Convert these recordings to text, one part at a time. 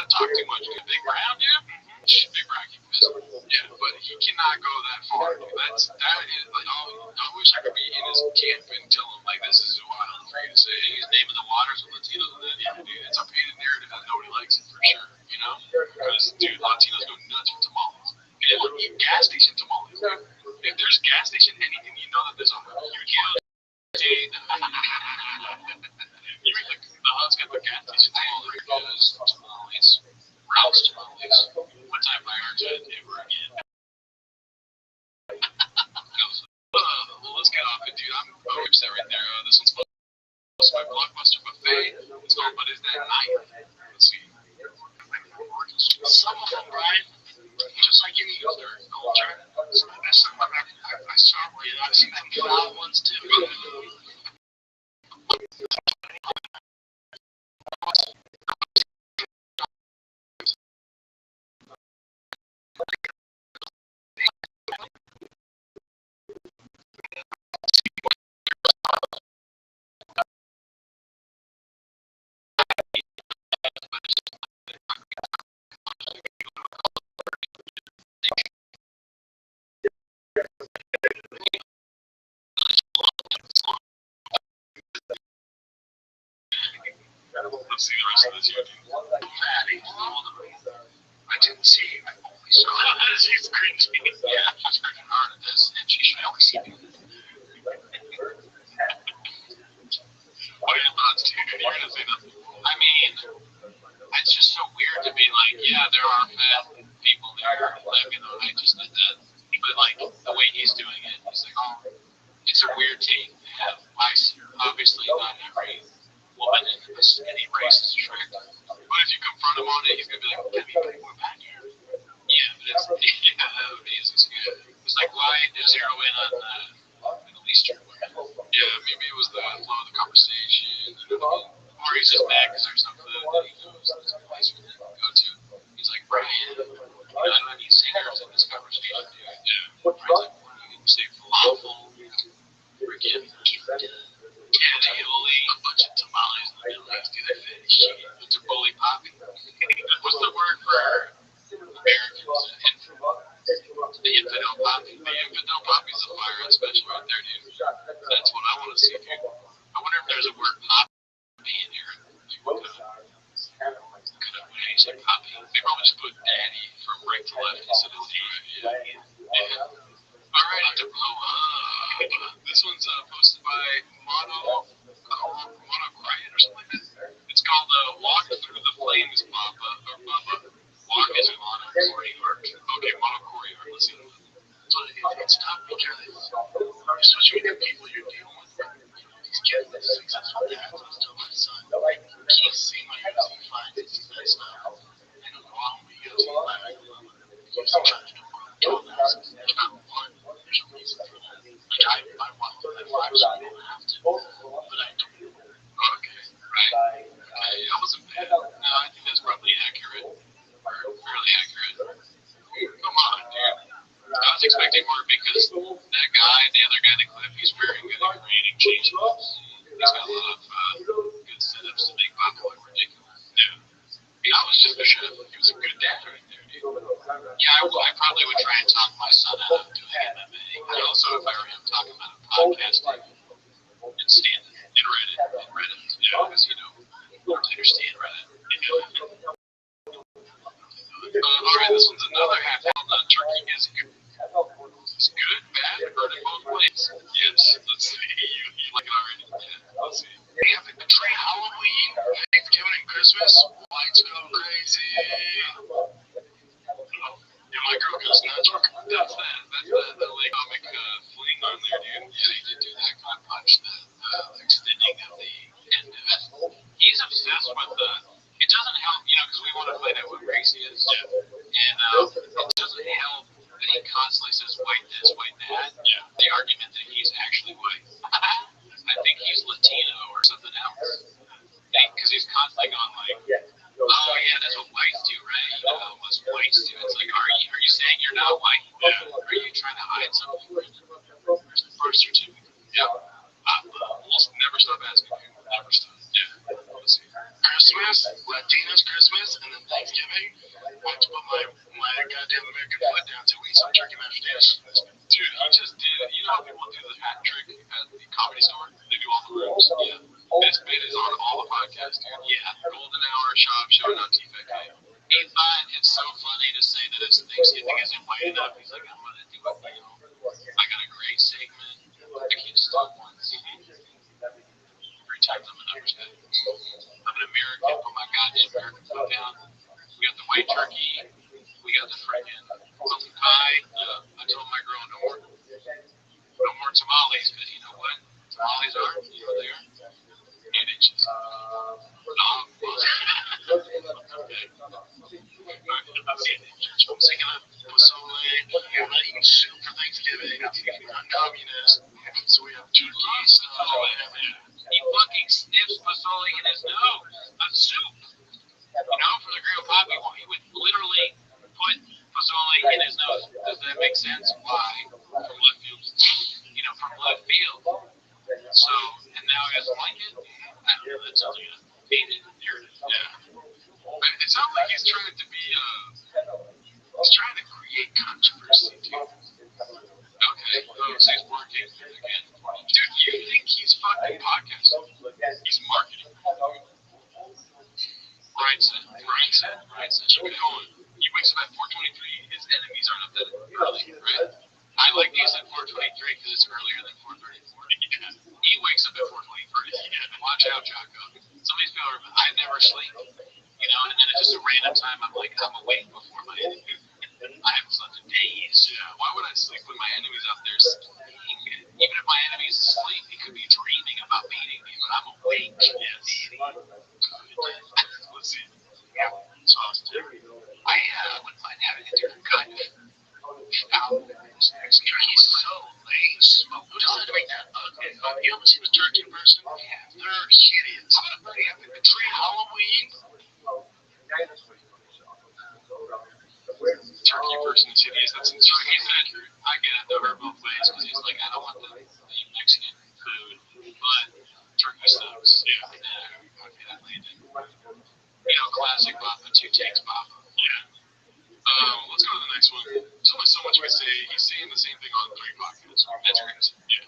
doesn't talk too much, dude. Big Brown, dude. Big Brown can piss. Yeah, but he cannot go that far, dude. That is like, oh, I wish I could be in his camp and tell him like this is wild for you to say. Hey, he's naming the waters with Latinos and that. Yeah, dude, it's a painted narrative that nobody likes it for sure. You know, because dude, Latinos go nuts for tamales. And look, eat gas station tamales, dude. If there's gas station anything, you know that there's a huge you mean the hut's got the gas station tamales, Ralph's tamales. One time I heard that ever again. Well, let's get off it, dude. I'm upset right there. This one's my Blockbuster buffet. It's called What Is That Night? Let's see. Some of them, Brian, just like any other culture. That's something I saw where I've seen some foul ones too. Let's see the rest of this YouTube. I didn't see. I only saw it. She's cringing. Yeah, she's cringing hard at this, and she should always see me. What are your thoughts, dude? You're gonna say nothing. I mean, it's just so weird to be like, yeah, there are fat people there. Like, you know, I just did that. But like the way he's doing it, he's like, oh, it's a weird take to have. Obviously, not every woman in any race is attractive. But if you confront him on it, he's gonna be like, "Give me more back here." Yeah, but it's that would be easy. It's like, why zero in on Middle Eastern women? Yeah, maybe it was the flow of the conversation, or he's just mad because there's no food that he knows there's a place for him to go to. He's like, Brian, I don't have any singers in this conversation, dude. Yeah, Brian's like, what do you say, falafel, freaking cannoli, a bunch of tamales in the Middle East, do they fit shit? It's a bully poppy. What's the word for Americans? The infidel poppy. The infidel poppy's a fire special right there, dude. That's what I want to see, dude. I wonder if there's a word poppy in here. Could have when you say poppy. They probably just put daddy from right to left instead of right. Yeah. All right, this one's posted by Mono Quiet or something like that. It's called Walk Through the Flames, Papa. Or Papa. Walk is Mono Coryard. Okay, Mono Coryard. Let's see. So it's tough because especially with the people you're dealing with. These kids that are successful dads, I was telling my son, he's seen my UFC fights, he's nice stuff. And he'll go on with UFC fight, I love it. He's trying to do world donuts. There's not one, there's a reason for that. Like, I want to live life so I don't have to, but I don't. Okay, right. Okay, that wasn't bad. No, I think that's probably accurate. Or fairly accurate. Come on, dude. I was expecting more because that guy, the other guy in the clip, he's very good at creating change moves. He's got a lot of good setups to make Papa look ridiculous. Yeah. I was just a chef. He was a good dad right there, dude. Yeah, I probably would try and talk my son out of doing MMA. But also, if I were him talking about a podcasting and stand in Reddit, yeah, because, you know, I understand Reddit. Yeah. All right, this one's another half-pound turkey is good. It's good, bad, or in both ways. Yes, let's see. You like it already? Yeah, let's see. They have a trade Halloween, Thanksgiving, and Christmas. Lights go crazy. Yeah, my girl goes nuts. That's the like comic fling on there, dude. Yeah, he did do that kind of punch, the extending of the end of it. He's obsessed with the. It doesn't help, you know, because we want to find out what race he is. Yeah. And it doesn't help that he constantly says white this, white that. Yeah. The argument that he's actually white. I think he's Latino or something else. Because he's constantly going like, oh yeah, that's what whites do, right? You know what whites do. It's like, are you saying you're not white? Yeah. Are you trying to hide something? Where's the birth certificate? Yeah. We'll never stop asking you. Never stop. Yeah. Let's see. Christmas, Latinos Christmas, and then Thanksgiving, I have to put my goddamn American foot down to eat some turkey mashed potatoes. Dude, he just did. You know how people do the hat trick at the Comedy Store? They do all the rooms. Yeah. This bit is on all the podcasts, dude. Yeah. Golden Hour Shop showing on TFK. He thought it's so funny to say that his Thanksgiving isn't white enough. He's like, I'm gonna do it. You know, I got a great segment. I can't just do it once. 3 times I'm an understand. I'm an American. Put my goddamn American foot down. We got the white turkey. We got the freaking pumpkin pie. I told my girl no more tamales, because you know what? Tamales are, you know they are. 8 inches. No. I'm thinking of pozole. I'm not eating soup for Thanksgiving. I'm communist. So we have turkey, He fucking sniffs pozole in his nose. A soup. You know, for the grandpa, he would literally put pozole in his nose. Does that make sense? Why? From left field. You know, from left field. So, and now he doesn't like it? I don't know. That sounds like a painted narrative. Yeah. But it sounds like he's trying to be, he's trying to create controversy, dude. Okay, so he's working again. Dude, you think he's fucking podcasting? He's marketing. Brian said, keep it going. He wakes up at 4:23. His enemies aren't up that early, right? I like these at 4:23 because it's earlier than 4:34. Yeah. He wakes up at 4:23. Yeah. Watch out, Jocko. Some of these people I never sleep, you know, and then it's just a random time I'm awake before my enemy. I haven't slept in days. Yeah. Why would I sleep when my enemy's up there sleeping? Even if my enemy's asleep, he could be dreaming about beating me, but I'm awake. Yes. Let's see. Yeah. So I wouldn't mind having a different cut. Turkey's so lame. Who decided to make that ugly? You ever seen a turkey in person? Yeah. They're hideous. They have the tree Halloween. Turkey person is hideous. That's he said, I get it, though, hurt both ways, because he's like, I don't want the Mexican food, but turkey sucks. Yeah. Okay, that landed. You know, classic Boppa, 2 takes Boppa. Yeah. Let's go to the next one. So much we say, he's saying the same thing on 3 podcasts. That's crazy. Yeah.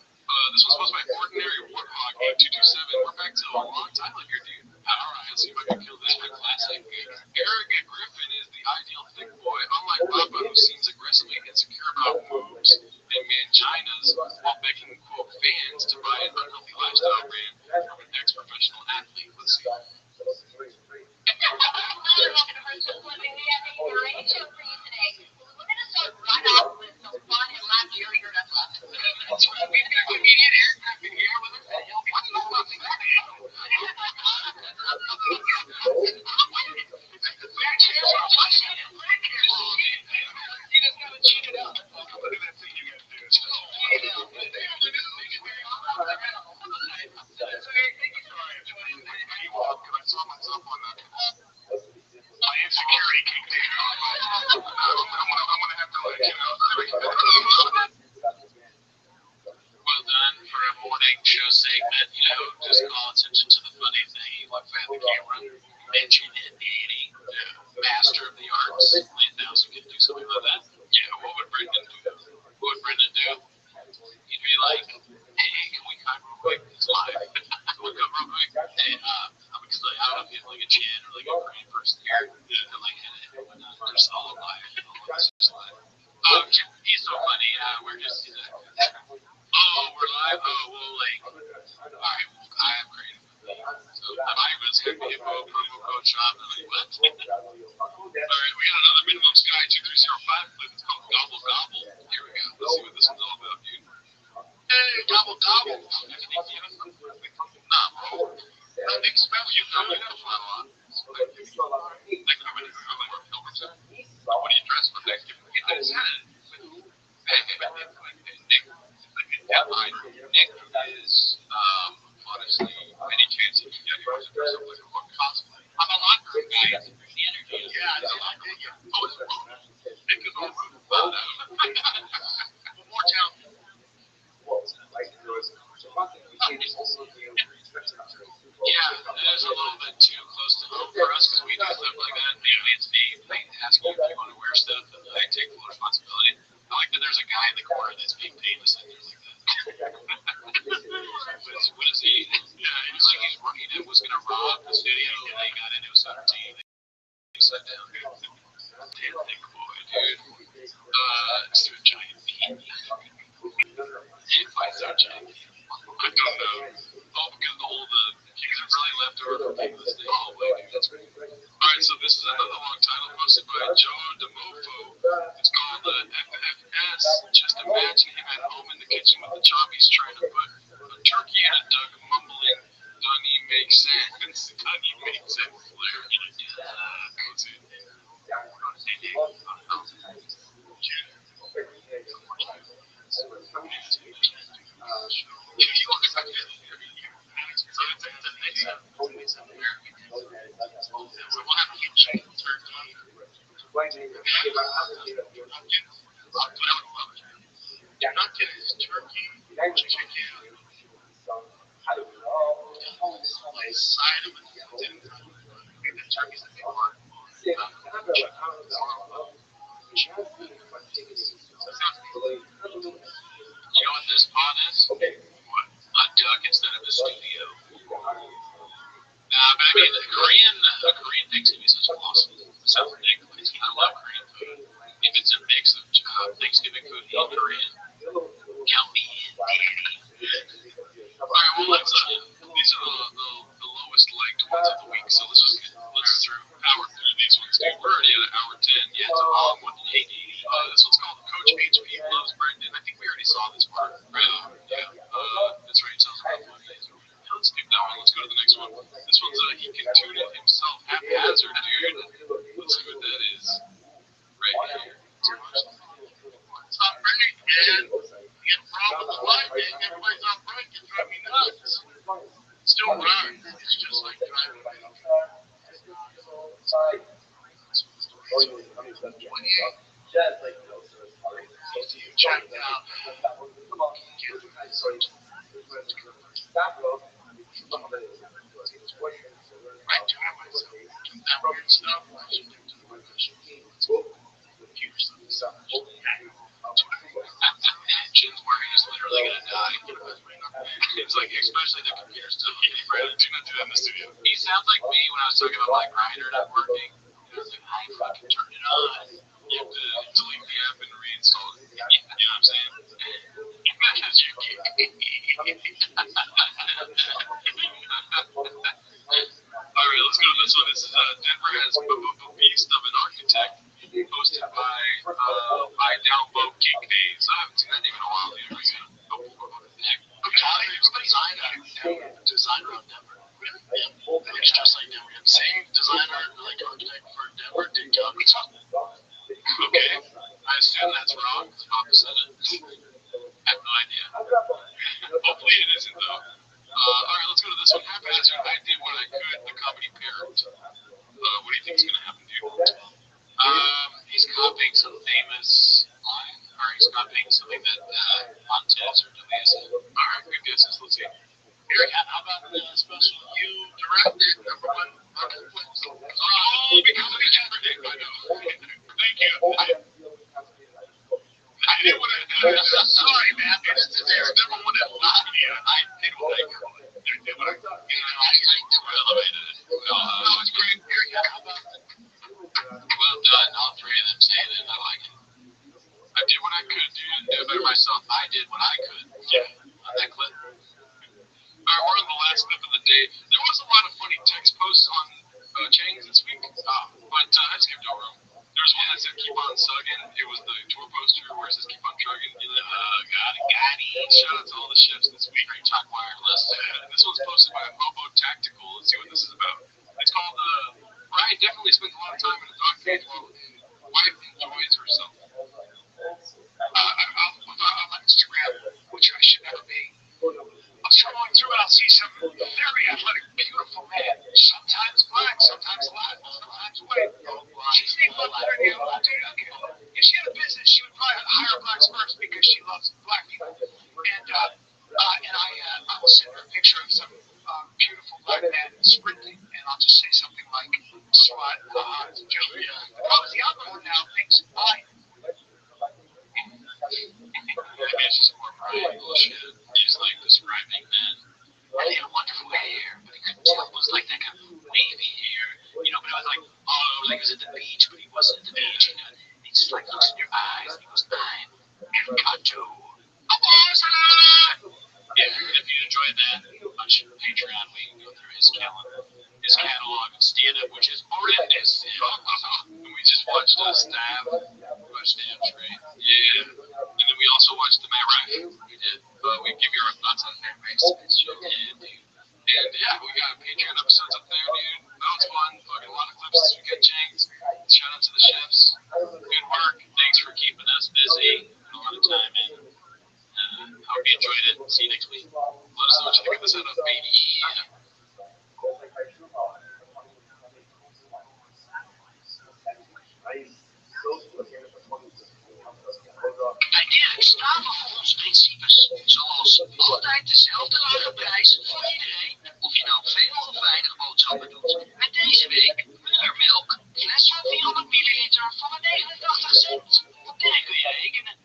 This one's supposed to be Ordinary Warthog 227. We're back to a long time like here, dude. Alright, let's see if I can kill this one. Classic. Arrogant Griffin is the ideal thick boy, unlike Boppa, who seems aggressively insecure about moves and manginas while begging, quote, fans to buy an unhealthy lifestyle brand from an ex-professional athlete. Let's see. My insecurity kicked in. I'm gonna have to let you know. Well done for a morning show segment, you know, just call attention to the funny thing. You look at the camera, mention it, Danny, master of the arts. Lynn Nelson can do something like that. Yeah, what would Brendan do? What would Brendan do? He'd be like, hey, can we cut real quick? It's live. Can we cut real quick? Hey, because like, I don't know if you have like a chin or like a Korean person here, and like, there's all live. He's so funny. We're just, oh, we're live? Oh, well, like, alright, well, I am creative. So, I was going to be a promo code shop, and like, what? Alright, we got another Minimum Sky 2305 clip. It's called Gobble Gobble. Here we go. Let's see what this one's all about, dude. Hey, Gobble Gobble. Nah, bro. That next spell you throw it up a lot. What do you dress for Thanksgiving? Get that Saturday. Nick is honestly any chance he can get here to dress up like a fucking cosplay. I'm a locker room guy. The energy. Yeah, it's a locker room. Oh, it's brutal. Nick is all brutal. More talent. Yeah, it is a little bit too close to home for us because we do stuff like that. Yeah, we upside down. Damn thick boy, dude. So a giant bee. Why is there a giant bee? I don't know. Oh, because all the pigs are really left over from people this day. Oh, wait, that's great. Alright, so this is another long title posted by Joe DeMofo. It's called FFS. Just imagine him at home in the kitchen with the choppies trying to put a turkey in a duck, mumbling, "Doesn't he make sense? Doesn't he make sense?" You're not getting his turkey, chicken, side of it. The turkey's a big one. You know what this pod is? What? A duck instead of a studio. But I mean, Korean Thanksgiving is such awesome. It sounds ridiculous. I love Korean food. If it's a mix of Thanksgiving food and Korean, count me in, daddy. Alright, well, let's, these are the lowest liked ones of the week, so let's power through these ones, dude. We're already at hour 10. Yeah, it's a long one, 880. This one's called Coach HP Loves Brendan. I think we already saw this part. Yeah, that's right. It sounds about funny. Let's skip that one. Let's go to the next one. This one's he can tune it himself haphazard, dude. Let's see what that is. Right here. It's not break, man. You get a problem with the light, man. Everybody's on break. It drives me nuts. Still runs. It's just like driving me. 28. Checked out. Right to it myself. That weird stuff. I should do to my computer stuff. Jin's worry is literally gonna die. It's like, especially the computer stuff. Right? Do not do that in the studio. He sounds like me when I was talking about my grinder not working. I was like, I fucking turned it on. You have to delete the app and reinstall it. You know what I'm saying? Because you Alright, let's go to this one. This is Denver has Beast of an Architect, posted by Downvote Geek Days. I haven't seen that name in a while either. Designer of Denver. Yeah. It's just like Denver. Same designer, like architect for Denver, did Calgary. Okay. I assume that's wrong. It's opposite. I have no idea. Hopefully it isn't, though. Alright, let's go to this one. Haphazard. I did what I could. The comedy parent. What do you think is going to happen, dude? He's copying some famous line, or he's copying something that Montez or Deleuze said. Alright, good guesses. Let's see. Eric, how about the special you directed, number one? Oh, because of each other. I know. Thank you. I did what I did. Sorry, man. There's never one that lied to you. I did what I could. I did what I could. I did what elevated it. No, it's great. Eric, how about that? Well done. All three of them saying it. I like it. I did what I could, dude. Do it by myself. I did what I could. Yeah. On that clip. Alright, we're on the last clip of the day. There was a lot of funny text posts on Chang's this week, but I skipped over them. There's one that said "Keep on Sugging." It was the tour poster where it says "Keep on Trugging." Got it. Shout out to all the chefs this week. Great talk wireless. This one's posted by Mobo Tactical. Let's see what this is about. It's called Ryan definitely spends a lot of time in a dog cage while his wife enjoys herself. I'm on Instagram, which I should never be. I'm scrolling through and I'll see some very athletic, beautiful man. Sometimes black, sometimes Latin, sometimes white. She's named Latin. If she had a business, she would probably hire blacks first because she loves black people. And I will send her a picture of some beautiful black man sprinting, and I'll just say something like, "Slut, Julia." The problem is the algorithm now thinks I. Maybe it's just more Brian bullshit. He's like describing men. And they had wonderful hair, but he couldn't tell. It was like that kind of wavy hair, you know. But it was like, oh, it like he was at the beach, but he wasn't at the beach. And he just like looks in your eyes and he goes, I'm Encanto. Yeah, if you enjoyed that, watch Patreon. We can go through his catalog of stand-up, which is horrendous. And we just watched Stab. We watched Stab's great. Yeah. And then we also watched the Matt Rife. We did. We give you our thoughts on Matt Rife's show. Yeah, dude. And yeah, we got Patreon episodes up there, dude. That was fun. Fucking a lot of clips this weekend, James. Shout out to the chefs. Good work. Thanks for keeping us busy. Put a lot of time in. Hope you enjoyed it. See you next week. Let us know what you think of this setup, baby. Bij Dirk staan we voor onze principes. Zoals altijd dezelfde lage prijs voor iedereen. Of je nou veel of weinig boodschappen doet. Met deze week Mullermelk. Fles van 400 milliliter voor maar 89 cent. Op Dirk kun je rekenen.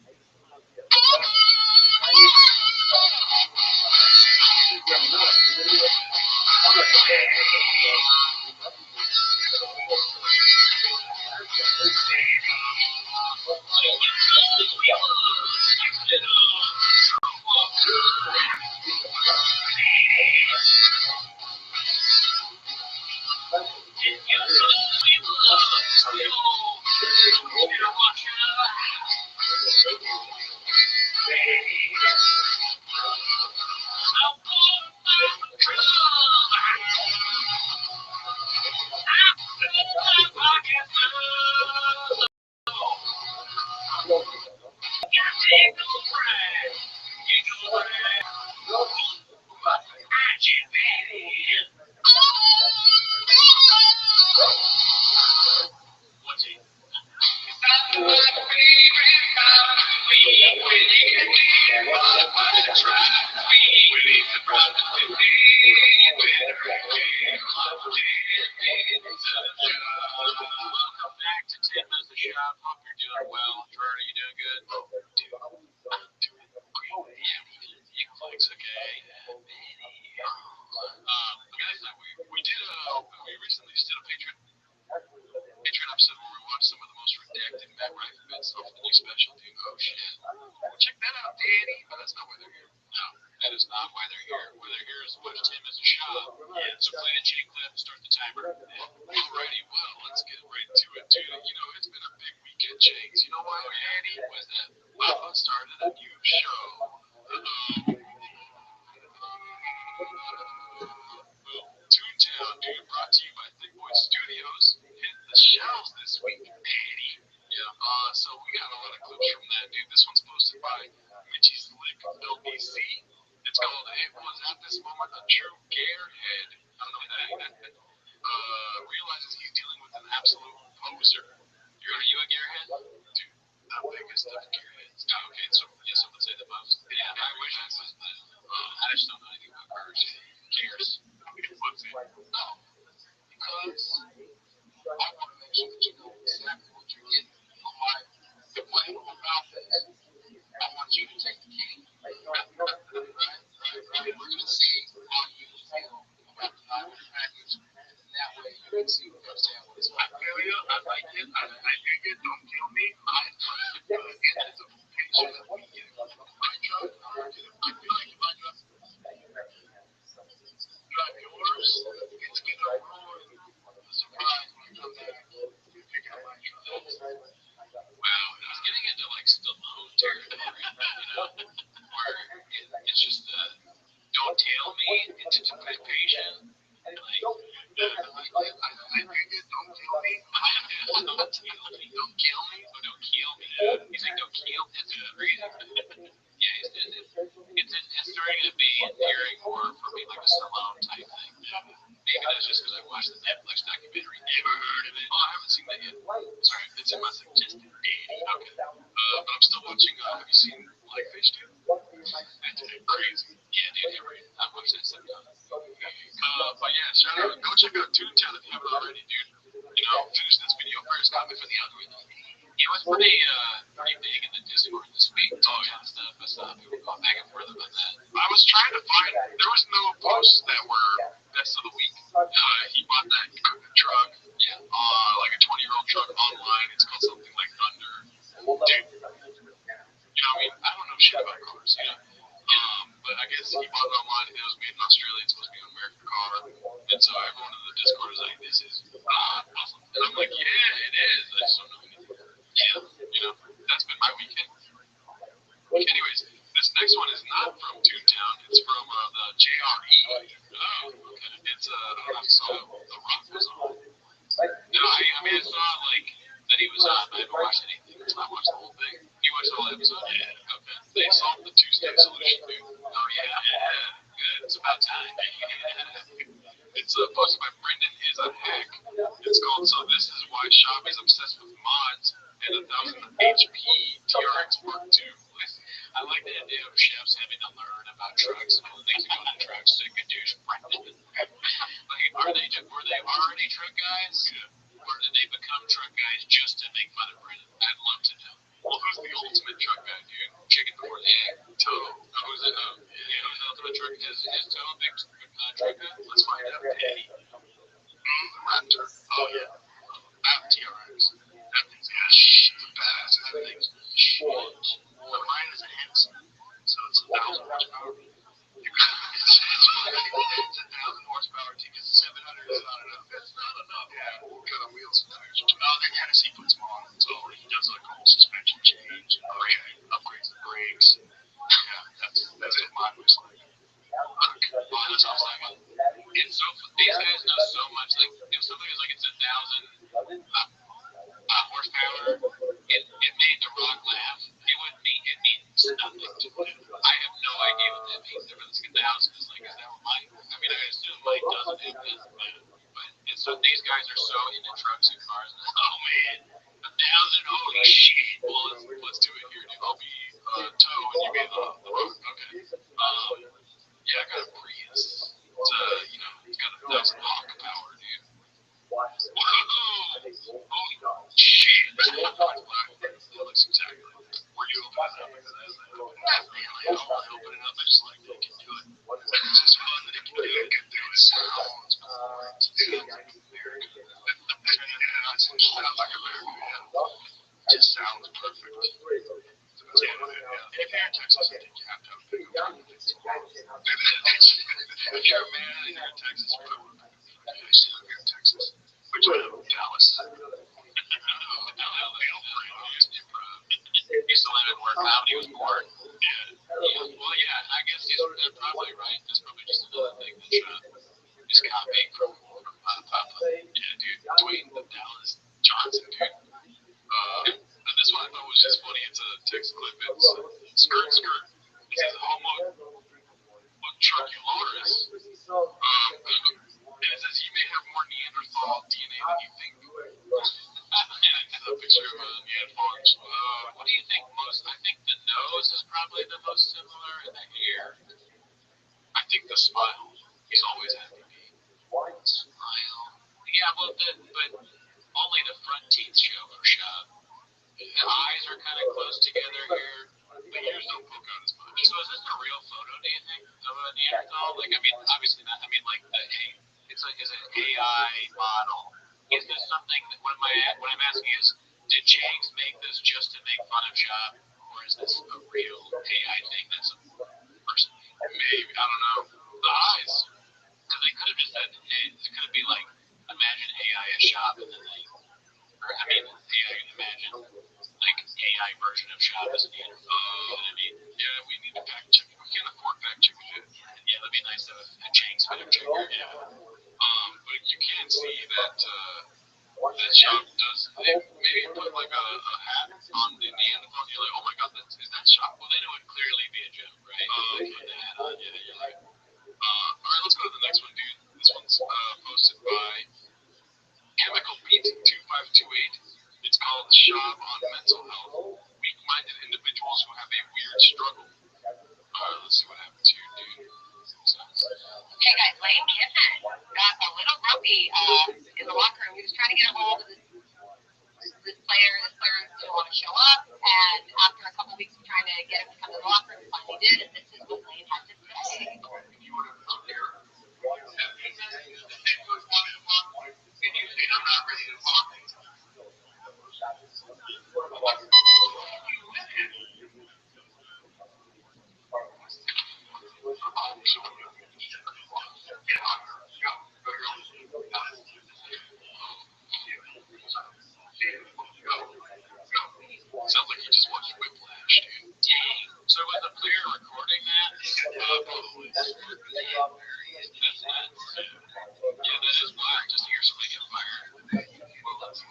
Welcome back to Tim as the Shop. Hope you're doing well. Gerard, are you doing good? Dude, I'm doing great. Yeah, you flex, okay? Guys, we recently just did a Patreon episode where we watched some of the most redacted Matt Rife bits off the new special, dude. Oh, shit. Check that out, Danny. But that's not why they're here. No, that is not why they're here. Why they're here is to watch Tim as a shop. Yeah, so play the chain clip and start the timer. Alrighty, well, let's get right to it, dude. You know, it's been a big weekend, James. You know why, Danny? Was that Papa started a new show. Toontown, dude, brought to you by Thick Boy Studios. Hit the shelves this week, Danny. Yeah, so we got a lot of clips from that, dude. This one's posted by Mitchie's Lick LBC. It's called It Was At This Moment a True Gearhead. I don't know what that is. Realizes he's dealing with an absolute poser. Are you a gearhead? Dude, the biggest of gearheads. Oh, okay, so yeah, someone say the most. Yeah, I wish I was that. I just don't know anything about cars. Gears. What's it? No, because I want to make sure that you know exactly what you're getting. The way I'm about this, I want you to take the key. Right? And we're going to see how you feel about the package. And that way you can see firsthand what it's like. I feel you. I like it. I dig it. Don't kill me. I put it in the picture that we get from my truck. I feel like if I drive yours, it's going to ruin the surprise when I come back. You pick up my truck. Wow, he's getting into like Stallone territory, where it's just don't tell me, anticipation, like, I figured don't kill me, don't kill me, or don't kill me. He's like, don't kill me, that's a reason. Yeah, it's starting to be endearing more for me, like a Stallone type thing. Maybe that's just because I watched the Netflix documentary. Never heard of it. Oh, I haven't seen that yet. Sorry, it's in my suggested dating. Okay. But I'm still watching, have you seen Blackfish, dude? That's crazy. Yeah, dude, you're right. I watched that sometime. But yeah, shout out. Go check out Toontown if you haven't already, dude. You know, finish this video first. Comment for the algorithm. It was pretty big in the Discord this week. Talking and stuff. I saw people going back and forth about that. I was trying to find, there was no posts that were best of the week. He bought that truck, like a 20 he was on. I haven't watched anything. I watched the whole thing. You watched the whole episode? Yeah. Okay. They solved the two-step solution, dude. Oh yeah. Good. It's about time. It's posted by Brendan is a hack. It's called So This Is Why Shop is Obsessed with Mods and 1,000 HP TRX Mark II. I like the idea of chefs having to learn about trucks and all the things that go into trucks to introduce Brendan. Like, were they already truck guys? Yeah. Or did they become truck guys just to make fun of Brendan? I'd love to know. Well, who's the ultimate truck guy, dude? Chicken before the egg. Toe. Who's the ultimate truck? Is Toe a big truck guy? Let's find out. Hey. Raptor. Oh, yeah. That TRX. That thing's the badass. That thing's shit. But mine is a Henson, so it's 1,000 horsepower. It's 1,000 horsepower because 700 is not enough. It's not enough. Yeah, got on wheels and tires. No, then Tennessee puts them on. So he does like a whole suspension change and upgrades the brakes. Yeah, that's what mine looks like. Well, that's what I'm saying. It's so these guys know so much. Like if something is like it's 1,000 horsepower, it made The Rock laugh. It means nothing to me. I have no idea what that means. If it's 1,000, is like, is that what Mike? I mean, I assume Mike doesn't have this, but and so these guys are so into trucks and cars. And, oh man, 1,000, holy shit! Well, let's do it here, dude. I'll be Toe, and you be the Rock. Okay. Yeah, I got a Prius. It's got 1,000 hawk power, dude. Whoa! Holy shit! That looks exactly like that. Were you opening it up? Not really. I don't really open it up. I just like that it can do it. It's just fun that it can do it. It sounds great. It sounds like America. It just sounds perfect. If you're in Texas, I think you have to have a big truck. If you're a man and you're in Texas, you probably would. I used to live here in Texas. Which one? Dallas. He used to live in where comedy was born. Yeah. Well, yeah, I guess he's probably right. That's probably just another thing that is copying from Papa. Yeah, dude. Dwayne the Dallas Johnson, dude. And this one I thought was just funny. It's a text clip. It's skirt. It says homo truculatoris. And it says you may have more Neanderthal DNA than you think. And it's a picture of a Neanderthal. What do you think most? I think the nose is probably the most similar, and the hair. I think the smile. He's always happy. Smile. Yeah, but only the front teeth show for shop. The eyes are kind of close together here. The ears don't poke out as much. So is this a real photo, do you think, of a Neanderthal? Like, I mean, obviously not. I mean, like, it's an AI model. Is this something that what I'm asking is, did Jenks make this just to make fun of Shop, or is this a real AI thing that's a person? Maybe, I don't know. The eyes. Because they could have just said, hey, it could be like, imagine AI as Shop, and then AI imagine, like, AI version of Shop as a Neanderthal. You know what I mean? Yeah, we need to fact check. We can't afford fact check shit. Yeah, that'd be nice to have a Jenks fact checker. Yeah. But you can see that that Shop does. They maybe put like a hat on the Neanderthal. You're like, oh my god, is that Shop? Well, then it would clearly be a joke, right? Put the hat on. Yeah, you're like. All right, let's go to the next one, dude. This one's posted by Chemical Beat 2528. It's called Shop on Mental Health. Weak-minded individuals who have a weird struggle. Let's see what happens here, dude. Hey guys, Lane Kiffin got a little ropey in the locker room. He was trying to get a hold of this player. This player didn't want to show up, and after a couple weeks of trying to get him to come to the locker room, he finally did, and this is what Lane had to say. I'm not ready to walk. Sounds like you just watched Whiplash, dude. Dang. So was the player recording that? That's nuts. Yeah, that is wild. Just to hear somebody get fired. Well, that's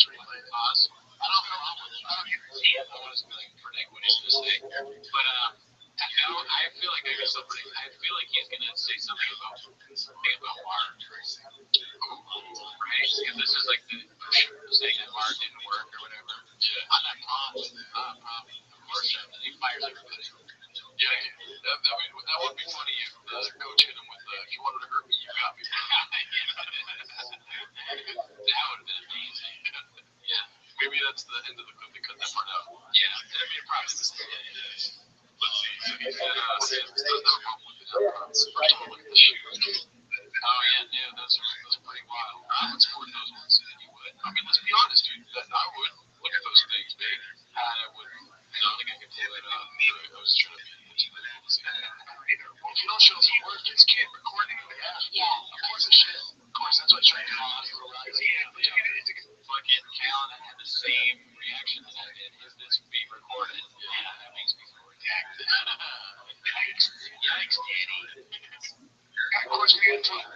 replay pause. I don't know. I don't even see it. I want to like predict what he's gonna say, but I feel like I got something. I feel like he's gonna say something about Mark, right? Because this is like the saying that Mark didn't work or whatever. Yeah. On that prom, of course, and then he fires everybody. Yeah, that would be funny if coach hit him with if you wanted to hurt me, you got me. That would have been amazing. Yeah, maybe that's the end of the clip. They cut that part out. Yeah, I mean, probably this. Let's see. So he said, Sam does have a problem with the first of all, look at the shoes. Oh yeah, those are pretty wild. I would support those ones. You would. I mean, let's be honest, dude. I would look at those things, babe. I would. I don't think I could pull it off. I was trying to be. Well, if you don't show some work, kids can't record it. Yeah. Of course it should. Of course, that's what I try to do. It's a fucking Callan had the same reaction that I did. Is this being recorded? Yeah, that makes me so react. Yikes, Danny. Of course, we had time. I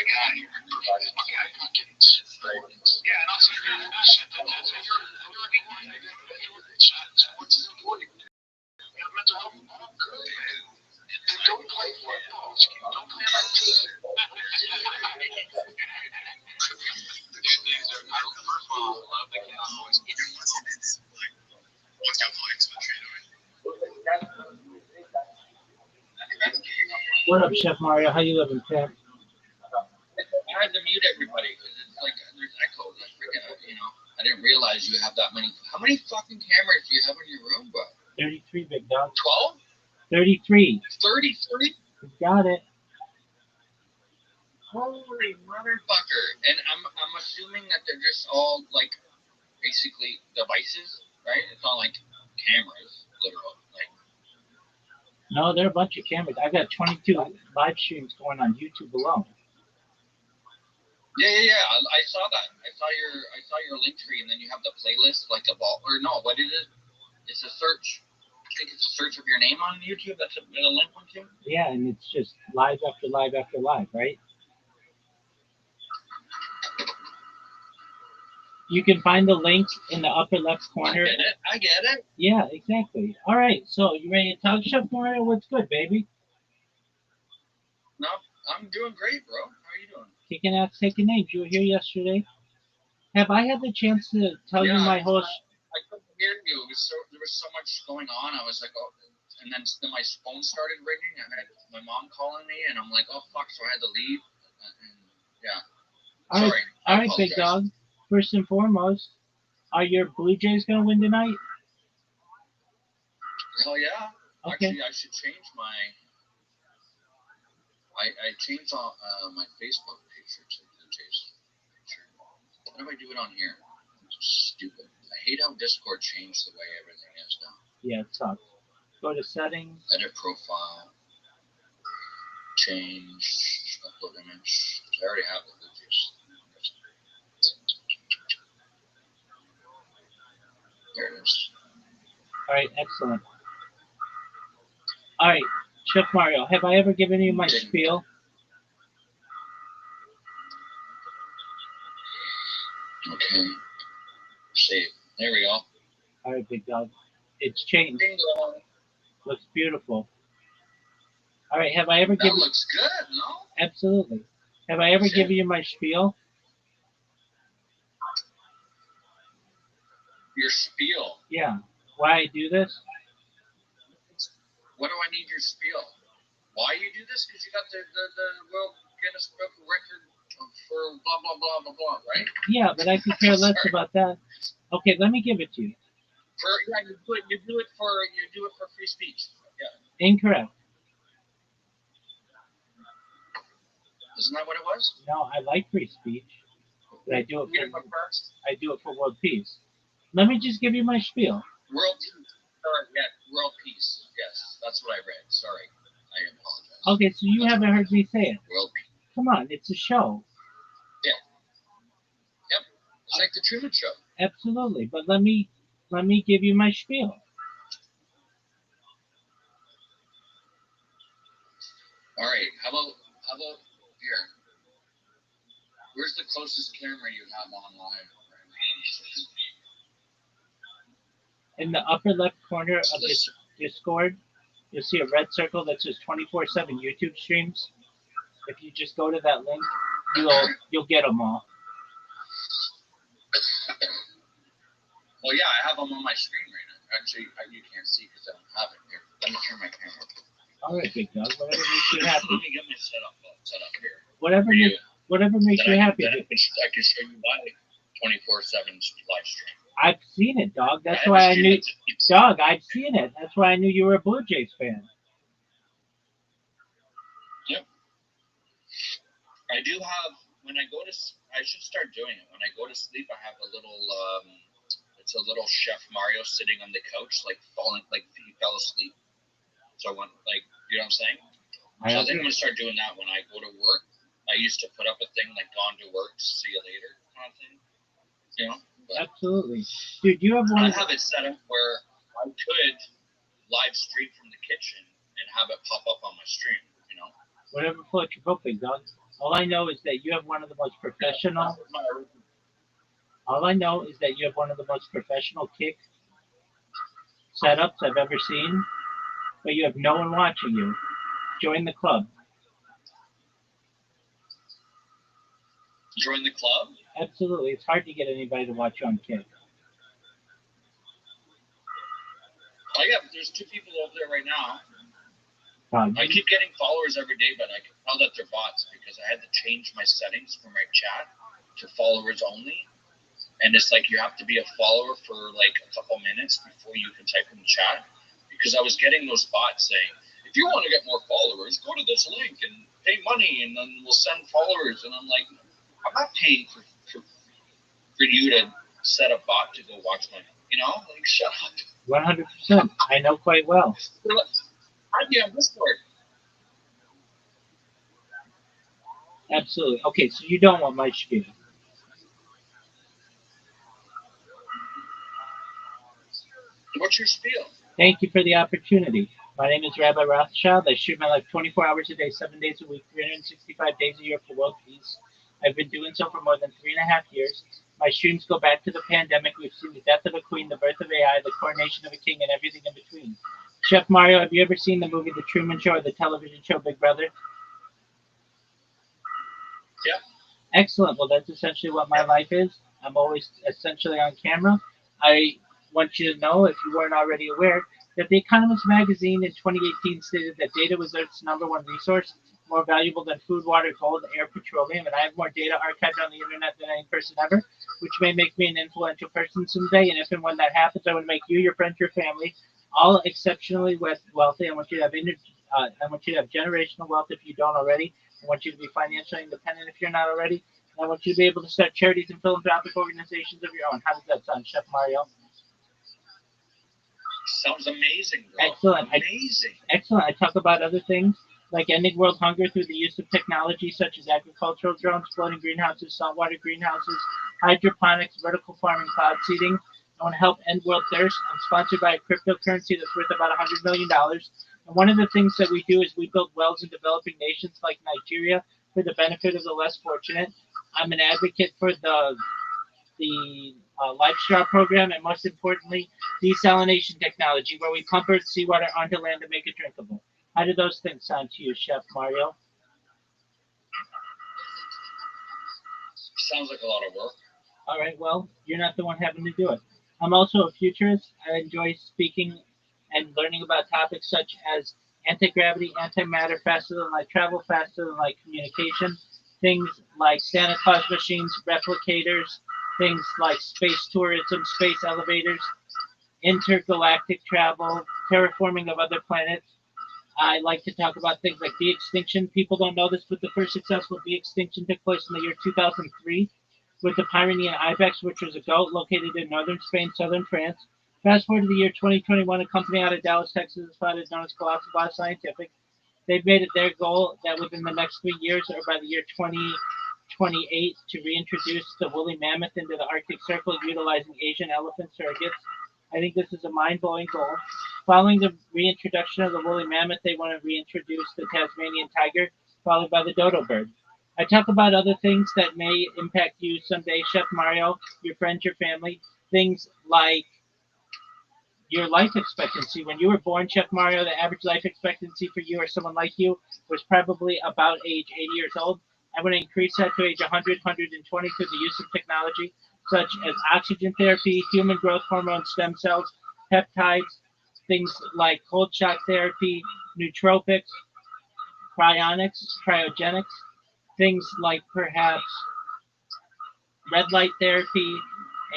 got here. Yeah, and also shit. Sports is important. You have mental health. Don't play football. Don't play on a team. First of all, I love the Cowboys. What's got flags for the trade? What up, Chef Mario? How you living, Pam? I had to mute everybody because it's like there's echoes. I freaking, I didn't realize you have that many. How many fucking cameras do you have in your room, bro? 33, big dog. 12? 33. 33? You got it. Holy motherfucker! And I'm assuming that they're just all like basically devices, right? It's not like cameras, literal. Like. No, there are a bunch of cameras. I got 22 live streams going on YouTube alone. Yeah. I saw that. I saw your link tree, and then you have the playlist, like a ball, or no? What is it? It's a search. I think it's a search of your name on YouTube. That's a link one too. Yeah, and it's just live after live after live, right? You can find the link in the upper left corner. I get it. Yeah, exactly. All right, so you ready to talk, Chef Mario? What's good, baby? No, I'm doing great, bro. How are you doing? Kicking ass, taking names. You were here yesterday. Have I had the chance to tell you my whole... I couldn't hear you. There was so much going on. I was like, oh, and then my phone started ringing. I had my mom calling me, and I'm like, oh, fuck, so I had to leave. And, yeah. Sorry. All right, big dog. First and foremost, are your Blue Jays going to win tonight? Hell yeah. Okay. Actually, I should change my... I changed my Facebook picture to Blue Jays picture. How do I do it on here? It's stupid. I hate how Discord changed the way everything is now. Yeah, it sucks. Go to settings. Edit profile. Change. Upload image. I already have the Blue Jays. There it is. All right, excellent. All right, Chef Mario, have I ever given you my spiel? Okay. Save. There we go. All right, big dog. It's changed. Looks beautiful. All right, have I ever given... That looks good, no? Absolutely. Have I ever given you my spiel? Your spiel? Yeah. Why I do this? What do I need your spiel? Why you do this? Because you got the World Guinness Book Record for blah, blah, blah, blah, blah, right? Yeah, but I could care less about that. Okay, let me give it to you. You do it for free speech. Yeah. Incorrect. Isn't that what it was? No, I like free speech. But I do it for world peace. Let me just give you my spiel. World peace. World peace. Yes, that's what I read. Sorry. I apologize. Okay, so you haven't heard me say it. World peace. Come on, it's a show. Yeah. Yep. It's like the Truman Show. Absolutely. But let me give you my spiel. All right. How about here? Where's the closest camera you have on live? In the upper left corner of this Discord, you'll see a red circle that says 24/7 YouTube streams. If you just go to that link, you'll get them all. Well, yeah, I have them on my screen right now. Actually, you can't see because I don't have it here. Let me turn my camera. All right, big dog. Whatever makes you happy. Let me get my setup here. Whatever makes you happy. I can show you my 24/7 live stream. I've seen it, dog. That's why I knew. Dog, I've seen it. That's why I knew you were a Blue Jays fan. Yep. I do have. When I go to, I should start doing it. When I go to sleep, I have a little. It's a little Chef Mario sitting on the couch, like he fell asleep. So when, you know what I'm saying? So I think I'm gonna start doing that when I go to work. I used to put up a thing like "Gone to work, see you later" kind of thing. You know? But absolutely, dude. You have one. I have it set up where I could live stream from the kitchen and have it pop up on my stream. You know? Whatever floats your boat, big dog. All I know is that you have one of the most professional. All I know is that you have one of the most professional kick setups I've ever seen, but you have no one watching you. Join the club. Join the club? Absolutely. It's hard to get anybody to watch you on kick. Oh, yeah, but there's 2 people over there right now. I keep getting followers every day, but I can tell that they're bots because I had to change my settings for my chat to followers only. And it's like you have to be a follower for like a couple minutes before you can type in the chat. Because I was getting those bots saying, if you want to get more followers, go to this link and pay money and then we'll send followers. And I'm like, I'm not paying for you to set a bot to go watch my, like shut up. 100%. I know quite well. I'd be on Discord. Absolutely. Okay, so you don't want my spiel. What's your spiel? Thank you for the opportunity. My name is Rabbi Rothschild. I shoot my life 24 hours a day, 7 days a week, 365 days a year for world peace. I've been doing so for more than 3.5 years. My streams go back to the pandemic. We've seen the death of a queen, the birth of AI, the coronation of a king, and everything in between. Chef Mario, have you ever seen the movie The Truman Show or the television show Big Brother? Yeah. Excellent. Well, that's essentially what my life is. I'm always essentially on camera. I want you to know, if you weren't already aware, that The Economist magazine in 2018 stated that data was Earth's #1 resource, more valuable than food, water, gold, air, petroleum, and I have more data archived on the internet than any person ever, which may make me an influential person someday. And if and when that happens, I want to make you, your friends, your family, all exceptionally wealthy. I want you to have generational wealth if you don't already. I want you to be financially independent if you're not already. And I want you to be able to start charities and philanthropic organizations of your own. How does that sound, Chef Mario? Sounds amazing, bro. Excellent. Amazing. Excellent. I talk about other things like ending world hunger through the use of technology such as agricultural drones, floating greenhouses, saltwater greenhouses, hydroponics, vertical farming, cloud seeding. I want to help end world thirst. I'm sponsored by a cryptocurrency that's worth about $100 million. And one of the things that we do is we build wells in developing nations like Nigeria for the benefit of the less fortunate. I'm an advocate for the life straw program, and most importantly, desalination technology, where we pump Earth seawater onto land to make it drinkable. How do those things sound to you, Chef Mario? Sounds like a lot of work. All right, well, you're not the one having to do it. I'm also a futurist. I enjoy speaking and learning about topics such as anti-gravity, antimatter, faster than light travel, faster than light communication, things like Santa Claus machines, replicators, things like space tourism, space elevators, intergalactic travel, terraforming of other planets. I like to talk about things like de-extinction. People don't know this, but the first successful de-extinction took place in the year 2003 with the Pyrenean ibex, which was a goat located in northern Spain, southern France. Fast forward to the year 2021, a company out of Dallas, Texas, is founded known as Colossal Bioscientific. They've made it their goal that within the next 3 years, or by the year 2028, to reintroduce the woolly mammoth into the Arctic Circle utilizing Asian elephant surrogates. I think this is a mind-blowing goal. Following the reintroduction of the woolly mammoth, they want to reintroduce the Tasmanian tiger, followed by the dodo bird. I talk about other things that may impact you someday, Chef Mario, your friends, your family. Things like your life expectancy. When you were born, Chef Mario, the average life expectancy for you or someone like you was probably about age 80 years old. I want to increase that to age 100, 120 through the use of technology such as oxygen therapy, human growth hormone, stem cells, peptides, things like cold shock therapy, nootropics, cryonics, cryogenics, things like perhaps red light therapy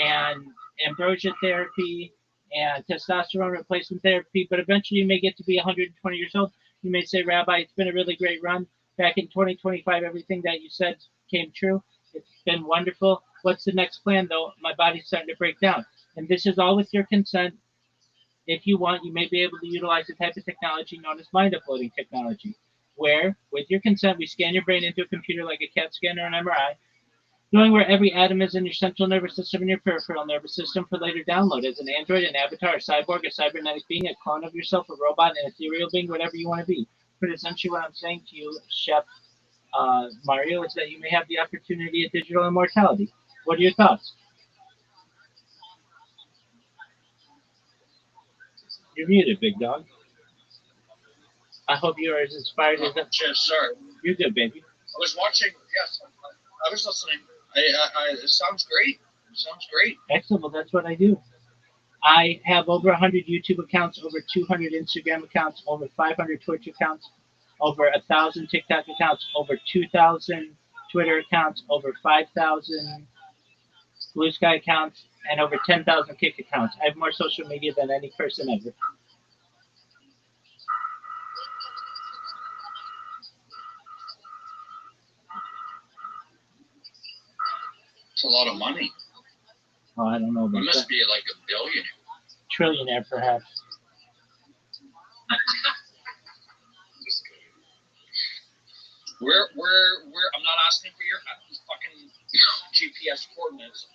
and ambrosia therapy and testosterone replacement therapy. But eventually you may get to be 120 years old. You may say, Rabbi, it's been a really great run. Back in 2025, everything that you said came true. It's been wonderful. What's the next plan, though? My body's starting to break down. And this is all with your consent. If you want, you may be able to utilize a type of technology known as mind uploading technology, where, with your consent, we scan your brain into a computer like a CAT scan or an MRI, knowing where every atom is in your central nervous system and your peripheral nervous system for later download as an android, an avatar, a cyborg, a cybernetic being, a clone of yourself, a robot, an ethereal being, whatever you want to be. But essentially what I'm saying to you, Chef Mario, is that you may have the opportunity of digital immortality. What are your thoughts? You're muted, big dog. I hope you're as inspired as that. Sorry. You're good, baby. I was watching. Yes, I was listening. It sounds great. It sounds great. Excellent. Well, that's what I do. I have over 100 YouTube accounts, over 200 Instagram accounts, over 500 Twitch accounts, over 1,000 TikTok accounts, over 2,000 Twitter accounts, over 5,000 Blue Sky accounts, and over 10,000 Kick accounts. I have more social media than any person ever. It's a lot of money. Oh, I don't know about You must that. be like a billionaire. Trillionaire, perhaps. Just kidding. Where? I'm not asking for your fucking GPS coordinates.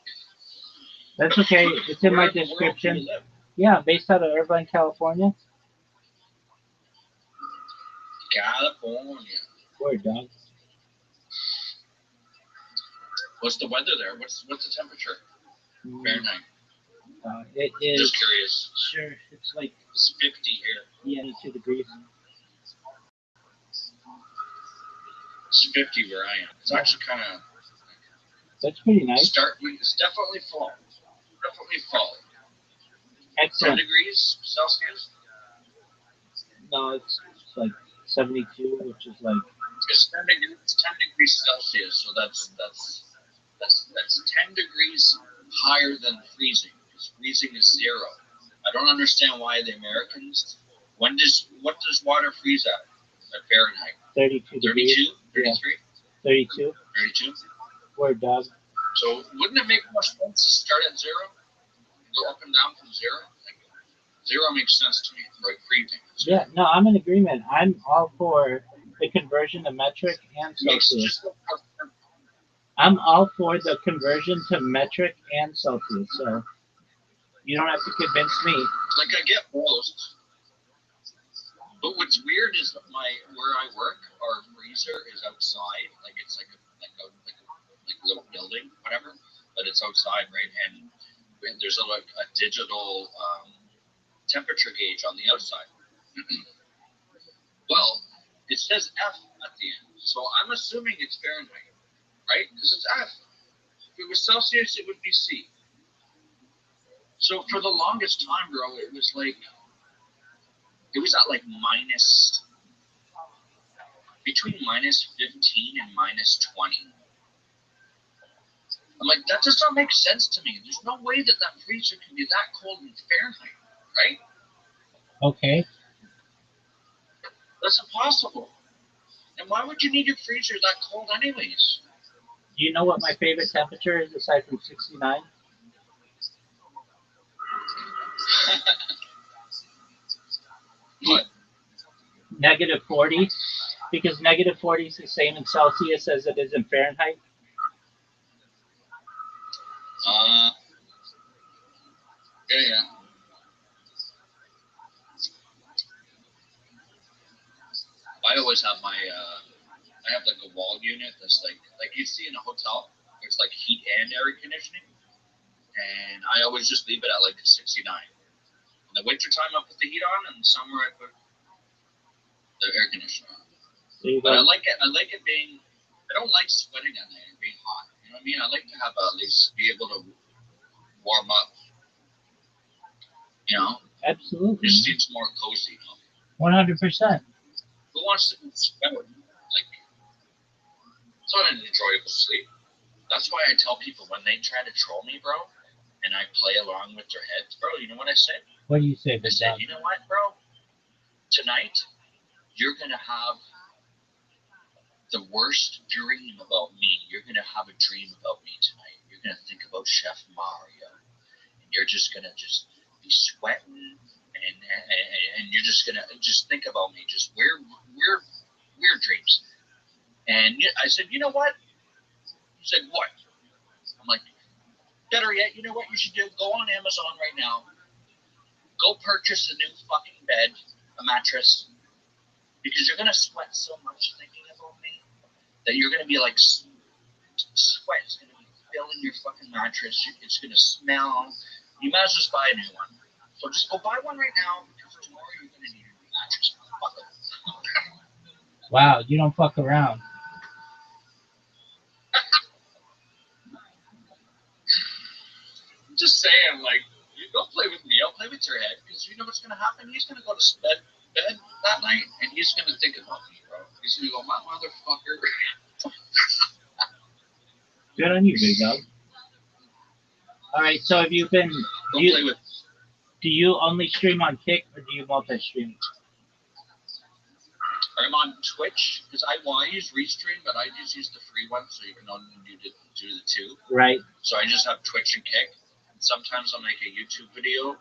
That's okay. It's in my Where in the world do you description. live? Yeah, based out of Irvine, California. California. Word, dog. What's the weather there? What's the temperature? Fahrenheit. It is. Just curious. Sure, it's like It's 50 here. 82 degrees. It's 50 where I am. It's actually kind of That's pretty nice. It's definitely fall. Definitely fall. 10 Excellent. degrees Celsius. No, it's like 72, which is like It's 10 degrees Celsius. So that's 10 degrees higher than freezing. Because freezing is 0. I don't understand why the Americans. What does water freeze at Fahrenheit? 32 degrees. 32, 33, 32. 32. Word, dog. So wouldn't it make more sense to start at 0? Go up and down from 0? Like, 0 makes sense to me, like freezing. Yeah, no, I'm in agreement. I'm all for the conversion to metric and Celsius. I'm all for the conversion to metric and Celsius. So you don't have to convince me. Like I get both. But what's weird is that where I work, our freezer is outside. Like it's like a little building, whatever. But it's outside, right? And there's a digital temperature gauge on the outside. Well, it says F at the end, so I'm assuming it's Fahrenheit, right? Because it's F. If it was Celsius, it would be C. So for the longest time, bro, it was at like between minus 15 and minus 20. I'm like, that does not make sense to me. There's no way that freezer can be that cold in Fahrenheit, right? Okay. That's impossible. And why would you need your freezer that cold anyways? Do you know what my favorite temperature is aside from 69? What? Negative 40. Because negative 40 is the same in Celsius as it is in Fahrenheit. Yeah. I always have my I have like a wall unit that's like you see in a hotel. It's like heat and air conditioning, and I always just leave it at like 69. In the wintertime, I put the heat on, and in the summer I put the air conditioner on. But I like it. I like it being. I don't like sweating at night and being hot. You know what I mean? I like to have at least be able to warm up. You know? Absolutely. It just seems more cozy. You know? 100%. Who wants to sweat? Like, it's not an enjoyable sleep. That's why I tell people when they try to troll me, bro, and I play along with their heads, bro. You know what I say? What do you say? I said, you know what, bro? Tonight, you're gonna have the worst dream about me. You're going to have a dream about me tonight. You're going to think about Chef Mario. And you're just going to just be sweating. And you're just going to just think about me. Just weird dreams. And I said, you know what? He said, what? I'm like, better yet, you know what you should do? Go on Amazon right now. Go purchase a new fucking bed, a mattress. Because you're going to sweat so much thinking about me. That you're going to be like, sweat is going to be filling your fucking mattress. It's going to smell. You might as well just buy a new one. So just go buy one right now because tomorrow you're going to need a new mattress. Fuck it. Wow, you don't fuck around. I'm just saying, like, you go play with me. I'll play with your head because you know what's going to happen? He's going to go to bed that night and he's going to think about me, bro. He's going to go, my motherfucker. Good on you, big dog. All right, so have you been? Do you only stream on Kick or do you multi-stream? I'm on Twitch because I use Restream, but I just use the free one, so you can only do the two. Right. So I just have Twitch and Kick. And sometimes I'll make a YouTube video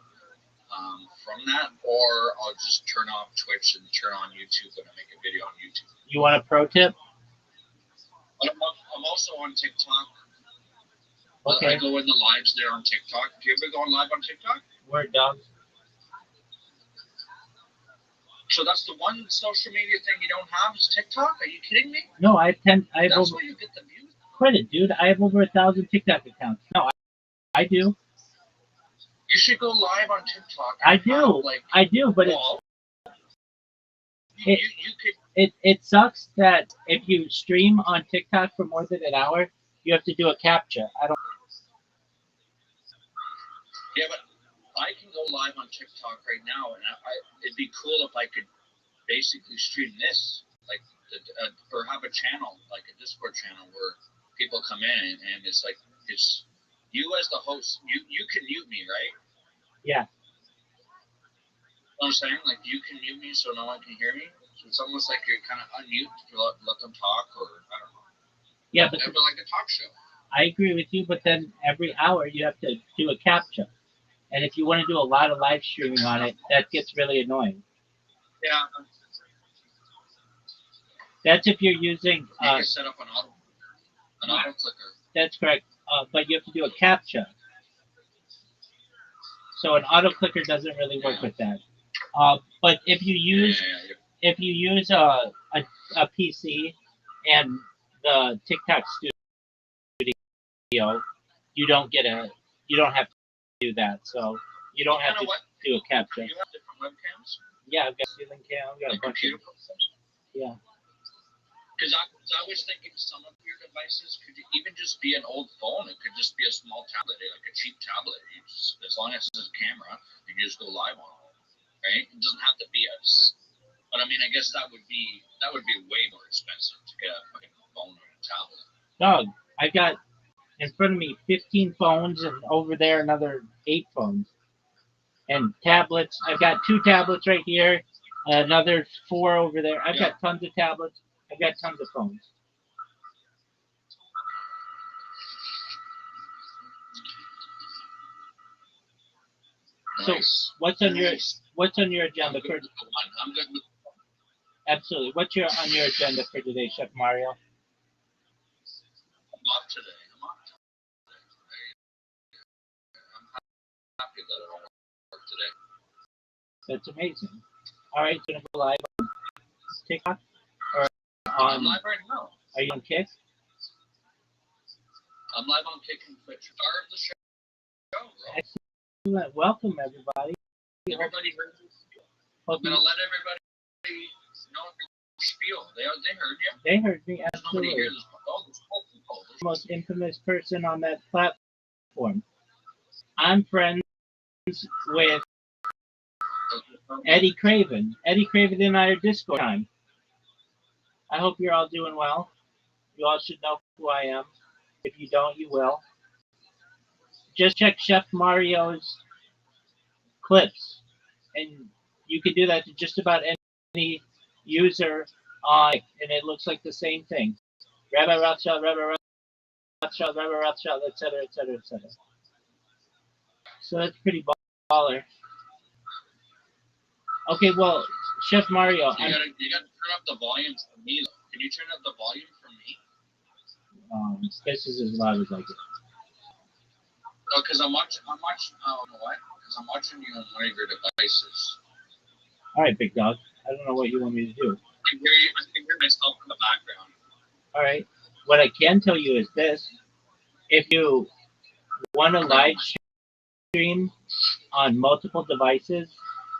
from that, or I'll just turn off Twitch and turn on YouTube when I make a video on YouTube. You want a pro tip? I'm also on TikTok. Okay. I go in the lives there on TikTok. Do you ever go on live on TikTok? Word, dog. So that's the one social media thing you don't have is TikTok? Are you kidding me? No, I have that's where you get the views. Quit it, dude. I have over 1,000 TikTok accounts. No, I do. You should go live on TikTok. I do. I do, but it sucks that if you stream on TikTok for more than an hour, you have to do a captcha. Yeah, but I can go live on TikTok right now, and it'd be cool if I could basically stream this, like, or have a channel, like a Discord channel where people come in, and it's like, it's you as the host. You can mute me, right? Yeah. You know what I'm saying? Like, you can mute me so no one can hear me. So it's almost like you're kind of unmute to let them talk, or I don't know. Yeah, but like a talk show. I agree with you, but then every hour you have to do a captcha. And if you want to do a lot of live streaming on it, that gets really annoying. Yeah. That's if you're using... you can set up an auto clicker. That's correct. But you have to do a captcha. So an auto clicker doesn't really work with that. But if you use a PC and the TikTok studio, you don't have to do that. So you don't have to do a captcha. You have different webcams? Yeah, I've got ceiling cam. I've got a bunch computer of... Yeah. Because I was thinking some of your devices could even just be an old phone. It could just be a small tablet, like a cheap tablet. As long as it's a camera, you can just go live on it, right? It doesn't have to be but I mean, I guess that would be way more expensive to get a fucking phone or a tablet. Dog, I got in front of me 15 phones and over there another 8 phones. And tablets, I've got 2 tablets right here, another 4 over there. I've got tons of tablets. I've got tons of phones. Nice. So what's on your agenda for? I'm good with. Absolutely. What's on your agenda for today, Chef Mario? I'm off today. I'm happy that I don't work today. That's amazing. All right, gonna go live on TikTok. I'm live right now. Are you on Kick? I'm live on Kick and Twitch. Start of the show, bro. Excellent. Welcome, everybody. Everybody heard this. I'm going to let everybody know the spiel. They heard you. They heard me, Nobody absolutely. hears this. Oh, this The most infamous person on that platform. I'm friends with Eddie Craven. Eddie Craven and I are Discord time. I hope you're all doing well. You all should know who I am. If you don't, you will. Just check Chef Mario's clips, and you can do that to just about any user on, and it looks like the same thing. Rabbi Rothschild, Rabbi Rothschild, Rabbi Rothschild, etc., etc., etc. So that's pretty baller. Okay, well, Chef Mario. You gotta turn up the volume for me, though. Can you turn up the volume for me? This is as loud as I get. Oh, because I'm watching, what? Because I'm watching you on one of your devices. All right, big dog. I don't know what you want me to do. I can hear myself in the background. All right. What I can tell you is this. If you want to live stream on multiple devices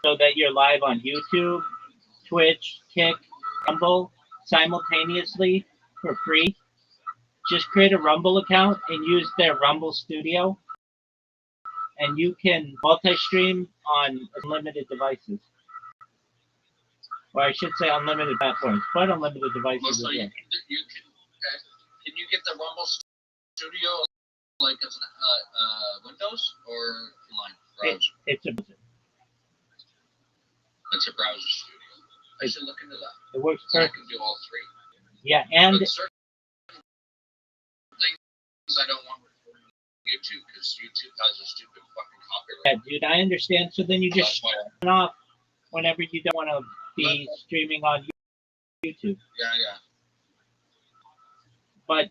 so that you're live on YouTube, Twitch, Kick, Rumble simultaneously for free, just create a Rumble account and use their Rumble Studio, and you can multi-stream on unlimited devices. Or I should say unlimited platforms, but unlimited devices Well, as so well. can you get the Rumble Studio like as Windows or online browser? It's a browser. It's a browser studio. I should look into that. It works So I perfect. can do all three. Yeah, and But certain things I don't want with YouTube because YouTube has a stupid fucking copyright. yeah, dude, I understand. So then you just turn off whenever you don't want to be streaming on YouTube. Yeah. But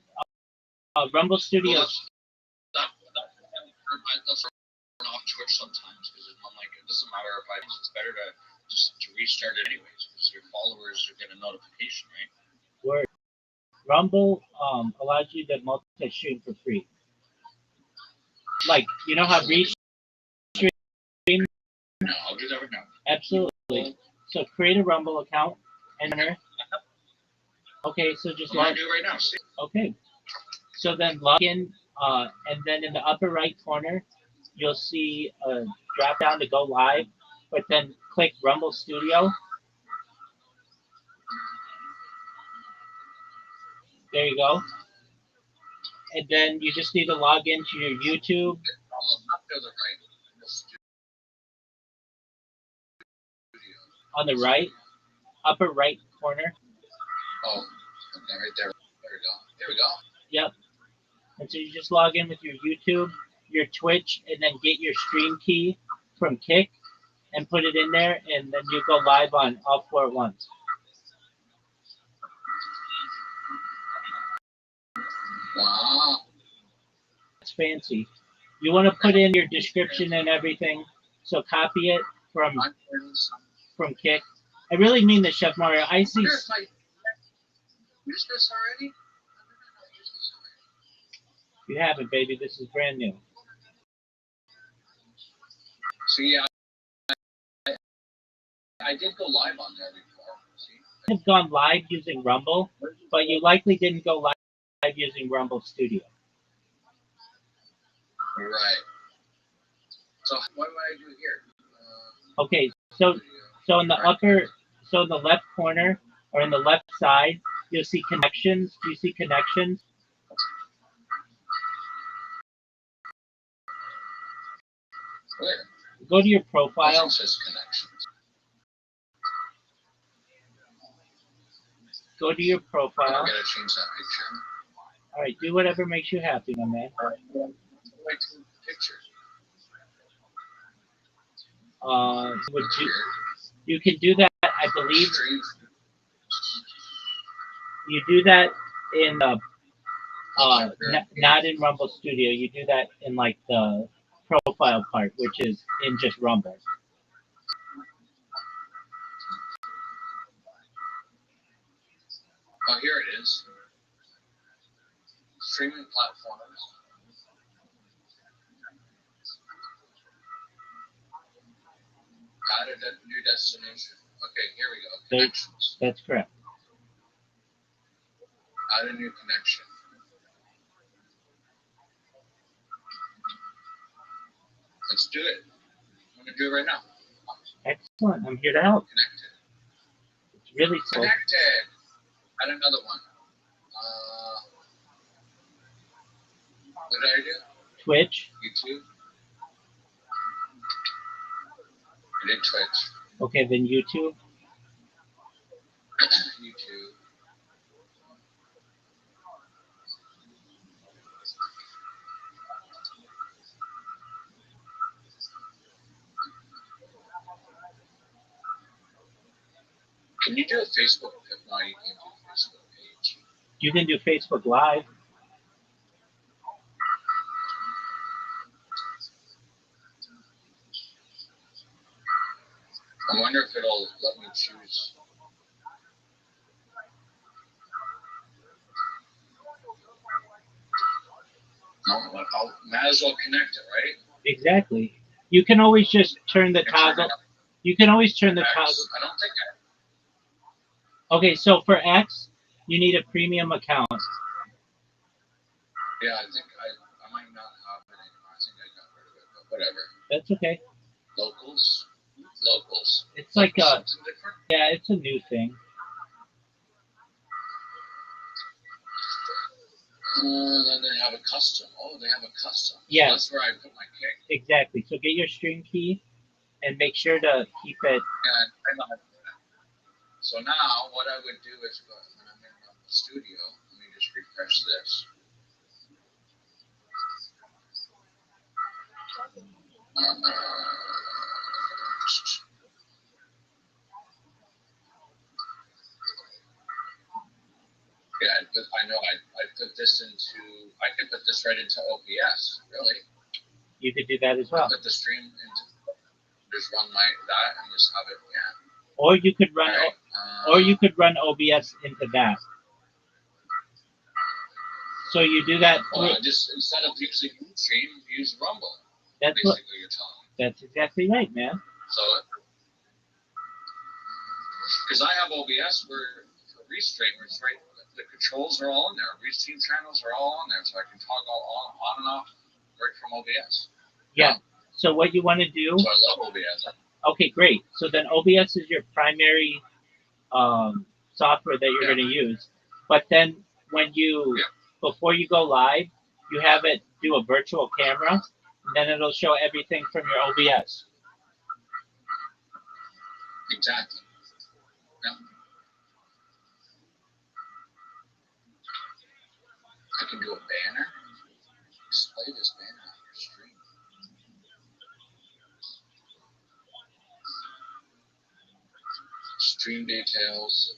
Rumble Studio. Well, that's turn off Twitch sometimes because I'm like, it doesn't matter if it's better to restart it anyways because your followers are getting a notification, right? Where Rumble allows you to multi-stream for free. Like, you know how restream? No, I'll do that right now. Absolutely. So create a Rumble account and enter. Okay, so just I'm gonna do it right now. See? Okay. So then log in, and then in the upper right corner, you'll see a drop down to go live, but then click Rumble Studio. There you go. And then you just need to log into your YouTube. On the right, upper right corner. Oh, okay, right there. There we go. Here we go. Yep. And so you just log in with your YouTube, your Twitch, and then get your stream key from Kick and put it in there, and then you go live on all four at once. Wow. It's fancy. You want to put in your description and everything, so copy it from Kick. I really mean this, Chef Mario. I see. Use this already? You haven't, baby. This is brand new. See, I did go live on there before. See? You have gone live using Rumble, but you likely didn't go live using Rumble Studio. Right. So what do I do here? Okay, so in the in the left corner or in the left side, you'll see connections. Do you see connections? Where? Go to your profile. It says connections. Go to your profile. I gotta change that picture. All right, do whatever makes you happy, my man. Picture. You can do that, I believe. You do that in not in Rumble Studio. You do that in like the profile part, which is in just Rumble. Oh, here it is. Streaming platforms. Add a new destination. Okay, here we go. Connections. That's correct. Add a new connection. Let's do it. I'm going to do it right now. Excellent. I'm here to help. Connected. It's really slow. Connected. Add another one. What did I do? Twitch. YouTube. I did Twitch. Okay, then YouTube. YouTube. Can you do a Facebook? No, you can't do a Facebook page. You can do Facebook Live. I wonder if it'll let me choose. No, I'll might as well connect it, right? Exactly. You can always just turn the toggle. You can always turn the toggle. I don't think Okay, so for X, you need a premium account. Yeah, I think I might not have it anymore. I think I got rid of it, but whatever. That's okay. Locals. It's like a, something different. yeah, it's a new thing. Then they have a custom. Oh, they have a custom. Yeah. So that's where I put my kick. Exactly. So get your stream key and make sure to keep it. Yeah, I know how to do that. So now what I would do is go, when I'm in the studio, let me just refresh this. Yeah, I know. I put this into. I could put this right into OBS. Really. You could do that as well. Put the stream into. Just run that and just have it. Yeah. Or you could run. Right. Or you could run OBS into that. So you do that. Just instead of using Stream, use Rumble. That's basically what. You're telling me. That's exactly right, man. So, because I have OBS for Restream, right? The controls are all in there. Restream channels are all on there, so I can toggle on and off right from OBS. Yeah. So what you want to do? So I love OBS. Okay, great. So then OBS is your primary software that you're going to use. But then when you, before you go live, you have it do a virtual camera, and then it'll show everything from your OBS. Exactly. Yeah. I can do a banner. Display this banner on your stream. Stream details.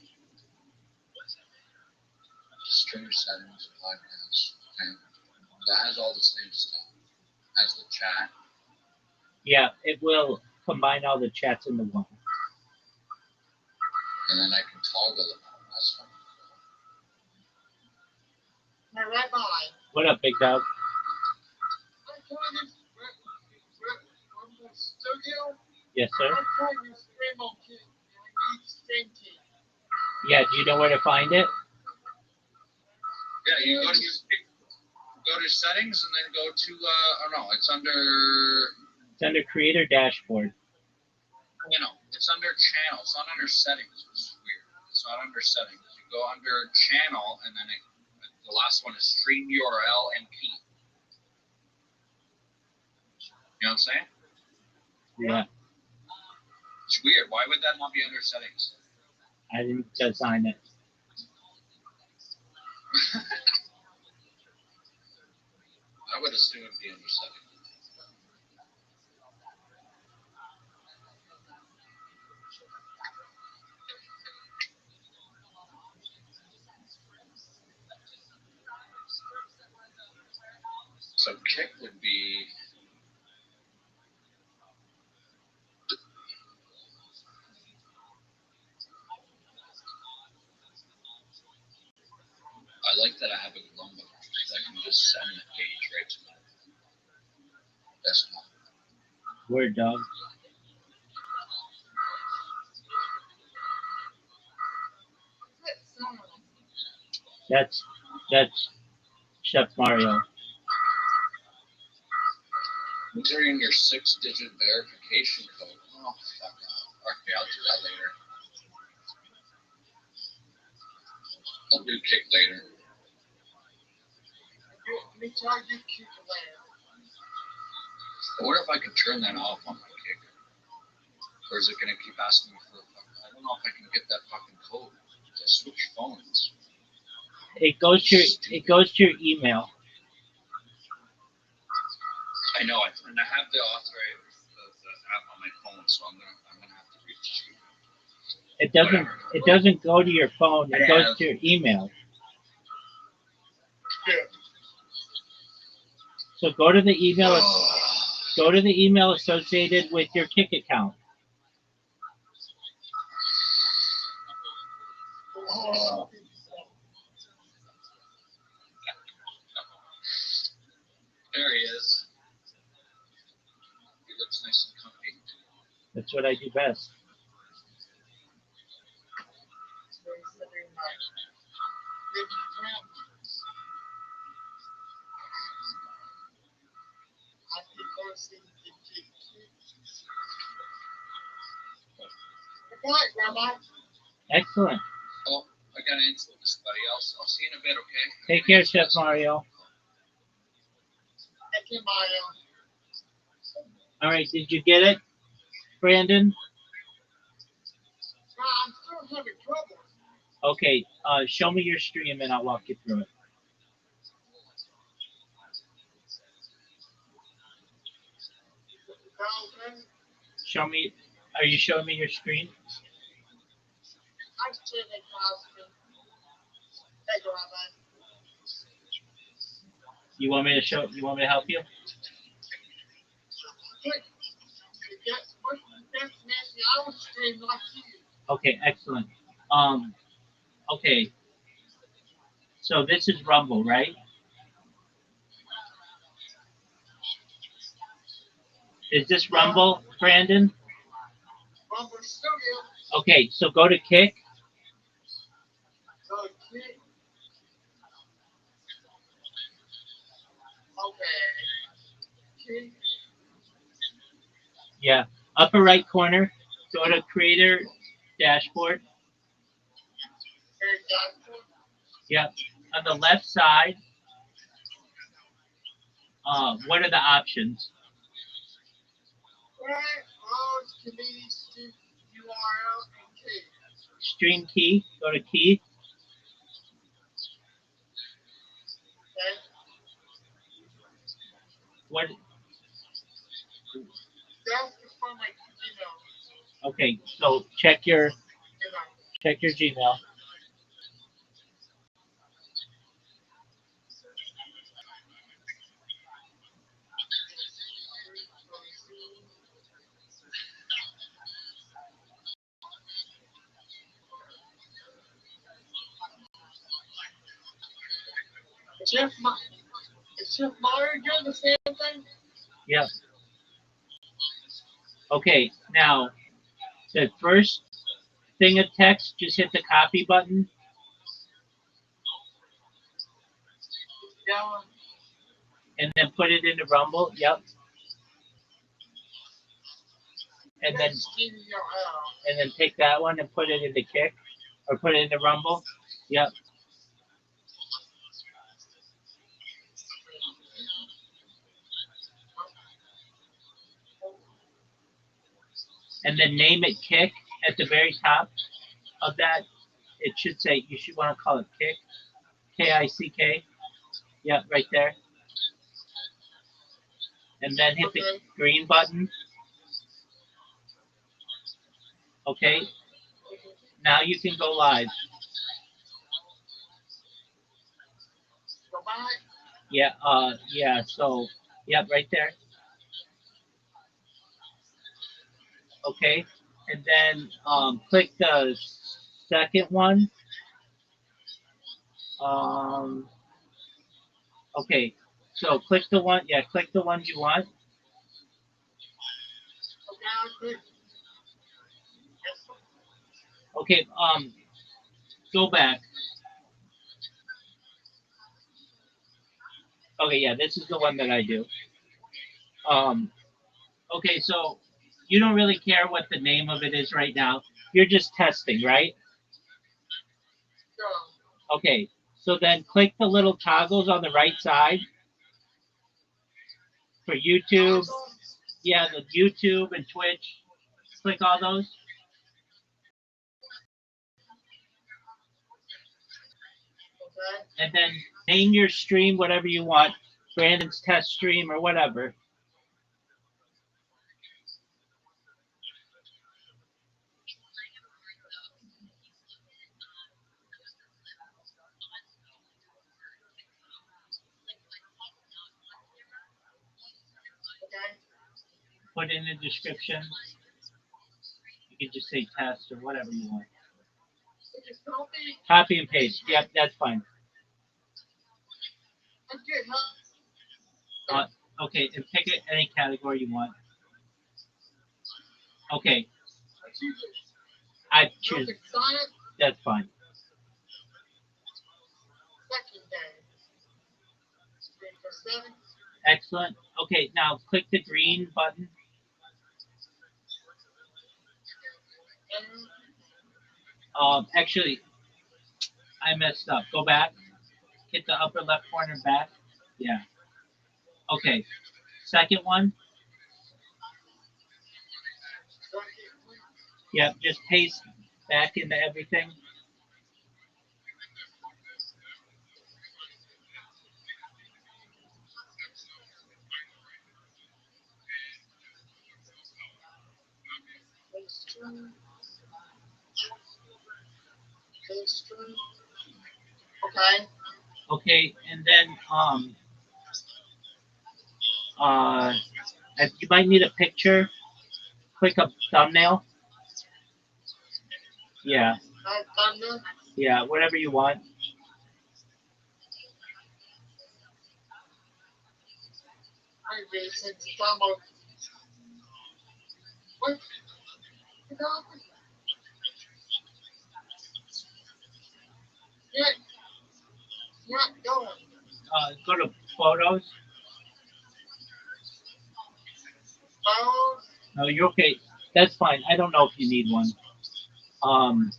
Stream settings. Podcast. Okay. That has all the same stuff. Has the chat. Yeah, it will combine all the chats into one. And then I can toggle them. That's fun. Now, Rabbi. What up, big dog? I tried this studio. Yes, sir. I tried this stream on key. I need stream key. Yeah, do you know where to find it? Yeah, you go to settings and then go to oh no, it's under. It's under Creator Dashboard. You know, it's under channel. It's not under settings, which is weird. It's not under settings. You go under channel, and then the last one is stream URL and P. You know what I'm saying? Yeah. It's weird. Why would that not be under settings? I didn't design it. I would assume it'd be under settings. So kick would be. that I have a Chromebook because I can just send the page right to my desktop. Word, dog. That's Chef Mario. Enter in your 6-digit verification code. Oh, fuck off. Okay, I'll do that later. I'll do kick later. I wonder if I can turn that off on my kick. Or is it going to keep asking me for a fucking... I don't know if I can get that fucking code to switch phones. It goes to your email. I know, and I have the app on my phone, so I'm gonna have to reach you. It doesn't go to your phone. It goes to your email. So go to the email. Go to the email associated with your Kick account. There he is. He looks nice and comfy. That's what I do best. Rabbi. Excellent. Oh, I gotta answer this, buddy. I'll see you in a bit, okay? Take care, Chef Mario. Thank you, Mario. All right, did you get it, Brandon? I'm still having trouble. Okay, show me your stream and I'll walk you through it. Show me. Are you showing me your screen? I'm still in Cosby. Thank you, Rabbi. You want me to help you? Okay, excellent. Okay. So this is Rumble, right? Is this Rumble, Brandon? Rumble Studio. Okay, so go to Kick. Go to Kick. Okay. Kick. Yeah, upper right corner. Go to Creator Dashboard. Yep. On the left side, what are the options? Stream key. Go to key. What? Okay, so check your Gmail. Is Chef Mario doing the same thing? Yep. Okay, now the first thing of text, just hit the copy button. Yeah. And then put it into Rumble. Yep. And then take that one and put it into Kick, or put it into Rumble. Yep. And then name it Kick at the very top of that. It should say, you should want to call it Kick. K-I-C-K. Yep, right there. And then hit the green button. Okay. Now you can go live. Yeah, so, yep, right there. Okay. And then click the second one. Um, okay, so click the one. Yeah, click the ones you want. Okay, go back. Okay, yeah, this is the one that I do. Um, okay, so you don't really care what the name of it is right now. You're just testing, right? Okay, so then click the little toggles on the right side for YouTube. Yeah, the YouTube and Twitch. Click all those. And then name your stream whatever you want. Brandon's test stream or whatever. Put in the description. You can just say test or whatever you want. Copy and paste. Yep, that's fine. Okay, and pick it any category you want. Okay. I choose. That's fine. Excellent. Okay, now click the green button. Actually, I messed up. Go back. Hit the upper left corner back. Yeah. Okay. Second one. Yep. Just paste back into everything. Okay. Okay, and then if you might need a picture, click a thumbnail. Yeah. Yeah, whatever you want. Go to photos. No, you're okay. That's fine. I don't know if you need one. Um,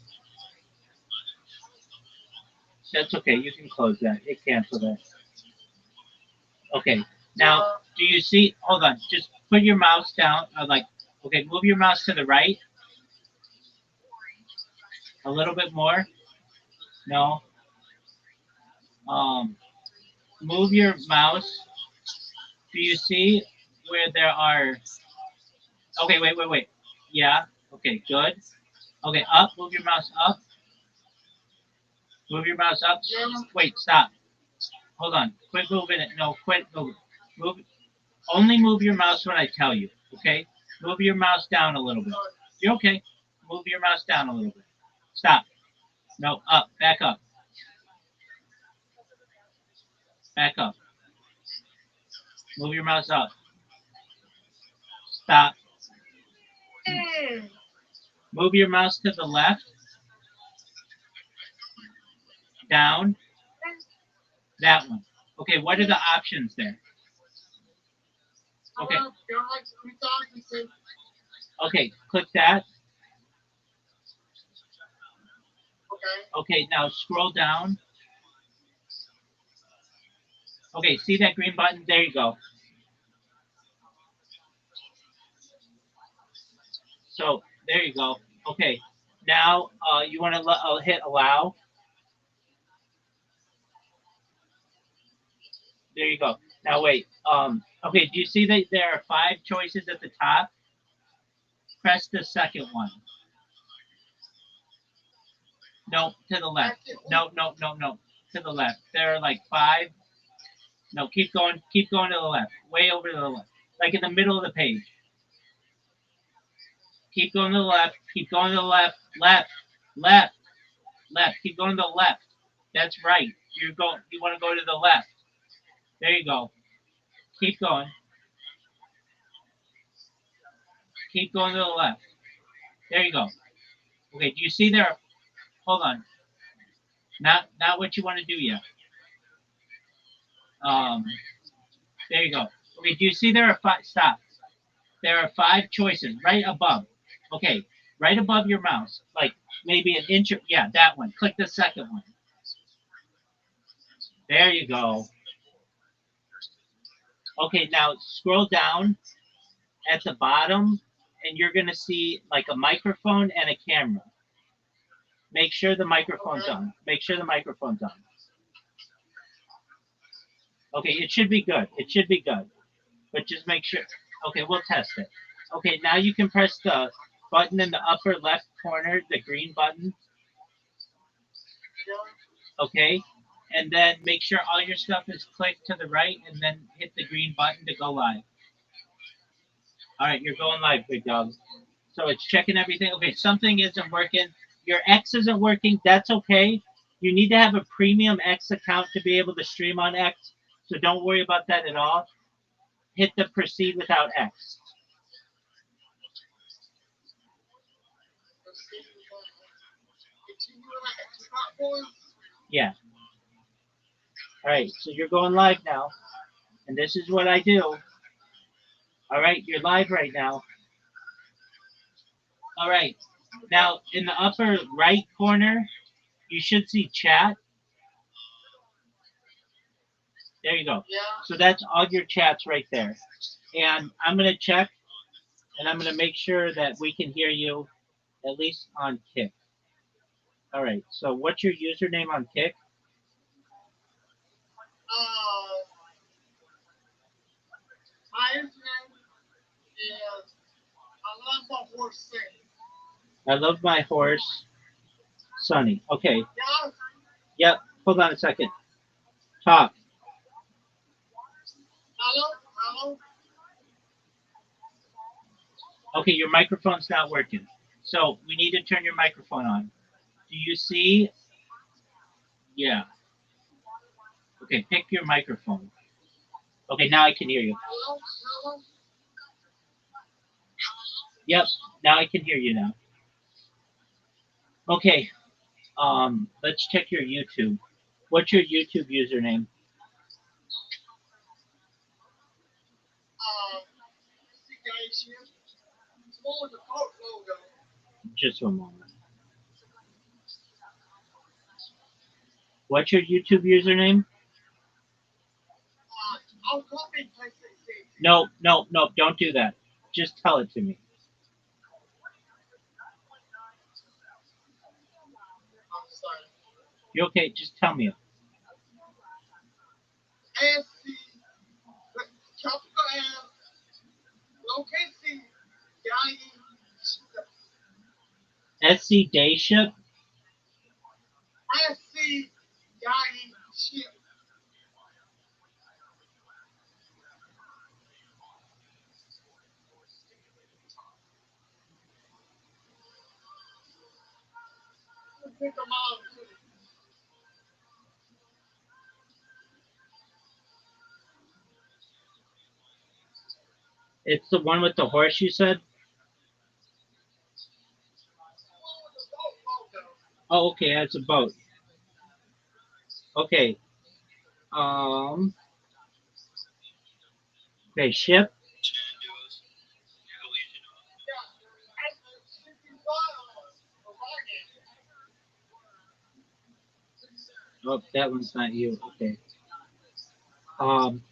that's okay. You can close that. It cancel that. Okay. Now, do you see? Hold on. Just put your mouse down. Okay, move your mouse to the right. A little bit more. No. Um, move your mouse. Do you see where there are? Okay, wait. Yeah. Okay, good. Okay, up. Move your mouse up. Move your mouse up. Wait, stop. Hold on. Quit moving it. No, quit moving. Move. Only move your mouse when I tell you. Okay. Move your mouse down a little bit. You're okay. Move your mouse down a little bit. Stop. No, up. Back up. Back up. Move your mouse up. Stop. Move your mouse to the left. Down. That one. Okay, what are the options there? Okay. Okay, click that. Okay, now scroll down. Okay, see that green button? There you go. So there you go. Okay, now you want to hit allow. There you go. Now wait. Okay, do you see that there are 5 choices at the top? Press the second one. No, to the left. No. To the left. There are like 5. No, keep going. Keep going to the left. Way over to the left. Like in the middle of the page. Keep going to the left. Keep going to the left. Left. Left. Left. Keep going to the left. That's right. You want to go to the left. There you go. Keep going. Keep going to the left. There you go. Okay, do you see there? Hold on. Not what you want to do yet. Um, there you go. Okay, do you see there are five? Stop. There are five choices right above. Okay, right above your mouse, like maybe an inch. Yeah, that one. Click the second one. There you go. Okay, now scroll down at the bottom, and you're gonna see like a microphone and a camera. Make sure the microphone's on. Make sure the microphone's on. Okay, it should be good. It should be good. But just make sure. Okay, we'll test it. Okay, now you can press the button in the upper left corner, the green button. Okay, and then make sure all your stuff is clicked to the right, and then hit the green button to go live. All right, you're going live, big dog. So it's checking everything. Okay, something isn't working. Your X isn't working. That's okay. You need to have a premium X account to be able to stream on X. So don't worry about that at all. Hit the proceed without X. Yeah. All right, so you're going live now. And this is what I do. All right, you're live right now. All right. Now, in the upper right corner, you should see chat. There you go. So that's all your chats right there. And I'm going to check, and I'm going to make sure that we can hear you at least on Kick. All right. So what's your username on Kick? My username is I love my horse Sunny. I love my horse, Sunny. Okay. Yeah. Yep. Hold on a second. Talk. Hello. Okay, your microphone's not working. So we need to turn your microphone on. Do you see? Yeah. Okay, pick your microphone. Okay, now I can hear you. Hello. Yep, now I can hear you now. Okay, let's check your YouTube. What's your YouTube username? Just one moment. What's your YouTube username? No, don't do that. Just tell it to me. You okay? Just tell me it. SC Day Ship? It's the one with the horse you said? Oh, okay, it's a boat. Okay. Okay, ship. Oh, that one's not you. Okay. Um,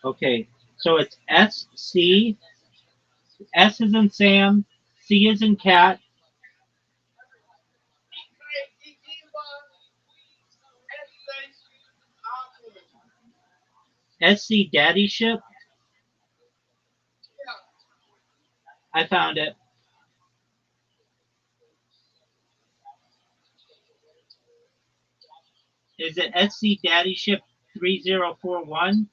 okay. So it's SC. S is in Sam. C is in cat. SC Daddy Ship. I found it. Is it SC Daddy Ship 3041?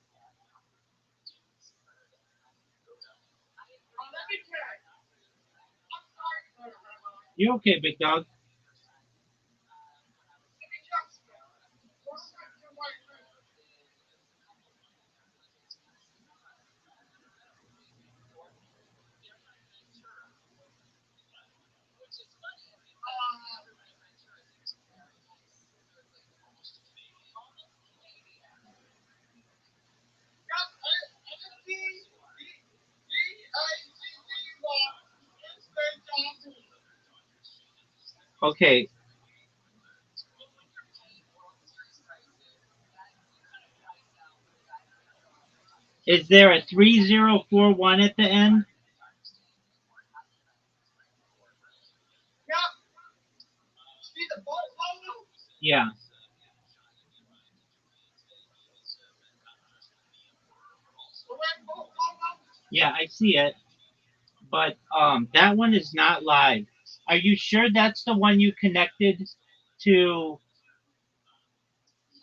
You okay, big dog? Okay. Is there a 3041 at the end? Yeah. Yeah, I see it. But that one is not live. Are you sure that's the one you connected to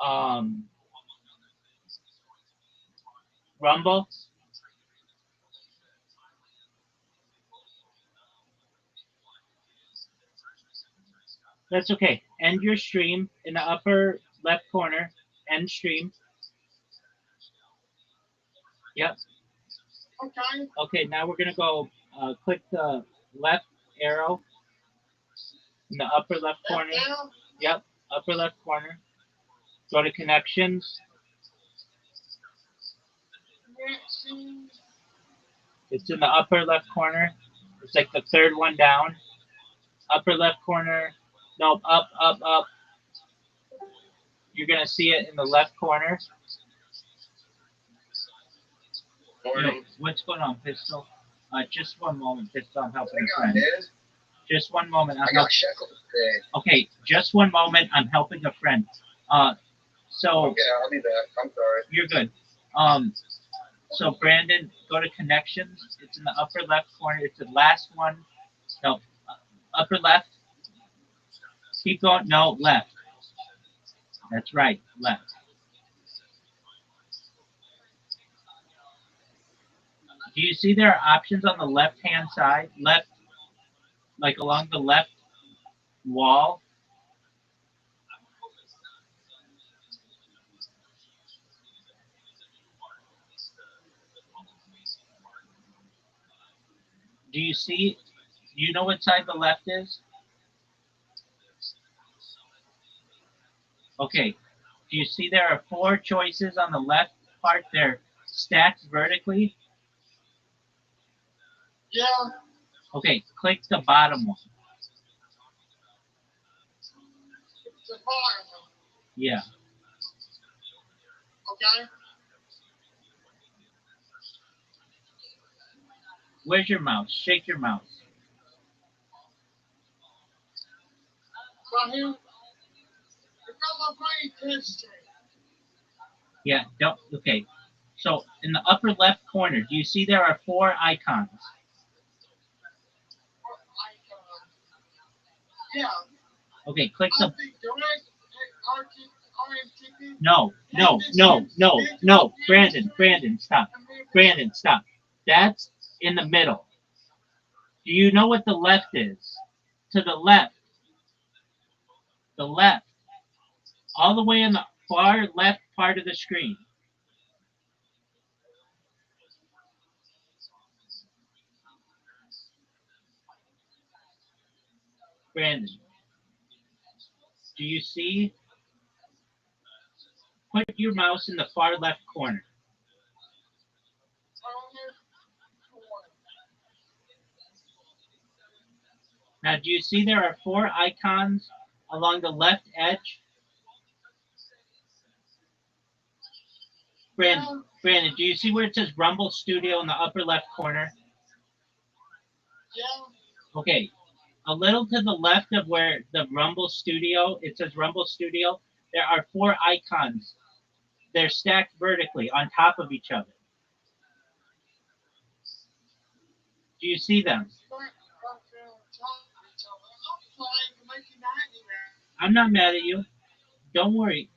um Rumble? That's okay. End your stream in the upper left corner. End stream. Yep. Okay, now we're gonna go click the left arrow in the upper left corner. Yep, upper left corner. Go to connections. It's in the upper left corner. It's like the third one down. Upper left corner. Nope, up, up, up. You're gonna see it in the left corner. Yo, what's going on, Pistol? Just one moment, Pistol. I'm helping a friend. Just one moment. I got shekels today. Okay, just one moment. I'm helping a friend. So Okay, I'll be back. I'm sorry. you're good. So Brandon, go to connections. It's in the upper left corner. It's the last one. No, upper left. Keep going. No, left. That's right, left. Do you see there are options on the left-hand side? Left, like along the left wall. Do you see? Do you know what side the left is? Okay. Do you see there are 4 choices on the left part? They're stacked vertically. Yeah. Okay, click the bottom one. It's a fire. Yeah. Okay. Where's your mouse? Shake your mouse. Right here. It's on my brain test. Yeah, don't. Okay. So in the upper left corner, do you see there are 4 icons? Yeah. Okay, click the. No. No. Brandon, stop. Brandon, stop. That's in the middle. Do you know what the left is? To the left. The left. All the way in the far left part of the screen. Brandon, do you see? Put your mouse in the far left corner. Now, do you see there are 4 icons along the left edge? Brandon, do you see where it says Rumble Studio in the upper left corner? Yeah. Okay, a little to the left of where the Rumble Studio, it says Rumble Studio, there are 4 icons. They're stacked vertically on top of each other. Do you see them? I'm not mad at you. Don't worry.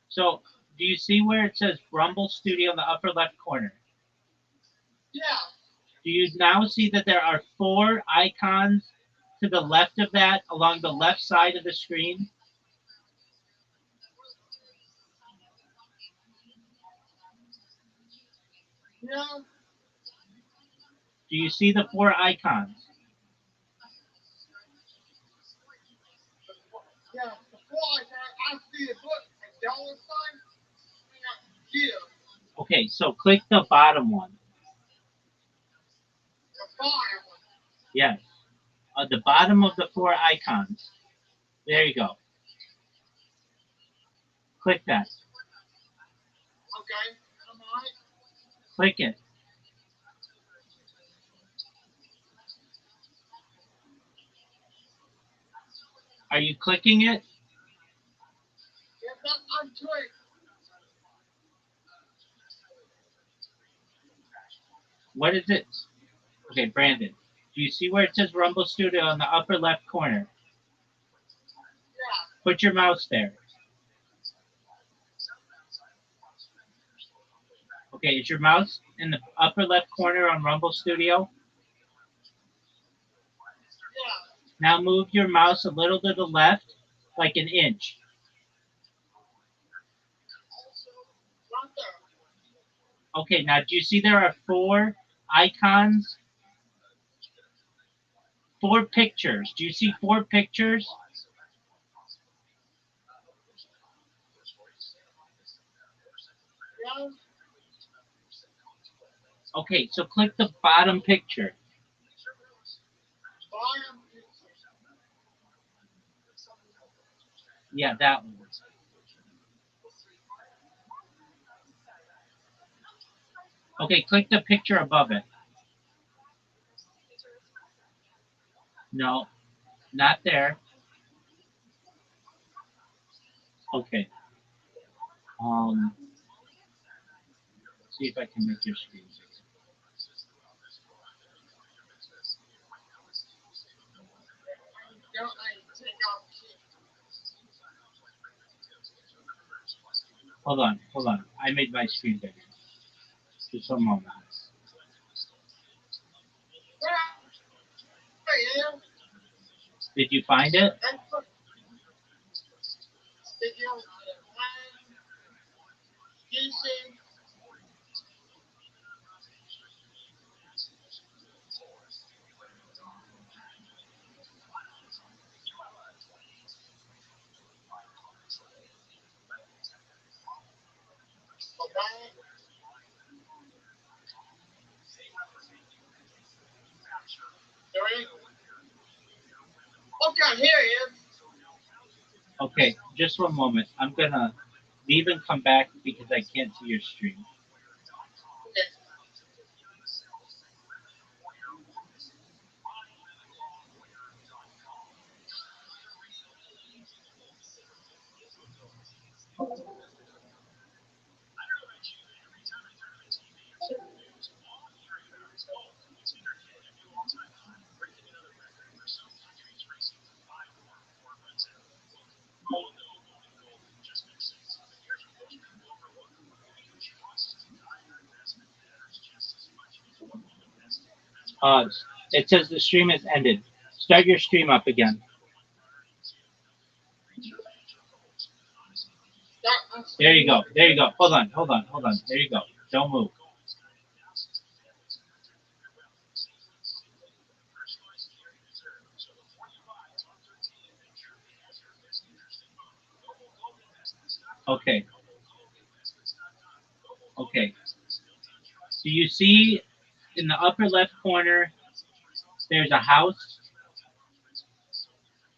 So, do you see where it says Rumble Studio in the upper left corner? Yeah. Do you now see that there are 4 icons to the left of that, along the left side of the screen? Yeah. Do you see the 4 icons? Yeah. Before I see it, look, a dollar sign. Yeah. Okay, so click the bottom one. The bottom one. Yes. At the bottom of the 4 icons. There you go. Click that. Okay. Come on. Click it. Are you clicking it? Yes, I'm doing. What is it? Okay, Brandon. Do you see where it says Rumble Studio in the upper left corner? Yeah. Put your mouse there. Okay, is your mouse in the upper left corner on Rumble Studio? Yeah. Now move your mouse a little to the left, like an inch. Right there. Okay, now do you see there are 4 icons? 4 pictures. Do you see 4 pictures? Yeah. Okay, so click the bottom picture. Bottom. Yeah, that one. Okay, click the picture above it. No, not there. Okay. See if I can make your screen bigger. Don't I take off. Hold on. I made my screen bigger. Just a moment. Yeah. I am. Did you find it? And put video. Using. Okay. Three. Okay, here it is. Okay, just one moment. I'm gonna leave and come back because I can't see your screen. Okay. Uh, it says the stream has ended. Start your stream up again. There you go. There you go. Hold on. There you go. Don't move. Okay. Okay. Do you see in the upper left corner there's a house?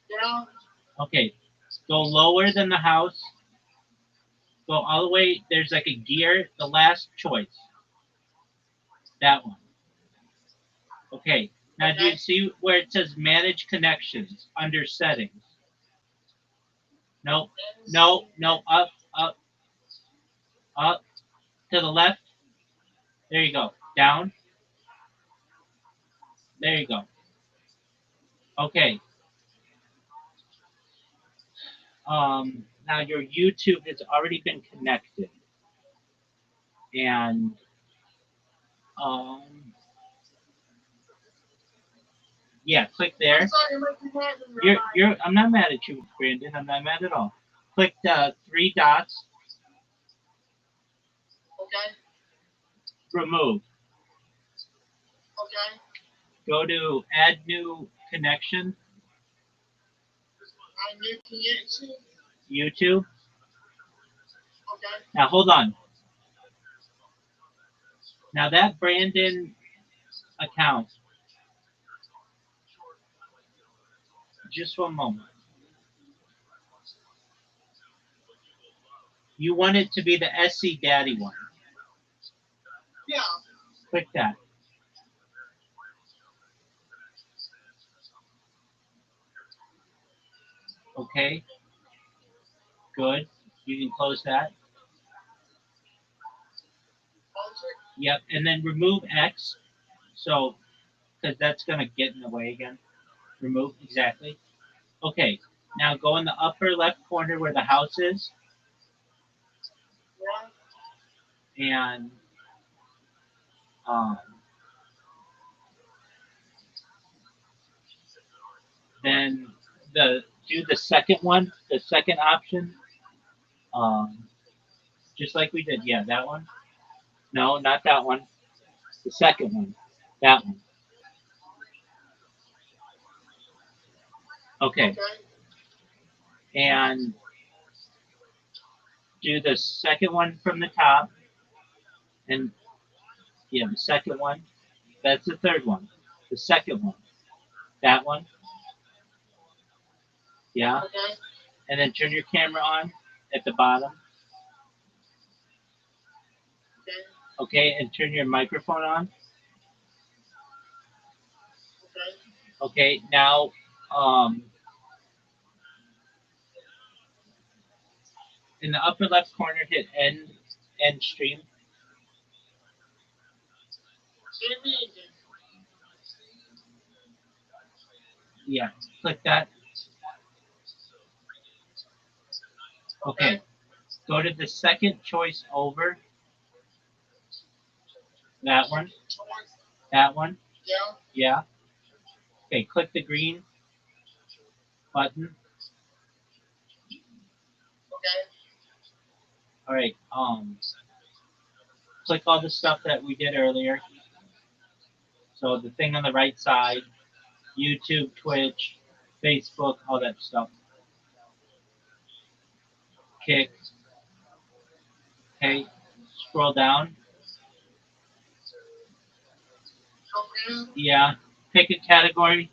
Yeah. Okay. Go lower than the house. Go all the way. There's like a gear. The last choice. That one. Okay. Now do you see where it says manage connections under settings? Nope. No. No. Up. Up. Up. To the left. There you go. Down. There you go. Okay. Now your YouTube has already been connected. And um, Yeah, click there. I'm sorry, you might be mad at me, Rabbi. I'm not mad at you, Brandon. I'm not mad at all. Click the three dots. Okay. Remove. Okay. Go to add new connection. I need to get you. YouTube. Okay. Now hold on. Now that Brandon account. Just one moment. You want it to be the SC Daddy one. Yeah. Click that. Okay. Good. You can close that. Yep. And then remove X. So, because that's going to get in the way again. Remove. Exactly. Okay. Now go in the upper left corner where the house is. And then do the second one, the second option. Just like we did. Yeah, that one. No, not that one. The second one. That one. Okay. And do the second one from the top. And yeah, the second one. That's the third one. The second one. That one. Yeah. Okay. And then turn your camera on at the bottom. Okay, and turn your microphone on. Okay, now in the upper left corner, hit end stream. Yeah, click that. Okay, go to the second choice over. That one. That one. Yeah. Yeah. Okay, click the green button. Okay. All right. Click all the stuff that we did earlier. So the thing on the right side, YouTube, Twitch, Facebook, all that stuff. Kick. Okay. Scroll down. Okay. Yeah. Pick a category.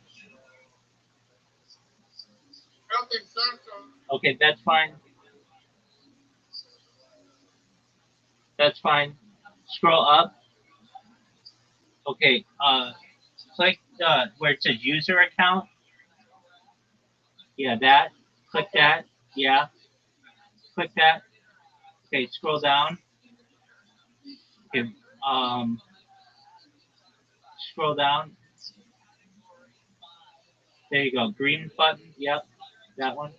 Okay, that's fine. That's fine. Scroll up. Okay. Click where it says user account. Yeah, that. Click that. Yeah. Click that. Okay, scroll down. Okay. Scroll down. There you go. Green button. Yep. That one.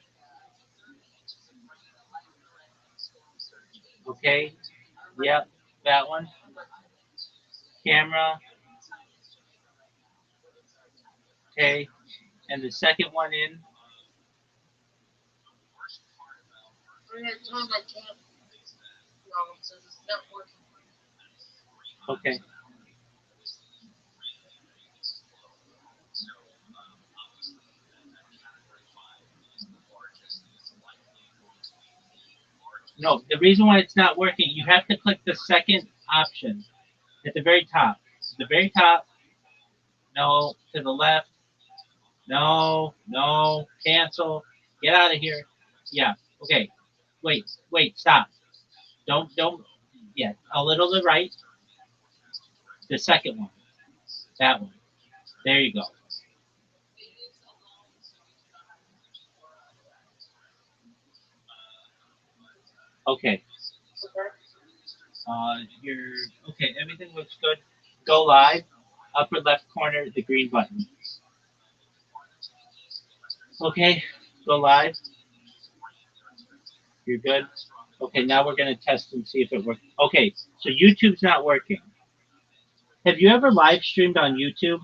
Okay. Yep. That one. Camera. Okay. And the second one in. Okay. No, the reason why it's not working, you have to click the second option at the very top. The very top. No. To the left. No. No. Cancel. Get out of here. Yeah. Okay. Wait. Stop. Don't. Yeah. A little to the right. The second one. That one. There you go. Okay. You're okay. Everything looks good. Go live. Upper left corner, the green button. Okay. Go live. You're good. Okay. Now we're gonna test and see if it works. Okay. So YouTube's not working. Have you ever live streamed on YouTube?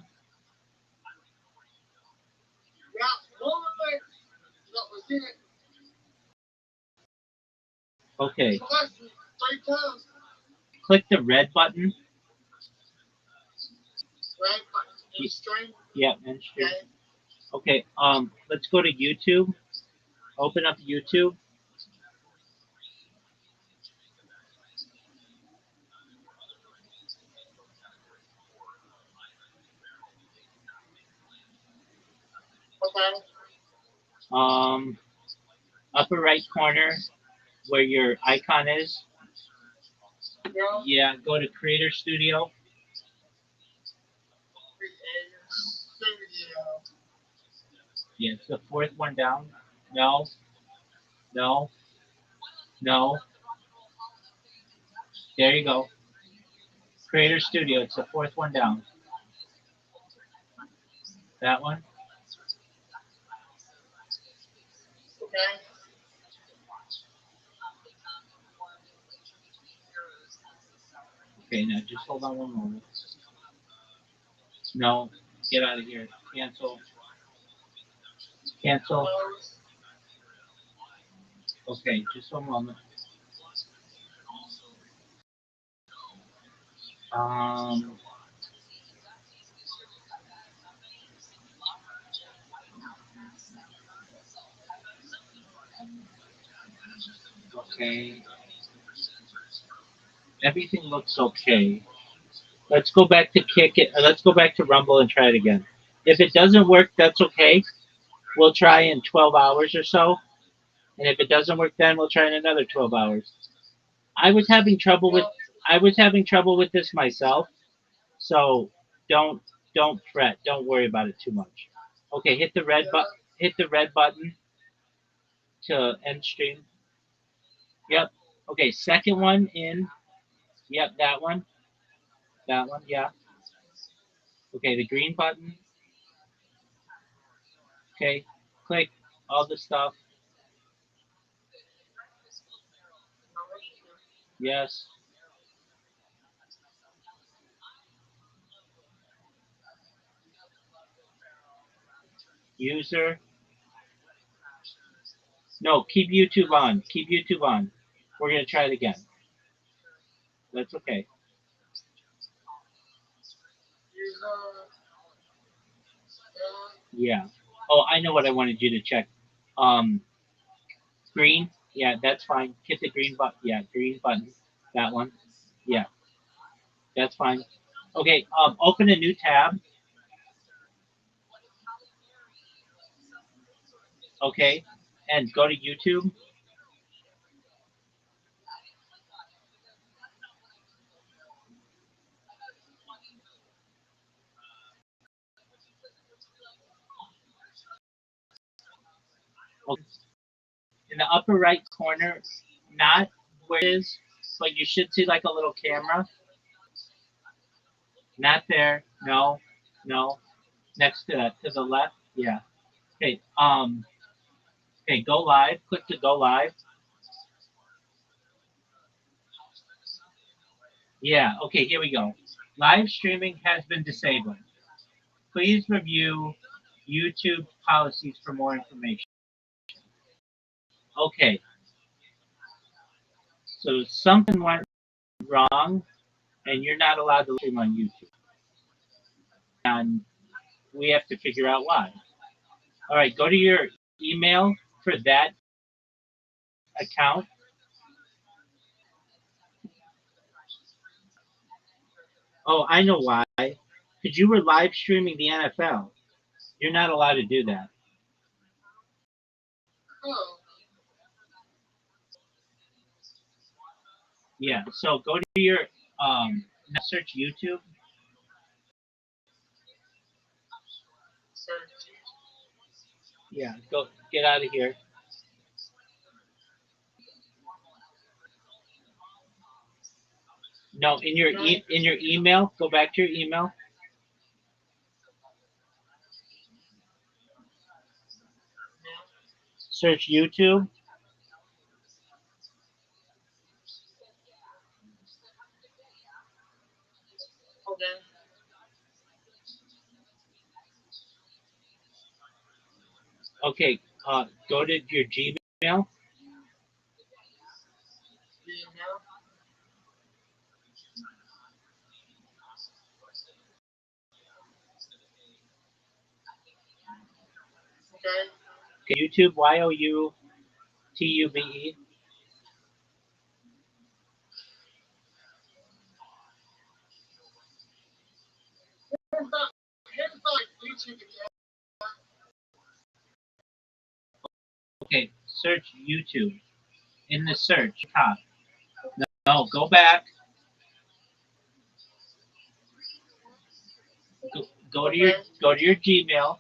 Okay. Plus, 3 times. Click the red button. Red button. In stream. Yeah, and stream. Okay. Okay. Let's go to YouTube. Open up YouTube. Okay. Upper right corner where your icon is. Yeah. Yeah, go to Creator Studio. Creator Studio. Yeah, it's the fourth one down. No, no, no. There you go. Creator Studio. It's the fourth one down. That one. Okay. Okay, now just hold on one moment. No, get out of here. Cancel. Cancel. Close. Okay, just one moment. Um, okay. Everything looks okay. Let's go back to Kick it. Let's go back to Rumble and try it again. If it doesn't work, that's okay. We'll try in 12 hours or so. And if it doesn't work, then we'll try in another 12 hours. I was having trouble with this myself. So don't fret. Don't worry about it too much. Okay, hit the red button to end stream. Yep. Okay, second one in. Yep, that one. That one, yeah. Okay, the green button. Okay, click all the stuff. Yes. User. No, keep YouTube on. Keep YouTube on. We're gonna try it again. That's okay. User. Yeah. Oh, I know what I wanted you to check. Um, green. Yeah, that's fine. Hit the green button. Yeah, green button. That one. Yeah, that's fine. Okay. Open a new tab. Okay, and go to YouTube. Okay. In the upper right corner, not where it is, but you should see like a little camera. Not there. No, no. Next to that, to the left. Yeah. Okay. Okay. Go live. Click to go live. Yeah. Okay. Here we go. Live streaming has been disabled. Please review YouTube policies for more information. Okay. So something went wrong, and you're not allowed to stream on YouTube. And we have to figure out why. All right. Go to your email for that account. Oh, I know why. Because you were live streaming the NFL. You're not allowed to do that. Oh. Yeah. So go to your search YouTube. Search. Yeah. Go get out of here. No, in your email. Go back to your email. Search YouTube. Okay. Okay. Go to your Gmail. Email. Okay. YouTube, YOUTUBE. Here's like YouTube again. Okay, search YouTube. In the search top. No, go back. Go to your Gmail.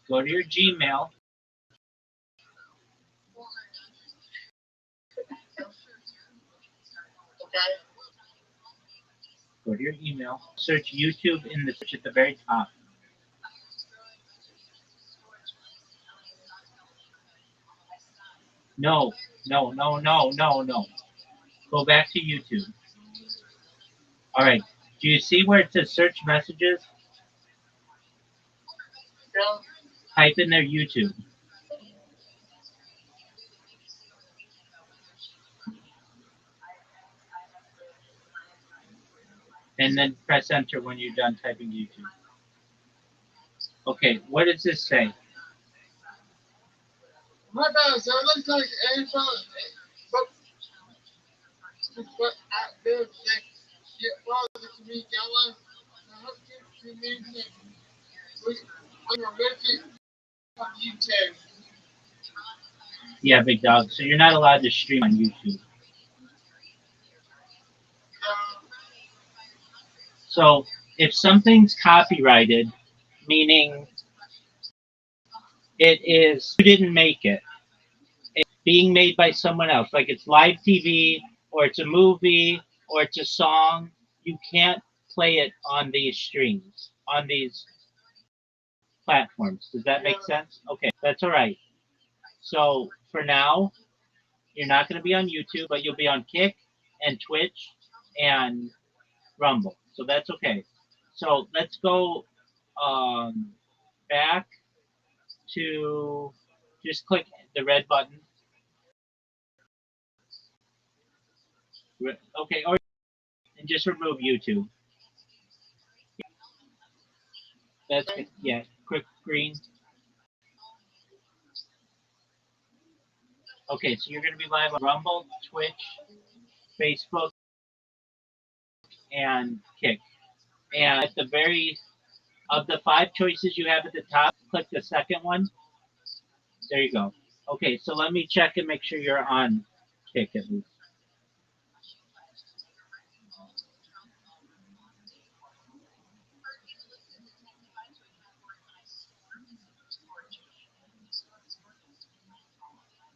Go to your Gmail. Okay. Go to your email. Search YouTube in the search at the very top. No. Go back to YouTube. All right. Do you see where it says search messages? Yeah. Type in their YouTube. And then press enter when you're done typing YouTube. Okay, what does this say? My bad, sir. It looks like but I did say, well, to me, Gala, I hope you mean that we were making on YouTube. Yeah, big dog. So you're not allowed to stream on YouTube. So if something's copyrighted, meaning it is you didn't make it, it's being made by someone else, like it's live TV or it's a movie or it's a song, you can't play it on these streams, on these platforms. Does that make sense? Okay, that's all right. So for now, you're not going to be on YouTube, but you'll be on Kick and Twitch and Rumble. So that's okay. So let's go back to just click the red button. Okay, or and just remove YouTube. That's yeah, quick green. Okay, so you're going to be live on Rumble, Twitch, Facebook, and Kick. And at the very of the 5 choices you have at the top, click the second one. There you go. Okay, so let me check and make sure you're on Kick at least.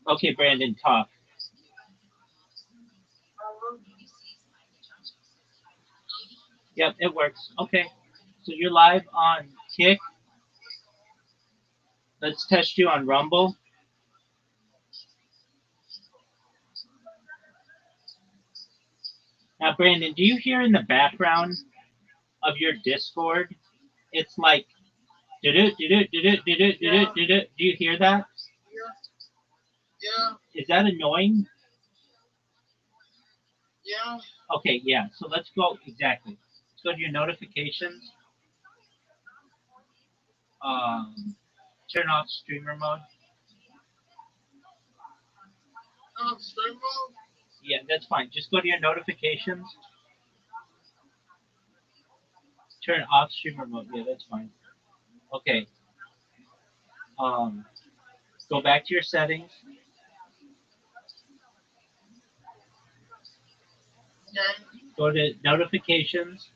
Okay, Brandon, talk. Yep, it works. Okay, so you're live on Kick. Let's test you on Rumble. Now, Brandon, do you hear in the background of your Discord? It's like, do you hear that? Yeah. Is that annoying? Yeah. Okay, yeah. So let's go exactly. Let's go to your notifications. Turn off streamer mode. Streamer mode? Yeah, that's fine. Just go to your notifications. Turn off streamer mode. Yeah, that's fine. Okay. Go back to your settings. Okay. Go to notifications.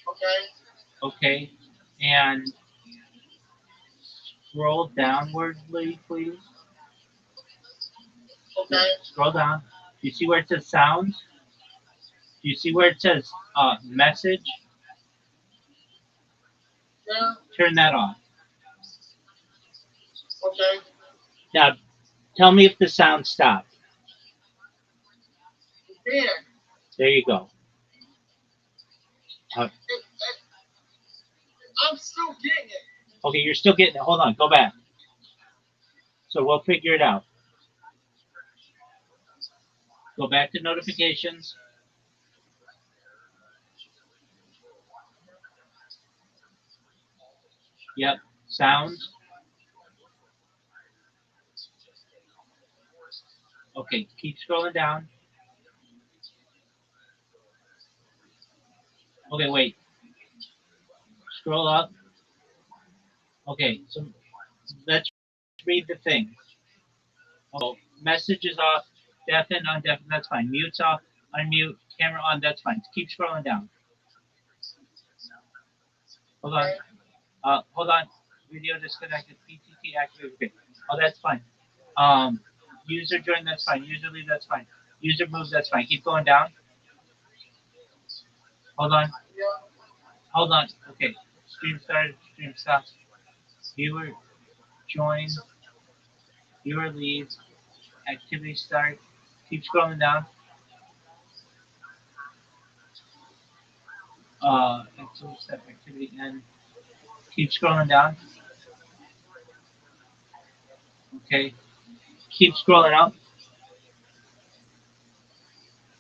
Okay. Okay. And scroll downwardly, please. Okay. Scroll down. Do you see where it says sounds? Do you see where it says message? Yeah. Turn that off. Okay. Now, tell me if the sound stopped. There. There you go. I'm still getting it. Okay, you're still getting it. Hold on, go back. So we'll figure it out. Go back to notifications. Yep, sounds. Okay, keep scrolling down. Okay, wait. Scroll up. Okay, so let's read the thing. Oh, messages off, deafen, undeafen, that's fine. Mute's off, unmute, camera on, that's fine. Keep scrolling down. Hold on. Hold on. Video disconnected. PTT activated. Okay. Oh, that's fine. User join, that's fine. User leave, that's fine. User move, that's fine. Keep going down. Hold on. Hold on. Okay. Stream started. Stream stopped. Viewer join. Viewer leave. Activity start. Keep scrolling down. Activity step. Activity end. Keep scrolling down. Okay. Keep scrolling up.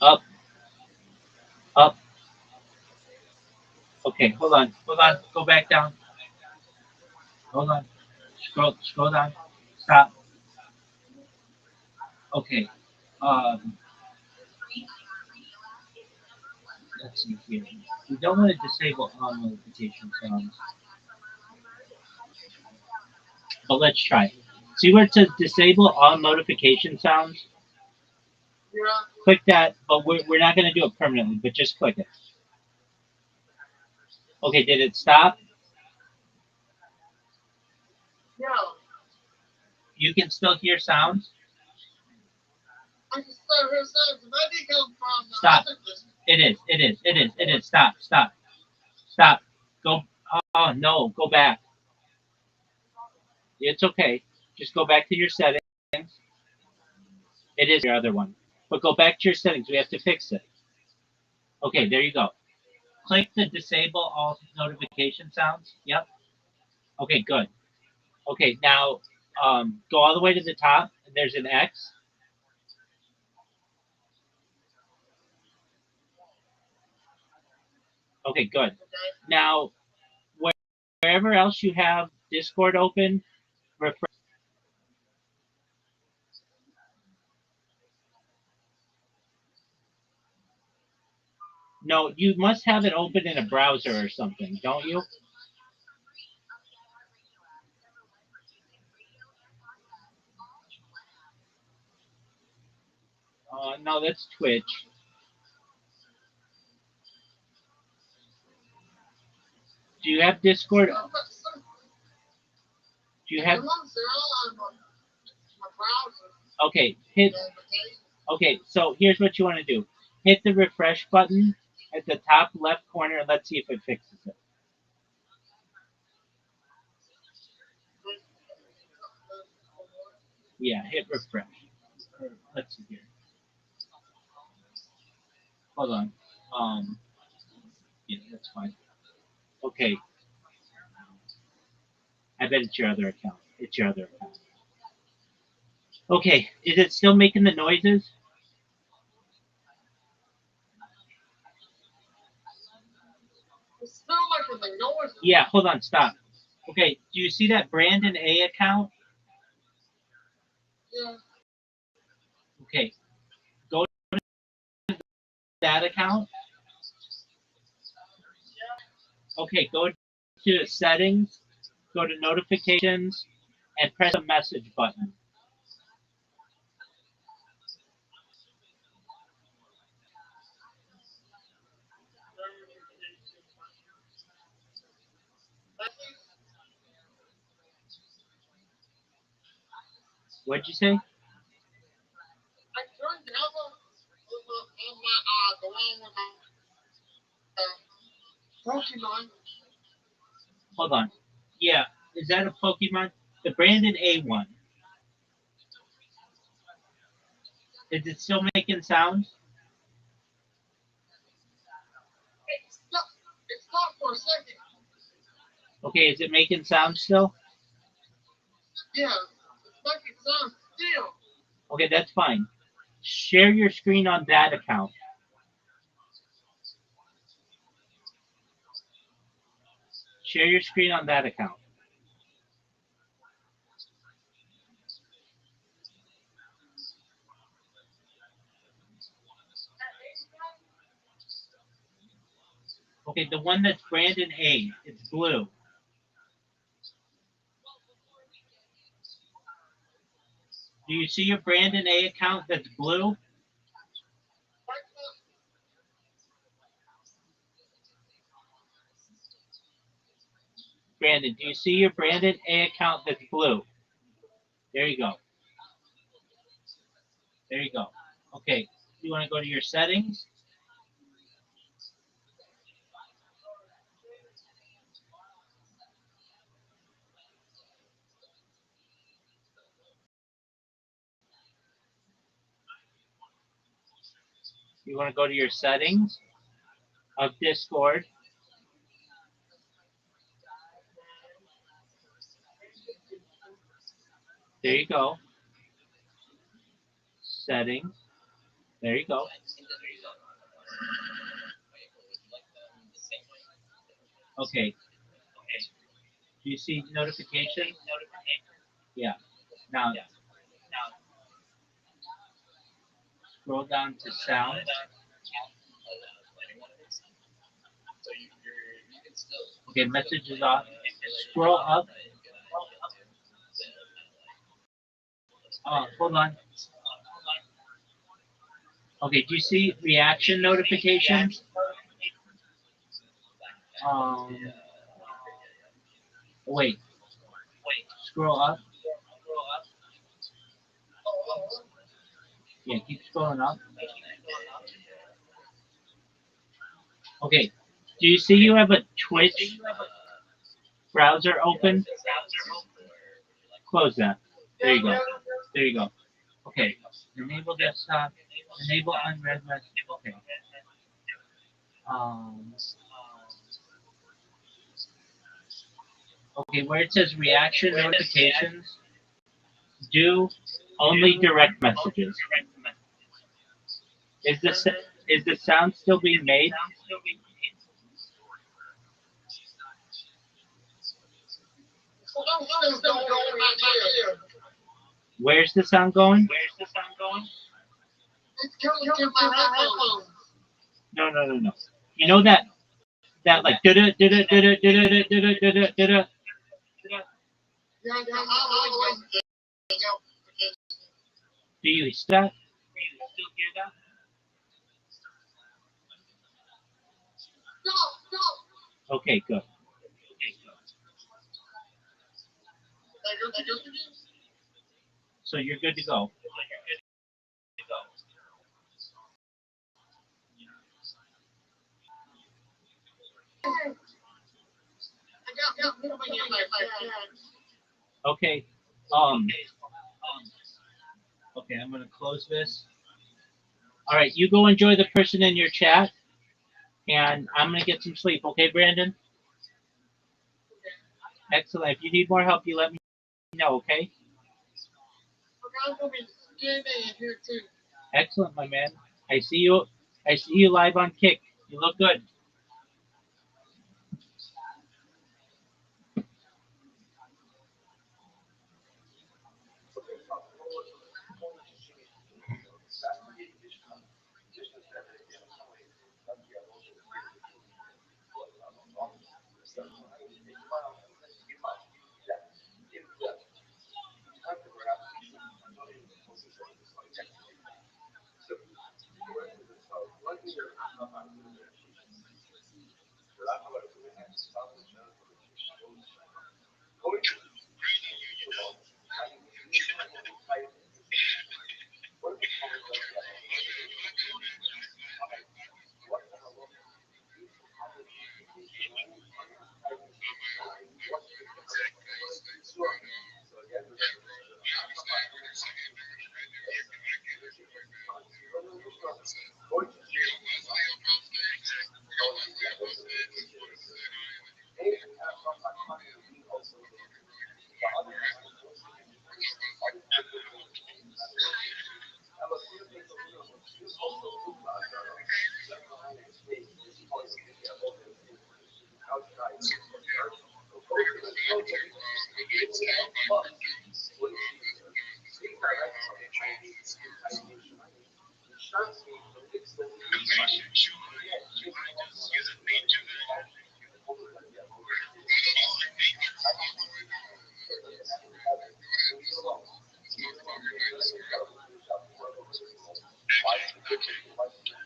Up. Up. Okay. Hold on. Hold on. Go back down. Hold on. Scroll down. Stop. Okay. Let's see here. We don't want to disable all notification sounds, but let's try. See where it says disable all notification sounds? Yeah. Click that, but we're not going to do it permanently, but just click it. Okay, did it stop? No. You can still hear sounds? I can still hear sounds. Where did it come from? Stop. It is. Stop. Go. Oh, no, go back. It's okay. Just go back to your settings. It is your other one. But go back to your settings. We have to fix it. Okay, there you go. Click the disable all notification sounds. Yep. Okay, good. Okay, now go all the way to the top. And there's an X. Okay, good. Now, wherever else you have Discord open, refresh. No, you must have it open in a browser or something, don't you? No, that's Twitch. Do you have Discord? Do you have? Okay, hit. Okay, so here's what you want to do. Hit the refresh button at the top left corner and let's see if it fixes it. Yeah, hit refresh. Let's see here. Hold on. Yeah, that's fine. Okay. I bet it's your other account. It's your other account. Okay, is it still making the noises? It's still making the noises. Yeah, hold on, stop. Okay, do you see that Brandon A account? Yeah. Okay, go to that account. Okay, go to settings, go to notifications, and press the message button. What'd you say? I turned the other on my the one with Pokemon. Hold on. Yeah, is that a Pokemon? The Brandon A one. Is it still making sounds? Okay, is it making sound still? Yeah, it's fucking sound still. Okay, that's fine. Share your screen on that account. Share your screen on that account. Okay, the one that's Brandon A. It's blue. Do you see your Brandon A account that's blue? Brandon, do you see your Brandon A account that's blue? There you go. There you go. Okay, you want to go to your settings? You want to go to your settings of Discord. There you go. Settings. There you go. Okay. Do you see notification? Yeah. Now scroll down to sound. Okay, messages off. Scroll up. Hold on. Okay, do you see reaction notifications? Wait. Scroll up. Yeah, keep scrolling up. Okay. Do you see you have a Twitch browser open? Close that. There you go. There you go. Okay. Enable desktop. Enable unread message. Okay. Um, okay, where it says reaction notifications, do only direct messages. Is the sound still being made? Where's the sound going? It's coming to my headphones. No. You know that like da da da da da da da da da da da. Do you still hear that? Okay, good. So you're good to go. Okay. Okay, I'm gonna close this. All right, you go enjoy the person in your chat, and I'm gonna get some sleep. Okay, Brandon? Excellent. If you need more help, you let me know. Okay? Excellent, my man. I see you. I see you live on Kick. You look good.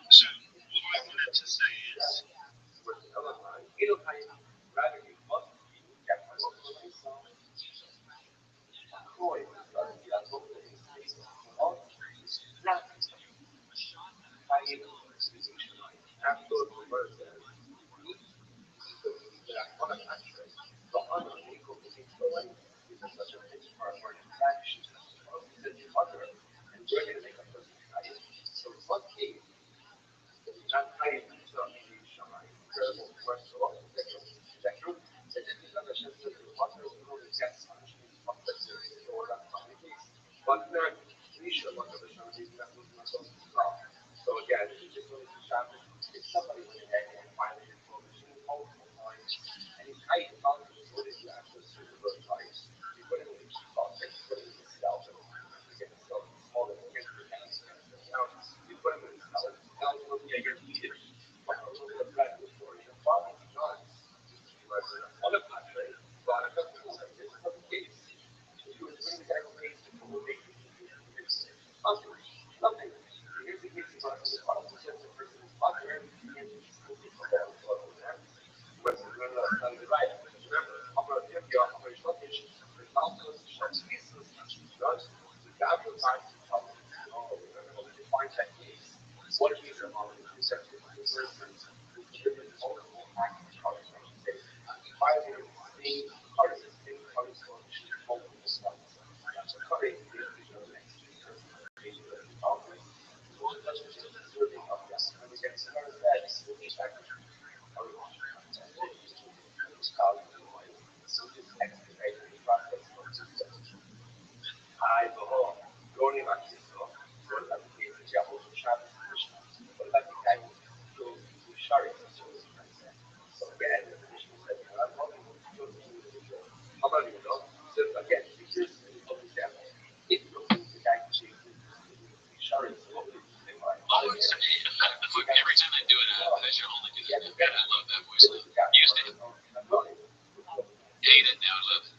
So what I wanted to say is, every time I do it, I should only do that. Man, I love that voice. Used to hate it, now I love it.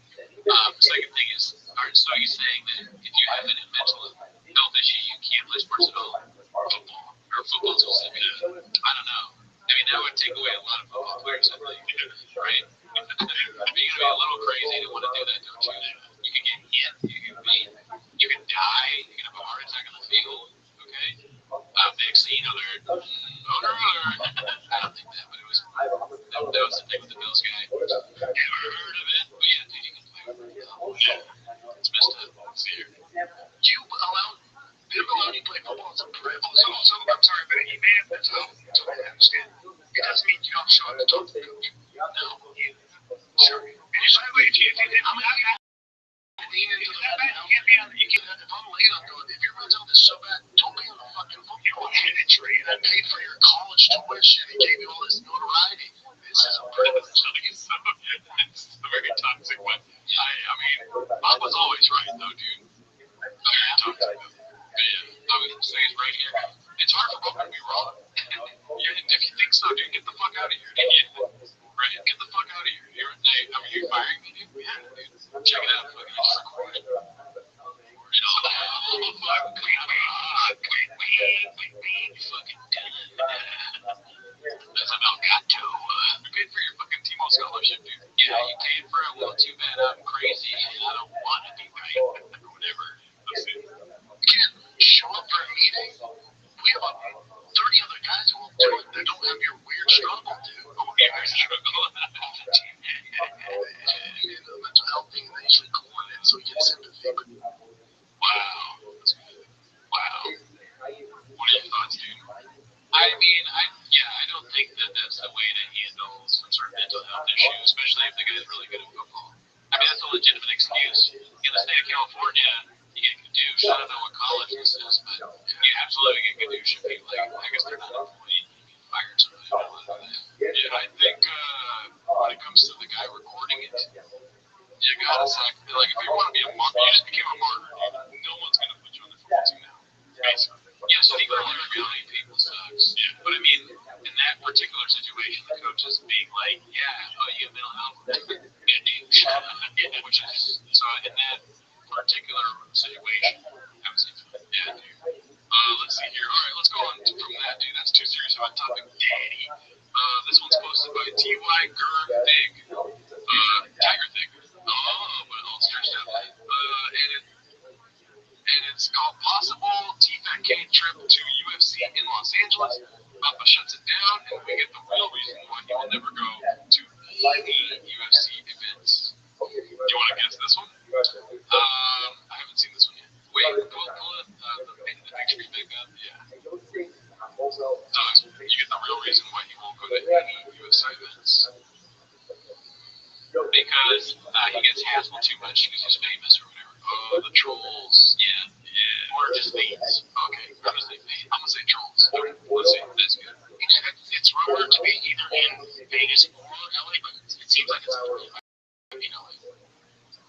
Second thing is, so he's saying that if you have a mental health issue, you can't play sports at all. Football specifically. I don't know. I mean, that would take away a lot of football players, I think, right? You're gonna be a little crazy to want to do that, don't you? You can get hit, you can die, you can have a heart attack on the field, okay? Next thing you know, I don't think that, but that was the thing with the Bills guy. Never heard of it, but yeah, dude, you can play with it. It's messed up. See here. You allow you play football as a pro. So I'm sorry, but he may have mental health. Totally understand. It doesn't mean you don't show up to talk to the coach. No, sure. And if you didn't, I mean, you can't, if I'm late on going, if your mental health is so bad, don't be on the fucking phone. You don't have injury, and I paid for your college tuition and gave you all this notoriety. This is a privilege. It's a very toxic one. I mean, Bob was always right, though, dude. Very toxic. Yeah, I would say it's right here. It's hard for Bob to be wrong. If you think so, dude, get the fuck out of here. Right, get the fuck out of here. You're firing me, dude? Yeah, dude. Check it out. Fucking just record it. You fucking done. That's about got to. You paid for your fucking Timo scholarship, dude. Yeah, you paid for it. Well, too bad I'm crazy and I don't want to be right. Or whatever. That's it. You can't show up for a meeting. We have about 30 other guys who will do it that don't have your weird struggle, dude. Weird struggle. And the mental health thing, they usually coordinate so you get sympathy. Wow. That's good. Wow. What are your thoughts, dude? I mean, I don't think that that's the way to handle some sort of mental health issue, especially if the guy's really good at football. I mean, that's a legitimate excuse. In the state of California, you get Kadoosh. I don't know what college this is, but you absolutely get Kadoosh if you, like, I guess they're not employed, you can fired somebody. Yeah, I think when it comes to the guy recording it, you gotta sacrifice. Like, if you want to be a martyr, you just became a martyr. No one's gonna put you on the football team now. Basically. Yeah, Steve Miller really people sucks. Yeah. But I mean, in that particular situation, the coach is being like, yeah, oh, you have mental health. Which is, so in that particular situation, I was like, yeah, dude. Let's see here. All right, let's go on from that, dude. That's too serious of a topic, Daddy. This one's posted by T.Y. Thig. Tiger Thig. Oh, but all stretched out. And it's called Possible T-Fat-K Trip to UFC in Los Angeles. Papa shuts it down, and we get the real reason why he will never go to any UFC events. Do you want to guess this one? I haven't seen this one yet. Wait, pull it. The picture back up. Yeah. So you get the real reason why he won't go to any UFC events. Because he gets hassled too much because he's famous or whatever. Oh, the trolls. Yeah. Or just these. Okay, I'm gonna say trolls. Okay, let's see. That's good. It's rumored to be either in Vegas or LA, but it seems like it's in LA,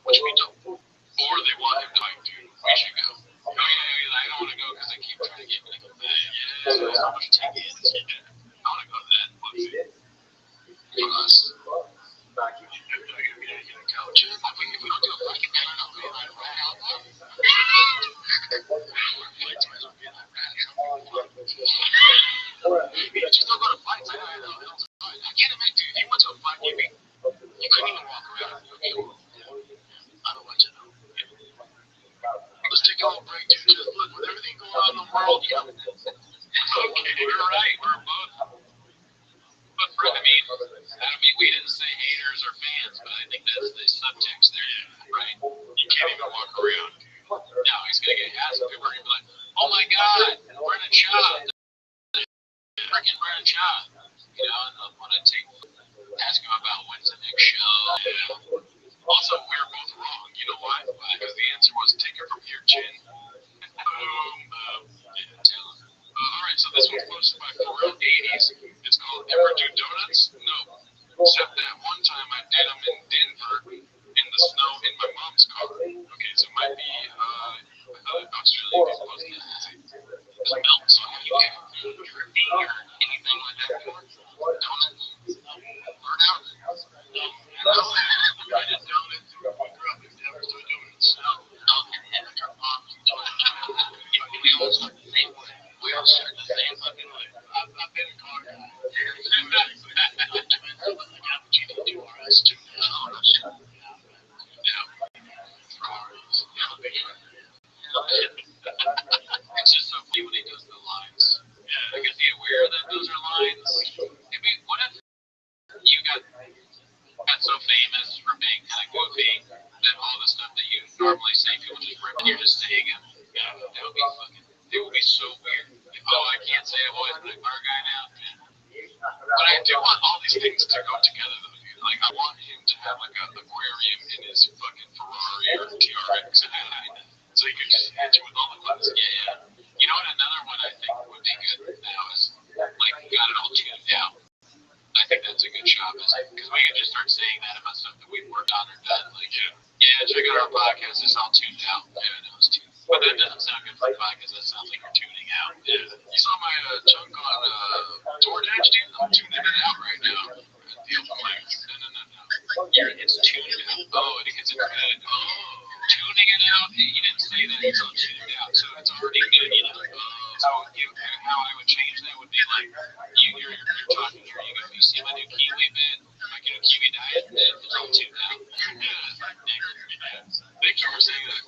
which we don't. Or they want him to like, dude, we should go. Oh, yeah, I don't want to go because they keep trying to get me to go. Yeah, there's so much tickets. Yeah. I want to go to that. Let's see. For us. If we don't do a fucking thing, I'll go right around. You just don't go to fights. I can't imagine, dude. You went to a fight, you couldn't even walk around. I don't want to know. Let's take a little break, dude. Just look, with everything going on in the world, Okay, you're right. We're both. But I mean, we didn't say haters or fans, but I think that's the subtext there, right? You can't even walk around. No, he's gonna get hassled. People are gonna be like, "Oh my God, Brennan Shaw, freaking Brennan Shaw," you know, and they'll want to ask him about when's the next show. Yeah. Also, we were both wrong. You know why? Because the answer was take it from here, Chin. Boom. All right, so this one's posted by Pharrell 80s. It's called Ever Do Donuts? No. Except that one time I did them in Denver in the snow in my mom's car. Okay, so it might be Australia is posted as milk, so how do you get dripping or anything like that? Donuts? Burn out? No. I did donuts. I grew up in Denver, so I do them in the snow. Okay, and your mom's donuts. We all start the same way. We all start the same fucking way. I've been a car guy. I got the GT2 RS too. Oh, no shit. Yeah. Ferraris. It's just so funny when he does the lines. Yeah. Like, is he aware that those are lines? I mean, what if you got so famous for being kind of goofy that all the stuff that you normally say people just rip and you're just saying it? Yeah, that would be fucking. It would be so weird. Like, oh, I can't say I've always been a car guy now. But I do want all these things to go together, though, dude. Like, I want him to have, like, an aquarium in his fucking Ferrari or TRX. So he could just hit you with all the buttons. Yeah. You know what? Another one I think would be good now is, like, got it all tuned out. I think that's a good shot, because we can just start saying that about stuff that we've worked on or done. Like, yeah, check out our podcast. It's all tuned out. Yeah, no, it's tuned. But that doesn't sound good for the podcast. That sounds like you're tuning out. Yeah. You saw my chunk on DoorDash, dude? I'm tuning it out right now. No. It's tuned out. Oh, it gets it good. Oh, tuning it out? Hey, you didn't say that it's all tuned out, so it's already good. You know? So how I would change that would be like, you're talking here, you go, you see my new Kiwi bed, my new Kiwi diet bed, it's all tuned out. Yeah. Thank you for saying that.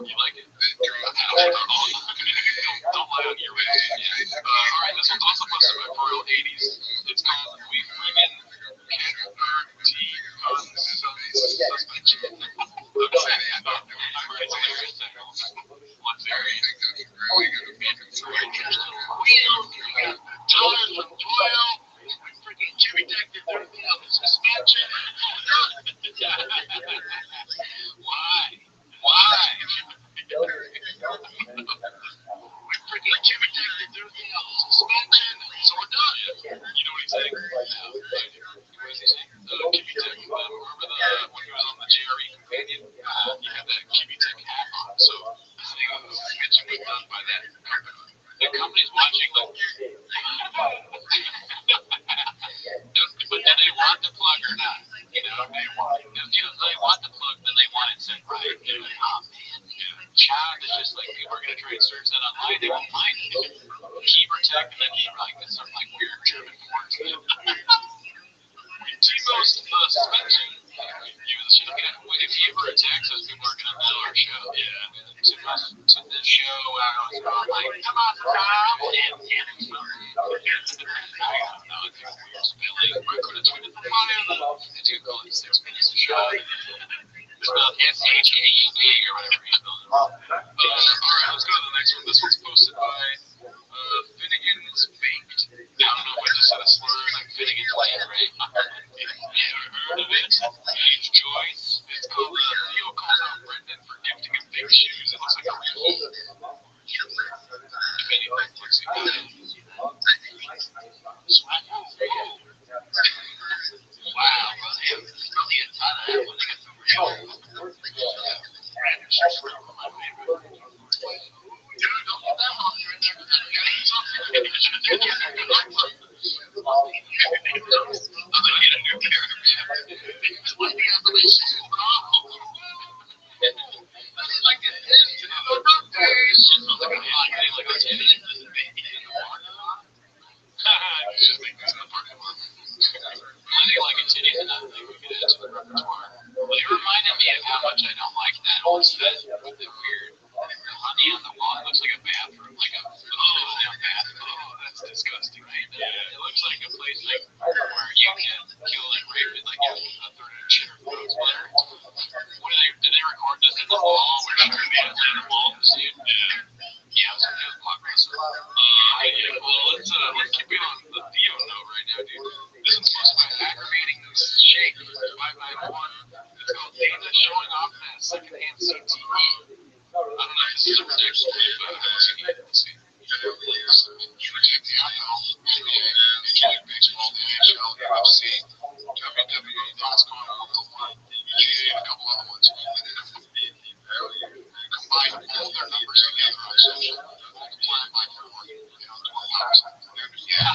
You like it? Don't lie on your way. Yeah. All right, this one's also posted by Pharrell 80s. It's called We Freaking Can't Tea Suspension. I'm saying it. I'm right there. What's there? Freaking Jimmy Deck did everything on the suspension. Why? Freaking Jimmy Deck did everything on the suspension, so we're done. You know what he's saying? suspension. If you ever attack us, people are gonna know our show. Yeah. To this show, I was like, come on, Tom. Spelling. I could have tweeted the file. I do call it 6 minutes of show. It's spelled SHAUB or whatever you spell it. Alright, let's go to the next one. This one's posted by Finnegan's Baked. I don't know if I just said a slur, like Finnegan's Lane, right? Yeah, heard of it. Age Joyce. It's called Theo calls out Brendan for gifting him big shoes. It looks like a real if anything, looks like wow, there's probably a ton of that one. They got some real It reminded me of how much I don't like that old set with the weird honey on the wall. It looks like a bathroom, like a bathroom. Oh, that's disgusting, right? It looks like a place like where you can kill and rape it, like a third of chicken food splitter. What did they record this in the wall? Where she could be in the wall to see it? Yeah, it was blockbuster. Well, let's keep it on the Theo note right now, dude. This one's supposed to be aggravating shake 591. It's called Dana showing off that secondhand CTE. I don't know if this is a prediction, but let's see. Protect the NFL, NBA, Major League Baseball, the NHL, UFC, WWE, NASCAR, Formula One, PGA, and a couple other ones. Combine all their numbers together on social, multiply it by 4, 12 hours. Yeah.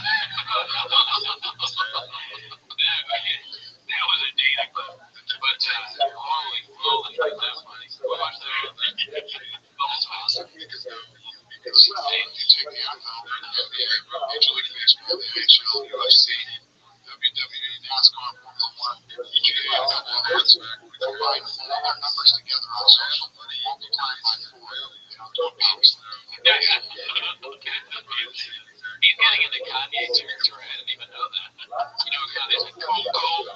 That was a data clip. But holy moly, that's funny. Watch that. Almost awesome. It's insane. You take the NFL, NBA, Major League Baseball, the NHL, UFC, WWE, NASCAR, Formula One, PGA, and a couple other ones. Combine all their numbers together on social, multiply by 4, 12 hours. He's getting into Kanye territory. I didn't even know that. You know, Kanye's like, Coco,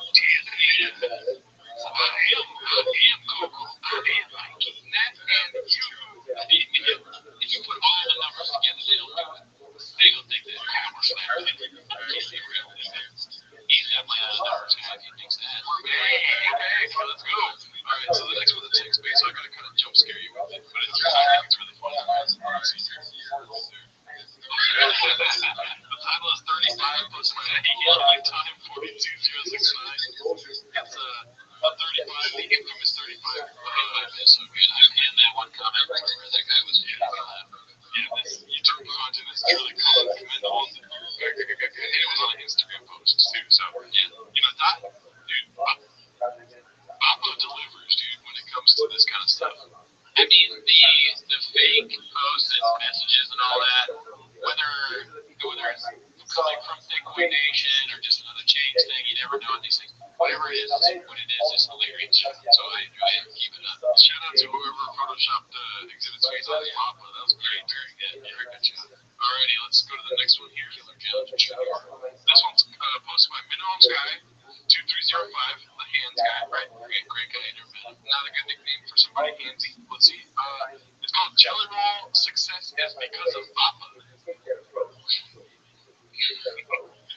I am Coco. I am Nike. That and you. If you put all the numbers together, they don't do it. They don't think that power snap. He's definitely not a numbers guy if he thinks that. Hey, let's go. Alright, so the next one, the text base, so I gotta kind of jump scare you with it, but it's really fun. The title is 35 plus my time 42069. It's 35, the infamous 35 is so good. I pinned that one comment where that guy was making me laugh. Yeah, this YouTube content is really cool. Commendable. It was on an Instagram post too, so yeah, that dude, Papa delivers, dude, when it comes to this kind of stuff. I mean, the fake posts and messages and all that, whether it's coming from Bitcoin Nation or just another change thing, you never know on these things. Whatever it is, what it is hilarious. So I enjoy it. Keep it up. Shout out to whoever photoshopped Exhibit's face on his Papa. That was great. Very good. Very good job. Alrighty, let's go to the next one here. This one's posted by Minimums Guy 2305, the hands guy, right? Great guy. Not a good nickname for somebody handsy. Let's see. It's called Jelly Roll. Success is because of Papa.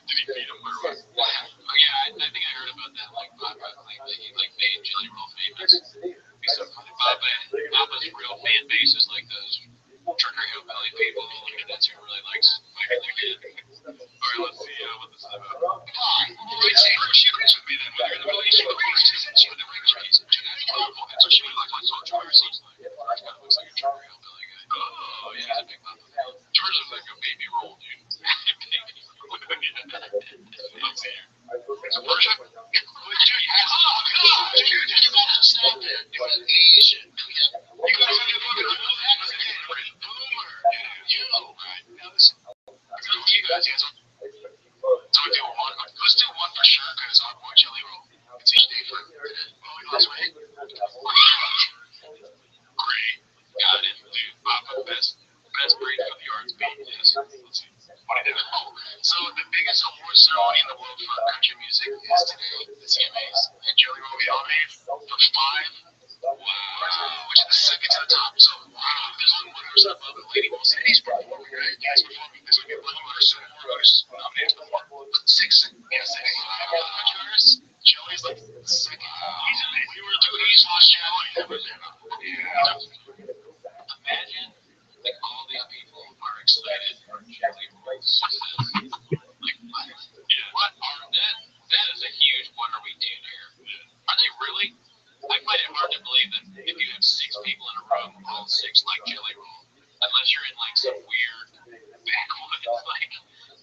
Did he beat him or what? Oh yeah, I think I heard about that. Like Papa, like made Jelly Roll famous. Be so funny. Papa's real fan base is like those trucker hillbilly people. That's who really likes Michael again. Alright, let's see what this is about. Come on, she agrees with me then. Whether you're in the Middle East, she agrees. She said she was the regular case. That's beautiful. That's what she would like. That's what George looks like. George kind of looks like a trucker hillbilly guy. Oh, yeah, he's a big Papa. George looks like a baby roll, dude. Baby roll. Let's see here. It's a Persia? Oh, God, dude, you got to stop it. You're an Asian. You got to fucking know that. Boomer. You. Right. Now listen. You guys, let's do one for sure because our boy Jelly Roll. It's each day CMAs, and Jelly Roll will be nominated for 5. Wow. Which is the second to the top. So, there's only one person above the Lady Boss, and he's performing, right? Yeah, he's performing. There's going to be one person more who's nominated for 6. Yeah, 6. Country artists, Jelly's like the second. He's amazing. We were doing these last Jelly. Yeah. Imagine, like, all these people are excited for Jelly Rolls. Like, what? Yeah. What are that? That is a huge what are we doing here? Are they really? I find it hard to believe that if you have 6 people in a room, all 6 like Jelly Roll, unless you're in like some weird backwoods like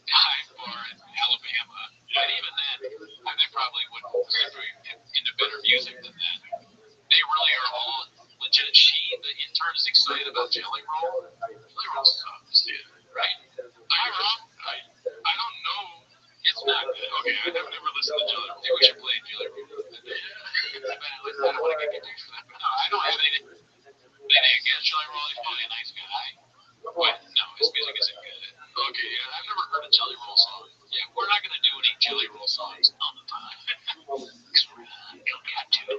dive bar in Alabama. But even then, they probably would be into better music than that. They really are all legit. The intern is excited about Jelly Roll. Jelly Roll sucks, right? Am I wrong? I don't know. It's not good. Okay, I've never listened to Jelly Roll. Maybe we should play Jelly Roll. I don't want to get confused. No, I don't have anything against Jelly Roll. He's probably a nice guy. What? No, his music isn't good. Okay, yeah, I've never heard a Jelly Roll song. Yeah, we're not going to do any Jelly Roll songs on the time. Because we're not got to.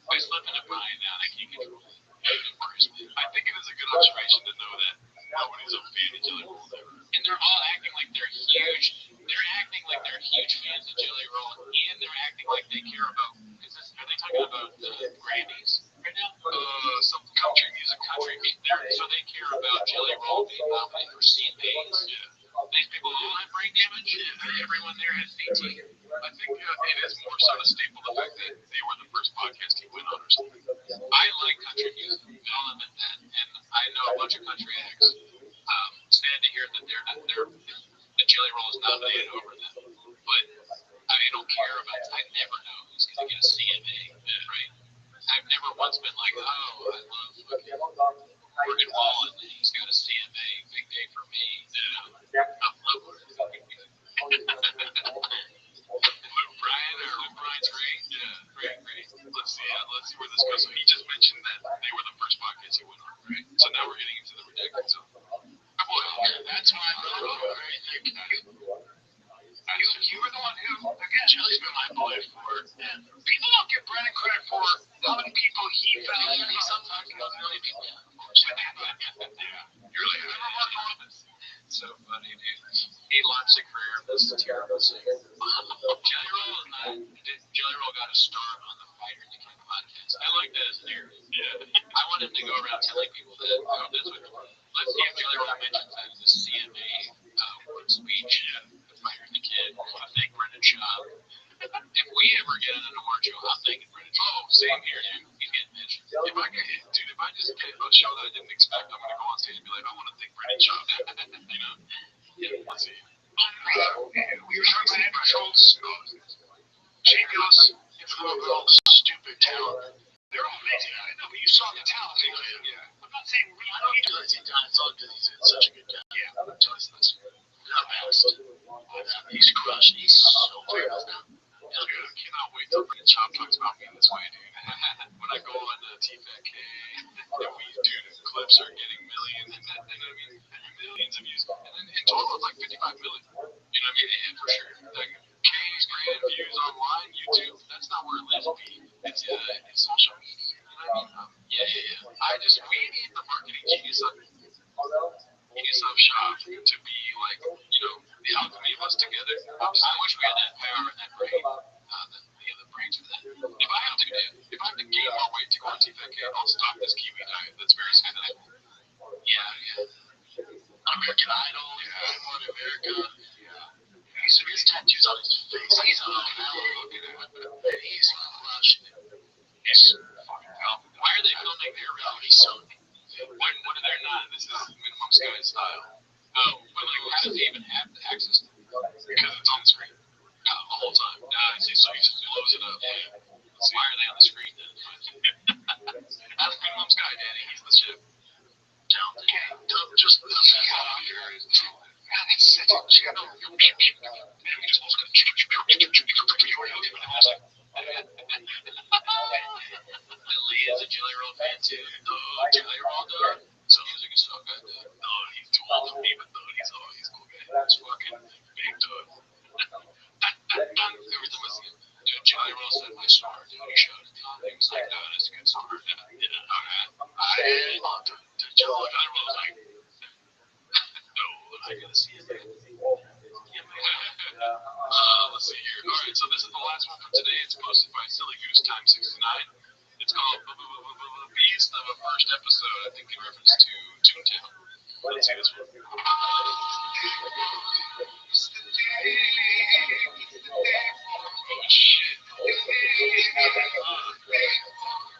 By slipping a pie down, I can't control it. I think it is a good observation to know that nobody's a fan of Jelly Roll ever. And they're all acting like they're huge. They're acting like they're huge fans of Jelly Roll, and they're acting like they care about. Are they talking about the Grammys right now? Some country music. So they care about Jelly Roll being nominated for CMAs. Yeah. These people all have brain damage. Everyone there has CT. I think it is more so to staple the fact that they were the first podcast he went on or something. I like country music. I'll admit that. And I know a bunch of country acts. Sad to hear that the Jelly Roll is nominated over them. But I don't care about it. I never know who's going to get a CMA, right? I've never once been like, oh, I love fucking Morgan Wallen, and he's got a CMA, big day for me. I love fucking music. Luke Bryan's great. Yeah, great. Let's see where this goes. So he just mentioned that they were the first podcast he went on, right? So now we're getting into the redacted zone. That's why I love it. You were the one who, again, Jelly's been my boy for. And people don't give Brandon credit for how many people he found. He's sometimes about a million people. You're like, I remember Mark Robbins. So funny, dude. He launched a career of this terrible singer. Jelly Roll got a start on the Fighter the King podcast. I like that as an area. Yeah. I want him to go around telling people that. Let's see if Jelly Roll mentions that as a CMA speech. The Fighter the Kid. I thank Brendan Schaub. If we ever get an award show, I'm thanking Brendan Schaub. Oh, same here, dude. He's getting mentioned. If I just get a show that I didn't expect, I'm gonna go on stage and be like, I want to thank Brendan Schaub. You know? Yeah. Let's see. We were talking about Rothschild'S. Shameless, influential, stupid town. They're all amazing. I know, but you saw the talent. Yeah. I'm not saying I don't need to let him die. It's all because he's such a good guy. Yeah. Just this. The best. He's crushed. He's so famous now. I cannot wait till Brendan Schaub talks about me in this way, dude. When I go on TFAK, the clips are getting millions, millions of views. And then in total, it's like 55 million. You know what I mean? And for sure. Like, K's granted views online, YouTube, that's not where it lives, Pete. It's social media. You know what I mean? Yeah. We need the marketing genius of Schaub to be like, the alchemy of us together. I wish we had that power and that brain. The brains for that. If I have to gain more weight to go on TFK, I'll stop this Kiwi diet. That's very sustainable. Yeah. American Idol, One America. His tattoos on his face. He's looking at it. He's crushing it. Why are they filming their reality show? What are they not? This is Minimum Sky style. Oh, but how does he even have the access to it? Because it's on the screen. The whole time. So he just blows it up. Why are they on the screen then? That's Minimum Sky, Danny. He's the ship. Just the Lily is a Jelly Roll fan too. Jelly Roll dog. So music is so good. He's too old for me, but he's cool guy. He's fucking big dog. Every time I see him, dude, Jelly Roll really smart, dude. You showed it to him. He was like, no, that's a good story. Yeah, okay. I didn't want to tell him. I was like, no, I gotta see it. Let's see here. All right, so this is the last one for today. It's posted by Silly Goose Time 69. It's called Beast of a First Episode. I think in reference to Toontown. Let's see this one. Oh shit.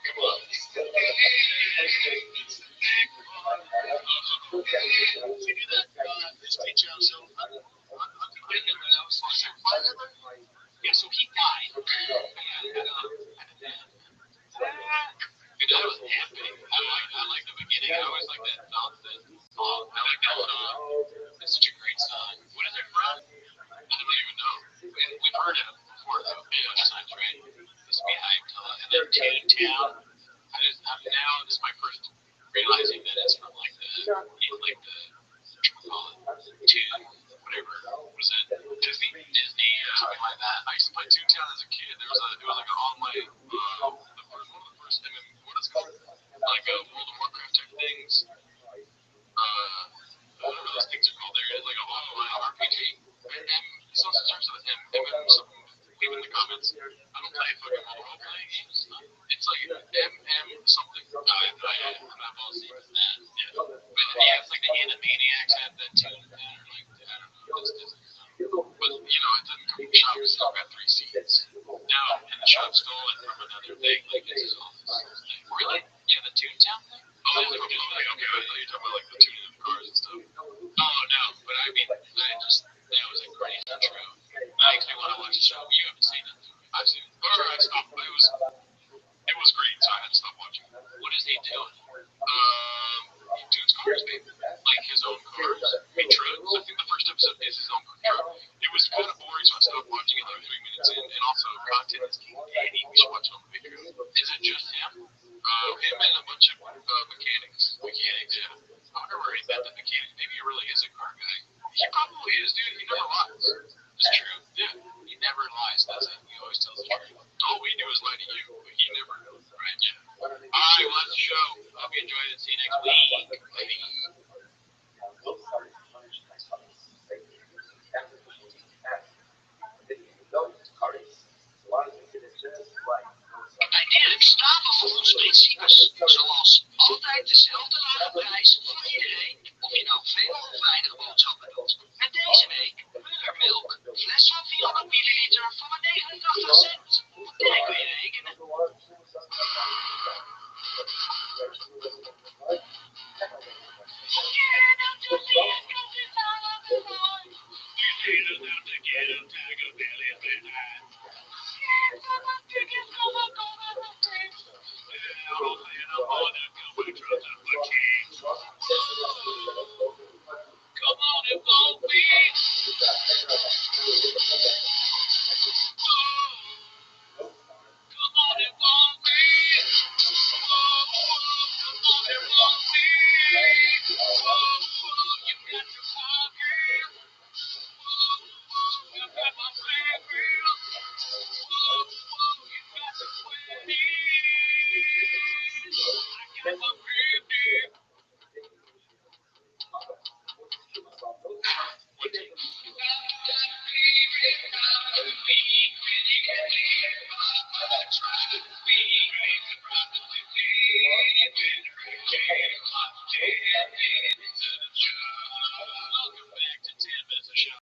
Come on. See that? This teacher himself. Yeah, so he died. Dude, that was epic. I like the beginning. I always like that song. I like that song. It's such a great song. What is it from? I don't even know. We've heard it before, though. Yeah, sometimes, right? Just be hyped. And then Toontown. Now this is my first realizing that it's from like the whatever was it? Disney, something like that. I used to play Toontown as a kid. It was like an online, one of the first what is it called? Like World of Warcraft type things. I don't know what those things are called. There is like a online RPG. So it starts with something. Leave in the comments. I don't play fucking role playing games. It's like something. I'm not all seeing that. Yeah. But yeah, it's like the Animaniacs had that too. Like, I don't know. But it didn't come from the shop. It's still got 3 seats. No, and the shop stole it from another thing. Like it's his office. Really? Yeah, the Toontown thing. Oh, okay. I thought you were talking about like the tuning of the cars and stuff. Oh no, but I mean, that was a great intro. That makes me want to watch the show. You haven't seen it. I've seen it. Or I stopped. It was great, so I had to stop watching. What is he doing? He tunes cars, baby. Like his own cars. He trucks. I think the first episode is his own truck. It was kind of boring, so I stopped watching it like 3 minutes in. And also, content is king. Danny, we should watch it on the video. Is it just him? Him and a bunch of mechanics. Yeah. I wonder where he met the mechanic. Maybe he really is a car guy. He probably is, dude. He never lies. It's true. Yeah. He never lies, does it? He always tells the truth. All we do is lie to you, but he never knows, right? Yeah. All right, well, that's the show. Hope you enjoyed it. See you next week. Bye. Volgens principes, zoals altijd dezelfde lage prijs voor iedereen, of je nou veel of weinig boodschappen doet. Met deze week Melk, fles van 400 milliliter voor maar 89 cent. Wat denk kun je rekenen? Come on, it won't be. Come on, it won't be. Come on, it won't be. You got your pocket. You got my baby. You got the 20. I got my baby. Welcome back to 10 Minutes of Show.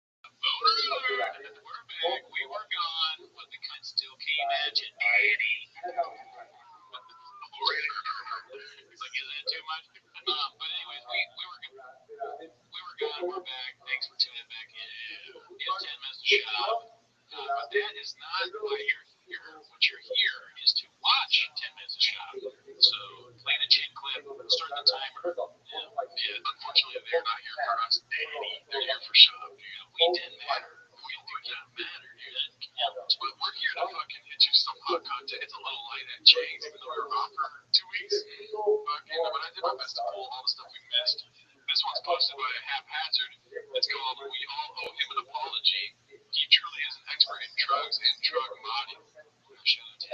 We're back. We were gone, but the cunt still came at you, Daddy. It's like, is that too much? But anyways, we were gone. We're back. Thanks for tuning back in. It's 10 Minutes of Show. But that is not why you're here. What you're here is to watch 10 Minutes of Show. So play the chin clip, start the timer. Yeah, unfortunately, they're not here for us, Daddy. They're here for Shop, dude. We didn't matter. We do not matter, dude. But we're here to fucking hit you some hot content. It's a little light at James, even though we were off for 2 weeks. But I did my best to pull all the stuff we missed. This one's posted by a haphazard. It's called We All Owe Him an Apology. He truly is an expert in drugs and drug modding. Shout out to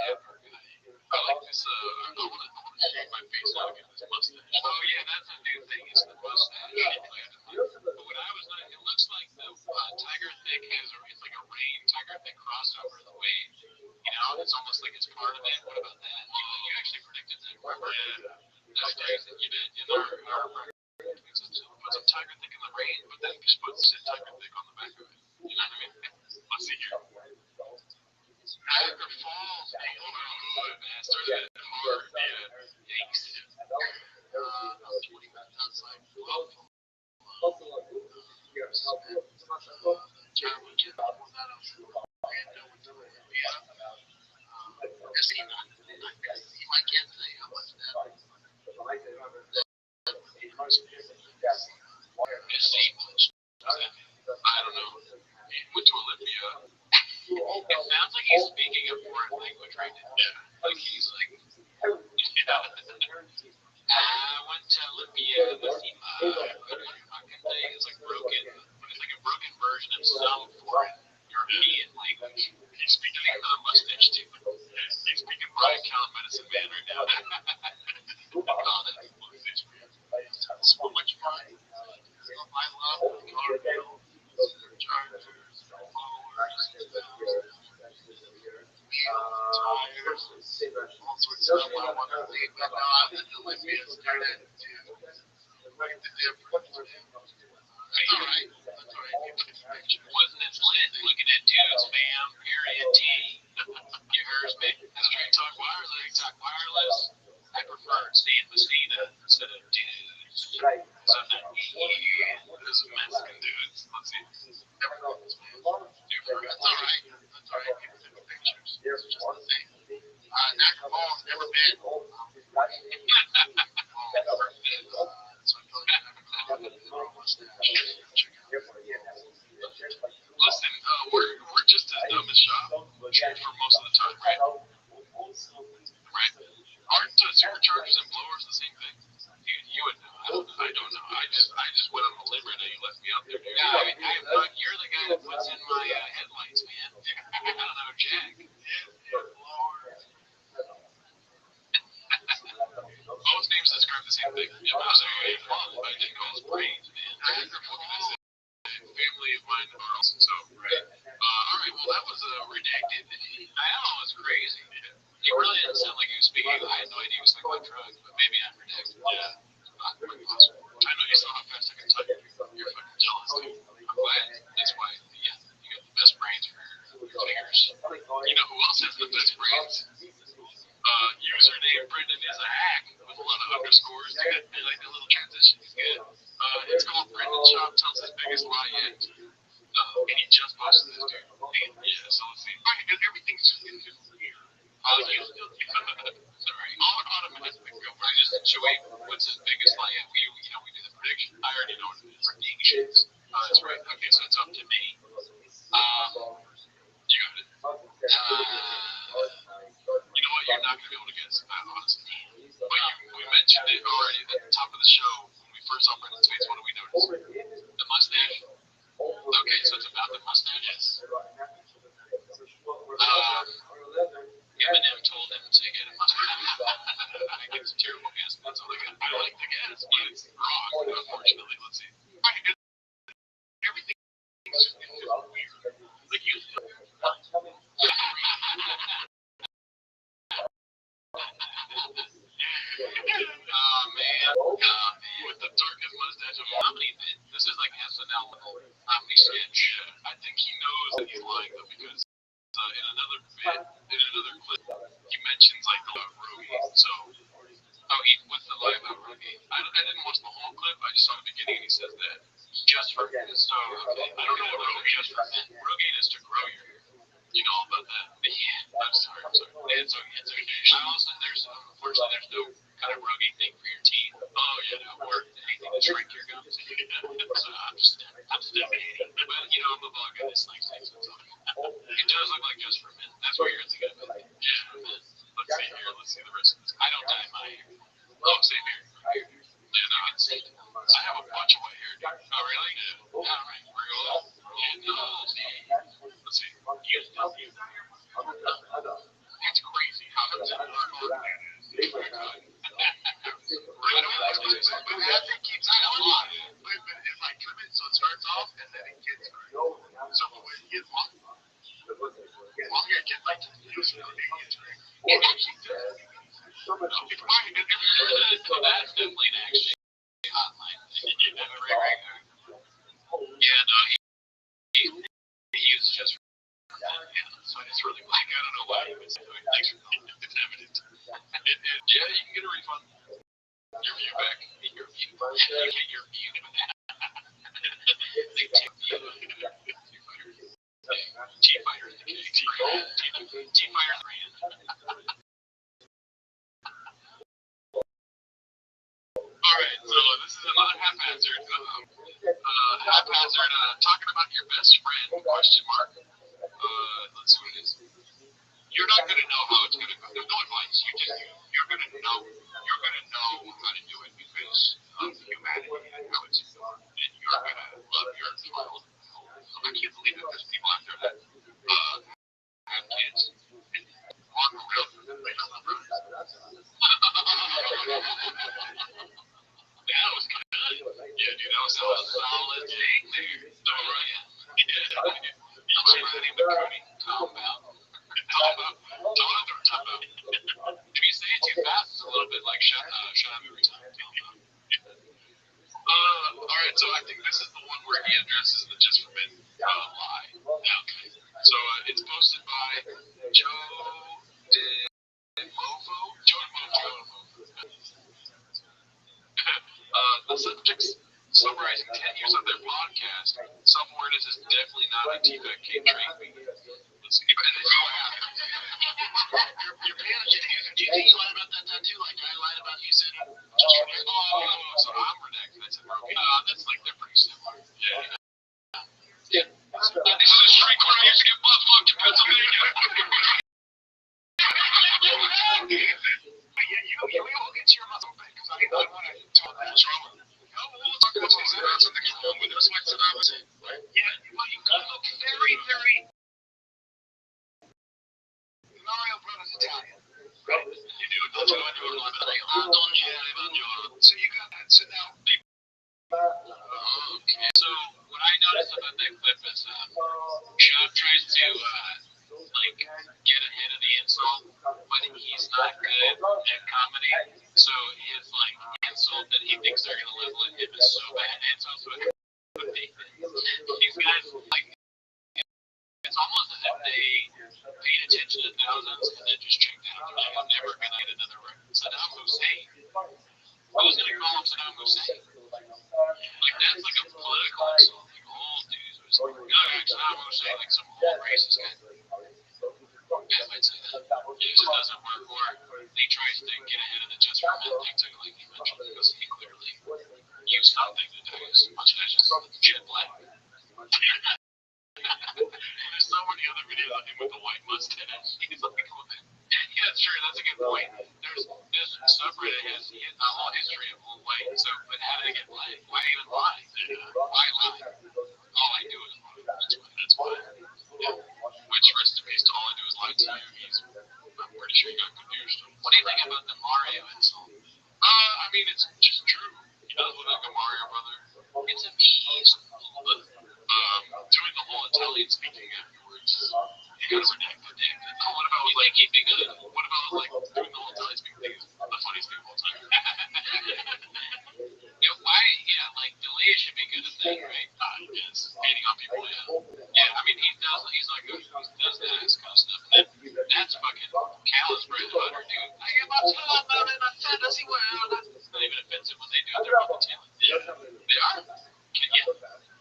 he's not getting his mustache. Oh yeah, that's a new thing. It's the mustache. But when I was not, it looks like the Tiger Thick has it's like a Rain Tiger Thick crossover the way, it's almost like it's part of it. What about that? You actually predicted that. Remember? Yeah. That's crazy. You did. In our put some Tiger Thick in the Rain, but then just put Tiger Thick on the back of it. You know what I mean? Let's see here. Niagara Falls, man. Oh, man. Started it hard. Yeah. Yikes. 20 minutes outside. See my kids today. How much that? I don't know. He went to Olympia. It sounds like he's speaking a foreign language right now. Yeah. Like he's like, I went to Olympia to see my fucking thing. It's like broken, but it's like a broken version of some foreign European language. He's speaking a mustache too. He's speaking Brian Callen medicine man right now. So much fun. I love the car bill, chargers, followers, tires, all sorts of stuff I want to see. But no, I'm in Olympia. Started to make the difference. That's all right. That's all right. Wasn't it lit looking at dudes, fam? Period T. You heard me? Straight talk wireless. Talk wireless. I prefer seeing Messina instead of dudes. Something this Mexican dudes. Let's see. Everyone's different. That's all right. That's all right. People take pictures. It's just the thing. Niagara Falls, never been. Never been. So I feel like I haven't been there almost now. Listen, we're just as dumb as shop for most of the time, right? Right? Aren't superchargers and blowers the same thing? You would know. I don't know. I just went on a limb right now. You left me out there, dude. No, you're the guy that puts in my headlights, man. I don't know, Jack. Both names describe the same thing. Yeah, I didn't call his brains, man. What can I say? Family of mine are also so right. All right, well that was redacted. I know it was crazy. He really didn't sound like he was speaking. I had no idea he was talking about drugs, but maybe I'm redacted. Yeah. I know you saw how fast I can type. You're fucking jealous, dude. I'm glad. That's why, yeah, you got the best brains for your fingers. You know who else has the best brains? Username Brendan is a hack with a lot of underscores. I like that little transition. He's good. It's called Brendan Shop Tells His Biggest Lie Yet. And he just posted this, dude. Yeah, so let's see. Right, because everything's just weird. Sorry. All automatic. I just Joey, what's his biggest lie yet? We do the prediction. I already know what it is. Predictions. That's right. Okay, so it's up to me. You got it. You know what? You're not going to be able to guess that, honestly. But we mentioned it already at the top of the show when we first saw Brendan's face. What do we notice? The mustache. Okay, so it's about the mustache. Eminem told him to get a mustache. I think it's a terrible guess. That's all I got. I like the guess, but it's wrong, unfortunately. Let's see. Everything's just weird. Like you. Oh man. With the darkest mustache of comedy bit. This is like SNL comedy sketch. I think he knows that he's lying though, because in another clip, he mentions like Rogi. So, what's the lie about Rogi? I didn't watch the whole clip. I just saw the beginning, and he says that just for men. So, okay, I don't know what Rogi is for men. Rogaine is to grow your hair. You know all about that? Yeah, I'm sorry. It's okay. Unfortunately, there's no kind of Rogaine thing for your teeth. Oh, yeah, or anything to shrink your gums. So I'm debating. But, I'm a bug guy. This likes things. It does look like just for men. That's what you're thinking of. Yeah, men. Let's see here. Let's see the rest of this. I don't dye my hair. Oh, same here. Yeah, no, I have a bunch of white hair, dude. Oh, really? Yeah. All right. We're going. Yeah, no. Let's see. That's crazy how it's It actually does. So that's definitely an action hotline. Right. Yeah, no, he was just. Yeah, so it's really like I don't know why he was doing. Thanks for calling. It's evident. Yeah, you can get a refund. Your view back. Your view. You get your view back. They take you. T-Fighter in the cake. T-Fighter brand. Alright, so this is another haphazard. Talking about your best friend, question mark. Let's see what it is. You're not going to know how it's going to go. There's no advice. You're going to know. You're going to know how to do it because of humanity and how it's going. And you're going to love your child. I can't believe that there's people out there that have kids and walk around like that was good. Yeah, dude, that was a solid thing there. No, right? Yeah. Rodney McCooney, Tom Bell. If you say it too fast, it's a little bit like shut up every time. Alright, so I think this is the one where he addresses the just for men lie. Okay. So it's posted by Joe DeMofo. The subjects summarizing 10 years of their podcast. Some word is definitely not a T-Back Cape train. Let's see. Your manager, do you think you lied about that tattoo? Like I lied about you said just for me? So I'm redacted. That's a broken. That's like they're pretty similar. Yeah. This is a street corner. I used to get butt fucked in Pennsylvania. Yeah, we will get to your muscle back because I want to talk about what's wrong with it. We'll talk about something wrong with this. What's the opposite? Yeah, well, you look very, very. Mario Brothers Italian. Right? You do. Don't you want to do it like that? So you got that. So now. Okay. So what I noticed about that clip is Sean tries to like get ahead of the insult, but he's not good at comedy. So his like insult that he thinks they're gonna level at him is so bad. And it's also these guys like it's almost as if they paid attention to thousands and then just checked out. They're like, I'm never gonna get another Saddam Hussein. Who's gonna call him Saddam Hussein? Like that's like a political insult. Like old dudes was like, Saddam Hussein, like some old racist guy. Yeah, I'd say that. It just doesn't work. Or he tries to get ahead of the just for men thing too, like he mentioned, because he clearly used something to do as much as just jet black. There's so many other videos of him with the white mustache. He's like, yeah, sure, that's a good point. There's this subreddit has a whole history of white, so but how did it get black? Why even lie? Why lie? All I do is lie. That's why. Yeah. Which rest in peace to all I do is lie to you. I'm pretty sure he got confused. What do you think about the Mario insult? I mean, it's just true. He does look like a Mario brother. It's a me. Doing the whole Italian speaking afterwards. You gotta redact the dick. What about like he'd be good? What about like doing the whole Italian speaking thing is the funniest thing of all time? Yeah, like Delia should be good at that, right? Yes, hating on people, yeah. I mean, he does that kind of stuff. That's fucking callous bread butter, dude. I get my tongue out in a fantasy world. It's not even offensive when they do it. They're fucking talented. Yeah, they are.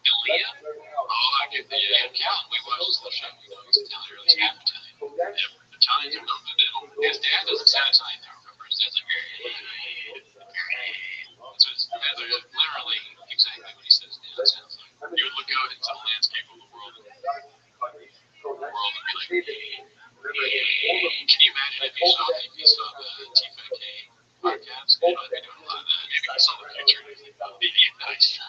Delia? Oh, I get that. Yeah, Callan, we watched this little show. He's Italian, or he's half Italian. Yeah, Italians are known to diddle. His dad doesn't sound Italian, though, remember? His dad's like, so his dad's literally exactly what he says dad sounds like. You would look out into the landscape of the world and be like, can you imagine if you saw the T5K podcast? They'd be doing a lot of that. Maybe he saw the future and he's like, oh, nice.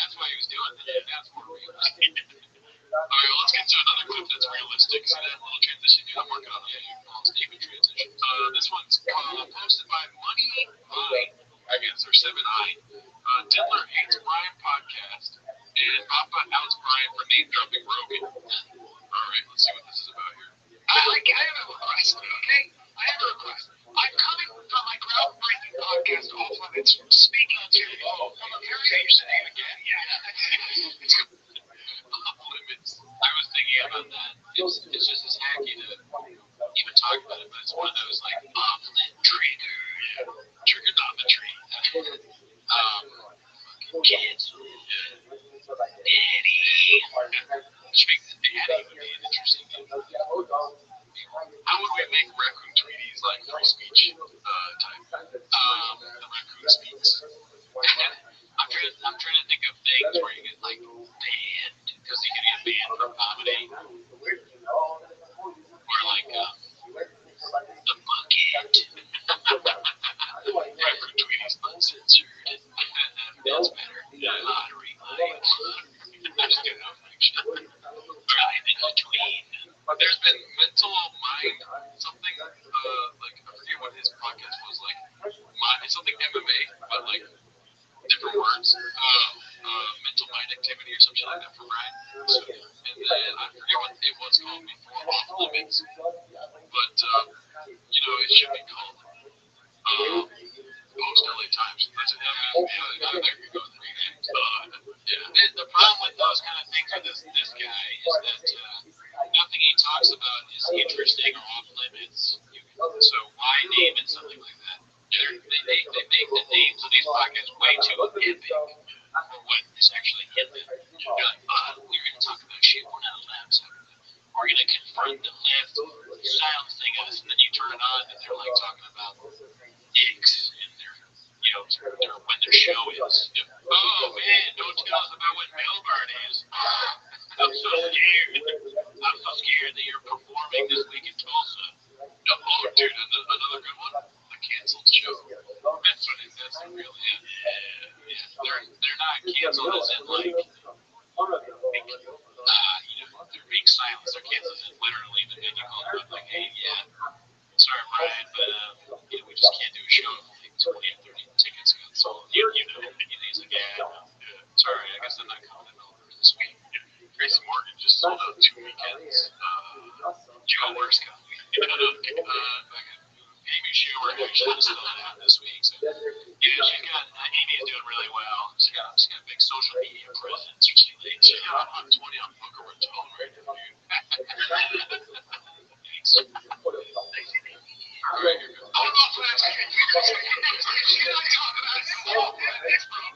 That's why he was doing that. That's more realistic. Alright, let's get to another clip that's realistic. See that little transition? I'm working on it. Yeah, you can call it David transition. This one's posted by Money Vine, I guess, or 7i. Diddler hates Brian podcast, and Papa outs Brian for name dropping Rogan. Alright, let's see what this is about here. I have a request, okay? I have a request. I'm coming from my groundbreaking podcast, Off Limits, speaking to from a very interesting name again. Off limits. I was thinking about that. It's just as hacky to even talk about it, but it's one of those like off-limit trigonometry. Cancel. Daddy. Speaking of daddy would be an interesting thing. How would we make raccoon tweeties like free speech type? The raccoon speaks. I'm trying to think of things where you get like banned because you can get banned from comedy, or like the bucket. Raccoon tweeties uncensored. That's better. Lottery life. I'm just kidding. I'm like shit. Right in between. There's been mental mind something like I forget what his podcast was like. It's something MMA, but like different words. Mental mind activity or something like that for Brian. So, and then I forget what it was called before Off Limits, but it should be called Post LA Times. That's it. I could go 3 names. The problem with those kind of things with this guy is that nothing he talks about is interesting or off limits. So why name it something like that? They make the names of these podcasts way too epic for what is actually in them. You're like, we're going to talk about shit we're not allowed to talk about. We're going to confront the left silencing us, and then you turn it on, and they're like talking about dicks in their, when their show is. Oh man, don't tell us about what Melbourne is. I'm so scared. I'm so scared that you're performing this week in Tulsa. Oh, dude, another good one. The canceled show. That's what it is. That's the real. Yeah. They're not canceled as in like. They're being silenced. They're canceled as in literally the minute you call them up like, hey, sorry, Brian, but we just can't do a show if like 20 or 30 tickets got sold. He's like, sorry, I guess I'm not coming in over this week. Gracie Morgan just sold out 2 weekends. Joe Works coming. Amy Schumer actually sold out this week. So, Amy's doing really well. She's got a big social media presence. She's got 120 on Booker Raton right now, dude. Thanks. I don't know if that's you're not talking about it.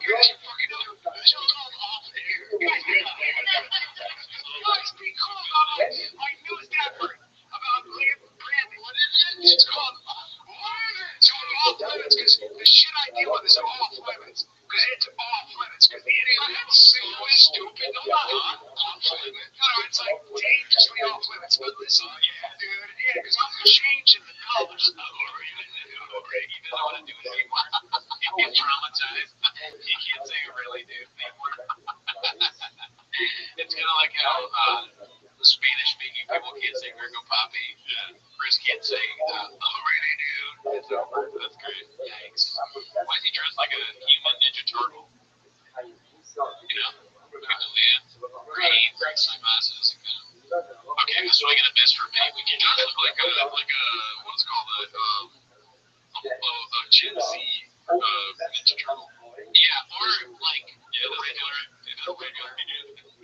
You guys are fucking doing the show's called Off the Air. Guys, be cool about my newest effort about branding. What is it? It's called Off Limits because the shit I deal with is off limits. Because it's off limits. Because the internet is so stupid. Off limits. It's like dangerously off limits. But listen, dude, because I'm changing the colors. You don't want to do it anymore. You get traumatized. You can't say it really, dude, anymore. It's kind of like how the Spanish-speaking people can't say Gringo Papi. Chris can't say, really, dude. It's over. That's great. Yikes. Why is he dressed like a human Ninja Turtle? Green sunglasses. Okay, so I get a best for me. We can just look like a what's it called, a Gen Z Ninja Turtle. Yeah, or like the regular. He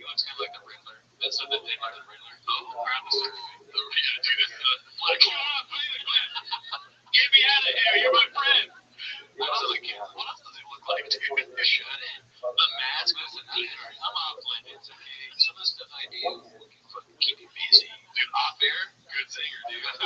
looks kind of like the Riddler. That's something they like the Riddler. Around the circle. Like, get me out of here. You're my friend. What else does he look like, dude? Shut it. The mask was I'm off limits, okay? Some of the stuff I do will keep you busy. Dude, off air, good singer, dude. No,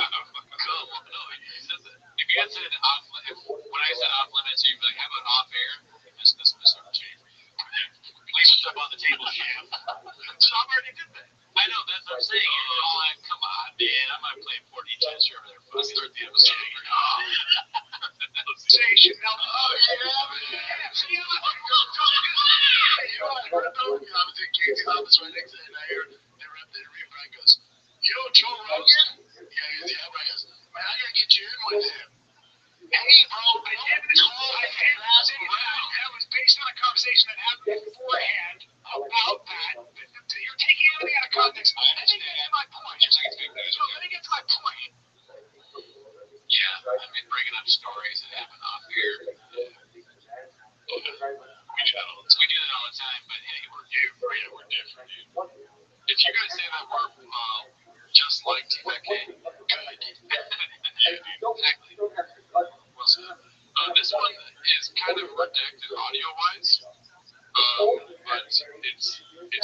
he says that. If you had said off limits, when I said off limits, you'd be like, how about off air? This opportunity for you. Leave the stuff on the table, Sham. Tom already did that. I know, that's what I'm saying. Come on, man. I might play 40 chess over there. Let's start the episode over. Say Chanel. Oh, yeah, man. See, I was in Casey's office right next to it, and I heard Brian goes, Joe Rogan? Yeah, Brian goes, man, I gotta get you in with him. Hey, bro, I did this call. That was based on a conversation that happened beforehand about that. You're taking everything out of context. Let me get to my point. redacted audio-wise. But it's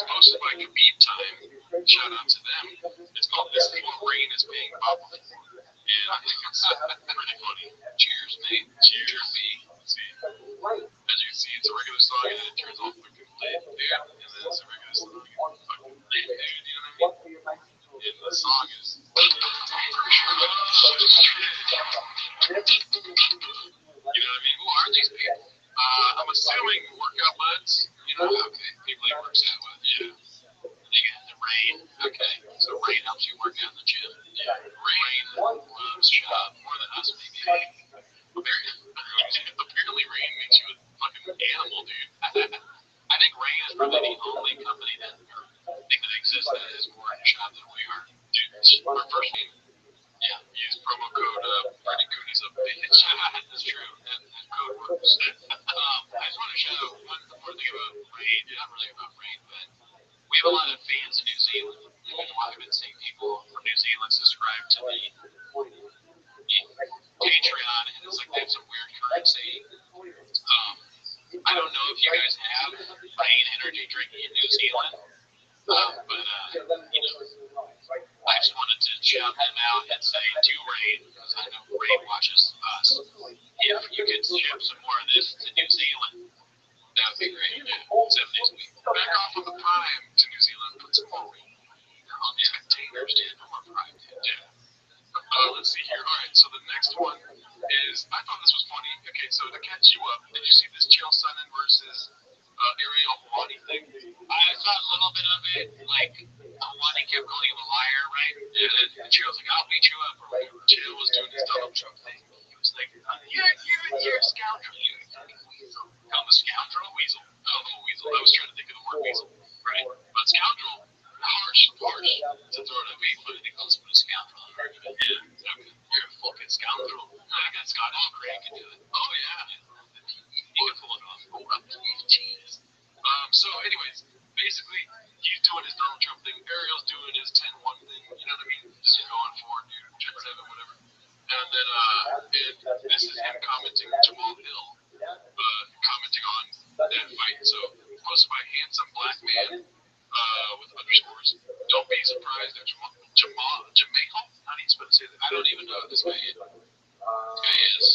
posted by Khabib Time. Shout out to them. It's called "This Is What Rain Is Paying Papa For," and I think it's pretty funny. Cheers, mate. Cheers, B. See, as you can see, it's a regular song, and then it turns all fucking lit, dude. And then it's a regular song, and fucking lit, dude. You know what I mean? And the song is. You know what I mean? Who are these people? I'm assuming workout buds. You know, okay, people he works out with. Yeah. They got the Rain. Okay, so Rain helps you work out in the gym. Yeah. Rain loves job more than us, maybe. Apparently, Rain makes you a fucking animal, dude. I think Rain is probably the only company that thing that exists that is more in shop than we are. Dude, our first name. Yeah, use promo code Freddie Cooney's a bitch. That's true. And code works. I just want to show one more thing about Rain. Not really about Rain, but we have a lot of fans in New Zealand. I've been seeing people from New Zealand subscribe to the Patreon, and it's like they have some weird currency. I don't know if you guys have Rain energy drink in New Zealand, but you know, I just wanted to shout them out and say to Rain, because I know Rain watches us, if you could ship some more of this to New Zealand, that would be great. 7 days a week. Back off of the Prime to New Zealand, put some more Rain on these containers, dude, for more Prime. Yeah. Let's see here. All right, so the next one is, I thought this was funny. Okay, so to catch you up, did you see this Chael Sonnen versus Ariel Helwani thing? I saw a little bit of it, like, Helwani kept calling him a liar, right? And Chael's like, I'll beat you up, or whatever. Chael was doing his Donald Trump thing. He was like, you're a scoundrel. You fucking weasel. I'm a scoundrel or weasel? Oh, I'm a weasel. I was trying to think of the word weasel, right? But scoundrel, harsh to throw it at me, but I think I'll just put a scoundrel. Yeah, okay. You're a fucking scoundrel. I got Scottish Craig can do it. Oh, yeah. He can pull it off. Oh, I'm cheese. So, anyways, basically, he's doing his Donald Trump thing. Ariel's doing his 10-1 thing. You know what I mean? Just going for it, dude. 10-7, whatever. And then, and this is him commenting, Jamal Hill, commenting on that fight. So, posted by Handsome Black Man, with underscores. Don't be surprised if Jamaica? How do you supposed to say that? I don't even know who this guy is.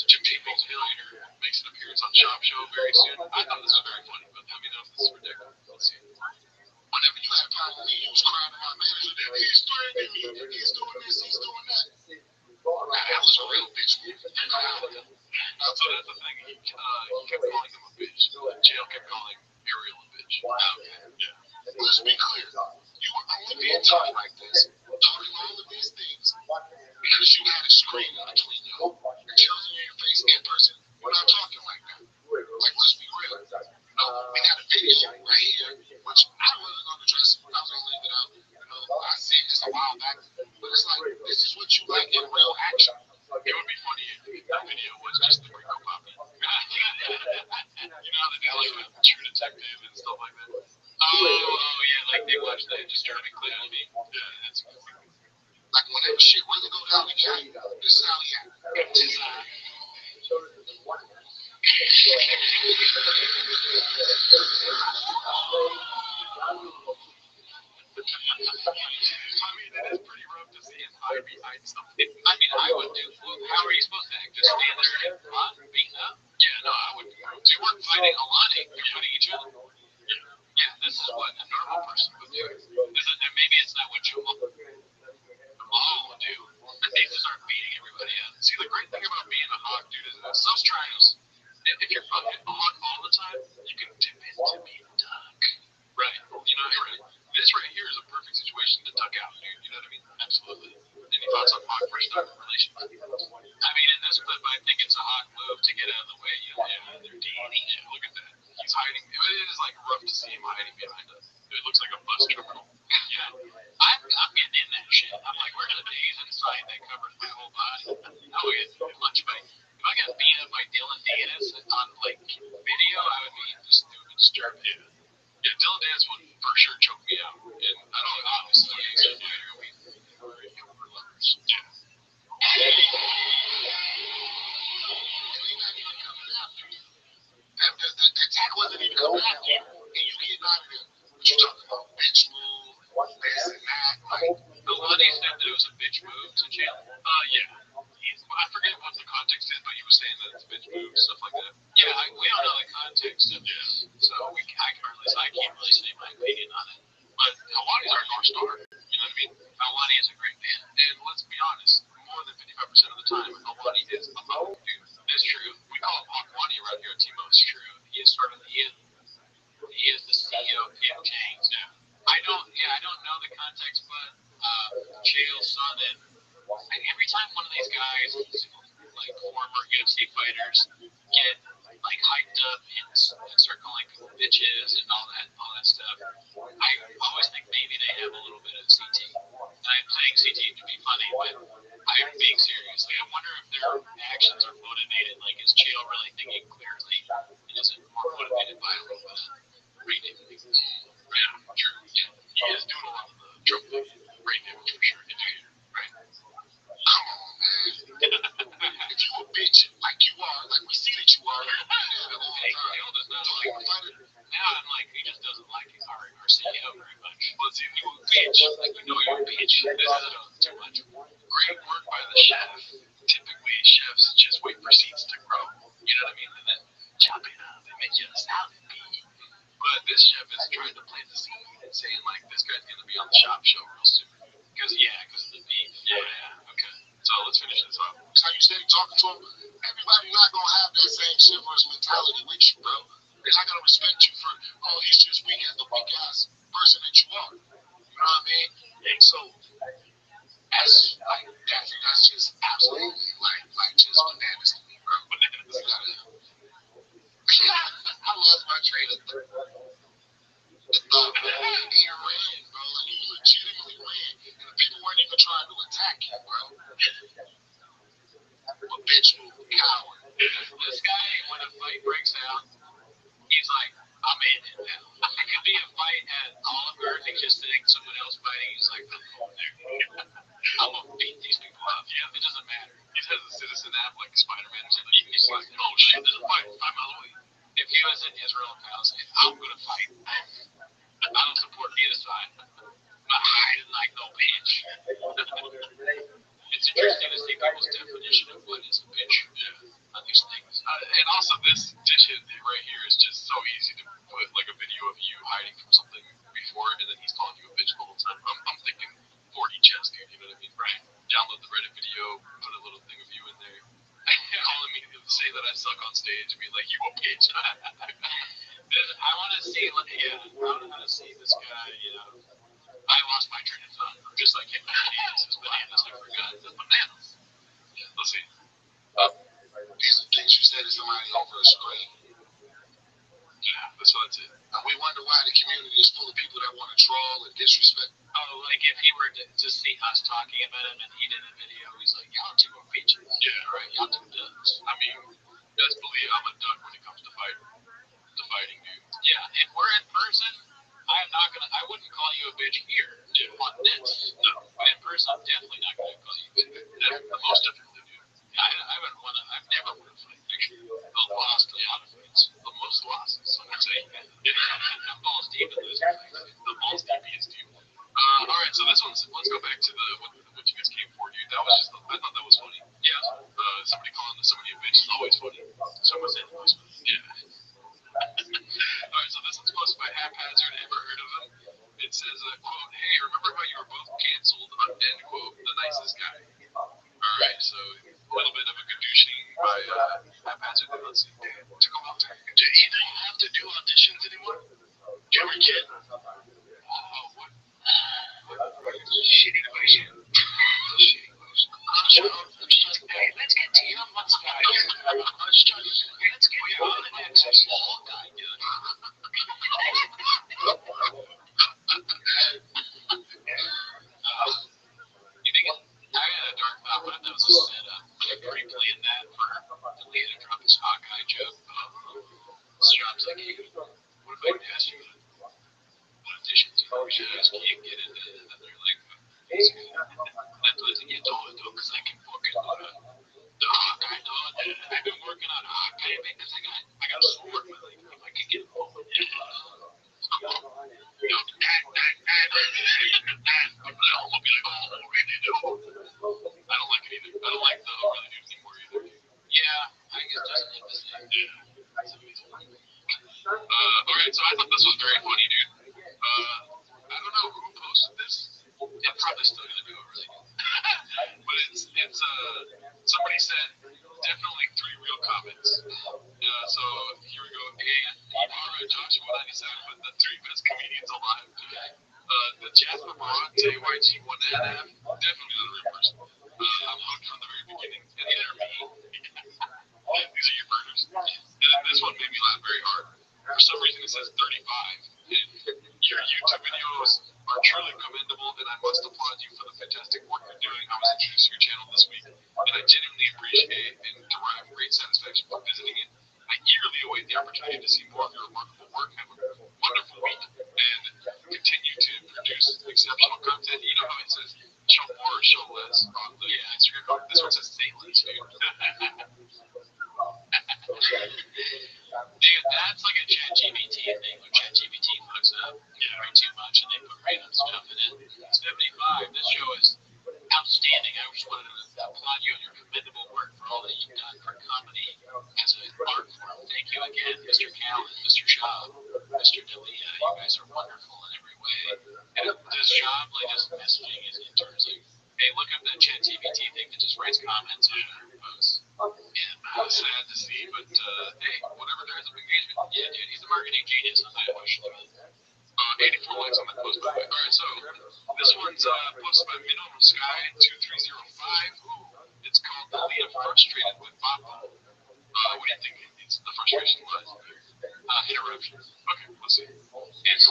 Jamaica's Failure makes an appearance on Shop Show very soon. I thought this was very funny, but let me know if this is ridiculous. Let's see. Whenever you had time with me, you was crying to my manager, he's threatening me, he's doing this, he's doing that. That was a real bitch move. So that's the thing. He kept calling him a bitch. Chael kept calling Ariel a bitch. Yeah. Let's be clear. You were only being tough like this, talking all of these things, because you had a screen in between you. You're telling you in your face in person. We're not talking like that. Like, let's be real. No, we got a video right here, which I wasn't going to address. I was going to leave it out. You know, I seen this a while back, but it's like, this is what you like in real action. It would be funny if that video was just the Rico Poppy. You know how they do like with True Detective and stuff like that? Oh, yeah, like they watch that disturbing clip. Yeah, that's cool. Like, whenever shit really go down again, this is how he acts. I mean, it is pretty rough to see him hide behind something. I mean, I would do. How are you supposed to act? Just stand there and run, beat up? Yeah, no, I wouldn't. They weren't fighting Alani. They're fighting each other. Yeah, this is what a normal person would do. And maybe it's not what Jamal would do. They just start beating everybody up. See, the great thing about being a hawk, dude, is that some tribes, if you're fucking a hawk all the time, you can dip into being a duck. Right. You know, right. This right here is a perfect situation to duck out, dude. You know what I mean? Absolutely. Any thoughts on hawk versus duck relation? I mean, in this clip, I think it's a hawk move to get out of the way. You know, they're dating. Yeah, look at that. He's hiding. It is like rough to see him hiding behind us. It looks like a bus terminal. You know, I'm getting in that shit. I'm like, where are the days inside that covers my whole body? I would get much better. If I got beat up by Dylan Danis on like video, I would be just disturbed. Yeah, Dylan Danis would for sure choke me out. And I don't know, obviously, he's a fighter. We're lovers. Yeah. That I forget what the context is, but he was saying that it's a bitch move, stuff like that. Yeah, we don't know the context of this, so or at least I can't really say my opinion on it. But Hawani's our North Star. You know what I mean? Hawani is a great man, and let's be honest, more than 55% of the time, Hawani is a fucking dude. That's true. We call him Hawani around here at Timo. It's true. He is sort of he is the CEO of PM Chains. Yeah. I don't know the context, but Chael's son and every time one of these guys, like former UFC fighters, get like hyped up and start calling people bitches and all that stuff, I always think maybe they have a little bit of CT. And I'm saying CT to be funny, but I'm being serious. Like, I wonder if their actions are motivated. Like, is Chael really thinking clearly? And is it more motivated by a little bit of brain damage? Yeah, true. Yeah. He is doing a lot of the drug brain damage for sure. Right. Come on, man. If you a bitch like you are, like we see that you are, Chael does not like now I'm like, he just doesn't like our CEO very much. Well, see, you a bitch, like you know you're a bitch. This is too much. Great work by the chef. Typically, chefs just wait for seeds to grow. You know what I mean? And then chop it up and make you a salad. But this chef is trying to plant the seed and saying like, this guy's gonna be on the shop show real soon. Because of the beef. Yeah. Okay. So let's finish this off. So you steady talking to him. Everybody not gonna have that same chivalrous mentality with you, bro. They're not gonna respect you for, oh, he's just weak as the weak ass person that you are. You know what I mean? And so that's just absolutely like just bananas to me, bro. I lost my train of thought. He ran, bro. Like, he legitimately ran, and the people weren't even trying to attack him, bro. A bitch move, coward. This guy, when a fight breaks out, he's like, I'm in it now. It could be a fight at Oliver and he's just sitting someone else fighting. He's like, I'm gonna beat these people up. Yeah, it doesn't matter. He has a citizen app like Spider-Man or something. He's like, oh shit, there's a fight 5 miles away. If he was in Israel and Palestine, I'm gonna fight. I don't support either side. But I didn't like no bitch. It's interesting to see people's definition of what is a bitch on these things. And also, this dish right here is just so easy to put like a video of you hiding from something before, and then he's calling you a bitch the whole time. I'm thinking 4D chess, dude. You know what I mean? Right. Download the Reddit video, put a little thing of you in there, calling me to say that I suck on stage, and be like, you a bitch. I want to see, I want to see this guy. I lost my train of thought. Just like him. It's bananas. I forgot. It's bananas. Yeah, let's see. These are things you said to somebody over a screen. Yeah, that's it. And we wonder why the community is full of people that want to troll and disrespect. Oh, like if he were to see us talking about him and he did a video, he's like, y'all two are bitches. Yeah, right. Y'all two ducks. I mean, best believe I'm a duck when it comes to fighting, dude. Yeah, if we're in person, I wouldn't call you a bitch here. On this. No. In person, I'm definitely not going to call you a bitch. Most definitely do. I've never won a fight, actually. I've lost a lot of fights. The most losses, so I'm saying. I'm balls deep in this. The balls deep is deep. Alright, so let's go back to what you guys came for, dude. That was just, I thought that was funny. Yeah. Somebody calling somebody a bitch is always funny. Someone said it was funny. Yeah. Alright, so this one's posted by Haphazard. Ever heard of him? It says, quote, hey, remember how you were both canceled, end quote, the nicest guy. Alright, so a little bit of a gadooshing by Haphazard. Let's see. Took a long time. Do either you have to do auditions anymore? Ever kid? What? Shitty question. Shitty question. Hey, let's get to you. Let's get on the next small guy, dude. You think I had a dark thought. What if that was a setup? Like, pre-planned that for Leah to drop his Hawkeye joke? Strap's like, hey, what if I asked you auditions? You guys can't get into it. And they're like, that's what you don't do because I can fucking the Hawkeye dog. I've been working on Hawkeye because I got a sword, but like if I could get a hold of it. I don't like it either. I don't like the really dude. That's amazing. All right, so I thought this was very funny, dude. I don't know who posted this. It's probably still gonna do it really good. But it's somebody said definitely 3 real comments. So here we go. Hey, Joshua 97 with the 3 best comedians alive. The Jasper Barat, JYG1NF, definitely not a real person. I'm hooked from the very beginning. And they're me. These are your murders. And then this one made me laugh very hard. For some reason it says 35. And your YouTube videos are truly commendable, and I must applaud you for the fantastic work you're doing. I was introduced to your channel this week, and I genuinely appreciate and derive great satisfaction from visiting it. I eagerly await the opportunity to see more of your remarkable work. Have a wonderful week, and continue to produce exceptional content. You know how it says show more or show less on the Instagram? This one says say less, dude. Dude, that's like a ChatGPT thing. When ChatGPT fucks up way too much and they put random stuff in it. 75, this show is outstanding. I just wanted to applaud you on your commendable work for all that you've done for comedy as an art form. Thank you again, Mr. Callan, Mr. Shaw, Mr. Delia. You guys are wonderful in every way. And this job, like his messaging is in terms of, hey, look up that ChatGPT thing that just writes comments on posts. Yeah, sad to see, but hey, whatever there is of engagement. Yeah, dude, he's a marketing genius. I wish him 84 likes on that post, by the way. All right, so this one's posted by Minimum Sky 2305. Ooh, it's called The Lead of Frustrated with Papa. What do you think it's the frustration was? Interruptions. Okay, let's see. It's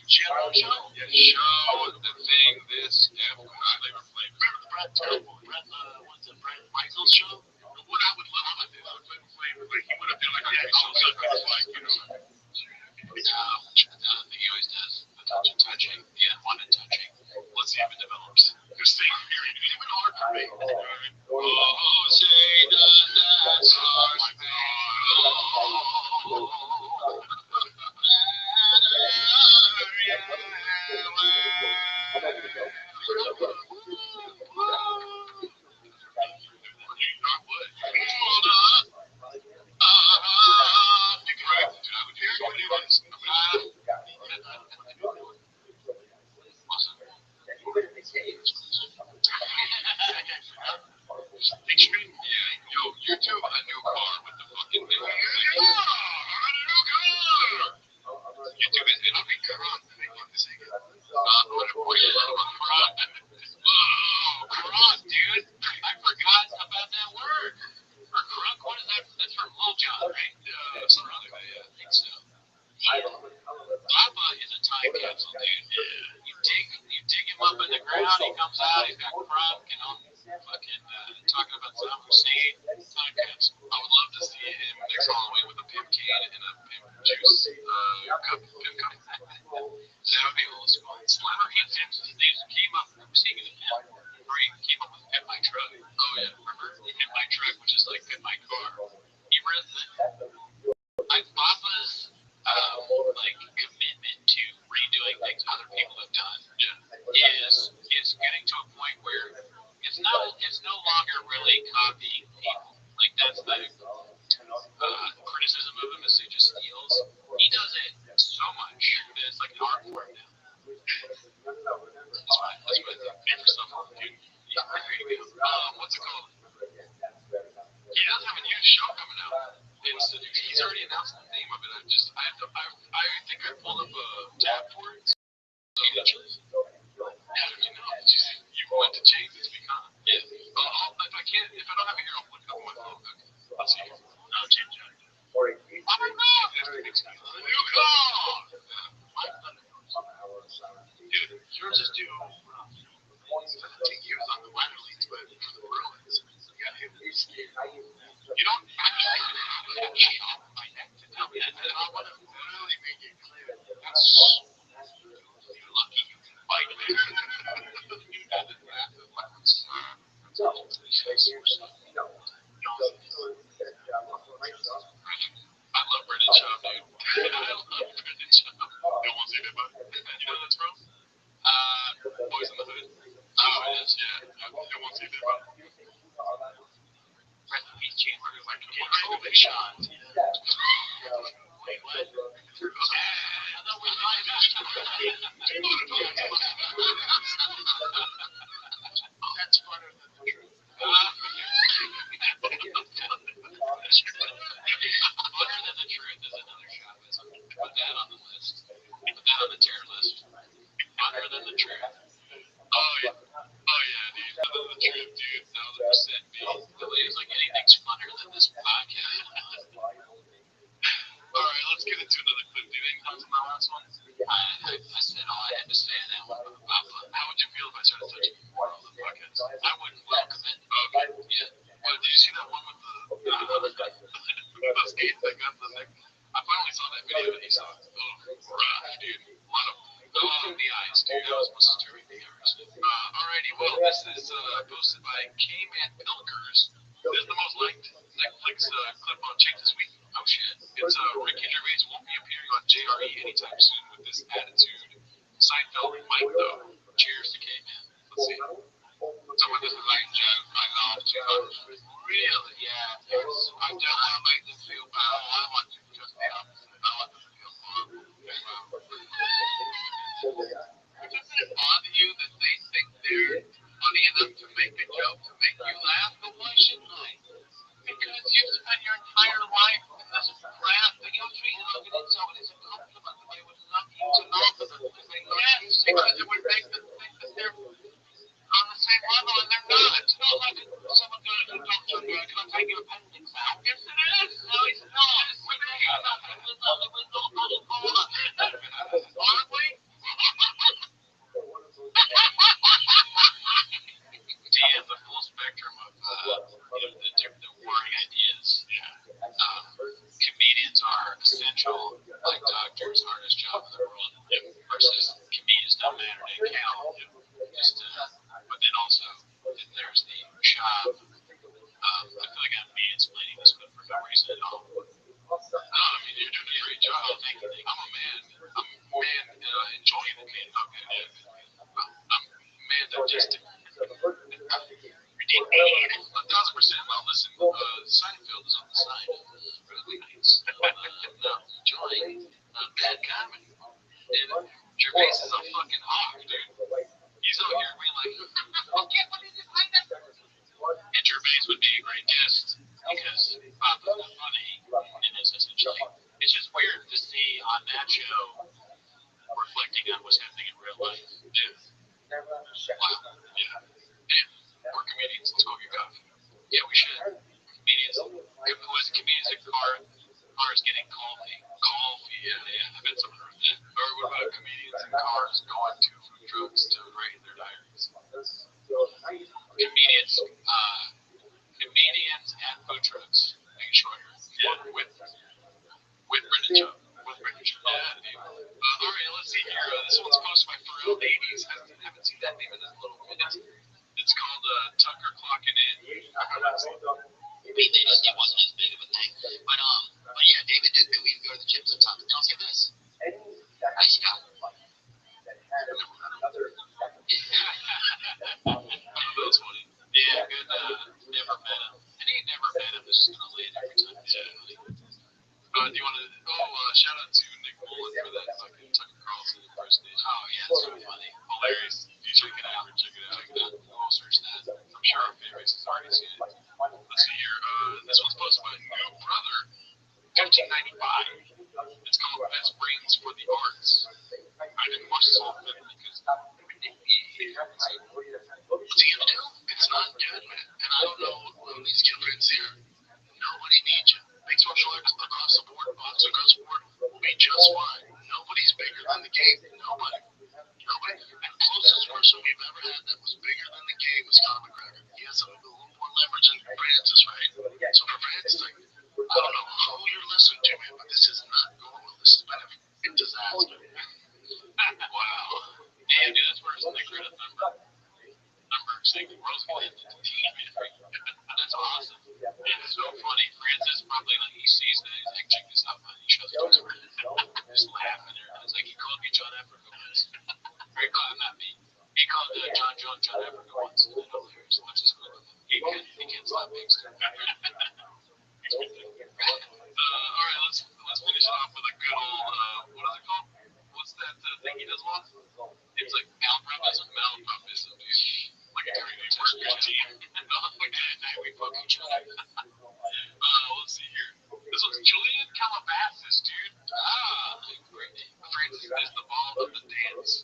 General Show. Yeah, show the thing, this, I never played. Remember the Brad Terrible? What's the Brad Michaels show? What I would love to do, I would play, but he would have been like, yeah, so like, you know. He always does the touching. Yeah, one and touching. Let's see if it develops. This thing, period. It's even hard for me. Oh, say does that stars Extreme, yeah, yo, you too, a new car with the fucking thing. YouTube is it'll be crunk. They want to say it. Crunk, dude. I forgot about that word. For crunk, what is that? That's from Lil Jon, right? Something like that, yeah, I think so. Papa is a time capsule, dude. Yeah. You dig him up in the ground, he comes out, he's got crunk, you know, fucking talking about Saddam Hussein. Time capsule. I would love to see him next Halloween with a pimp cane and a pimp juice cup. Pimp cup. That would be old school. Slimmer Heat Simpsons came up, speaking of him, where he came up with Pimp My Truck. Oh yeah, remember? Pimp My Truck, which is like Pimp My Car. He read like Papa's like commitment to redoing things other people have done is getting to a point where it's no longer really copying people. Like that's the criticism of him is he just steals. He does it so much that it's like an art form now. That's my favorite stuff on dude. Yeah, what's it called? He doesn't have a new show coming out. He's already announced the name of it. I think I pulled up a tab for it. Chilies. You went to change this week, huh? Yeah. If I don't have it here, I'll look it up on my phone. Okay. Let's see. No, change it. Oh my God! New car! Dude, yours is due 17 years on the minor leagues, but for the Bruins, you got him. You don't actually have to shop my neck to tell me that. I want to really make it clear that that's you're lucky you can fight it. You got the massive weapons. I love Brendan Schaub, dude. I love Brendan Schaub. You don't want to see that, bud? You know who that's from? Boys in the Hood. Oh, it is, yeah. You don't want to see that, bud? He's cheaper. Like, get COVID. shot. Wait, what? That's funner than the truth. Funner than the truth is another shot. Put that on the list. Put that on the tier list. Funner than the truth. Oh yeah, dude. Funner than the truth, dude. 1000% me. The lady's like, anything's funner than this podcast. All right, let's get into another clip. Do you think that's my last one? I said all I had to say in that one. How would you feel if I started touching you more on the podcast? I wouldn't welcome it. Okay, yeah. Well, did you see that one with the skate that got the neck? I finally saw that video that he saw. Oh, rough, dude. A lot of the eyes, dude. That was most disturbing thing I've ever seen. Alrighty, well, this is posted by K-Man Pilkers. This is the most liked Netflix clip on Change this week. Oh shit. It's Ricky Gervais won't be appearing on JRE anytime soon with this attitude. Seinfeld might though. Cheers to K-Man. Let's see. Someone doesn't like jokes. I love to. Really? Yeah. Yes. I don't want to make them feel bad. I want them to just be opposite. I want them to feel horrible. Doesn't it bother you that they think they're funny enough to make a joke to make you laugh? But why shouldn't I? Because you've spent your entire life in this craft and you're treating it so it's a compliment that they would love you to know that yes, because it would make them think that they're on the same level and they're not. It's not like someone goes to the doctor and goes, can I take your appendix out? Yes, it is. No, it's not. We're not. Aren't we? D is the full spectrum of the warring ideas. Yeah. Comedians are essential, like doctors, hardest job in the world. Versus comedians don't matter, they count. But then also, there's the job. I feel like I'm mansplaining this clip for no reason at all. No, I mean, you're doing a great job. Thank you. I'm a man. Enjoying the game. Okay, I'm a man digesting. Indeed. 1000%. Well, listen, Seinfeld is on the side of really nice. Enjoying bad comedy. And Gervais is a fucking hawk, dude. He's out here being like, and Gervais would be a great guest because Bob is not funny and is essentially. It's just weird to see on that show reflecting on what's happening in real life. Yeah. Wow. Yeah. We're comedians. Let's go get coffee. Yeah, we should. Comedians. It was comedians in cars getting coffee. Coffee. Yeah. I bet someone wrote that. Or what about comedians in cars going to food trucks to write their diaries? Comedians at food trucks. Make it shorter. Yeah. With Brendan Chubb. Yeah, dude. All right, let's see here. This one's posted by Pharrell Davies. I haven't seen that name in a little minute. It's called Tucker Clocking In. Maybe they just, it wasn't as big of a thing. But yeah, David did that. We go to the gym sometimes. And I'll say this. Nice guy. That's funny. Yeah, good. Never met him. And he never met him. This is going to land every time. Yeah. Do you want to? Shout out to Nick Mullen for that fucking Tucker Carlson impersonation. Oh yeah, it's so funny, hilarious. You check it out. We'll search that. I'm sure our fan base has already seen it. Let's see here. This one's posted by New Brother, 1595. It's called Best Brains for the Arts. I didn't watch this whole thing because what's he gonna do? It's not good, man. And I don't know what these kids here. Nobody needs you. Mixed martial arts across the board, boxing across the board, will be just fine. Nobody's bigger than the game. Nobody. The closest person we've ever had that was bigger than the game was Conor McGregor. He has a little more leverage than Francis, right? So for Francis, I don't know who you're listening to, man, but this is not going well. This has been a disaster. Wow. Yeah, dude, that's worse than the Greta Thunberg saying the world's going to end the team, man. That's awesome. It's so funny. Francis probably like he sees that he's like, check this out, man. He shows it to her. Just laughing there. It's like he called me John Africa once. Or he called him not me. He called John Africa once. And hilarious. Watch this clip of him. He can't stop being stupid. right, let's finish it off with a good old what is it called? What's that thing he does once? It's like malapropism, dude. Like a dirty work routine. We fuck each other. Let's see here. This one's Julian Calabasas, dude. Francis is the ball of the dance.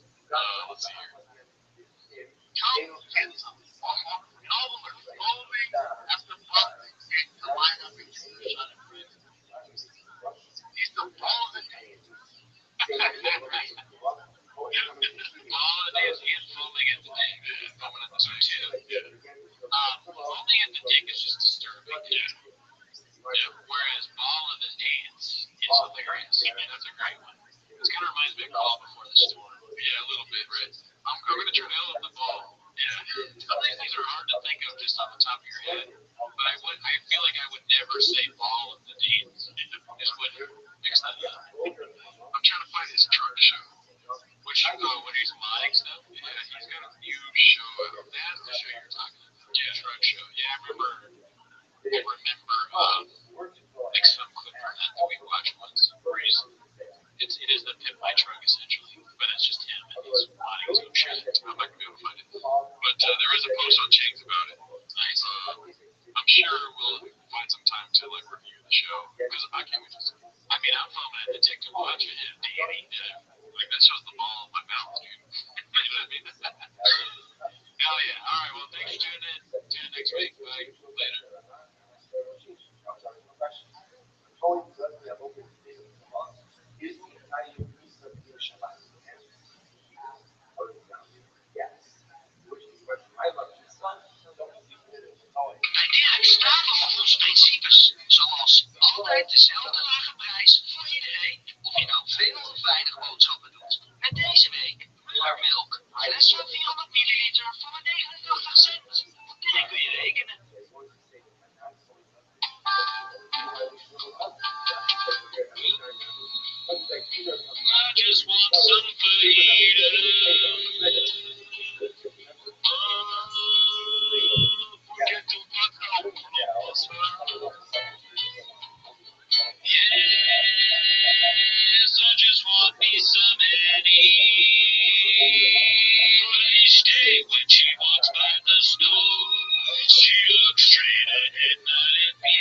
Let's see here. Come handsome. All of them are foaming at the butt to line up and get the shot at Francis. He's the ball of the dance. Holidays and foaming at the dick. Foaming at the dick, too. Foaming at the dick is just disturbing. Yeah. Whereas ball of the dance is hilarious. That's a great one. This kind of reminds me of Call Before the Storm. Yeah, a little bit, right? I'm going to try to hell the ball. Yeah. Some of these are hard to think of just on the top of your head. But I feel like I would never say ball of the dance. Just wouldn't mix that up. I'm trying to find his truck show. Which, when he's modding stuff, yeah, he's got a new show out. That's the show you're talking about. Yeah, truck show. Yeah, I remember like some clip from that we watched once. Where it is the Pimp My Truck, essentially. But it's just him and he's modding his own shit. I'm not going to be able to find it. But there is a post on Chang's about it. Nice. I'm sure we'll find some time to like review the show. Because I can't wait to see it. I mean, I'm foaming at the dick to watch it. Danny, like that shows the ball in my mouth, dude. You know what I mean? Hell yeah. All right, well, thanks for tuning in. Tune in next week. Bye. Later. Bij direct stapelhandelsprincipes, zoals altijd dezelfde lage prijs voor iedereen, of je nou veel of weinig boodschappen doet. Met deze week Mullermelk, fles van 400 milliliter voor maar 89 cent. Direct kun je rekenen. I just want some fajita. Forget to fuck no cross. Yes, I just want me some Annie. But each day when she walks by the store, she looks straight ahead, not at me.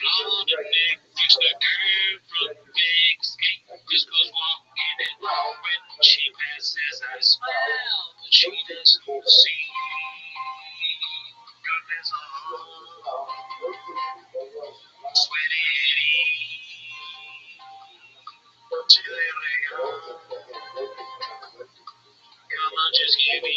Blonde neck, just a girl from Big Skate, just goes walking and when she passes I smile, but she doesn't see. God bless her heart, sweaty chile regalo. Come on, just give me.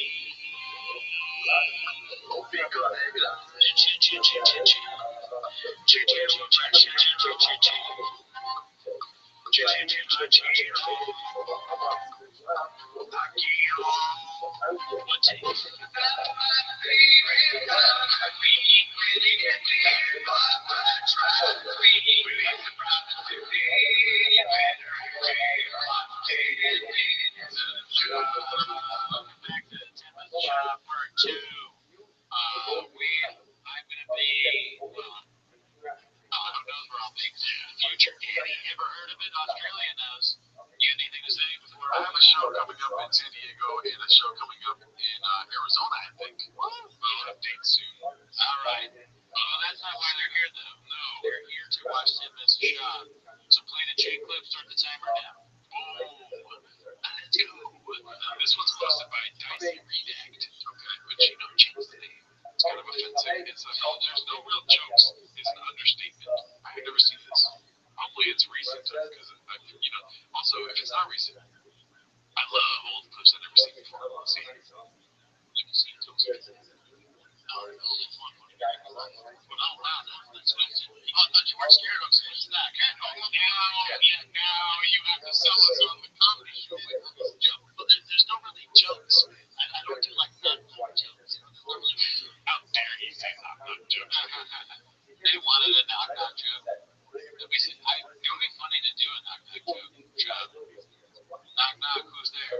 Knock, knock, who's there?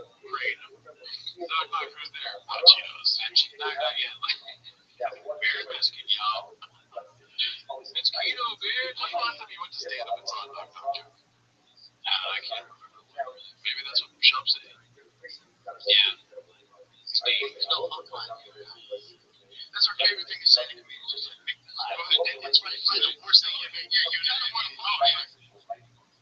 Not Cheetos. Not yet. Bear biscuit, y'all. That's her favorite thing to say to me. It's just like, make me laugh. That's right. Find the worst thing you can. Yeah, you never want to blow it.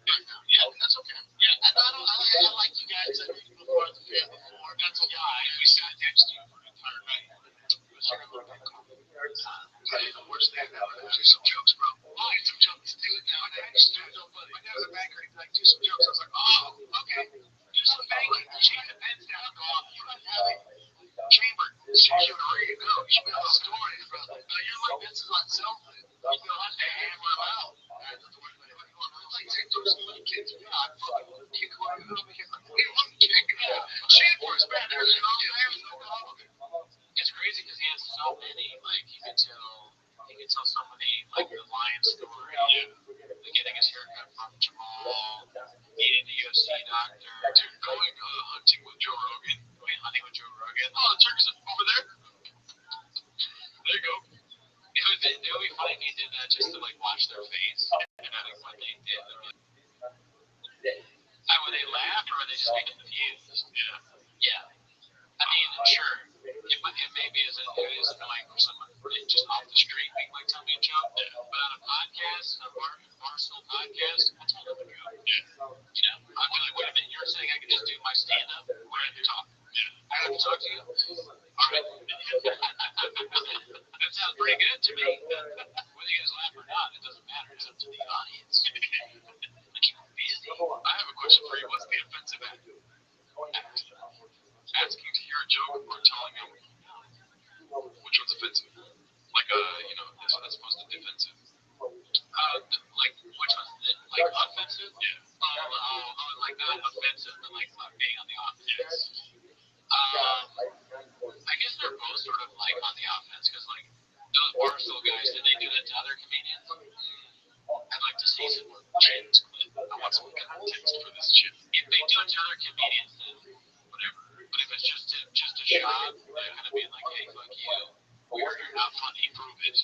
Yeah, that's okay. Yeah, and I like you guys. I think you've been part of the family before. That's a lie. We sat next to you for an entire night. It was your little bit cool. Tell you the worst thing about it. Do some jokes, bro. Oh, do some jokes. Do it now. I just do it. My dad was a banker. He'd be like, do some jokes. I was like, oh, okay. Do some banking. Shake the pens down. Go off. You don't have it. Chamber security. No, you got a story from. You're like, this is on selfie. You don't have to hammer them out. Like, take those little kids. Yeah, I fucking kick one of them. Chambers, man. There's no problem. It's crazy because he has so many. Like he could tell so many. Like the Lion story. Yeah. Getting his haircut from Jamal. Meeting the UFC doctor. Dude, going hunting with Joe Rogan. Hunting with Joe Rogan. Oh, the turkey's over there. There you go. It would be funny if he did that just to like watch their face and like what they did. Would they laugh or were they just get confused? Yeah. I mean, sure. It maybe is annoying for someone just off the street being like, tell me a joke. But on a podcast, a Barstool podcast, that's all over joke. You know, I'm like, wait a minute, you're saying I can just do my stand up? We're going to talk. I have to talk to you. All right. That sounds pretty good to me. Whether you guys laugh or not, it doesn't matter. It's up to the audience. Keep them busy. I have a question for you. What's the offensive act? Asking to hear a joke or telling me which one's offensive? Like, as opposed to defensive. Like, which one's like offensive? Yeah. Like not offensive, but like being on the offense. I guess they're both sort of like on the offense because like those Barstool guys, did they do that to other comedians? I'd like to see some more James clip. I want some context for this shit. If they do it to other comedians, then whatever. But if it's just a shot, they're kind of being like, hey, fuck you. You're not funny, prove it.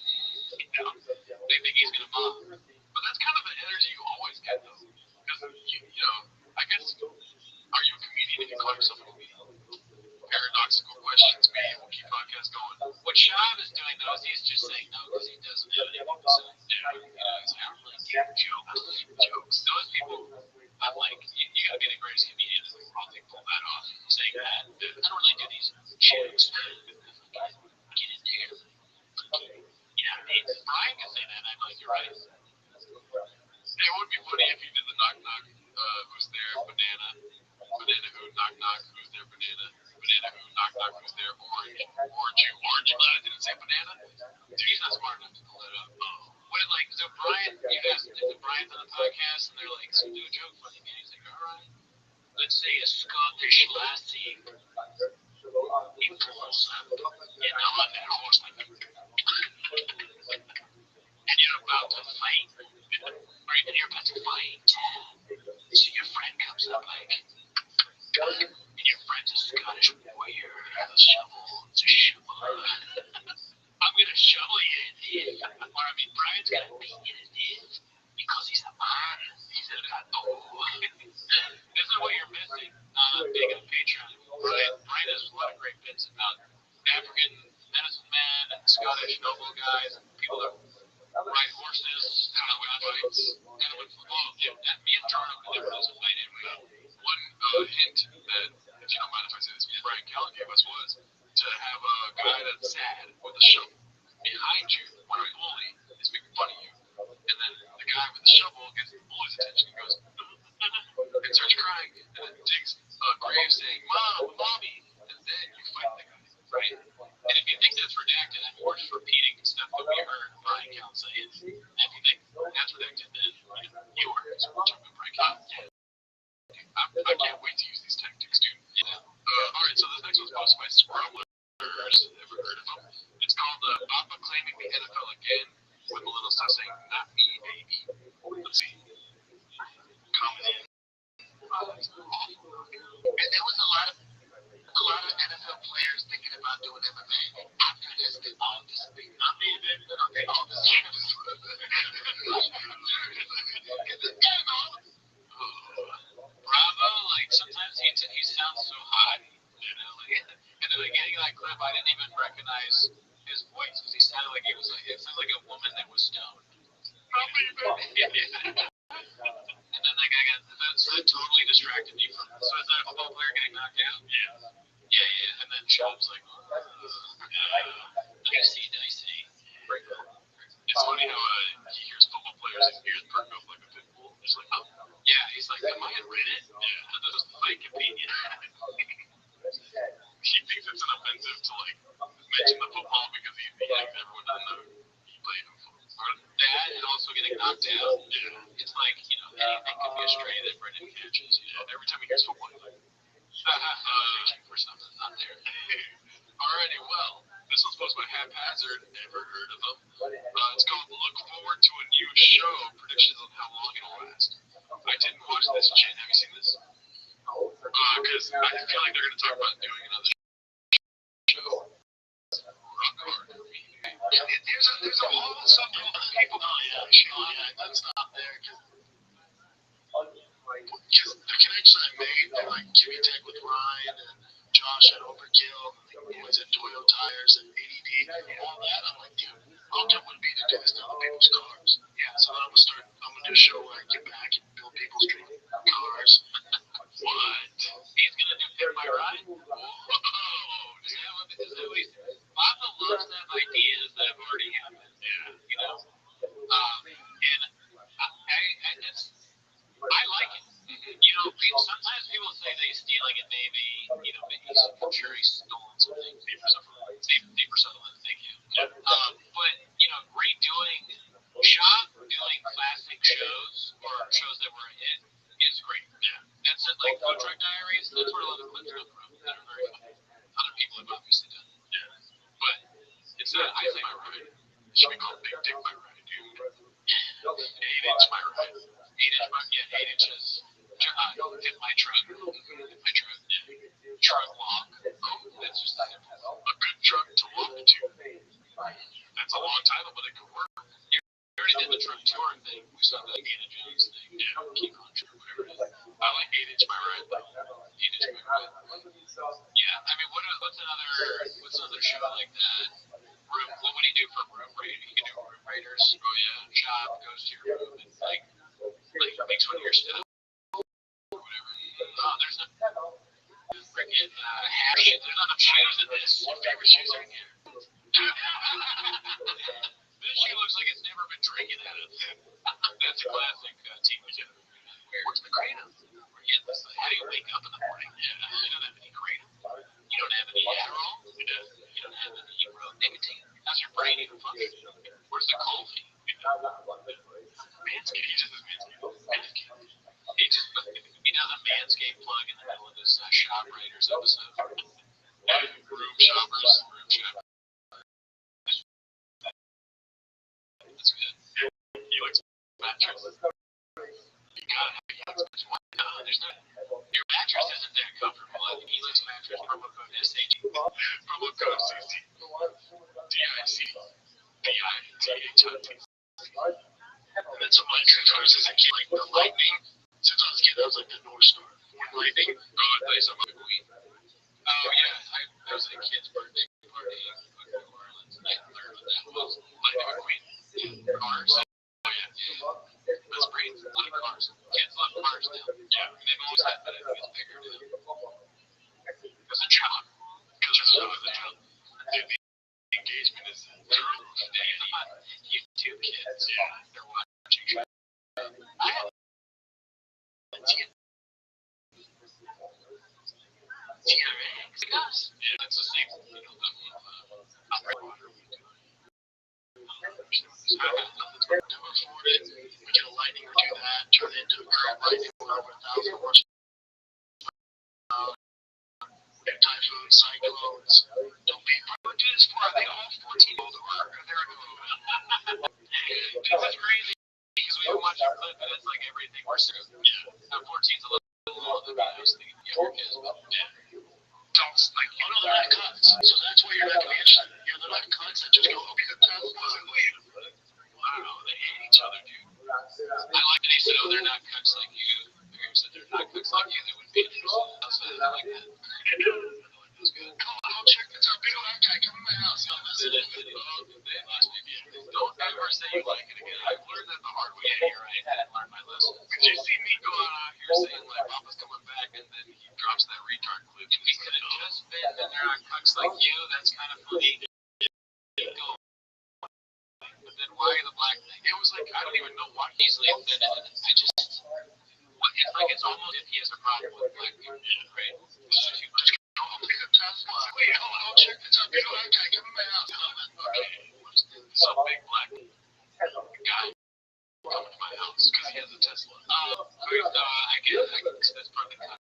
You know, they think he's gonna mob. But that's kind of the energy you always get, though. Because, I guess, are you a comedian if you call yourself a comedian? Paradoxical questions, me. We'll keep podcast going. What Shab is doing, though, is he's just saying no because he doesn't have anything to say. He's not really getting jokes. Those people, I'm like, you gotta be the greatest comedian in the world to pull that off. Saying that, I don't really do these jokes. Get in there. You know what I mean? Brian can say that, and I'm like, you're right. It would be funny if you did the knock knock, who's there, banana who, knock knock, who's there, banana who, knock knock, who's there, orange you, glad I didn't say banana. Dude, he's not smart enough to pull that up. What, like, so Brian, you guys, if Brian's on the podcast, and they're like, so do a joke funny, man. He's like, all right. Let's say a Scottish lassie, he pulls up, on that horse, like, and you're about to fight, or even you're about to fight, so your friend comes up like, and your friend's a Scottish warrior, a shovel, it's a shovel. I'm gonna shovel you in this, or I mean, Brian's gonna beat you to this, because he's a man, he's a gato. This is what you're missing, being a patron. Brian has a lot of great bits about African medicine man and Scottish noble guys and people that ride horses, how to win fights, and win football. Yeah, me and Jordan could never lose a fight anyway. One hint that, if you don't mind if I say this, Brian Callen gave us was to have a guy that's sad with a shovel behind you when a bully is making fun of you. And then the guy with the shovel gets the bully's attention and goes, and starts crying, and then digs a grave saying, Mom, Mommy, and then you fight the guy, right? And if you think that's redacted, I'm more just repeating stuff that we heard Brian Callen say. And if you think that's redacted, then you heard it. So we're talking about Brian Callen. I can't wait to use these tactics, dude. Yeah. Alright, so this next one's posted by Scrumblers. Ever heard of them? It's called Papa Claiming the NFL Again, with a little stuff saying, not me, baby. Let's see. Comment in. And there was a lot of NFL players thinking about doing MMA after this. They all disappeared. Not me, baby. They all disappeared. Bravo, like sometimes he sounds so hot, you know, like in the beginning of that clip I didn't couldn't even recognize his voice because he sounded like it sounded like a woman that was stoned. And then that guy so that totally distracted me from. So is that a football player getting knocked out? Yeah. And then Shop's like, dicey. It's funny how he hears football players and hears perk up like a pit bull. He's like, oh. Yeah, he's like, am I in Reddit? Yeah. That was Wikipedia. He thinks it's an offensive to like mention the football because he like everyone doesn't know he played in football. That and also getting knocked out. Yeah. It's like, anything could be a stray that Brendan catches. Every time he hears football, he's like, for something not there. Alrighty, well, this one's posted by Haphazard. Never heard of them. It's called Look Forward to a New Show. Predictions on how long it'll last. I didn't watch this, Jen. Have you seen this? Because I feel like they're going to talk about doing another show. Rock hard. There's a whole subgroup of people. That's not there because the connection I made, they're like Jimmy Tech with Ryan and Josh at Overkill, the boys at Toyo Tires and ADD, all that. I'm like, dude, how good would it be to do this to other people's cars? Yeah, so then I'm gonna do a show where I get back and build people's dream cars. What? He's gonna do Pick My Ride? Whoa! Is that what he's doing? Papa loves to have ideas that have already happened. Yeah, and I like it. Sometimes people say that he's stealing it, maybe, I'm sure he's stolen something. Deeper Sutherland, thank you. But, great doing classic shows, or shows that were a hit, is great. Yeah. That's it, like Food Truck Diaries, that's where a lot of clips come from that are very funny. Other people have obviously done it. Yeah. But, it's not, I think, My Ride. It should be called Big Dick My Ride, dude. 8-inch My Ride. 8 inches. Hit my truck. Yeah. Truck walk. Oh, that's just simple. A good truck to walk to. That's a long title, but it could work. You already did the truck tour thing. We saw the Indiana Jones thing. Yeah, keep on truck, whatever it is. I like 8-inch My Ride. 8-inch My Ride. Yeah, I mean, what's another show like that? What would he do for Room Raiders? He could do Room Raiders. Oh yeah, Chop goes to your room and like makes one of your stuff. Whatever. Oh, there's no freaking hash. There's not enough shoes in this. Your favorite shoes are in here. This shoe looks like it's never been drinking out of it. That's a classic team show. Where's the kratom? How do you wake up in the morning? Yeah, you don't have any kratom. You don't have any Adderall. You don't have any nicotine. How's your brain even functioning? Where's the coffee? Manscaped. He just does Manscaped. He does a Manscaped plug in the middle of this Shop Raiders episode. Room shoppers. That's good. He likes mattress. You gotta have there's no. Your mattress isn't that comfortable. I think he likes mattress. Promo code SAG. Promo code CC. DIC. And then some electric cars as a kid, like the Lightning. Since I was a kid, that was like the North Star. Lightning. Oh, I thought you said about Queen. Oh, yeah. I was at a kid's birthday party in New Orleans, and I learned what that was. Lightning McQueen. Cars. Oh, yeah. That's great. A lot of cars. Kids love cars now. Yeah. They've always had, but I think it's bigger now. Because of John. The engagement is through. YouTube kids. Yeah. They're watching. I have TRX. Yeah, that's the same level of underwater we do. Never afford it. We get a Lightning or do that, turn it into a girl Lightning for over 1,000 horsepower. We have typhoons, cyclones. Don't be this for. Are they all 14-year-old or they're This is crazy because we watch a clip and it's like everything we're seeing. Yeah. Now 14's a little lower than I was thinking younger kids, but don't like they're not cuts. So that's why you're not gonna be interested. They're not cuts that just go, okay, the cuts wasn't weird. Wow, they hate each other, dude. I like that he said, oh, they're not cuts like you. Miriam said they're not cuts like you. They wouldn't be interested. I like that. That was good. Oh, check this out. Big old guy come to my house. I'll listen to it. Don't ever say you like it again. I've learned that the hard way. Yeah, you're right. I didn't learn my lesson. Did you see me go out here saying like Papa's coming back, and then he drops that retard clip? If he could have just been in there on cucks like you, that's kind of funny. But then why the black thing? It was like, I don't even know why. Easily offended. I just, it's like it's almost if he has a problem with black people. Right? It's too much. I'll pick up Tesla. Wait, I'll check this out. You know that guy? Come to my house. Okay. Some big black guy coming to my house because he has a Tesla. I guess that's part of the time.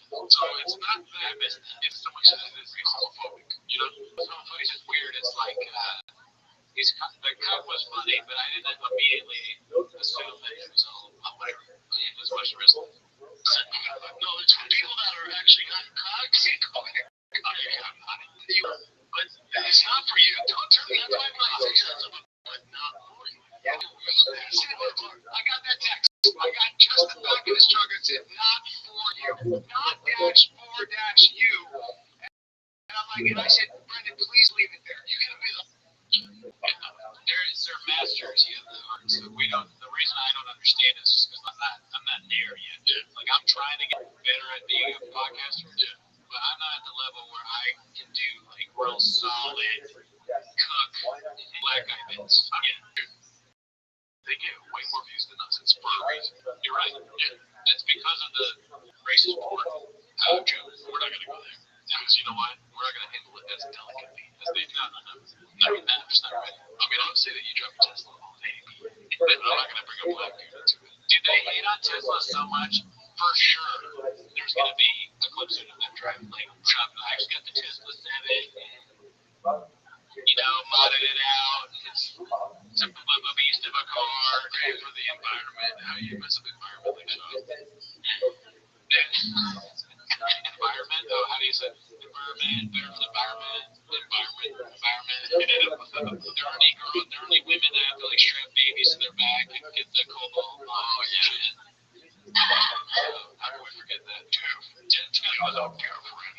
So it's not that it's so much that it's homophobic. You know, homophobic is weird. It's like the cut was funny, but I didn't immediately assume that it was all whatever. It was much risk. No, it's for people that are actually not cocks. But it's not for you. Don't turn me. That's why I'm like, but not for you. I got that text. I got just the back of his truck that said, not for you. Not -4-you. And I'm like, and I said, Brendan, please leave it there. You can be the. They're masters, so we don't. The reason I don't understand is just because I'm not there yet. Like I'm trying to get better at being a podcaster, but I'm not at the level where I can do like real solid cook black guy bits. They get way more views than us. It's for a reason. You're right. Yeah. That's because of the racist porn. We're not gonna go there. Because you know what? We're not gonna handle it as delicately as they do. No. I mean that's not right. I mean, I'll say that you drive a Tesla all day, but I'm not gonna bring a black dude into it. Do they hate on Tesla so much? For sure. There's gonna be a clip soon of them driving like I actually got the Tesla 7. You know, modded it out. It's a beast of a car, great for the environment. How you mess up the environment like environment? Oh, how do you say environment? Better for the environment. They're only women that have to like strap babies to their back and get the cobalt. Oh yeah. How do I forget that? Tesla's out there for it.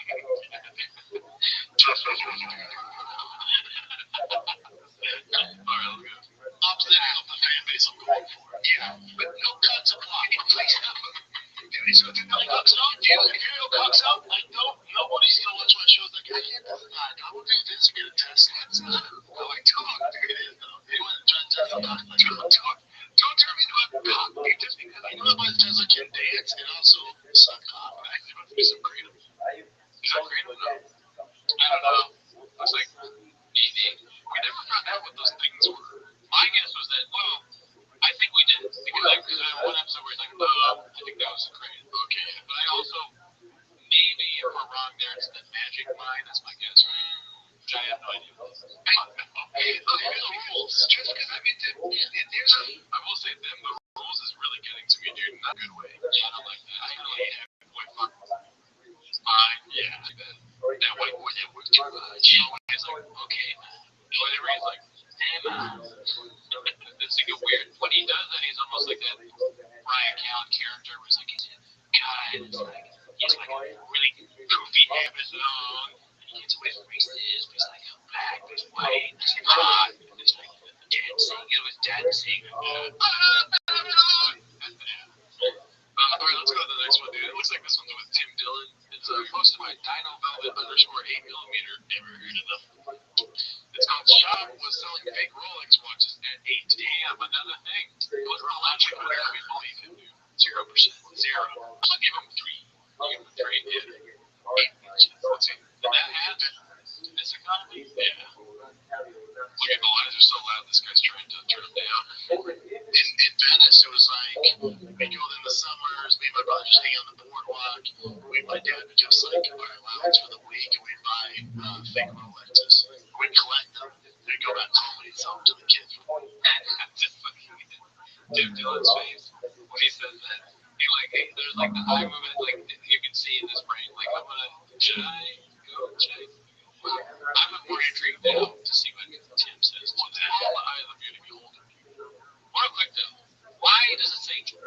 Opposite of the fan base I'm going for. Yeah, but no cuts apply. Please have them. So if no cuts out, like nobody's gonna watch my shows. Like I can't do that. I will do this and get a Tesla. It's not how I talk. It is though. Anyone that tries to talk. Don't turn me into a cock. Just because I know that my Tesla can dance and also suck cock. I think I'm some freedom. Is that freedom? No. I don't know. Looks like we never found out what those things were. My guess was that, well, I think we did. Because like one episode where it's like, I think that was crazy. Okay. But I also, maybe if we're wrong there, it's the magic mind. That's my guess, right? Which I have no idea. Look at the rules. Just because I mean, I will say them, the rules is really getting to me, dude, in a good way. Yeah, I don't like that. I don't like that. Boy, fuck. Fine. Yeah, like that. That white boy, that was too much. It's like, okay. Whatever, he's like, damn. It's like a weird, when he does that, he's almost like that Brian Callen character where he's like, he's like a really goofy episode, and he gets away from races, but he's like, black, there's white, there's hot, there's like dancing, it was dancing. Alright, let's go to the next one, dude. It looks like this one's with Tim Dillon. It's posted by Dino Velvet _8mm. Never heard of them. It's called Shop was selling fake Rolex watches at 8 a.m. Another thing. What Rolex would we believe him, dude? 0%. Zero. I'll give him 3. I'll give him 3. Yeah. 8. Let's see. Did that happen? In this economy? Yeah. Look at the lines are so loud, this guy's trying to turn them down. In Venice, it was like, we go in the summers, me and my brother just hang on the boardwalk. My dad would just like buy allowance for the week, and we'd buy fake Rolexes. We'd collect them, we'd go back home and we'd sell them to the kids. Just looking at Tim Dillon's face when he says that. He like, there's like the eye movement, like you can see in his brain, like should I go? I'm more intrigued now to see what Tim says. Well, it's all the eye of the beauty beholder. Real quick though, why does it say St.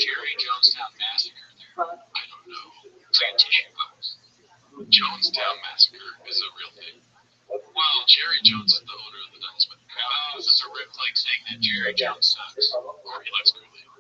Jerry Jonestown Massacre there? I don't know. It's like a tissue box. Jonestown Massacre. massacre is a real thing. Well, Jerry Jones is the owner of the Dallas Mavericks. This is a rip like saying that Jerry Jones sucks or he likes Kool-Aid.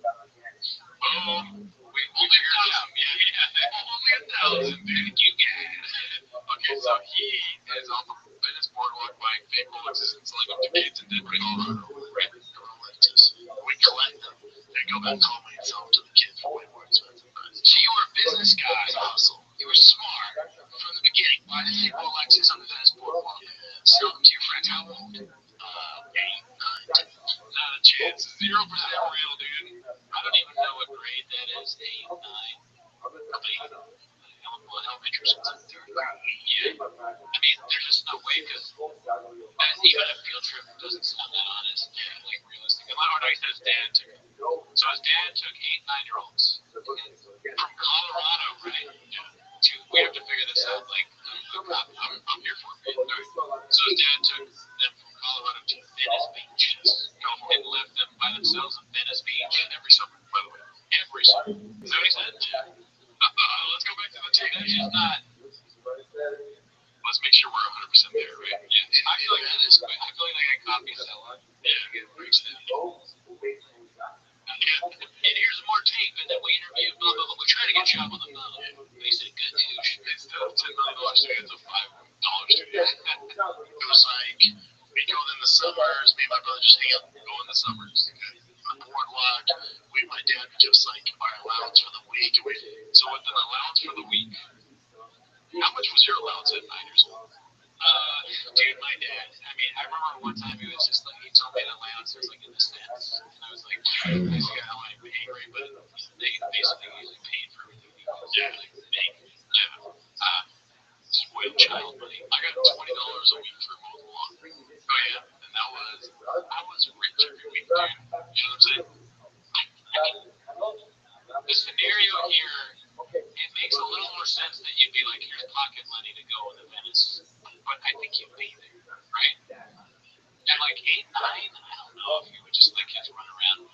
We figured it out. Yeah. Only 1,000, dude. You get it. Okay, so he is on the Venice boardwalk buying fake Rolexes and selling them to kids in Denver, Colorado. Right? Rolexes. We collect them. They go back home and sell them to the kids for way more expensive prices. So you were a business guy. It's a hustle. You were smart from the beginning. Buy the fake Rolexes on the Venice boardwalk. Sell them to your friends. How old? 8, 9, 10. Not a chance. 0% real, dude. I don't even know what grade that is. 8, 9. Elementary school. Yeah. I mean, there's just no way because even a field trip doesn't sound that honest. Yeah, like realistic. And I don't know, he says dad took it. So his dad took 8, 9-year-olds from Colorado, right? We have to figure this out. Like, I'm here for it. Right. So his dad took them from Colorado to Venice Beach and left them by themselves in Venice Beach every summer, by the way. Every summer. Is that what he said? Let's go back to the tape. That's just not. Let's make sure we're 100% there, right? Yeah. I feel like that is. I feel like I got copies of that one. Yeah. And here's more tape, and then we interview, blah, blah, blah. We try to get you up on the phone. They said, good news. Instead of $10 million to get $5 to you. It was like, we go in the summers, me and my brother just hang out, go in the summers. On the boardwalk, my dad would give us like our allowance for the week. So with an allowance for the week, how much was your allowance at 9 years old? Dude, my dad. I mean, I remember one time he was just like, he told me an allowance was like in the cents. And I was like, I forgot how I paid, right? But they basically usually paid for everything. Yeah. Like, spoiled child money. I got $20 a week for mowing the lawn. Oh, yeah. And I was rich every week, dude. You know what I'm saying? I mean, the scenario here, it makes a little more sense that you'd be like, here's pocket money to go into Venice. But I think you'd be there, right? At like 8, 9, I don't know if you would just let kids run around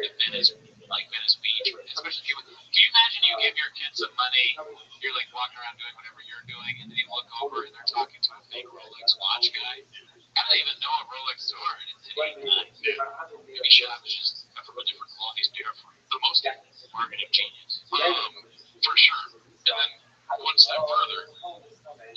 in Venice, like Venice Beach, especially if you would. Can you imagine you give your kids some money, you're like walking around doing whatever you're doing, and then you look over and they're talking to a fake Rolex watch guy? I don't even know what Rolexes are, and it's an 8, 9. Maybe shop is just from a different quality. He's there for the most marketing genius. For sure. And then one step further,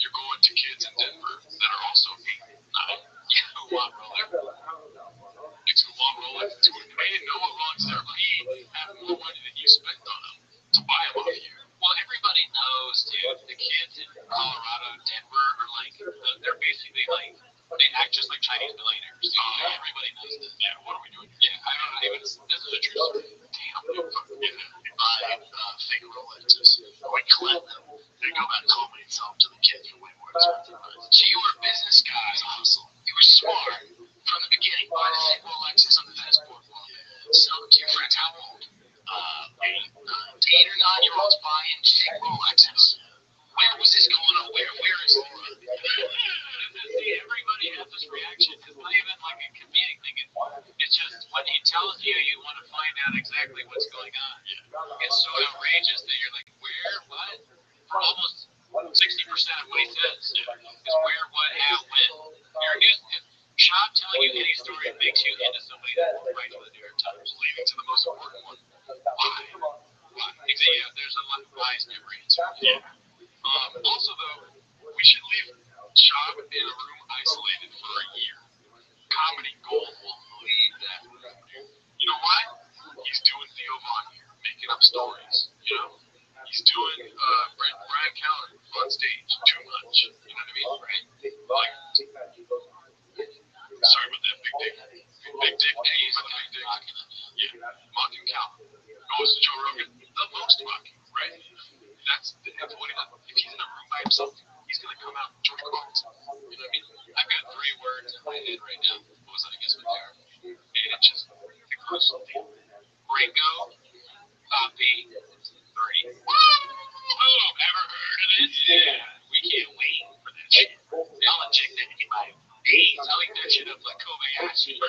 you're going to kids in Denver that are also 8, 9. Who want Rolex? Who want Rolex? They didn't know what Rolex are, but he have more money than you spent on them to buy them off you. Well, everybody knows, dude. The kids in Colorado, Denver are like, they're basically like, they act just like Chinese millionaires. Dude. Everybody knows this. Yeah, what are we doing? Yeah, I don't know. This is a true story. Damn, dude. We buy fake Rolexes. We collect them. They go back home and sell them to the kids for way more expensive prices. So you were a business guy. It's a hustle. You were smart from the beginning. Buy the fake Rolexes on the Venice boardwalk. Sell them to your friends. How old? 8, 9, 10. 8 or 9-year-olds buying fake Rolexes. Where was this going on? Where is it? See, everybody has this reaction. It's not even like a comedic thing. It's just when he tells you, you want to find out exactly what's going on. It's so outrageous that you're like, where, what? For almost 60% of what he says is where, what, how, when. You're a news. Shop telling you any story makes you into somebody that will write to the New York Times, leading to the most important one. Why? Exactly. Yeah, there's a lot of whys never answered. Yeah. Also, though, we should leave Shop in a room isolated for a year. Comedy Gold will leave that room. You know why? He's doing Theo Von here, making up stories. You know? He's doing Brian Callen on stage too much. You know what I mean? Right? Like, sorry about that, Big Dick. Big Dick, he's a Big Dick. Yeah, mocking Callen. Goes to Joe Rogan, the most mocking, right? That's what if he's in a room by himself, he's going to come out George Carlin. You know what I mean? I've got 3 words in my head right now. What was that? I guess what they are. And it just includes something. Ringo, Poppy, 3. Woo! Ever heard of this? Yeah. We can't wait for that shit. I'll inject that in my veins. I'll eat that shit up like Kobayashi.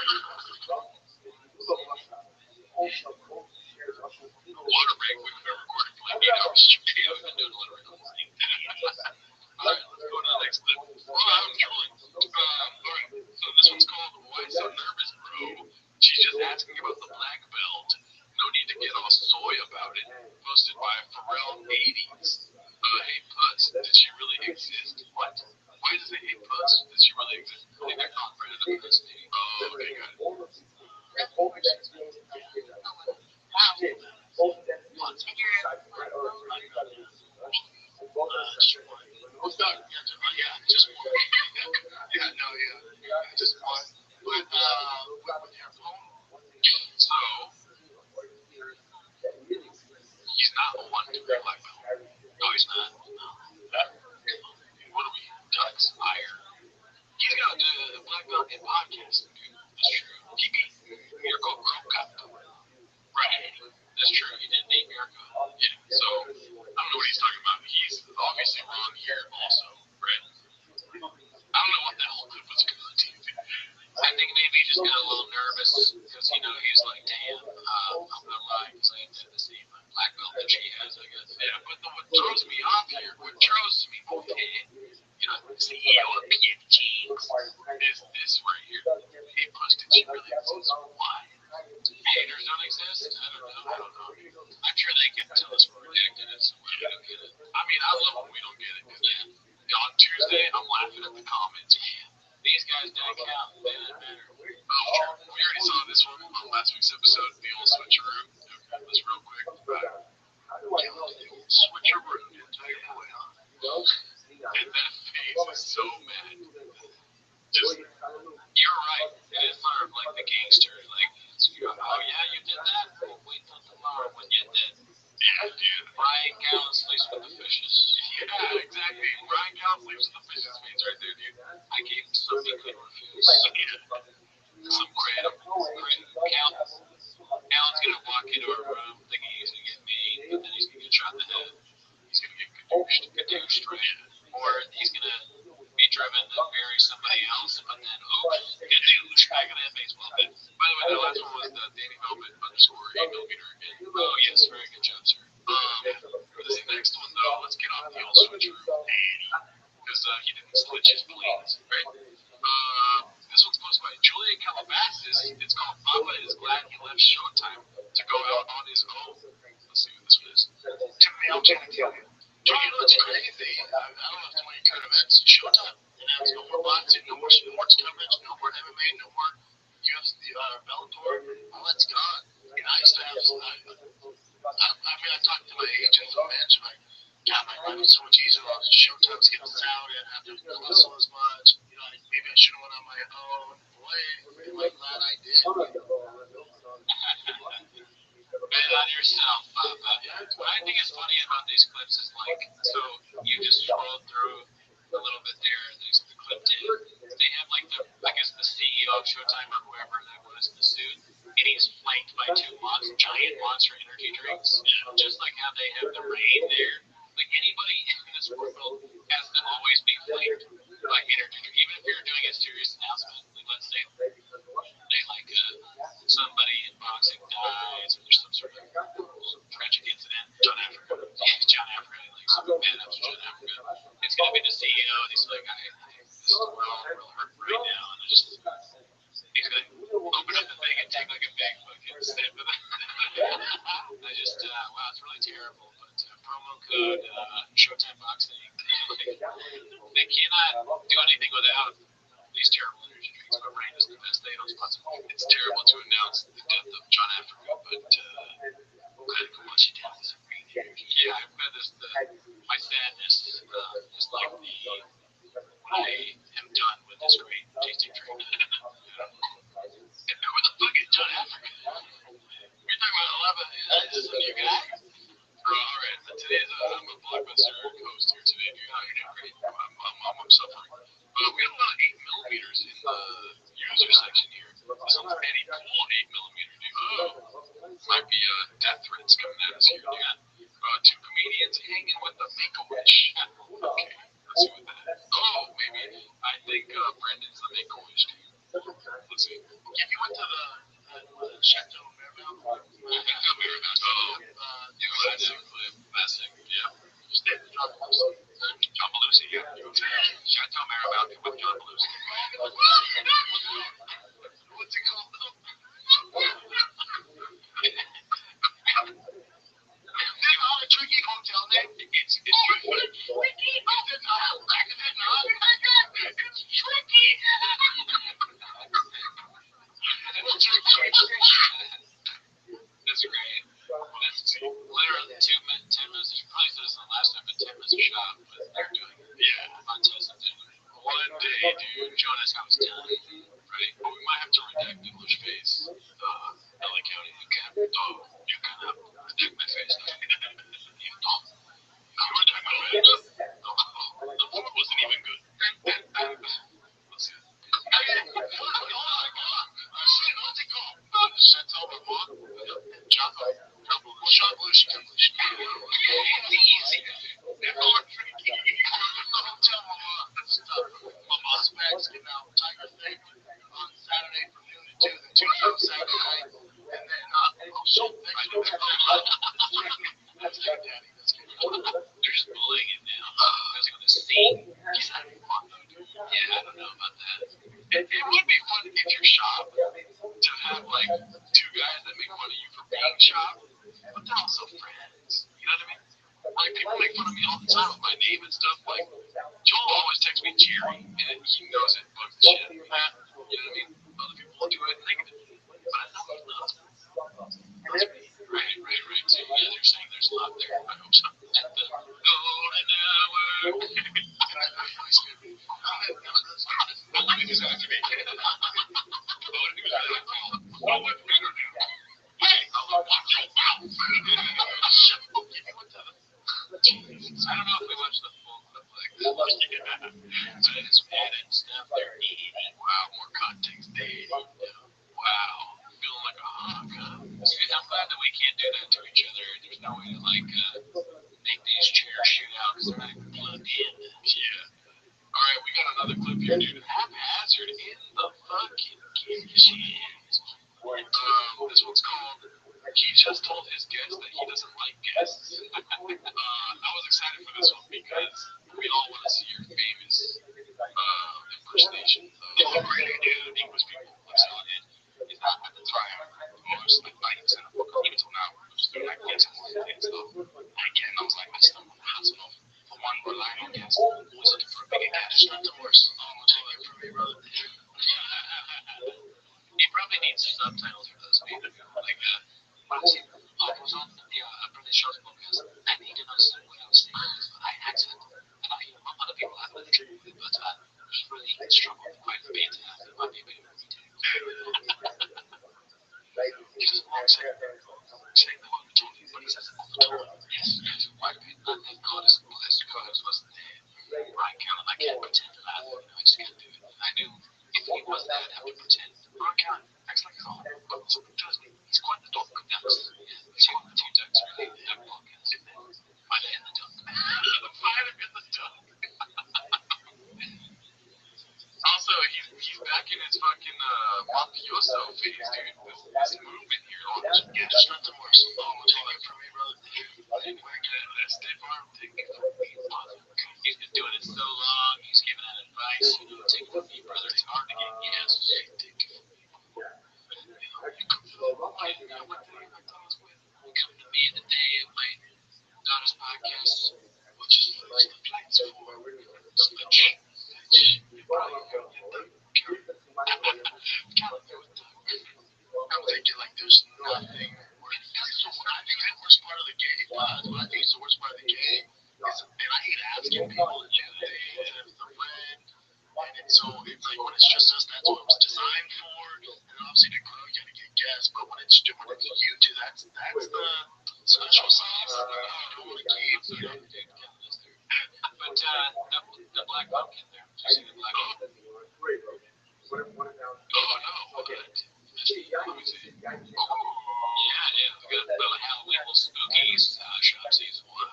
Water break. We've been recording for like 8 hours straight. I've been doing a little bit of this thing. All right, let's go Why does it hate puss? Does she really exist? I think they're called predator puss. Oh, okay, got it. Just one. Yeah, no, yeah. Just one. With your phone. So, he's not the one to wear black belt. No, he's not. What are we? Ducks? Iron? He's got a black belt in podcasting, dude. That's true. He beat Mirko Krokop. Right. That's true. He did beat Mirko. Yeah. So, I don't know what he's talking about. He's obviously wrong here also, right? I don't know what that whole clip was going to do. I think maybe he just got a little nervous because, you know, he's like, damn, I'm going to lie because I have the same black belt that she has, I guess. Yeah, but what throws me off here, what throws me off here, you know, CEO of PFG is this right here. He posted she really exists. Why? Haters don't exist? I don't know. I'm sure they can tell us we're redacted it somewhere. We don't get it. I mean, I love when we don't get it because on Tuesday, I'm laughing at the comments. These guys didn't count. They didn't matter. Oh, sure. We already saw this one on last week's episode, the old switcheroo. Okay, let's real quick. Switcheroo. Tell your boy, huh? And that face is so mad. Just, you're right. It is sort of like the gangster. Like, oh yeah, you did that? Well, wait till tomorrow when you're dead. Yeah, dude. Ryan Gallen sleeps with the fishes. Yeah, exactly. Ryan Gallen sleeps with the fishes means right there, dude. I gave him something he couldn't refuse. Some kratom. Alan's gonna walk into a room thinking he's gonna get made, but then he's gonna get shot in the head. He's gonna get kadooshed, right? Or he's gonna be driven to bury somebody else, but then, oops, kadoosh, back in that baseball bat. By the way, the last one was the Danny Velvet _ 8 millimeter again. Oh, yes, very good job, sir. For this next one, though, let's get off the old switcheroo, because he didn't switch his planes, right? This one's posted by Julian Calabasas. It's called Papa is Glad He Left Showtime to go out on his own. Let's see what this one is. To male genitalia. You know, it's crazy. I don't know if somebody could have had Showtime. And that's no more boxing, no more sports coverage, no more MMA, no more UFC, Bellator. All that's gone. And I used to have some. I mean, I talked to my agents and management. God, my life was so much easier. All the Showtimes getting salary. I didn't have to hustle as much. You know, maybe I should have went on my own. Boy, I'm glad I did. Bet on yourself, Papa. What I think is funny about these clips is like, so you just scroll through a little bit there, and there's the clip in. They have like I guess the CEO of Showtime or whoever that was in the suit, and he's flanked by two giant Monster energy drinks, just like how they have the rain there. Like anybody in this world has to always be flanked by energy drink, even if you're doing a serious announcement. Like let's say they like somebody in boxing dies, or there's some sort of tragic incident. John Africa, like something bad happens to John Africa. It's gonna be the CEO, and he's like, this is real hurt right now, and he's gonna open up the thing and take like a big fucking sip of it. I just, wow, it's really terrible. But promo code Showtime Boxing. They cannot do anything without these terrible energy drinks, but rain is the best. They don't sponsor. It's terrible to announce the death of John Africa, but glad to go watch it down this rain here. Yeah, I've got this. My sadness is like the when I am done with this great tasting drink. Who the fuck is John Africa? You're talking about 11. Is this a new guy? Alright, today's I'm a Blockbuster host here today, dude. How you doing? Great. I'm suffering. We have about 8 millimeters in the user section here. This one's Eddie Pool 8 millimeter, dude. Might be death threats coming at us here, dude. Two comedians hanging with the Make-A-Wish. Okay, let's see what that is. Oh, maybe. I think Brandon's the Make-A-Wish, dude. Let's see. If you went to the Chateau Marymount. Oh, that's a clip. That's it. Yeah. Just did the John Belushi. John Belushi, yeah. Chateau Marymount with John Belushi. What's it called though? They're all a tricky hotel name. It's tricky. Is it not? say, dude, Jonas, I was telling you, right? But we might have to redact English face. LA County, you can have, redact my face. You don't. You redact my face. The food wasn't even good. Let's see. They're just bullying it now. Because they're going to see. Yeah, I don't know about that. It would be fun if your shop to have like two guys that make fun of you for being shop, but they're also friends. You know what I mean? Like people make fun of me all the time with my name and stuff. Like Joel always texts me Jerry, and he knows it bugs the shit. You know what I mean? Other people do it negatively, but I know he loves me. Right. So you guys are saying there's a lot there. I hope so. At the golden hour. I don't know if we watched the full clip like that. So I just added stuff there. Wow, more context there. Wow, feeling like a hawk, huh? See, I'm glad that we can't do that to each other. There's no way to make these chairs shoot out because they're not even plugged in. Yeah. All right, we got another clip here, dude. Haphazard in the fucking kitchen. This one's called He Just Told His Guests That He Doesn't Like Guests. I was excited for this one because we all want to see your famous impersonation of really dude English people. So it's not at the time. Most like 90% of people, even till now, we're just doing like guess more things. So again, I was like, I just don't want the hospital for one relying on guests. Always looking for a bigger cash. Not the worst. Take it from me, brother. He probably needs subtitles for those people. Like, I was on the British Show's podcast, and he didn't understand what I was saying. I accent, and other people have really trouble with it, but he really struggled quite a bit. It might be a bit of a retake. He's just long saying the word retake, but he says it all the time. Yes, quite a bit. And God is blessed. God wasn't there. Brian Callen, I can't pretend to laugh. I just can't do it. I knew if he was there, I'd have to pretend. Brian Callen acts like he's on, but trust me, he's quite the dog. Two ducks really have podcasts. Find it in the duck. Find it in the duck. Also, he's back in his fucking mafioso phase, dude. This movement here on just not the worst. Take it from me, brother. That stiff arm, take it from me, brother. He's been doing it so long. He's giving out advice. Take it from me, brother. It's hard to get gas. Take it from me. You come to me the day of my daughter's podcast, which is the plates for Switch. I'm thinking like there's nothing worse. I think the worst part of the game, what I think is the worst part of the game is, and I hate asking people, if the wind, and it's like when it's just us, that's what it was designed for. And obviously to grow, you gotta get gas, but when it's you two, that's the special sauce. You don't want to keep. But the black pumpkin there, did you see the black pumpkin? Oh no, what? Let me see. Yeah, we got the Halloween little spooky shop season one.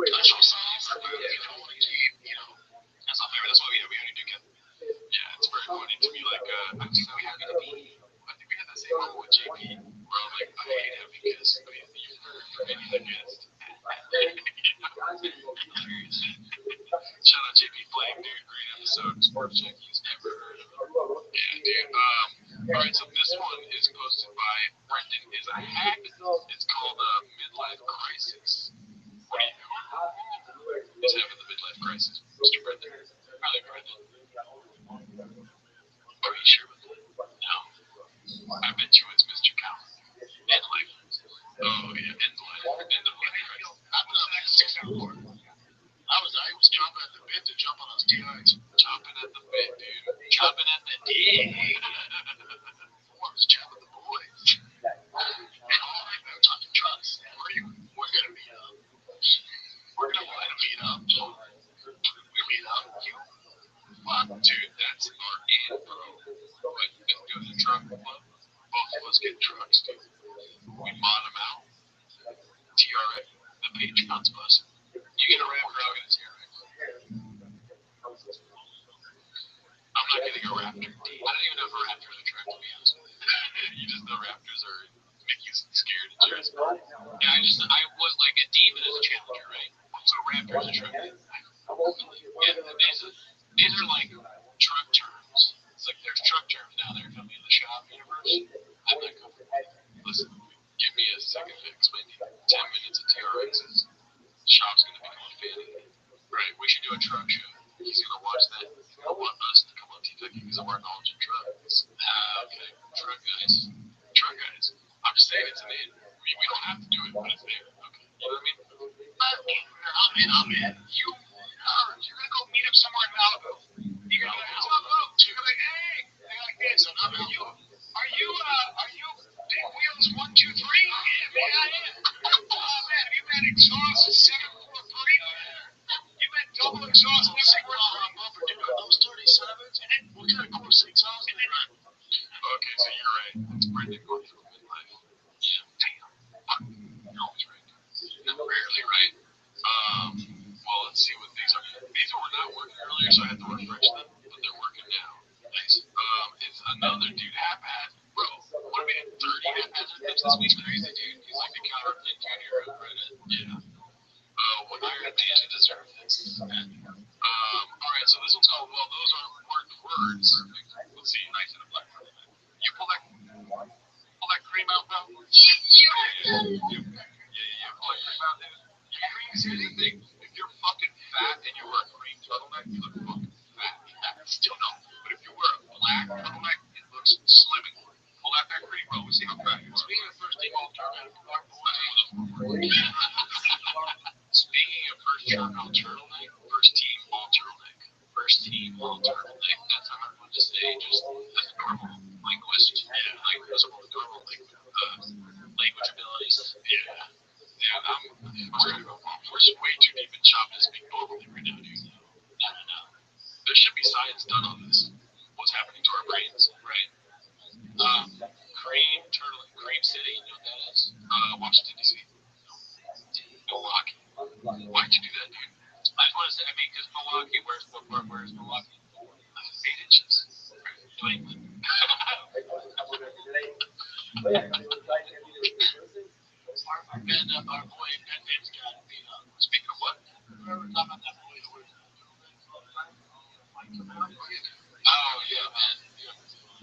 Special sauce. If you don't want to keep, that's not fair. That's why we only do get. Yeah, it's very funny to be like, I'm so happy to be. I think we had that same moment with JP, where I'm like, I hate having guests, but you're any other guest. Shout out JP Blake, dude. Great episode. Sports Junkies, never heard of it. Yeah, dude. Alright, so this one is posted by Brendan is a hack. It's called Midlife Crisis. What are you doing? He's having the midlife crisis. Mr. Brendan. Really, Brendan. Are you sure about that? No. I bet you it's Mr. Cow. End life. Oh, yeah, end life. End of life crisis. I'm going to 6 hour. I was chomping at the bit to jump on those TIs. Chopping at the bit, dude. Chopping at the dick. Forms, chopping the boys. And all right, we're talking trucks. We're gonna meet up. We're gonna find a meet up. We meet up. You Fuck, dude, that's our end, bro. What, let's go to the truck club. Both of us get trucks, dude. We mod them out. TRX, the Patreon's bus. You get a Raptor, I'll get a TRX. I'm not getting a Raptor. I don't even know if a Raptor is a truck, to be honest with you. You just know Raptors are make you scared and stressed. Yeah, I was like a demon as a challenger, right? So Raptor is a truck. Yeah, these are like truck terms. It's like there's truck terms now that are coming in the shop universe. I'm not comfortable. Listen, give me a second to explain to you. 10 minutes of TRXs. Shop's gonna become a fanny. Right? We should do a truck show. He's gonna watch that. He's gonna want us to come on TikTok because of our knowledge of trucks. Okay. Truck guys. Truck guys. I'm just saying it's a name. I mean, we don't have to do it, but it's there. Okay. You know what I mean? I'm in. You're gonna go meet up somewhere in Malibu. You're gonna be like, how's Malibu? You're gonna be like, hey, they're like this. Are you Big Wheels 1, 2, 3? Yeah, man, I am. Oh man, have you met Exhaust 743? You met double exhaust, this thing works on bumper, dude. Are those 30 sevens? And then what kind of course exhaust? And then Okay, so you're right. It's Brendan going through midlife. Yeah, damn. You're always right. I'm rarely right. Well, let's see what these are. These were not working earlier, so I had to refresh them, but they're working now. Nice. It's another dude, Haphazard. Bro, what are we at 30 Haphazard clips this week? Crazy, dude. He's like the counterfeit junior of Reddit. Yeah. What Iron Man to deserve this? Alright, so this one's called, well, those aren't marked words. Let's see, nice and a black one. You pull that cream out, bro? Yeah. Pull that cream out, dude. Here's the thing. If you're fucking fat and you wear a cream turtleneck, you look fucking fat. Still no. But if you wear a black turtleneck, it looks slimming. Pull out that cream, bro. We see how fat you are. Speaking of first team alternative, speaking of first team all turtleneck, that's a hard one to say. Just as a normal linguist, like as a normal language abilities. Yeah, we're way too deep in shop to speak normally right now, dude. No. There should be science done on this. What's happening to our brains, right? Cream City, you know what that is? Washington, D.C. Milwaukee. Why'd you do that, dude? I just want to say, because Milwaukee, where's Milwaukee? 8 inches. New England. our boy Ben got beat up. Speaking of what? Remember talking about that boy who was Oh, yeah,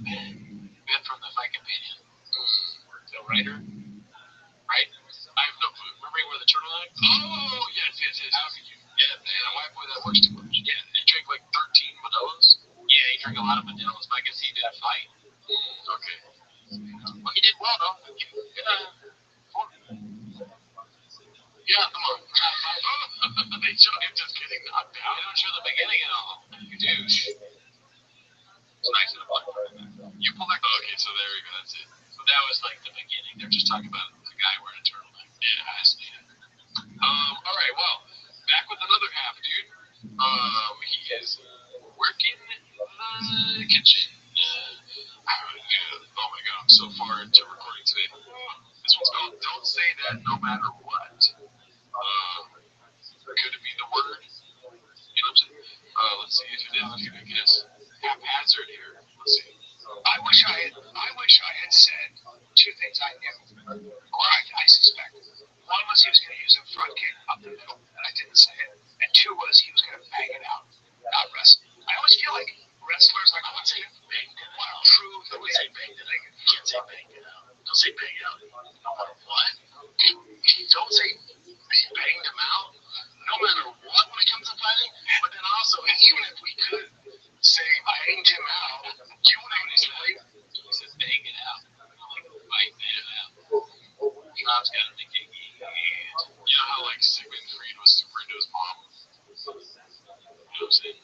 man. Ben from the Fight Companion. The writer? Right? I have no clue. Remember he wore the turtleneck? Oh, yes. How could you? Yeah, man, a white boy that works too much. Yeah, he drank like 13 Modelo's. Yeah, he drank a lot of Modelo's, but I guess he didn't fight. Okay. Well, he did well, though. Yeah, come on. They show him just getting knocked out. They don't show the beginning at all. You douche. It's nice and fun. You pull that. Okay, so there we go. That's it. So that was like the beginning. They're just talking about the guy wearing a turtleneck. Yeah, I see it. All right. Well, back with another half, dude. He is working in the kitchen. Oh my god, I'm so far into recording today. This one's called "Don't Say That No Matter What." Could it be the word? You know what I'm saying? Let's see if it is. Let's give it a guess. Haphazard here. Let's see. I wish I had said 2 things I knew, or I suspected. One was he was going to use a front kick up the middle, and I didn't say it. And 2 was he was going to bang it out, not wrestle. I always feel like wrestlers like, I would say banged it out. Want to prove that they banged it out. You can't say banged it out. Don't say bang it out. No matter what. Don't say banged him out. No matter what when it comes to fighting. But then also, even if we could say banged him out, you know what he's like? He says bang it out. Like bang it out. Bob's got a big hand. You know how like Sigmund Freud was super into his mom? You know what I'm saying?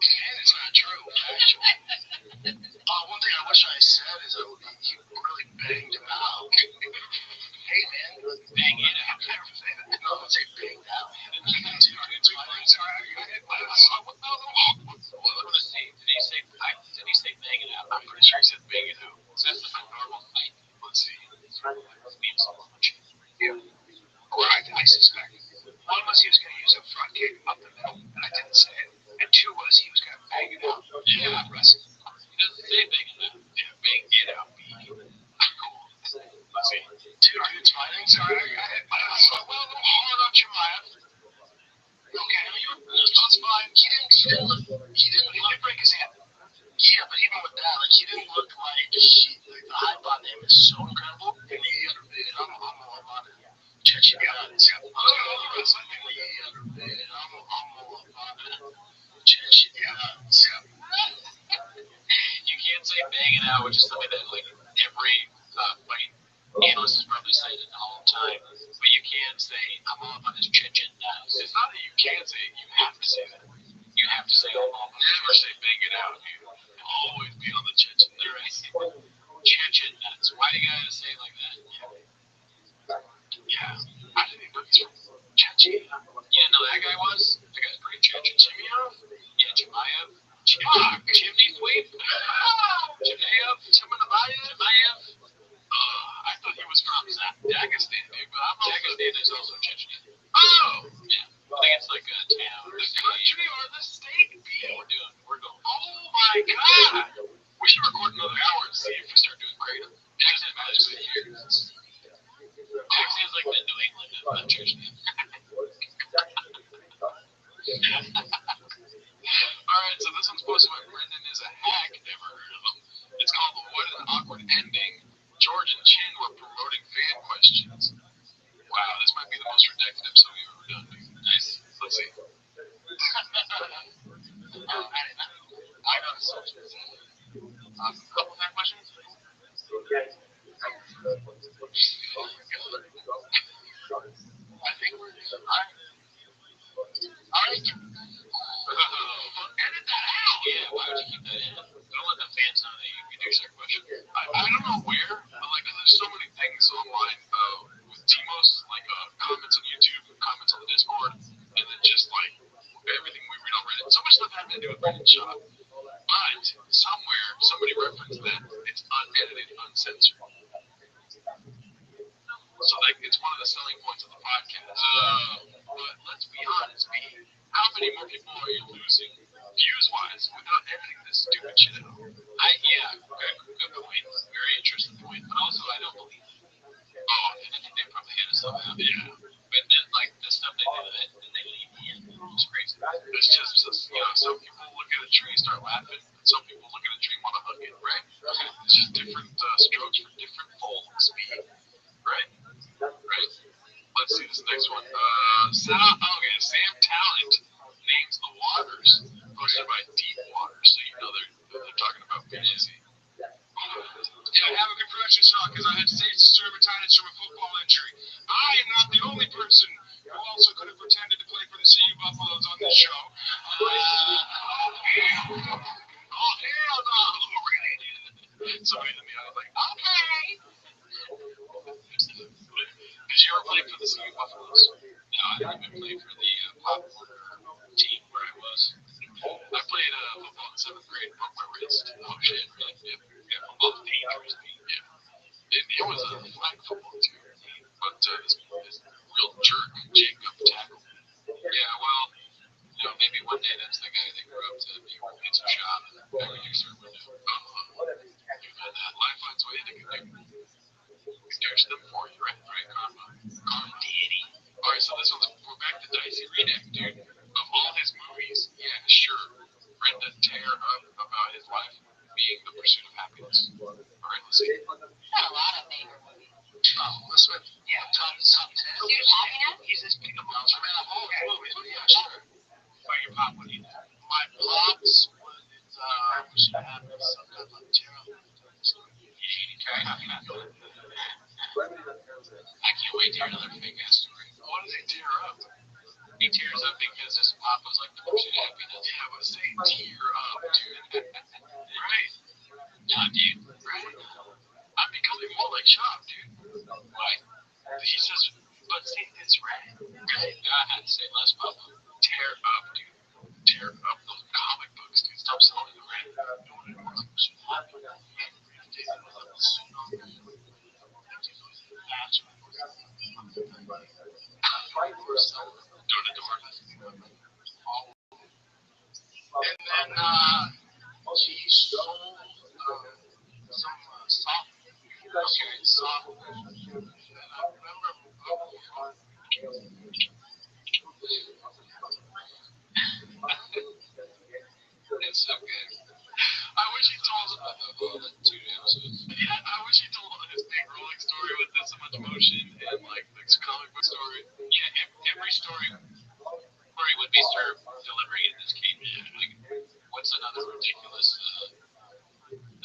And it's not true, actually. One thing I wish I said is he really banged him out. Hey, man, bang it out. I never say that. No, I would say banged out. It's funny. Sorry, I want to see. Did he say bang it out? I'm pretty sure he said bang it out. So that's like a normal fight. Let's see. Means so much. Yeah. Or I suspect. One was he was going to use a front kick up the middle, and I didn't say it. And two was he was going to bang it out. Yeah, wrestling. He doesn't say bang it out. Yeah, bang it out. Cool. Let's see. Dude, it's fighting. Sorry, I saw a little hard on Jemiah. Okay, that's fine. He didn't break his hand. Yeah, but even with that, like, he didn't look like the hype on him is so incredible. And he underbid. I'm all about it. Chechen nuts. I'm all about it. Chechen nuts. You can't say bang it out, which is something that like every fight analyst is probably saying it all the time. But you can say I'm all about this Chechen nuts. It's not that you can't say it; you have to say that. You have to say I'm all about. Never say bang it out. You always be on the Chechen nuts. Chechen nuts. Why do you gotta say it like that? Yeah. I didn't even know he's from Chechen. You didn't know that guy was? That guy's pretty Chechen. Chimiev? Yeah, Chimaev. Chimney sweep? Chimaev? Chimaev? I thought he was from Dagestan, dude, but I'm Dagestan is also Chechen. Oh! Yeah. I think it's like a town. The country or the state? Yeah, we're going. Oh my god! We should record another hour and see if we start doing great. Dagestan magically here. Dagestan's like the New England of Chechen. Alright, so this one's posted by Brendan is a hack. Never heard of him. It's called What an Awkward Ending. George and Chin were promoting fan questions. Wow, this might be the most redacted episode we've ever done. Nice. Let's see. I got a subject. Couple fan questions? I think we're good. Alright. Edit that out! Yeah, why would you keep that in? Don't let the fans know that you can do their question. I don't know where, but like there's so many things online with Timos, like comments on YouTube, comments on the Discord, and then just like everything we read on Reddit. So much stuff having to do with Reddit shop. But somewhere somebody referenced that it's unedited, uncensored. So like it's one of the selling points of the podcast. But let's be honest, how many more people are you losing views-wise without editing this stupid shit out? Good point. Very interesting point. But also, I don't believe it. Oh, and I think they probably had us somehow. Yeah. But then, like, the stuff they did, then they leave me in. It's crazy. It's just, some people look at a tree and start laughing, and some people look at a tree and want to hug it, right? It's just different strokes for different folks. Right? Right. Let's see this next one. Sam Talent names the waters, posted by Deep Waters, so you know they're talking about Busy. Yeah, I have a good production shot because I had stage dermatitis from a football injury. I am not the only person who also could have pretended to play for the CU Buffaloes on this show. Hell no! Really? Somebody hit me out like, okay. Did you ever play for the CU Buffaloes? No, I didn't even play for the popcorn team where I was. I played football in 7th grade, broke my wrist. Oh shit, really? Yeah, football's dangerous, yeah. It was a flag football too, but this real jerk, Jacob tackle. Yeah, well, maybe one day that's the guy that grew up to be a pizza shop and producer would do. You've had that. Life finds a way to connect. There's them for you, right? Karma deity. Alright, so this one's, we're back to Dicey Redact, dude. Of all his movies, yeah, sure. Brenda tear up about his life being the pursuit of happiness. Alright, let's see. Not a lot of favorite movies. Oh, this one? Yeah, top 10. Pursuit of Happiness? He's this big of a whole movie. Yeah, sure. Why your pop, what do you think? My pops was pursuit of happiness. Sometimes I'm terrible. I can't wait to hear another fake ass story. What did they tear up? He tears up because his pop was like the pursuit of happiness. Yeah, but say tear He stole some soft. Okay, soft. And I remember. It's so good. I wish he told I wish he told his big rolling story with so much emotion and like this comic book story. Yeah, every story where he would be served delivering in this caveman. Like, what's another ridiculous,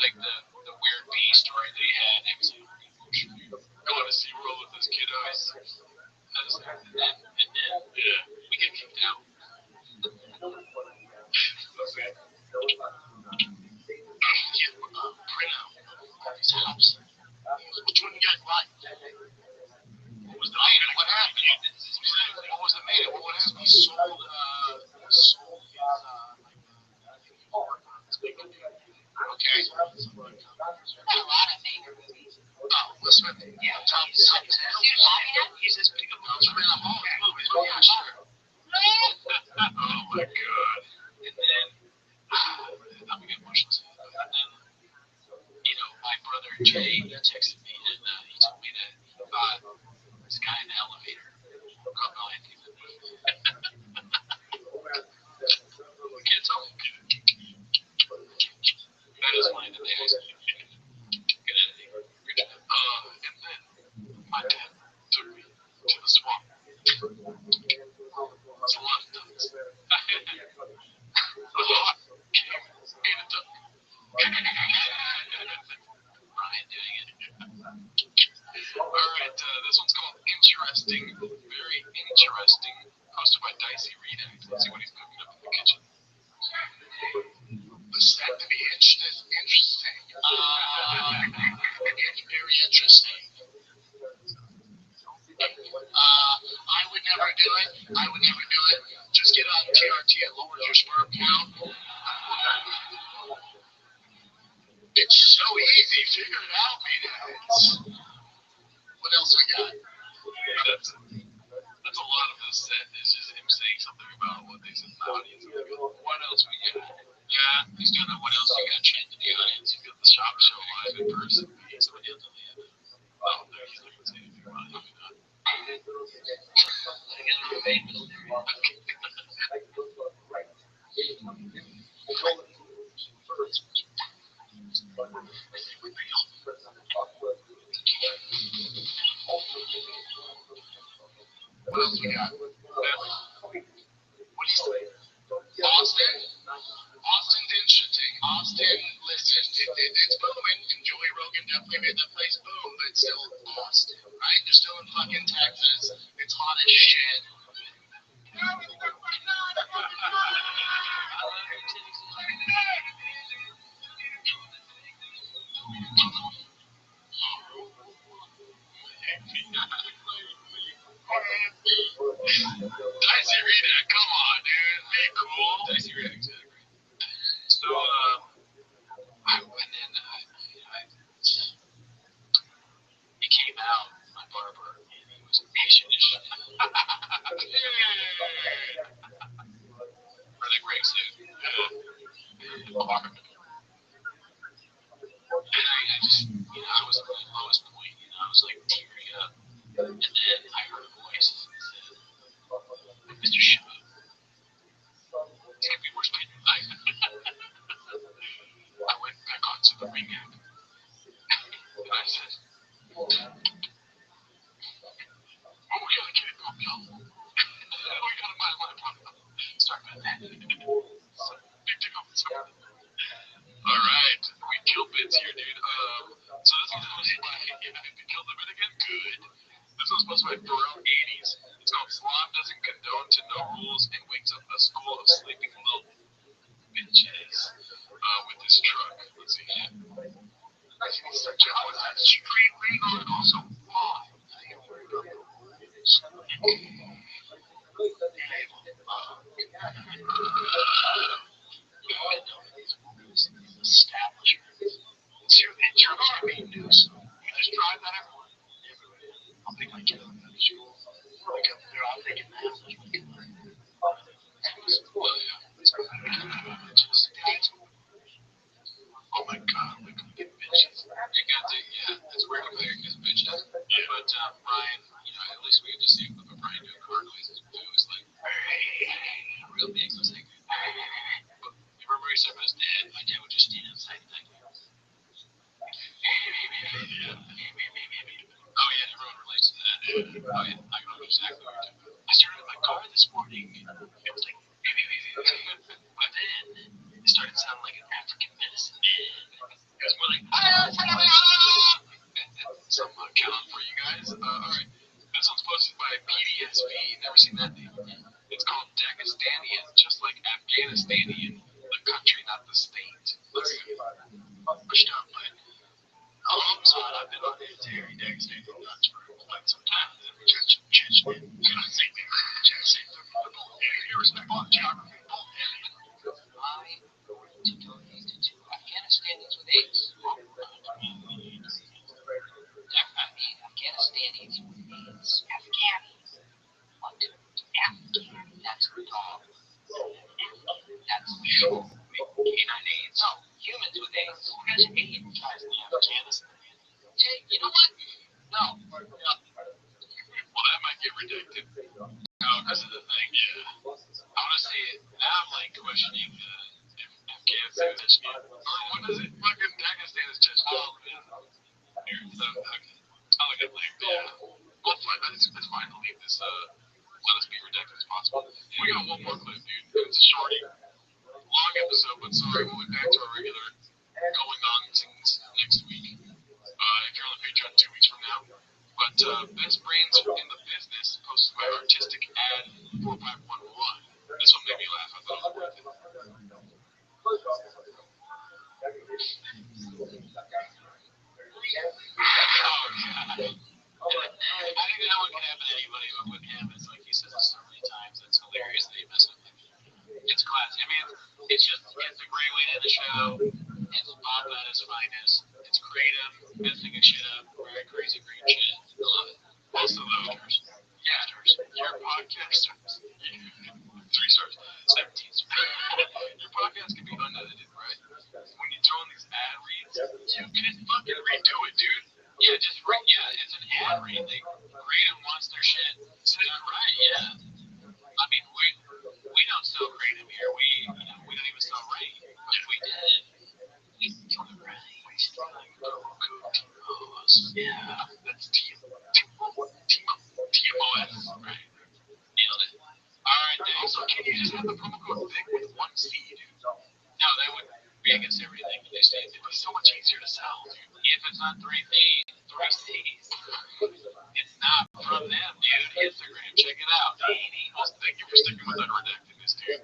like the weird bee story that he had? It was like going to SeaWorld with his kiddos. And then yeah, we get kicked out. What's that? Print out his house. Which one you guys like? What was the maid? What happened? What was the maid? What happened? He sold his okay. A lot of major movies. Oh, listen. Yeah, Tom. He's this big of a man of all his movies. Yeah, sure. Oh my god. And then I'm gonna get emotional. And then my brother Jay texted me and he told me that he thought this guy in the elevator called Mel Anthony. Can't tell him. That is funny that they asked me. Good editing. And then my dad took me to the swamp. It's a lot of ducks. The hawk came ate a duck. Ryan doing it. Alright, this one's called Interesting. Very interesting. Posted by Dicey Redact. Let's see what he's cooking up in the kitchen. This had to be interesting. It's very interesting. I would never do it. Just get on TRT. It lowers your sperm count. It's so easy. Figure it out, man. What else we got? That's a lot of this set is just him saying something about what they said in the audience. What else we got? Yeah, he's doing that. What else we got? Chant in the audience. He's got the shop show live in person. So what else we got? Oh, no, he's not going to say anything about it. What else we got? What do you say? Austin's interesting. Austin, listen, it's booming, and Joey Rogan definitely made that place boom, but it's still Austin, right? You're still in fucking Texas. It's hot as shit. Dicey Redact, come on, dude. Be cool. Dicey Redact, exactly. So, and then he came out, my barber, and he was patient as shit. For the Greg suit. And I just, I was at my lowest point, I was like tearing up. And then I heard a voice that said, Mr. Shub, it's gonna be worse pain than life. I went back onto the ring app. And I said, oh, we gotta get it up, y'all. We gotta buy my product. Sorry about that. Alright, we kill bits here, dude. So this one's supposed to be, if you kill the bit again, good. This one's supposed to be Pharrell 80s. It's called Islam Doesn't Condone to No Rules and Wakes Up a School of Sleeping Little Bitches with this truck. Let's see. I think it's like, how is that street legal and also law? It's your main news. You just drive that everywhere. I'll think I get on that school. Like up there, I'm thinking that. Oh, yeah, I know exactly what you're talking about. I started in my car this morning, and it was like, but then it started sounding like an African medicine man. It was more like, some count for you guys. Alright. This one's posted by PDSV. Never seen that name. It's called Dagestanian, just like Afghanistanian, the country, not the state. Listen, pushed up, but I've been on the Terry Dagestanian nuts for quite some time. Chechen. Can I say irrespectful of geography? I'm going to donate to Afghanistanis with AIDS. I mean, Afghanistanis with AIDS. Afghanis. What? Afghan. That's a dog. That's sure. Canine AIDS. No, humans with AIDS. Who has AIDS? Guys in Afghanistan. Hey, you know what? No. Well, that might get redacted. No, because of the thing, yeah. Honestly, now I'm like questioning Afghanistan is just, or what is it? Fucking Pakistan is just, here. So, okay. I'll look at it later. Yeah. Well, fine. It's fine. I'll leave this, let us be redacted as possible. We got one more clip, dude. It's a shorty. Long episode, but sorry, we'll be back to our regular going on things next week. If you're on the Patreon 2 weeks from now. But best brains in the business, posted by Artistic Ad 4511. This one made me laugh. I thought it was worth it. Oh, God. I think that one can happen to anybody, but with him, it's like he says it so many times. It's hilarious that he messed up. It's classic. I mean, it's a great way to end the show. It's Bob at his finest. It's creative, messing his shit up, very crazy, great shit. I love it. Also, those your podcasters. 3 stars. 17 stars. Your podcast can be unedited, right? When you throw in these ad reads, you can fucking redo it, dude. Yeah, it's an ad read. Kratom wants their shit set up right, yeah. I mean, we don't sell kratom here. We don't even sell rain. But if we did, we'd do it right. Yeah, that's TMOS, right? Nailed it. Alright, Dave. So can you just have the promo code THICK with 1 C, dude? No, that would be against everything. They say it'd be so much easier to sell, dude. If it's not 3 C's. It's not from them, dude. Instagram, check it out. Thank you for sticking with unredacted this, dude.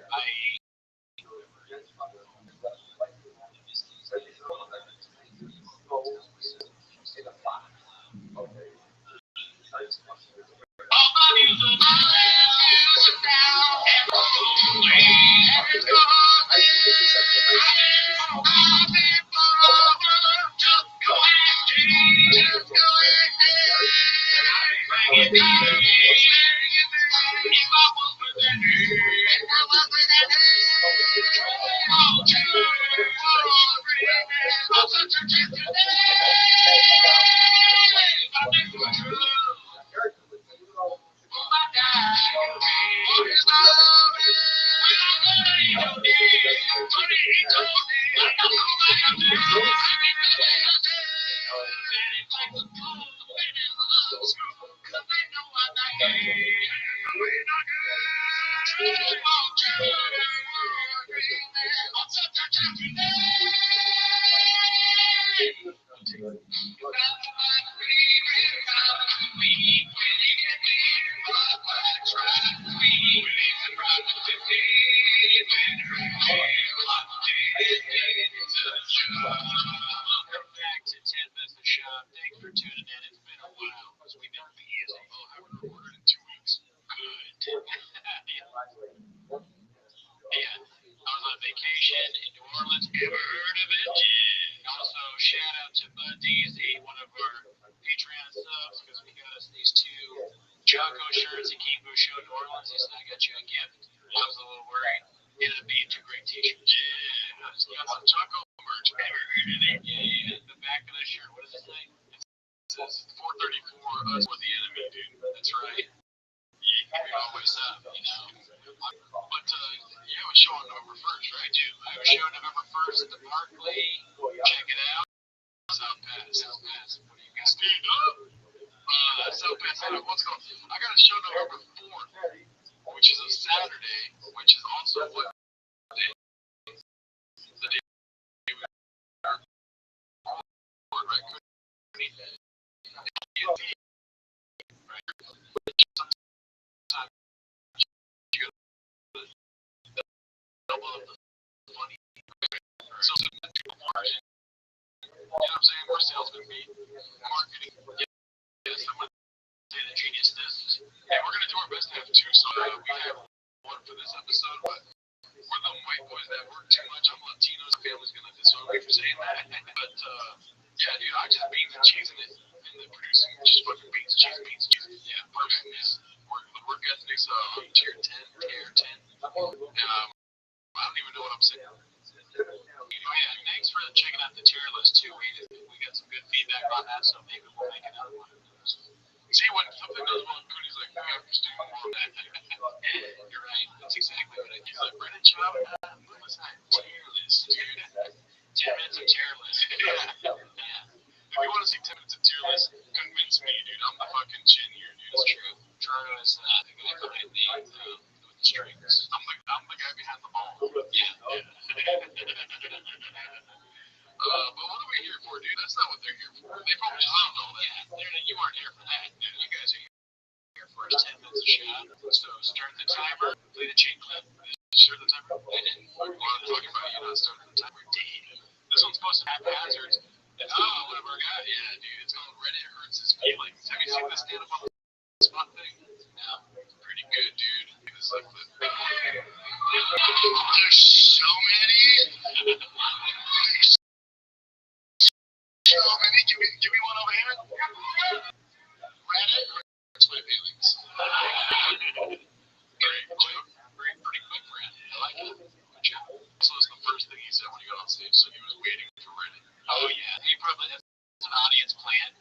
Welcome back to 10 Minutes of Shop. Thanks for tuning in. It's been a while because we did the easy. Oh, I haven't recorded in 2 weeks. Good. Yeah. I was on vacation in New Orleans. Ever heard of it? Yeah. Also, shout out to Bud Deasy, one of our Patreon subs, because we got us these 2 Jocko shirts. He came to a show in New Orleans. He said, I got you a gift. I was a little worried. It ended up being 2 great t-shirts. Yeah. Got some Jocko merch. Ever heard of it? Yeah. The back of the shirt, what does it say? It says 434, us or the enemy, dude. That's right. Yeah, we always up, you know. But, yeah, it was showing November 1st, right, dude? I was showing November 1st at the Barclay. Check it out. South Pass. What do you guys stand up? South Bend, what's called? I got a show November 4th, which is a Saturday, which is also what day? The day we were right? Sometimes you gotta double up the money. So people margin. You know what I'm saying? We're salesmen, be marketing. Yeah, someone say the genius this. And we're gonna do our best to have two. So we have one for this episode, but we're the white boys that work too much. I'm Latinos. Family's gonna disown me for saying that. But yeah, dude, I just beans and cheese in it, and the producing just fucking beans, cheese. Yeah, perfect. The work ethic's tier 10. I don't even know what I'm saying. Oh yeah, thanks for checking out the tier list too. We got some good feedback on that, so maybe we'll make another one. See, when something goes well, Cody's like, we have to do more of that. You're right. That's exactly what I do. He's like, Brennan Chow, what was that? Tier list, dude. 10 minutes of tier list. Yeah. If you want to see 10 minutes of tier list, convince me, dude. I'm the fucking chin here, dude. It's true. Drew is the guy behind with the strings. I'm the guy behind the ball. Yeah. But what are we here for, dude? That's not what they're here for. They probably just don't know that. Yeah, you aren't here for that. Dude, you guys are here for 10 minutes of shot. So start the timer, play the chain clip. Start the timer. I didn't. I'm talking about you not starting the timer. This one's supposed to have hazards. Whatever I got. Yeah, dude, it's called Reddit Hurts His Feelings. Have you seen this stand up on the spot thing? No. Pretty good, dude. It's like there's so many. Give me one over here. Reddit hurts my feelings. Pretty quick, Brad. I like it. Good job. So it's the first thing he said when he got on stage, so he was waiting for Reddit. Oh yeah, he probably has an audience plan.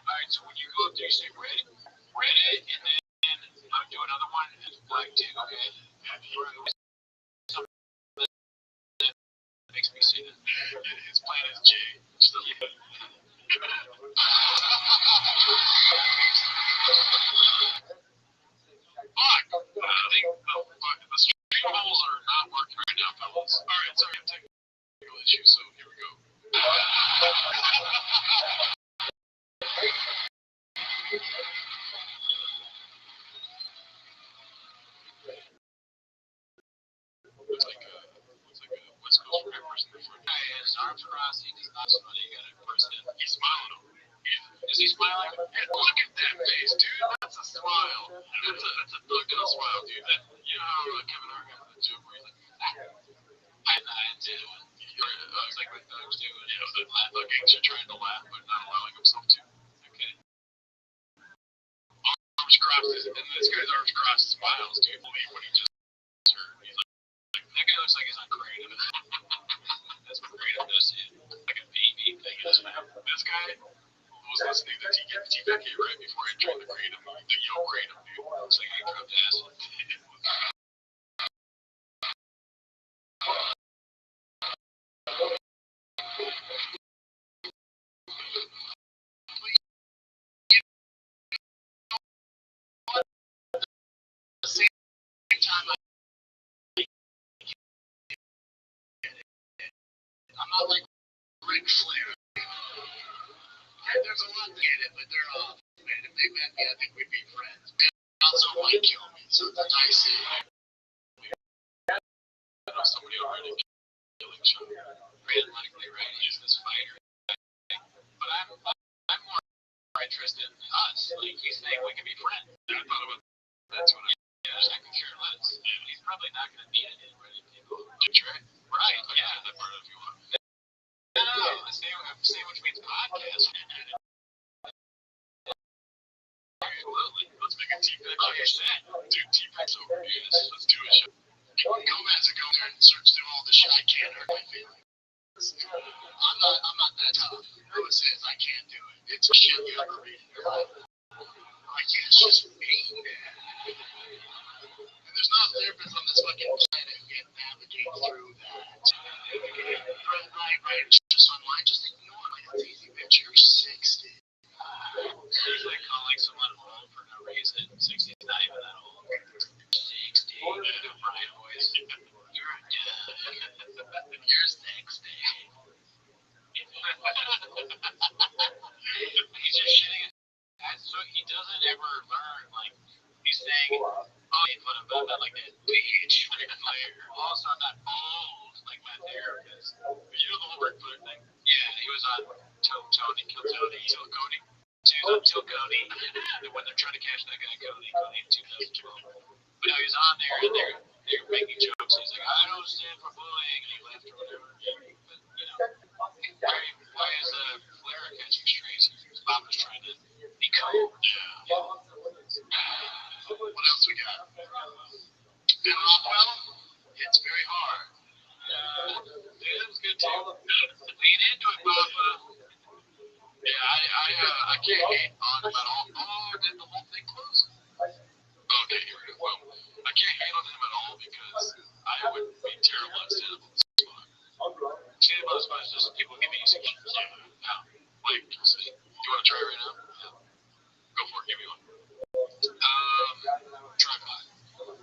Alright, so when you go up there, you say Reddit, and then do another one, and flag tag, okay? Something that makes me say that. His plan is J. Just a Fuck! I think the stream holes are not working right now, fellas. Alright, sorry, I'm technical issues, so here we go. Looks like a West Coast rap person. Guy has his arms crossed, he does not smile. You got a person. He's smiling over it. Is he smiling? Yeah, look at that face, dude. That's a smile. That's a thug in a smile, dude. You know how Kevin Hart has the joke where he's like, I did it. It's like what thugs do. You know, the thugs are trying to laugh, but not allowing himself to. Okay. Arms crossed, and this guy's arms crossed smiles, dude. Believe what he just heard. He's like, that guy looks like he's on creative. That's what creative does to you. Like a baby thing in his mouth. This guy was listening to TPK right before I joined the creative, the Yo Creative, dude. Looks like he dropped acid. I'm not like Ric Flair. There's a lot to get it, but they're off. Man, if they met me, I think we'd be friends. They also might kill me, so it's dicey. Somebody already killing Sean. Very likely, right? He's this fighter. But I'm more interested in us. Like, he's saying we can be friends. I thought about that's what I can care less. He's probably not going to need it anybody. Right, yeah, that part if you want. No, say which means podcast. Absolutely. Let's make a T-Pack on your set. Dude, T-Pack's over. Yes, let's do it. Gomez will go there and search through all the shit. I can't hurt my feelings. I'm not that tough. Who says I can't do it? It's shit you ever read in your life. Like, it's just me. And there's no therapist on this fucking planet who can navigate through that. Right, just online, just ignore it. It's easy, bitch. You're 60. It's like was on Tony, Kill Tony, Till Cody. So he was on Till Cody, and when they're trying to catch that guy Cody in 2012. But now he's on there, and they're making jokes. He's like, I don't stand for bullying, and he left or whatever. But, why is Flair catching strays here? His mom is trying to be cool. Yeah. What else we got? Ben Rothwell hits very hard. Yeah, that was good too. Lean into it, Papa. Yeah, I can't hate on him at all. Oh, did the whole thing close? Okay, here we go. Well, I can't hate on him at all because I would be terrible at stand-up on the spot. Stand-up on the spot is just people give me suggestions. Yeah. Like, see, you want to try right now? Yeah. Go for it. Give me one. Tripod.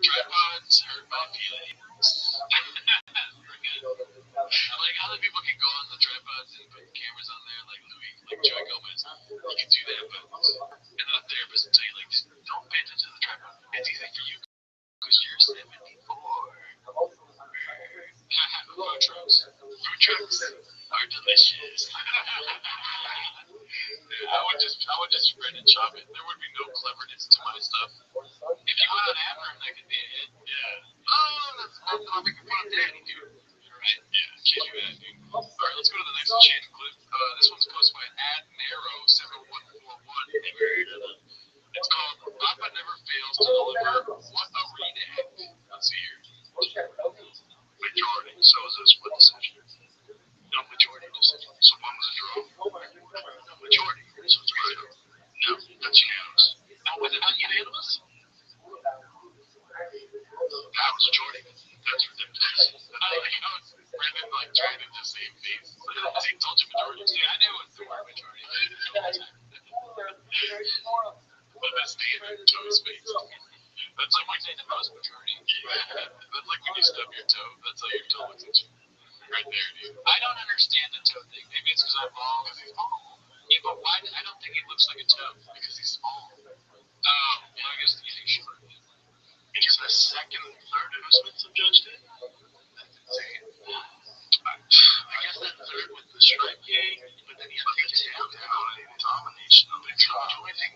Tripods hurt my feelings. Very good. Like, other people can go on the tripods and put cameras on there, like Louis, like Joey Gomez. You can do that, but another therapist will tell you, like, just don't pay attention to the tripod. It's easy for you because you're 74. Food trucks. Food trucks are delicious. I would just spread and chop it. There would be no cleverness to my stuff. If you went on after him, that could be a hit. Yeah. Oh, that's I'm making fun of Danny, dude. Right. Yeah, can't do that, dude. Alright, let's go to the next chain clip. This one's posted by @Narrow7141. It's called Papa Never Fails to Deliver. What a redact. Let's see here. Majority. So is this what decision? No majority decision. So one was a draw. Majority. So it's right. No, that's unanimous. Oh, was it not unanimous? That was majority. That's ridiculous. I like how it's Brendan like trying to just save face. He told you majority. See, I knew it was the word majority. But that's David to his face. That's like when you say the most majority. Yeah. That's like when you stub your toe. That's how your toe looks at you. Right there, dude. I don't understand the toe thing. Maybe it's because I'm long. Because he's small. Yeah, but why? I don't think he looks like a toe. Because he's small. Oh, yeah, I guess he's short. And he's a second and third investment subjected. That's insane. I guess that third with the stripe game, but then he had the tail down and domination of the joining.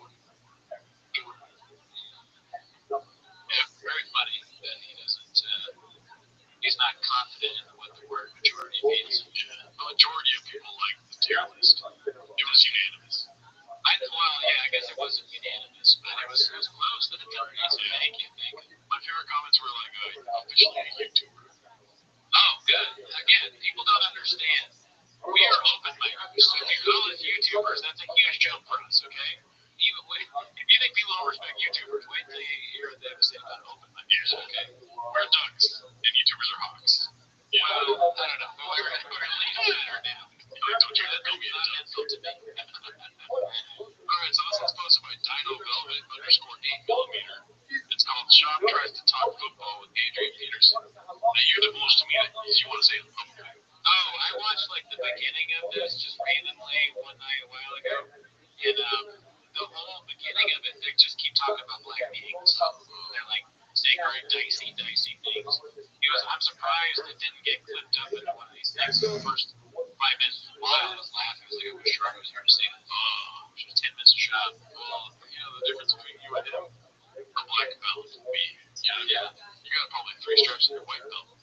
Yeah, very funny that he doesn't. He's not confident in what the word majority means. Yeah. The majority of people like the tier list. It was unanimous. I guess it wasn't unanimous, but it was close to the majority. So I can't think. My favorite comments were like, officially a YouTuber. Oh, good. Again, people don't understand. We are open-minded. So if you call us YouTubers, that's a huge jump for us, okay? If you think people don't respect YouTubers, wait till you hear the episode about open-minded, okay? We're ducks, and YouTubers are hawks. Yeah. Well, I don't know. We're leaving better now. Don't you that don't be an insult to me. Alright, so this one's posted by Dino Velvet _8mm. It's called Sean Tries to Talk Football with Adrian Peterson. Now you divulged to me that you want to say okay. Oh, I watched like the beginning of this just randomly one night a while ago. And the whole beginning of it, they just keep talking about black beings. They're like saying very dicey things. I'm surprised it didn't get clipped up into one of these things. The first 5 minutes while I was laughing, it was like I was sure I was here to say, oh, just 10 minutes a shot. Well, the difference between you and him, a black belt, me. Yeah. You got probably 3 stripes in your white belt.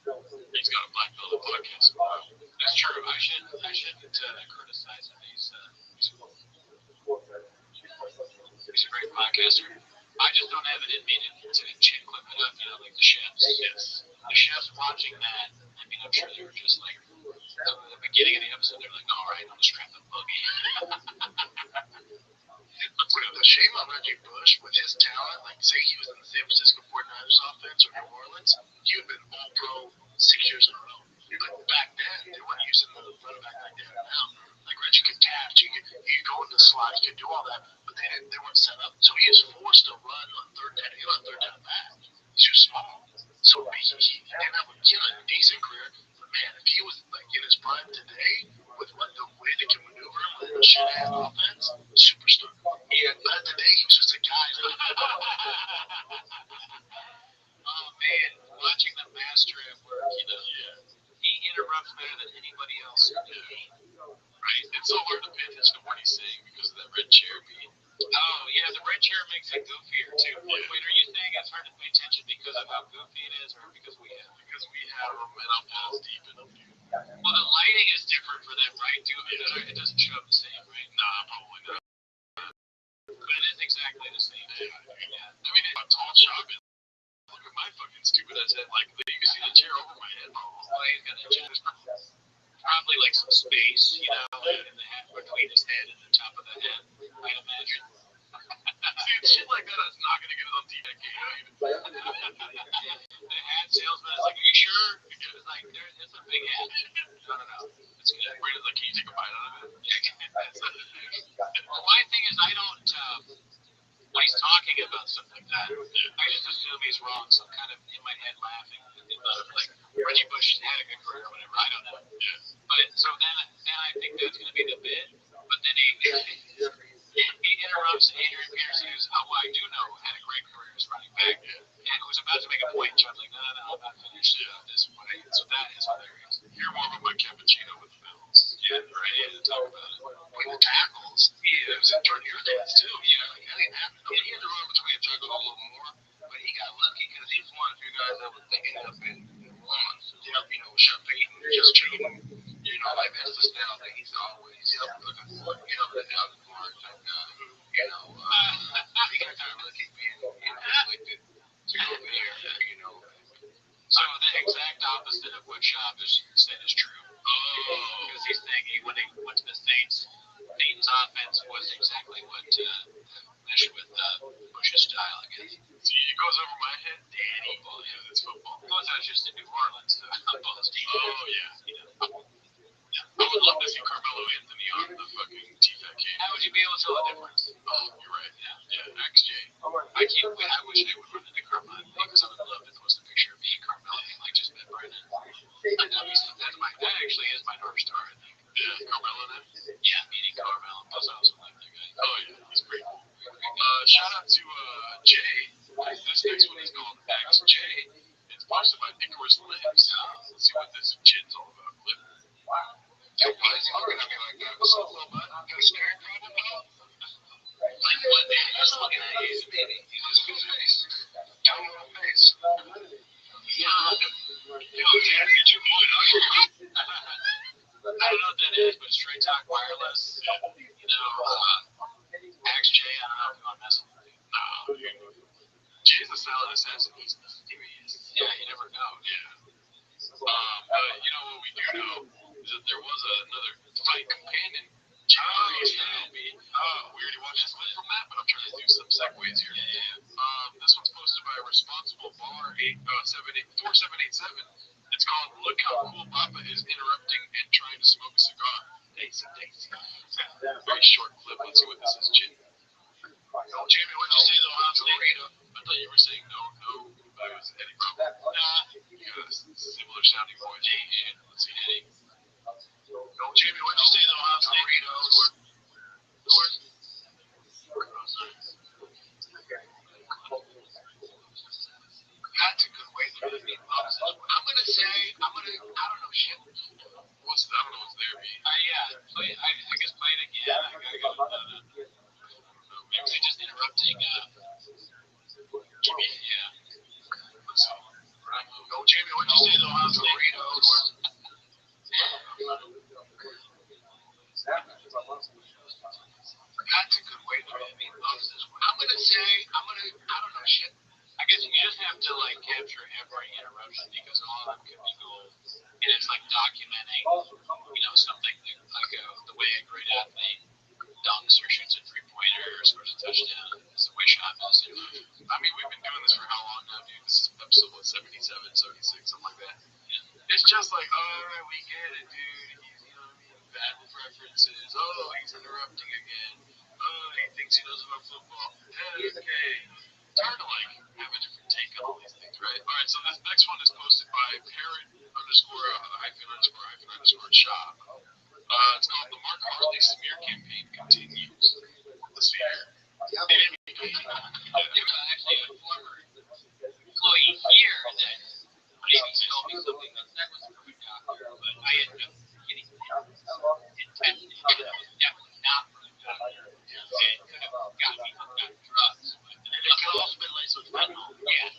He's got a black belt in podcast. That's true. I shouldn't criticize him. He's a great podcaster. I just don't have it in me to chin clip it up, like the chefs. Yes. The chefs watching that, I'm sure they were just like, the beginning of the episode, they're like, all right, I'm going to strap the buggy. The shame on Reggie Bush with his talent, like say he was in the San Francisco 49ers offense or New Orleans, he would have been all pro 6 years in a row. Like back then, they weren't using the running back like they are now. Like Reggie could catch, you could go in the slot, you could do all that, but they weren't set up. So he was forced to run on third down back. He's too small. So he didn't have a decent career. But man, if he was like in his prime today, with the way they can maneuver him with a shit ass offense, superstar. Yeah, but today he was just a guy. Oh man, watching the master at work, he interrupts better than anybody else in the game. Right? It's so hard to pay attention to what he's saying because of that red chair being. Oh, yeah, the red chair makes it goofier, too. Yeah. Wait, are you saying it's hard to pay attention because of how goofy it is or because we have them and I'm balls deep in them, dude? Well, the lighting is different for them, right? It doesn't show up the same, right? Nah, probably not. But it is exactly the same. Yeah. I mean, a tall shop is. Look at my fucking stupid ass head. Like, you can see the chair over my head. Oh, he's got a chair. Probably like some space, you know, in the head, between his head and the top of the head, I'd imagine. Dude, shit like that is not gonna get us on TV. The hat salesman is like, "Are you sure?" It's like, it's a big hat. No. It's good. Where does can you take a bite out of it? Well, my thing is, I don't. When he's talking about something like that, I just assume he's wrong. So I'm kind of in my head laughing. Like Reggie Bush had a good career or whatever. I don't know. Yeah. But so then I think that's going to be the bit. But then he interrupts Adrian Peterson, who's who I do know had a great career as running back, and who's about to make a point. John's like, no, I'm not finished this way. So that is hilarious. You're more of my cappuccino with the bells. Yeah, right. Yeah, to talk about it. With the tackles, it was in Jordan Hurts too. Yeah, like that didn't happen. Yeah, he had to run between the tackles a little more, but he got lucky because he was one of the few guys that was ended up in one. Sean Payton, just Chayton, like that's the style that he's always looking for. The outsmart type guy. He got kind of lucky being selected to go there. So the exact opposite of what Schaub said is true. Because he's saying when he went to the Saints, Payton's offense was exactly what meshed with Bush's style, I guess. See, it goes over my head, Danny, because it's football. Well, I was just in New Orleans, so football's deep. Oh, yeah. I would love to see Carmelo Anthony on the fucking T-Fat How would you be able to tell the difference? Oh, you're right. Yeah, XJ. I can't wait. I wish they would run into Carmelo Anthony because I would love to post a picture of me and Carmelo and like just met Brennan. That actually is my North Star, I think. Yeah, Carmelo then? Yeah, meeting Carmelo. That's awesome. Like that guy. Oh, yeah, he's pretty cool. Shout out to Jay. This next one is called XJ. It's posted by Nicholas Lives. Let's see what this chin's all about. Wow. Why is he looking at me like that? What's up, little bud? Got a staring problem, pal? Like what, man? He's just looking at you, baby. He's just good face. Tell me what face. Yo, Dad, get your boy out here. I don't know what that is, but Straight Talk Wireless, XJ, I don't know if you want to mess with me. No, Jay's a solid assassin. He's mysterious. Yeah, you never know. Yeah. What we do know is that there was another fight companion. We already watched this clip from that, but I'm trying to do some segues here. This one's posted by a responsible bar 4787. It's called "Look How Cool Papa Is Interrupting and Trying to Smoke a Cigar." Daisy. Very short clip. Let's see what this is, Jim. Jamie, what'd you say though? I thought you were saying no. That was Eddie Bravo. Because similar sounding voice. Let's see, Eddie. No, Jamie, what'd you say though? That's a good way to do it. I'm gonna say, I don't know shit. I don't know what's there, B. I guess play it again. I gotta go. Maybe they're just interrupting. Jimmy, yeah. Let's see. No, Jamie, what'd you say though? That's a good way to do it. I'm gonna say, I don't know shit. I guess you just have to capture every interruption because all of them could be gold. And it's documenting, something like the way a great athlete dunks or shoots a three-pointer or scores a touchdown. It's the way Schaub does it. I mean, we've been doing this for how long now, dude? This is episode 77, 76, something like that. Yeah. It's just like, all right, we get it, dude. He's, bad with references. Oh, he's interrupting again. Oh, he thinks he knows about football. Okay. It's hard to have a different take on all these things, right? All right, so this next one is posted by parent__Shop. It's called "The Mark Harley Smear Campaign Continues." Let's see here. There was actually a former employee here that maybe told me something that was a perfect doctor, but I ended up getting tested. It was definitely not for the doctor. It could have got me hooked on drugs. But It could also been laced with fentanyl. yeah.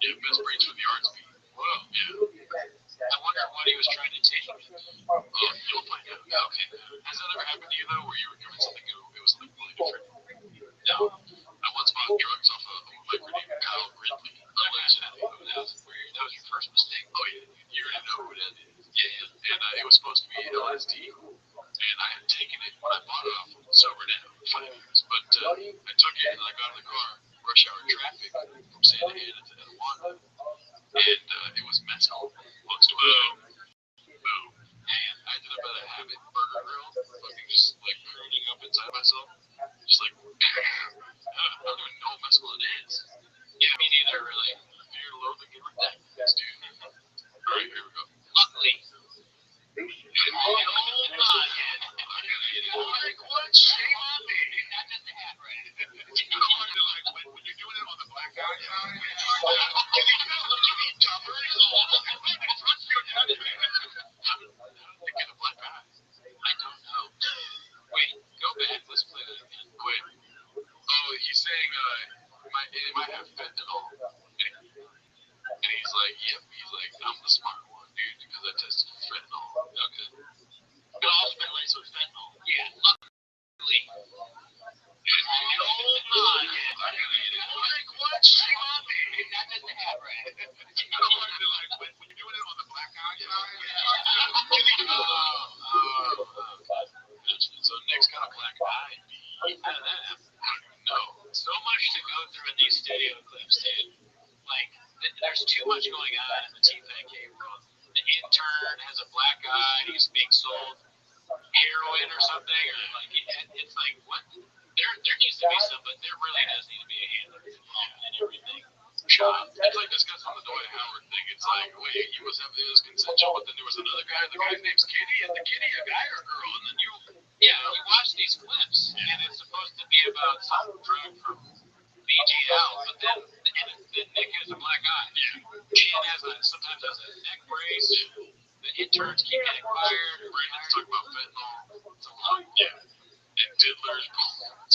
Yeah, best brains for the arts beat. Whoa. Yeah. I wonder what he was trying to take. Oh, you'll find out. Yeah, okay. Has that ever happened to you though, where you were given something it was something really different? No. I once bought drugs off a micro named Kyle Ridley. Allegedly. That was your first mistake. Oh yeah, you already know who that is. Yeah. And it was supposed to be LSD, and I had taken it when I bought it off him, sober now, 5 years. But I took it and I got in the car, rush hour traffic from Santa Ana to Etiwanda, and it was messy. Long story short, boom. And I ended up at a Habit Burger Grill, fucking just like crooning up inside myself, just like, I don't even know what mescaline is. Yeah, me neither, really. Fear, loathing, and redactedness, dude. All right, here we go. Luckily, Oh my God. Like, what? Shame on me. not just the hat, right? You know, like, when you're doing it on the black guy side, you eat toppers. Trust your judgment. How did they get a black eye? I don't know. Wait, go back. Let's play that again. Wait. Oh, he's saying, it might have fentanyl. And he's like, yep. He's like, I'm the smart one, dude, because I tested for fentanyl. Okay. It also been laced with fentanyl. Yeah, luckily. Oh my God. Like, what? Shame on me. Not just the hat, right? You know, like, when you're doing it on the black guy side, so Nick's got a black eye. How did that happen? I don't even know. So much to go through in these studio clips, dude. Like, there's too much going on in the TPK world. The intern has a black eye. He's being sold heroin or something, or like it's like what? There needs to be somebody. There really does need to be a handler involved in everything. Shot. It's like discussing the Dwight Howard thing. It's like, wait, you must have this consensual, but then there was another guy. The guy's name's Kitty. Is the Kitty a guy or a girl? And then you. Yeah, we watch these clips, and it's supposed to be about some drug from BGL, but then Nick has a black eye. Yeah. Jen sometimes has a neck brace. The interns keep getting fired. Brandon's talking about fentanyl. It's a lot. Yeah. And diddlers.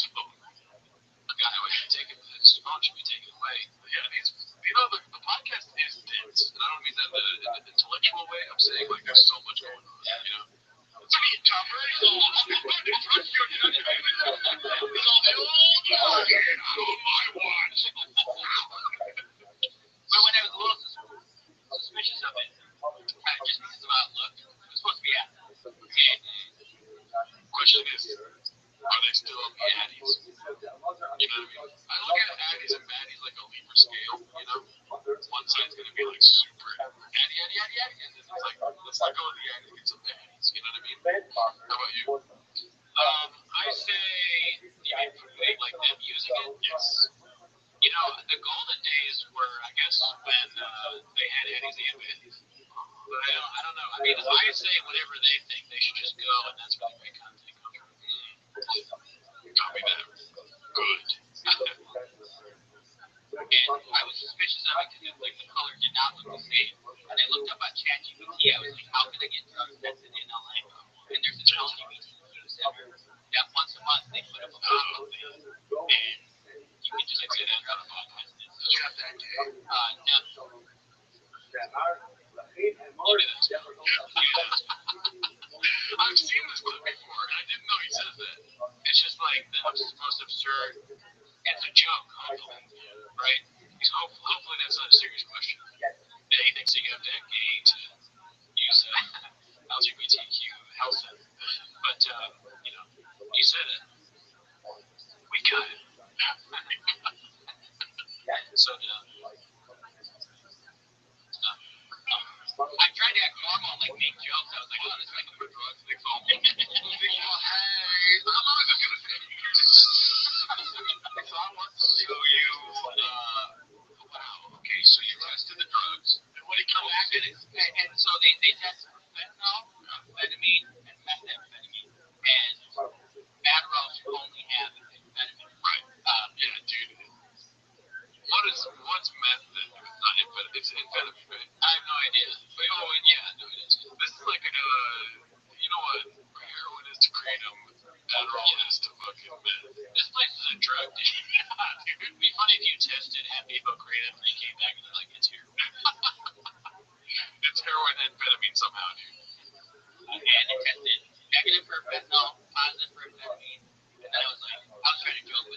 The guy who should take it, his phone should be taken away. Yeah, the podcast is dense, and I don't mean that in an intellectual way. I'm saying like there's so much going on. You know. It's me, toppers. Trust your judgment. It's all on my watch. But when I was a little suspicious of it, just because of how it looked, it was supposed to be apple. And Question is, are they still baddies? You know what I mean? I look at baddies and baddies like a Libra scale. You know, one side's gonna be like super addy, and then it's like let's let go of the addies and get some baddies. You know what I mean? How about you? I say, like them using it? Yes. You know, the golden days were, I guess, when they had Eddie's and Baddies. But I don't know. I mean, I say whatever they think, they should just go, and that's where the great content comes from. Copy that. Good. And I was suspicious of it because like the color did not look the same. And I looked up on ChatGPT. I was like, how can I get drugs tested in LA? And there's this LGBTQ center that once a month they put up a pop-up thing, and you can just say that on a podcast. Did you have that day? No. You did.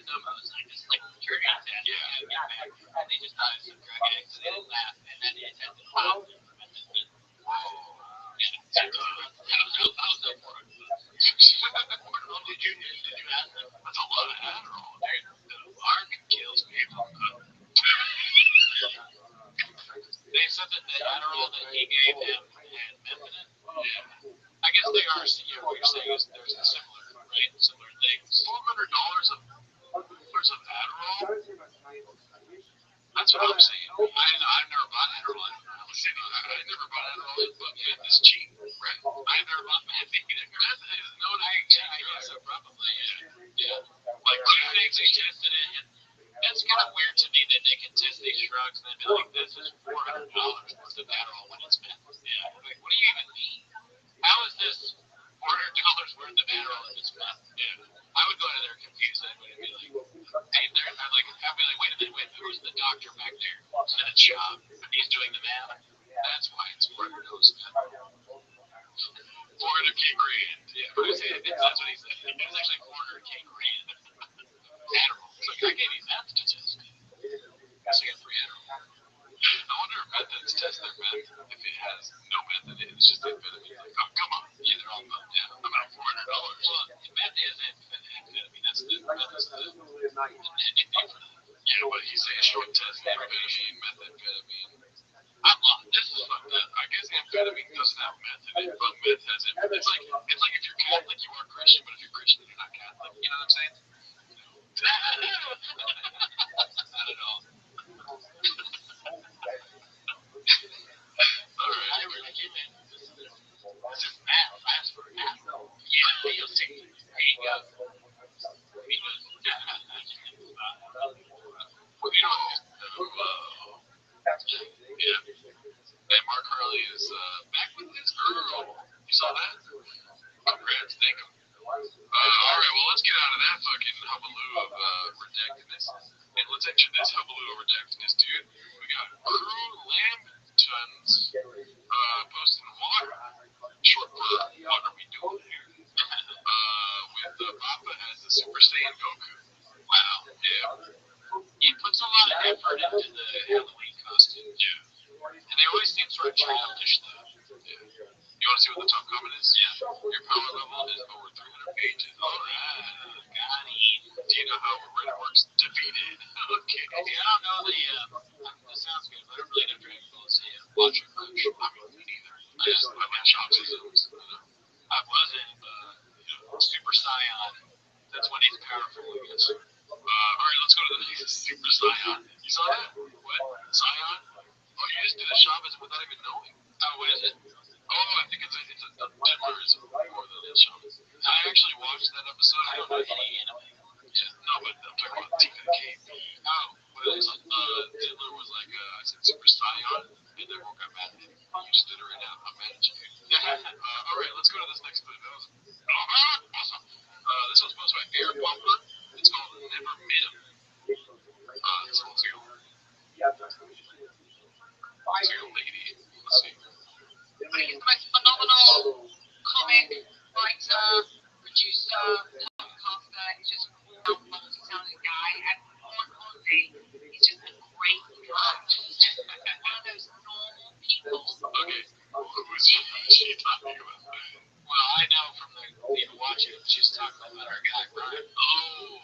dumbos, like drug addicts. And they just thought it was some drug addicts, so they didn't laugh, and then they tested positive for methamphetamine. How's that work? What did you ask them? That's a lot of Adderall. The arc kills people. They said that the Adderall that he gave him had meth in it. Yeah. I guess they are. What you're saying is there's a similar, right? Similar things. $1,200 of Adderall. That's what I'm saying. I've never bought Adderall. I never bought Adderall, but meth is cheap, right? I've never bought meth either. Meth is known as cheap. I guess so, probably. Yeah. Like two things they tested it, and that's kind of weird to me that they can test these drugs and then be like, "This is $400 worth of Adderall when it's meth." Yeah. Like, what do you even mean? How is this $400 worth of Adderall if it's meth? Yeah. I would go in there confused. I would be like, "Hey, I'd be like, wait, who's the doctor back there in that shop? He's doing the math. That's why it's $400 meth." 400K grand. Yeah, that's what he said. It was actually 400K grand. Adderall. It's like, I gave you meth to test. Guess I got free Adderall. I wonder if meth heads test their meth if it has no meth in it. It's just amphetamine. Like, oh, come on. Yeah, they're all about, yeah, I'm at $400. Well, meth is amphetamine. That's the meth is the nickname for that. Yeah, but he's saying short test amphetamine, methamphetamine. This is fucked up. I guess amphetamine doesn't have meth in it, but meth has amphetamine. It's like if you're Catholic, you are Christian, but if you're Christian, you're not Catholic. You know what I'm saying? Not at all. All right. I was like, hey man, this is math. I asked for an Adderall. Yeah, you'll see. There you go. He goes, Well, you know, yeah. And Mark Hurley is back with his girl. You saw that? Congrats, thank him. All right, well, let's get out of that fucking hullabaloo of redactedness. And let's enter this hullabaloo of redactedness, dude. We got Crew Lambtons posting water. Short for what are we doing here? With Papa as the Super Saiyan Goku. Wow, yeah. he puts a lot of effort into the Halloween costume. Yeah. And they always seem sort of childish, though. Yeah. You want to see what the top comment is? Yeah. Your power level is over 300 pages. All right. Got him. Do you know how Reddit works? Defeated. Okay. I don't know this sounds good, but I don't really know Dragon Ball Z. Watch it much. I mean, me neither. I like Shock Systems. I wasn't, Super Saiyan. That's when he's powerful, I guess. All right, let's go to the Super Scion. You saw that? What? Scion? Oh, you just did a shaman without even knowing. Oh, what is it? Oh, I think it's a Denver is more than a shaman. I actually watched that episode. I don't know any anime. Yeah, no, but I'm talking about Teeth of the Cave. Oh, But it was Diddler was like, I said Super Scion, and everyone got mad at him. You just did it right now. I'm mad at you. All right, let's go to this next clip. That was awesome. This one's posted by Air Bumper. It's called Never Met Him. This one's here. It's here, lady. Let's see. he's the most phenomenal comic writer, producer, podcaster. He's just a multi-talented guy, and more importantly, he's just a great guy. He's just one of those normal people. Okay. Who is she talking about? Well, I know from the watching it, she's talking about her guy, Brian. Oh,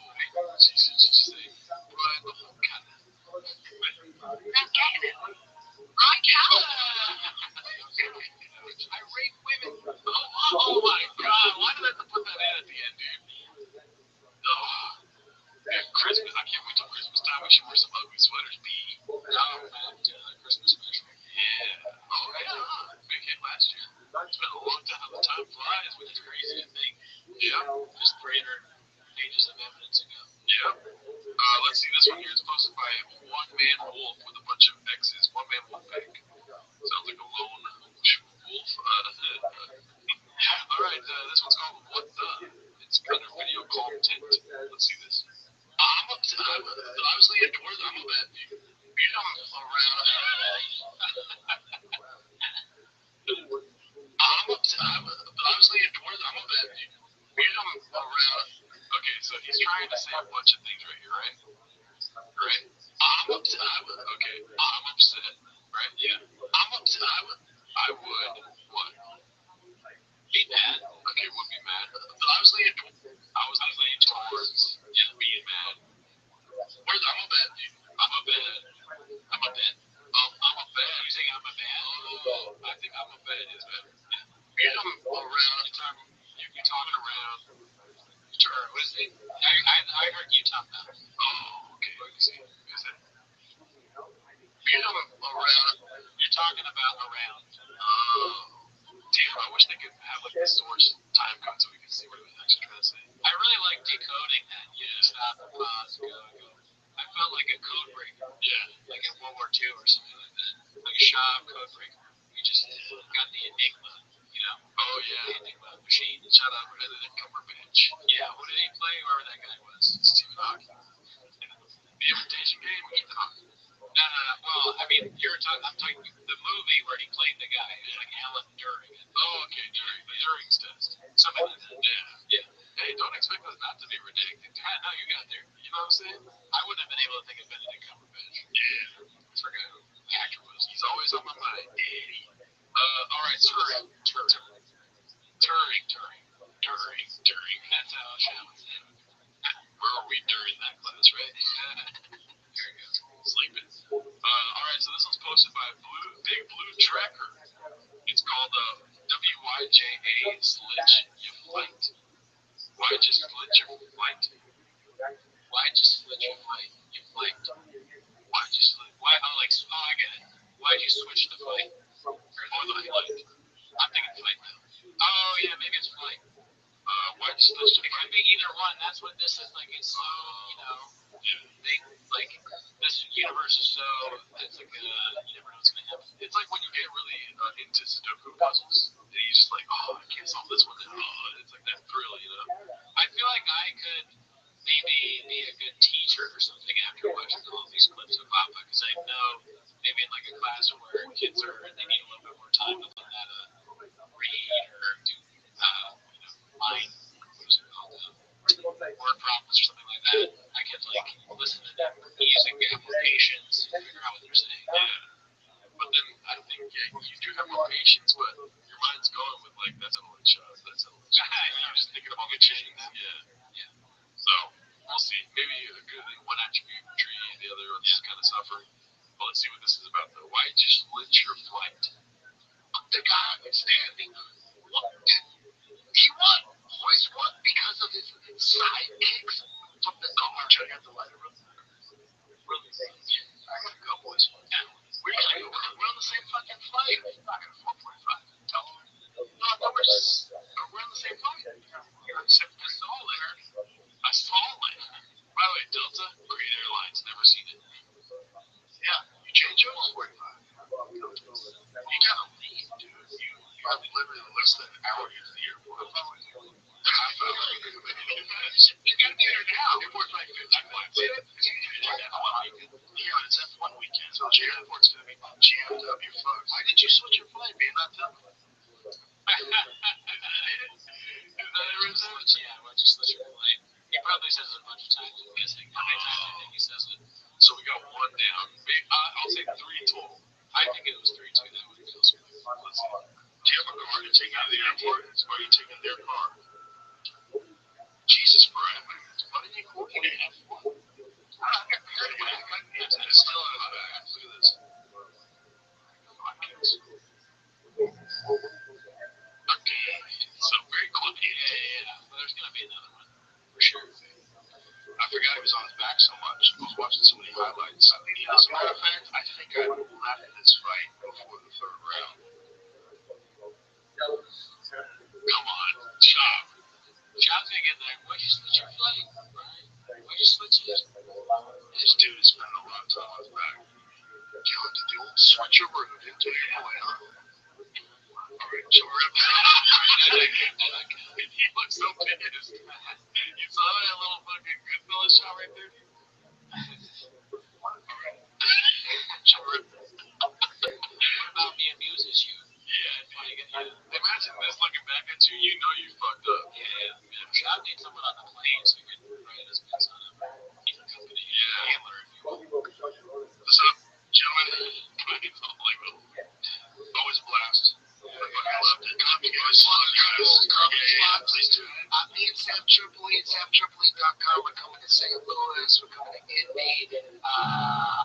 she's saying Brian the whole kind of. Not getting it. Brian Callen! I rape women. Oh my god, why did I have to put that in at the end, dude? Oh. Yeah, Christmas. I can't wait till Christmas time. We should wear some ugly sweaters. Oh man, Christmas special. Yeah. Oh, yeah. Big hit last year. It's been a long time. How the time flies, which is crazy to think. Yeah. Just 300 pages of evidence ago. Yeah. Let's see. This one here is posted by One Man Wolf with a bunch of X's. One Man Wolf Pack. Sounds like a lone wolf. All right. This one's called What the? It's under video content. Let's see this. I'm obviously indoors. I'm a bad dude. You know I'm around. Obviously indoors. I'm a bad dude. You know I'm around. Okay, so he's trying to say a bunch of things right talking around. Sure, was it? I heard Utah now. Oh, okay. Is it? You know, around. You're talking about around. Oh. Damn, I wish they could have like the source time code so we could see what it was actually trying to say. I really like decoding that. You just stop and pause, go. I felt like a code breaker. Yeah. Like in World War II or something like that. Like a shop code breaker. You just got the Enigma, you know? Oh, yeah. The Enigma machine. Shout out Benedict Cumberbatch. Yeah, who did he play? Whoever that guy was. Stephen Hawking. The Imitation Game, Ethan Hawking. No. Well, I mean, I'm talking the movie where he played the guy. It was like Alan Turing. Oh, okay, Turing. The Turing's test. Something like that. Yeah. Hey, don't expect us not to be ridiculous. How you got there? You know what I'm saying? I wouldn't have been able to think of Benedict Cumberbatch. Yeah. I forgot who the actor was. He's always on my mind. Eddie. All right, Turing. That's how it sounds. Where were we during that class, right? There you go. Sleeping. All right, so this one's posted by Big Blue Tracker. It's called WYJA Slitch Your Flight. Why'd you split your flight? Why'd you split your flight? You flight. Why'd you split? Why? Oh, I get it. Why'd you switch the flight? Or the flight? I'm thinking flight now. Oh, yeah, maybe it's flight. Why'd you split your It could be either one. That's what this is like. It's so, they, like, this universe is so, it's like, you never know what's going to happen. It's like when you get really into Sudoku puzzles, and you just like, oh, I can't solve this one. Oh, it's like that thrill, you know? I feel like I could maybe be a good teacher or something after watching all these clips of Papa, because I know maybe in like a class where kids they need a little bit more time to learn how to read or do, mind, what is it called, word problems or something like that. I could like listen to them using applications and figure out what they're saying. Yeah. But then I think, you do have more patience, but your mind's going with like, that's a little shot, that's a little shot. You're just thinking about changing them. Yeah. So, we'll see. Maybe a good one attribute tree, the other one's just kind of suffering. But let's see what this is about though. Why did you split your flight? The guy standing, he won. Hoist won because of his sidekicks from the guard. Check out the lighter room. Really? Yeah. I gotta go, boys. Yeah. We're on the same fucking flight. I got a 4.5. Tell them. No, we're on the same flight. I saw it. By the way, Delta, great airlines, never seen it. Yeah. You change yours? 45. You gotta leave, dude. You have literally less than an hour to the airport. Half hour. You gotta be there now. Airport's like 15 minutes. Yeah, it's F1 weekend, so the airport's gonna be jammed up. You're fucked. Why did you switch your flight, man? Not tell me. Is that it? Yeah, why'd you switch your flight? He probably says it a bunch of times. I'm guessing. How many times do you think he says it? So we got one down. I'll say 3 total. I think it was 3-2. That would feel smooth. Let's see. Do you have a car to take out of the airport? Or are you taking their car? Jesus Christ. Why didn't you coordinate it? It's still in the back. Look at this. Okay. So very quiet. Yeah. Well, there's gonna be another one for sure. I forgot he was on his back so much. I was watching so many highlights. As a matter of fact, I think I left this fight before the 3rd round. Come on, Chop. Chop's gonna get there. Why'd you switch your flight, Brian? Why'd you switch it? This dude is spending a lot of time on his back. You have to do switch your route into your way, huh? Alright, so we're up there. He looks so pissed. You saw that little fucking Goodfellas shot right there? Alright. So we're up there. What about me amuses you? Yeah. Imagine this looking back at you, you know you fucked up. Yeah. Chop needs someone on the plane so you can write his bits on him. Keep him company. Yeah. Handler, if you will. What's up, gentlemen? Always a blast. I fucking loved it. Copy, guys. Please do. Me and Sam Tripoli at SamTripoli.com. We're coming to St. Louis. We're coming to Indy,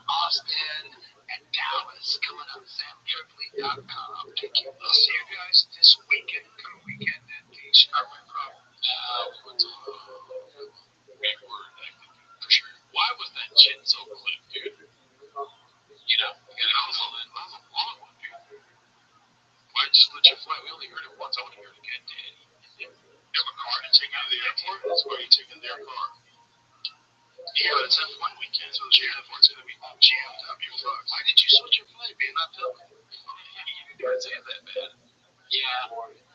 Austin, and Dallas. Coming up at SamTripoli.com. I'll see you guys this weekend, coming weekend at the Chicago We went to we were, for sure. Why was that Chinso clip, dude? You know, that was a long one, dude. Why'd you split your flight? We only heard it once. I want to hear it again, Daddy. You have a car to take you to the airport? That's why you taking their car. Yeah, but it's F1 weekend, so the airport's going to be jammed up. You fuck. Why did you switch your flight, man? Not tell me. You didn't say it that bad. Yeah.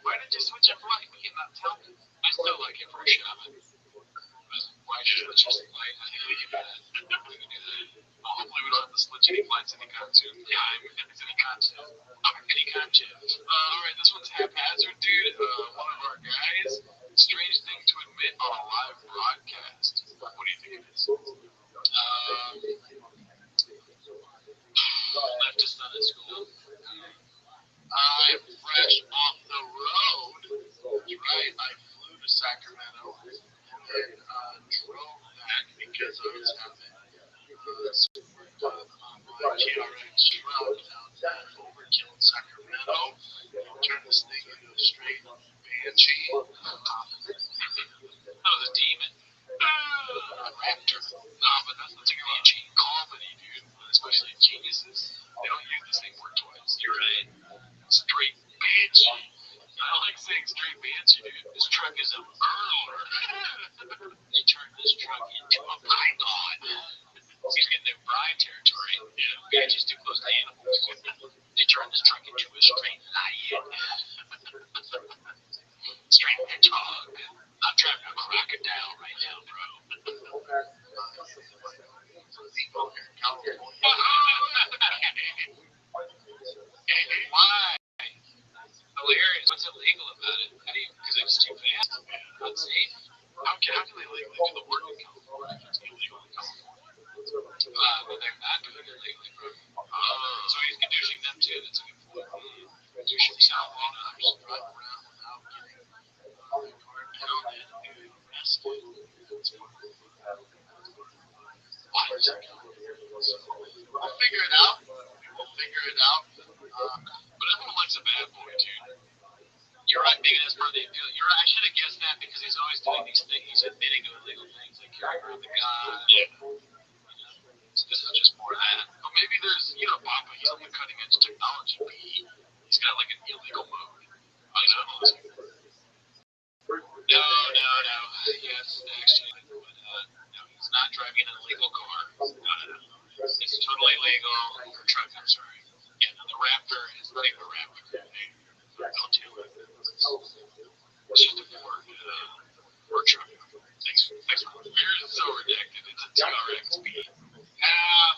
Why did you switch your flight? You cannot tell me. I still like it for a shot. Why did you switch your flight? I think we can do that. We can do that. Well, hopefully we don't have to switch any flights anytime soon. Yeah, anytime soon. Anytime soon. Alright, this one's haphazard, dude. One of our guys. Strange thing to admit on a live broadcast. What do you think it is? Leftist on at school. I'm fresh off the road. That's right. I flew to Sacramento and drove back because I was having some work done on my TRX truck down at Overkill in Sacramento. Turn this thing into a straight banshee. That was a demon. Raptor. No, but that's the banshee comedy, dude. Especially geniuses. They don't use the same word twice. You're right. Straight banshee. I like saying straight banshee, dude. This truck is a murderer. They turned this truck into a python. He's getting their bride territory. Yeah. Banshee's too close to animals. They turned this truck into a straight lion. Straight hedgehog. I'm driving a crocodile right now, bro. Why? Hilarious. What's illegal about it? Because it's too fast. Unsafe. How can they legally do the work in California if it's illegal in California? But they're not doing it legally, bro. So he's conditioning them too. That's a good point. Conditioning South Lawners drive around without getting their car impounded and arrested. We'll figure it out. But everyone likes a bad boy, dude. You're right, maybe that's part of the appeal. You're right, I should have guessed that because he's always doing these things. He's admitting to illegal things like carrying around the gun. Yeah. So this is just more of that. But maybe there's, Papa, he's on the cutting edge technology. He's got like an illegal mode. No. Yes, actually, no, he's not driving an illegal car. No. It's totally legal. Or truck, I'm sorry. Yeah, no, the Raptor is not even a Raptor. Don't do it. It's just a Ford truck. Thanks. Yours is so redacted. It's a TRX-B.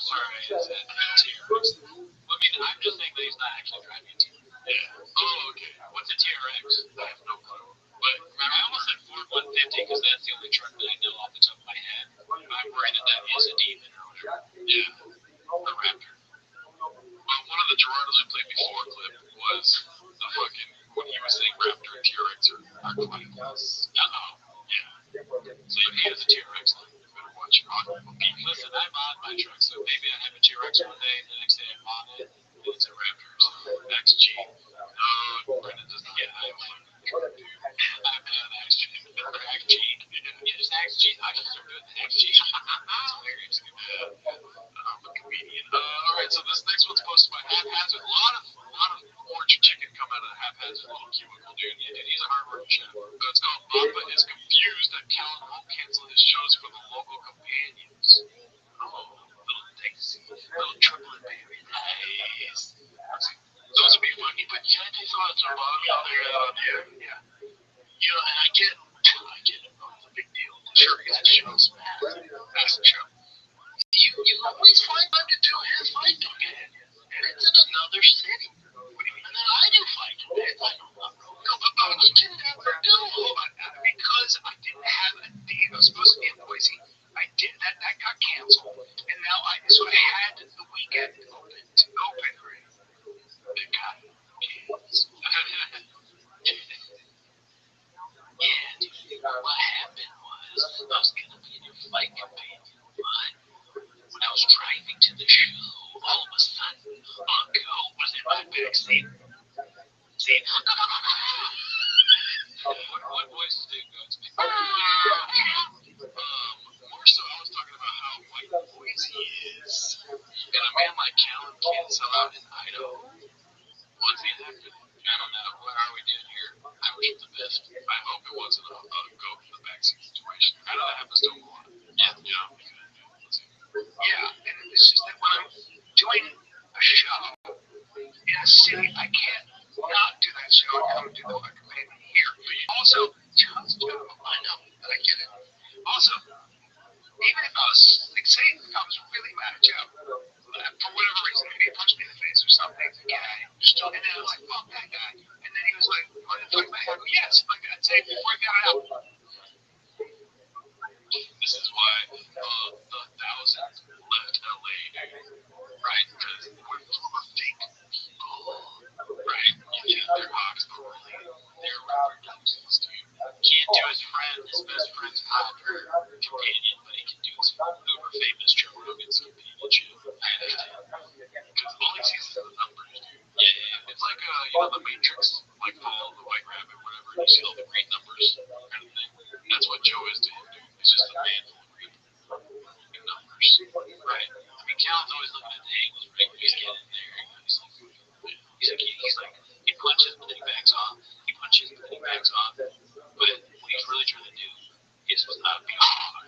Sorry. It's a TRX. I mean, I'm just saying that he's not actually driving a TRX. Yeah. Oh, okay. What's a TRX? I have no clue. But I almost said Ford 150 because that's the only truck that I know off the top of my head. I'm worried that is a demon or whatever. Yeah. The Raptor. Well, one of the Gerardos I played before clip was the fucking, when he was saying Raptor and TRX are close. Yeah. So he has a TRX line. You better watch it. Listen, I'm on my truck, so maybe I have a TRX one day, and the next day I'm on it, and it's a Raptor. XG. No, Brendan doesn't get high on my truck, dude. I've been on XG. Just XG. I should start doing the XG. That's hilarious. I'm a comedian. Alright, so this next one's posted by Haphazard. A lot of orange chicken come out of the Haphazard little cubicle, dude. Yeah, dude, he's a hard-working chef. It's called Papa is confused that Callan won't cancel his shows for the local companions. Oh, little Daisy. Little triplet baby. Nice. Those would be funny, but can I take some of the Bobby out there on the air? Yeah. And I get it. It's a big deal. Sure, he's a show. That's the show. You always find time to do his fight again. And it's in another city. And then I do fight events. I know I'm wrong. No, but we can never do because I didn't have a date. I was supposed to be in Boise. I did that. That got canceled. And now I had the weekend open. It got canceled. Yeah, dude. What happened was I was going to be in your fight companion. When I was driving to the show, all of a sudden, Uncle was in my backseat. See? What voice do goats. More so, I was talking about how white noise he is. And a man like Callum can't sell out in Idaho. What's he happening? I don't know. What are we doing here? I wish him the best. I hope it wasn't a goat in the backseat situation. I know that happens to a lot. Yeah. Yeah, and it's just that when I'm doing a show in a city, I can't not do that show and come do the fucking payment here. Also, I know, but I get it. Also, even if I was, like, say, if I was really mad at Joe, for whatever reason, maybe he punched me in the face or something, and then I was like, fuck that guy. And then he was like, what the fuck, I go, yes, like I'd say before I got it out. This is why the 1,000 left LA, right? Because we're full of fake people, right? You think they're hawks, but really, they're reproductions, dude. Can't do his best friend's companion, but he can do his uber famous Joe Rogan's companionship. I understand. Because all he sees is the numbers, dude. Yeah. It's like, the Matrix, like follow the white rabbit, whatever, and you see all the great numbers kind of thing. That's what Joe is to him, dude. He's just a man full of great numbers, right? I mean, Cal's always looking at the angles, right? He's getting in there. He's like, he punches penny bags off. He punches penny bags off. But what he's really trying to do is not be a hawk.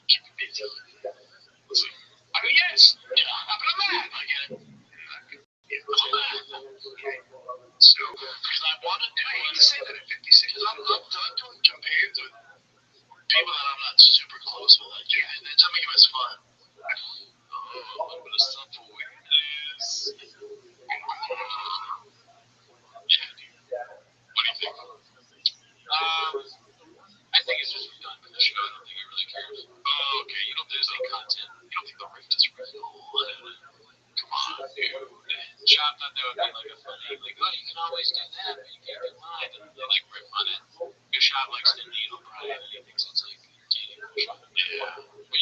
Keep me busy. Let's see. I mean, yes. I'm mad. I get it. I'm mad. So, because I want to do, I hate to say that at 56, because I'm done doing campaigns with people that I'm not super close with. Like, it doesn't make it as fun. A little bit of subtle weirdness. Yeah, dude. What do you think? I think it's just done for the show. I don't think he really cares. Oh, okay. You don't there's any content. You don't think the rift is real? Come on, dude. Chop thought that would be like a funny, like, oh, you can always do that, but you can't do mine. And they like riff on it. Your shot likes the needle, Brian, and he thinks it's like entertaining. Yeah. But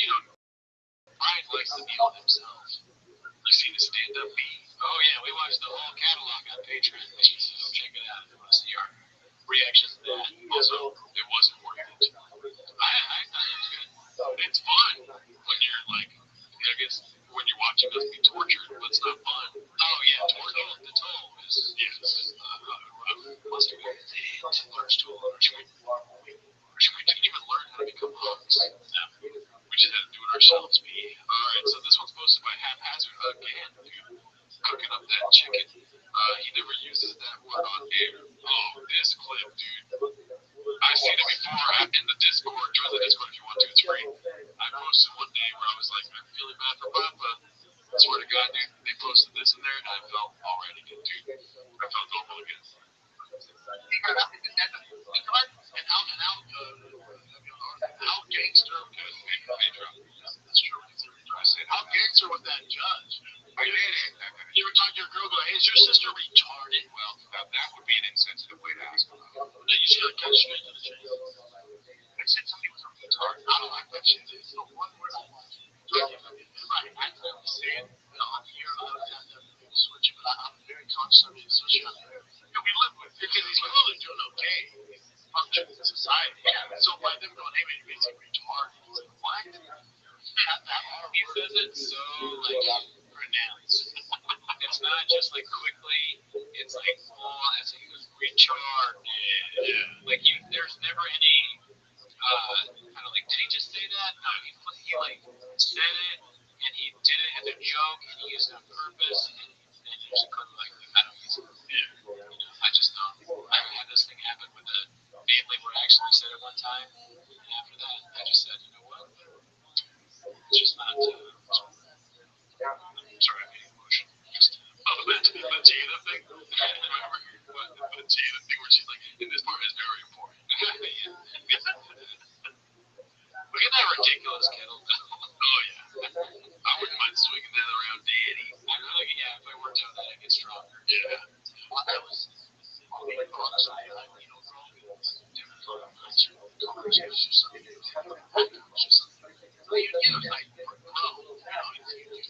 Brian likes the needle himself. You see the stand-up beat? Oh yeah, we watched the whole catalog on Patreon. So check it out if you want to see our reactions to that. Also, it wasn't worth it. I thought it was good. It's fun when you're like, I guess when you're watching us be tortured, but it's not fun. Oh yeah, torture. The toll is must have been too large toll. We didn't even learn how to become hawks. No. We just had to do it ourselves. Alright, so this one's posted by Haphazard again, dude. Cooking up that chicken. He never uses that word on air. Oh, this clip, dude. I've seen it before in the Discord. Join the Discord if you want to. It's free. I posted one day where I was like, I'm feeling bad for Papa. I swear to God, dude, they posted this in there, and I felt already good, dude. I felt normal again. How gangster was that's true. I said, how gangster was that judge? I did. You ever talk to your girl, go, hey, is your sister retarded? Well, that would be an insensitive way to ask. No, you should have cut straight to the chase. I said somebody was a retard. I don't like that shit. It's the one word I want. Right, I clearly say it. On here, a lot of times people switch it, but I'm very conscious of it, especially on there. We live with it because he's clearly doing okay. Function in society. Yeah. So by them going, hey, man, you're basically retarded. He's like, what? He says it so, like, pronounced. It's not just, like, quickly. It's like, as he was retarded. Yeah. Like, there's never any, kind of like, did he just say that? No, he like, said it, and he did it as a joke, and he used it on purpose, and he just couldn't, like, I don't use it. Yeah. I just don't. I had this thing happen with a family where I actually said it one time, and after that, I just said, you know what? It's just not, sorry, I'm getting emotional. Oh, the Tina thing? Remember? The Tina thing where she's like, and this part is very important. Look at that ridiculous kettlebell. Oh, yeah. I wouldn't mind swinging that around Daddy. I really, if I worked out that, I'd get stronger. Yeah. Well, that was,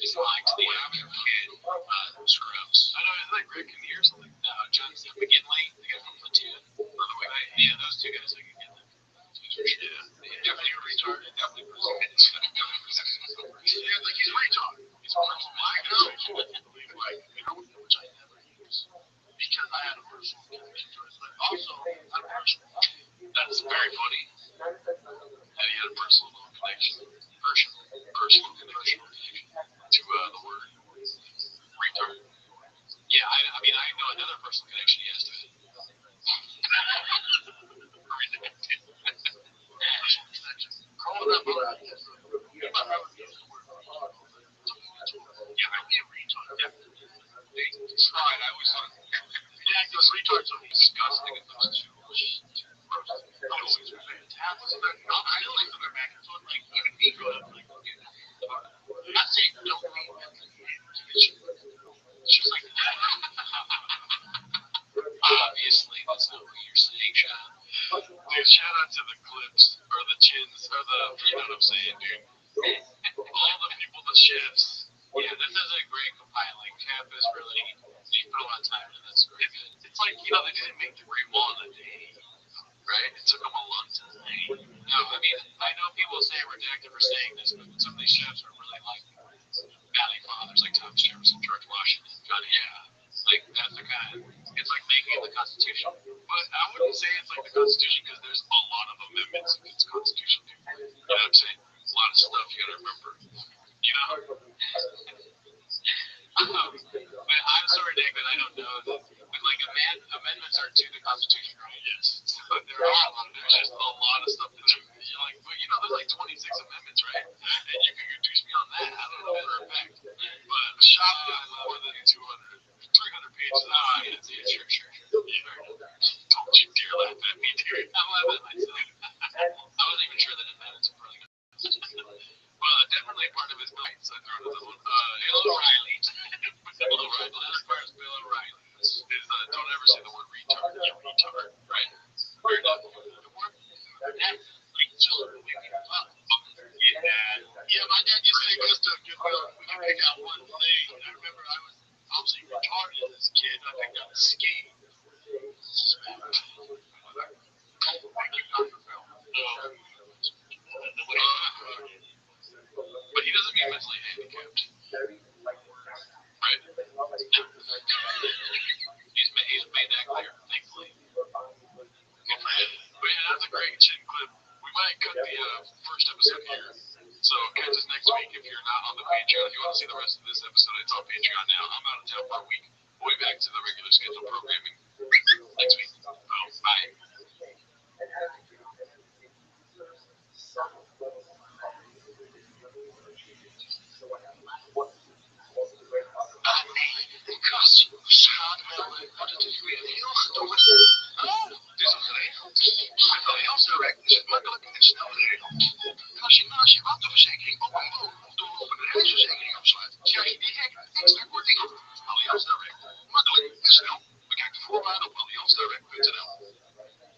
It's like to the average kid, scrubs. I know, isn't that Greg Kinnear or something? No, John McGinley, the guy from Platoon. By the way, very funny. And he had a personal connection to the word retard. Yeah, I mean, I know another personal connection he has to it. Right, I always thought those retards are disgusting and those two gross. Always fantastic. I don't like them back and forth. Like, even me growing up, like, not saying don't be it's just like, obviously, that's not what you're saying, Sean. Dude, shout out to the clips, or the chins, or the, you know what I'm saying, dude. All the people, the chefs. Yeah, this is a great compiling. Cap is really, they put a lot of time in this. It's like, you know, they didn't make the Great Wall in a day, right? It took them a long time. No, I mean, I know people say redacted for saying this, but some of these chefs are really like valley fathers, like Thomas Jefferson, George Washington. Kind of, yeah. Like, that's the kind of, it's like making the Constitution. But I wouldn't say it's like the Constitution because there's a lot of amendments in its Constitution. You know what I'm saying? A lot of stuff you gotta remember. You know? But I'm sorry, Nick, that I don't know that. But like, amendments are to the Constitution, right? Yes. But there are a lot. There's just a lot of stuff that you're like, but you know, there's like 26 amendments, right? And you can introduce me on that. I don't know for a fact. But more than 300 pages. Sure. Don't you dare laugh at me, dude. I'm laughing at myself. I wasn't even sure that it matters for really good. Well, definitely part of his night, so I threw another one. Bill O'Reilly. Bill O'Reilly. As far as Bill O'Reilly is, don't ever say the word retard. You retard, right? Fair enough. The word like just waking up. Yeah, my dad used to say this to we can pick out one thing. I remember I was obviously retarded as a kid. I picked out skate. Thank you, Dr. Phil. But he doesn't mean mentally handicapped. Right? He's made that clear, thankfully. Good for him. But yeah, that's a great chin clip. We might cut the first episode here. So catch us next week if you're not on the Patreon. If you want to see the rest of this episode, it's on Patreon now. I'm out of town for a week. We'll be back to the regular scheduled programming next week. Bye.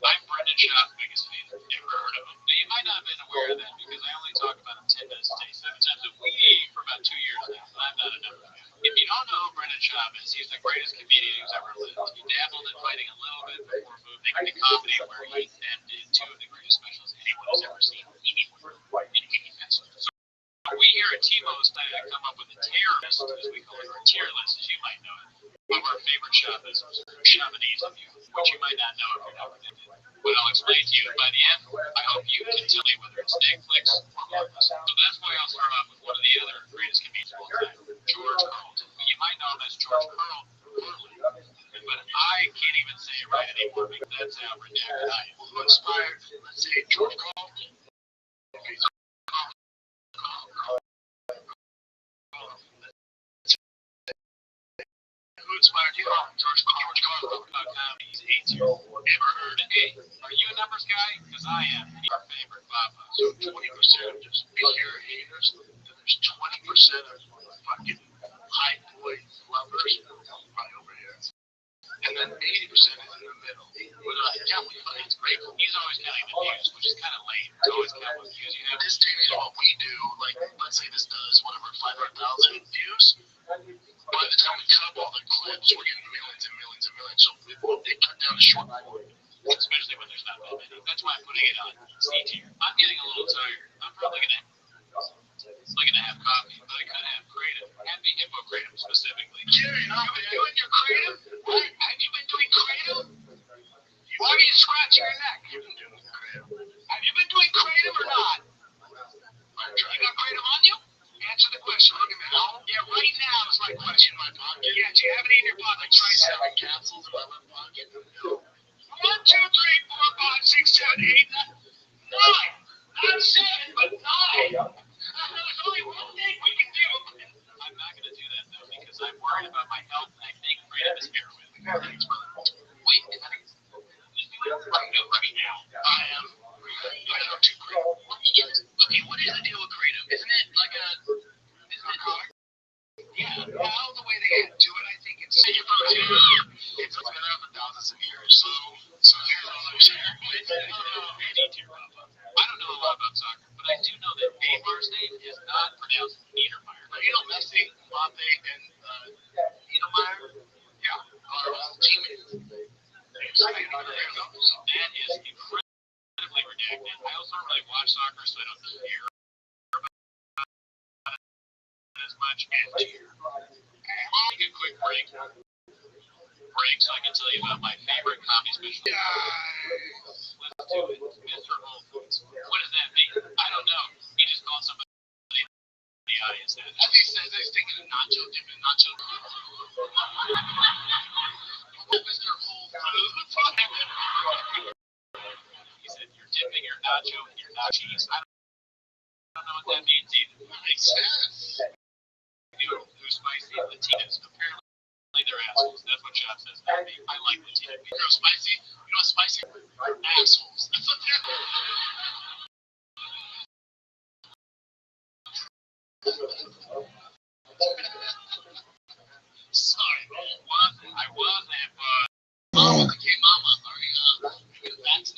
I'm Brendan Schaub, biggest fan. Never heard of him. Now, you might not have been aware of that because I only talk about him 10 minutes a day, 7 times a week for about 2 years now. But I'm not a number fan. If you don't know who Brendan Schaub is, he's the greatest comedian who's ever lived. He dabbled in fighting a little bit before moving into comedy, where he then did 2 of the greatest specials anyone has ever seen anywhere in any festival. So we here at T-Mo's come up with a tier list, as we call it, or tier list, as you might know it, of our favorite Shabbos, Shabbatese of you, which you might not know if you're not within it. But I'll explain to you. By the end, I hope you can tell me whether it's Netflix or Marvelous. So that's why I'll start off with one of the other greatest comedians of all time, George Carlton. You might know him as George Carlton, but I can't even say it right anymore because that's how redacted I am. Who inspired, let's say, George Carlton? Who inspired you? George Carlin about comedy. He's 8 years old. Ever heard of it? Are you a numbers guy? Because I am. Your favorite Papa. So 20% of just pure haters, then there's 20% of fucking high boys, lovers, right over here. And then 80% is in the middle. But yeah, we find it's great. He's always counting the views, which is kind of lame. It's always counting the views. You know, this day and age, what we do, like, let's say this does whatever 500,000 views. By the time we cut all the clips, we're getting millions and millions and millions. So they cut down the short form, especially when there's not that many. That's why I'm putting it on C tier. I'm getting a little tired. I'm probably gonna have coffee, but I could have creative. Happy Hippo creative specifically. Yeah, you've been doing your creative? What? Have you been doing creative? Why are you scratching your neck? Have you been doing kratom or not? You got kratom on you? Answer the question. Look at me. No? Yeah, right now is my question. In my pocket? Yeah, do you have any in your pocket? Try some. 7 capsules in my left pocket. No. 1, 2, 3, 4, 5, 6, 7, 8, 9. Not 7, but 9. There's only one thing we can do. I'm not going to do that, though, because I'm worried about my health, and I think kratom is heroin. Wait, is that just do it right now? I am. I don't do kratom. Okay, what is the deal with kratom? Isn't it like a... Isn't it hard? Yeah, well, the way they do it, I think it's... It's been around for thousands of years, so here's all I'm saying. I don't know a lot about soccer, but I do know that Neymar's name is not pronounced Niedermeyer. You know Messi, Mbappe, and Niedermeyer? Yeah, teammates. That is incredibly redacted. I also don't really watch soccer, so I don't care about it as much as you. I'll take a quick break so I can tell you about my favorite comedy special. Let's do it. Mr. Whole Foods. What does that mean? I don't know. He just called somebody in the audience that. As he says, he's taking a nacho dip and nacho. Mr. Whole Foods. He said, you're dipping your nacho in your nachos. I don't know what that means either. Makes sense. Who's spicy Latinas. Apparently they're assholes. That's what Chop says about me. I like Latinas. You're spicy. You know what spicy? Assholes. That's what they're. Sorry, man. I wasn't, but. Mama, okay, Mama. Are you that's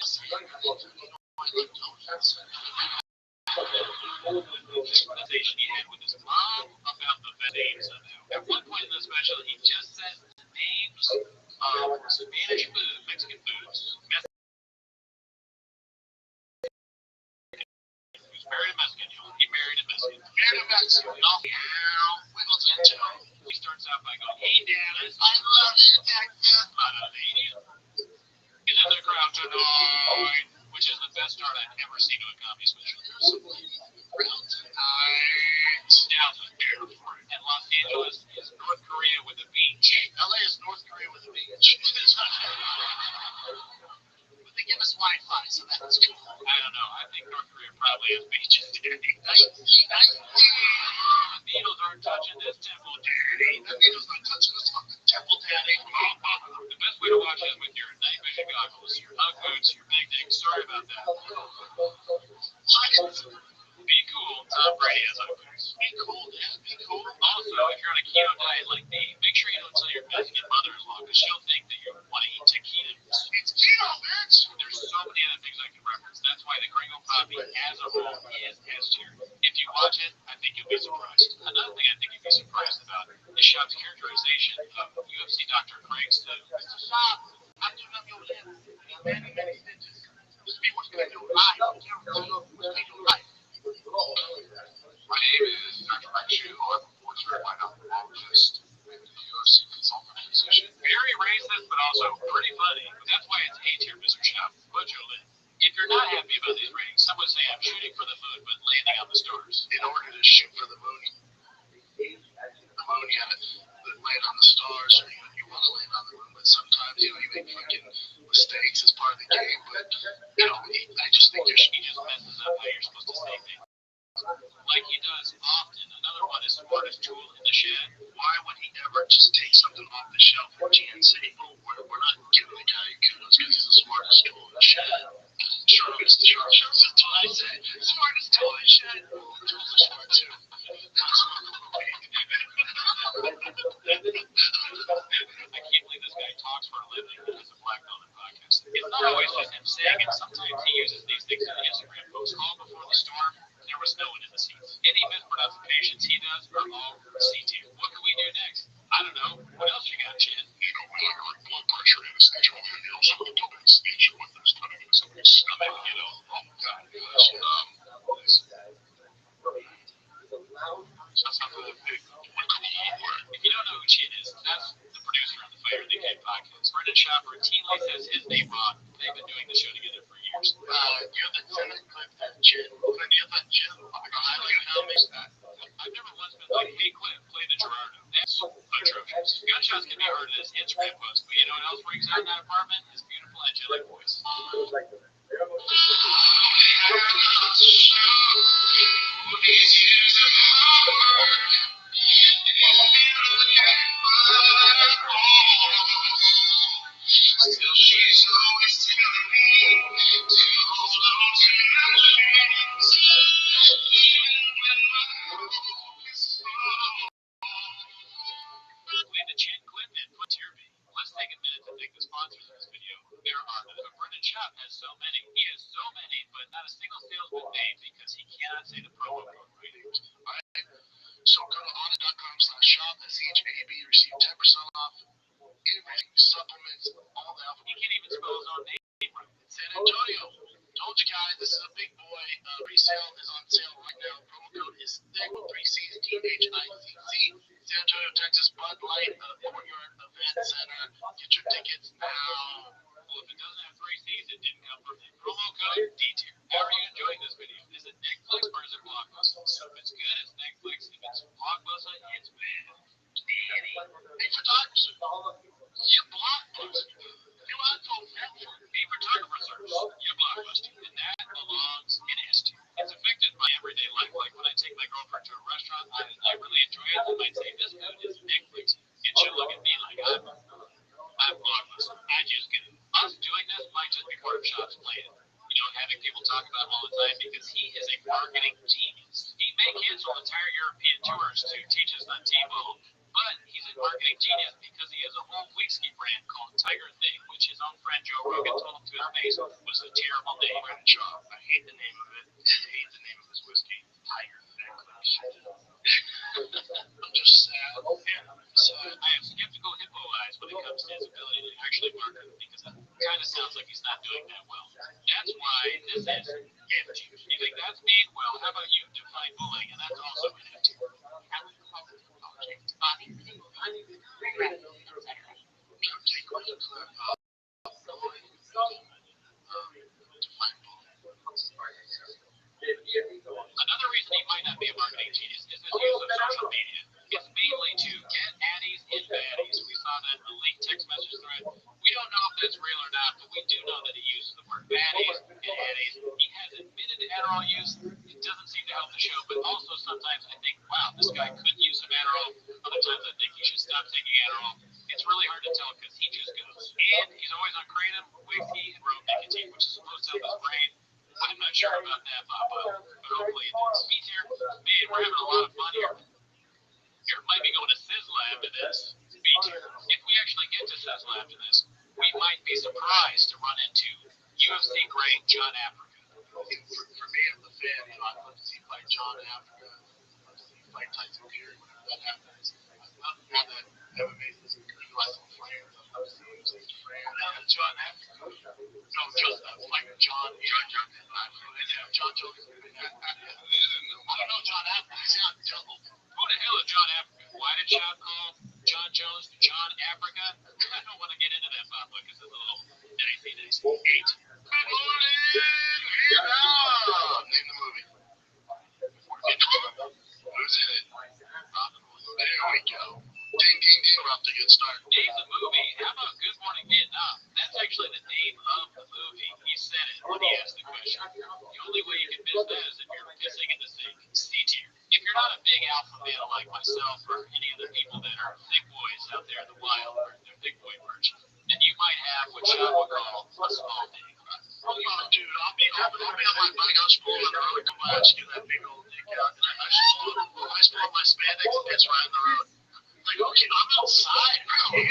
conversation he had with his mom about the names of them. At one point in the special, he just says the names of Spanish food, Mexican foods. He's married a Mexican, he married a Mexican. Married a Mexican. Wiggles into him. He starts out by going, hey, Dallas, I love you, Texas. He's in the crowd tonight, which is the best start I've ever seen to a comedy special. Crowd tonight. Dallas was airport. And Los Angeles is North Korea with a beach. LA is North Korea with a beach. But they give us Wi-Fi, so that's cool. I don't know. I think North Korea probably has beaches. The Beatles aren't touching this temple, Daddy. The Beatles aren't touching this fucking temple, Daddy. The best way to watch is with your night vision goggles, your Ugg boots, your big dick. Sorry about that. Be cool. Tom Brady has Ugg boots. Be cool, Dad. Be cool. Also, if you're on a keto diet like me, make sure you don't tell your Mexican mother-in-law because she'll think that you want to eat taquitos. It's keto, bitch. There's so many other things I can reference. That's why the Gringo Poppy as a whole is S tier. If you watch it, I think you'll be surprised. Another thing I think you'd be surprised about is Shop's characterization of UFC Dr. Craig's to Mr. Shop, I do love your lips. Many, many stitches. Just be what's going to do right. What's going to do right. My name is Dr. Rachu. I'm a board-certified ophthalmologist with the UFC consultant position. Very racist, but also pretty funny. That's why it's A tier, Mr. Shop. Put your lid. If you're not happy about these ratings, some would say I'm shooting for the moon, but landing on the stars. In order to shoot for the moon, you gotta land on the stars, or you want to land on the moon, but sometimes, you make fucking mistakes as part of the game, but, I just think he just messes up how you're supposed to say things. Like he does often. Another one is smartest tool in the shed. Why would he ever just take something off the shelf for GNC? We're not giving the guy kudos because he's the smartest tool in the shed. Sharpest tool. That's what I said. Smartest tool in the shed. Tools are smart too. I can't believe this guy talks for a living because of Black Velvet Podcast. It's not always just him saying it. Sometimes he uses these things in Instagram posts. All before the storm, there was no one in the seats. Any mispronunciations he does are all C tier. What can we do next? I don't know. What else you got, Chin? When I got blood pressure anesthesia, he also had double anesthesia with this time anesthesia. Oh, God. Leave the chat clip and put your B. Let's take a minute to thank the sponsors of this video. There are Brennan Shop has so many. He has so many, but not a single sale's been made because he cannot say the promo code right. So go to honda.com/shop, SHAB, receive 10% off everything, supplements, all the alpha. He can't even spell his own name right. San Antonio. Told you guys, this is a big boy. Resale is on sale right now. Promo code is THICK, 3C's, THICC. San Antonio, Texas, Bud Light, Courtyard Event Center. Get your tickets now. Well, if it doesn't have 3C's, it didn't come from him. Promo code DTIER. How are you enjoying this video? Is it Netflix or is it Blockbuster? So if it's good, it's Netflix. If it's Blockbuster, it's bad. Hey, photographer, you Blockbuster. New iPhone 4. Hey, photographer search, you're Blockbuster, and that belongs in S tier. It's affected my everyday life. Like when I take my girlfriend to a restaurant, I really enjoy it. I might say, this food is Netflix. And she'll look at me like, I'm Blockbuster. I just get it. Us doing this might just be part of Shop's plan. You know, having people talk about him all the time because he is a marketing genius. He may cancel entire European tours to teach us on T-Bone, but he's a marketing genius because he has a whole whiskey brand called Tiger Thing, which his own friend Joe Rogan told him to his face was a terrible name. Brandon Shaw. I hate the name of it. I hate the name of this whiskey. Tiger Thing. I'm just sad. So I have skeptical hippo eyes when it comes to his ability to actually market because it kind of sounds like he's not doing that well. That's why this is empty. You think that's mean? Well, how about you define bullying? And that's also an empty. Another reason he might not be a marketing genius is his use of social media. It's mainly to get addies and baddies. We saw that in the leaked text message thread. We don't know if that's real or not, but we do know that he uses the word baddies and addies. He has admitted to Adderall use. It doesn't seem to help the show, but also sometimes I think, wow, this guy could use some Adderall. Other times I think he should stop taking Adderall. It's really hard to tell because he just goes. And he's always on kratom, whiskey, and road nicotine, which is supposed to help his brain. I'm not sure about that, Papa, but hopefully it does. Me here, man, we're having a lot of fun here. Here, might be going to Sizzla after this. Me too. If we actually get to Sizzla after this, we might be surprised to run into UFC great John Africa. For me, I'm the fan. You know, I'd love to see fight John Africa. I'd love to see fight Tyson Fury whenever that happens. I'd love now that MMA is legalized in France. I'd love to see him say France. John Africa. No, just fight John. John Jones. I don't know John Africa. He sounds double. Who the hell is John Africa? Why did Shop call John Jones John Africa? I don't want to get into that, Bob, because it's a little dicey. 8. Good morning, Vietnam. Name the movie. Who's in it? Robin Williams. There we go. Ding, ding, ding. We're off to a good start. Name the movie. How about Good Morning Vietnam? That's actually the name of the movie. He said it when he asked the question. The only way you can miss that is if you're pissing in the sink. C tier. If you're not a big alpha male like myself or any of the people that are thick boys out there in the wild or their thick boy merch, then you might have what Sean would call a small dick. Oh, dude, I'll be on my bike. I'll spool on the road. Come on, get that big old dick out. And I spool my spandex and gets right on the road. Like, okay, I'm outside, bro.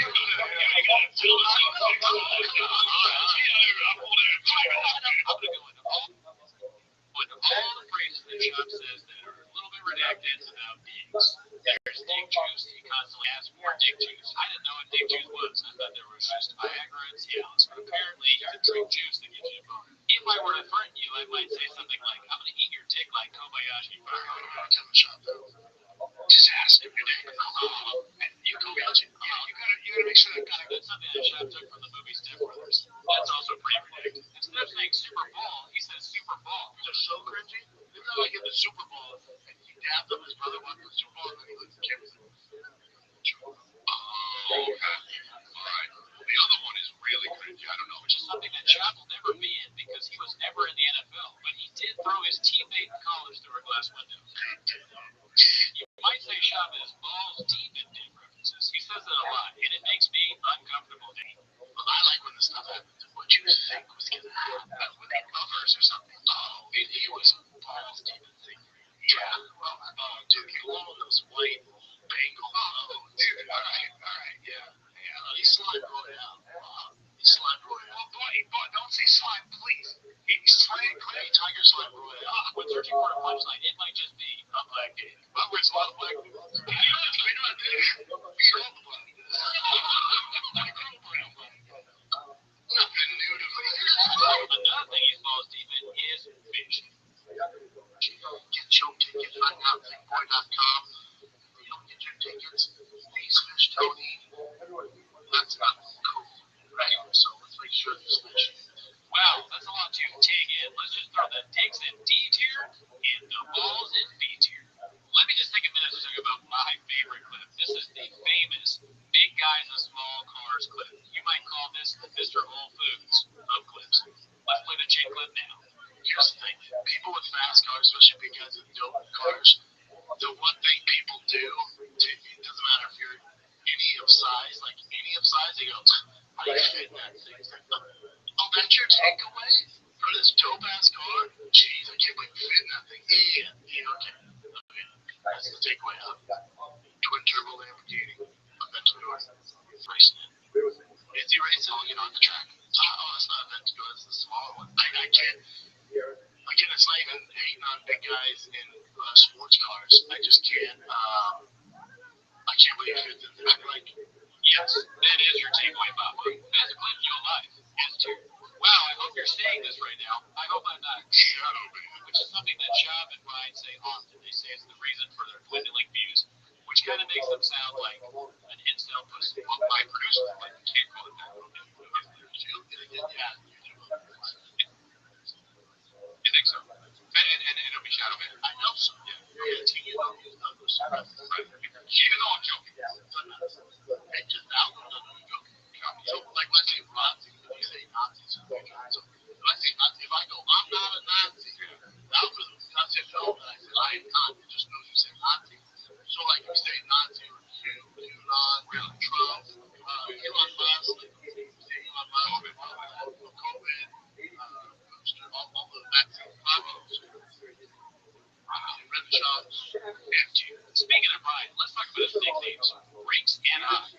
With all the phrases that Sean says that are a little bit redacted about dicks. There's dick juice. He constantly asks for dick juice. I didn't know what dick juice was. I thought there was just Viagra and Cialis. But apparently, you can drink juice that gives you a boner. If I were to threaten you, I might say something like, I'm going to eat your dick like Kobayashi. Kevin Shop, though. Just ask if your dick. You Kobayashi. You gotta make sure that guy. That's something that Shop took from the movie Step Brothers. That's also pretty redacted. Instead of saying Super Bowl, he says Super Bowl. They're so cringy. It's not like in the Super Bowl and he dabbed up his brother won the Super Bowl and then he looked at the camera and said, Oh, okay. All right. The other one is really cringy. I don't know, which is something that Shop will never be in because he was never in the NFL. But he did throw his teammate in college through a glass window. You might say Shop is balls deep in dick references. He says it a lot, and it makes me uncomfortable. well, I like when this stuff happens. What you think was going to happen? When just like Roy, When searching for a punchline, it might just be a black dude. But there's a lot of black dudes. You know what's great about this? We're all the black dudes. I grew up around black dudes. Nothing new to me. Another thing he falls deep in is fish. Get your tickets right now, thinkboy.com. If you don't get your tickets, these fish don't eat. That's not cool. Right? So let's make sure there's fish. Wow, that's a lot to take in. Let's just throw the dicks in D tier and the balls in B tier. Let me just take a minute to talk about my favorite clip. This is the famous Big Guys in Small Cars clip. You might call this the Mr. Whole Foods of clips. Let's play the chain clip now. Here's the thing. People with fast cars, especially big guys with dope cars, the one thing people do, it doesn't matter if you're any of size, they go, how do you fit in that thing? Oh, that's your takeaway for this dope ass car? Jeez, I can't believe you fit in that thing. Yeah, okay. That's the takeaway of twin turbo Lamborghini. Aventador. Racing it. Is he racing? Oh, on the track. Oh, that's not Aventador, that's the smaller one. I can't. Again, it's not even hating on big guys in sports cars. I just can't. I can't believe you fit in there. Like, yes, that is your takeaway, Bob. Best clip of your life. S tier. Wow, I hope you're saying this right now. I hope I'm not. Which is something that Shab and Ryan say often. They say it's the reason for their dwindling views, which kind of makes them sound like an incel pussy. Well, my producer, like, you can't call it that. You think so? And it'll be shadow banned. I know so. Yeah. Even though I'm joking. And just albums are joking. So, like, let's say Nazi, you say Nazis. So, let's say Nazi, if I go, I'm not a Nazi. That was Nazi film, and I said, I am not. It just knows you say Nazi. So, like, if you say Nazi or QAnon, Trump, Elon Musk, say Elon Musk, COVID, booster, all the vaccine problems. Red shots. Speaking of Ryan, let's talk about his nicknames, Rinks and I.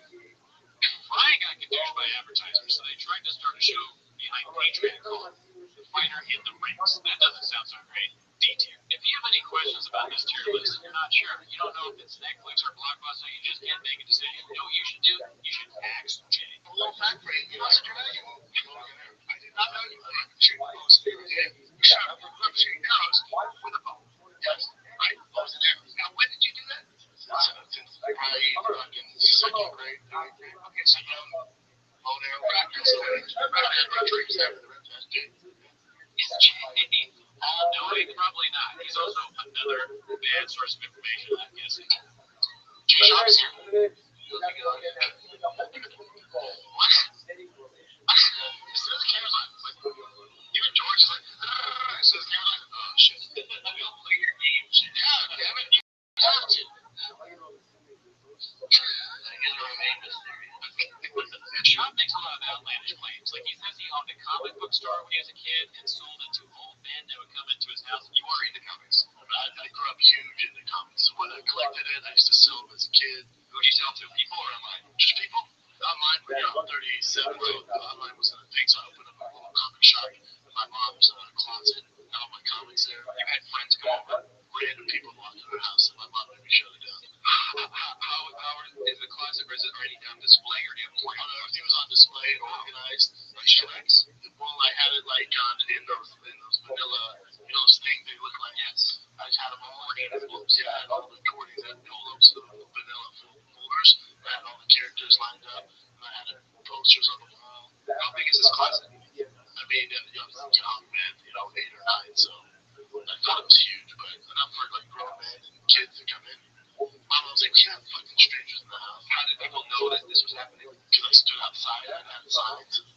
Ryan got confused by advertisers, so they tried to start a show behind Patreon called Fighter in the Rinks. That doesn't sound so great. D tier. If you have any questions about this tier list and you're not sure, you don't know if it's Netflix or Blockbuster, you just can't make a decision, you know what you should do? You should ask Jay. A little fact for you. You know what you're doing? I did not know you were shooting posts. You shot up for shooting arrows with a bow. Yes. Right. Bows and arrows. Now, when did you do that? Since probably fucking second grade, third grade. Okay, so you know, bow and arrow practice. Is Jay all-knowing? Probably not. He's also another bad source of information, I'm guessing. Jay Sharp's here. What? As soon as the camera's on, like, even George is like, as soon as the camera's on, oh shit. We all play your games. Yeah, damn it. You have to. Shab makes a lot of outlandish claims. Like, he says he owned a comic book store when he was a kid and sold it to old men that would come into his house. You are into comics. I grew up huge into comics. So when I collected it, I used to sell them as a kid. Who do you sell to? People or online? Just people. Online, but I'm 37, so online wasn't a thing, so I opened up a little comic shop in my mom's closet, got all my comics there. You had friends come over? Random people walked in our house, and my mom made me shut it down. How is the closet, or is it already on display, or do you have more? Everything was on display, organized, like shelves. Well, I had it like in those vanilla, those things they look like. Yes. I just had them all in envelopes. Yeah, I had all the recordings and envelopes, the vanilla folders. I had all the characters lined up, and I had posters on the wall. How big is this closet? I mean, young men, 8 or 9, so I thought it was huge, but enough for like grown men and kids to come in. Mom was like, yeah, fucking strangers in the house. How did people know that this was happening? Because I stood outside and had signs.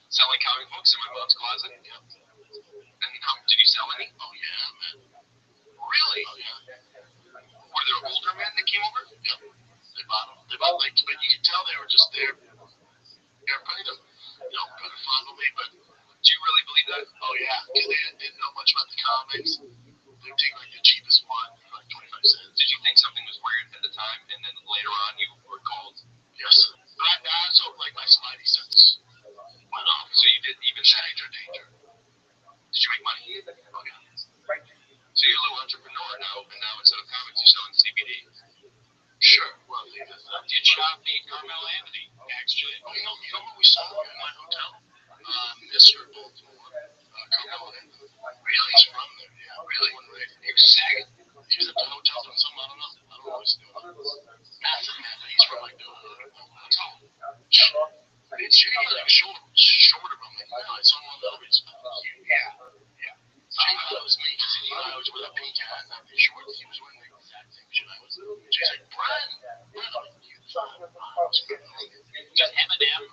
Selling comic books in my mom's closet? Yeah. And how did you sell any? Oh, yeah, man. Really? Oh, yeah. Were there older men that came over? Yeah. They bought them. But you could tell they were just there. They were probably kind of fondle me, but do you really believe that? Oh, yeah, because they didn't know much about the comics. They would take like the cheapest one for like 25 cents. Did you think something was weird at the time, and then later on you were called? Yes. But I also, like, my spidey sense went off. So you did even danger. Did you make money? Oh, store now, and now instead of comics, you're selling CBD. Sure. Well, did Shop meet Carmelo Anthony? XJ. Oh, you know what we saw in my hotel? Mr. Baltimore, Carmelo Anthony. Really? He's from there, yeah. Really? He was sick. He was at the hotel doing something, I don't know what he's doing. Massive man, he's from like the hood. That's all. It's shorter from me. I saw him on the other side. Yeah. I thought it was me because he I was with a pink hat and the shorts. He was wearing the exact same shit I was. She's like, Brian, Does Eminem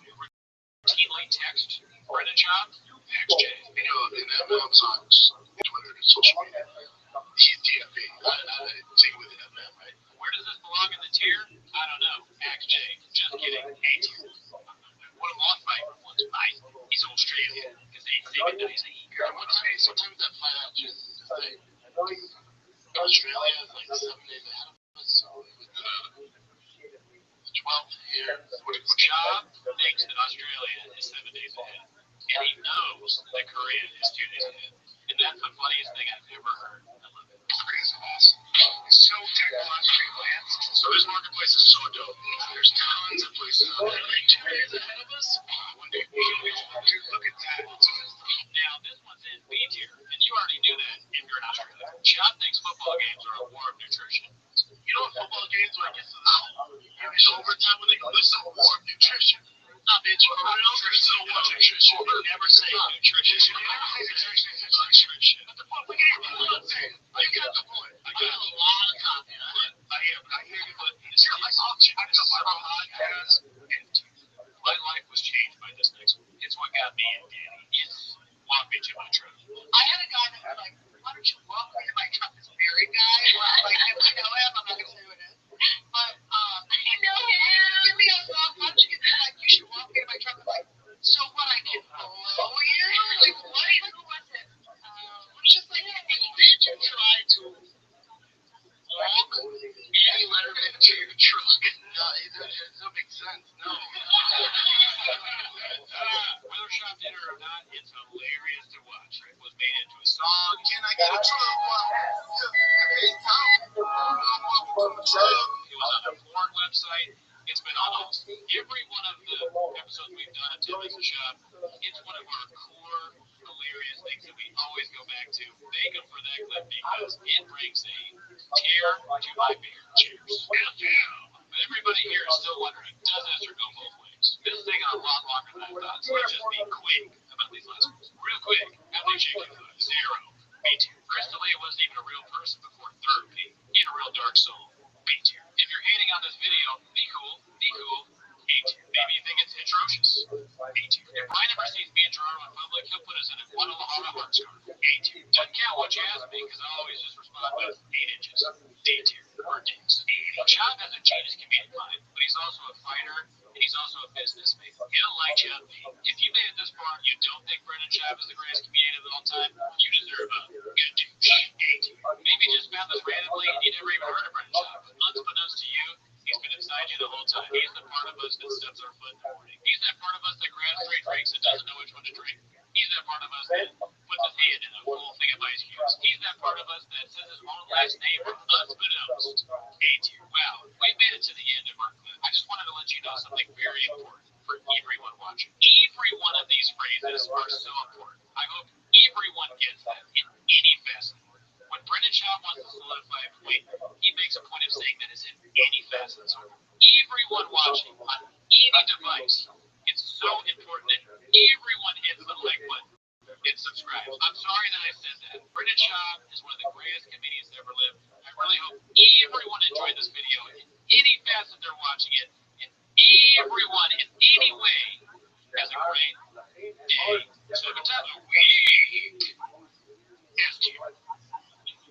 routinely text Brennan Schaub? XJ. you know, and Eminem's on Twitter and social media. He's DFA. Same with Eminem, right? Where does this belong in the tier? I don't know. XJ. Just kidding. A tier. Would have lost by once. He's Australian because they think that he's a eager. Sometimes that fight out just say, Australia is like 7 days ahead of us, so the 12th here. Schaub thinks that Australia is 7 days ahead, and he knows that Korea is 2 days ahead. And that's the funniest thing I've ever heard. I love it. Korea's awesome. It's so technologically advanced. So this marketplace is so dope. There's tons of places out there. Like 2 days ahead of us. One day, dude, look at that. Now, this one's in B tier, and you already knew that if you're in Australia. Schaub thinks football games are a war of nutrition. You know what football games when it gets to the overtime when they go, this is a war of nutrition. Not bitch, for real? There's no war of nutrition. You never say nutrition. You never say nutrition. It's nutrition. But the point, we get it. You got the point. I got a lot of copy. I hear you, but you're like, I'll check this out on podcast. My life was changed by this next one. It's what got me and Danny. It's walk me to my truck. I had a guy that was like, why don't you walk me to my truck? This married guy. Like, I know him. I'm not going to say who it is. But, I know him. Give me a walk. Why don't you get me, like, you should walk me to my truck. I'm like, so what, I can blow you? Like, what? Who was it? It was just like, hey, Did you try to walk any letterman to your truck? No, it doesn't make sense. No. Whether Shop did it or not, it's hilarious to watch. It was made into a song. Can I get a truck? It was on a porn website. It's been on almost every one of the episodes we've done at 10 Minutes of Shop. It's one of our core, hilarious things that we always go back to. Thank them for that clip because it brings a tear to my beer. Cheers. But everybody here is still wondering, does Esther go both ways? This is taking a lot longer than I thought, so let's just be quick about these last ones. Real quick, how many chicken food? 0. Me too. Crystallia wasn't even a real person before therapy. In a real dark soul. B tier. If you're hating on this video, be cool. Be cool. A tier. Maybe you think it's atrocious. A tier. If Brian ever sees me and Gerardo in public, he'll put us in a Guadalajara heart scarf. A tier. Doesn't count what you ask me because I always just respond with 8 inches. D tier. Birthdays. Shop has a genius comedic mind, but he's also a fighter and he's also a businessman. He'll light you up. If you made it this far and you don't think Brendan Schaub is the greatest comedian of all time, you deserve a good douche. A tier. Maybe you just found this randomly and you never even heard of Brendan Schaub. Unbeknownst to you, he's been inside you the whole time. He's the part of us that steps our foot in the morning. He's that part of us that grabs 3 drinks and doesn't know which one to drink. He's that part of us that puts his hand in a full thing of ice cubes. He's that part of us that says his own last name unbeknownst. A tier. Wow, we made it to the end of our clip. I just wanted to let you know something very important for everyone watching. Every one of these phrases are so important. I hope everyone gets that in any facet. When Brendan Schaub wants to solidify a point, he makes a point of saying that it's in any facet. So everyone watching on any device, it's so important that everyone hits the like button and subscribe. I'm sorry that I said that. Brendan Schaub is one of the greatest comedians to ever live. I really hope everyone enjoyed this video in any facet they're watching it, and everyone in any way has a great day. 7 times a week. Yes, tier.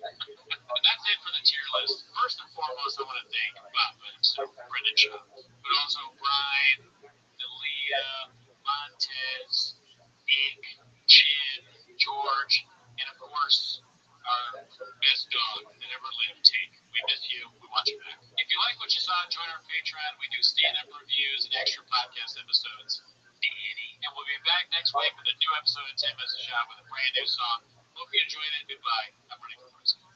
And that's it for the tier list. First and foremost, I want to thank Bob himself, Brendan Schaub, but also Brian, Delia, Montez, Nick, Chin, George, and of course, our best dog that ever lived, Tank. We miss you. We want you back. If you like what you saw, join our Patreon. We do stand-up reviews and extra podcast episodes. And we'll be back next week with a new episode of 10 Minutes of Shop with a brand new song. Hope you enjoyed it. Goodbye. I'm running for president.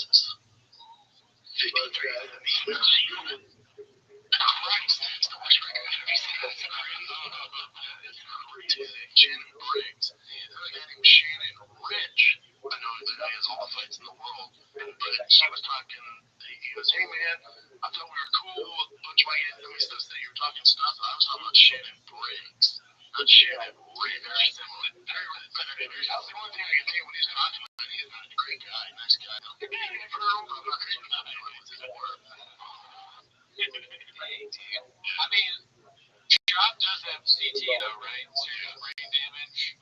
Kansas. 53 enemy. Christ, that's the worst record I've ever seen. That's crazy. Shannon Briggs. There's a guy named Shannon Rich. I know that he has all the fights in the world, but he was talking. He goes, "Hey man, I thought we were cool, but why you stuff that you were talking stuff? I was talking about Shannon Briggs, not Shannon Rich. Very similar. That's the only thing I can tell you when he's talking about. He's not a great guy, nice guy. I've heard him, but I'm not crazy about anyone with his work." I mean, Job does have CT though, right? Serious brain damage.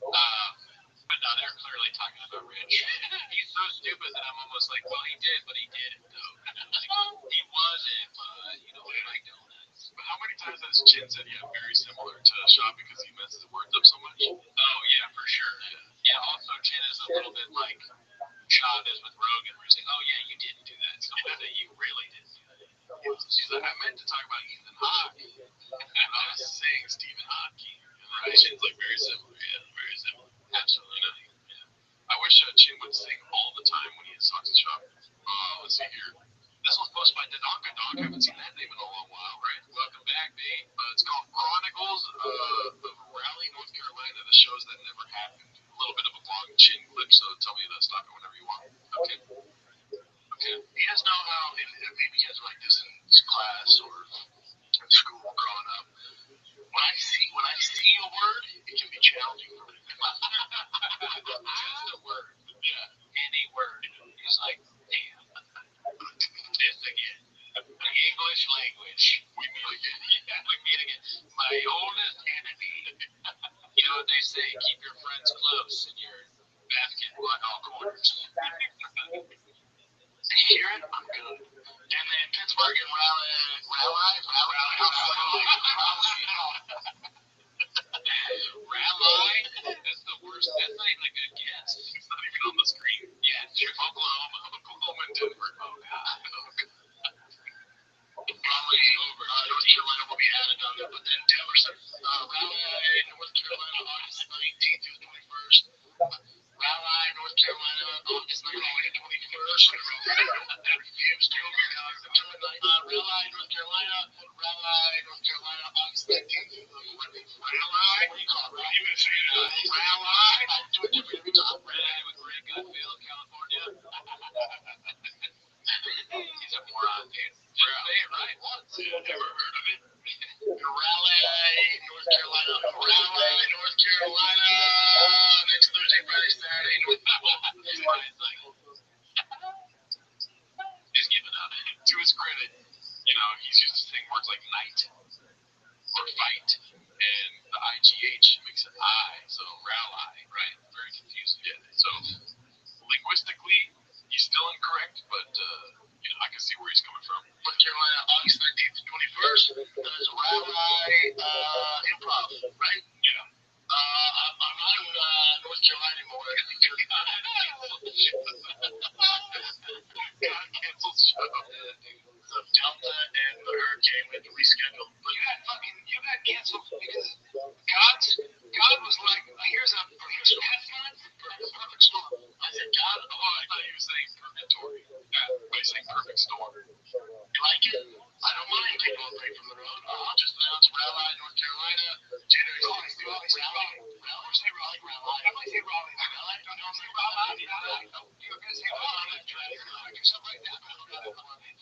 But no, they're clearly talking about Rich. He's so stupid that I'm almost like, well, he did, but he didn't though. Like, he wasn't, but you know, like donuts. But how many times has Chin said, yeah, very similar to Shop because he messes words up so much? Oh yeah, for sure. Yeah. Also, Chin is a little bit like Shad is with Rogan, where he's like, oh yeah, you didn't do that. So that you really didn't do that. She's like, I meant to talk about Ethan Hawke. And I was saying Stephen Hawking. Right. Chin's like very similar. Yeah, very similar. Absolutely. I wish Chin would sing all the time when he talks to Shop. Let's see here. This was posted by Donka. Donk, haven't seen that name in a long while, right? Welcome back, babe. It's called Chronicles of Raleigh, North Carolina, the shows that never happened. A little bit of a long Chin clip, so tell me to stop it whenever you want. Okay. You guys know how, and maybe you guys were like this in class or in school growing up. When I see a word, it can be challenging for me. Just a word. Yeah. Any word. He's like, damn. This again. The English language. We meet again. Yeah, we meet again. My oldest enemy. You know what they say? Keep your friends close and your basket on all corners. Hear it? I'm good. And then Pittsburgh and Raleigh. Raleigh? That's the worst. That's not even a good guess. It's not even on the screen. Yeah, it's true. Oklahoma and Denver. Oh, God. Raleigh, North Carolina will be added on there, but then Denver said Raleigh, North Carolina, August 19th through 21st. Raleigh, North Carolina, August 19th to 21st. I refuse to go down September 9th. Raleigh, North Carolina, August 19th through the 14th. Raleigh? What do you call it? You would say Raleigh? I do it different every time. Raleigh with Ray Goodfield, California. He's a moron, dude. Just say it right once. Yeah, never heard of it. Raleigh, North Carolina. Next Thursday, Friday, Saturday. He's like, he's giving up. To his credit, he's used to saying words like night or fight, and the IGH makes an I, so Raleigh, right? Very confusing. Yeah. So linguistically, he's still incorrect, but I can see where he's coming from. North Carolina, August 19th to 21st. That is Raleigh Improv, right? Yeah. I'm not in North Carolina anymore. God cancels show. So Delta and the hurricane we had to reschedule. But you got canceled because God was like, here's a perfect storm. I said, God, I thought you were saying purgatory. But he's saying perfect storm. You like it? I don't mind taking a break from the road. I'll just announce Raleigh, North Carolina, January 16th. Raleigh. Say Raleigh. I might say Raleigh. Don't say Raleigh. You're going to say Raleigh. Do something right now.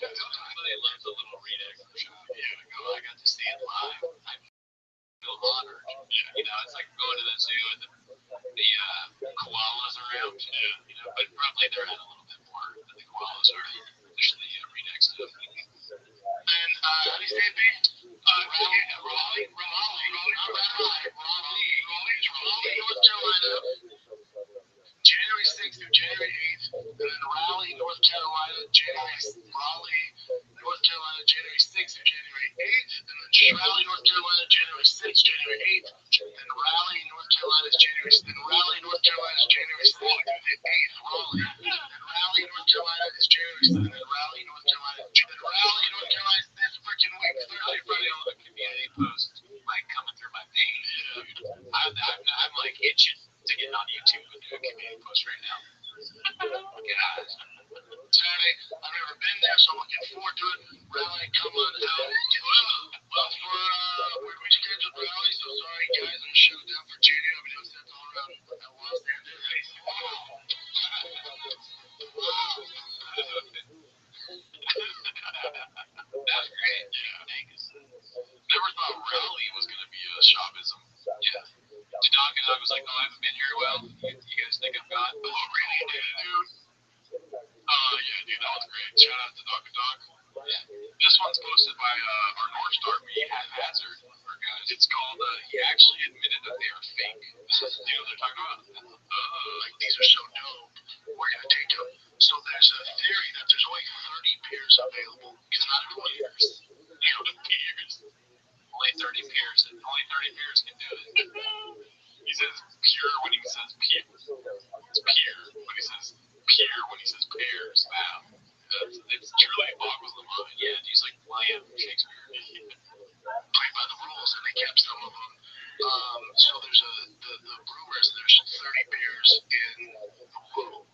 Somebody loves a little Redux show. Yeah, I got to see it live. I feel honored. Yeah. It's like going to the zoo and the koalas around. Yeah. But probably they're at a little bit more than the koalas are. Especially the Redux stuff. And how do you say it, B? Raleigh, North Carolina, January 6th through January 8th, and then Raleigh, North Carolina, January 6th through January 8th, and then Raleigh, North Carolina, January 6th, January 8th, and Raleigh, North Carolina is January 6th through the 8th, Raleigh, and Raleigh, North Carolina is January 6th, and Raleigh, North Carolina is this freaking week, Thursday, Friday, on the community post, like coming through my veins. I'm like itching to get on YouTube and do a community post right now. God. okay? I've never been there, so I'm looking forward to it. Rally coming out. Well, we scheduled rally, so sorry guys, I'm shut down for Virginia. I've been doing sets all around Los Angeles. That's great. Yeah. Vegas. Never thought rally was going to be a shoppism. Yeah. Doc and I was like, oh, I haven't been here. Well, you guys think I'm gone? Oh, really, dude? Yeah, dude, that was great. Shout out to Doc and Doc. Yeah. This one's posted by our North Star, me, Hazard, our guys. It's called, he actually admitted that they are fake. You know what they're talking about? Like, these are so dope. We're going to take them. So there's a theory that there's only 30 pairs available because not everyone hears. Peers. Only 30 peers. Only 30 peers can do it. He says pure when he says peer. It's pure when he says pure when he says pears. Wow. It's truly boggles the mind. Yeah, he's like William Shakespeare. Played by the rules, and they kept some of them. So there's the rumors there's 30 pairs in the world.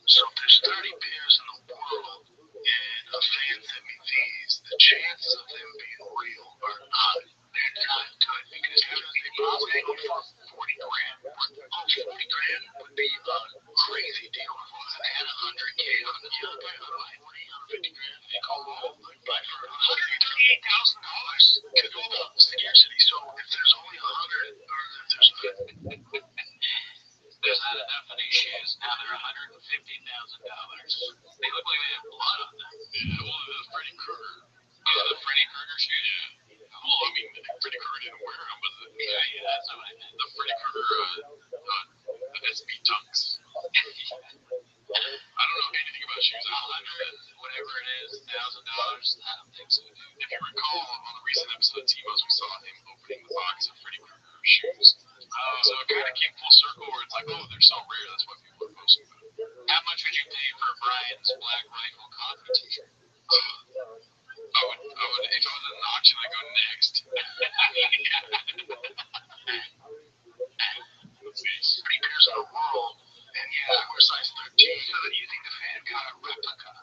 So if there's 30 pairs in the world, and a fan sent me these, the chances of them being real are not. They're not good because they probably go for 40 grand. Oh, 40 grand would be a crazy deal. If I had 100K on the deal, I'd buy 140, 150 grand. They call them but for $138,000 could go about scarcity. So if there's only 100, or if there's not enough of these shoes. Now they're $150,000. They look like they have blood on them. Yeah, well, it was Freddy Krueger. The Freddy Krueger shoes? Yeah. Well, I mean, Freddy Krueger didn't wear them, but yeah, that's what I meant. The Freddy Krueger SB Dunks. I don't know anything about shoes. 100, whatever it is, $1,000. I don't think so, dude. If you recall, on the recent episode of T-Mos, we saw him opening the box of Freddy Krueger shoes. So it kind of came full circle where it's like, oh, they're so rare, that's why people are posting them. How much would you pay for Brian's Black Rifle Coffee t-shirt? I would, if I was at an auction, I'd go next. Let's see. 30 pairs in the world, and yeah, I wear size 13. So that you think the fan got a replica?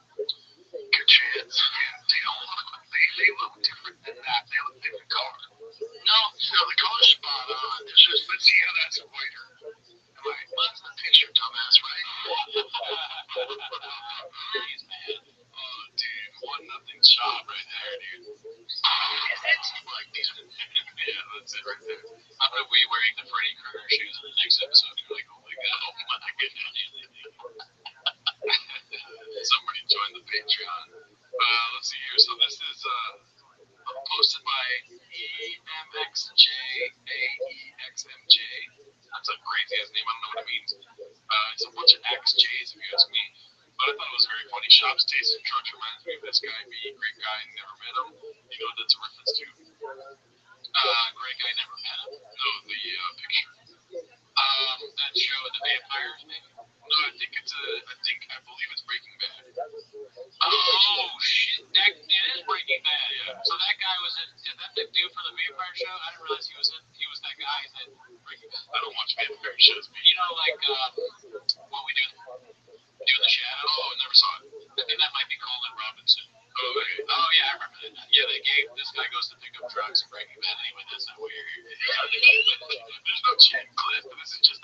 Good chance. They don't look like they look different than that. They look different color. No, the color's spot on. It's just, but see how that's whiter. What's the picture, dumbass, right? Jeez, man. Oh, dude, 1-0 shot right there, dude. Is it? Like these are, yeah, that's it right there. I'm gonna be wearing the Freddy Krueger shoes in the next episode. You're like, oh my goodness. Somebody join the Patreon. Let's see here. So this is posted by EMXJAEXMJ. That's a crazy ass name. I don't know what it means. It's a bunch of XJs, if you ask me. But I thought it was very funny. Shops, Tastes, and Trucks reminds me of this guy. Great guy, never met him. You know what that's a reference to? Great guy, never met him. No, the picture. That show, the vampires thing. No, I believe it's Breaking Bad. Oh shit, that is Breaking Bad. Yeah. So that guy was in. Is that the dude from the vampire show? I didn't realize he was that guy in Breaking Bad. I don't watch vampire shows. You know, like what we do in the shadows. Oh, I never saw it. I think that might be Colin Robinson. Oh, okay. Oh yeah, I remember that. Yeah, this guy goes to pick up drugs in Breaking Bad. Anyway, that's not weird. There's no chin clip. This is just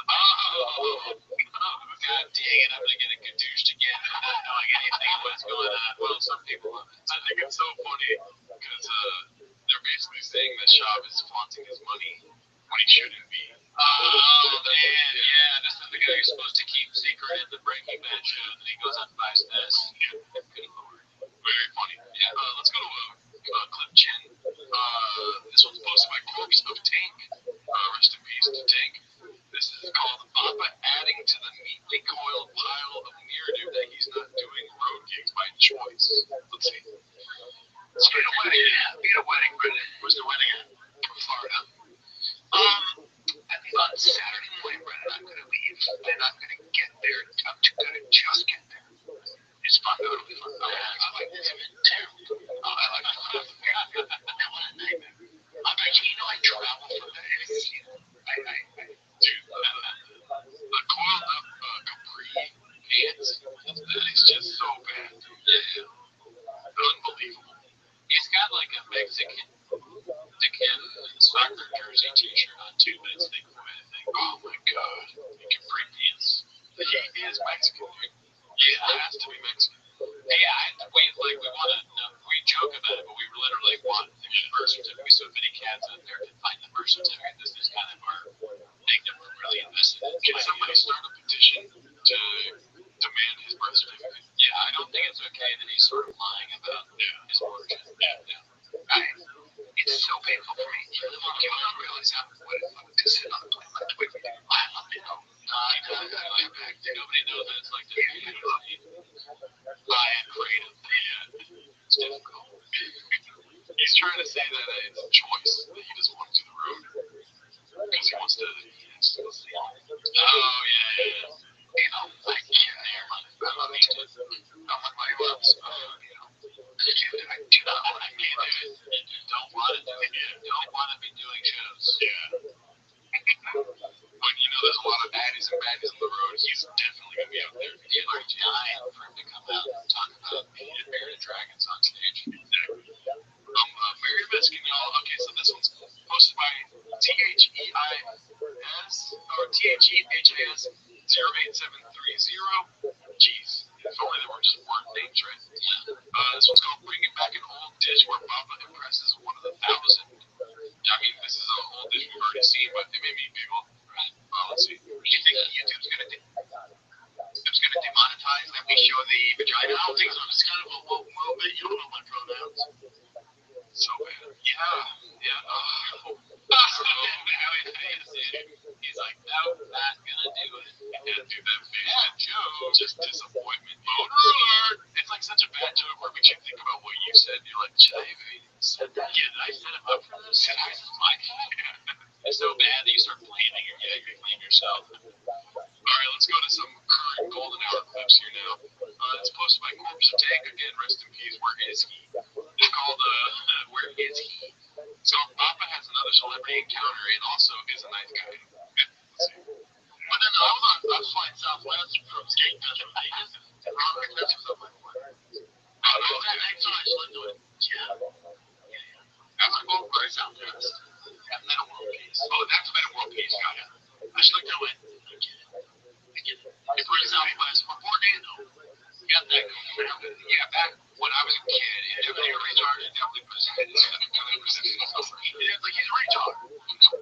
God dang it, I'm gonna get a cadoushed again not knowing anything of what's going on. Well, some people love it. I think it's so funny because they're basically saying that Shab is flaunting his money when he shouldn't be. Oh man, yeah, this is the guy who's supposed to keep secret in the Breaking Bad show, and he goes out and buys this. Good lord. Very funny. Yeah, let's go to Clip Chin. This one's posted by Corpse of Tank. Rest in peace to Tank. This is called Papa adding to the neatly coiled pile of narrative that he's not doing road gigs by choice. Let's see. Be a wedding, Brendan. Where's the wedding at? Florida. I think on Saturday morning, Brendan, I'm going to leave, and I'm going to get there. I'm going to just get there. It's fun. It'll be fun. I like this. I'm in town. Oh, I like it. What a nightmare. I'm actually, I travel for that. Dude, the coiled up capri pants, that is just so bad. it's okay that he's sort of lying about his origin. It's so painful for me. You don't realize how what if I would just sit on the plane like Twitter. I love it. Nobody knows that it's like this. And creative. It's difficult. He's trying to say that it's a choice, that he doesn't want to do the road. Because he wants to go see it. Oh, yeah. You know, like, I love me too. I'm like, my loves, I do not want to get it. Don't want to do it. Don't want to be doing shows. Yeah. When you know there's a lot of baddies and baddies on the road, he's definitely going to be out there. People are dying for him to come out and talk about being Bearded Dragons on stage. Exactly. Mary Miskin, y'all. Okay, so this one's posted by THEIS or THEHAS 08730. Jeez. If only there were just word names, right? This one's called Bringing Back an Old Dish Where Papa Impresses One of the 1,000. I mean, this is an old dish we've already seen, but it made me giggle. Right? Let's see. Do you think YouTube's going to demonetize that we show the vagina? I don't think so. It's kind of a woke movement. You don't know my pronouns. So bad. Yeah. He's like, no, not gonna do it. Can't do that bad joke. Just disappointment. Boner alert. It's like such a bad joke where we can think about what you said. You're like, should I have even said that? Yeah, did I set him up for this? Did I just my fault? It's so bad that you start blaming you blame yourself. Alright, let's go to some current golden hour clips here now. It's posted by Corpse of Tank again. Rest in peace. Where is he? It's called Where Is He? So Papa has another celebrity encounter and also is a nice guy. But then I was flying Southwest from Skate Country Vegas, and Robert Clips was on my plane. That next time I just looked at it. Yeah. That's a cool place. Southwest. That Metal World Peace. Oh, that's a Metal World Peace guy. I just looked at it and went, I get it. If we're in Southwest, we're Orlando. We got that going on. Yeah, back when I was a kid, if they were retarded, it definitely presented itself. It's like he's a retard.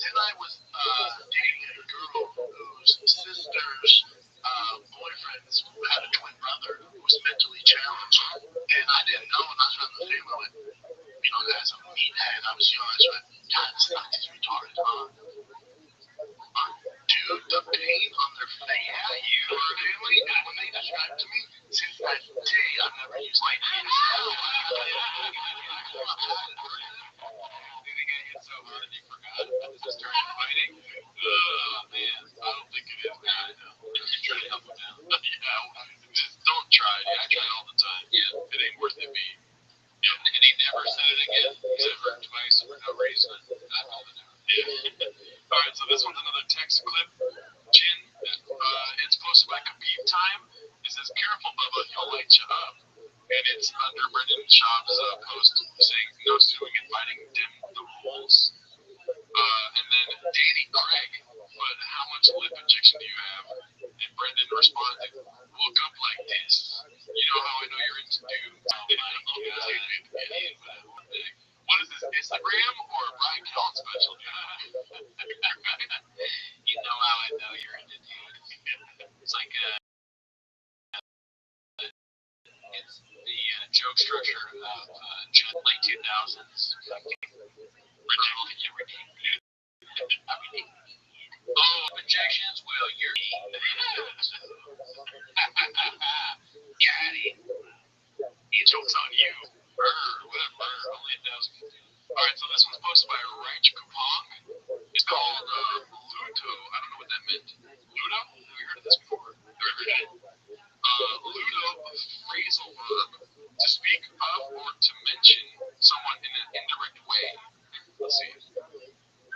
Then I was dating a girl whose sister's boyfriend had a twin brother who was mentally challenged. And I didn't know when I was around the family, like, you know, that's a meathead. I was young. I went, God, this is retarded, huh? Dude, the pain on their face. Yeah, you were family. And when they described to me, since that day, I've never used light hands. Did they get hit so hard and you forgot? Just started fighting? Oh, man. I don't think it is now. You're trying to help him out. Just don't try it. I try it all the time. Yeah, it ain't worth it being. And he never said it again. He's hurt twice for no reason. I told him. Yeah. Alright, so this one's another text clip. Jin, it's posted by Khabib Time. It says, careful, Bubba, he'll light you up. And it's under Brendan Schaub's post saying no suing and fighting dim the rules. And then Danny Craig, but how much lip injection do you have? And Brendan responded, woke up like this. You know how I know you're into dudes. What is this, Instagram or Brian Kelly special? You know how I know you're into dudes. It's like it's the joke structure of late 2000s. Oh, injections? Well, you're Caddy. He jokes on you. Whatever. Only 1,000. Alright, so this one's posted by Rach Kupong. It's called Luto. I don't know what that meant. Ludo? Have you heard of this before? Ludo, a phrasal verb to speak of or to mention someone in an indirect way. Let's see.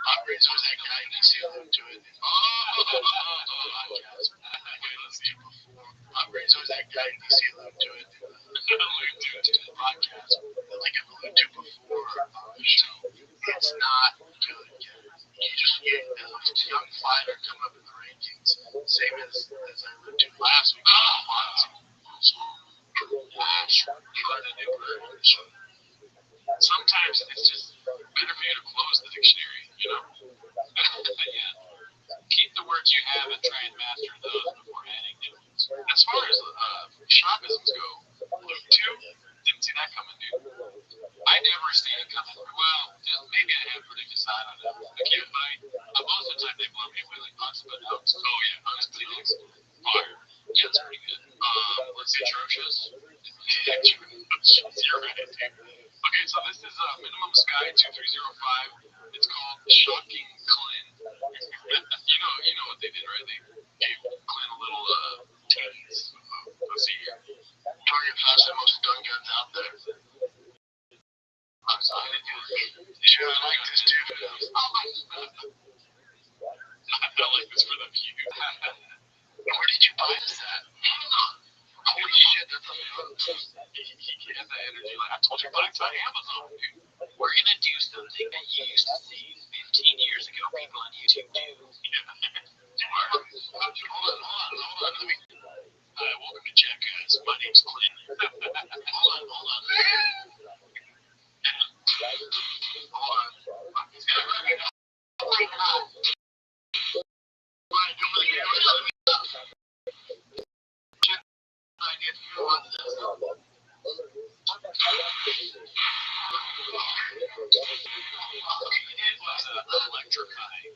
Operates was that guy and I see allude to it. Podcast. Wait, let's see. Operates was that guy and I see allude to it. Allude to the podcast. Like I've alluded to before on the show. It's not good. It's a young fighter coming up in the rankings. Same as I alluded to last week. Sometimes it's just better for you to close the dictionary, you know? Yeah. Keep the words you have and try and master those before adding new ones. As far as Shaivisms go, Blue 2, didn't see that coming, dude. I never see it coming. Well, just maybe I have predicted side on it. I can't fight. Most of the time they blow me away like Hugs, but Hugs. Oh yeah, Hugs Phoenix. Fire. Yeah, it's pretty good. Let's see, Atrocious. You're right, dude. Okay, so this is Minimum Sky 2305. It's called Shocking Clint. you know what they did, right? They gave Clint a little tease. Let's see here. Target fast the most gun guns out there. I'm sorry. Yeah, I like this dude. I like this for the view. Where did you buy this at? Holy shit, that's a He has that energy. Like I told you, but it's on Amazon, dude. We're gonna do something that you used to see 15 years ago. People on YouTube do. Hold on. Let me. Welcome to Jackass. My name's Clint. Hold on. It was electrifying.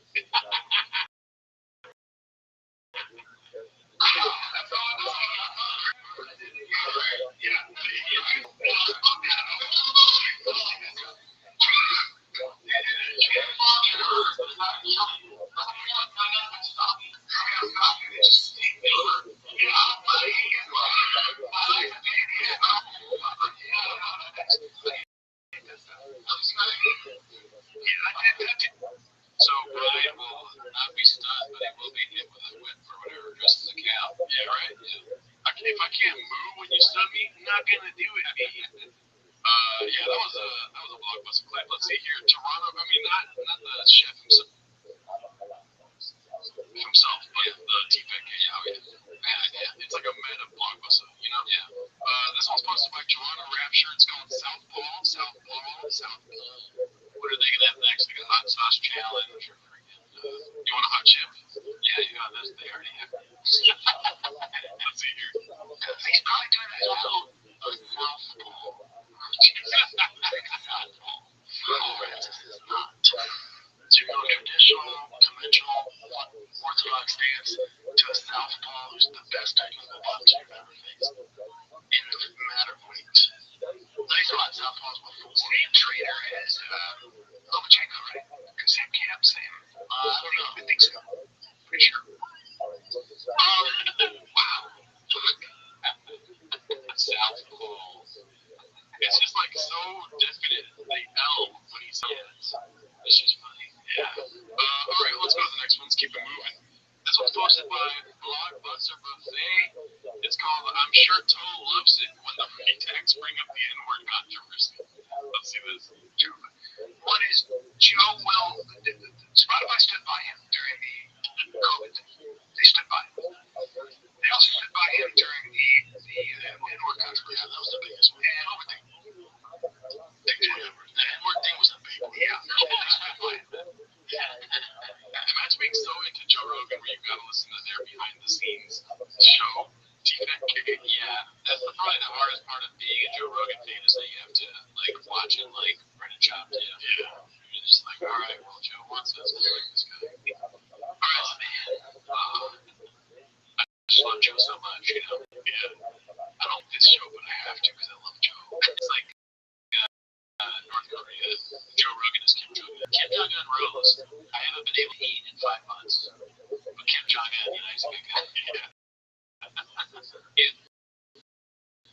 So Brian will not be stunned, but he will be hit with a whip or whatever, dressed as a cow. Yeah, right. Yeah. If I can't move when you stun me, I'm not gonna do it. Yeah, that was a blockbuster clip. Let's see here, Toronto. I mean, not the chef himself, but the T-Fed kid. Yeah. It's like a meta blockbuster, you know? Yeah. This one's posted by Toronto Rapture. It's called South. What are they gonna have next? Like a hot sauce challenge or freaking? You want a hot chip? Yeah. They already have. Let's see here. He's probably doing his own Southpaw. So you go traditional, conventional, orthodox stance to a southpaw who's the best technical boxer you've ever faced in the matter of weeks. Nice fought southpaws before. Same trainer as Lomachenko, right? Same camp, same. I don't know. I think so. Pretty sure. Wow. Southpaw. It's just like so definitely L when he says it. It's just funny. Yeah. Alright, let's go to the next one. Let's keep it moving. This one's posted by Blockbuster Buffet. It's called I'm Sure Toe Loves It When the Free Tags Bring Up the N-Word Controversy. Let's see this. One is Joe Will. Spotify stood by him during the COVID. They stood by him. They also stood by him during the N-word controversy. That was the biggest one. And over the N-word thing was a big one. yeah, they stood by him. Imagine being so into Joe Rogan where you've got to listen to their behind the scenes show. Yeah, that's probably the hardest part of being a Joe Rogan fan is that you have to like watch it like right and chop to. Yeah. You're just like, all right, well, Joe wants us to like this guy. All right, man. I just love Joe so much, you know. Yeah. I don't like this show, but I have to because I love Joe. It's like North Korea. Joe Rogan is Kim Jong-un. Kim Jong-un rose. I haven't been able to eat in 5 months. But Kim Jong-un, you know, he's a good guy. Yeah.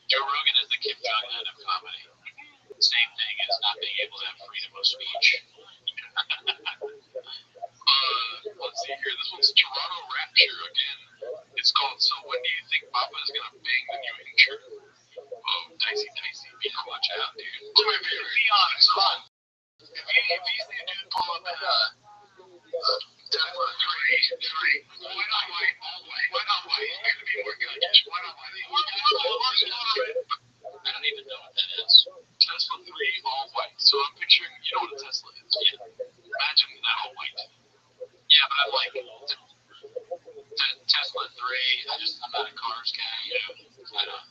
Joe Rogan is the Kim Jong-un of comedy. Same thing as not being able to have freedom of speech. Let's see here. This one's Toronto Rapture again. It's called So When Do You Think Papa is Gonna Bang the New Hampshire? Oh, dicey. Watch out, dude. To be honest, son. If you see a dude pull up in Tesla 3, white on white, all white. White on white, you're gonna be more gunnish. White on white. I don't even know what that is. Tesla 3, all white. So I'm picturing, you know what a Tesla is? Yeah. Imagine that all white. Yeah, but I'm like, Tesla 3, I'm not a cars guy. Yeah. I don't.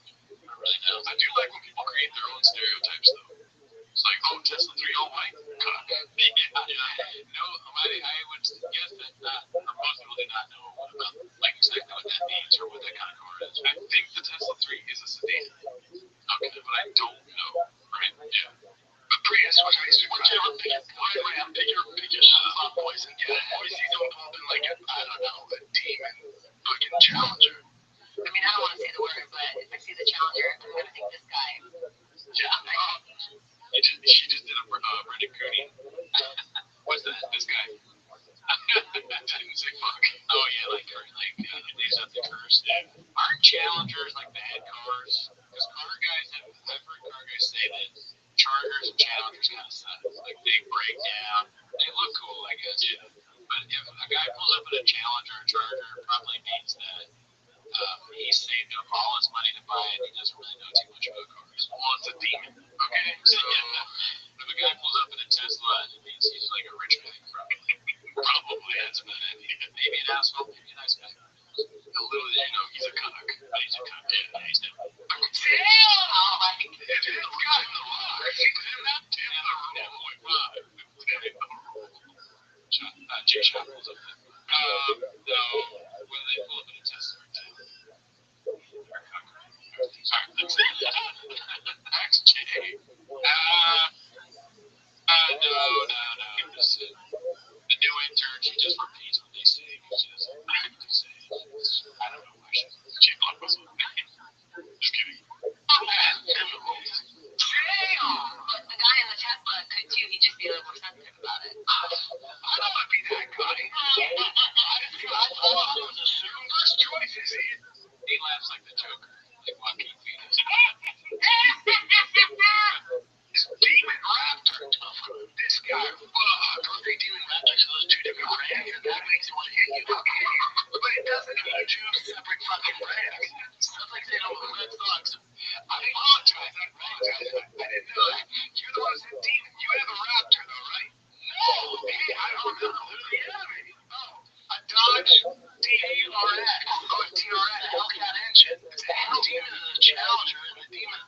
tried that wrong. I didn't know that. You're the one who said demon. You have a raptor, though, right? No. Hey, I don't know. Who do you have? Oh, a Dodge DRX. Oh, a TRX. Hellcat engine. It's a demon and a Challenger, and the demon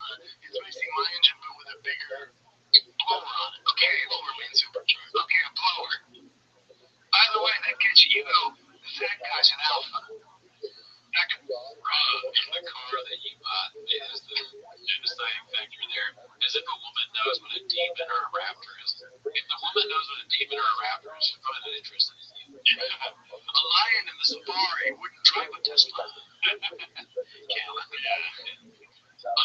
is basically my engine, but with a bigger blower on it. Okay, a blower means supercharged. Okay, a blower. By the way, that gets you, the fat guy's an alpha. In the car that you bought, is the deciding factor there is if a woman knows what a demon or a raptor is. If the woman knows what a demon or a raptor is, she's probably not interested in you. A lion in the safari wouldn't drive a Tesla. A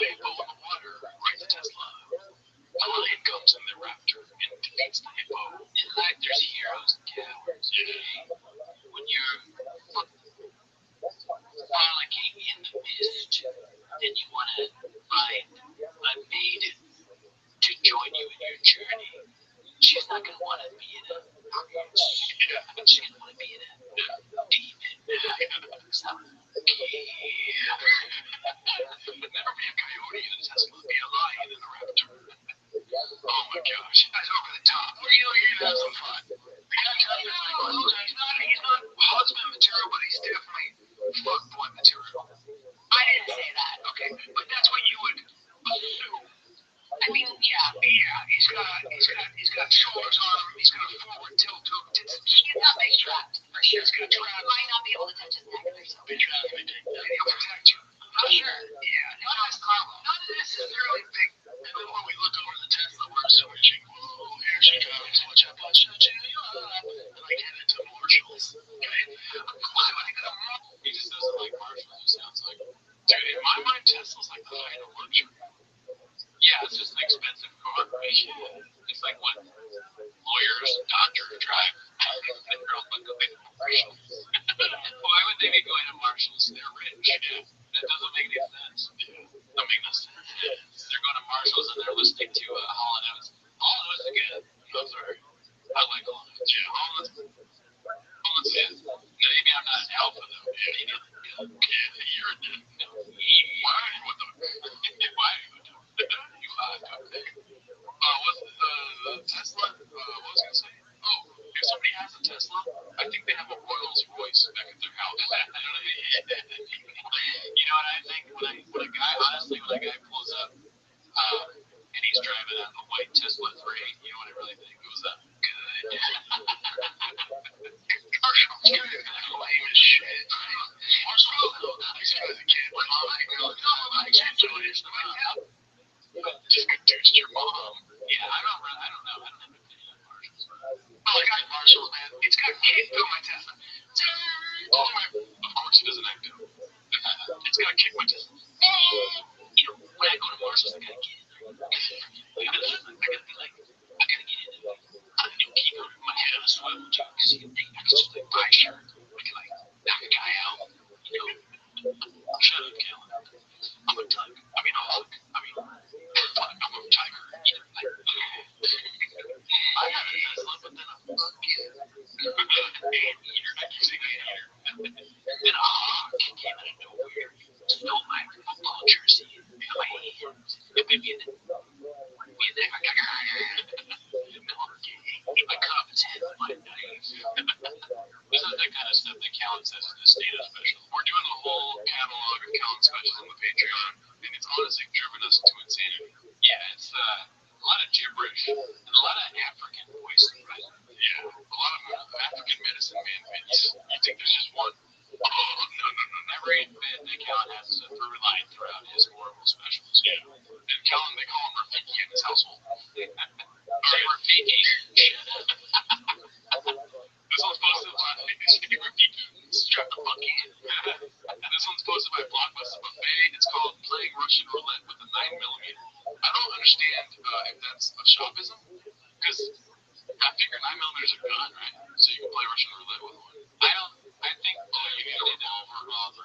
hippo in the water rides a Tesla. A lion comes in the raptor and defeats the hippo. In life, there's heroes and cowards. When you're frolicking in the mist, then you want to find a maiden to join you in your journey. She's not going to want to be in a prince. She's going to want to be in a demon. Never be a coyote in a Tesla. Be a lion in a raptor. Oh my gosh, that's over the top. Where are you going to have some fun? The guy telling you, he's not husband material, but he's definitely fuckboy material. I didn't say that. Okay, but that's what you would assume. I mean, yeah. Yeah, he's got shoulders on him. He's got a forward tilt to him. He's got big straps, for sure. He's got traps. He might not be able to touch his neck or something. Big traps, big thing. And he'll protect you. For sure. Yeah, not necessarily big. And then when we look over the Tesla, we're switching. Whoa, here she comes. Watch out, watch out, and I get into Marshall's. Okay? Why would I go to Marshall's? He just doesn't like Marshalls, it sounds like. Dude, in my mind, Tesla's like the height of luxury. Yeah, it's just an expensive car. It's like what lawyers, doctors drive. They're all going to Marshalls. Why would they be going to Marshalls? They're rich. Yeah. That doesn't make any sense. Doesn't make no sense. They're going to Marshalls and they're listening to Hall & Oates. Hall & Oates is good. I'm sorry. I like Hall & Oates. Yeah, Hall & Oates is good. Maybe I'm not an alpha though. Maybe I'm you're a why are you with them? Why are you with them? You what's the Tesla? What was I going to say? Oh, if somebody has a Tesla, I think they have a Rolls Royce back at their house. You know what I think? When a guy pulls up and he's driving a white Tesla 3, you know what I really think? It was good. Marshall's good. Lame as shit. Marshall's cool. I used to go as a kid. My mom had girls. I can't do it. Just good dudes to your mom. Yeah, I don't know. I don't have an opinion on Marshalls. Oh, I got Marshalls, man. It's got kick through my Tesla. Of course it doesn't act good. It's got kick my Tesla. You know, when I go to Marshalls, I gotta get in there. I gotta be like, I gotta get in there. I can keep my head on a swivel too, because I can just like buy a shirt. I can like knock a guy out. You know, shut up, Kellen. I'm a Tug. I mean, a Hulk. I mean, fuck, I'm a tiger. You know, like, I got a Tesla, but then a fuck yeah. Anteater. I keep saying anteater. Then a hawk came out of nowhere, stole my football jersey in my hands. It made me in the I cut off his head with my knife. This is the kind of stuff that Callan says in the state of special. We're doing a whole catalog of Callan specials on the Patreon, and it's honestly driven us to insanity. Yeah, it's a lot of gibberish and a lot of African voices, right? Yeah, a lot of African medicine man. You think there's just one? Oh, no. Every bit that Callan has is a through line throughout his horrible specials. Yeah. And Callan, they call him Rafiki in his household. Rafiki. This one's posted by Rafiki. Strap the monkey. This one's posted by Blockbuster Buffet. It's called Playing Russian Roulette with a 9mm. I don't understand if that's a shopism, because I figure 9mm is a gun, right? So you can play Russian roulette with one. I think you need to overhaul the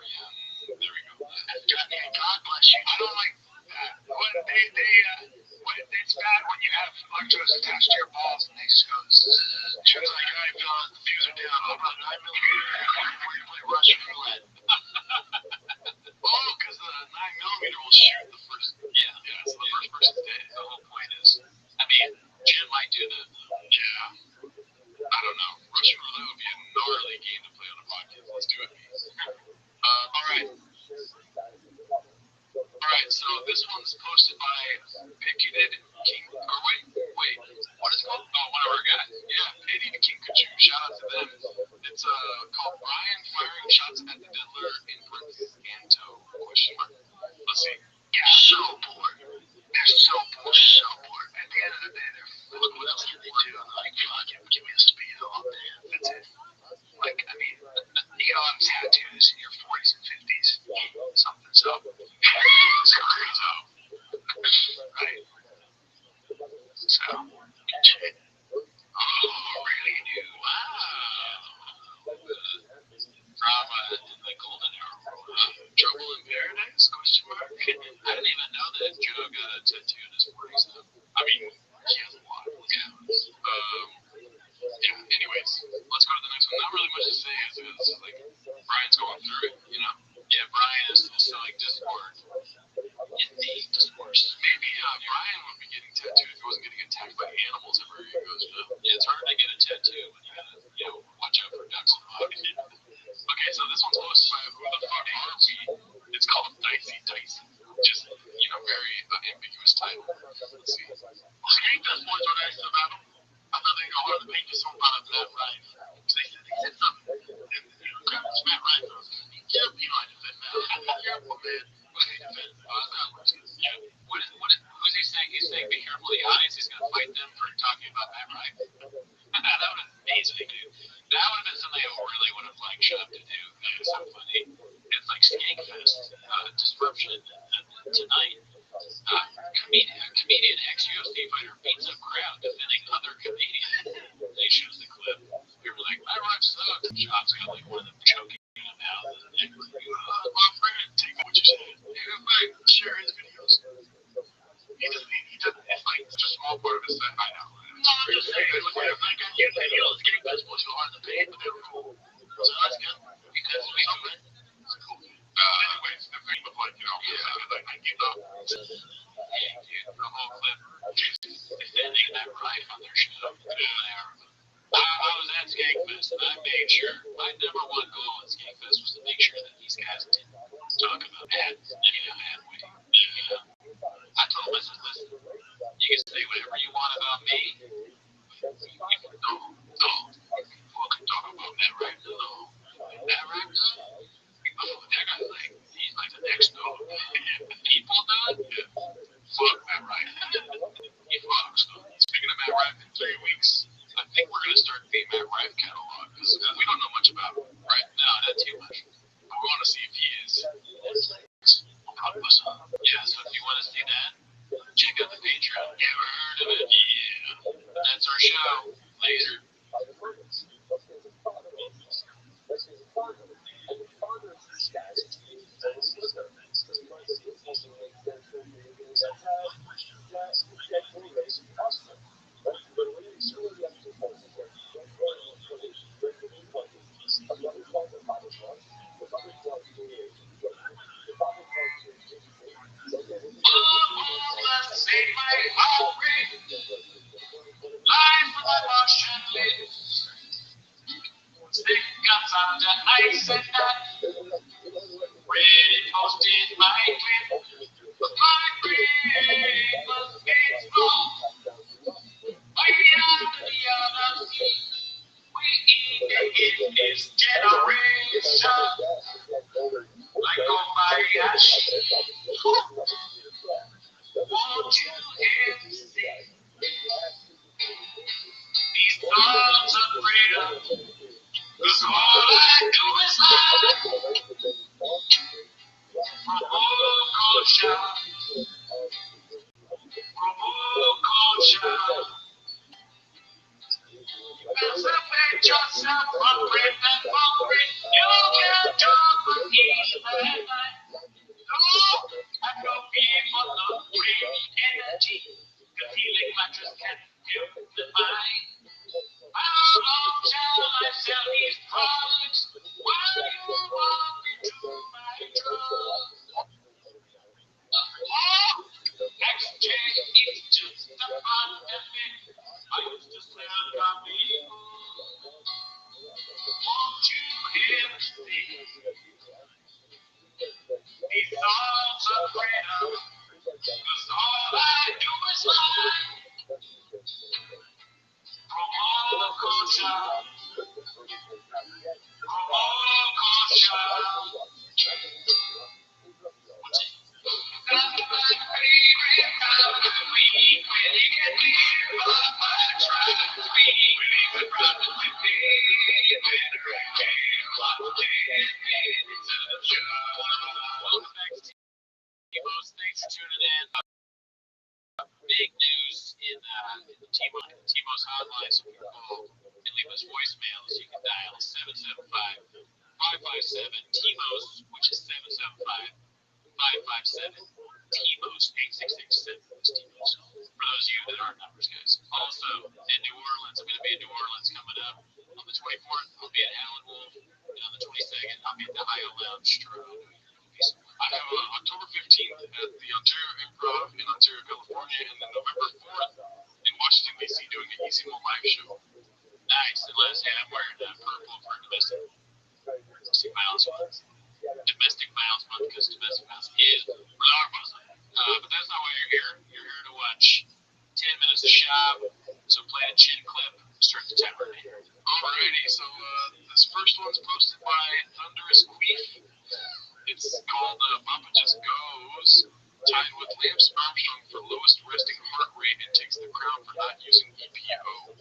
there we go. God bless you. I don't like that. It's bad when you have electrodes attached to your balls and they just go shit like I feel the fuse are down. I'll run 9mm before you play Russian roulette. Oh, because the 9mm will shoot the first. Yeah, it's tattooed it. Yeah. I don't know. Russian roulette would be a gnarly game to play on a podcast. Let's do it. All right. All right. So this one's posted by Picketed King. Or wait. What is it called? Oh, one of our guys. Yeah, Pity the King Kachu. Shout out to them. It's called Brian firing shots at the diddler in parentheses Anto? Question mark. Let's see. They're so bored. They're so bored. At the end of the day, they're look what else can they do? I'm like, fuck him, give me a speedo. That's it. Like, I mean, you know, I'm tattoos in your 40s and 50s. Something's up. Something's up. Right? So, good shit. Oh, really, dude? Wow. From the Golden Arrow. Trouble in Paradise? Question mark. I didn't even know that Joe got a tattoo in his 40s. I mean, he has a lot. Yeah. Yeah. Anyways, let's go to the next one. Not really much to say, as it's like Brian's going through it. You know. Yeah, Brian is selling Discord. Indeed, Discord. Maybe Brian would be getting tattooed if he wasn't getting attacked by animals everywhere he goes. You know? Yeah, it's hard to get a tattoo when you gotta, watch out for ducks and hogs. Okay, so this one's posted by Who the Fuck Are We? It's called Dicey. Just, very ambiguous title. Let's see. Well, Skank does boys are nice about him. I thought they go hard to make this one about Matt Ryan. Because they said something. And, it's Matt Ryan. Yeah, I defend Matt. Be careful, man. Yeah. Who's he saying? He's saying be careful of the eyes. He's going to fight them for talking about Matt Ryan. That would have been amazing, dude. That would have been something I really would have liked Shub to do. That was so funny. It's like Skankfest, disruption tonight. Comedian ex-UFC fighter beats up crowd defending other comedian. They shows the clip. We were like, Matt Ryan sucks. Shub's got like one of them choking him out. And we're like, my friend, take what you said. Like, share his videos. He doesn't, it's like such a small part of his set. I know. No, I'm just saying, look at it. Like, Skank does boys who are hard to pay, but they were cool. So that's good. Because we know that. It's cool. Anyways, the thing was like, the whole clip defending that right on their show. I was at Skankfest and I made sure my number one goal at Skankfest was to make sure that these guys didn't talk about ads in a bad way. I told them, listen, you can say whatever you want about me. No, fucking talk about Matt Ryan. No. Matt Ryan? That guy, he's like the next dog. People do it? Yeah. Fuck Matt Ryan. He fucks. Speaking of Matt Ryan, in 3 weeks, I think we're going to start the Matt Ryan catalog because we don't know much about him, right? No, not too much. But we want to see if he is. We'll probably listen. Yeah, so if you want to see that, check out the Patreon. Never heard of it? Yeah. That's our show. Later. Save my heartbreak. Life with my Martian lips. Stick guns under ice and that. Ready posted my clip. But my brain was getting small. Way under the other sea. We eat in this generation. Like Kobayashi. Won't you hear me sing? These songs of freedom. Cause all I do is lie. From old culture. Emancipate yourself from great and hungry. You can't talk with me at night. No, I know people love free energy. The healing mattress can give the mind. How long shall I sell these products while you walk into my drugs? Oh, exchange is just a part of it. My big news in the T-Mo's hotline. So you can call and leave us voicemails. You can dial 775-557-TMOS, which is 775-557 TMOS 8667 is TMOS. For those of you that aren't numbers, guys. Also, in New Orleans, I'm going to be in New Orleans coming up on the 24th. I'll be at Allen Wolf, and on the 22nd, I'll be at the Ohio Lounge. I have October 15th at the Ontario Improv in Ontario, California, and then November 4th in Washington, D.C. doing an Easy Mo live show. Nice. And last year, I'm wearing purple for domestic violence month. Domestic violence month because domestic violence is alarming. But that's not why you're here. You're here to watch 10 minutes of shop. So play a chin clip. Start the timer. Alrighty, so this first one's posted by Thunderous Queef. It's called Papa Just Goes, tied with Lance Armstrong for lowest resting heart rate and takes the crown for not using EPO.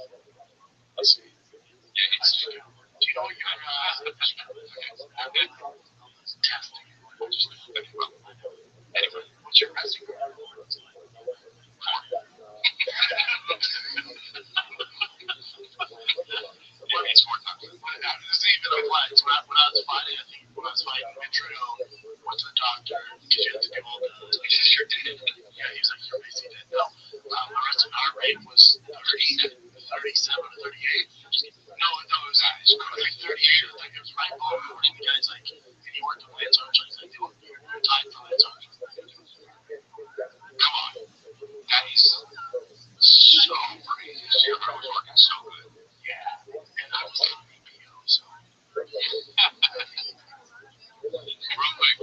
Let's see. Yeah, it's Do you know what you have? okay. Testing. Anyway, what's your resting heart rate? Yeah, it's 4 times. This even applies. When I was fighting, I think when I was fighting Metro, went to the doctor because you have to do all the. Yeah, he was like, you're basically dead. No, my resting heart rate was 37 or 38. No, it was like 38. Like it was right below 40. The guy's like, and he worked with Lance Armstrong. He's like, dude, you're tied for Lance Armstrong. Come on. That is so crazy. Your heart was working so good. Yeah, and I was on EPO, so. Real quick.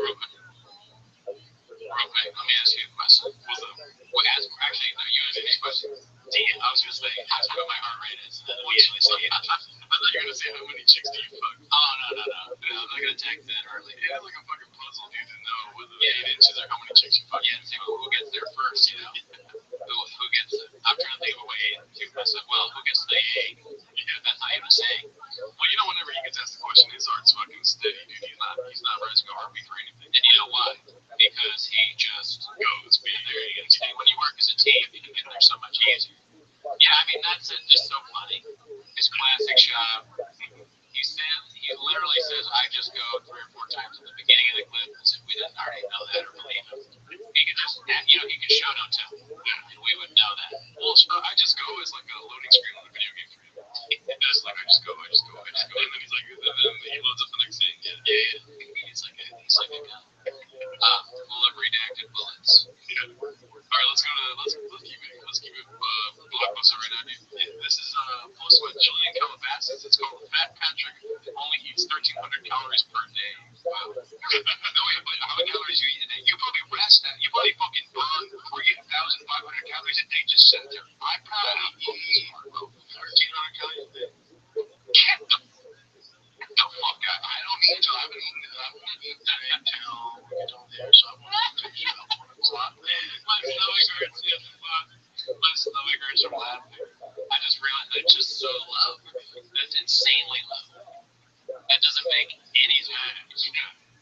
Let me ask you a question. Actually, no, you answer this question. Damn, I was going to say, ask what my heart rate is. I thought you were going to say, how many chicks do you fuck? Oh, no. I'm not going to attack that early. Yeah, like a fucking puzzle, dude, to know whether they get into there, how many chicks you fuck. Yeah, see who gets there first, you know? Who gets it? I'm trying to think of a way to myself. Well, who gets the A? Yeah, that's not even saying. Well, you know, whenever he gets asked the question, his heart's fucking steady, dude. He's not rising a heartbeat for anything. And you know why? Because he just goes being there. When you work as a team, you can get there so much easier. Yeah, I mean, that's just so funny. His classic shot. He literally says, I just go 3 or 4 times at the beginning of the clip. As if we didn't already know that or believe him. He could just, he could show no tell. And we would know that. Well, I just go is like a loading screen on a video game for him. It's like, I just go. And then he's like, and then he loads up the next thing. Yeah. He's like a gun. Full of redacted bullets. Yeah. All right, let's keep it blockbuster right now, dude. This is posted by Julian Calabasas. It's called Fat Patrick only eats 1,300 calories per day. Wow. No wait, but how many calories you eat a day? You probably rest that. You probably fucking burn 3,500 calories a day just sitting there. I probably eat 1,300 calories a day. Get the fuck out. I don't eat until I haven't eaten today until we get over there, so I won't finish it up 1 o'clock. My stomach hurts. My stomach hurts from laughing. I just realized that's just so low. That's insanely low. That doesn't make any sense.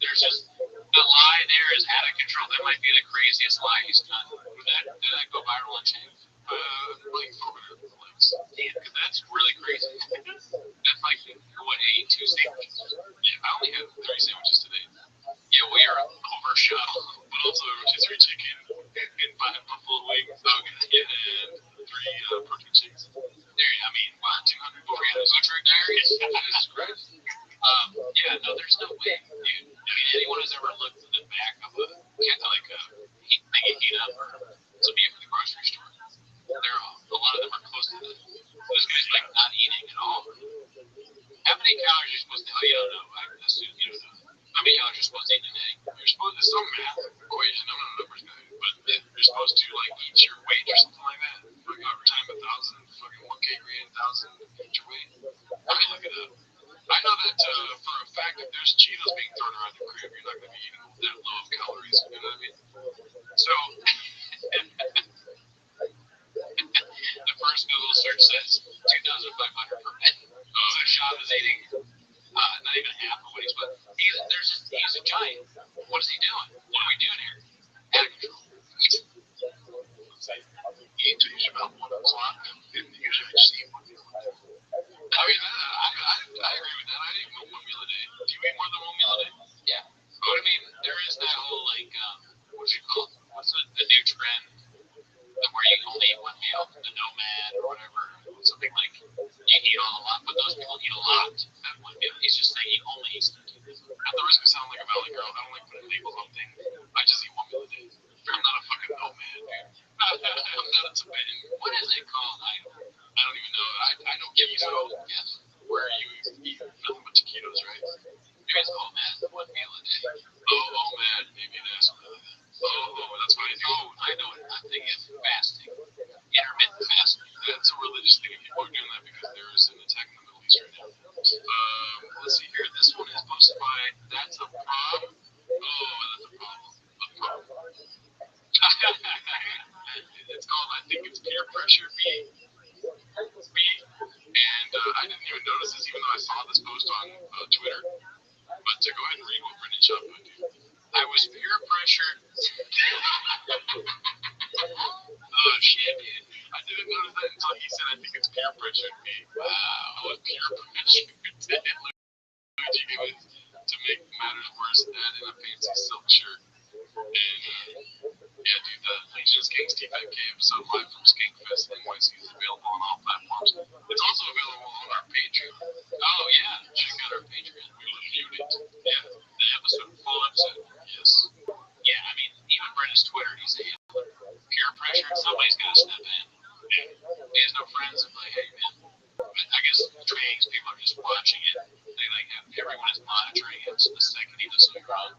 There's just the lie there is out of control. That might be the craziest lie he's done. Did that go viral on Chance? Like 400 likes. Damn, because that's really crazy. That's like, what, 82 sandwiches? Yeah, I only had 3 sandwiches today. Yeah, we are overshot. But also rotisserie chicken and 5 buffalo wings. And 3 protein shakes. I mean, wow, 200 for you. Nutrient diaries? Jesus Christ. Yeah, no, there's no way, dude. I mean, anyone who's ever looked at the back of a heat up or some beef at the grocery store, a lot of them are close to that. This guy's like not eating at all. How many calories are you supposed to? Oh, you don't know. I assume you don't know. How many calories are you supposed to eat in a day? You're supposed to some math equation. I'm not a numbers guy, but you're supposed to like eat your weight or something like that. Fucking time 1,000, fucking 1K grade 1,000, eat your weight. I can look it up. I know that for a fact if there's Cheetos being thrown around your crib, you're not gonna be eating that low of calories. You know what I mean? So the first Google search says 2,500 per day. So Shab is eating not even half of what he's but he's a giant. What is he doing? What are we doing here? Out of control. eat till usually about 1 o'clock, and usually I just eat one meal a day. I mean, I agree with that. I eat one meal a day. Do you eat more than one meal a day? Yeah. But I mean, there is that whole like, what's it called? What's the new trend? Where you only eat one meal, the nomad or whatever, something like you eat all a lot, but those people eat a lot at one meal. He's just saying he only eats 13. At the risk of sounding like a valley girl, I don't like putting labels on things. I just eat one meal a day. I'm not a fucking nomad, dude. I'm not a Tibetan. What is it called? I don't even know. I don't give you so guess where you eat nothing but taquitos, right? Maybe it's nomad, one meal a day. Oh man, maybe that's what it is. That's what I do. Oh, I know it. I think it's fasting. Intermittent fasting. That's a religious thing. People are doing that because there is an attack in the Middle East right now. Let's see here. This one is posted by That's a Problem. Oh, that's a problem. A problem. It's called, I think it's Peer Pressure B. And I didn't even notice this even though I saw this post on Twitter. But to go ahead and read what Brendan Shaw put, dude. I was peer pressured. Oh shit, dude. I didn't notice that until he said I think it's peer pressured me. Wow, I was peer pressured Luigi Gibbons to make matters worse add in a fancy silk shirt. And yeah, dude, the Legion's Gangs T5K episode live from Skankfest NYC is available on all platforms. It's also available on our Patreon. Oh yeah, check out our Patreon. We reviewed it. Yeah, the episode, full episode. Yes. Yeah, I mean, even Brendan's Twitter, he's saying peer pressure. Somebody's got to step in. He has no friends and like, hey man. I guess trainings, people are just watching it. They like have, everyone is monitoring it. So the second he does something wrong.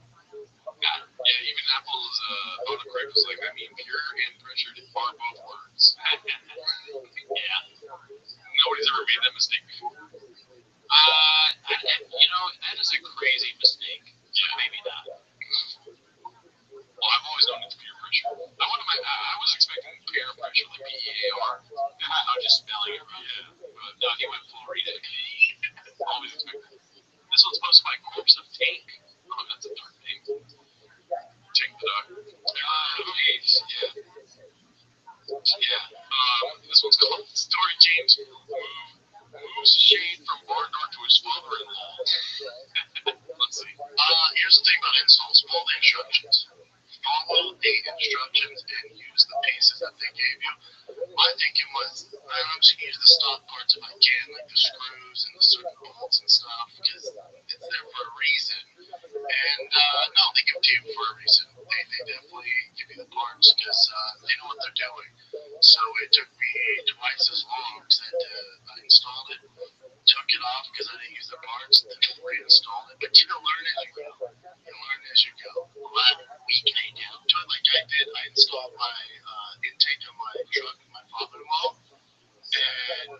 Yeah, even Apple's autocorrect was like, I mean, pure and pressured are both words. Yeah. Nobody's ever made that mistake before. You know, that is a crazy mistake. Yeah, maybe not. Well, I've always known it's peer pressure. I was expecting peer pressure, like P-E-A-R. I'm just spelling it right. Yeah. But no, he went full read it. Always expected. This one's posted by Corpse of Tank. Oh, that's a dark name. Tank the dog. Please, yeah. Yeah. This one's called Story James Moves Shade from barn door to his father-in-law. Let's see. Here's the thing about installs. Follow the instructions. Follow the instructions and use the pieces that they gave you. My thinking was, I'm just going to use the stock parts if I can, like the screws and the certain bolts and stuff, because it's there for a reason. And no, they give it to you for a reason. They definitely give you the parts because they know what they're doing. So it took me twice as long because I installed it, took it off because I didn't use the parts, then reinstalled it. But you can learn as you go. You learn as you go. But we can down to it like I did. I installed my intake on my truck with my father-in-law, and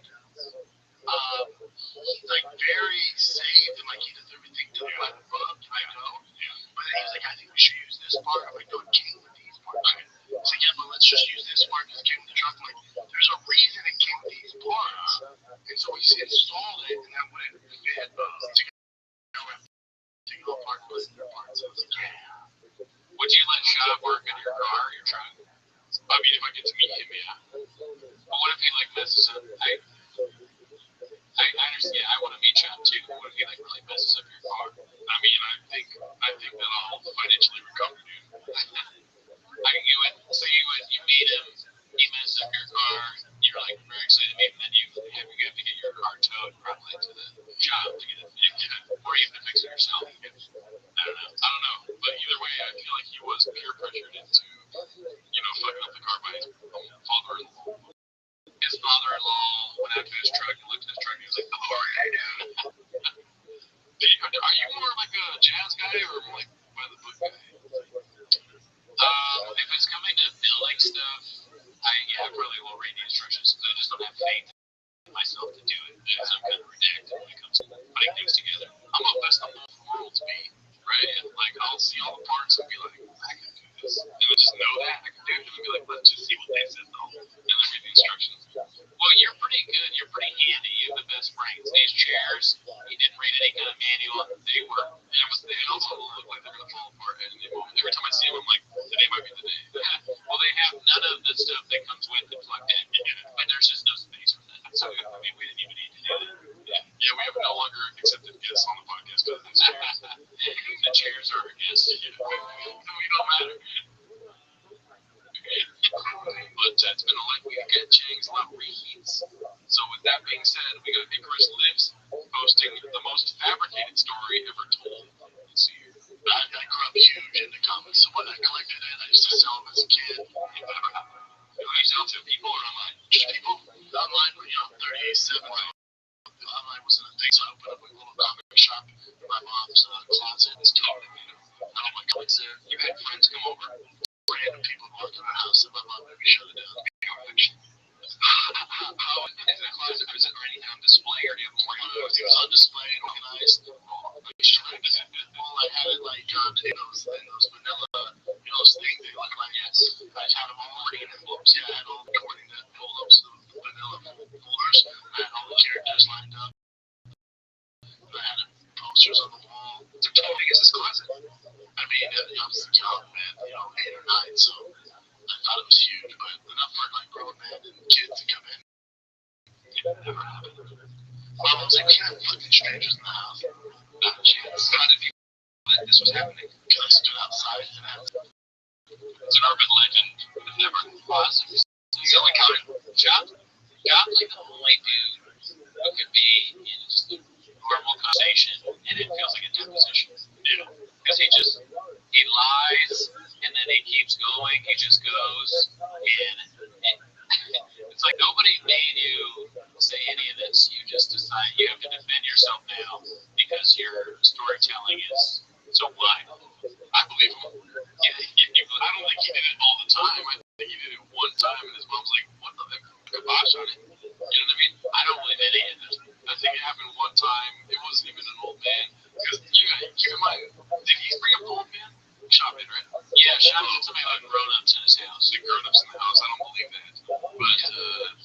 he's like very safe and like he does everything to the by the book. I know. But then he was like, I think we should use this part. I'm like, no, it came with these parts. He's like, yeah, but let's just use this part because it came with the truck. I'm like, there's a reason it came with these parts. And so we installed it, and then when it fit taking all parts, putting their parts. I was like, yeah. Would you let Shab work in your car or your truck? I mean, if I get to meet him, yeah. But what if he like messes up? I understand. Yeah, I want to meet Shab too. What if he like really messes up your car? I mean, I think that I'll financially recover, dude. You meet him, he messes up your car, you're like very excited to meet him, then you have to get your car towed probably to the shop to get it fixed, or you have to fix it yourself. I don't know. But either way, I feel like he was peer pressured into, fucking up the car by his father-in-law. His father-in-law went out to his truck and looked at his truck and he was like, oh, yeah, dude. Are you more like a jazz guy or more like by the book guy? If it's coming to building stuff, I probably will read the instructions because I just don't have faith in myself to do it because I'm kind of redacted when it comes to putting things together. I'm a best of both worlds me, right? And like I'll see all the parts and be like, I can do this. And I just know that I can do it and be like, let's just see what they said. the stuff that comes with it plugged in. But there's just no space for that. So I mean, we didn't even need to do that. Yeah, we have no longer accepted guests on the podcast because the chairs are guests. We don't matter. But it's been a light week at Chang's, a lot of reheats. So with that being said, we got Icarus Lives posting the most fabricated story ever told. Let's see here. I grew up huge into comics, so when I collected it, I used to sell them as a kid. Do you sell to people or online? Just people. Online, 38.7. Online wasn't a thing, so I opened up a little comic shop in my mom's closet. It's totally I don't like comics there. You had friends come over? Random people walk in our house, and my mom maybe shut it down. How is it closet? Is it already on display or do you have more? It was on display and organized. Well, I had it like in those vanilla, those things they look like. Yes, I had them all in envelopes. Yeah, I had all according to envelopes, the vanilla folders. I had all the characters lined up. I had posters on the wall. So how big is this closet? I mean, I was young, man, 8 or 9, so I thought it was huge, but enough for like grown men and kids to come in. It never happened. Mom was like, we have fucking strangers in the house. Not a chance. How did you know that this was happening? Because I stood outside and I was It's an urban legend. It never was. So like how Job's like the only dude who could be in just a normal conversation and it feels like a deposition. Yeah. Because he lies and then he keeps going, he just goes and it's like nobody made you say any of this. You just decide you have to defend yourself now because your storytelling is so wide. I believe him. Yeah, I don't think he did it all the time. I think he did it one time and his mom's like, what the heck? Kibosh on it. You know what I mean? I don't believe any of this. I think it happened one time. It wasn't even an old man. Because, keep in mind, did he bring up the old man? Shop in, right? Yeah, Shop in somebody like grown-ups in his house. The grown-ups in the house, I don't believe that. But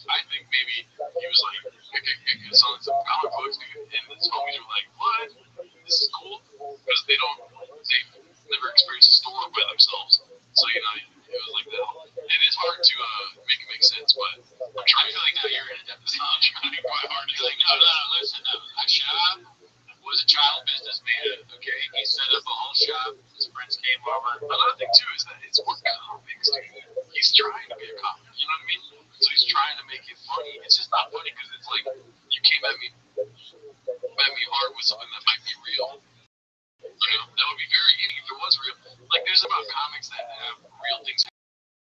I think maybe he was like, okay, selling some comic books, and his homies were like, what? This is cool? Because they've never experienced a store by themselves. So, it was like that. It is hard to make it make sense, but I feel like now you're in a deficit. I'm trying quite hard to be like, no, listen, Shop was a child businessman, okay? He set up a whole shop. His friends came over. Another thing, too, is that it's more comics, dude. He's trying to be a comic, you know what I mean? So he's trying to make it funny. It's just not funny because it's like, you came at me hard with something that might be real. That would be very easy if it was real. Like, there's about comics that have real things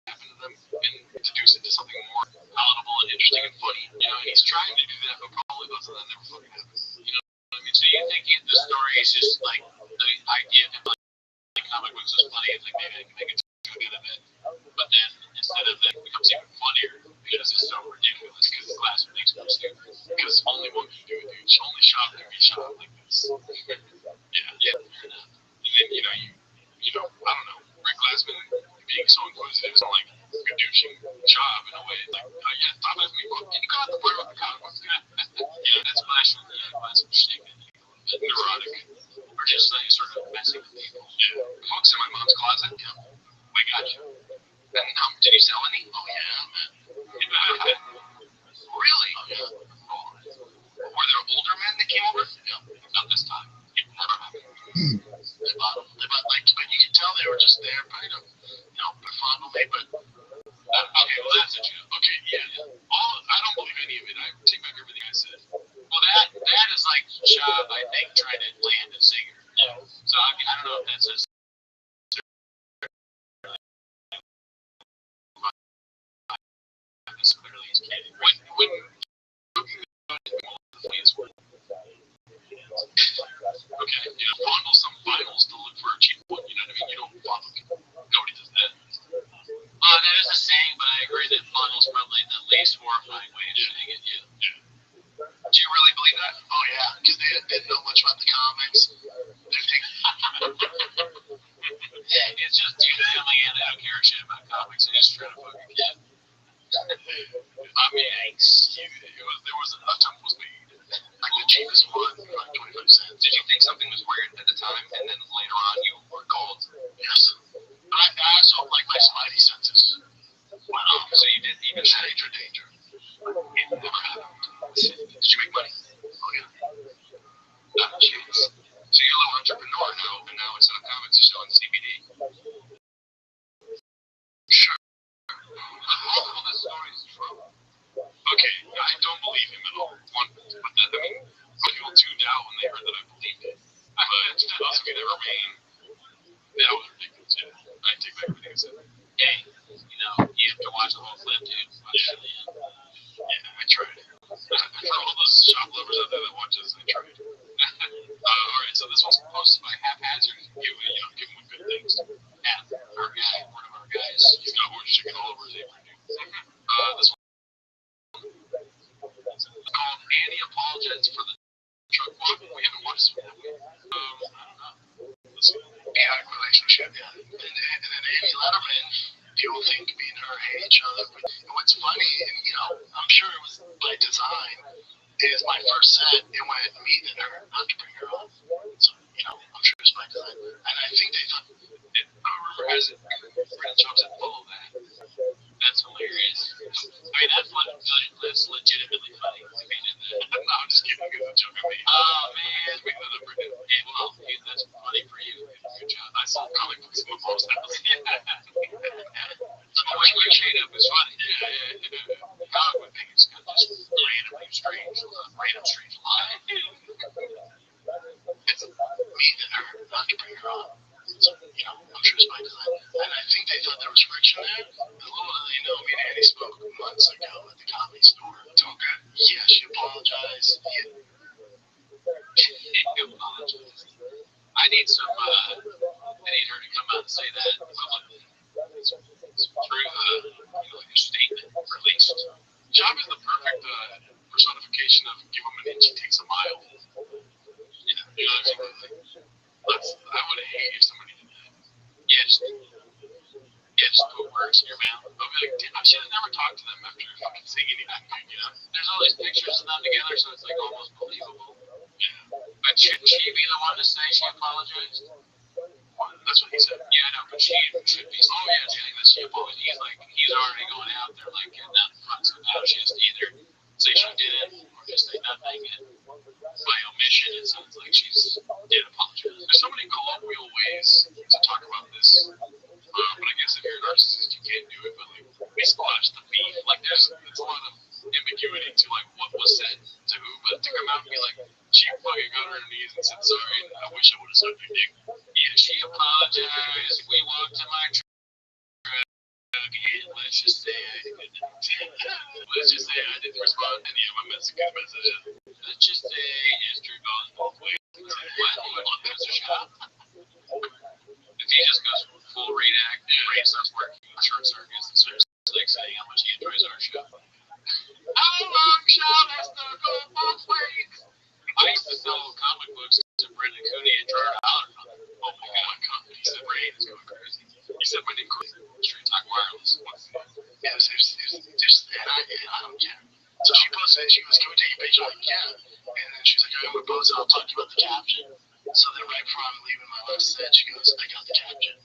happen to them and introduce it to something more palatable and interesting and funny. And he's trying to do that, but probably most of that never fucking happens. You know what I mean? So you think the story is just like the idea of like comic books is funny. It's like maybe I can make it too good of it. But then instead of that, it becomes even funnier because it's so ridiculous because the class makes more stupid. Because only one can do it, dude. Only Shop can be Shop like this. Yeah. And then, I don't know. Rick Glassman being so inquisitive is not like a douching job in a way. Like, stop asking me, can you go out the bar with the comic books? That's Flash. Glassman shtick. Neurotic. Or just like sort of messing with people. Yeah. Books in my mom's closet. Yeah. We got you. And did you sell any? Oh, yeah, man. Really? Oh, yeah. Were there older men that came over? Yeah. Not this time. It never happened. They bought but you can tell they were just there, befuddled me, but okay, well that's a joke. Okay, yeah. I don't believe any of it. I take back everything I said. Well, that is like Shop, I think, trying to land a singer. Yeah. So I don't know if that's a clearly he's kidding. When okay, fondle some vinyls to look for a cheap one. You know what I mean? You don't fondle people. Nobody does that. That is a saying, but I agree that fondle's probably the least horrifying way of saying it. Yeah. Do you really believe that? Oh yeah, because they didn't know much about the comics. It's just two family and they don't care shit about comics. They just try to fuck a kid. I mean, there was a temple was made. Like the cheapest one, like 25 cents. Did you think something was weird at the time, and then later on you were called? Yes. But I also like my spidey senses. So you didn't even danger. It never happened. Did you make money? Oh yeah. Not a chance. So you're a little entrepreneur now, and now instead of comics, you're selling CBD. Sure. How will this story is true? Okay, I don't believe him at all. One, but that, I mean, some people tuned out when they heard that I believed it. But to us, we never mean that was ridiculous. Yeah, I take back everything I said. Hey, you know, you have to watch the whole clip, dude. Yeah, I tried. For all those shop lovers out there that watch this, I tried. Alright, so this one's posted by Haphazard. Give him good things. Our guy, one of our guys, he's got orange chicken all over his apron, dude. This one is called Annie Apologizes for the Truck Walk. We haven't watched this one, have we? I don't know. Chaotic relationship, yeah. And then Amy Letterman, people think me and her hate each other. But what's funny, and you know, I'm sure it was by design, is my first set, it went me and her, not to bring her on. So, you know, I'm sure it's by design. And I think they thought, I remember guys at friend shops that follow that. That's hilarious. I mean, that's legitimately funny. I mean, no, I'm just kidding. It's a joke of me. Oh, man. We know that we're good. Hey, well, dude, that's funny for you. Good job. I saw comic books in my mom's house. Yeah. The way we shade up is funny. Yeah. Comic book thing is got this random strange line. it's me and her, not to bring her on. So, you know, I'm sure it's by design. And I think they thought there was friction there. And little do they know, me and Annie spoke months ago at the Comedy Store. It's all good. Yeah, she apologized. Yeah. She apologized. I need her to come out and say that publicly. Through like a statement released. Job is the perfect personification of give him an inch, he takes a mile. Yeah, you know what I'm saying? I would hate if somebody did that. Yeah, just put words in your mouth. I'll be like, damn, I should have never talked to them after fucking saying anything, you know? There's all these pictures of them together, so it's like almost believable. Yeah. But shouldn't she be the one to say she apologized? That's what he said. Yeah, I know, but she should be. Oh, yeah, saying that she apologized. He's already going out there, like, getting out in front, so now she has to either say she did it or just say nothing. And by omission, it sounds like she's did apologize. There's so many colloquial ways to talk about this. But I guess if you're a narcissist, you can't do it. But like, we squash the beef. Like, it's a lot of ambiguity to like what was said to who. But to come out and be like, she fucking got on her knees and said sorry. I wish I would have sucked your dick. Yeah, she apologized. We walked to my truck. And let's just say I didn't respond to any of my messages. Let's just say history goes both ways. What? There's a shot. If he just goes full redact, Ray starts working in the short circuits and starts like saying how much he enjoys our show. How long shall this go both ways? I used to sell comic books to Brendan Cooney and Gerard Howard. Oh my god, he said Ray is going crazy. He said my name crazy. Straight Talk Wireless. Yeah, I don't care. So she posted it, she goes, can we take a picture? I'm like, yeah. And then she's like, I'm going to post it, I'll talk to you about the caption. So then right before I'm leaving my last set, she goes, I got the caption.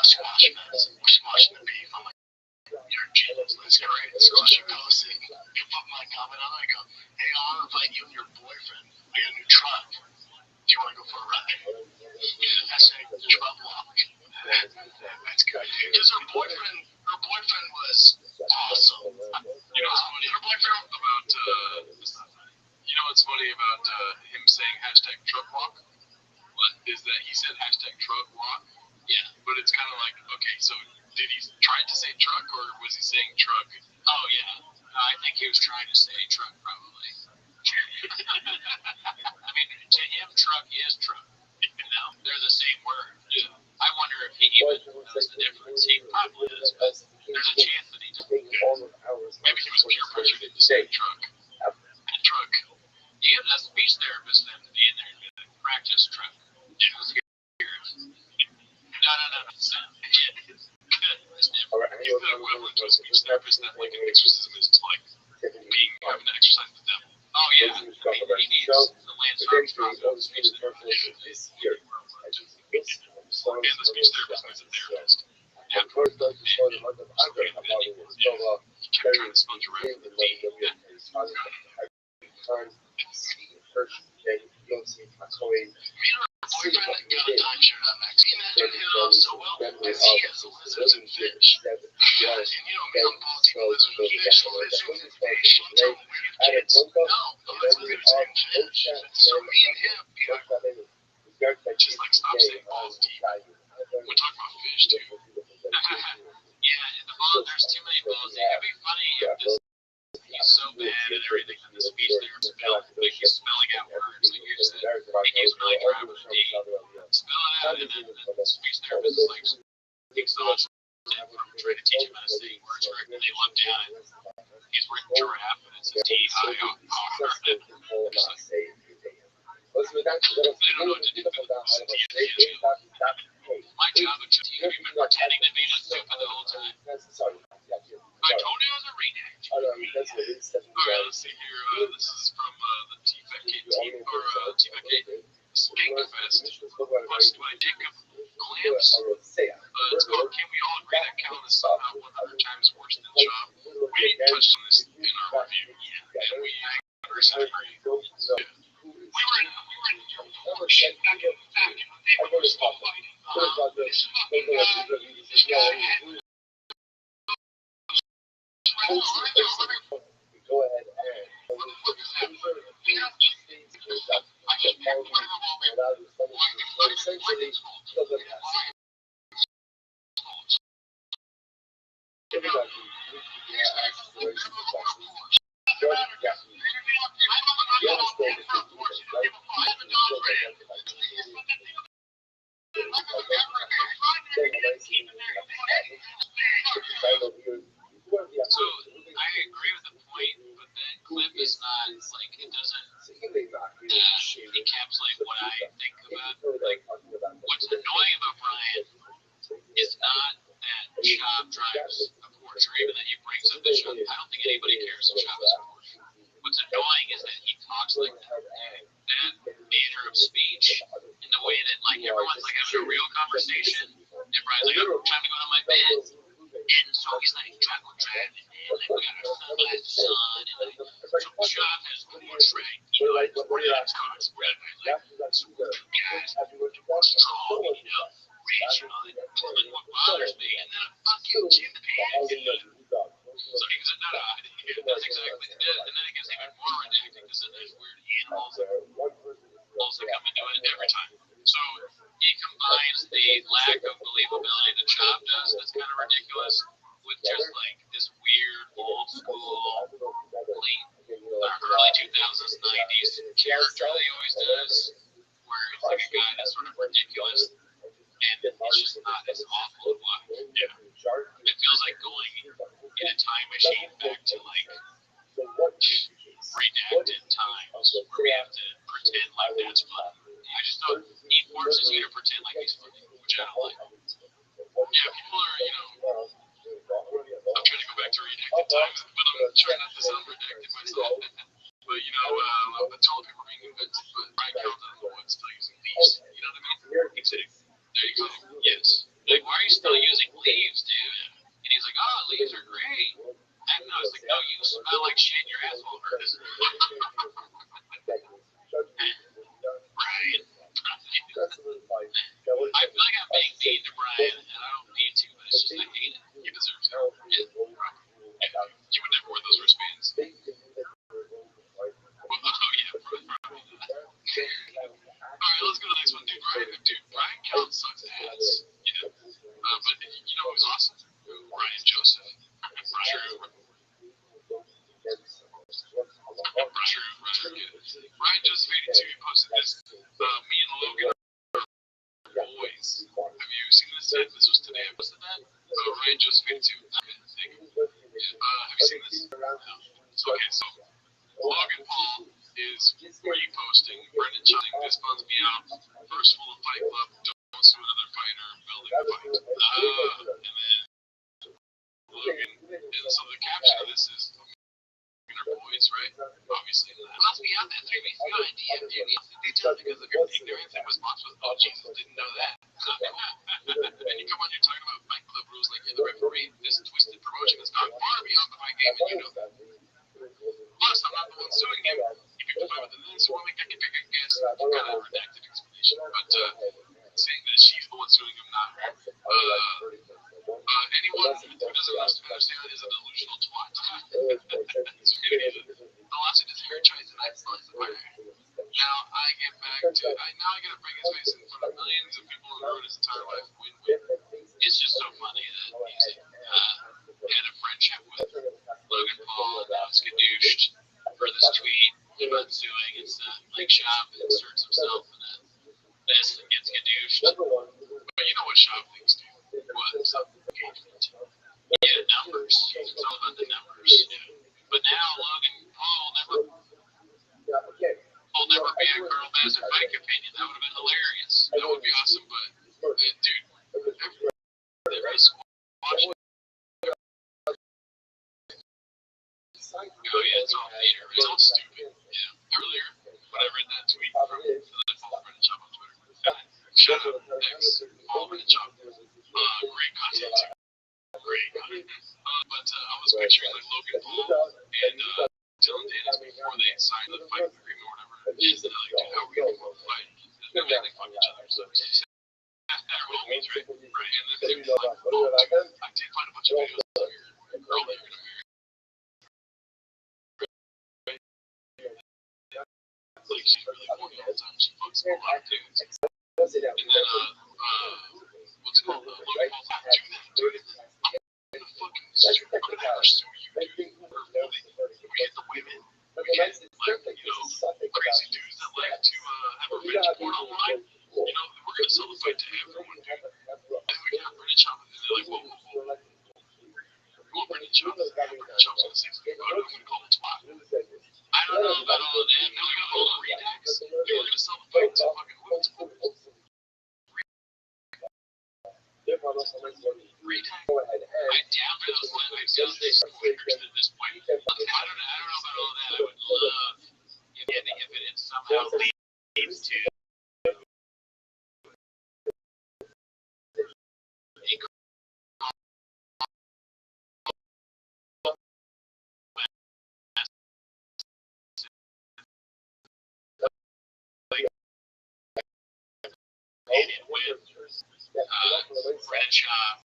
Squash fest. We're squashing the beef. I'm like, you're a genius. Let's get ready. So she posts it. You put my comment on it. I go, hey, I'll invite you and your boyfriend. I got a new truck. Do you want to go for a ride? I say, truck walk. That's good. Because her boyfriend was awesome. You know what's funny? Her boyfriend about you know what's funny about him saying hashtag truck walk? What is that? He said hashtag truck walk. Yeah, but it's kind of like, okay, so did he try to say truck or was he saying truck? Oh yeah, I think he was trying to say truck probably. I mean, to him, truck is truck. You know, they're the same word. Yeah. I wonder if he even knows the difference. He probably does, but there's a chance that he doesn't. Maybe he was peer pressured into saying truck. Truck. He had a speech therapist then to be in there to practice truck. Yeah, let's hear it. No. It's good. It's different. He's the equivalent to a speech therapist that like an exorcism is like having to exercise the devil. Oh yeah, he needs the Lance Armstrong speech therapist. And the speech therapist needs a therapist. afterwards, he kept trying to spell giraffe with a D. Boyfriend got a timeshare on Max. He imagined hit it off so well because he has lizards and fish. And you know me, I'm ballsy with lizards and fish. Lizards and fish. I'm telling weird kids. No, the lizards and fish. So me and him, you know, just like stop saying balls deep. We're talking about fish too. Yeah, in the ball, there's too many balls. It'd be funny if this. He's so bad at everything in the speech there. Like he's spelling out words. Like you said, he keeps spelling giraffe with a D. Spell it out, and then the speech therapist is like, exhausted from trying to teach him how to say words correctly. They look down and he's written giraffe, and it says T-I-O-R. They don't know what to do with it. My job would just be pretending to be just stupid the whole time. I told you it was a redact. Alright, let's see here. This is from the TFK team, or TFK Skankfest, hosted by Jacob Glamps. It's called Can We All Agree That Count is Somehow 100 Times Worse Than Job? We touched on this in our review, and we 100% agree. We were in shit back in the back. They were still fighting. This fucking guy, this guy had go ahead and I just picked one of them all essentially So I agree with the point, but that clip is not like it doesn't encapsulate what I think about. Like what's annoying about Brian is not that Chop drives a Porsche, or even that he brings up the Chop. I don't think anybody cares if Chop is a Porsche. What's annoying is that he talks like that manner of speech in the way that like everyone's like having a real conversation, and Brian's like, I'm trying to go to my bed. And so he's like, driving, man. Like, we got our sunglasses on, and like, so Chop has Porsche, right? You know, like, we're not cars, like, so guys, strong, you know, rich, and what bothers me, and then fuck you, Jim the Pansy. So he goes, no, that's exactly it. And then it gets even more ridiculous because there's weird animals that come into it every time. So he combines the lack of believability that Chop does, that's kind of ridiculous, with just like this weird old school late early 2000s 90s character that he always does, where it's like a guy that's sort of ridiculous and it's just not as awful to watch. Yeah. It feels like going in a time machine back to like redacted times where we have to pretend like that's funny. I just don't. He forces you to pretend like he's funny, which I don't like. Yeah, people are, you know. I'm trying to go back to redacted times, but I'm trying not to sound redacted myself. But you know, the toilet paper being invented, but Brian Carroll doesn't know what, still using leaves. You know what I mean? Exactly. There you go. Yes. Like, why are you still using leaves, dude? And he's like, oh, leaves are great. And I was like, no, you smell like shit in your asshole hurts. Brian. I feel like I'm being mean to Brian, and I don't mean to, but it's just I hate it. You deserve to. Yeah. You would never wear those wristbands. Oh, yeah, probably not. Alright, let's go to the next one. Brian Callen sucks ass. You know? But you know who's awesome? Ryan Joseph. True. Ryan Joseph 82, he posted this. Me and Logan are boys. Have you seen this yet? This was today. I posted that. Ryan Joseph 82. Have you seen this? No. Okay, so Logan Paul is reposting Brendan Chilling, this bums me out. First rule of Fight Club, don't sue another fighter, building a fight. And then Logan, and so the caption of this is our boys, right? Obviously. Must be out that 3v3 idea, dude. Details because of your ignorance and response was, oh, Jesus, didn't know that. And you come on, you're talking about Fight Club rules like, yeah, the referee, this twisted promotion has gone far beyond the fight game, and you know that. Plus, I'm not the one suing him. He picked a fight with the news woman, I guess, kind of a redacted explanation, but saying that she's the one suing him, not her. Anyone who doesn't understand it is a delusional twat. The lawsuit is franchise and idolize the fighter. Now I get to bring his face in front of millions of people who ruined his entire life. It's just so funny that he's had a friendship with Logan Paul and now skadooshed for this tweet about suing. It's Lake Shop inserts himself in this and gets skadooshed. But you know what Shop thinks, dude? What? Yeah, numbers. It's all about the numbers. Yeah. But now Logan Paul will never be a Colonel Bassett fight companion. That would have been hilarious. That would be awesome, but dude, every squash. Oh yeah, it's all theater. It's all stupid. Yeah. Earlier, when I read that tweet from the Paul Chop on Twitter, shout out X Paul Chop. Great content too. Great content. But I was picturing like Logan Paul and Dylan Dennis before they signed the fight agreement or whatever. And they're like, dude, how are we gonna go fight? And then they fuck each other. So they're homies, right? Right. And then they were like, oh, dude, I did find a bunch of videos of your girl that you're gonna marry. Like she's really horny all the time. She fucks a lot of dudes. And then what's it called? Logan Paul's like, dude, I'm gonna fucking sue. I'm gonna never sue you, dude. We get the women. We get like, crazy dudes that like to have revenge porn online. We're gonna sell the fight to everyone, dude. And we got Brendan Chop, and they're like, whoa. We want Brendan Chop. Brendan Chop's gonna say something about it. I'm gonna call him twat. I don't know about all of that. Now we got all the redacts. We're gonna sell the fight to fucking women's porn. I doubt those flickers at this point. I don't know about all that. I would love if it somehow leads to with Red Shop.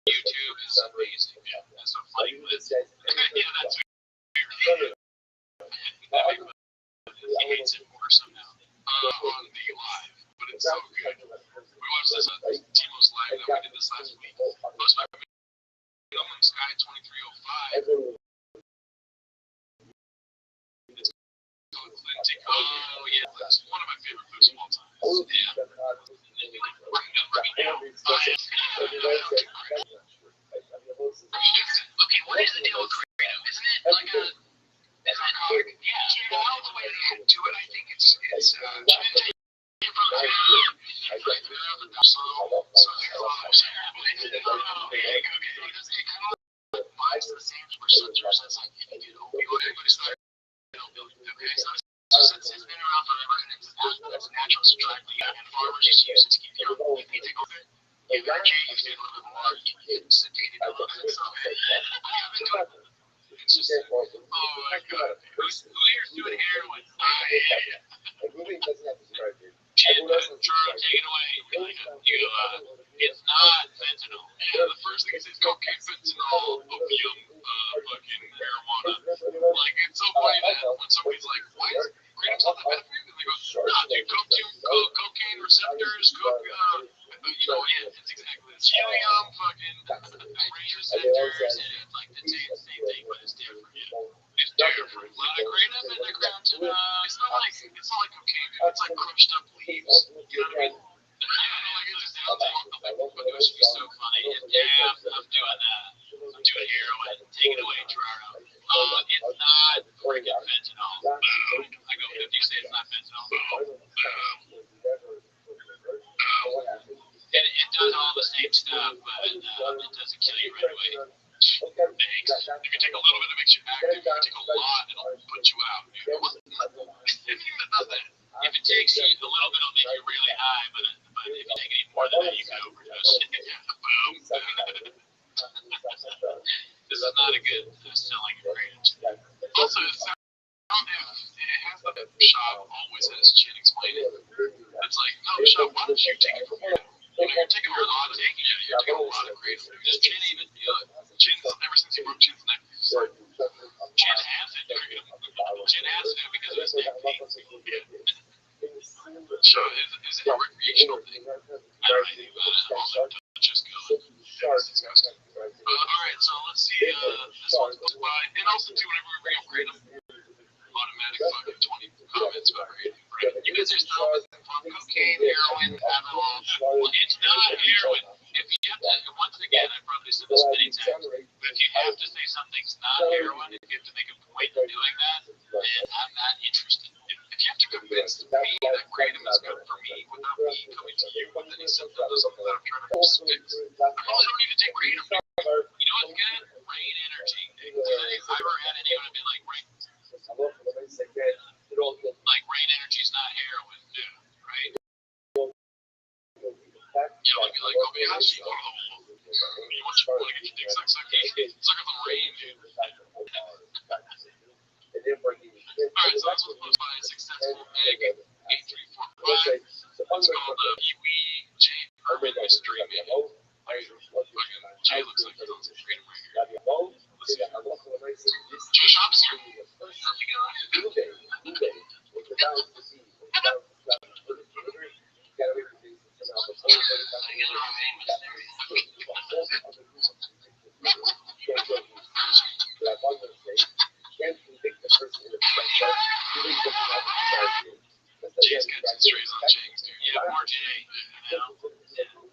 YouTube is amazing. Yeah, that's so funny. Yeah, that's weird. He hates it more somehow on the live, but it's so good. We watched this on Timo's live that we did this last week. Most of my on Sky 2305. It's called Clintic. Oh yeah, that's one of my favorite clips of all time. Yeah. Okay, what is the deal with Creative? Isn't it like a yeah, all the way they do it, I think it's buys the same researchers as like if you do opioid, but it's not okay, so it's been around forever and it's natural to drive the and farmers just use it to keep their own if you take over it. You got to use it a little bit more, you get sedated a little bit, so I haven't done it. It's just oh my god. Who here's doing heroin? Take it away. It's not fentanyl. Yeah, the first thing it says cocaine, fentanyl, opium, fucking marijuana. Like, it's so funny that when somebody's like, why is Kratos on the benefit? And they go, nah, dude, cocaine receptors, yeah, it's exactly this. Helium, fucking brain receptors, and it's like the same thing, but it's different. It's different. A lot of kratom and the kratom. It's not like cocaine, dude. It's like crushed up leaves. You know what I mean? Like it just sounds but it was just so funny. Yeah, I'm doing that. I'm doing heroin. Take it away, Gerardo. It's not freaking fentanyl. Boom. I go, if you say it's not fentanyl, boom. Boom. does all the same stuff, but it doesn't kill you right away. Thanks. If you take a little bit, it makes you active. If you take a lot, it'll put you out. Anything that does that. If it takes you a little bit, it'll make you really high, but if you take any more than that, you can overdose. Boom. This is not a good selling ingredient. Also, it has the shop always has Chin explain it. It's like, no, shop, why don't you take it from here? You're taking a lot of taking it. You're taking a lot of kratom. Does Chin even feel it? Chin's, ever since he broke Chin's neck, Chin has it. Chin has it because of his neck pain. So is it a recreational thing? I don't know anything about it. All the touches go. It's disgusting. Alright, so let's see. This one's posted by, and also too, whenever we bring up kratom, automatic fucking 20 comments about kratom. You guys are still from cocaine, heroin, Adderall. Well, it's not heroin. If you have to, once again, I probably said this many times, but if you have to say something's not heroin, if you have to make a point of doing that, then I'm not interested. If you have to convince me that kratom is good for me without me coming to you with any symptoms that I'm trying to fix, I probably don't need to take kratom. You know what's good? Rain energy. If I ever had anyone to be like, rain energy is not heroin, dude, right? Yeah, like Kobayashi. You want to get your dick sucked? Suck up the rain, dude. Alright, so this was posted by Successful Egg 8345. It's called UEJ Urban Mystery Manual. Jay looks like he's on some freedom right here. Let's see. Jay Shop's here. How's it going? Jay's got some strays on Chang's, dude. Yeah, more Jay.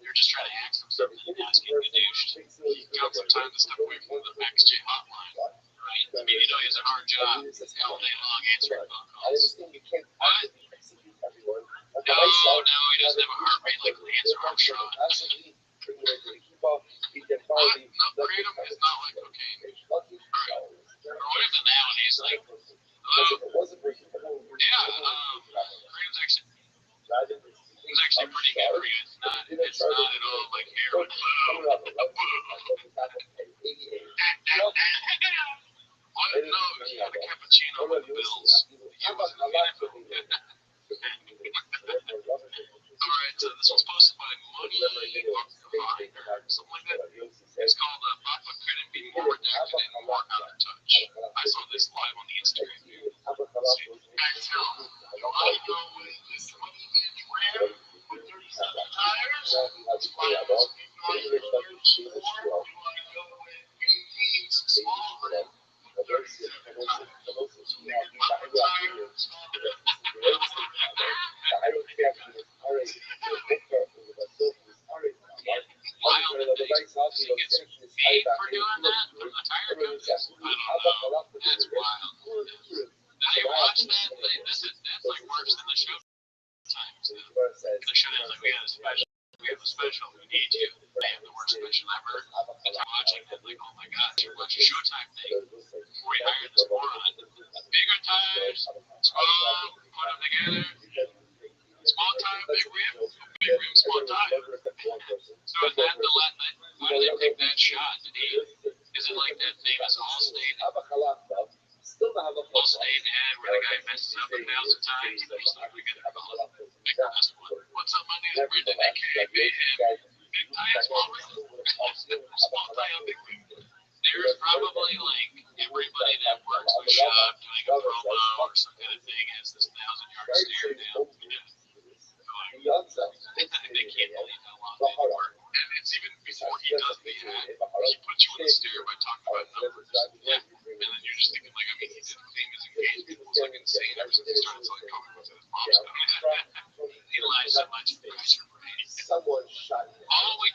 You're just trying to ask him something and ask him to douche. He got some time to step away from the Max J hotline. Right? I mean, he has a hard job all day long answering phone calls. What? No, he doesn't have a heart rate like Lance Armstrong. What? No, kratom is not like cocaine. Alright. Or what is it now? And he's like, kratom's actually pretty good for you. It's not at all like heroin. What? No, he had a cappuccino with Bills. He was in the NFL. Alright, so this one's posted by Money or something like that. It's called Papa Couldn't Be More Redacted and More Out of Touch. I saw this live on the Instagram. Guys, tell me, do I go with this 20-inch Ram with 37 tires? That's 5 years, 4, or do I go with 18 small Ram with 37 tires? Papa tires. Wild thing. He gets paid for doing that from the tire companies? I don't know. That's wild. Did they watch that? That's like worse than the show times. The show is like, we have a special. We need you. They have the worst special ever. And I'm watching it like, oh my gosh, you watch a Showtime thing before you hire this moron. Bigger tires, small, put them together. Small tire, big rim, small tire. So is that why do they take that shot? Is it like that famous Allstate ad where the guy messes up 1,000 times and he's like, we gotta call it big last one. What's up, my name's Brendan, aka Mayhem. Big tire, small rim. Small tire, big rim. There's probably like everybody that works the shop doing a promo or some kind of thing has this 1,000-yard stare down. They can't believe how long they work. And it's even before he does the ad, he puts you on the stare by talking about numbers. Yeah. And then you're just thinking, like, I mean, he did claim his engagement was like insane ever since he started selling comic books at his mom's house. He lies so much, he cries your brain. All he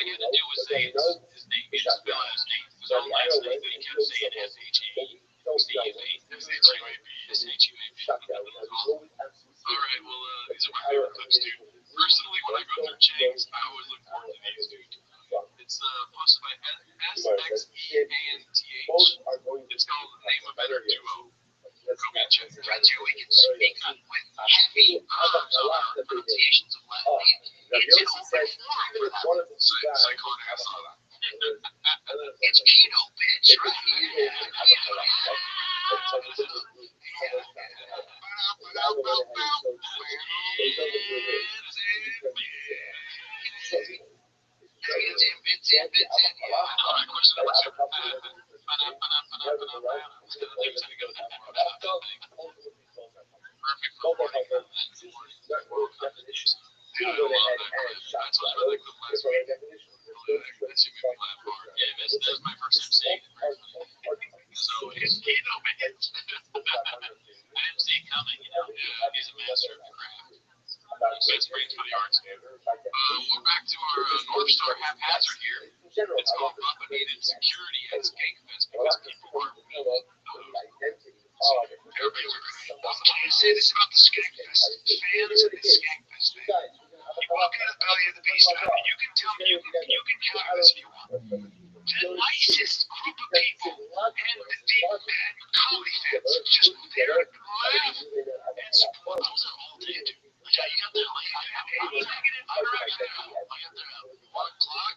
had to do was say his name. He just spell out his name. His own last name, but he kept saying S-H-A-E. Alright, well, these are my favorite clips, dude. Personally, when I go through Chang's, I always look Cyclone asshole. It's keto, bitch, right? Perfect for morning. Dude, I love that clip. That's what I really clip last week. That shit made me laugh hard. Yeah, that's my first time seeing it. As always. I didn't see it coming, you know. Yeah, he's a master of the craft. That's great for the arts. We're back to our North Star haphazard here. It's called Rabbi needed security at Skankfest because people are weak. Everybody's afraid. Can you say this about the Skankfest? Fans of the Skankfest, man. You walk into the belly of the beast, man, and you can tell me, you can counter this if you want. The nicest group of people and the deep bad comedy fans just there to laugh and support. Those are all day, dude. Like, you got that late at 8 negative. I got there at 1 o'clock.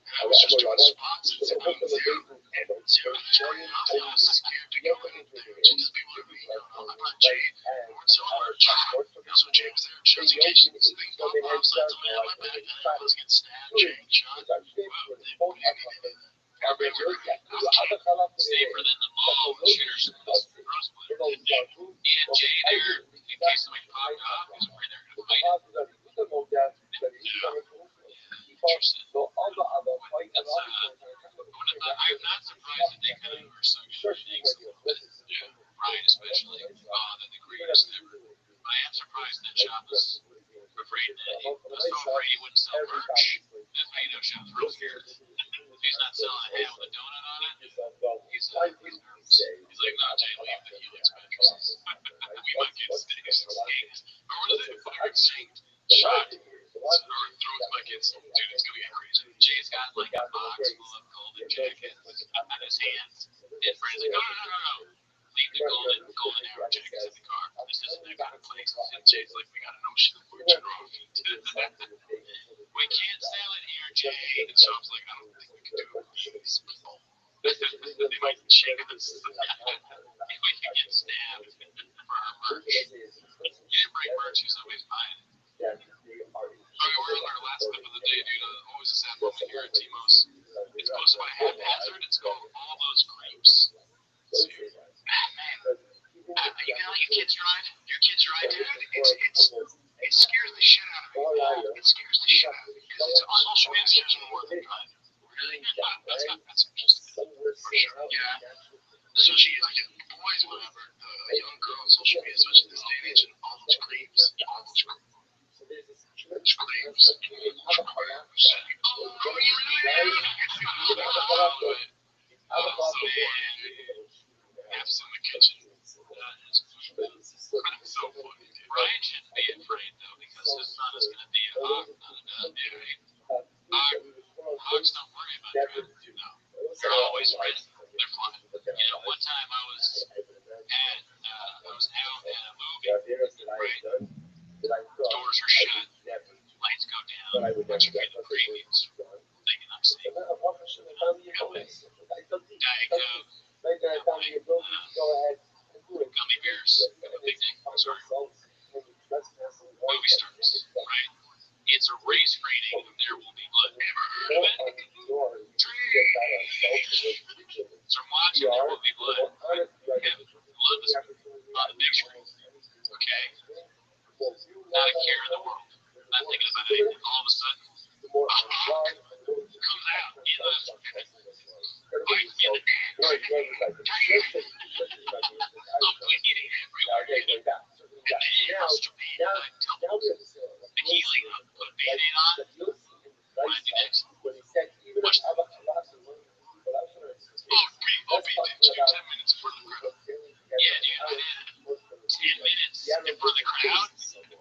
I was just doing spots at 0, 0, and 0, 0. I was scared to go in there because people are mean. I brought Jay or so so Jay was there just in case things pop off. So I told me on my back that I was getting stabbed, Jay, shot. Wow, they Safer than the mall with shooters and rose blue. He had Jay there in case somebody popped off. He was afraid they were going to fight him. Interesting. I'm not surprised that they kind of are sucking things a little bit. Yeah, Ryan especially. That the greatest ever. But I am surprised that Shop's afraid that he was so afraid he wouldn't sell merch. That's how you know Shop's real scared. If he's not selling a hat with a donut on it, he's nervous. He's like, no, Jay, leave the Helix mattresses. We might get skanked. Or what is it? Fucking shanked. Shot. Or throats might get dude, it's gonna get crazy. Jay's got like a box full of golden jackets on his hands. And Brand's like, no. Leave the golden arrow jackets in the car. This isn't that kind of place. And Jay's like, we got an ocean of fortune wrong. We can't sell it here, Jay. And Shop's like, I don't think we can do it with these people. They might shake us. If we can get stabbed for our merch. You didn't bring merch, he's always buying it. We're on our last clip of the day, dude. Always a sad moment here at Timos. It's posted by Haphazard. It's called All Those Creeps. man, you know, your kids drive, dude. It scares the shit out of me. It scares the shit out of me because it's on social media scares me more than driving. Really? That's interesting. For sure. Yeah. Especially like boys, whatever, young girls, social media, especially this day and age, and all those creeps. Have some in the kitchen. So funny, dude. Ryan shouldn't be afraid though, because his son is going to be a hawk, not a dove, right? Hawks don't worry about driving, no. They're always ready. They're flying. You know, one time I was out at a movie, right? Doors are shut. Lights go down. Watching the previews. Thinking I'm safe. Got my Diet Coke. Got my gummy bears. Got a picnic. Sorry. Movie starts, right? It's a race screening of There Will Be Blood. Never heard of it? So I'm watching There Will Be Blood. Love this movie on the big screen. Okay? Not a care in the world. Not thinking about anything. All of a sudden, a hawk comes out in the bites me in the neck. I'm bleeding everywhere. And the air must have been doubled. The healing of put a Band-Aid on. What did I do next? Watch the I'll be there 10 minutes in front of the crowd. Yeah, dude, I did 10 minutes in front of the crowd.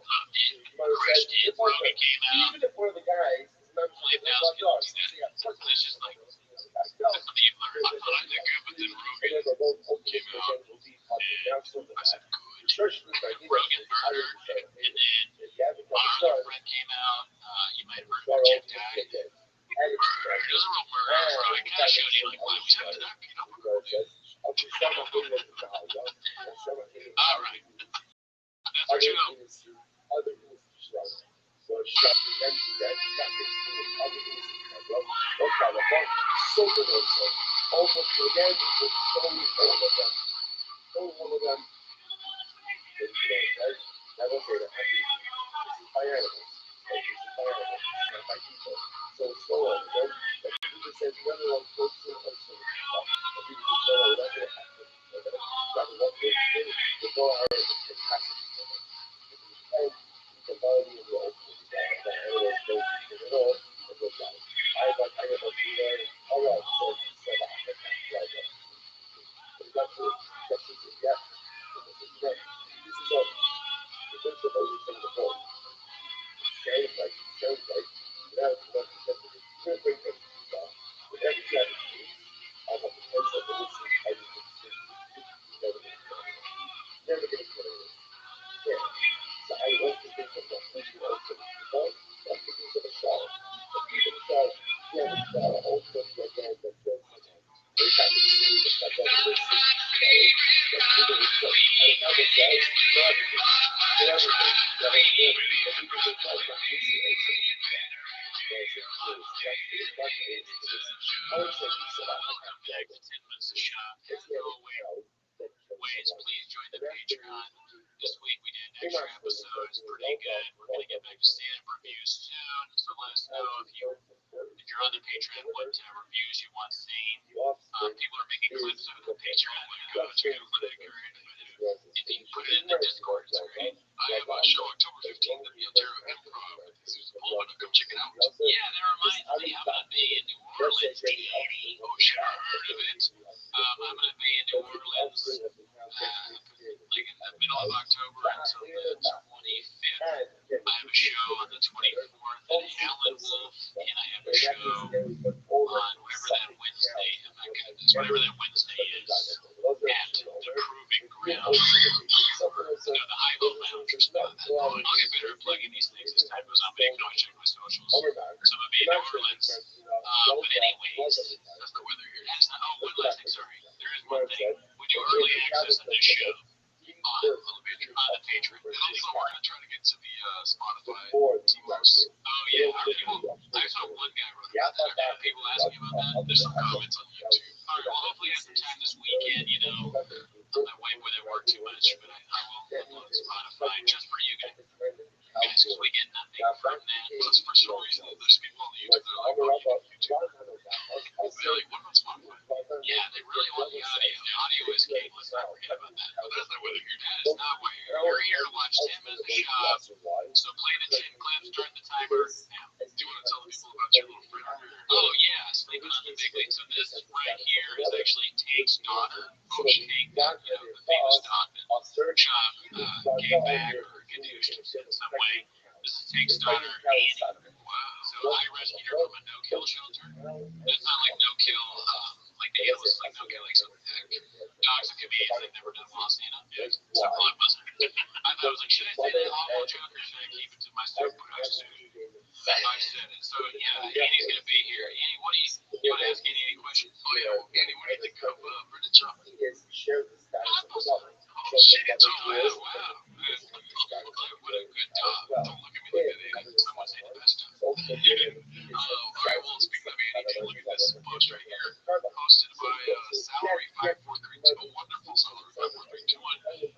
Loved it. Crushed it. Rogan came out. Only 1,000 people do that. And it's just like, I thought I did good, but then Rogan came out. And I said, good. Rogan murdered. And then our other friend came out. You might have heard of Jeff Guy. There's a real murder, bro. I kind of showed you, like, why was after that, you know? All right. That's what you know. Please join the Patreon. This week we did an extra episode. It's pretty good. We're going to get back to stand-up reviews soon. So let us know if you're on the Patreon what reviews you want seen. People are making clips of the Patreon. If you put it in the Discord, it's great. I have a show October 15th at the Ontario Improv. This is Pullman. Come check it out. Yeah, that reminds me. I'm going to be in New Orleans. Oh, sure. Heard of it. I'm going to be in New Orleans like in the middle of October until the 25th. I have a show on the 24th at Allen Wolf, and I have a show on whatever that Wednesday is, at the Proving Ground. The High-Low Lounge or something. I'll get better at plugging these things as time goes on, but you can always check my socials. So I'm going to be in New Orleans. But anyways, that's the weather here. One last thing, sorry. There is one thing. We do early access on this show on the Patreon. And also, we're going to try to get to the Spotify T-Mos. Oh, yeah. I saw one guy wrote about that. Are people asking about that? There's some comments on YouTube. All right, well, hopefully I have some time this weekend, I'm not waiting with it work too much, but I will upload Spotify just for you guys. Because we get nothing from that. Plus, for some reason, there's people on the YouTube that are like, oh, you can YouTube. They're like, what about Spotify? Yeah, they really want the audio. The audio is king. Let's not forget about that. But that's not whether you're that is not why you're here to watch 10 minutes of shop. So play the 10 clips, start the timer. Now, do you want to tell the people about your little friend? Oh, yeah, sleeping on the big league. So this right here is actually Tank's daughter. Tank, the famous Donovan. Chop, came back or Gadoosh in some way. This is Tank's daughter, Annie. Wow. So I rescued her from a no-kill shelter. It's not like no-kill, like the aliens, like no-kill, like some dogs that can be they've never done Montana. Yeah. So I wasn't. I thought I was like, should I say that awful joke or should I keep it to myself? But I said it. So yeah, Annie's gonna be here. Annie, what do you want to ask Annie any questions? Oh yeah, well, Annie, what do you think of Brendan Chop? Oh shit! Oh wow. What a good dog. Don't look at me like that, Annie. Someone say the best dog. All right, well, speaking of Annie, look at this post right here. Posted by Salary 5432. Wonderful Salary 5432.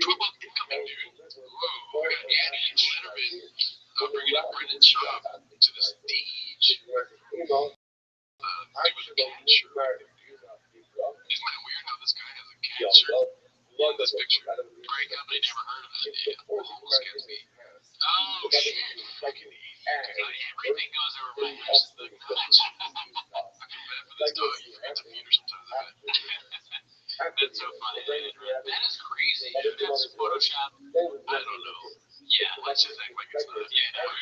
Trouble incoming, dude. Whoa, we got Annie and Letterman bringing up Brendan Chop to the stage. Doing a cat shirt. Isn't that weird how this guy has a cat shirt? In this picture. Great company, never heard of that. Yeah, almost gets me. Oh, shit. Fucking everything goes over my head. I feel bad for this dog. You forget to feed her sometimes. That's so funny. That is crazy. That's Photoshop. I don't know. Yeah, let's just act like it's not. Yeah, no,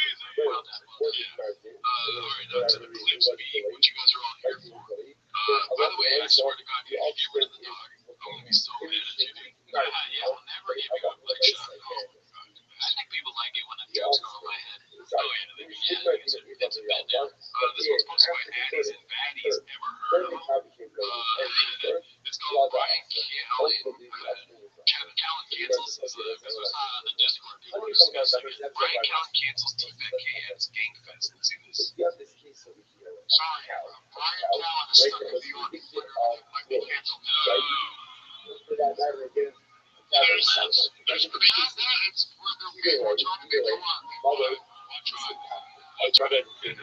well done. Yeah. Alright, now to the clips being what you guys are all here for. By the way, I swear to God, if you get rid of the dog, I'm going to be so mad at you, dude. Yeah, I'll never give you a black shot. I think people like it when the jokes go over my head. Oh, yeah, it's a bit now. This one's posted by Addies and Baddies. Ever heard of him? It's called Brian Callen cancels. This was on the Discord. People were discussing it. Brian Callen cancels TFK's Gangfest. Let's see this. Sorry, Brian Callen is stuck in New York. Might be canceled. There's beyond that, it's we're trying to get to one. I'll try to get it.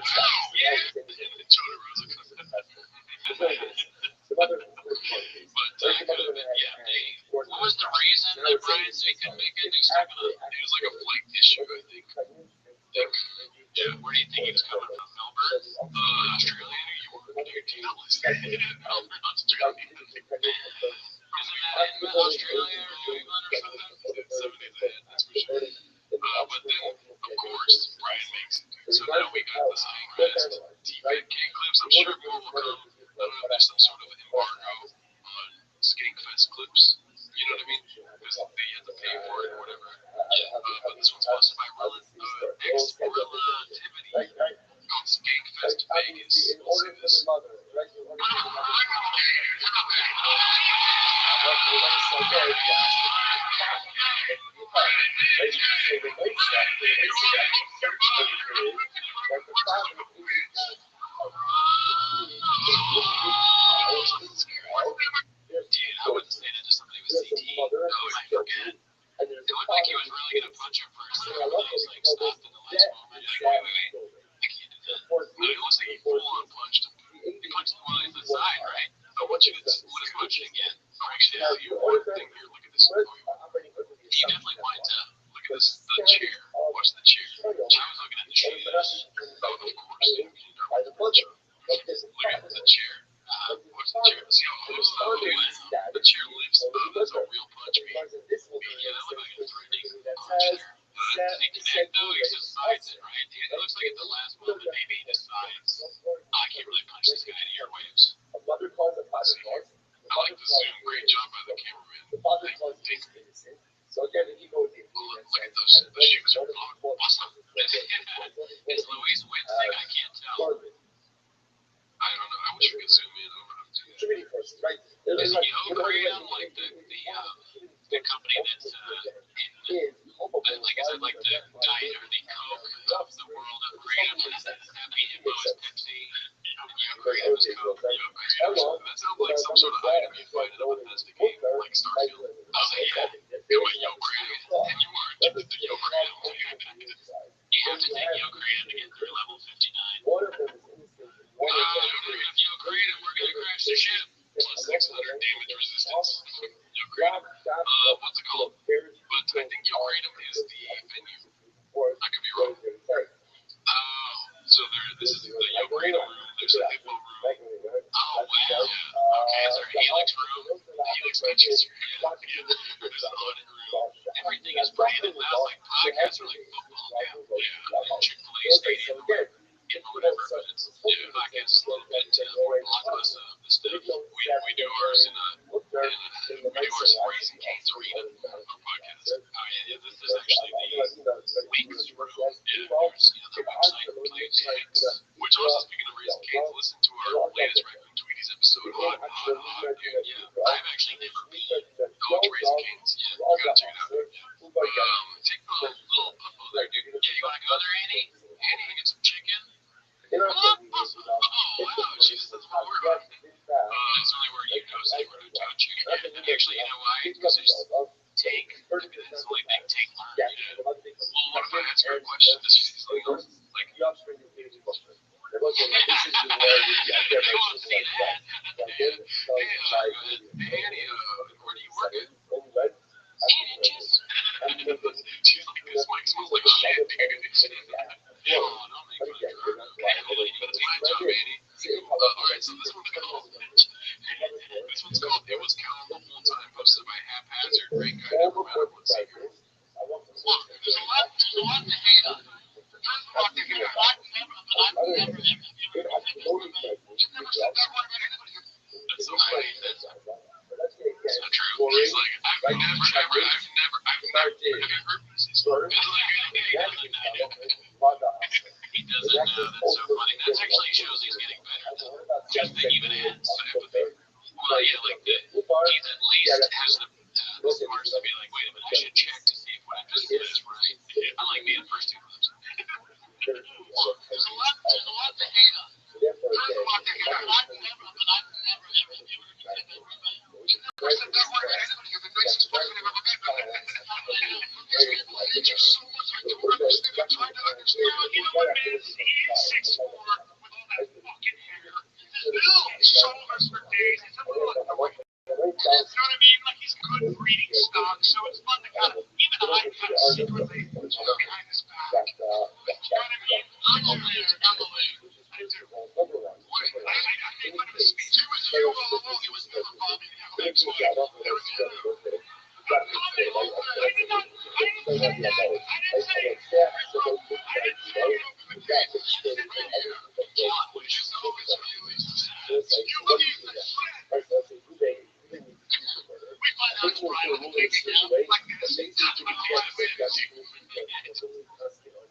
Yeah. What was the reason that Brian said he couldn't make it? It was like a flight issue, I think. Yeah, where do you think he was coming from? Melbourne? Australia? New York? Melbourne, Australia. Isn't that in Australia or New England or something? It's 7 days ahead, that's for sure. But then, of course, Brian makes it. So now we got the Skankfest TVK clips. I'm sure more will come. I don't know if there's some sort of embargo on Skankfest clips. You know what I mean? Because they have to pay for it or whatever. Yeah, but this one's sponsored by Ex-Relativity called Skankfest Vegas. We'll see this. Dude, I wouldn't say that to somebody with CT. Oh, I forget. It looked like he was really going to punch him first. He was like stopped in the last moment. Like, wait. I can't do that. But it looks like he full on punched him. He punched him while he's inside, right? I want you to what is punching again. Oh, actually, I see one thing here. Look at this. He definitely winds up. Look at this. The chair. Watch the chair. I was looking at the shoes. Oh, of course. You can never punch him. Look at the chair. Watch the chair. See how close the chair lifts up. That's a real punch, man. Yeah, that looked like a threatening punch there. Does he connect though? He just sides it, right? It looks like at the last moment, maybe he decides, I can't really punch this guy in the airwaves. I like the zoom. Great job by the cameraman. Look at those. The shoes are awesome. Is Louise wincing? I can't tell. I don't know. I wish we could zoom in over them too. Is Yo-Cream like the company that's like I said, like the diet or the Coke of the world of creative? Happy Hippo is Pepsi, and Yo-Cream is Coke. That sounds like some sort of item you find in a Bethesda game, like Starfield. I was like, yeah, it was Yo-Cream, and you are addicted to Yo-Cream. You have to take Yo-Cream to get through level 59. We're gonna have Yo-Cream and we're gonna crash the ship. Plus 600 damage resistance. Yo-Cream. What's it called? But I think Yo-Cream is the venue. I could be wrong. Oh, so this is the Yo-Cream room. There's a Hippo room. Oh, wow. Okay, is there a Helix room? Helix benches. Yeah. There's an audit room. Everything is branded now. Like podcasts are like football now. Yeah. Chick-fil-A stadium room. Whatever, but it's podcast is a little bit blockbuster the stuff. We do ours in we do ours in Raising Cane's Arena, our podcast. Oh yeah, this is actually the Weeks room. Yeah, there's the website Plays Hacks, which also speaking of Raising Cane's, listen to our latest Raccoon Tweeties episode. Hot, dude. Yeah, I've actually never been. Oh, it's Raising Cane's. Yeah, you gotta check it out. Take the little football there, dude. Yeah, you wanna go there, Annie? Annie, get some chicken. Oh, wow, Jesus, that's what we're on. It's only where you know, say we're not touching. And actually, you know why? Because there's take, maybe that's the only thing take learn, you know. Well, what if I ask her a question? Does she like, they won't see that. Hey, Annie, where do you work at? She's like, this mic smells like shit, dude. Oh, don't make fun of her. Okay, that's my job, Annie. Alright, so this one's called It Was Calm the Whole Time, posted by Haphazard. Great guy, never met him, let's see here. Look, there's a lot to hate on. First of all, I've never seen that one about anybody. That's so I hate that. us for days. He's a little annoying. You know what I mean? Like, he's good breeding stock, so it's fun to kind of, even I kind of secretly talk behind his back. You know what I mean? I'm a leader. I do. I made fun of his speech. He was here all along. He was never bothering to have a big toy. There was him. I didn't say that. I didn't say it. I didn't say it over the gate. You said right here. John, would you know it's really sad? You believe that shit. We find out it's Brian on the big account like this. That's what I want to say.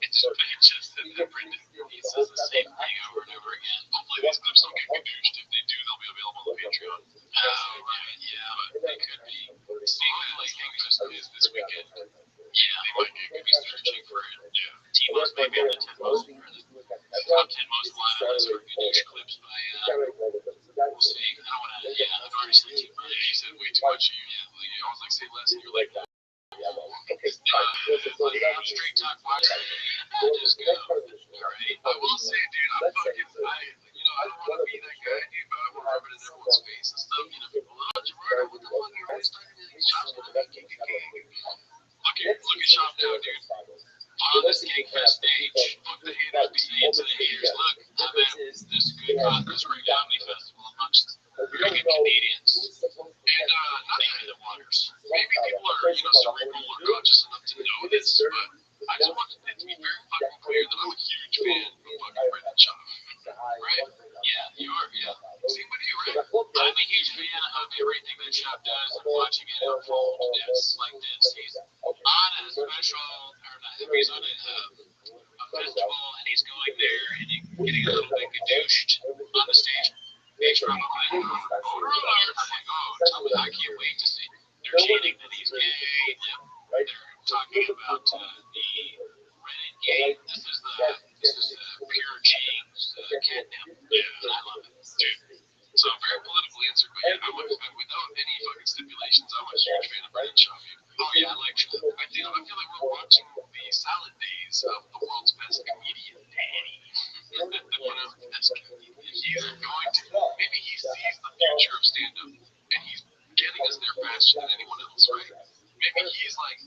It's just that Brendan, he says the same thing over and over again. Hopefully these clips don't get cabooshed. If they do, they'll be available on the Patreon. Oh, right, yeah, but they could be. Seeing that, like, Texas is this weekend, yeah, they might get could be searching for it. Yeah. T-Most maybe on the 10 most, or the top 10 most lineups or Gadoosh clips by, we'll see. I don't want to, yeah, I've already said too much. You said way too much. You always like say less, and you're like, straight talk boxing, just go. Alright, I will say, dude, I don't want to be that guy, dude, but I want to rub it in everyone's face and stuff. You know, people, oh, Gerardo, what the fuck, you're always talking to these shops. Look at Shop now, dude. On this Gangfest stage, fuck the haters, be saying to the haters, look, I'm at this great comedy festival amongst very good comedians. And not even the waters. Maybe people are, cerebral or conscious enough to know this, but I just want it to be very fucking clear that I'm a huge fan of fucking Brendan Schaub. Right? Yeah, you are, yeah. See, what are you, right? I'm a huge fan of everything that Schaub does and watching it unfold. It's like this. He's on a special, or not, he's on a festival, and he's going there, and he's getting a little bit gadooshed on the stage. He's probably like, I can't wait to see. They're chanting that he's gay. They're talking about the Renegade. This is the pure James catnip. Yeah, I love it, dude. So I'm very politically answered, but yeah, without any fucking stipulations, I'm a huge fan of Brendan Schaub. Oh yeah, I like Schaub. I feel like we're watching the salad days of the world's best comedian, Danny. That's comedian. He's going to. Maybe he sees the future of stand-up, and he's getting us there faster than anyone else, right? Maybe he's like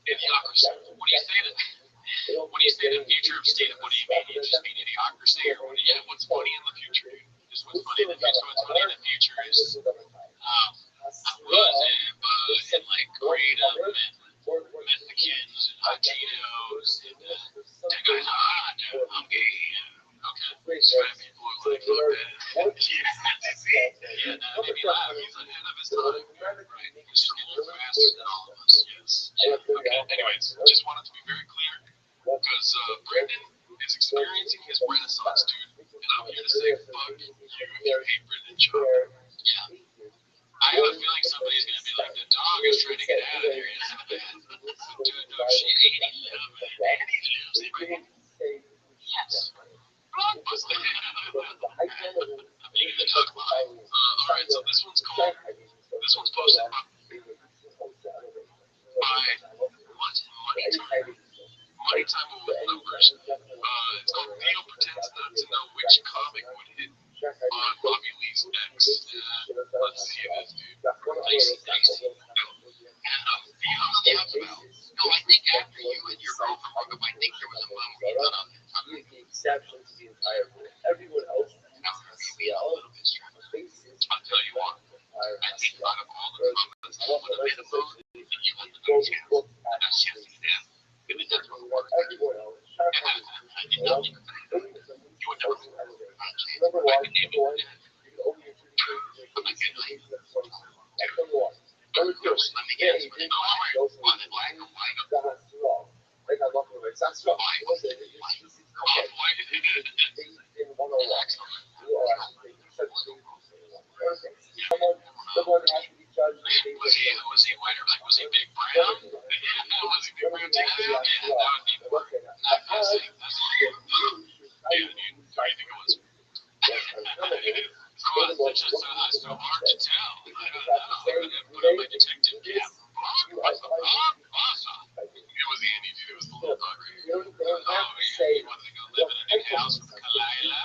idiocracy. What do you say to that? When you say the future of stand-up, what do you mean? You just mean idiocracy, or what's funny in the future, dude? Just what's funny in the future? So what's funny in the future is and like Kratom and Mexicans and hot Cheetos and that guy's hot. I'm gay. Okay. So people are like, fuck that. Yeah, that made me laugh. He's ahead of his time. Right? He's just getting there faster than all of us. Yes. Yeah. Okay. Anyways, just wanted to be very clear because Brendan is experiencing his renaissance, dude. And I'm here to say, fuck you if you hate Brendan Schaub. Yeah. I have a feeling somebody's going to be like, the dog is trying to get out of here. Dude, no, she ain't even love it. Annie loves it, right? Yes. Blockbuster. I'm eating the duck line. Alright, so this one's posted by Money Time. Money Time with numbers. It's called Theo Pretends Not to Know Which Comic Would Hit on Bobby Lee's X. Let's see this, dude. Dicey. Theo talks about. No, I think after you and your girlfriend broke up, I think there was a moment where you thought of the exception to the entire rule. Everyone else maybe a little bit strange. I'll tell you what. I think out of all the comments, I would have made a vote if you had the no chance. And that's just them. Maybe that's what worked. Everyone else. I did nothing. You would never vote. I could name you. I'm not getting like. Let me guess. Was it black or white? Why was he white or black? Was he big brown? Was he big brown? Yeah, that would be more. Not passing. Yeah, dude. I think it was. It's just so hard to tell. I don't know. I'm going to put on my detective cap. It was Andy, dude. It was the little dog right here. Oh, yeah. He wanted to go live in a new house with Kalila.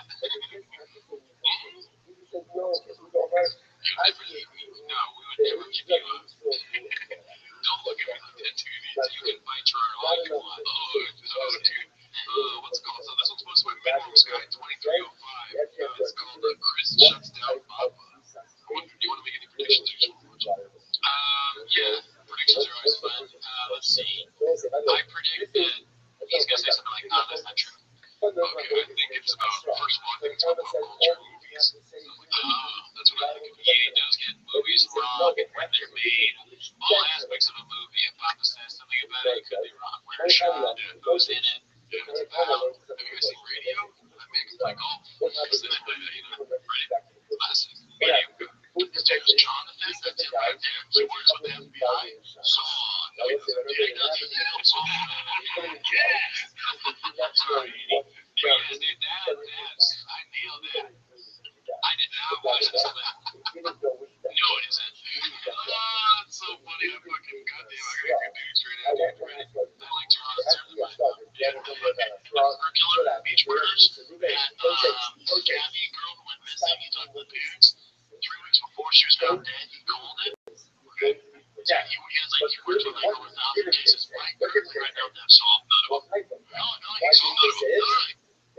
That's what I think. He does get movies wrong, and when they're made, all aspects of a movie, if Papa says something about it, it could be wrong. Where it's shot, who's in it, who it's about. Have you guys seen Radio? That man can play golf. He's in it, right? Classic. His name is Jonathan. That's it right there. He works with the FBI. Saw. No, he doesn't. Yeah, he does. Saw. Yeah. Sorry. Yeah, dude, that's, I nailed that. I did not watch this clip. No, it isn't. Oh, it's so funny. I fucking, goddamn, I gotta get dudes right now, dude. Ready? I like Toronto. Yeah, Killer Beach Murders. That, Gabby girl who went missing. He talked to the parents. 3 weeks before she was found dead, he called it. Yeah, he has like, he works with like over 1,000 cases right now that solved none of them. No, he solved none of them.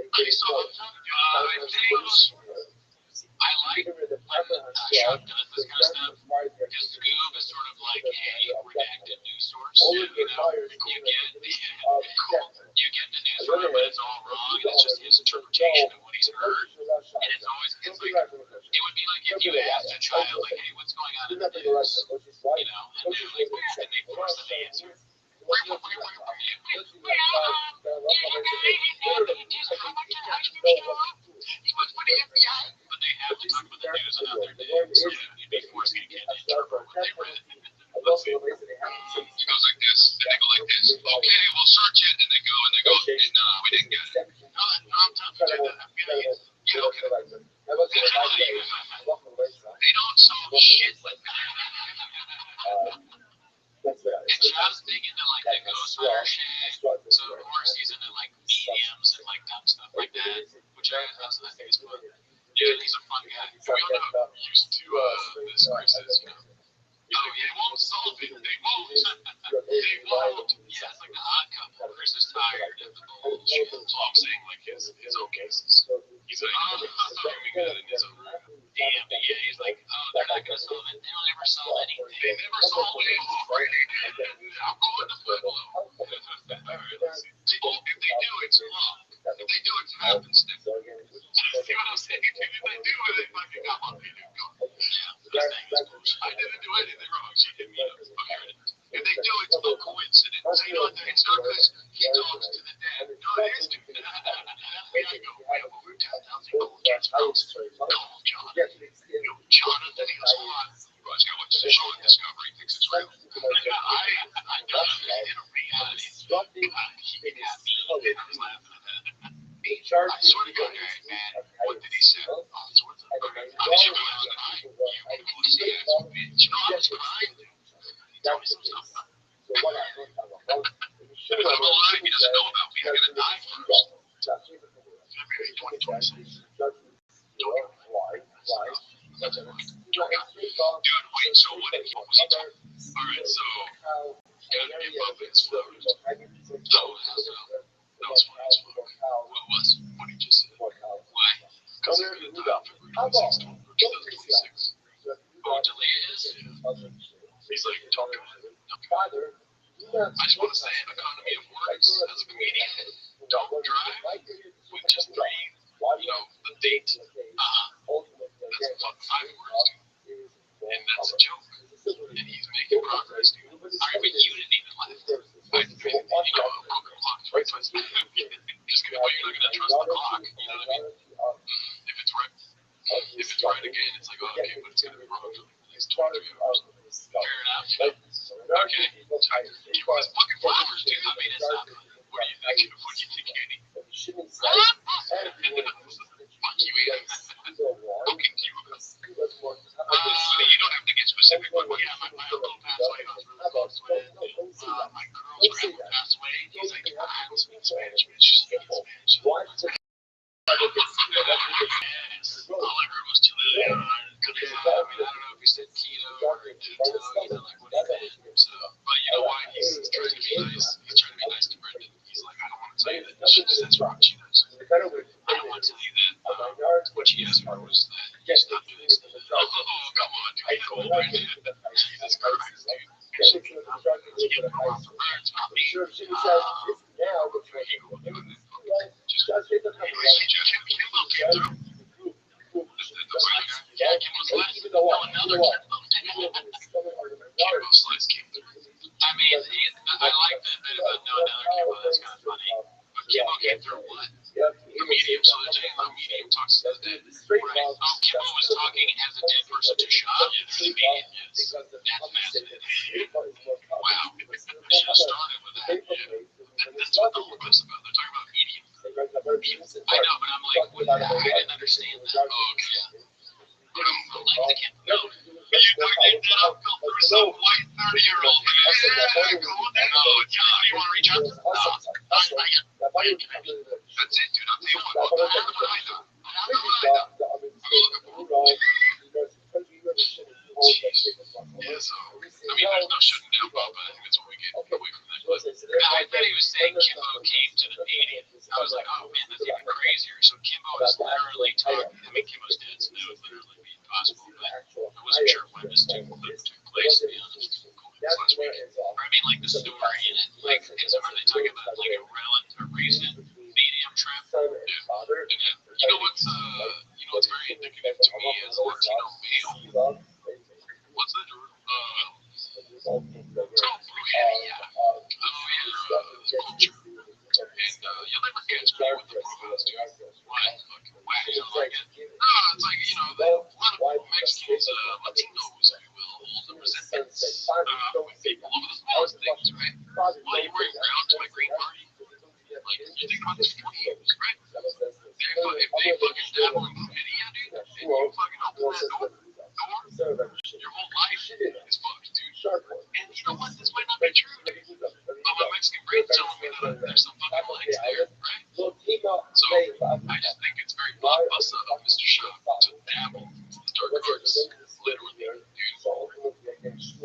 No, he solved none of them. I like when Chuck does this kind of stuff, because Scoob is sort of like a redacted news source. You get the news from him, but it's all wrong, and it's just his interpretation of what he's heard. And it's always, it's like, it would be like if you asked a child, like, hey, what's going on in the news? And they're like, and they force them to answer. But they have to talk about the news on other days. You'd be forcing a kid to interpret what they read. Let's see. It goes like this, and they go like this. Okay, we'll search it, and they go, no, we didn't get it. No, I'm telling you, the FBI is, yeah, okay. They don't solve shit like that. And Chad's big into like the ghost hunter shit, so of course he's into like mediums and like dumb stuff like that, which I think is fun. Yeah, he's a fun guy. We all know used to this crisis, you know. Oh, yeah, they won't solve it. They won't. They won't. Yeah, it's like the odd couple. Chris is tired of the bullshit. So I'm saying like his own cases. He's like, oh, we got it in his own room. Damn, yeah, he's like, oh, they're not going to solve it. They don't ever solve anything. They never solve anything. I'm going to Pueblo. All right, let's see. If they do, it's luck. If they do, it's happenstance. See what I'm saying? If they do it, they fucking got luck. They do go. Yeah, I didn't do anything wrong. She hit me up. Okay. If they do, it's no coincidence. You know, it's not because he talks to the dead. No, it is to the dead. I go, we have over 10,000 cold cats mouse. Call John. Yo, Jonathan, he goes, hold on. You guys got what the show on Discovery thinks it's real. I got it in a reality. He had me, and I was laughing at that. I swear to God, man, what did he say? Oh, so what's up? Okay. I was crying. You pussy ass bitch. You know, I was crying. He told me some stuff. I'm alive. He doesn't know about me. I'm going to die first. February 2026. Dude, wait, so what was he talking? Alright, so, gotta give up his flowers. That was funny as fuck. What was? What he just said. Why? Because he's going to die on February 26th, 2026. Oh, delay is? He's like, talk about it. I just want to say, economy of words, as a comedian, don't drive with just three, the date, that's fucking 5 words, and that's a joke, and he's making progress, dude. Alright, but you didn't even laugh. I didn't, a broken clock, right? So it's, just kidding, but you're not going to trust the clock, you know what I mean? If it's right again, it's like, oh, okay, but it's going to be wrong for the next 23 hours. Fair enough. Okay. He was fucking flowers, dude. I mean, it's not. What do you think? What do you think, Andy? Fuck you, Ian. Fucking you. You don't have to get specific, but yeah, my uncle passed away. I was really close with. My girl's grandpa passed away. He's like, I don't speak Spanish, but she's speaking Spanish. All I heard was Toledo. I don't know if he said keto or keto, like what he meant. So, but you know why? He's trying to be nice. He's trying to be nice to Brendan. He's like, I don't want to tell you that she just says wrong. She does. I don't want to tell you that what she asked for was that you stop doing stuff. Oh, come on, dude. It's cold, Brendan. Jesus Christ, dude. Just get more off the birds, not me. Just him came through. Yeah, Kimbo's last. No, another Kimbo. Kimbo Slice came through. I mean, I like that bit about no another Kimbo. That's kind of funny. But Kimbo came through what? The medium. So they're saying the medium talks to the dead. Right. Oh, Kimbo was talking as a dead person to Shop through the medium. Yes. That's fascinating. Wow. I should have started with that. Yeah. That's what the whole clip's about. They're talking about medium. I know, but I'm like, I didn't understand that. Oh, okay. I'm like the Kimbo. No. You talking that up for some white 30-year-old man? Yeah, cool. Oh, John, you want to reach out? No, that's it, dude. I'll tell you what. I don't know what I do. Yeah, so, I mean, there's no shutting down Bob, but I think that's what we get away from that. But I bet he was saying Kimbo came to the meeting. I was like, oh man, that's even crazier. So Kimbo is literally talking. I mean, Kimbo's dead, so that would literally be impossible. But I wasn't sure when this took place, to be honest. Last week. Or I mean, like the story in it. Like, are they talking about like a recent medium trip? Yeah. And then, you know what's very indicative to me as a Latino male? What's that? Oh, brujeria. Culture. And you'll never catch me with the brujas, dude. Why? Fucking whack. You don't like it? No, it's like, a lot of Mexicans, Latinos, if you will, hold the resentments with people over the smallest things, right? Well, you're wearing brown to my green party. Like, you think about this 40 years, right? If they fucking dabble in brujeria, dude, and you fucking open that door, your whole life is fucked, dude. And you know what? This might not be true, but my Mexican brain's telling me that there's some fucking legs there, right? So I just think it's very blockbuster of Mr. Shop to dabble in the dark arts, literally, dude.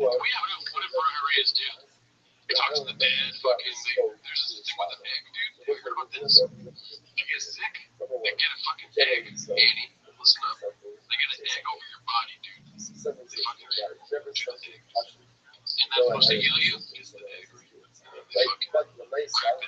What did Brujerias do? They talk to the dead, fucking, there's this thing with an egg, dude. Have you heard about this? If you get sick, they get a fucking egg. Annie, listen up. They get an egg over your body, dude. They fucking do the egg. And that's supposed to heal you? It's the egg. They fucking crack the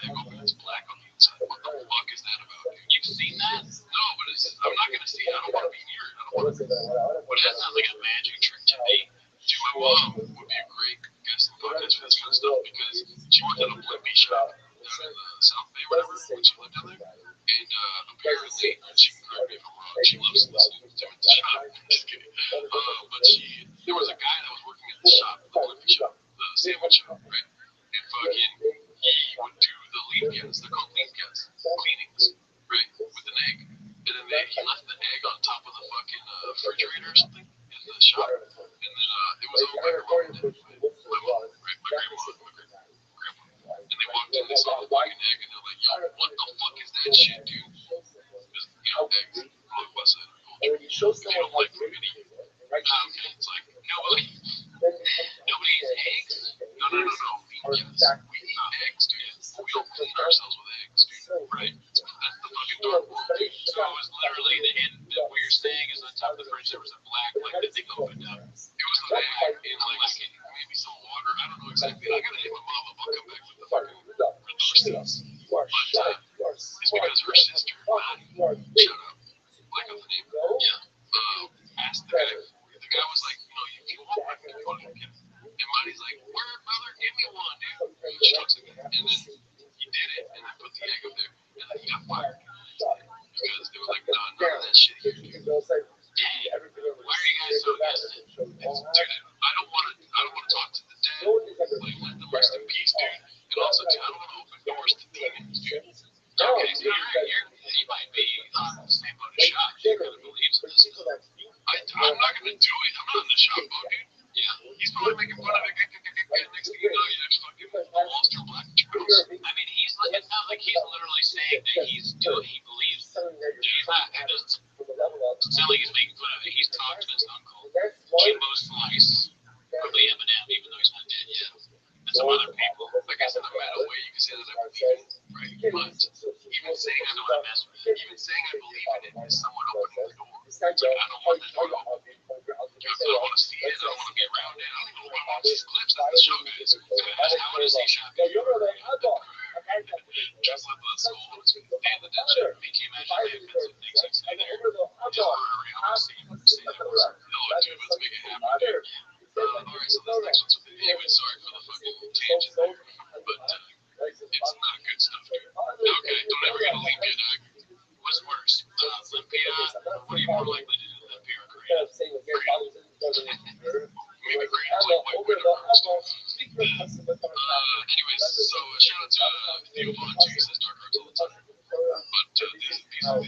egg open, it's black on the inside. What the fuck is that about, dude? You've seen that? No, but I'm not gonna see it. I don't want to be near it. But that sounds like a magic trick to me. Dude, my mom would be a great guest on the podcast for this kind of stuff because she worked at a blimpie shop down in the South Bay, whatever, when she lived down there. And apparently, she can correct me if I'm wrong, she loves listening to him at the shop. Just kidding. But there was a guy that was working at the shop, the blimpie shop, the sandwich shop, right? And fucking, he would do the limpias, they're called limpias, cleanings, right, with an egg. And then he left the egg on top of the fucking refrigerator or something in the shop. And then it was all my grandma, right? My grandma. And they walked in, they saw the fucking egg, and they're like, yo, what the fuck is that shit, dude? Because, eggs, blockbuster culture. They don't like any. Okay, it's like, nobody eats eggs? No. We eat eggs, dude. But we don't clean ourselves with eggs, dude. Right? That's the fucking dark world. So it was literally the end where you're staying is on top of the fridge. There was a black, the thing opened up. It was the bag and maybe some water. I don't know exactly. I gotta hit my mom up. I'll come back with the fucking receipts. But it's because her sister, shut up. Like of the name. Yeah. Asked the guy. The guy was like, if you want one, you want to get it. And Monty's like, word, brother, give me one, dude. And she talks to me. And then he did it, and then put the egg up there. And then he got fired. Because they were like, no, none of that shit here, dude. Dang, why are you guys so against it? Dude, I don't want to talk to the dead. Like, let them rest in peace, dude. And also, dude, I don't want to open doors to demons, dude. Okay, so you might be on the same boat as Shop. You kind of believes in this stuff. I'm not going to do it. I'm not in the Shop boat, dude. Yeah, he's probably making fun of it. Next thing you know, you're just fucking monster black turtles. I mean, it's not like he's literally saying that he believes. He's not. It doesn't sound like he's making fun of it. He's talked to his uncle, Kimbo Slice, from the M&M, even though he's not dead yet. And some other people. Like I said, no matter way, you can say that I believe in it, right? But even saying I don't want to mess with it, even saying I believe in it is someone opening the door. Like, I don't want that door to open. I don't want to see it. I don't want to be around it. I don't know why I watch these clips as the show goes. How does he shop? Just like the soul of Day of the Dead shit. BK Magic Day offensive things like that. Just for a reality, say that was more likely to appear creative. Maybe creative, like white widow and stuff. Anyways, so shout out to Theo Vaughn too. He says dark arts all the time. But this is the.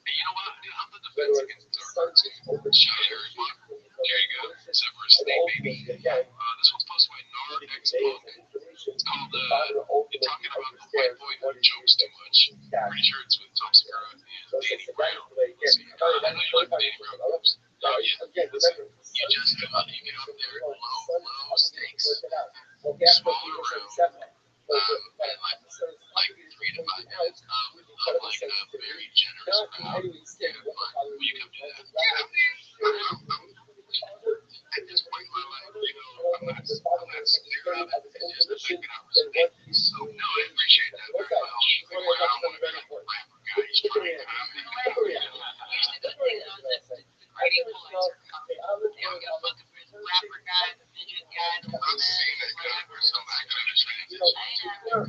You know what? Dude, I'm the defense against dark arts. Shout out Harry Potter. There you go. Except for his name, baby. This one's posted by Nard X Punk. It's called You're Talking About the White Boy Who Jokes Too Much. Pretty sure it's with Tom Segura and Danny Brown. Let's see. I know you like the Danny Brown groups. Yeah. Listen, you just you get up there, low stakes, smaller room, and like 3 to 5 minutes of like a very generous crowd. Yeah, will you come do that? Yeah. At this point in my life, I'm not scared of it. It's just the fact that I was making so. No, I appreciate that very well. I don't want to be like a rapper guy. He's trying comedy. Here's the good thing though, that the grading points are coming. They don't give a fuck if it's the rapper guy, the midget guy, the woman. I'm saying that because we're so I can understand it. But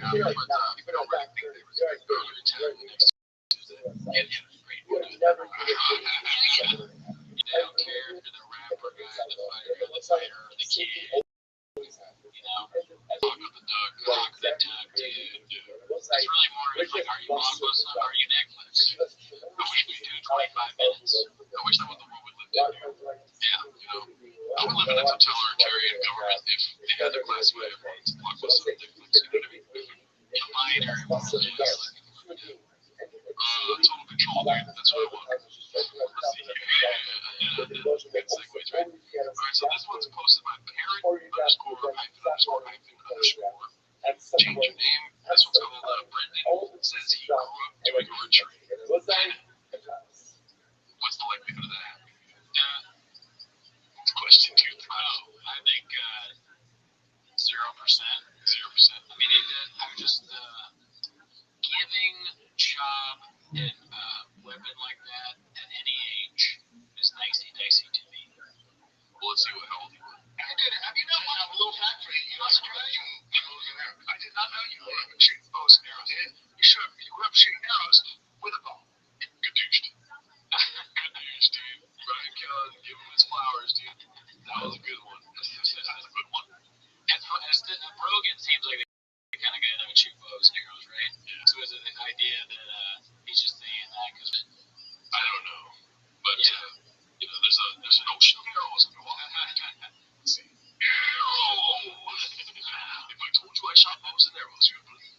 people don't really think they were going to tell the next Tuesday. Yeah, great. We'll do that. They don't care if you're the rapper guy, the fighter, or the kid. Lock up the duck, lock the duck, dude. It's really more like, are you Blockbuster? Are you Netflix? I wish we do 25 minutes. I wish that was the world we lived in. Yeah, I would live in a totalitarian government if they had to classify everyone as Blockbuster and Netflix. You know what I mean? In my area, total control, dude. That's what I want. Let's see here. Good segues, right? Alright, so this one's posted by parent underscore hyphen underscore hyphen underscore. Change your name. This one's called Brendan. Says he grew up doing archery. What's the likelihood of that happening? Question 2. I think 0%. 0%. I mean, I'm just giving job and weapon like that at any age is nicey to me. Well, let's see how old you were. I did it. You know what? I'm a little factory. You know, I did not know you were shooting bows and arrows. You grew up shooting arrows with a bow. Gadoosh. Gadoosh, dude. Brian Kelly, give him his flowers, dude. That was a good one. That was a good one. As Brogan seems like the kind of guy that would shoot bows and arrows, right? Yeah. So is it the idea that he's just saying that because I don't know, but there's an ocean of arrows in the water. Let's see. If I told you I shot bows and arrows, you'd believe.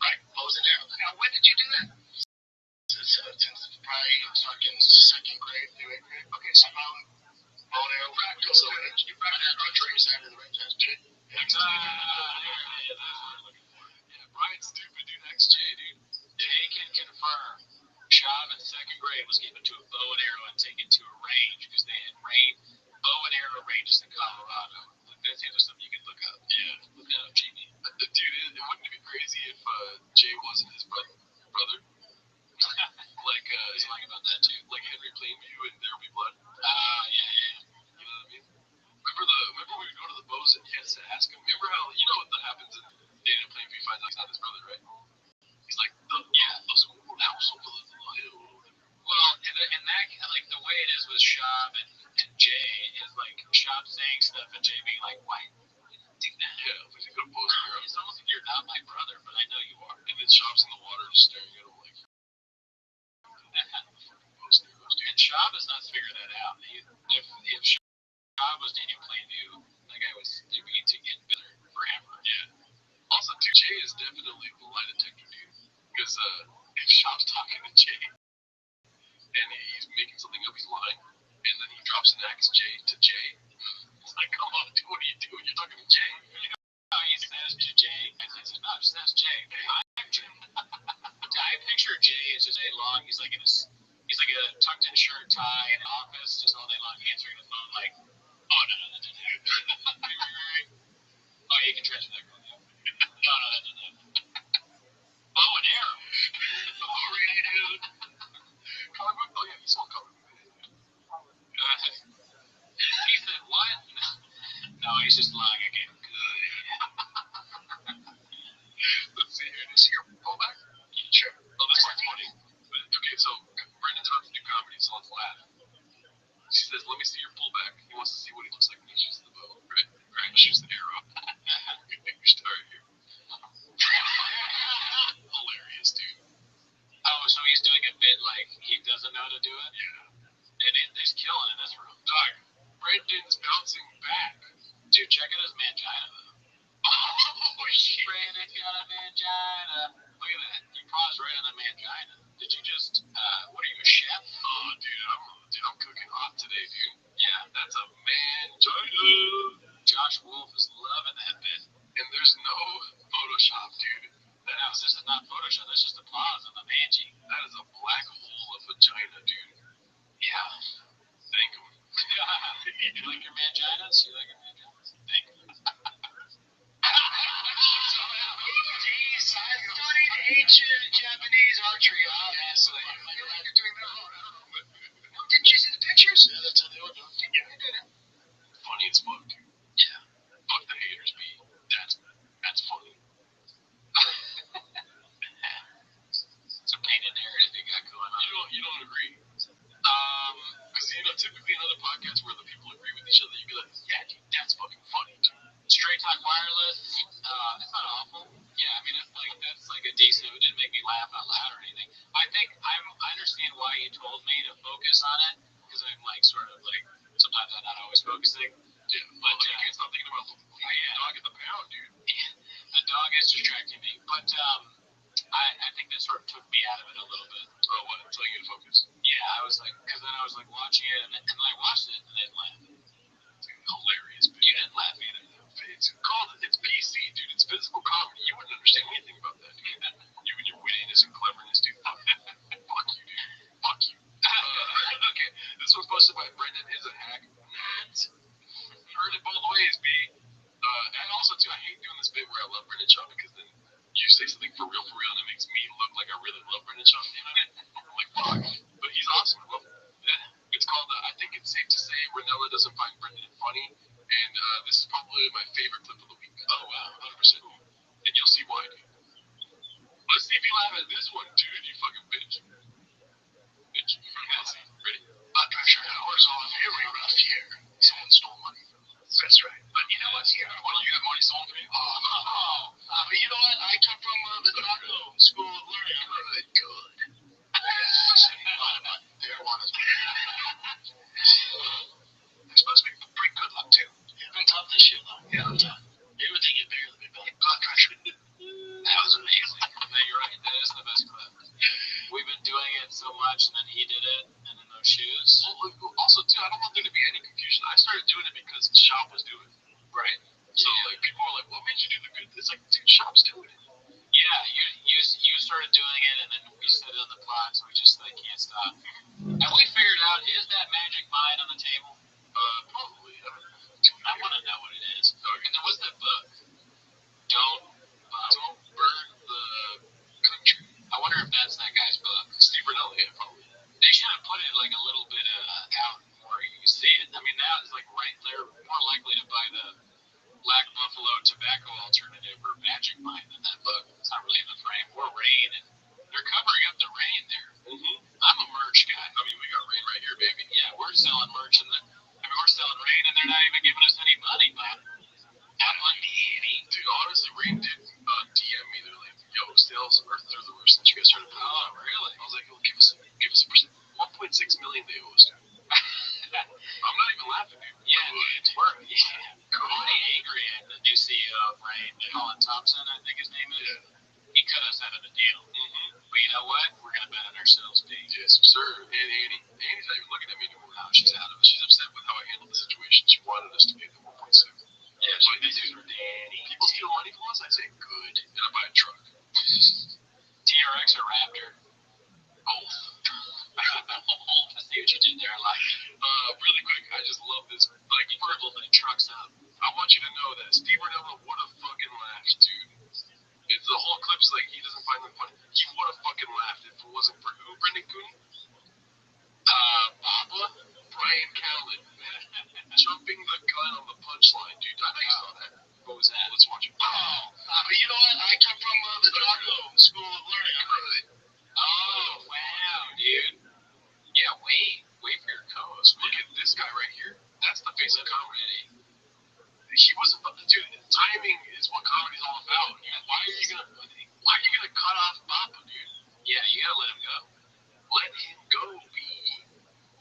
Right, bows and arrows. Now, when did you do that? Since probably fucking 2nd grade, 8th grade. Okay, so bow and arrow practice. So you practice archery side of the range. That's J. That's what I'm looking for. Yeah, Brian's stupid, dude. XJ, dude. Jay can confirm. Shab in 2nd grade was given to a bow and arrow and taken to a range because they had bow and arrow ranges in Colorado. Like, that's something you can look up. Yeah, look that up, JB. Dude, wouldn't it be crazy if Jay wasn't his brother? Like, he's lying about that too. Like Henry Plainview and There Will Be Blood. Yeah. You know what I mean? Remember when we go to the bows and he has to ask him? Remember how, what that happens in Daniel Plainview finds out he's not his brother, right? He's like, those house over the hill. Well, and that, like, the way it is with Shab and Jay is like Shab saying stuff and Jay being like, why? Do that. Yeah, like you could have posted her. It's almost like you're not my brother, but I know you are. And then Shab's in the water just staring at him like, and Shab has not figured that out. If Shab was Daniel Plainview, that guy was to get bitter forever. Yeah. Also, too, Jay is definitely the lie detector dude. Because if Shab's talking to Jay and he's making something up, he's lying, and then he drops an axe to Jay, it's like, come on, dude, what are you doing? You're talking to Jay. You know how he says to Jay? He says, no, just ask Jay. I picture Jay as just day long. He's like a tucked in shirt, tie, in an office, just all day long, answering the phone like, oh, no, that didn't happen. Oh, you can transfer that call. No, that didn't happen. Bow and arrow. Oh, really, dude? Comic book? Oh, yeah, you saw comic book. He said, what? No, he's just lying again. Good. Let's see here. Do you see your pullback? Sure. Oh, this one's funny. Okay, so Brendan's about to do comedy. says, let me see your pullback. He wants to see what he looks like when he shoots the bow. Right. Shoots the arrow. Good thing we started here. Hilarious, dude. Oh, so he's doing a bit like he doesn't know how to do it? Yeah. And he's killing in this room. Dog, Brendan's bouncing back. Dude, check out his mangina, though. Oh, shit. Brandon's got a mangina. Look at that. You paused right on the mangina. Did you just, what are you, a chef? Oh, dude, I'm cooking hot today, dude. Yeah. That's a mangina. Josh Wolf is loving that bit. And there's no Photoshop, dude. No, this is not Photoshop. That's just the pause of the mangy. That is a black hole of vagina, dude. Yeah. Thank him. You like your manginas? You like your manginas? Thank you. I studied ancient Japanese archery, obviously. I feel like you're doing that. No, didn't you see the pictures? Yeah, that's how they were doing. Yeah. Funny as fuck, dude. Yeah. Fuck the haters, B. That's funny. It's a painted narrative you got going on. You don't agree? I see, typically in other podcasts where the people agree with each other, you be like, yeah, dude, that's fucking funny, dude. Straight Talk Wireless, it's not awful. Yeah, I mean, that's like a decent, it didn't make me laugh out loud or anything. I think I understand why you told me to focus on it, because I'm like, sort of like, sometimes I'm not always focusing. Yeah, but you can't stop thinking about the dog at the pound, dude. The dog is distracting me, but I think that sort of took me out of it a little bit. Oh, what? Telling you to focus. Yeah, I was like, because then I was like watching it, and then I watched it and didn't laugh. Hilarious, but You didn't laugh either. It's PC, dude. It's physical comedy. You wouldn't understand anything about that, dude. You and your wittiness and cleverness, dude. Fuck you, dude. Fuck you. Okay, this one's posted by Brendan is a hack. Heard it both ways, B. And also, too, I hate doing this bit where I love Brendan Shaw because then you say something for real, and it makes me look like I really love Brendan Shaw. You know? I'm like, fuck. But he's awesome. I love him. Yeah. It's called, I think it's safe to say, Renella doesn't find Brendan funny. And this is probably my favorite clip of the week. Oh, wow. 100%. And you'll see why, dude. Let's see if you laugh at this one, dude, you fucking bitch. Bitch. Let's see. Ready? Blood pressure hours are very rough here. Someone stole money from us. That's right. But you know what's here? What do you have money stolen from you? But you know what? I come from the Taco School of Learning. Good. Marijuana's They're supposed to be pretty good luck, too. You've been tough this year, though. Yeah, I'm tough. Maybe they get bigger than me, but blood pressure. That was amazing. No, you're right. That is the best clip. We've been doing it so much, and then he did it, and then those shoes. Also, too, I don't want there to be any confusion. I started doing it because Shop was doing it. Right. So, like, people were like, what made you do the good? It's like, dude, Shop's doing it. Yeah, you started doing it, and then we said it on the pod, so we just like can't stop. Have we figured out, is that magic mine on the table? Probably. I want to know what it is. And then what's that book? Don't burn the country. I wonder if that's that guy's book. Steve Renella, yeah, probably. They should have put it like a little bit out where you can see it. I mean, now it's like right there, more likely to buy the Black Buffalo tobacco alternative or Magic Mine than that book. It's not really in the frame. Or Rain, and they're covering up the Rain there. Mm-hmm. I'm a merch guy. I mean, we got Rain right here, baby. Yeah, we're selling merch, and we're selling Rain, and they're not even giving us any money, but I'm like, dude, honestly, Rain did DM me. They're like, yo, sales are through the roof since you guys started putting it out. Really? I was like, well, give us a percent. 1.6 million they owe us, dude. I'm not even laughing, dude. Yeah, we're pretty angry at the new CEO of Rain, Colin Thompson, I think his name is. Yeah. He cut us out of the deal. Mm-hmm. But you know what? We're going to bet on ourselves, Pete. Yes, sir. And Annie's not even looking at me anymore now. She's out of it. She's upset with how I handled the situation. She wanted us to pay the 1.6. Yeah, so these are Danny. People steal money from us, I say, good. And I buy a truck. TRX or Raptor? Both. I see what you did there. I like it. Really quick, I just love this. Like, You dribbled the trucks up. I want you to know that Steve Renella would have fucking laughed, dude. It's the whole clip's like, he doesn't find them funny. He would have fucking laughed if it wasn't for who? Brendan Cooney? Papa? Brian Callen. Jumping the gun on the punchline, dude. I know you saw that. What was that? Let's watch it. But you know what? I come from the Taco School of Learning. Good. Oh, wow, dude. Yeah, wait for your co-host, Look man. at this guy right here. That's the face of comedy. He wasn't, dude. Timing is what comedy's all about. Why are you gonna cut off Papa, dude? Yeah, you gotta let him go. Let him go be.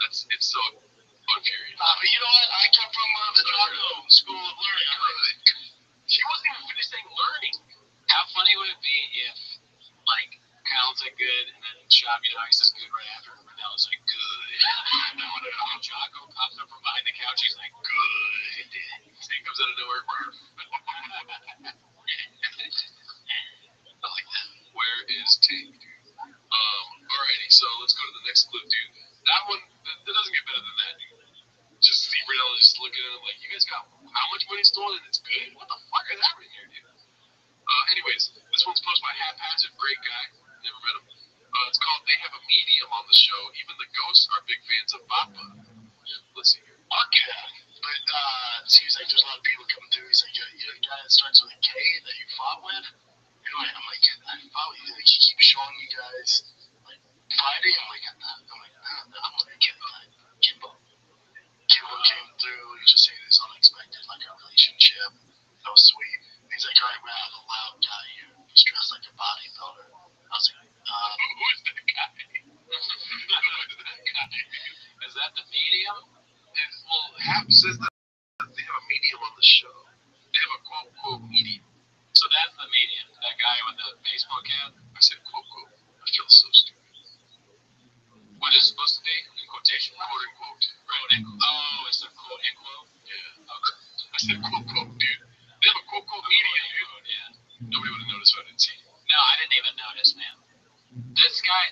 It's so infuriating. But you know what? I come from the Draco School of Learning. He wasn't even finished saying learning. How funny would it be if, like, Kyle's like good, and then Shab, you know, he says good right after, and Renella's like good. And then when Jocko pops up from behind the couch, he's like good. He comes out of nowhere. I like that. Where is Tank, dude? Alrighty, so let's go to the next clip, dude. That one, that doesn't get better than that, dude. Just see Renella just looking at him like, you guys got how much money stolen and it's good? What the fuck is happening here, dude? Anyways, this one's posted by Haphazard, great guy. Never met him. It's called They Have a Medium on the show. Even the ghosts are big fans of Papa. Let's see here. Okay. But it seems like there's a lot of people coming through. He's like, you're a guy that starts with a K that you fought with? And I'm like, I fought with you. Like, he keeps showing you guys, like, fighting. I'm like, I'm not a kid. Kimbo came through. He was just saying this unexpected, like a relationship. That was sweet. And he's like, all right, we're gonna have a loud guy here. He's dressed like a bodybuilder. I was like, Who is that guy? Is that the medium? Well, Hap says that they have a medium on the show. They have a quote medium. So that's the medium. That guy with the baseball cap? I said quote. I feel so stupid. What is it supposed to be? In quotation? Quote unquote. Right. Oh, it's a quote unquote? Yeah. Okay. I said quote, dude. They have a quote medium, dude. Yeah. Nobody would have noticed if I didn't see it. No, I didn't even notice, man. This guy,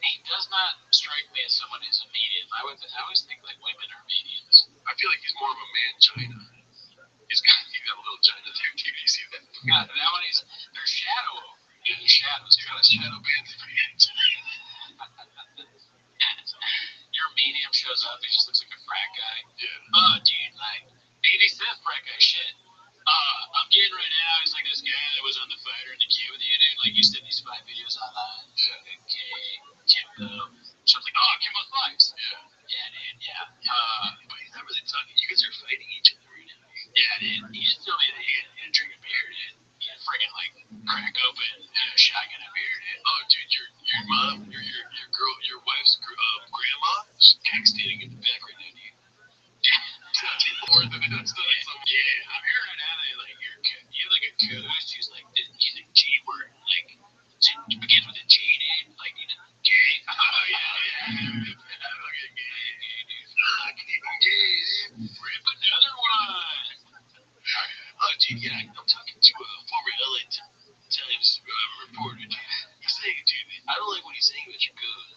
he does not strike me as someone who's a medium. I always think like women are mediums. I feel like he's more of a mangina. He's got a little gina there, too. You see that? God, that one there's shadow. Yeah, there's shadows. He's got a shadow band. Your medium shows up, he just looks like a frat guy. Yeah. Dude, like, 80 cent frat guy shit. I'm getting right now, he's like this guy that was on the fighter in the queue with you, dude. Like, you send these 5 videos online. Okay, Kimbo. So I'm like, oh, Kimbo's vibes. Yeah. Yeah, dude, yeah. But he's not really talking. You guys are fighting each other right now. Yeah, dude. He just told me that he had drink a beer, dude. He had friggin' like crack open, shotgun a beer, dude. Oh, dude, your mom, your wife's grandma, she's gangstating in the back right now, dude. More than that's not some. Yeah, I'm hearing right now that like you have like a coach who's like he's a G word, like it begins with a G, dude. Like you know, gay. Oh yeah. Okay, gay, dude. Rip another one. Oh, dude, yeah, I'm talking to a former LA Times reporter, dude. He's saying, dude, I don't like what he's saying about your good.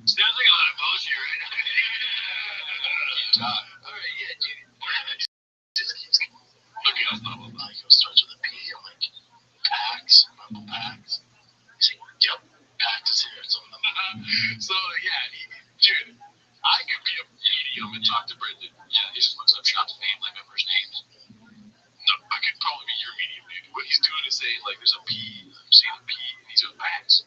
Sounds like a lot of bullshit right now. Alright, yeah, dude. Just keeps going. Okay, I'll stop. like, it starts with a P. I'm like, Pax, Uncle Pax. He's like, yep, Pax is here. So, yeah, dude, I could be a medium and talk to Brendan. Yeah, he just looks up Shop's family members' names. No, I could probably be your medium, dude. What he's doing is saying, like, there's a P. I'm seeing a P, and he's with Pax.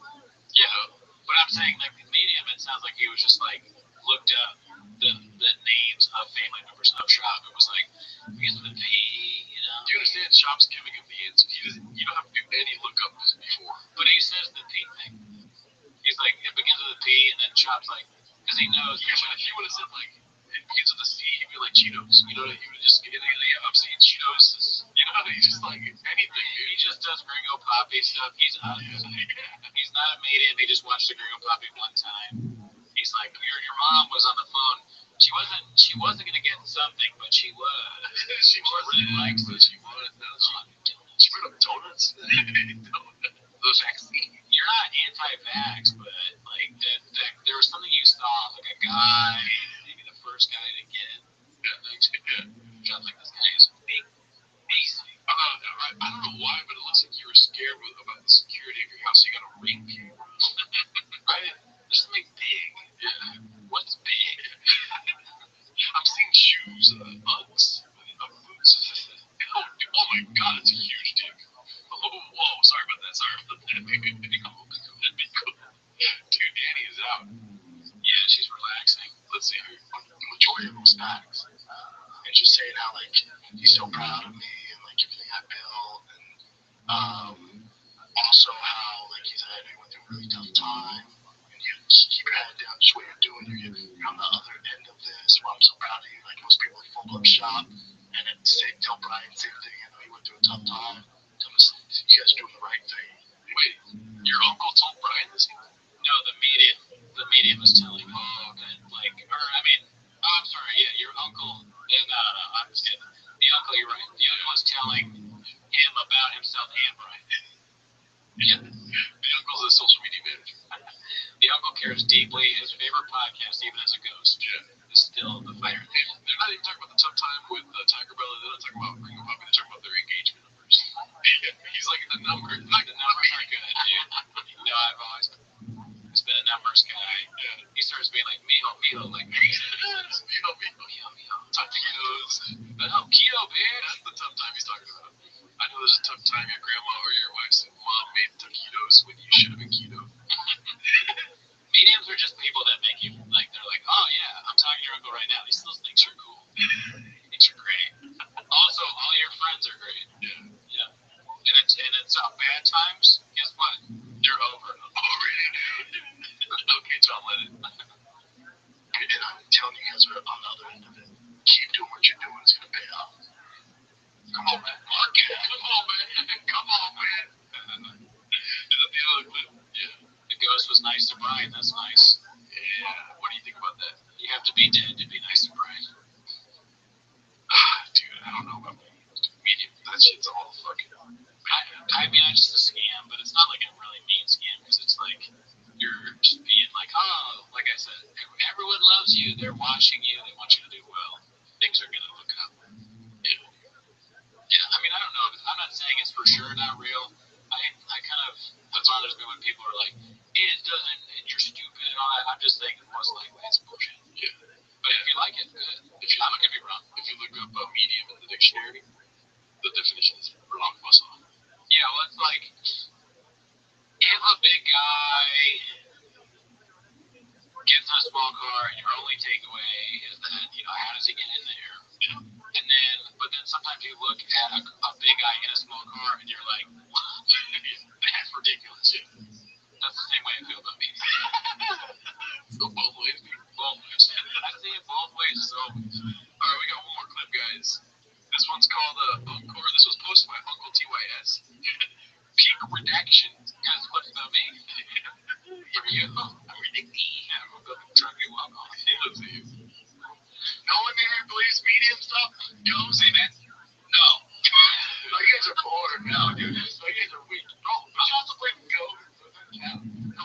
Yeah, but I'm saying like the medium, it sounds like he was just like looked up the names of family members of Shop. It was like begins with a P, you know. Do you understand? Shop's giving him the answer. You don't have to do any lookups before. But he says the P thing. He's like it begins with a P, and then Shop's like because he knows. Yeah, but if he would have said like it begins with a C, he'd be like Cheetos. You know, he would just get I'm seeing Cheetos. You know, he's just like anything. He just does Gringo Poppy stuff. He's not a medium. He just watched the Gringo Poppy one time. He's like, your mom was on the phone. She wasn't gonna get something, but she was. She really likes it. She was. She put up donuts. Those vaccines. You're not anti-vax, but like there was something you saw, like a guy, maybe the first guy to get. Sounds like this guy is a big beast. I don't know why, but it looks like you were scared about the security of your house. You got a ring cam. Right? There's something big. Yeah. What's big? I'm seeing shoes, Uggs, boots. Oh my god, it's a huge dick. Oh, whoa, sorry about that. It'd be cool. Dude, Danny is out. Yeah, she's relaxing. Let's see. The majority story of those packs. And just saying how like he's so proud of me and like everything I built, and also how like he said he went through a really tough time, and you just keep your head down, just what you're doing. You're on the other end of this. Well, I'm so proud of you. Like most people at full up shop, and then tell Brian same thing. I know he went through a tough time. Tell him you guys doing the right thing. Wait, your uncle told Brian this? No, the medium was telling me. Oh, okay. I'm sorry, yeah, your uncle, no, I'm just kidding. The uncle, you're right. The uncle was telling him about himself and Brian. Yeah, the uncle's a social media manager. The uncle cares deeply. His favorite podcast, even as a ghost, is still the Fire Nation. They're not even talking about the tough time with Tiger Belly. They're not talking about Ringo Puppy. They're talking about their engagement numbers. He's like, the numbers are good, dude. No, I've always been a numbers guy. Yeah. He starts being like, Mijo, like, Mijo. Taquitos. but no, keto, man. That's the tough time he's talking about. I know there's a tough time your grandma or your wife's mom made taquitos when you should have been keto. Mediums are just people that make you, like, they're like, oh, yeah, I'm talking to your uncle right now. He still thinks you're cool. He thinks you're great. Also, all your friends are great. Yeah. And it's bad times, guess what? They're over. Already, dude. Okay, John Lennon. And I'm telling you guys, are on the other end of it. Keep doing what you're doing. It's gonna pay off. Come on, man. Market. Come on, man. Is that the other clip? Yeah. The ghost was nice to Brian. That's nice. Yeah. What do you think about that? You have to be dead to be nice to Brian. Dude, I don't know about medium. That shit's all fucking. I mean, it's just a scam, but it's not like a really mean scam because it's like you're just being like, oh, like I said, everyone loves you. They're watching you. They want you to do well. Things are gonna look up. Yeah. I mean, I don't know. I'm not saying it's for sure not real. I kind of that bothers me when people are like, it doesn't, and you're stupid and all that. I'm just thinking most likely it's bullshit. Yeah. But if you like it, good. I'm not gonna be wrong. If you look up medium in the dictionary, the definition is wrong muscle. Yeah, well, it's like if a big guy gets in a small car and your only takeaway is that, how does he get in there? Yeah. But then sometimes you look at a big guy in a small car and you're like, what? That's ridiculous. Yeah. That's the same way I feel about me. So both ways, dude. Both ways. I see it both ways. So, all right, we got one more clip, guys. This one's called Encore. This was posted by Uncle TYS. peak redaction. Guys, what's about me? For you, I'm ridiculous. Yeah, I'm going to try to walk on. Let's see. No one in here believes medium stuff? Yo, say that. No. No, you guys are bored now, dude. So you guys are weak. Bro, but you also play with Go. Yeah. No.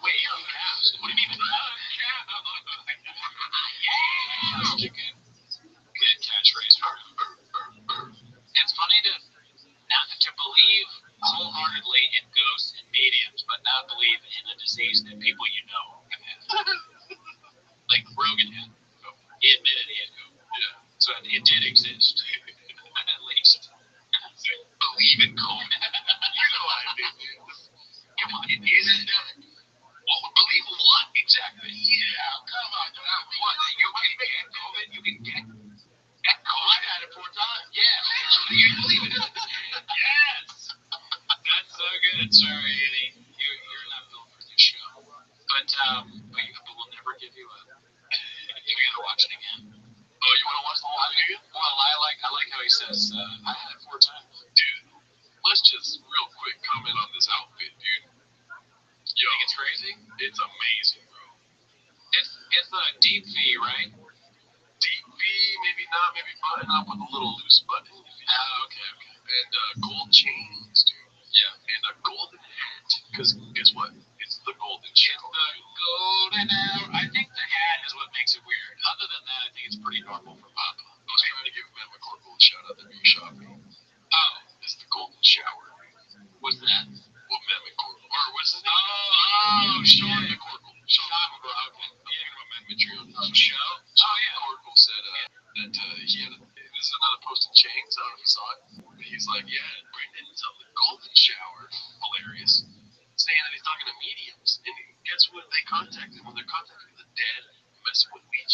Wait, calves. What do you mean? Yeah! Chicken. Good catchphrase. It's funny to believe wholeheartedly in ghosts and mediums, but not believe in a disease that people you know can have. Like Rogan had. He admitted he had COVID. Yeah. So it did exist. At least. Believe in COVID. You know I do. Come on, it is endemic. Well, believe in what exactly? Yeah, come on, dude. What? You can get COVID? You can get COVID? I had it 4 times. Yeah. You believe it? Yes. That's so good. Sorry, Eddie. You're not built for this show. But we'll never give you a. You gotta watch it again. Oh, you want to watch the whole thing again? Well, I like how he says, I had it 4 times. Dude, let's just real quick comment on this outfit, dude. Yo, You think it's crazy? it's amazing, bro. It's a deep V, right? Deep V, maybe not, maybe button up with a little loose button. Okay. And gold chains, dude. Yeah. And a golden hat. Because guess what? It's the golden shower. The golden hour. I think the hat is what makes it weird. Other than that, I think it's pretty normal for Papa. I was trying to give Matt McCorkle a shout out there being shopping. Oh, It's the golden shower. what's that? Well, Matt McCorkle. Or what's his name? Sean Sean McCorkle. Sean McCorkle. Okay. I'm thinking about Matt Material. Show? Sean McCorkle said that he had this is another post in Chains. I don't know if you saw it. But he's like, yeah, Brendan's on the golden shower. Hilarious. Saying that he's talking to mediums. And guess what they contact him when they're contacting the dead, messing with mediums.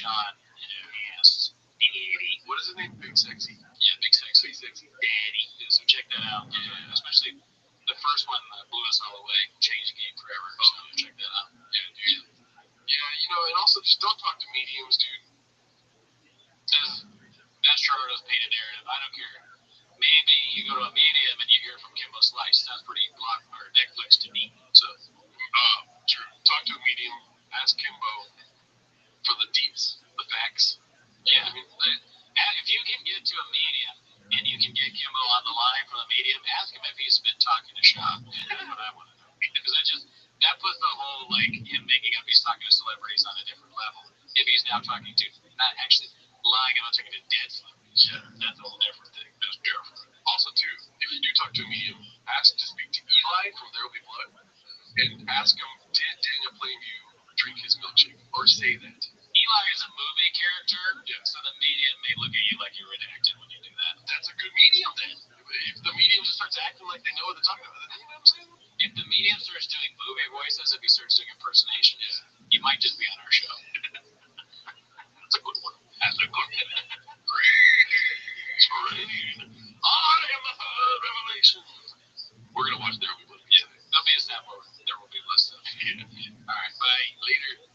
Sean. Yes. Daddy. What is his name? Big Sexy. Yeah, Big Sexy. Big Sexy. Daddy. Yeah, so check that out. Yeah, especially the first one blew us all away. Changed the game forever. So check that out. Yeah, dude. Yeah, you know, and also just don't talk to mediums, dude. That's Charlotte's painted narrative. I don't care. Maybe you go to a medium and you hear from Kimbo Slice. Sounds pretty block or Netflix to me. So, True. Talk to a medium. Ask Kimbo for the deets, the facts. yeah, I mean, if you can get to a medium and you can get Kimbo on the line from the medium, ask him if he's been talking to Sean. That's what I want to know. Because that puts the whole, like, him making up he's talking to celebrities on a different level. If he's now talking to, not actually lying about talking to dead celebrities, that's a whole different thing. That's different. Also, too, if you do talk to a medium, ask to speak to Eli from There Will Be Blood, and ask him, did Daniel Plainview drink his milkshake, or say that? Eli is a movie character, so the medium may look at you like you're redacted when you do that. That's a good medium, then. If the medium just starts acting like they know what they're talking about, then you know what I'm saying? If the medium starts doing movie voices, if he starts doing impersonations, he might just be on our show. That's a good one. That's a good one. Great. I am the third revelation. We're going to watch There Will Be Blood. Yeah, there'll be a snap over. There will be less stuff. All right, bye. Later.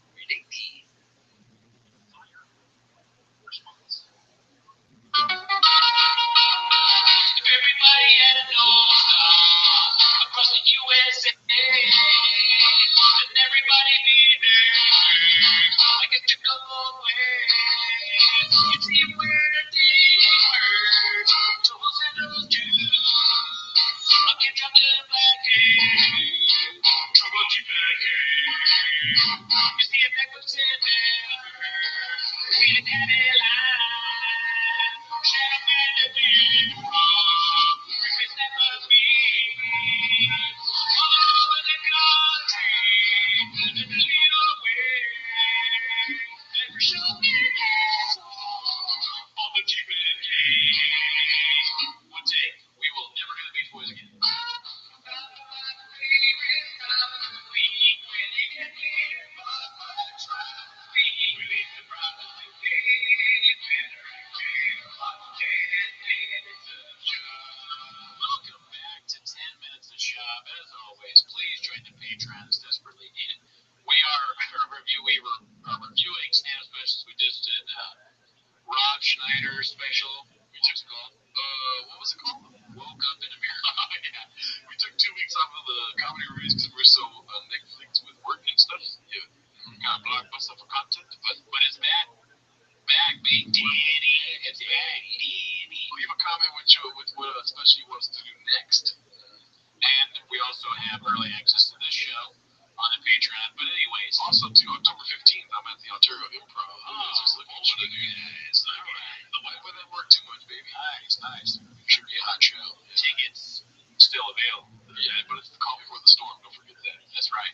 If everybody had a North Star across the USA, then everybody be there. Like a trickle away. You see where the day hurts, troubles and those Jews. I can drop the black hair, trouble deep back hair. You see a necklace in there, feeling heavy line. Shadow man the deep rock, replace that for me. All over the country, and the little way. Never show me on the deep end cave. One day, we will never gonna be toys again. Welcome back to 10 Minutes of Shop. As always, please join the Patrons desperately needed. We are reviewing stand-up specials. We just did Rob Schneider special. We just called, what was it called? Woke Up in America. Yeah. We took 2 weeks off of the comedy reviews because we're so on Netflix with work and stuff. Yeah. Got a blockbuster for content, but But it's back, big daddy. It's back, daddy. leave a comment with what special you want us to do next. And we also have early access to this show on the Patreon. But anyways, Also, to October 15th, I'm at the Ontario Improv. Just looking for the new guys. The wife would not work too much, baby. nice. Should be a hot show. Tickets still available. Yeah, but it's the call before the storm. Don't forget that. That's right.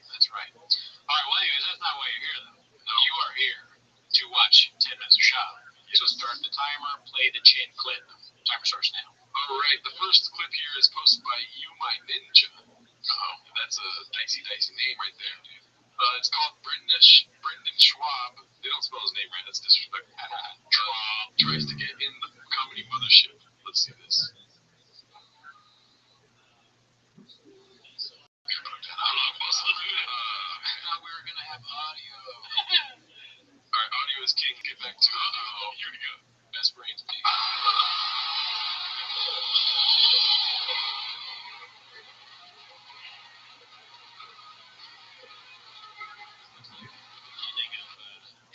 All right, well, anyways, that's not why you're here, though. No. You are here to watch 10 Minutes of Shop. So start the timer, play the chin clip. Timer starts now. All right, the first clip here is posted by You My Ninja. That's a dicey name right there. It's called Brendan Schwab. They don't spell his name right. That's disrespectful. Schwab tries to get in the comedy mothership. Let's see this. I thought we were going to have audio. All right, audio is king. Get back to it. Oh, here we go. Best brains, please.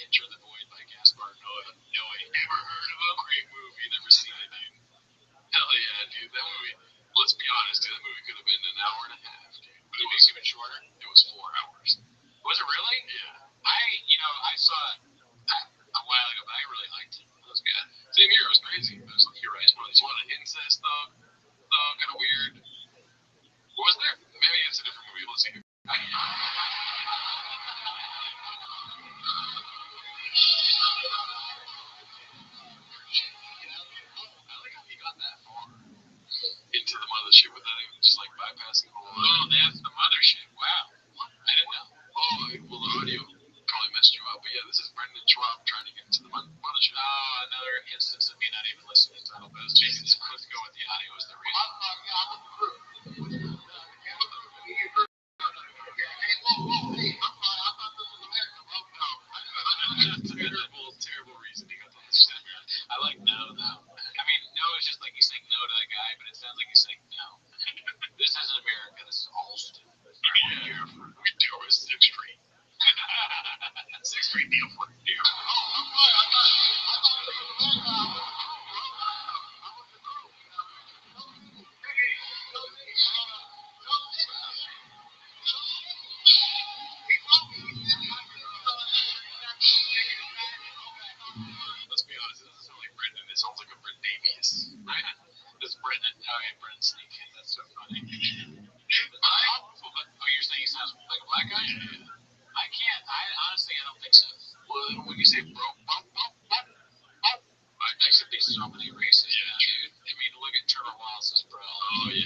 Enter the Void by Gaspar Noé. Never heard of a great movie. Never seen it, dude. Hell yeah, dude. That movie, let's be honest, dude, that movie could have been an hour and a half, dude. But it was even shorter. It was 4 hours. Was it really? Yeah. I saw it a while ago, but I really liked it. It was good. Same here. It was crazy. It was like, you're right. It's one of the incest stuff. Kind of weird. What was there? Maybe it's a different movie. Let's see. I like how he got that far. Into the mothership without even just like bypassing the whole Oh, that's the mothership. Wow. I didn't know. Oh, well, the audio probably messed you up. But yeah, this is Brendan Schwab trying to get into the mothership. Oh, another instance of me not even listening to Title Best. Let's go with the audio as the reason. Terrible reasoning. I like no, though. I mean, no is just like you saying no to that guy, but it sounds like you're saying no. This isn't America. This is Alston. Yeah, we do a 6th Street. 6th Street deal for you. Let's be honest, it doesn't sound like Brendan. It sounds like a Brendan Davies. Right? This Brendan. Oh, yeah, Brendan Sneakin. That's so funny. Oh, you're saying he sounds like a black guy? I can't. Honestly, I don't think so. Well, when you say bro, Except he's so many races. Yeah, dude. I mean, look at Trevor Wallace's bro. Oh, yeah.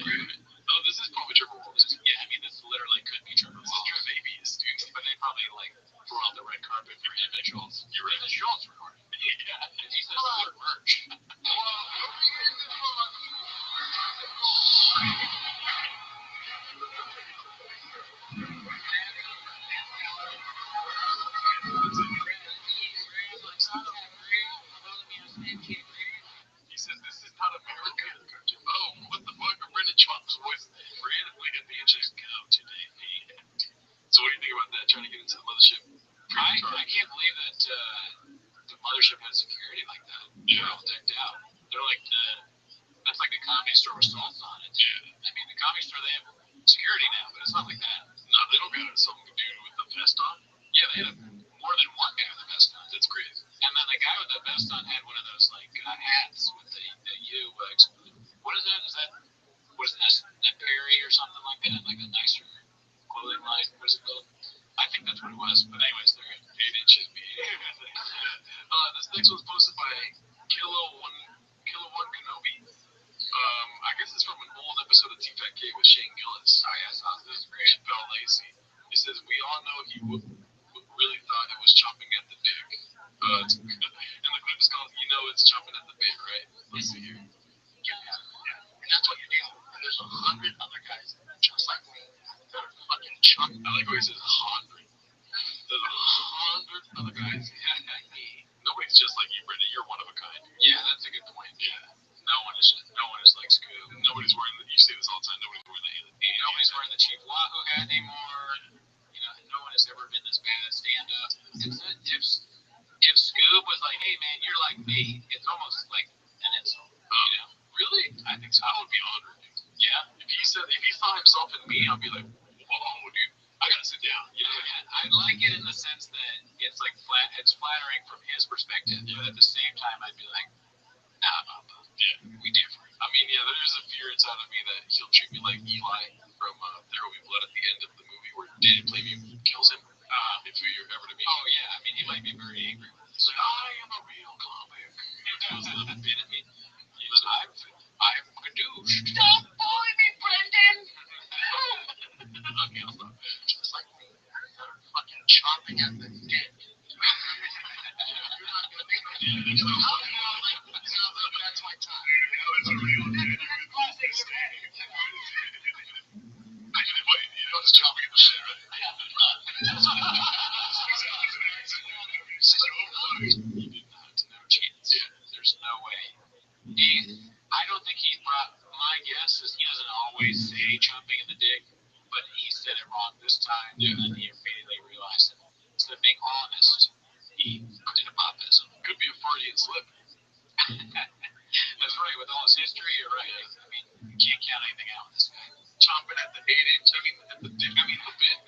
Oh, this is probably Trevor Wallace. Yeah, I mean, this literally could be Trevor This is Wallace. Trev Davies, dude. But they probably, like, throw out the red carpet for him and Schultz. You're right. Even Schultz recorded. Yeah, and he says good merch. He says this is not America. Oh, what the fuck? Brendan Schwab's voice randomly hit me and just go today. So what do you think about that? Trying to get into the mothership? I can't believe that the mothership has security like that. They're all decked out. They're like that's like the Comedy Store with salts on it. Yeah. I mean, the Comedy Store, they have security now, but it's not like that. No, they don't got some dude with the vest on. Yeah, they had more than one guy with a vest on. That's crazy. And then the guy with the vest on had one of those like hats with the U. What is that? What is that Perry or something like that? Like a nicer clothing line. What is it called? I think that's what it was. But anyways, they're 8 inches. This next one's posted by Kilo One Kenobi. I guess it's from an old episode of T-Fat K with Shane Gillis. oh yeah, this is great. Bell Lacey. He says, we all know he really thought it was chomping at the dick. And the clip is called, you know it's chomping at the bit, right? Let's see here. Yeah. And that's what you're dealing with. There's 100 other guys just like me that are fucking chomping. I like what he says, 100. There's 100 other guys. Nobody's just like you, Brendan. You're one of a kind. Yeah, that's a good point. Yeah. No one is like Scoob. Nobody's wearing you say this all the time, nobody's wearing the Nobody's wearing the Chief Wahoo hat anymore. You know, no one has ever been this bad at stand up. If Scoob was like, hey man, you're like me, it's almost like an insult. You know? Really? I think so. I would be honored. Yeah. If he saw himself in me, I'd be like, whoa, dude, I gotta sit down. You know what I mean? I like it in the sense that it's like it's flattering from his perspective, but at the same time, I'd be like, nah, Yeah. we different. I mean, yeah, there's a fear inside of me that he'll treat me like Eli from There Will Be Blood at the end of the movie where Danny Playview kills him. If you're ever to meet him. Oh yeah, I mean, he might be very angry. He's like, I am a real comic. He does have a bit at me. He's like, I'm Kadoosh. Don't bully me, Brendan! Okay, I'll stop. Just like me. They're fucking chomping at the dick. You're not gonna make me. That's my time. It's a real dude. Wait, you know it's chomping at the shit, right? He did not. No chance. There's no way. I don't think he brought. My guess is he doesn't always say chomping in the dick, but he said it wrong this time, and then he immediately realized it. Instead of being honest, he did a boppism. Could be a Freudian slip. That's right. With all his history, you're right. I mean, you can't count anything out with this guy. Chomping at the 8-inch. I mean, at the dick. I mean, the bit.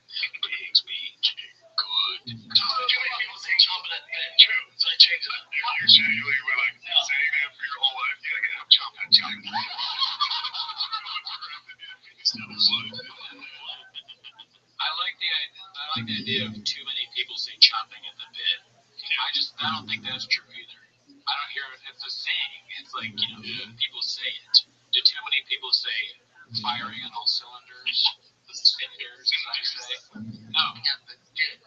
Pigs be good. Too many people say chomping at the end. True. So I changed it up. You're genuinely like saying that for your whole life. You're gonna have chomping at chomping. I like the idea of too many people say chomping at the bit. I don't think that's true either. I don't hear it. It's a saying. It's like, you know, people say it. Do too many people say firing on all cylinders? The cinders, as I say? No. At the dick.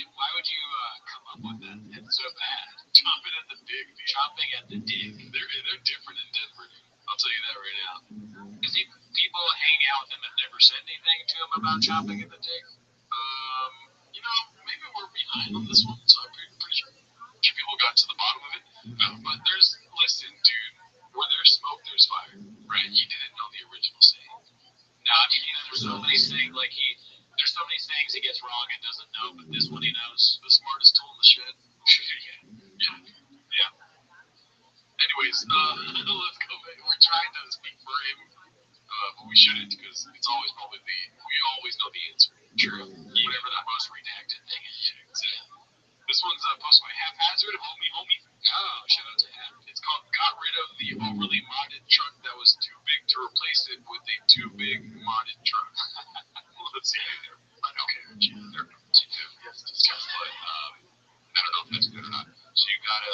would you come up with that? It's so bad. Chopping at the dick. Dude. Chopping at the dick. They're different in Denver. I'll tell you that right now. Because people hanging out with him have never said anything to him about chopping at the dick. Maybe we're behind on this one, so I'm pretty sure people got to the bottom of it. No, but listen, dude, where there's smoke, there's fire. Right? He didn't know the original saying. No, I mean, there's so many sayings, there's so many sayings he gets wrong and doesn't know, but this one he knows. The smartest tool in the shed. Yeah. Anyways, let's go back. We're trying to speak for him, but we shouldn't, because it's always probably we always know the answer. True. Whatever that most redacted thing is. Yeah, exactly. This one's posted by Haphazard, homie. Oh, shout out to him. It's called Got Rid of the Overly Modded Truck That Was Too Big to Replace It with a Too Big Modded Truck. Let's see. Okay, yes, discuss, but I don't know if that's good or not. So you got a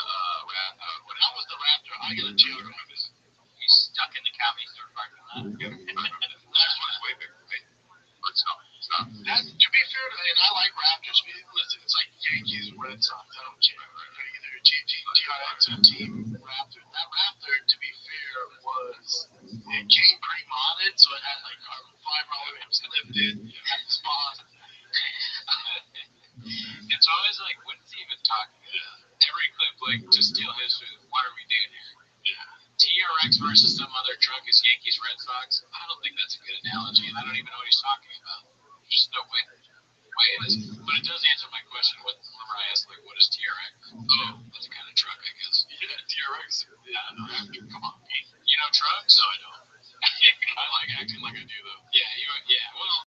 how was the Raptor? I got a TR on this. He's stuck in the comedy store parking lot. Last one's way bigger. It's not. To be fair to and I like Raptors. Listen, it's like Yankees, Red Sox. I don't care. Either TRX or Team Raptor. That Raptor, to be fair, it came pre-modded, so it had like carbon fiber all the way lifted, had the spot. It's always like, what is he even talking about? Every clip, to steal his food, what are we doing here? Yeah. TRX versus some other truck is Yankees, Red Sox. I don't think that's a good analogy, and I don't even know what he's talking about. Just no way. But it does answer my question. Whenever I ask, what is TRX? Oh, that's a kind of truck, I guess. Yeah, TRX. Yeah, no, Raptor. Come on, Pete. You know trucks? No, I don't. I like acting like I do, though. Yeah. Well,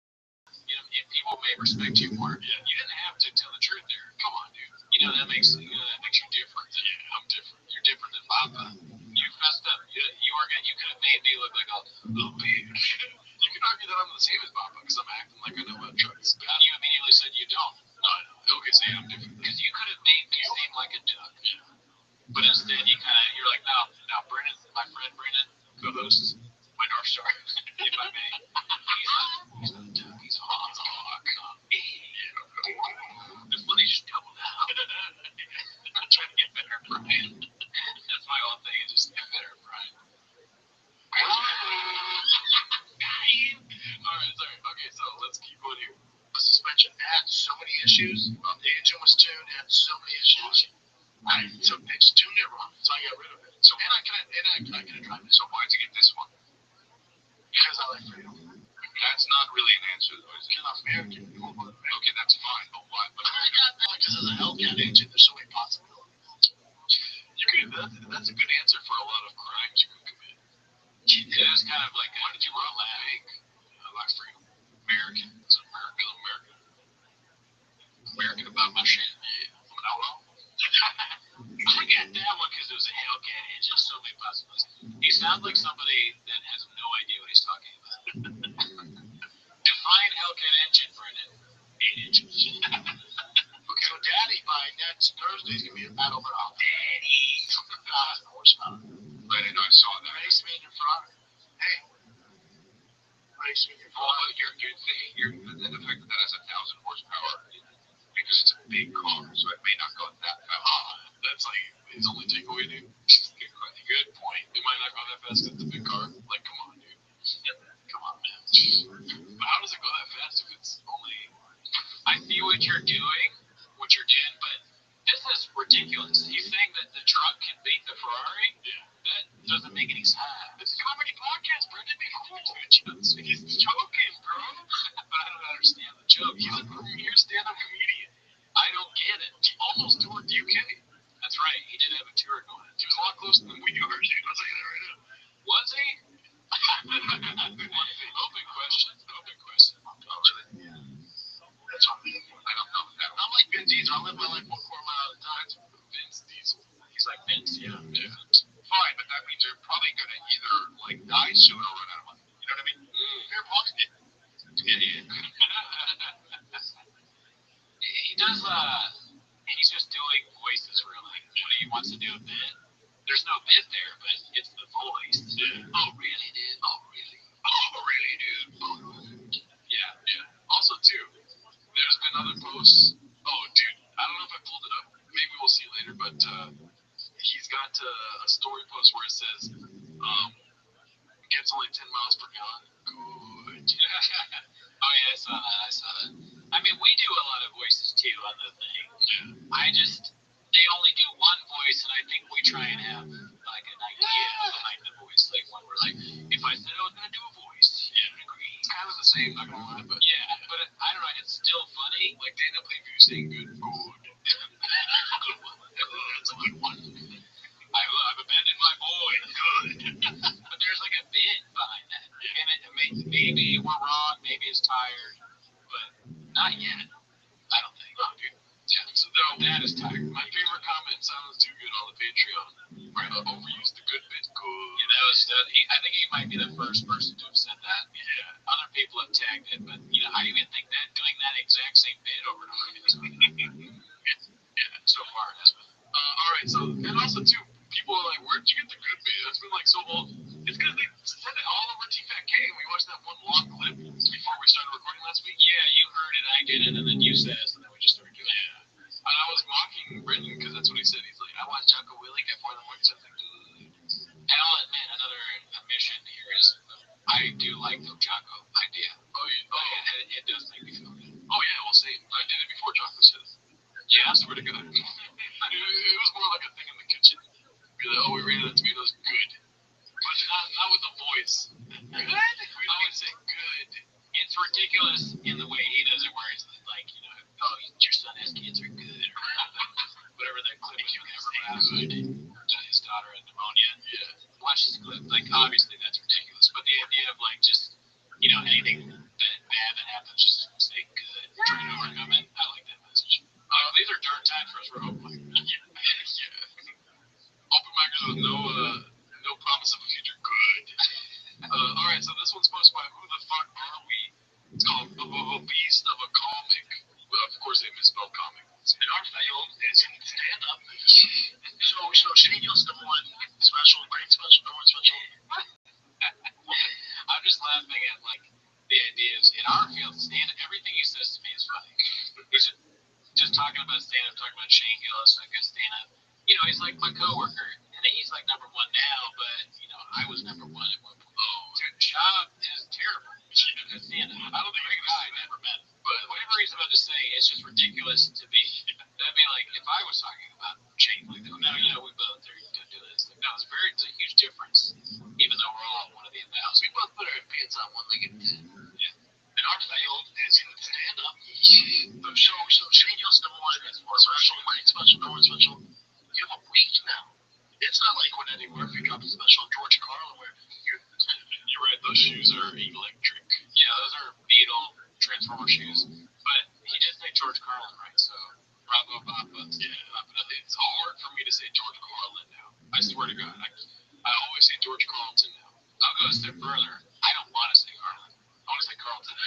people may respect you more. Yeah. You didn't have to tell the truth there. Come on, dude. That makes you different. Yeah, I'm different. You're different than Papa. You messed up. You could have made me look like a little bitch. You can argue that I'm the same as Papa because I'm acting like I know about trucks. And you immediately said you don't. No, I don't. Okay, say I'm different. Because you could have made me seem like a duck. Yeah. But instead, you're like, no, Brennan, my friend Brennan, co-host, my North Star, if I may. He's not a duck. He's a hawk. This money just doubled out. I'm trying to get better at Brian. That's my whole thing, is just get better at Brian. Alright, sorry. Okay, so let's keep going here. The suspension had so many issues. The engine was tuned, it had so many issues. So they just tuned it wrong, so I got rid of it. So and I couldn't drive it. So why'd you get this one? Because I like freedom. That's not really an answer, though. Because I'm American. Okay, that's fine, but why? But I got that because as a Hellcat engine, there's so many possibilities. That's a good answer for a lot of crimes you could commit. It is kind of like, why did you run a lag? I like freedom. American. It's American. American about my shit. Yeah. I'm an outlaw. I got that one because it was a Hellcat engine. So many possibilities. He sounds like somebody that has no idea what he's talking about. Define Hellcat engine for an 8-inch. Okay, so Daddy by next Thursday is going to be a battle of Daddy. Horsepower. I didn't know I saw that. Race me in your front. Hey. Race me in your front. Well, the fact that has 1,000 horsepower because it's a big car, so it may not go that fast. That's like his only takeaway, dude. Good point. It might not go that fast because it's a big car. Like, come on, dude. Come on, man. But how does it go that fast if it's only... I see what you're doing, but this is ridiculous. He's saying that the truck can beat the Ferrari? Yeah. That doesn't make any sense. It's a comedy podcast, Brendan. Be cool. He's joking, bro. But I don't understand the joke. He's a premier stand-up comedian. I don't get it. He almost toured the UK. That's right. He did have a tour going. He was a lot closer than we are, dude. I'll tell you that right now. Was he? Open question. Actually, yeah. That's what I don't know. I'm like Vin Diesel. I live my life 1 quarter mile at a time. Vince Diesel. He's like Vince, yeah. Fine, but that means you're probably going to either die soon or run out of money. You know what I mean? Fair point. Yeah. He does, he's just doing voices, really. When he wants to do a bit, there's no bit there, but it's the voice. Yeah. Oh, really, dude? Oh, really? Oh, really, dude? Yeah. Also, too, there's been other posts. Oh, dude, he's got a story post where it says, gets only 10 miles per gallon. Good. Oh yeah, I saw that. I mean, we do a lot of voices too on the thing. Yeah. They only do one voice, and I think we try and have like an idea behind the voice. Like when we're like, if I said I was gonna do a voice, you'd agree. It's kind of the same, not gonna lie, but yeah, but I don't know. It's still funny. like Daniel Plainview saying good. Good one. It's a good one. I've abandoned my boy. Good. But there's like a bit behind that. And maybe we're wrong, maybe it's tired, but not yet. I don't think. No, dude. Yeah, so that is tired. My favorite comment sounds too good on the Patreon. Right, overuse the good bit. Good. Yeah, I think he might be the first person to have said that. Yeah. Other people have tagged it, but I even think that doing that exact same bit over and over again is yeah, so far it has been. Alright, so, and also too, people are like, where'd you get the good bit? That's been like so old. It's because they said it all over TFAT K, and we watched that one long clip before we started recording last week. Yeah, you heard it, I did it, and then you said it, and then we just started doing it. And I was mocking Brendan because that's what he said. He's like, I watched Jocko Willie get 4 in the morning, so I was like, good. And I'll admit, another admission here is I do like the Jocko idea. Oh, yeah. It does make me feel good. Oh, yeah, well, same. I did it before Jocko said it. Yeah, I swear to God. It was more like a thing in the kitchen. Be like, oh, we ran out of tomatoes. Good. But not with the voice. Good? I would say good. It's ridiculous in the way he does it, where it's like, oh, your son has cancer, good. Whatever that clip is, good. His daughter had pneumonia. Yeah. Watch this clip. Like, obviously that's ridiculous. But the idea of, like, just, anything bad that happens, just say good. Try to overcome it. I like that message. These are dark times for us. We're hoping. Yeah. Open micers with no promise of a future. Good. Alright, so this one's posted by Who the Fuck Are We? It's called A Beast of a Comic. Well, of course, they misspelled comic. In our field, as in stand-up. So Shane Youngstown won special, great special, award special. I'm just laughing at, like, the ideas. In our field, everything he says to me is funny. He's just talking about stand-up, talking about Shane Gillis, like a stand-up. He's like my coworker, and he's like number one now, but, I was number one at one point. Oh, dude, Shab is terrible. I don't think I've ever met him. But whatever he's about to say, it's just ridiculous to be. That'd be like if I was talking about Shane, like, no, we both are going to do this. Like, no, it's a huge difference, even though we're all one of the 1,000. We both put our pants on one leg at a time. Yeah. In our field, as in stand-up. So Shane Youngstown won special, great special, award special. You have a week now. It's not like when Eddie Murphy got the special George Carlin where You're right, those shoes are electric. Yeah, those are Beetle Transformer shoes. But he did say George Carlin, right? So, bravo, Papa. Yeah, it's hard for me to say George Carlin now. I swear to God. I always say George Carlton now. I'll go a step further. I don't want to say Carlin. I want to say Carlton.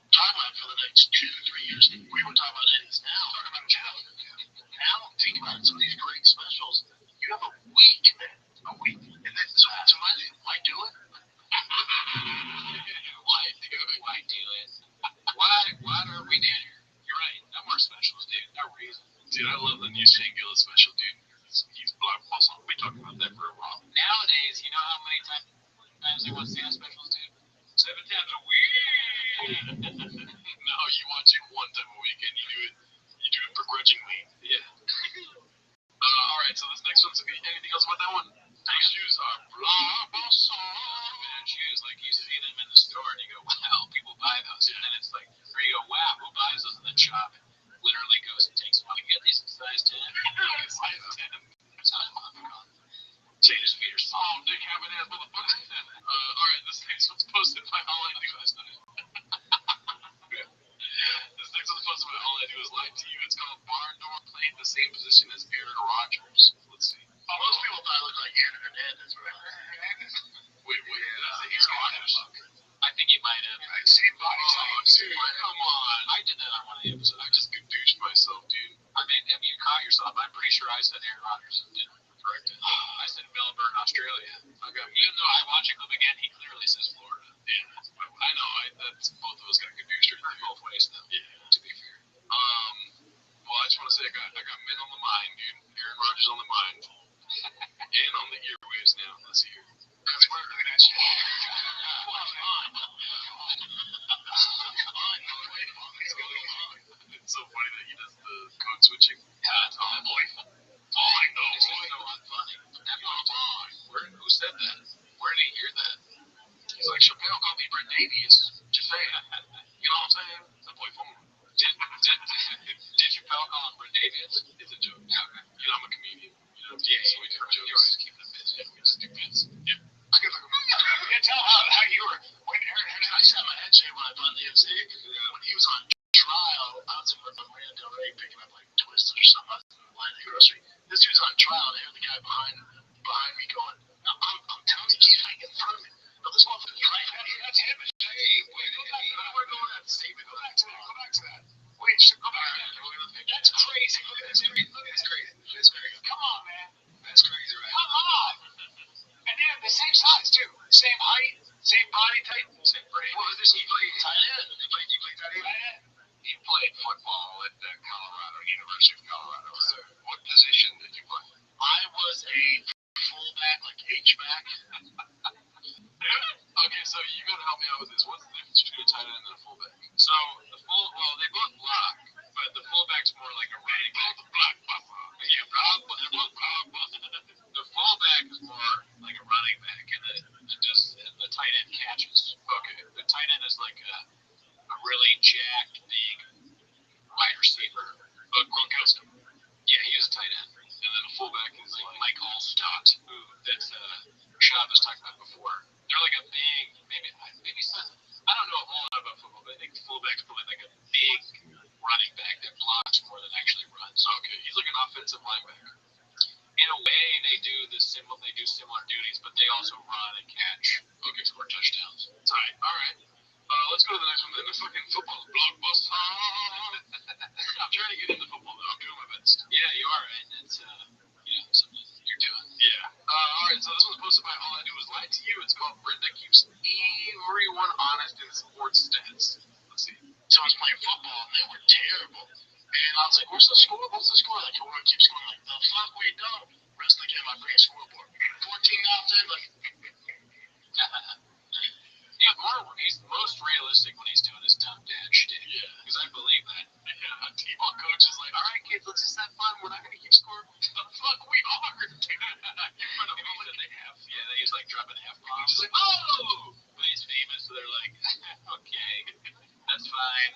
Timeline for the next 2 to 3 years. We were talking about Eddie's now. Talking about now, think about some of these great specials. You have a week, man. A week. And then, so why do it? Why do it? Why are we doing it? You're right. No more specials, dude. No reason. Dude, I love the new Shane Gillis special, dude. He's Black Muscle. We talked about that for a while. Nowadays, you know how many times they watch stand specials, dude? 7 times a week. No, you watch it 1 time a week, and you do it begrudgingly. Yeah. Alright, so this next one's anything else about that one? These shoes are Man, shoes, like you see them in the store and you go, wow, people buy those. And then it's like, or you go, wow, who buys those? And then shop and literally goes and takes one. You get these in size 10. size 10. Size 1. Changes feet are Oh, Dick Having ass motherfucker. Alright, this next one's posted by All I Do Is This next one's posted by All I Do Is Lie to You. It's called Barn Door, playing the same position as Aaron Rodgers. Let's see. Most people thought I looked like Aaron Hernandez, right? Wait, that's Aaron Rodgers. I think you might have. I've seen body types. Come on. I did that on one of the episodes. I just douched myself, dude. I mean, have you caught yourself? I'm pretty sure I said Aaron Rodgers and didn't correct it. I said Melbourne, Australia. Okay. Even though I watch it clip again, he clearly says Florida. Yeah, I know. That's both of us got confused. Both ways, though. Yeah. To be fair. Well, I just want to say I got men on the mind, dude. Aaron Rodgers on the mind. And on the earwaves now. Let's hear. That's where look at that shit. Come on. It's so funny that he does the code switching. Yeah, it's all boy. Fine, though. It's so unfunny. Who said that? Where did he hear that? He's like, Chappelle called me Brent Davies. Just saying. You know what I'm saying? It's a boy phone. Did Chappelle call him Brent Davies? It's a joke. Yeah, okay. You know, I'm a comedian. You know, yeah, so we do jokes. You're always keeping it busy. We just do bits. Yeah. I can tell how you were. When I sat my head shaved when I bought the MC. When he was on trial, I was in Marina Del Rey picking up like Twists or something. I was in the line at the grocery. This dude's on trial, and I hear the guy behind me going, I'm telling you, he's right in front of me. No, this motherfucker's right. That's him. Hey, wait, we're going at the statement. Go back to that. Wait, go back to that. That's crazy. Look at this. That's crazy. Come on, man. That's crazy, right? Come on. And they're the same size, too. Same height, same body type, same brain. What was this? He played tight end. He played tight end? He played football at Colorado, University of Colorado. What position did you play? I was a fullback, like H-back. Okay, so you gotta help me out with this. What's the difference between a tight end and a fullback? So they both block, but the fullback's more like a running back. The fullback is more like a running back, and the tight end catches. Okay, the tight end is like a really jacked, big wide receiver. But Gronkowski. Yeah, he is a tight end. And then a fullback is like Mike Allstott, who Rashad was talking about before. They're like a big, maybe some, I don't know a whole lot about football, but I think the fullback's probably like a big running back that blocks more than actually runs. Okay, he's like an offensive linebacker. In a way, they do similar duties, but they also run and catch. Okay, score touchdowns. Tight. All right. Let's go to the next one. Then the fucking football blockbuster. I'm trying to get into football though. I'm doing my best. Yeah, you are, and it's something you're doing. Yeah. All right. So this one's posted by All I Do Is Lie to You. It's called Brenda Keeps Everyone Honest in Sports Stats. Let's see. So I was playing football, and they were terrible. And I was like, what's the score? Like, everyone keeps going like, the fuck we don't. Rest of the game, I bring a scoreboard. 14-0, like. He's most realistic when he's doing his dumb dad shit. Yeah. Because I believe that. Yeah. T-ball coach is like, all right, kids, let's just have fun. We're not going to keep score. The fuck we are, dude. They use like dropping F-bombs. He's like, oh! But he's famous, so they're like, okay, that's fine.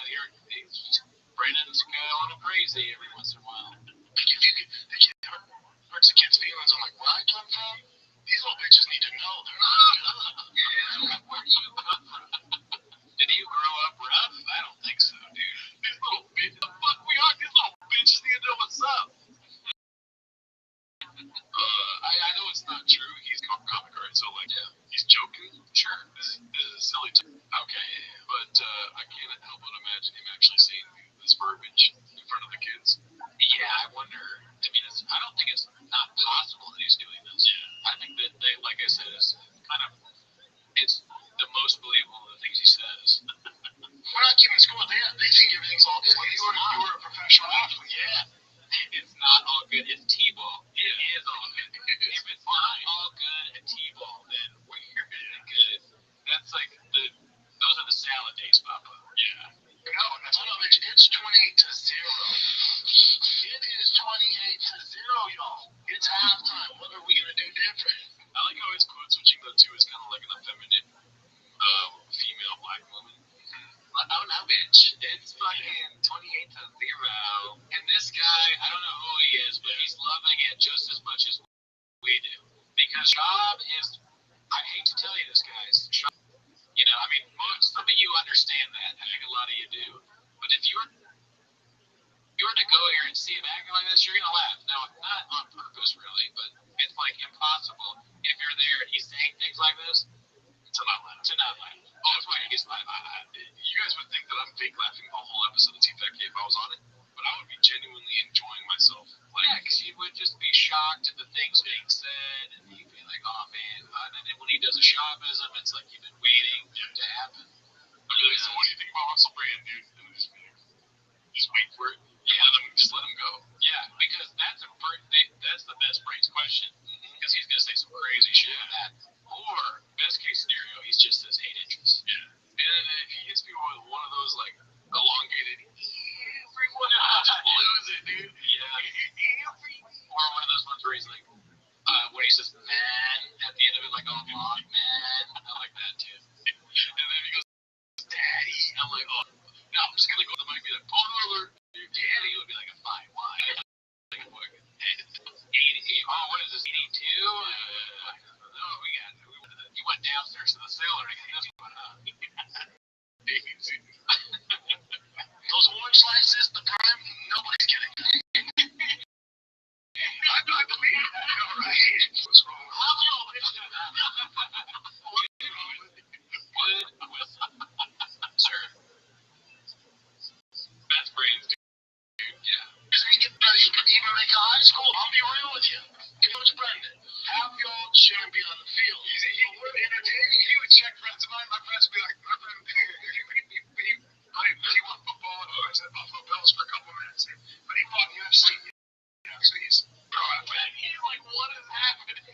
Yeah, Brandon's going crazy every once in a while. Like, if you could, hurts the kids' feelings on like where I come from. These little bitches need to know they're not good. Yeah, where do you come from? Did you grow up rough? I don't think so, dude. These little bitches, the fuck we are? These little bitches need to know what's up. I know it's not true. He's comic, right? So like, yeah, he's joking. Sure, this is silly. Okay, but I can't help but imagine him actually saying this verbiage in front of the kids. Yeah, I wonder. I mean, I don't think it's not possible that he's doing this. Yeah. I think that like I said, it's the most believable of the things he says. We're not keeping score. They think everything's all good. You were a professional athlete. Yeah. It's not all good. It's T-ball. It is all good. If it's not all good at T-ball, then we're really good. That's like those are the salad days, Papa. Yeah. No, that's what I'll mention. It's 28-0. It is 28-0, y'all. It's halftime. What are we gonna do different? I like how his code switching though too is kind of like an effeminate female black woman. Oh no, bitch! It's fucking 28-0, and this guy, I don't know who he is, but he's loving it just as much as we do. Because Rob is, I hate to tell you this, guys. I mean, some of you understand that. I think a lot of you do. But if you were to go here and see him acting like this, you're gonna laugh. Now, not on purpose, really, but it's like impossible if you're there and he's saying things like this to not laugh. Oh, that's why he gets laugh. You guys would think that I'm fake laughing the whole episode of T-Fat K if I was on it, but I would be genuinely enjoying myself. Yeah, because you would just be shocked at the things being said, and you'd be like, oh man. And then when he does a Shawbism, it's like you've been waiting to happen. Okay, so what do you think about Russell Brand, dude? Just wait for it. that's the best brains question because he's gonna say some crazy shit in that. Or best case scenario, he's just says 8 inches. Yeah. And if he hits people with one of those like elongated, everyone just lose it, dude. Yeah. Or one of those ones where he's like, when he says man at the end of it, like oh god, man. I like that too. And then he goes, daddy. I'm like, oh, no, I'm just gonna go to the mic and be like, oh alert, dude, daddy. It would be like a 5 wide. Like a fucking 80. Oh, what is this? 82? No, we got. He went downstairs to the cellar to get this one up. Those orange slices, the prime, nobody's getting them. I believe that, all right. What's wrong? Sir. Best brains, dude. Yeah. Does he even make a high school? I'll be real with you. Coach Brendan, have y'all shouldn't be on the field. We're entertaining. He would check friends of mine. My friends would be like, my friend, he won football. I said Buffalo Bills for a couple of minutes. But he fought in the UFC. You know, so he's pro athlete. He's like, what is happening?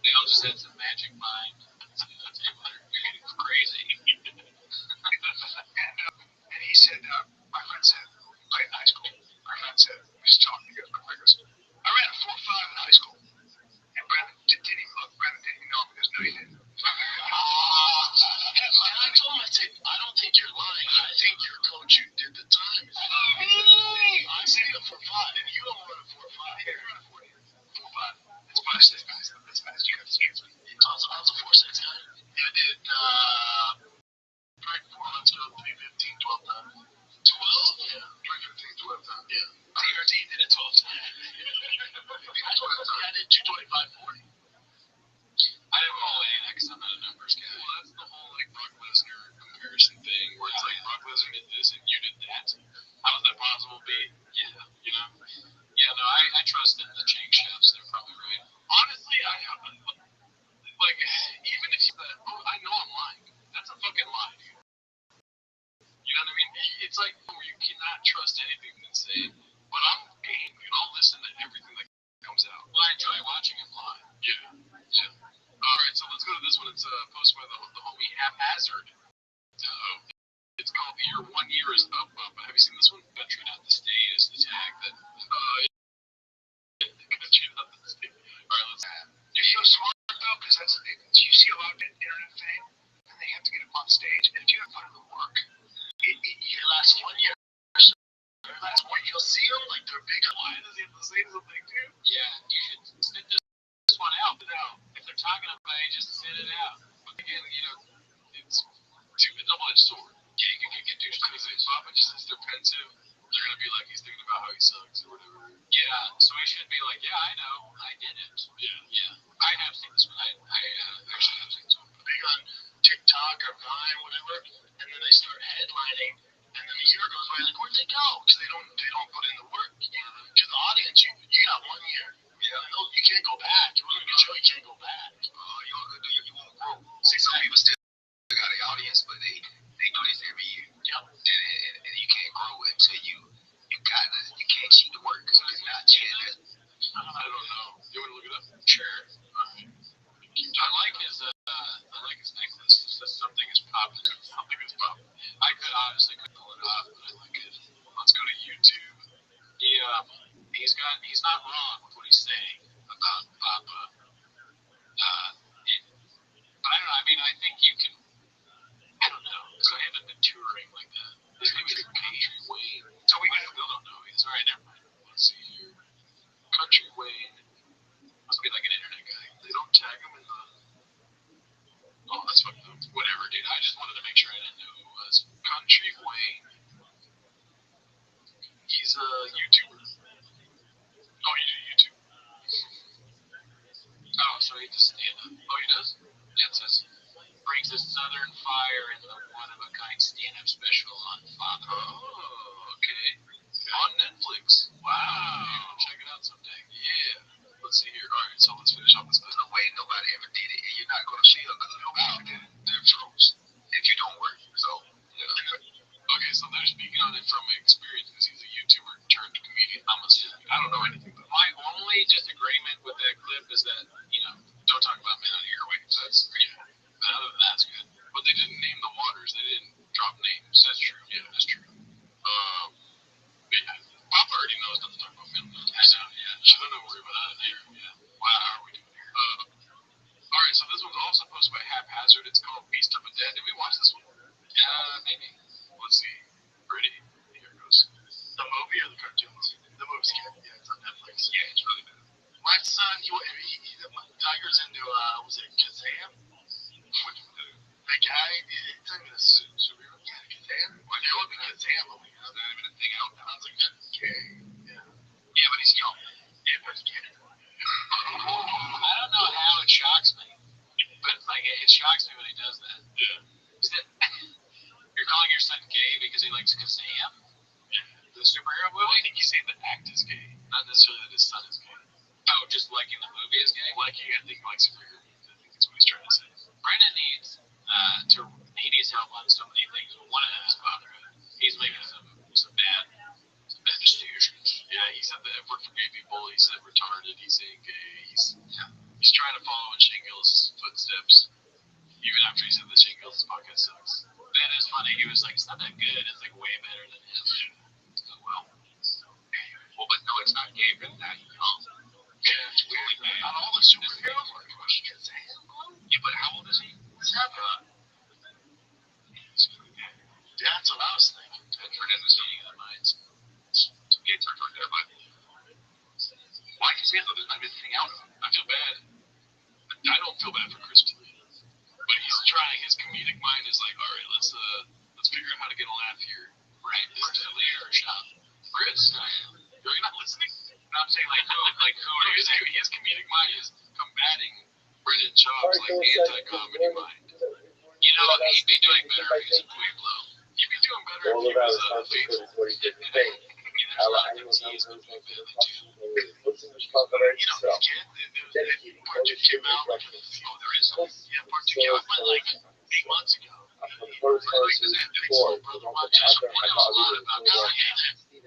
They all just had some magic mind. It's crazy. And he said, my friend said, we played in high school. My friend said, we was talking to my friend goes, I ran a 4.5 in high school. And Brandon didn't even look. Brandon didn't even know me. There's no, he didn't. And I told him, I said, I don't think you're lying. I think your coach who did the time. I see a 4.5, and you don't run a 4.5. Yeah, you run a 4.5. It's 5.6, guys. That's fast. You got to change it. I was a 4.6 guy. Yeah, I did, track 4, let's go, 3:15, 12 times. 12? Yeah, 3:15, 12 times. Yeah. He did it 12 times. I did 2:25, 40. I didn't follow any of that because I'm not a numbers guy. Well, that's the whole like Brock Lesnar comparison thing where it's like Brock Lesnar did this and you did that. How is that possible, B? Yeah, you know. Yeah, no, I trust in the chain chefs. They're probably right. Honestly, like even if you said, oh, I know I'm lying. That's a fucking lie, dude. You know what I mean? It's like where you cannot trust anything that's said. But I'm game, and I'll listen to everything that comes out. Well, I enjoy watching him lie. Yeah. All right, so let's go to this one. It's posted by the homie Haphazard. It's called "Your 1 Year Is Up." Have you seen this one? Country Not the State is the tag that. Country Not the State. All right, let's. You're so smart though, because you see a lot of internet fame, and they have to get up on stage, and if you don't put in the work, It lasts 1 year. Last week, you'll see them like they're big. Why does he have to say something, too? Yeah, you should sit this one out. If they're talking about it, just sit it out. But again, you know, it's a double-edged sword. Yeah, you can get douche because if Papa just sits there pensive, they're gonna be like he's thinking about how he sucks or whatever. Yeah, so he should be like, yeah, I know, I did it. Yeah. I have seen this one. I actually have seen this one. Big on TikTok or Vine, whatever, and then they start headlining, and then a year goes by, like, where'd they go? Because they don't put in the work. To the audience, you got 1 year. Yeah. You can't go back. You're on a good show, you can't go back. you won't grow. See, some people still got an audience, but they do this every year. Yep. And you can't grow until you can't cheat the work. It's not cheating. I don't know. You want to look it up? Sure. I like his necklace. It says something is popping. Something is popping. I could pull it off, but I like it. Let's go to YouTube. He's not wrong with what he's saying about Papa. But I don't know. I mean, I think you can. I don't know. Because I haven't been touring like that. His name is Country Wayne. So we still don't know. He's all right. Never mind. Let's see here. Country Wayne must be like an internet guy. They don't tag him in the. Oh, that's fucking whatever, dude. I just wanted to make sure I didn't know who it was. Country Wayne. He's a YouTuber. Oh, you do YouTube. Oh, so he does stand up. Oh, he does? Yeah, it says brings a southern fire in the one-of-a-kind stand-up special on Father. Oh, okay. On Netflix. Wow. Check it out someday. Yeah. Let's see here. All right, so let's finish off this. There's no way nobody ever did it, and you're not going to feel because nobody did it. They're froze if you don't work. So because he likes Kazam, the superhero movie. Well, I think he's saying the act is gay, not necessarily that his son is gay. Oh, just liking the movie is gay? Liking, I think, like superhero movies. I think that's what he's trying to say. Brennan needs he needs help on so many things. One of them is fatherhood. He's making some bad decisions. Yeah, he said the F word for gay people. He said retarded. He's saying gay. He's trying to follow in Shane Gillis' footsteps. Even after he said that Shane Gillis' podcast sucks. That is funny. He was like, it's not that good. It's like way better than him. So, well, but no, it's not gay for that young. Yeah, it's weird. Not all the superheroes are questions. Yeah, but how old is he? 7. Yeah, that's what I was thinking. Bedford is the city of the minds. Some gay territory there, but why can't you say that there's not anything out of him? I feel bad. I don't feel bad for Chris D'Elia. But he's trying. His comedic mind is like, all right, let's figure out how to get a laugh here. Right. Is it D'Elia or Shop? Chris, you're not listening. No, I'm saying like who are you saying? His comedic mind is combating Brendan Schaub's like anti-comedy mind. You know, he'd be doing better if he's a Pueblo. He'd be doing better if he was faithful. There's a lot of things he's been doing badly too. You know, this kid, part 2 came out. Oh, there is. Yeah, part 2 came out like 8 months ago. Brother watches pointed out a lot about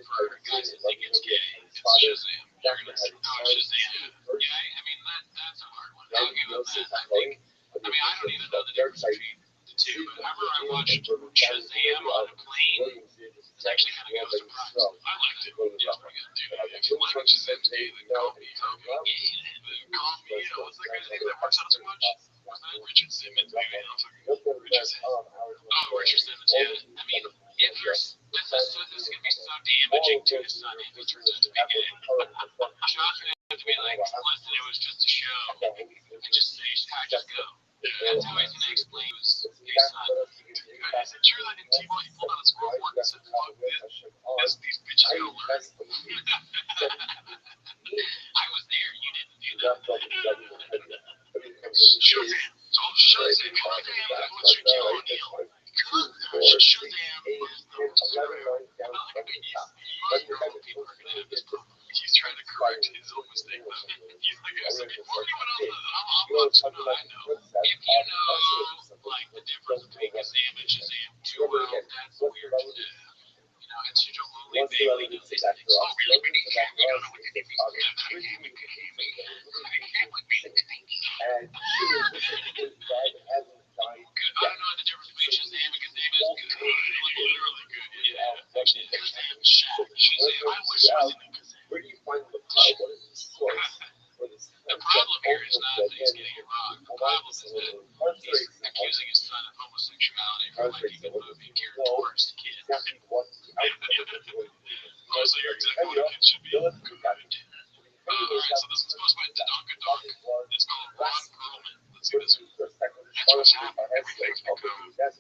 for guys that think it's gay. It's Shazam. You're gonna see Shazam. Yeah, I mean that's a hard one. I'll give him that. I mean I don't even know the difference between the two, but whenever I watched Shazam on a plane, it's actually kind of a surprise. I liked it. Yeah, it's pretty good, dude. I actually like Shazam's gay. The Coffee. What's that guy's name that works out so much? What's that? Richard Simmons, maybe. Richard Simmons. Oh, Richard Simmons, yeah. I mean, if you're this is gonna be so damaging to his son if he turns out to be gay. Josh would have to be like, listen, it was just a show. And just say, just go. That's how he's gonna explain his son. Is it true that in T-ball he pulled out a scoreboard and said, fuck this? As these bitches go learn. I was there, you didn't do that. Shazam. So Shazam, what's your deal, O'Neal? Shazam was the he's trying to correct his own mistake. He's like, I said, before anyone else does it, I'm about to know. I know. If you know, like, the difference between Kazam and Shazam too well, that's weird to do. You know, and Shazam only vaguely knows these things. Oh, really? We don't know what the difference I don't know what the difference between Shazam and Kazam is. Literally good. Yeah. Actually, Shazam and Shaq. Shazam. I wish I was in Kazam. The problem here is not that he's getting it wrong. The problem is that he's accusing his son of homosexuality for liking the movie geared towards the kids. Oh, so you're exactly what a kid should be. Alright, so this is supposed to be Donk. It's called Ron Perlman. Let's see this one. That's what's happening. Everything's become preciousness.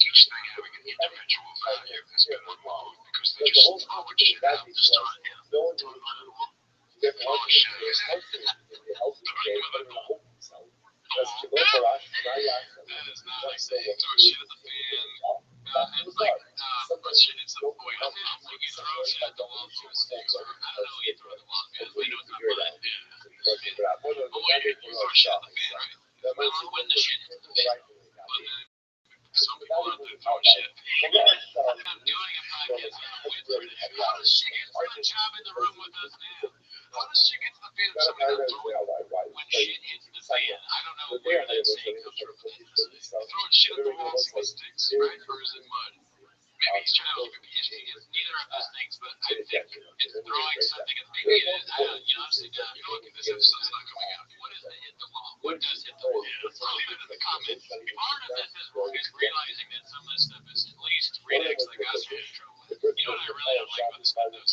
Each thing having an individual value has been removed because they just throw it shit out and just throw it in. Oh shit. That is not like saying throw shit at the fan. It's like, shit hits the boy. I'm like, you throw shit at the wall to a stick. I don't know what you throw at the wall. We know it's not blood. But what you throw shit at the fan, right? Well, when the shit hits the fan. But then, some people out there throwing shit. I'm doing a podcast on a Wednesday. How does she get for the job in the room with us now? How does she get to the fan if somebody's not throwing? When shit hits the fan, I don't know where that saying comes from. Throwing shit at the wall with sticks, right? Or is it mud? Maybe he's trying to keep it's neither of those things, but I think it's throwing something at maybe it is. I don't, you honestly don't. You know, this episode's not coming out. What is the hit the wall? What does hit the wall? Leave it in the comments. Part of this is realizing that some of this stuff is at least Redux that got you in trouble with. You know what I really don't like about this video?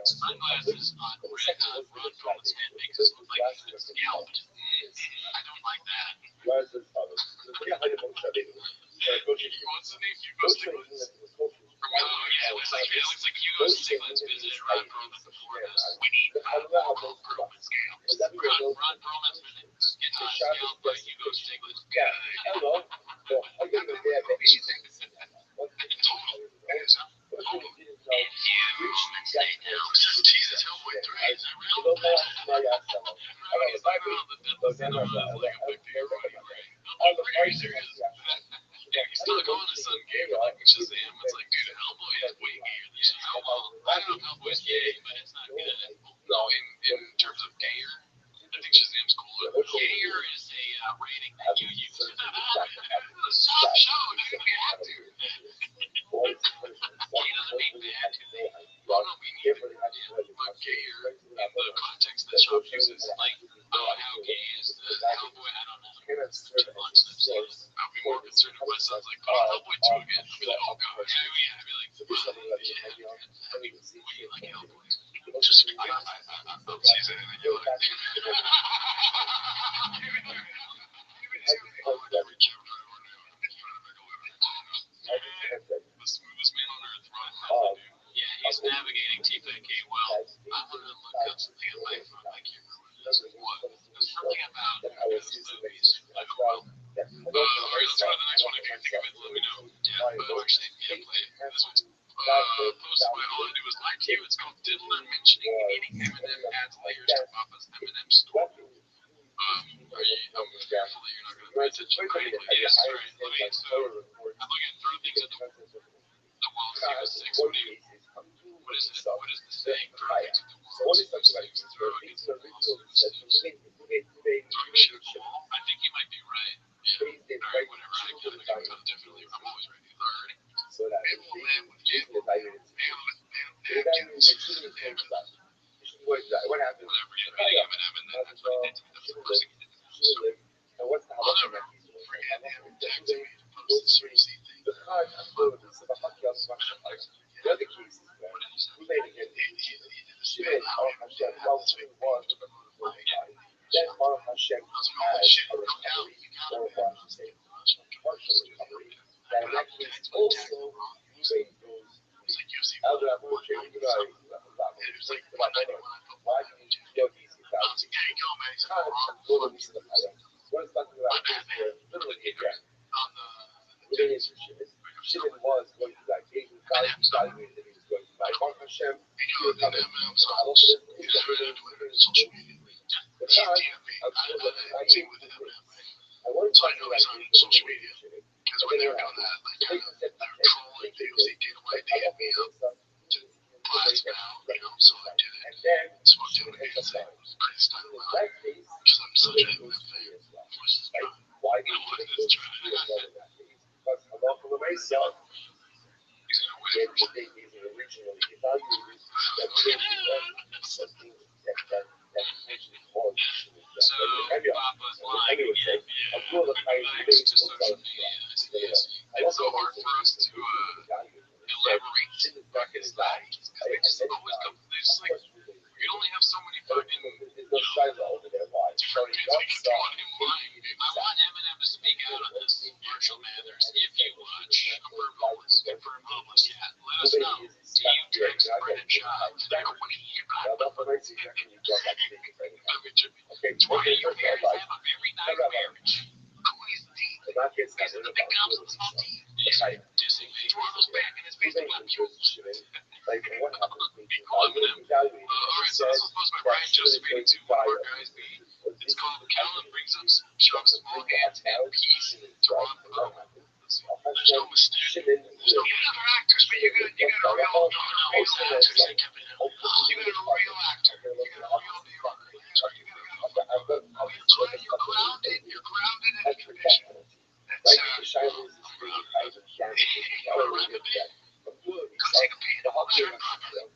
Sunglasses on Ron Perlman's head makes us look like he's been scalped. I don't like that. What's the name? Hugo Stiglitz. Oh yeah, it looks like Hugo Stiglitz visited Ron Perlman before this. We need Ron Perlman scales. Ron Perlman's been scalped by Hugo Stiglitz. Yeah, he's still going to some gay for like Shazam. It's like, dude, Hellboy is way gayer than Shazam. Well, I don't know if Hellboy's gay, but it's not good. No, in terms of gayer, I think Shazam's cooler. Gayer is a rating that you use. It's a soft show. Doesn't we have to? Gay doesn't mean bad. Well, no, we need it. Yeah, but gayer in the context that Shop uses, like, how gay is the Hellboy? I don't know. It's too much. I'll be more concerned if my son's like, oh, Hellboy 2 again. I'll be like, oh, God. Yeah. I'd be like, yeah. I mean, what do you like Hellboy? Just, I'll say anything you like. The smoothest man on earth, Ron. Yeah, he's navigating TPK well. I wanted to look up something on my phone. I can't remember what it is. What? There's something about those movies. Like, well, alright, let's go to the next one. If you think of it, let me know. Yeah, but actually, yeah, play it. This one's posted by All I Do Is Lie to You. It's called Diddler Mentioning Eating M&M Adds Layers to Papa's M&M Store. Are you, hopefully you're not going to pay attention critically. Yes, right. So, I'm looking at throw things at the wall, see what sticks. What is it? What is the saying? Throw things at the wall, see what sticks. Throw against the wall, see what sticks. Throwing shit at the wall? I think you might be right. Yeah. Alright, whatever. I can think of it differently. I'm always ready. Alright. People live with gamble. Whatever. You know, eating M&M and then that's what he did to me. That's the first thing he did to me. So, I'll never forget him texting me to post this Cersei thing. What did he say? He did a spin out and did have this big wall to put on my I was like, holy shit, no doubt. You gotta be. I was like, let's do that. I put out the tags, but the tags were wrong. It was like UFC 197. It was like 191. I put 192. I was like, there you go, man. He's like, wrong. My bad, man. On the social media. He DM'd me. I team with him, right? So I know he's on social media. Because when they were doing that, like, they were trolling videos. They did away. They hit me up to blast me out, you know? So I did it. Spoke to him again. Chris talking about it. Because I'm such a fan. What's this trying? You know what is trying? He's gonna wait for So, Papa's lying again. Thanks to social media. It's so hard for us to elaborate on his life. They just always come, they just like, we only have so many fucking, you know, different things we can do on him lying. I want Eminem to speak out on this. Marshall Mathers, if you watch Confirm Homeless, yeah, let us know. Do you text Brennan Shaw? Like, what do you got? Why are you married? I have a very nice marriage. Who is deep? He's in the big guns with the small team. He's dissing me. Toronto's back in his face. Alright, so this was posted by Brian Joseph 82, one of our guys. It's called Calvin Brings Up Shop's Small Hands and Peace to Ron Paul. There's no mistake. There's no other actors, but you got a real actor. You got a real actor. You got a real New Yorker. That's right. That's why you're grounded in a tradition. That's you want to rap a bit? Go take a beat. I'll turn on it.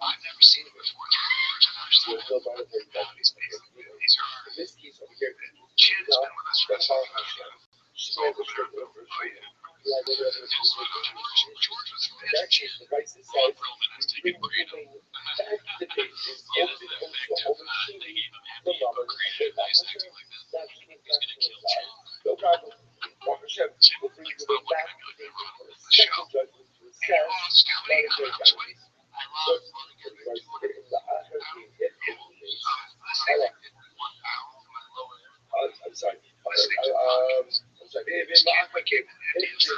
I've never seen it before. These are Chin's been with us for she's over there. Oh yeah. George was finished. Ron Perlman has taken Credo. He has the effect of they gave him happy but creative. He's acting like that. He's gonna kill Chin. Chin thinks about what can I be like that Ron on the show. Hey, Scotty, I love running every 200. I selected 1 pound for my lower end. I'm sorry. My snake's a podcast. Scan my game and he's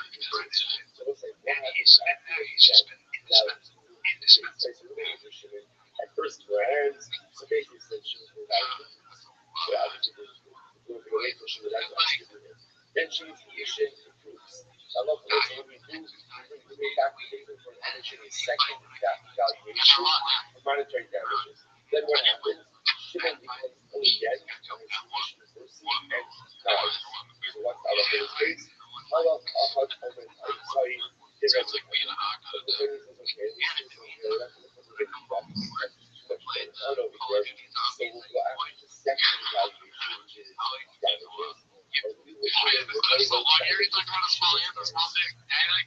just been indispensable. At first glance, so basically said she was then she was patient improves. I love the way when we make application for initially second evaluation of monetary damages. Then what happens? She then becomes fully dead and execution is mercy and knowledge. So what's out of his face? Allah, I'm sorry, Sounds like being a hawk on a duck. So long here, he's like running small hand, that's small dick. I like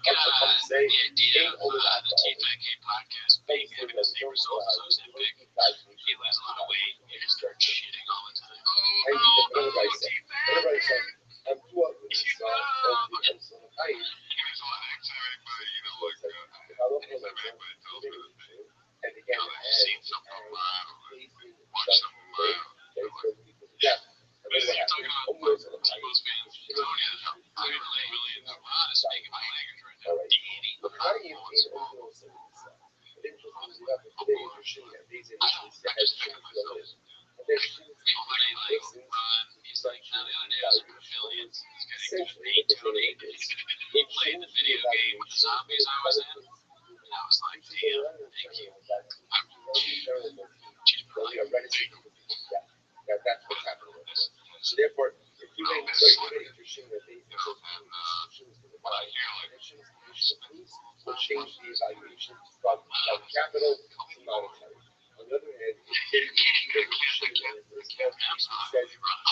the idea of the TFK podcast being having the same results as those him big. He loses a lot of weight and he starts shitting all the time. Oh no, T-Fag! I'm too up with this stuff. I'm so tight. And again, I've seen some of watched some of my. But you're talking about most fans. Tony, I don't really into honest speaking my language right now. Danny, he's like, now the other day I was with affiliates. He's getting donate. He played the video game with the zombies I was in. And I was like, damn, thank you. That's what's happening. So therefore, if you make interesting that they will change the evaluation from capital to monetary. On the other hand, I'm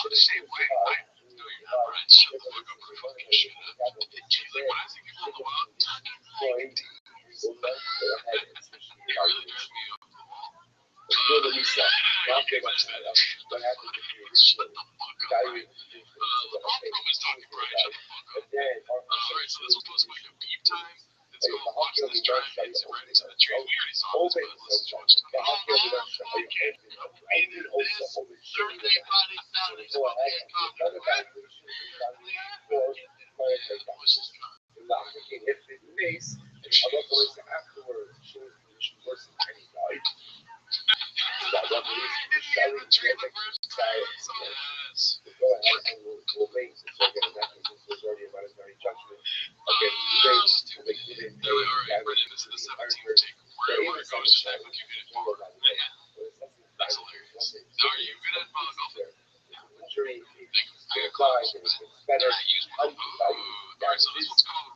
the same way. No, you're not right. Shut the fuck up for fucking shit up. Like, when I think of the wild, it really drives me up the wall. Not big much that up. What happened if you shut the fuck up, right? From is talking, Brian, shut the fuck up. Alright, so this was like a beep time. It's called Watch This Drive Ins and right into the tree. We already saw this, but let's just watch it. Okay. Created this Thursday, Friday, Saturday, 12 a.m. comedy. If it makes, I love the ways afterwards. She was worse than anybody. Go ahead and we'll wait until I get a message. There's already a monetary judgment. Okay, This is the 17th take. Where it goes, just act like you did it forward. That's hilarious. Are you good at golf? Injury, applies, it's better. Alright, so this one's called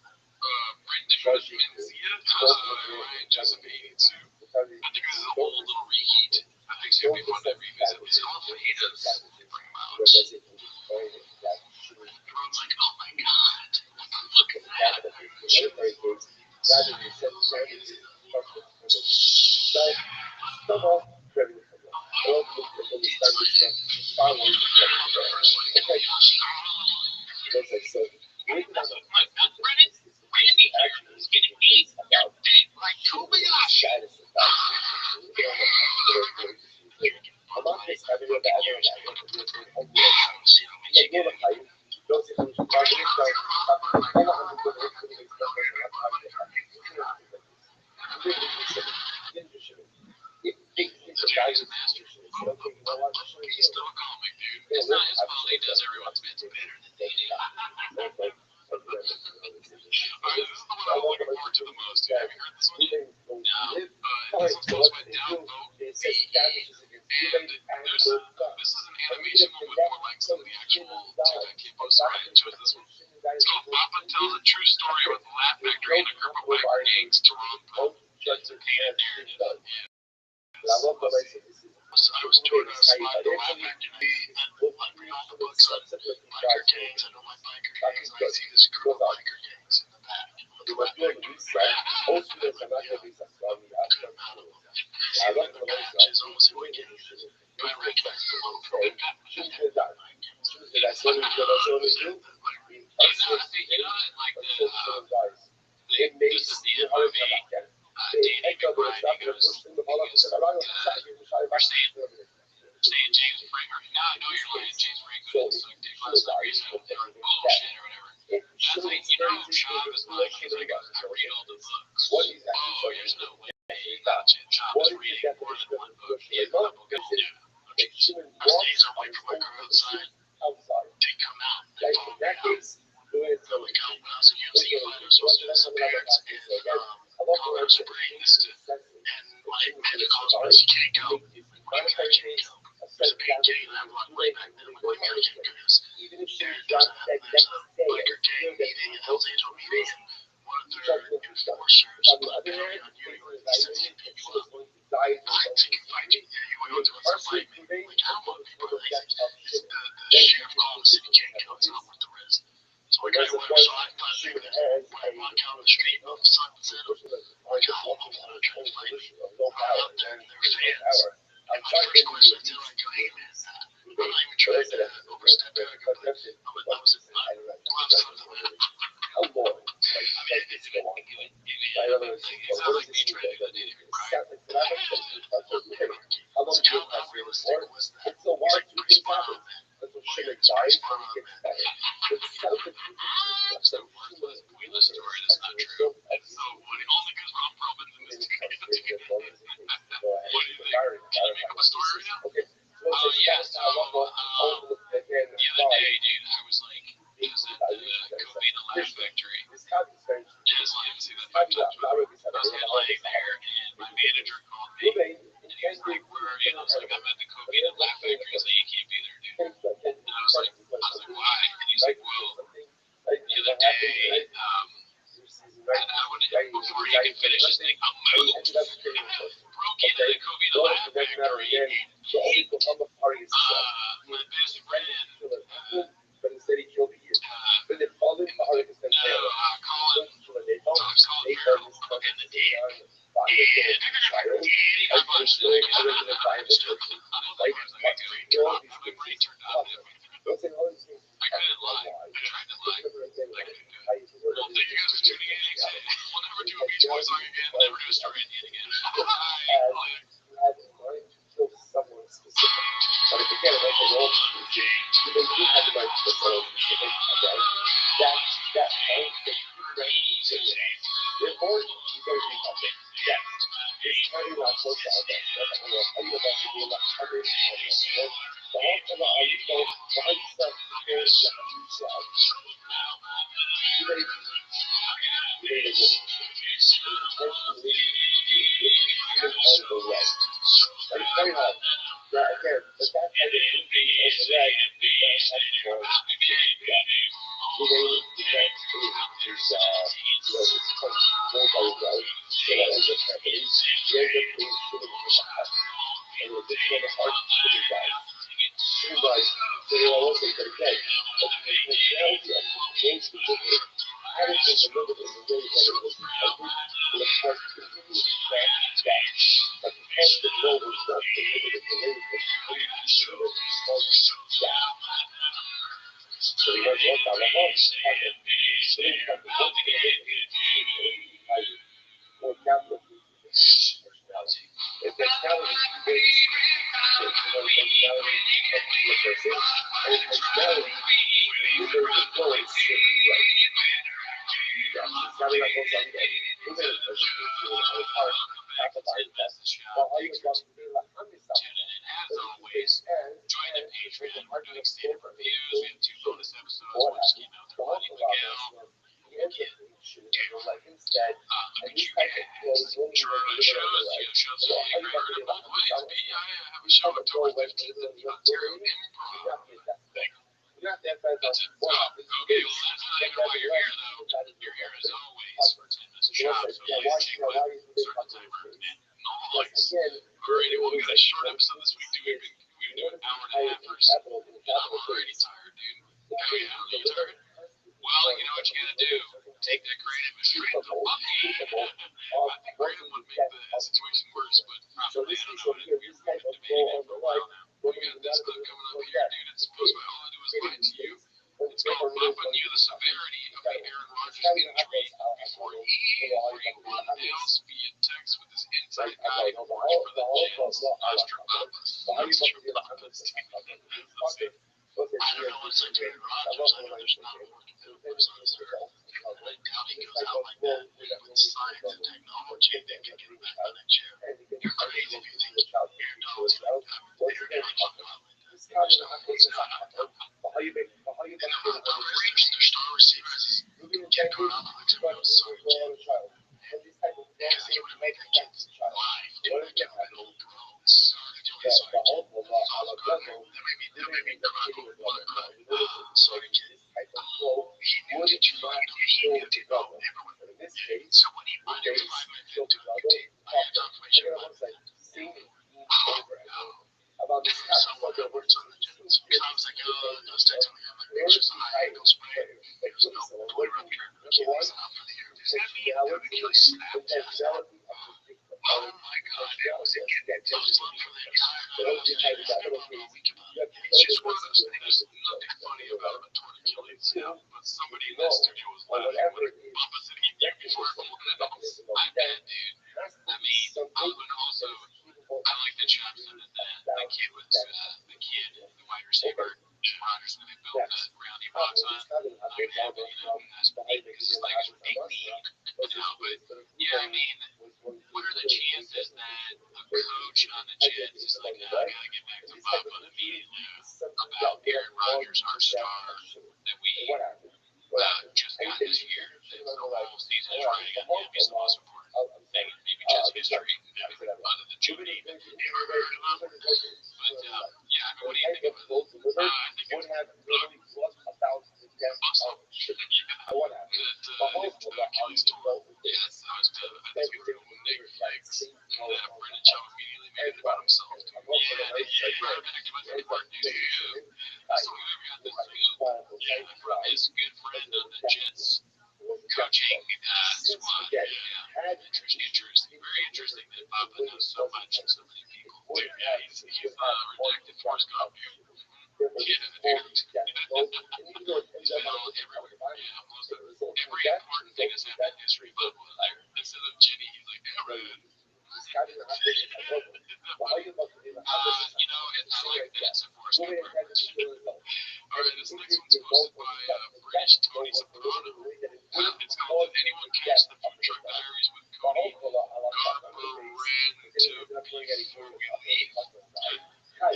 Brendan Mencia, Ryan Jessup 82. I think this is a whole little reheat. I think it's going to be fun to revisit. It's called Fajitas. Bring them out. Everyone's like, oh my god, look at that. Randy here is getting me your dick like Kobayashi. He's still comic, dude. It's not his fault he does everyone's bits better than they do. Alright, this is the one I'm looking forward to the most. Have you heard this one yet? No. This one's called by Downvote VE. And this is an animation one with more likes than the actual TFK post. Ryan chose this one. It's called Papa Tells a True Story about the Laugh Factory and a group of biker gangs to Ron Paul. It's a painted narrative. Yeah. I was doing a slide the lab activity that like read all the books on biker gangs. I don't like biker gangs. I see this group of biker gangs in the back. The lab activity. Which is almost every gang. But I recognize the logo. That's what we do. Like this is the movie. Danny McBride, he goes, you're saying James Franco. Now I know you're lying. James Franco didn't suck dick last night. They were like bullshit or whatever. That's like, Chop is like, he's like, I read all the books. Oh, there's no way. Gotcha. Chop is reading more than one book. He had a couple goals. I was days away from my girl outside. They come out. They follow me out. I'm like, when I was a UFC fighter, so I was doing some parents in Colorado Springs. And my Pentecost was, you can't go. What do you mean I can't go? There's a big gang that I run way back then. I'm like, what do you mean I can't go? There's a biker gang meeting, a Hell's Angel meeting, and one of their enforcers put a penalty on you. You're like 16 people up. I think if I do, you want to fight me. Like, I don't want people like the sheriff called the city can't go. It's not worth the risk. So I got one shot, when I walk out on the street, all of a sudden, I'm like, oh, I'm gonna try to fight me. I'm up there, and they're fans. And my first question I tell them, I go, hey man, I'm not even trying to overstep it. I was in gloves on the map. I mean, it's not like me trying to do anything, right? So how realistic was that? He's like, pretty spot on, man. Pretty spot on, man. That's the pointless story. That's not true. It's so funny. Only because Ron Perlman's in this together. What do you think? Can you make up a story right now? Yeah. So the other day, dude, I was like, I was at the Covina Laugh Factory. Yes, I haven't seen that 5 times, but I was headlining there, and my manager called me, and he was like, where are you? And I was like, I'm at the Covina Laugh Factory. He's like, you can't be there, dude. And I was like, why? And he's like, well, the other day, and before he could finish his thing, I moved, broke into the Covina Laugh Factory, my best friend, Colin Farrell in the day, and he got punched in the I was like, my brain turned off. I couldn't lie. I tried to lie. I couldn't do it. Well, thank you guys for tuning in. We'll never do a Beach Boys song again. Never do a story Indian again. Join the Patreon. We're doing standard reviews. We have 2 bonus episodes. One just came out. They're running Miguel. Shows that you heard it both ways. I have a show October 15th at the Ontario Improv. That's it. Okay, well, that's not even why you're here, though. You're here as always for 10 minutes of shop, so you check out certain timer and all like Alrighty, well, we got a short episode this week. We've been doing an hour and a half or so. I'm already tired, dude. Oh, yeah, are you tired? Well, you know what you gotta do. Take that kratom and straight to the bucket. I think kratom would make the situation worse, but probably, I don't know. We've been debating it for a while now. We got this clip coming up here, dude. It's supposed to all I do is lie to you. It's called Bumping You, the Severity of the Aaron Rodgers Injury Before Anyone Else Via Text with his inside guy who works for the Jets, Nostradamus. Nostradamus. I don't know what's like Aaron Rodgers. I know there's not more competitive on this earth. I doubt he goes out like that. With science and technology, they can get him back on that chair. You're crazy if you think Aaron Donald's going to come. Aaron Rodgers will not like that. There's no way he's not. And their star receivers get caught up on the I'm sorry, kid. Because he would have made that kid's life. Dude, that kid would have been old bro. Sorry, kid. That made me cry. Sorry, kid. He knew to try. He knew to go everywhere. So when he went in 5 minutes into a team, I had confirmation about that. Oh, no. Someone that works on the Jets. Because I was like, I was texting me. I'm like, it's just a high ankle sprain. There's no boy rupture. Achilles out for the year. Does that mean the Achilles snapped? Oh my God, it was a kid that was love for the entire night. It's just one of those things. Nothing funny about a torn Achilles, but somebody in that studio was laughing when Papa said he knew before I pulled it out. I bet, dude. I mean, I would also, I like the Johnson and the kid was the wide receiver. Rodgers, when they built the roundy box on, I'm happy, that's neat because his legs were big knee, but yeah, I mean, what are the chances that a coach on the Jets is like, I gotta get back to Papa immediately about Aaron Rodgers, our star that we just got this year, that the whole season is riding on him. He's the most important thing in maybe Jets history, other than Judy. Never heard of him, but yeah, I mean, what do you think of it? I think it's awesome. Achilles torn. Yes, I think we were going nigger flags. Brendan Chow immediately made it about himself. So we got this from his good friend on the Jets coaching squad. Yeah, interesting. Very interesting that Papa knows so much of so many people. Dude, yeah, he's redacted Forrest Gump. He's been all everywhere. Yeah, every important thing that's happened in history, Papa was there. Instead of Jenny, he's like, Aaron. I like that it's a Forrest Gump reference. All right, this next one's posted by British Tony Soprano. It's called "Did Anyone Catch the Food Truck Diaries with Cody Garber ran to before we leave?" I'm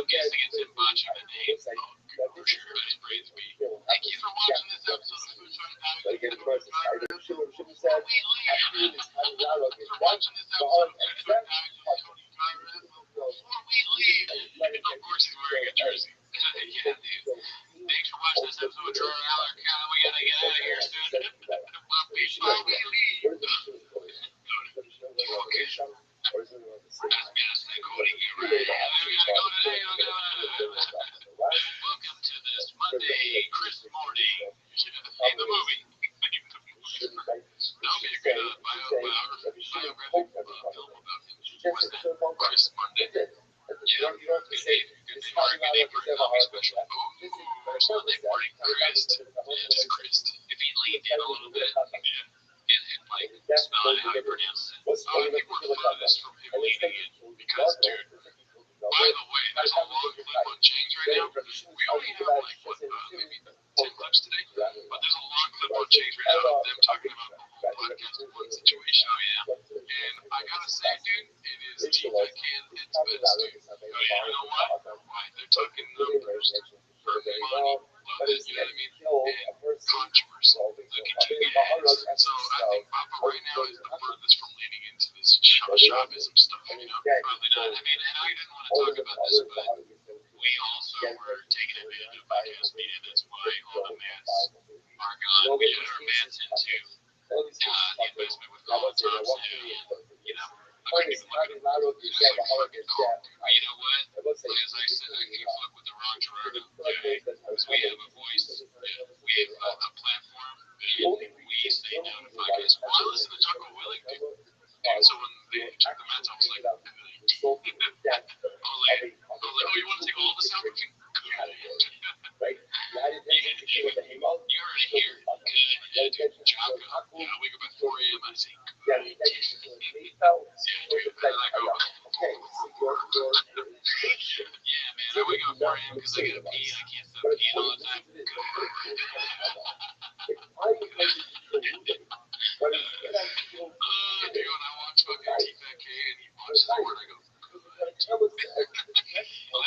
guessing it's him botching the name. For sure, his brains be. Thank you for watching this episode of Food Truck Diaries. Before we leave. For watching this episode of Food Truck Diaries with Cody Garber. Before we leave, of course he's wearing a jersey. Yeah, dude. Thanks for watching this episode of Drawer Aller. We gotta get out of here soon. Before we leave. Okay. Welcome to this Monday, Chris morning. In the movie. That'll be a good biographic film about him. What's that? Chris Monday. Yeah, good name for a coffee special. Sunday morning, Chris. Yeah, just Chris. If he leaned in a little bit, and like spell out how you pronounce it. I think we're part of this from him leaning in because, dude. By the way, there's a long clip on James right now. We only have like maybe 10 clips today, but there's a long clip on James right now of them talking about the whole podcast one situation. Oh yeah, and I gotta say, dude, it is deep I can. It's best, dude. You know why? Why? They're talking numbers, for money, you know what I mean? And controversy. Look at you guys. So I think Papa right now is the furthest from leaning into this shoppism stuff. Probably not. I mean, and I didn't want to talk about this, but we also were taking advantage of podcast media. That's why all the mats are gone. We had our mats into the investment with Colin Thompson. I couldn't even look at You know what? As I said, I can fuck with the Ron Gerardo guy because we have a voice. We have a platform. And we stay down to podcast. Well, I listen to Taco Wellington. And so when they took the Mets, I was like, good. I was like, oh, you want to take all the sound proofing? Good. You heard it here. Good. Jocko. I wake up at 4 a.m. I say, good. Yeah, dude. And I go, yeah, man. I wake up at 4 a.m. because I gotta pee. I can't stop peeing all the time. Good. Dude, when I watch fucking T-Fat K and he watches the word, I go, well,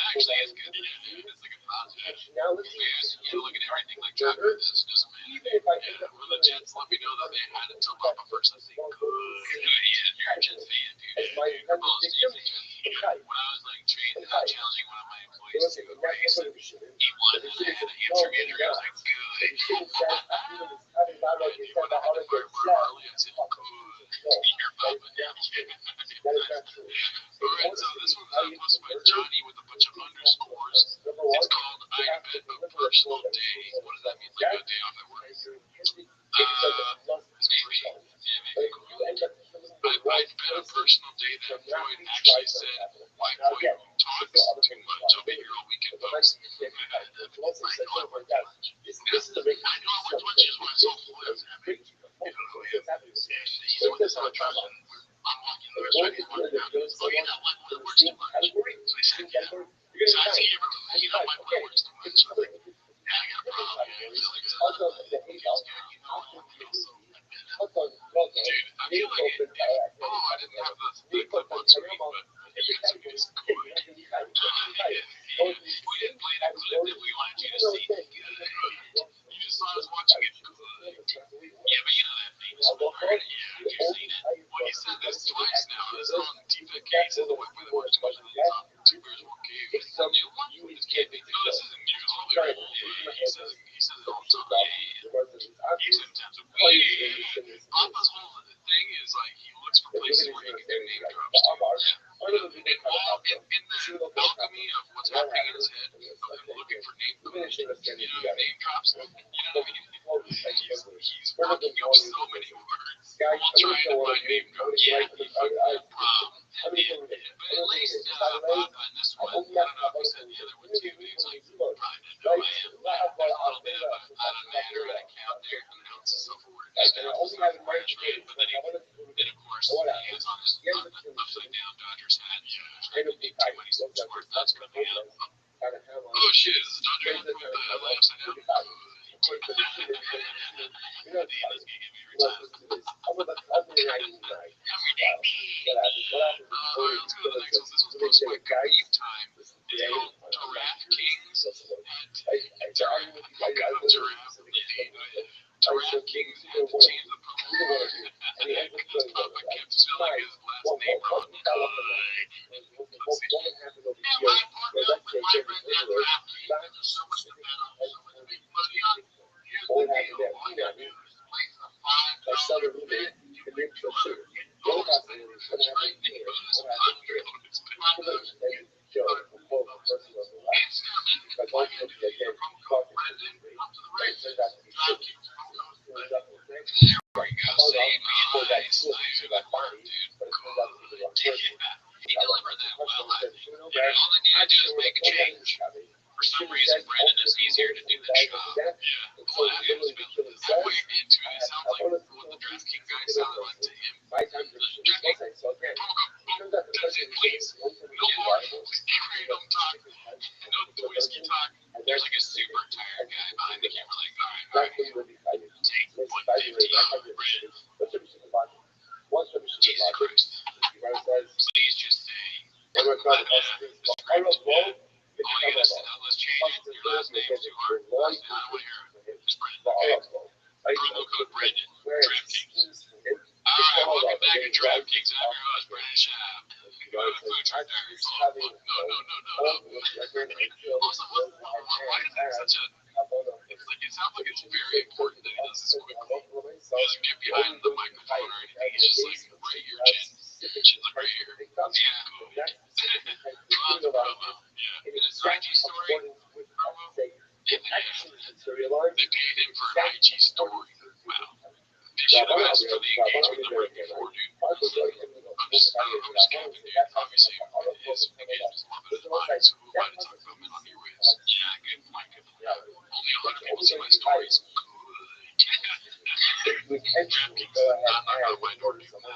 actually, it's good. Yeah, it's like a positive. You gotta look at everything like Jocko does. Doesn't matter. Yeah, when the Jets let me know that they had until Papa first, I think, good. Yeah, you're a Jets fan, dude. Football is deep. When I was like challenging one of my employees to a race, and he won, and I had an answer manager, I was like, good. And he went out to the car early, I said, good. You're Papa. Alright, so this one's posted by Johnny with a bunch of underscores. It's called I Bet a Personal Day. What does that mean? Like a day off at work? Maybe. Yeah, maybe. Cool. I bet a personal day that Freud actually said, why Freud talks too much over here on Weekend Post. I know I work too much. I know I work too much is why I saw Floyd. He's the one that's not trusting. I'm walking the restaurant. He's walking down. Oh, you know what? It works too much. So he said, yeah. So I see everyone, you know, my boy works too much. So I'm like, yeah, I got a problem. I feel like it's feels good. You know, dude, I feel like it. I didn't have the clip on screen, but it's cool. We didn't play that clip that we wanted you to see. You just saw us watching it. Yeah, but you know that famous one, right? Yeah, you've seen it. Well, he said this twice now. This is on T-Fat K. He said the white boy that works twice. It's on Two Bears, One Cave. Is this a new one? This can't be. No, this isn't new. It's older. Yeah, he says it all the time. Yeah. He said times a week. Papa's whole thing is like he looks for places where he can do name drops too. Yeah. In the alchemy of what's happening in his head, of him looking for name drops. You know what I mean? He's working up so many words while trying to find name drops. Yeah, he fucked that problem. Yeah. But at least Papa in this one, I don't know if he said the other one too, but he's like, probably didn't know I am. There's a little bit of a matter of account there, announces self-aware. Right? But then of course, he has on his upside down Dodgers hat. Trying to make too many smart thoughts coming out. Oh shit, is this Dodger hat with the upside down? That's gonna get me every time. Every day. Alright, let's go to the next one. This one's posted by Khabib Time. It's called Giraffe Kings. Giraffe Kings had to change the promo because Papa kept spelling his last name wrong. Let's see. Yeah, my partner, my friend, that draft king, there's so much to bet on, so much to make money on. Here's the deal. All you gotta do is place a $5 bet. You win $200. Get bonus bets. That's right. Get bonus $100. Instantly, all you gotta do is use your promo code Brendan up to the races. DraftKings promo code Brendan. There we go. Save nice. Nice with that part, dude. Good. Yeah. He delivered that well. All they need to do is make a change. For some reason, Brandon is easier to do than Shaw. Yeah. Well, that way into it, it sounds like what the DraftKings guy sounded like to him. DraftKings, that's it, please. No more random talk. No whiskey talk. There's like a super tired guy behind the camera, like, all right. Take 150, Brandon. Jesus Christ. Please just say, Mr. Brandon. Oh, you gotta sit down. Let's change it. Your last name's too hard. I don't want to hear it. Just Brandon, okay? Promo code Brandon. DraftKings. Alright, welcome back to DraftKings. I'm your host, Brandon Schaub. Go to the food truck there. No. Also, why is that such a... it sounds like it's very important that he does this quickly. He doesn't get behind the microphone or anything. He's just like, right here, chin. Chin's like, right here. Yeah, cool. story? They paid him for an IG story. Wow. They should have asked for the engagement number before, dude. I'm just capping, dude. Obviously, his engagement's a little bit of mine, so who am I to talk about men on your ways? Yeah, good point, good point. Only 100 people see my stories. Good. DraftKings, I'm not a minority. You gotta be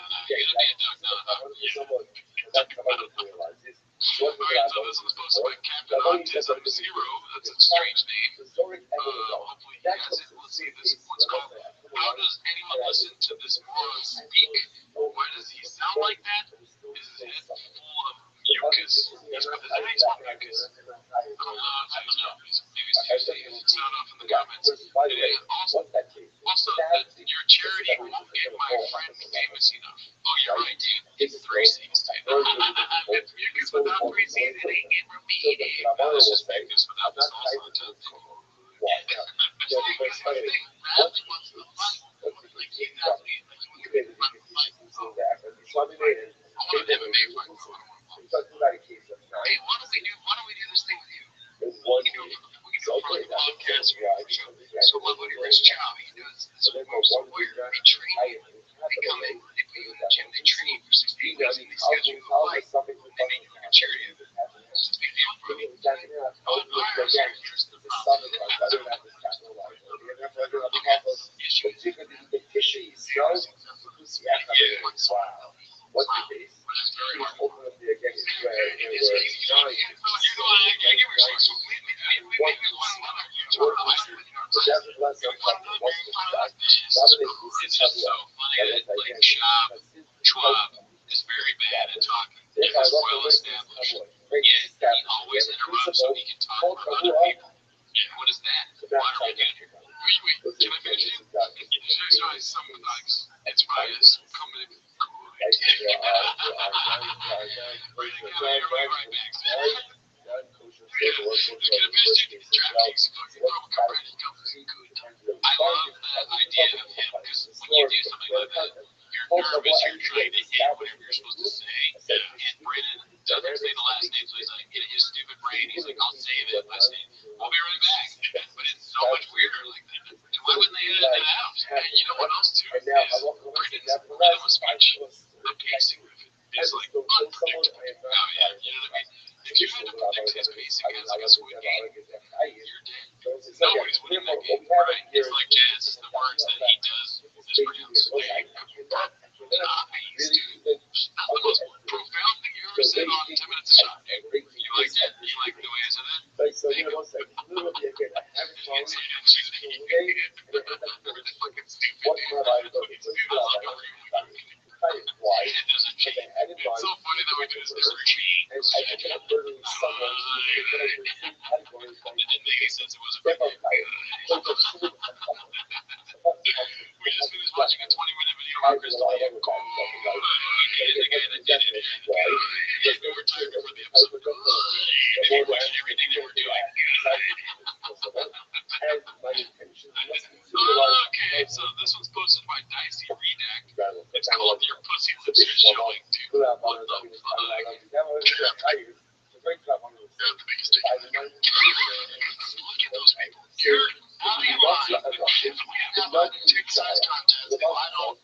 a duck, Alright, so this was posted by Captain Autism Zero. That's a strange name. Hopefully he has it. Let's see, this one's called How Does Anyone Listen to This Moron Speak? Why does he sound like that? Is his head full of mucus? He's full of mucus. I don't know. Maybe it's sound off in the comments. Also, your charity won't get my friend famous enough. Oh, you're right, dude. It's 3 C's, dude. It's mucus without 3 C's. It ain't get repeated. It's just mucus without the sauce on top. Bradley wants the fun. Like, he's athlete. Like, he wants to be fun. I want an MMA fight. Hey, why don't we do this thing with you? We can do it for the podcast. So my buddy Rich Chow, he does this where we train you. They come in, they put you in the gym, they train you for 16 weeks, and they schedule you a fight. They make you like a charity. It's a big deal for me. Oh, here's the problem. It's just so funny that like Schwab is very bad at talking. He's well established. Yet he always interrupts so he can talk for other people. Yeah, what is that? Why are we doing here? Wait, can I mention? It's probably coming in. I love that idea of him because when you do something like that, you're nervous, you're trying to hit whatever you're supposed to say. And Brandon doesn't say the last name, so he's like, in his stupid brain, he's like, I'll save it. Last name, I'll be right back. But it's so much weirder like that. And why wouldn't they edit that out? And you know what else, too? Is Brandon's rhythm of speech, the pacing of it is like unpredictable. Oh, yeah, you know what I mean? If you had to predict his pacing as like a Squid Game, you're dead. Nobody's winning that game, right? It's like jazz. It's the words that he does mispronounce. Nice, dude. That's the most profound thing you ever said on 10 Minutes a Shot. You liked it? You liked the way I said that? Thank you. Can't say that shit. It's fucking stupid, dude. It doesn't change. It's so funny that we do this every week. It didn't make any sense. It wasn't very good. We just finished watching a 20-minute video on Crystal Lake. The guy that did it. We were tired before the episode. And we watched everything they were doing. Okay, so this one's posted by Dicey Redact. It's called Your Pussy Lips Are Showing, dude. What the fuck? They're the biggest dick. Look at those people. You're out of your mind. We have a dick size contest. If I don't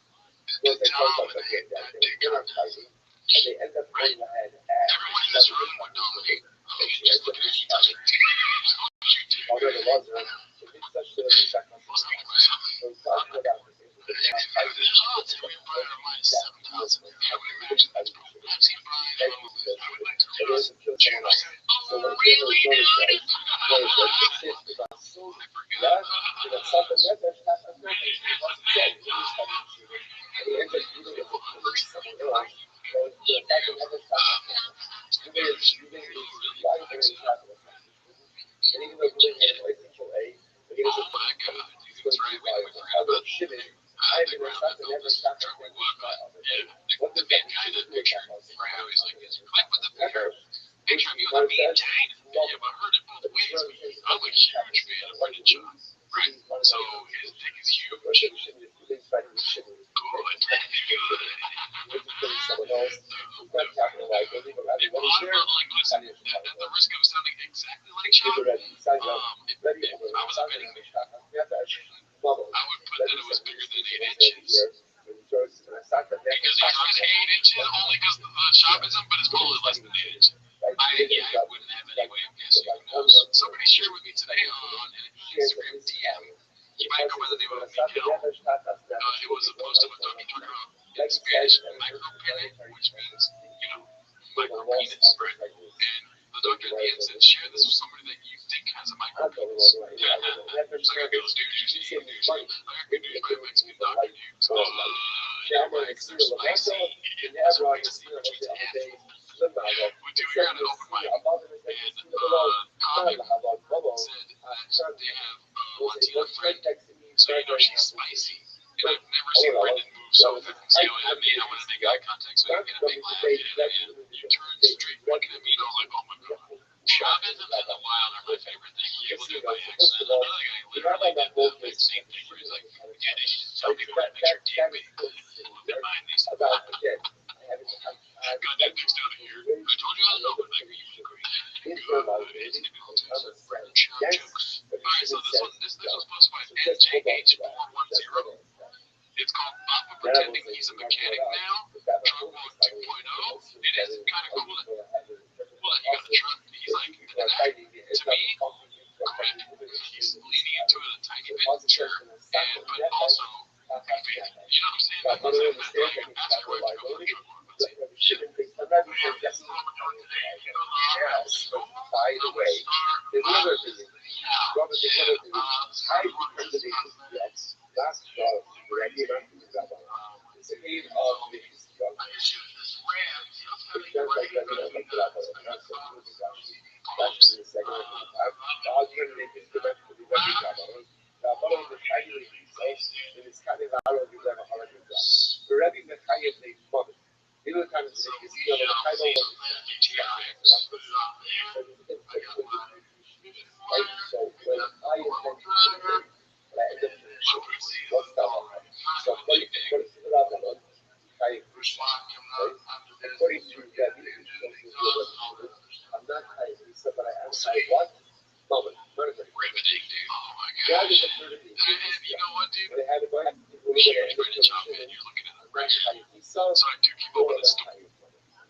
dominate that dick contest, right? Everyone in this room would dominate. Just look at you touching. There's odds that we Brian are minus 7,000. I would imagine that's probably. I've seen Brian. I would like to realize. Oh, really, dude? Oh my God, dude, that's right. We forgot about the ground that this truck we walk on. Yeah, the main guy in that picture, for how he's like this. Click with the picture of you with a mean vagina. Yeah, but I heard it both ways. I'm a huge fan of Brendan John. Right? So his dick is huge. Good. Listen, at the risk of sounding exactly like Chad, on an Instagram DM. He might go by the name of Miguel. It was a post of a Dr. talking about in Spanish micropene, which means, micro penis, right? And the doctor at the end said, share this with somebody that you think has a micro penis. Yeah. So I got those dudes, I got good news by a Mexican doctor, dude. Your mics are spicy. So wait to see what you have. We had an open mic, and Tommy said that they have Latina friend, so she's spicy. And I've never seen Brendan move so fast. At me, I want to make eye contact so I can get a big laugh. And you turn straight looking at me, and I was like, oh my god. Chavez and the Wild are my favorite thing. He able to do my accent. Another guy literally did the same thing where he's like, yeah, they should just tell people that makes your dick big. Never mind, they said, got that fixed out of here. I told you I was open back, you would agree. Jokes. Alright, so this was posted by NJH410. It's called Papa Pretending He's a Mechanic Now, Drug Walk 2.0. It is kind of cool that, you got a truck. He's like, to me, he's leaning into it a tiny bit, sure, but also goofy. You know what I'm saying? Like, ask your wife to go for a drug walk. Let's see. By the way, there's another thing. Robert, last it's a game of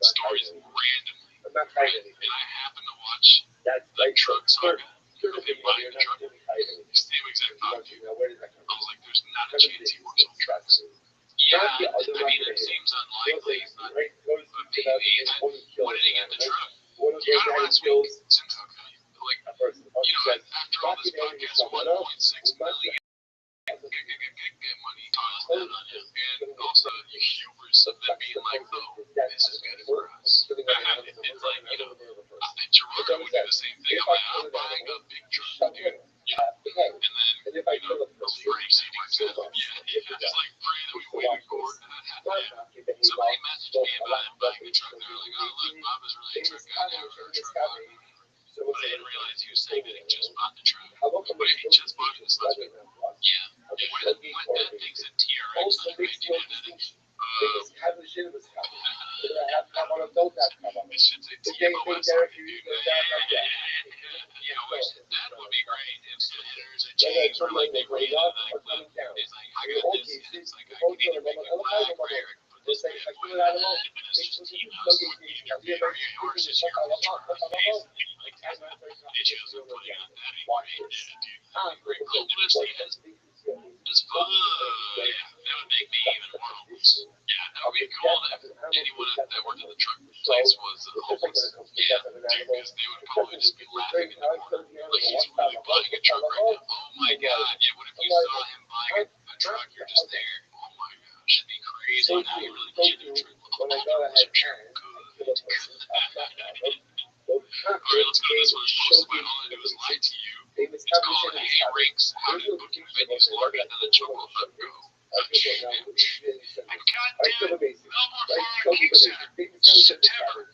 stories randomly, right? And I happened to watch the truck saga of him buying the truck. Same exact thought, dude. I was like, there's not a chance he works on trucks. Yeah, I mean, it seems unlikely, but maybe. When did he get the truck? You got it last week. Seems okay. Like, after all this podcast, 1.6 million. Get money tossed in on him, and also the hubris of them being like, "Oh, this is good for us." It's like, Jerome would do the same thing. I'm buying a big truck, dude. And then Ramsey works out. Yeah, just like pray that we win in court. Somebody messaged me about him buying a truck. They were like, "Oh, look, Bob is really a truck guy now for a truck guy." But I didn't realize he was saying that he just bought the truck. But he just bought it this last week. Yeah. When that thing's in TRX on your identity, it should say TMOS on it, dude. That would be great if the hitters and James were like, they rated it, like, it's like, I got this, and it's like, I can either make it black or I can put this bad boy in it, and it's just TMOS, or it's just your face. Like, it shows them putting on that ain't great, dude. Great. Honestly, it's fun. Yeah, that would make me even more homeless. Yeah, that would be cool if anyone that worked at the truck place was homeless. Yeah, because they would probably just be laughing in the corner. Like, he's really buying a truck right now. Oh my god. Yeah, what if you saw him buying a truck? You're just there. Oh my gosh, it'd be crazy. Now you really need a truck. Oh, good. Alright, let's go to this one. It's posted by All I Do Is Lie to You. It's called Hey Rinks, How Did Booking Venues Larger Than the Choco Hut Go? And goddamn, Melbourne Florida King Center, September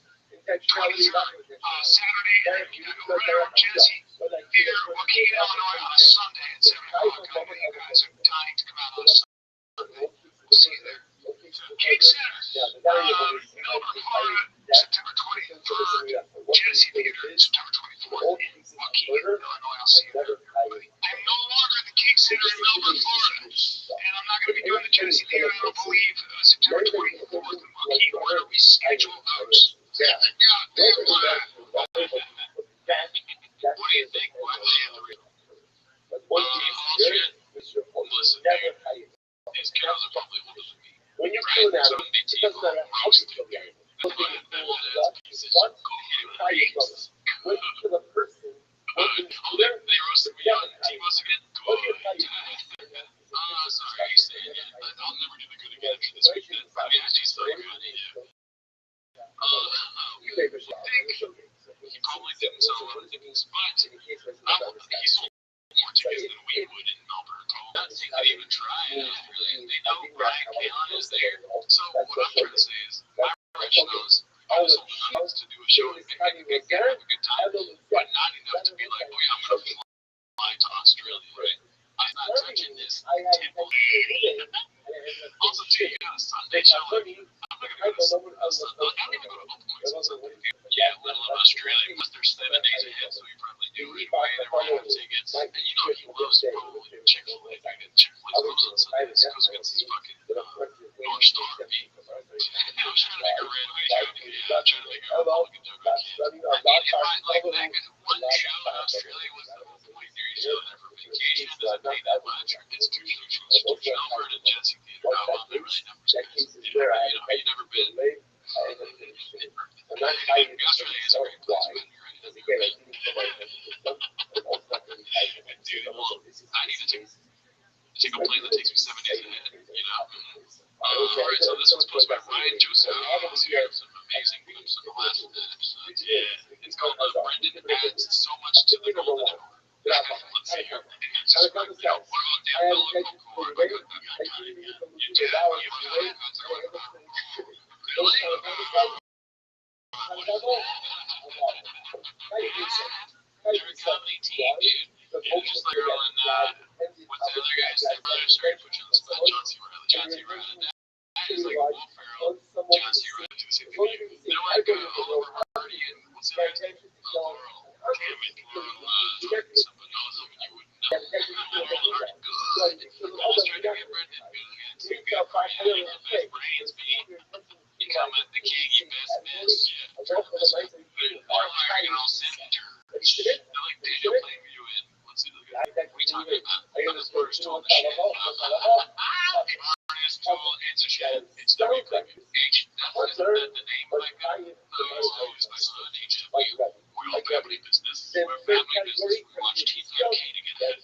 23rd, Saturday, right around Genesee Theater, Waukegan, Illinois, on a Sunday at 7 o'clock. I know you guys are dying to come out on a Sunday. We'll see you there. King Center, Melbourne, Florida, September 23rd, Genesee Theater, September 24th, Waukegan, Illinois. I'll see you there, everybody. I'm no longer at the King Center in Melbourne, Florida, and I'm not going to be doing the Genesee Theater, I don't believe, September 24th in Waukegan. We're going to reschedule those. Goddamn, what do you think? Why they have the sell a lot of tickets, but he sold more tickets than we would in Melbourne. They could even try it. Really. They know Brian Callen is there. So what I'm trying to say is, my rich knows I was sold enough to do a show and have a good time, but not enough to be like, oh yeah, I'm going to fly to Australia, right? I'm not touching this table. Also, too, you got a Sunday show. Like, I'm not going to go to Sunday. I don't even go to open mics on Sunday. Yeah, let alone Australia, because they're 7 days ahead, so we probably do right away. They're running out of tickets. And you know he loves probably Chick-fil-A. Chick-fil-A goes on Sundays. Goes against his fucking North Star beat. I'm trying to make a random joke. Yeah, I'm trying to make a Republican joke. I mean, if I, like, that one show in Australia was the whole point. You're still there for vacation. Doesn't pay that much. It's too Shelford and Jesse Theater. Oh, well, they really never said it. You never been. Australia is a great place, but you're right. Dude, well, I need to take a plane that takes me 7 days ahead, you know? Alright, so this one's posted by Ryan Joseph. Here are some amazing clips of the last episodes. Yeah, it's called Brendan adds so much to the golden hour. Let's see here. It's just like, what about Dan Miller? They're a comedy team, dude. Yeah, just like Earl and what's the other guy's name? Brother, sorry to put you on the spot. John C. Reilly. John C. Reilly. That is like Will Ferrell, John C. Reilly do the same thing. They're like Oliver Hardy and what's the other name? Laurel. Damn it, Laurel. Something else that you wouldn't know. Laurel and Hardy. Good. I was trying to get Brendan good to get Brian the best brains beat. Becoming the king, you best miss. Yeah. Laurel Hardy and all center. They're like Daniel Plainview in. Let's see, what are you talking about? This murder's tool in the shit. Murder's tool, it's a shit. It's W Plainview. That's the name of my guy. It's my son, HW. We all family business. We're family business. We watch T5K together.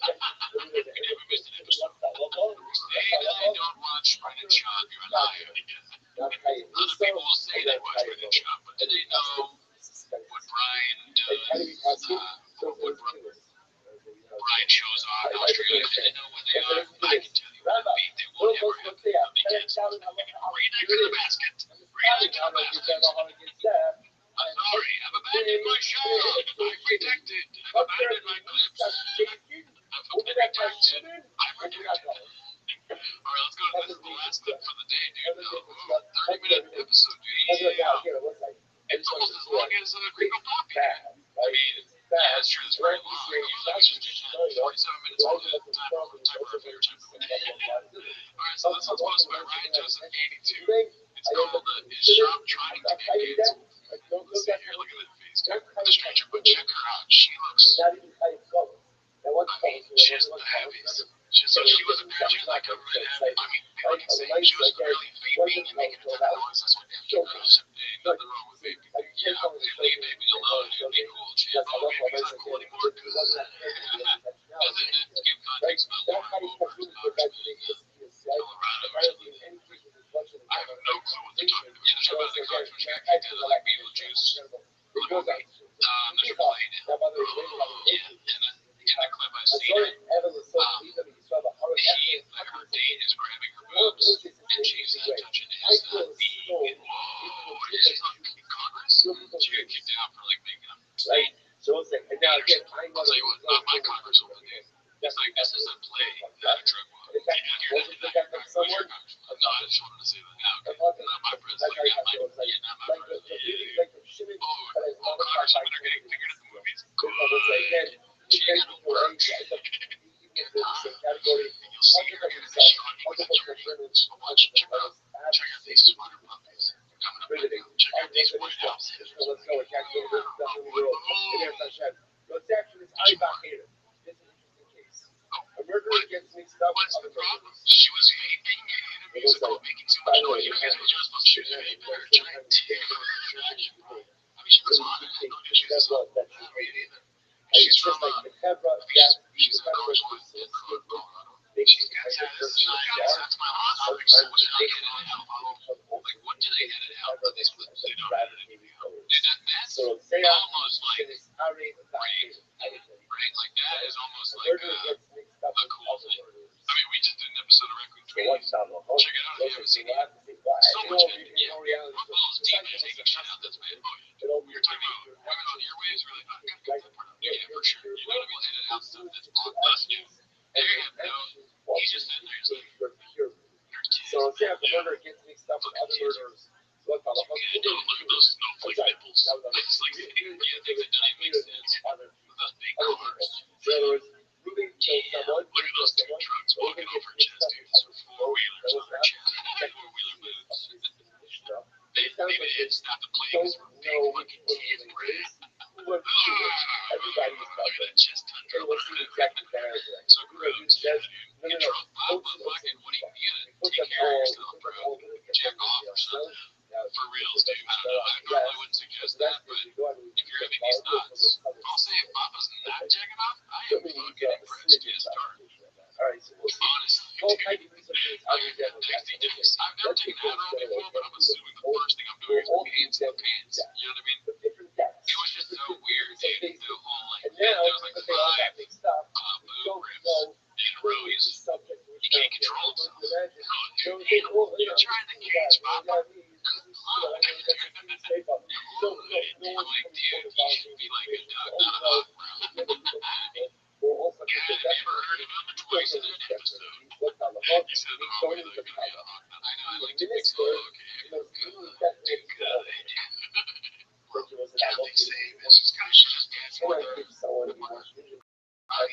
We never missed an episode. They don't watch Brendan Schaub. You're a liar. Other people will say they watch Brendan Schaub, but do they know what Brian does? What Brian shows on Australia? Do they know what they are? I can tell you what beat they won't ever have. They can't. Read it to the basket. Read it to the basket. I'm sorry, I've abandoned my show. I'm protected. I've abandoned my clips. I'm protected. I'm protected. All right, let's go. This is the last clip for the day, dude. 30-minute episode, dude. Yeah. It's almost as long as Gringo Poppy. I mean, yeah, that's true. It's very long. Usually we just do 47 minutes all the time for our favorite time of the day. All right, so this one's posted by Ryan Joseph 82. It's called Is Schaub Trying to Get Canceled? Let's see here. Look at that face, dude. The stranger, but check her out. She looks, I mean, she has the heaviest. So she was like a red heavy. I mean, people can say she was really vaping and making a ton of noise. That's what they have to do. Hey, nothing wrong with vaping. Yeah, leave baby alone. It'll be cool. Oh, baby's not cool anymore. Doesn't give context about Lauren Wilbur's daughter's being Colorado or something. I have no clue what they're talking about. Yeah, they're talking about the cars which got kicked out of like Beetlejuice. They're playing it. Yeah, in the clip I've seen it. Her date is grabbing her boobs, and she's touching his knee. Whoa, she's on Congress? She got kicked out for like making up state. I'll tell you what, my Congress woman, dude. It's like, this is a play, not a drug war. You're not your Congress. No, I just wanted to say that now. Okay. Not my president. Not my president. Yeah. Oh, Congress women are getting figured at the movies. Good. She got to work. You'll see her in the shiny with the journey. So watch, check out these sweater puppies. Coming up right now. Check out these White House hips. What's the problem? She was vaping in a musical, making too much noise. You guys were just supposed to shoot vaping or giant tick or distraction. I mean, she was on it. I know that she was on it. Either. She's from she's a Congresswoman in Colorado. She's got that's my last topic. So what did I get it out? Like, what do they edit out? But they don't edit anything out. That's almost like Look at that chest tundra. So gross. You drunk Bob, but fucking, what are you gonna take care of yourself, bro? Jack off or something. For reals, dude. I don't know. I normally wouldn't suggest that, but if you're having these thoughts, I'll say if Papa's not jacking off, I am fucking impressed. Yes, darn. Honestly, dude. I've never taken Adderall before, but I'm assuming the first thing I'm doing is pants in the pants. You know what I mean? It was just so weird, dude. The whole, like, there was like 5 boob rips in a row. He can't control himself. Oh, dude, you're trying to gauge Papa? Good luck. I'm like, dude, you should be like a duck, not a hawk, bro. God, have you ever heard of him twice in an episode? He said the wrong way, like, gonna be a hawk. I know, I like to mix it. Okay, good. Catholic save. It's just kind of just dance for the mother. Is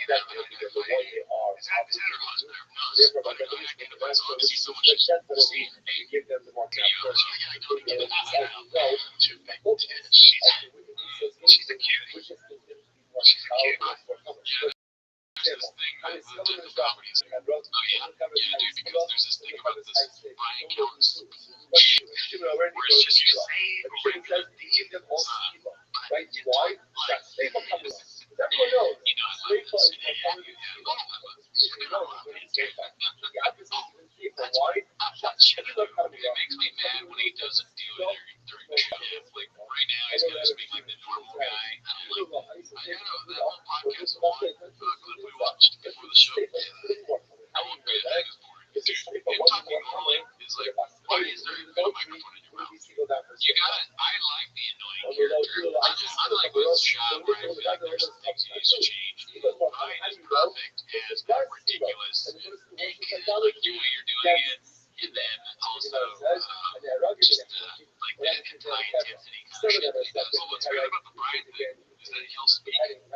that her husband? No, but I get it. It's obviously someone she's seen. Hey, you know, I don't give it she's a cutie. She's a cutie. Yeah. There's this thing with the comedies. Oh, yeah. Yeah, dude, because there's this thing about this Brian Counts where it's just you say regular demons. Right? Why? You know, I love this. It makes me mad when he doesn't do it during shift. Like right now, he's gonna speak like the normal guy. I don't like. I know that whole podcast clip we watched before the show. I won't be that is boring. Dude, him talking normally is like, why is there even a microphone in your mouth? You got it. I like the annoying character. Unlike with Shab, where I feel like there's some things he needs to change. Ryan is perfect as ridiculous. Like the way you're doing it, and then also just like that high intensity kind of shit that he does. Well, what's weird about the Brian thing is that he'll speak normal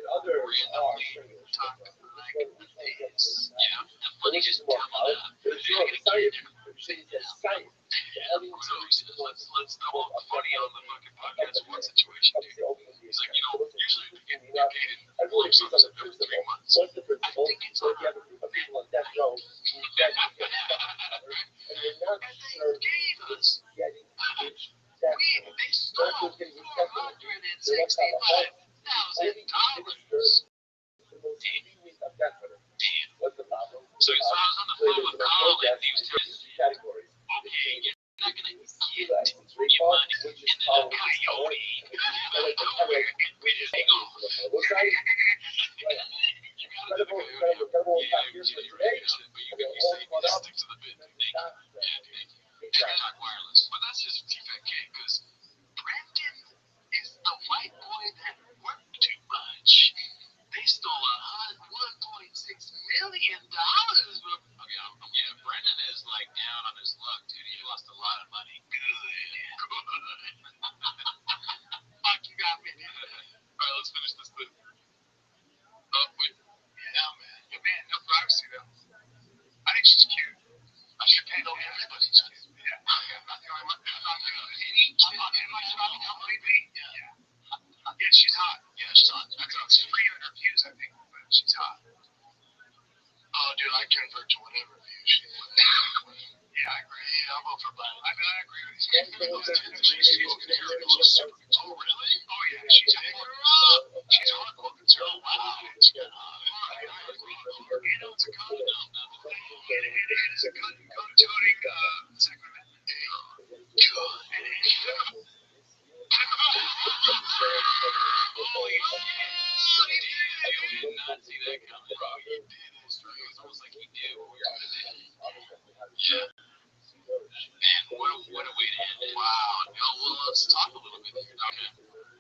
and then randomly talk like this. Yeah, and funny just coming up. You're gonna get it. Let's double up the funny on the fucking podcast one situation, dude. He's like, you know, usually we get dated lump sums every 3 months. I think it's on. And they gave us, they stole $465,000. So I was on the phone with Colin, and he was telling me, okay, you're not going to get your money, and then a coyote, we just hang on. You got another coyote. Yeah, you're right, but you say, just stick to the bit. Thank you. Yeah, thank you. Talk wireless. But that's just T-Fat K, because Brendan is the white boy that worked too much. They stole $1.6 million. Yeah, Brendan is like down on his luck, dude. He lost a lot of money. Good. Fuck, you got me. All right, let's finish this thing. Oh, wait. Yeah, man. Yeah, man, no privacy, though. I think she's cute. I should pay though. Everybody's cute. Yeah. I'm not the only one. In my shop, completely. Yeah. Yeah, she's hot. Yeah, she's hot. I got 300 views, I think, but she's hot. Oh, dude, I convert to whatever view she is. Yeah, I agree. Yeah, I'll vote for Biden. I mean, I agree with you. Oh, really? Oh, yeah, she's a hardcore. She's a hardcore conservative. Wow. You know, it's a gun. It is a gun-toting Second Amendment day. Good. Holy shit. You did not see that coming. He did. It was almost like he knew what we were going to do. Yeah. Man, what a way to end it. Wow. Well, let's talk a little bit here, Doc.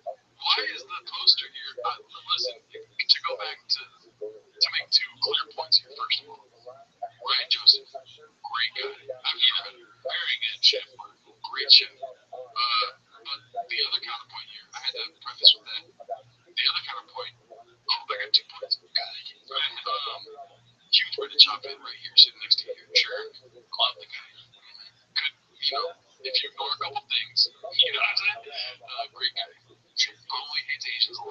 Why is the poster here? Listen, to go back to make 2 clear points here, first of all. Ryan Joseph, great guy. I mean, very good chef. Great chef. But the other counterpoint here, I had to preface with that. The other counterpoint, I got 2 points. Huge way to chop in right here, sitting next to you. Sure, love the guy. Could, if you ignore a couple things, you know what I'm saying? Great guy. Probably hates Asians a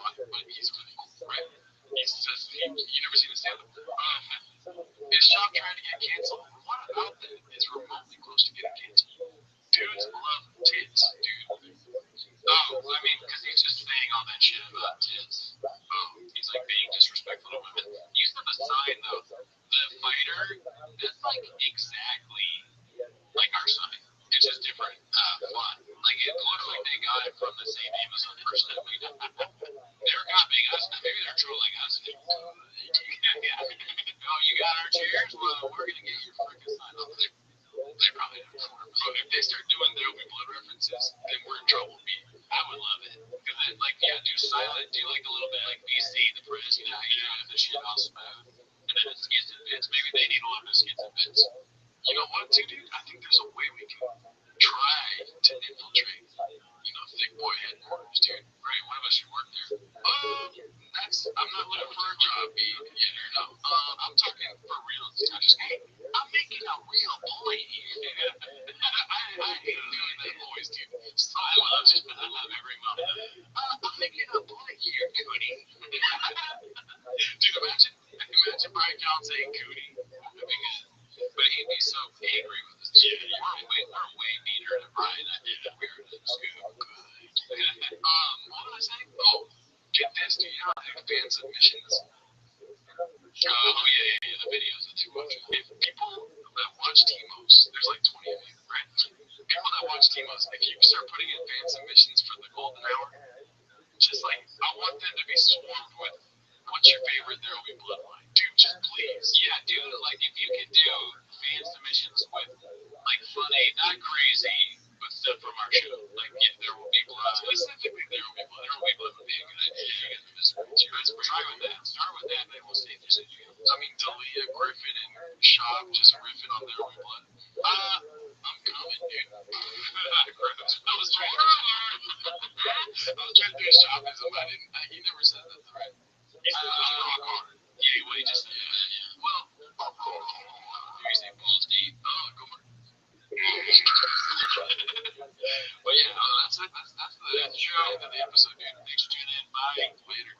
do like a little bit like BC, the press, you know, the shit all smooth, and then it's skits and bits. Maybe they need a little bit of skits and bits. You know what, too, dude? I think there's a way we can try to infiltrate, thick boy headquarters, dude. Right, one of us should work there. I'm not looking for a job, I'm talking for real. I'm making a real point here. I hate doing that voice, dude. Silence every moment. I'm making a point here, Cootie. Dude, imagine Brian John saying Cootie. But he'd be so angry with us. Yeah, we're way meaner than Brian. We're Scoop. Good. What was I saying? Oh, get this, dude. You know how they fan submissions? The videos that they watch. If people that watch Timos, there's like 20 of you, right? People that watch Timos, if you start putting in fan submissions for the golden hour, just like, I want them to be swarmed with, what's your favorite There Will Be Blood line? Dude, just please. Yeah, dude, like, if you could do fan submissions with, like, funny, not crazy, but stuff from our show. Like, There Will Be Blood. Specifically, There Will Be Blood. There Will Be Blood would be a good idea. Let's try with that. Start with that, and then we'll see if there's anything else. I mean, Dalia, Griffin, and Shop just riffing on There Will Be Blood. I'm coming, dude. I was trying to do a shopism. He never said that, right? He's rock hard. Yeah, what he just said. Yeah. Well, you say balls deep. Oh, go for it. But yeah, that's it. That's the show. End of the episode, dude. Thanks for tuning in. Bye. Later.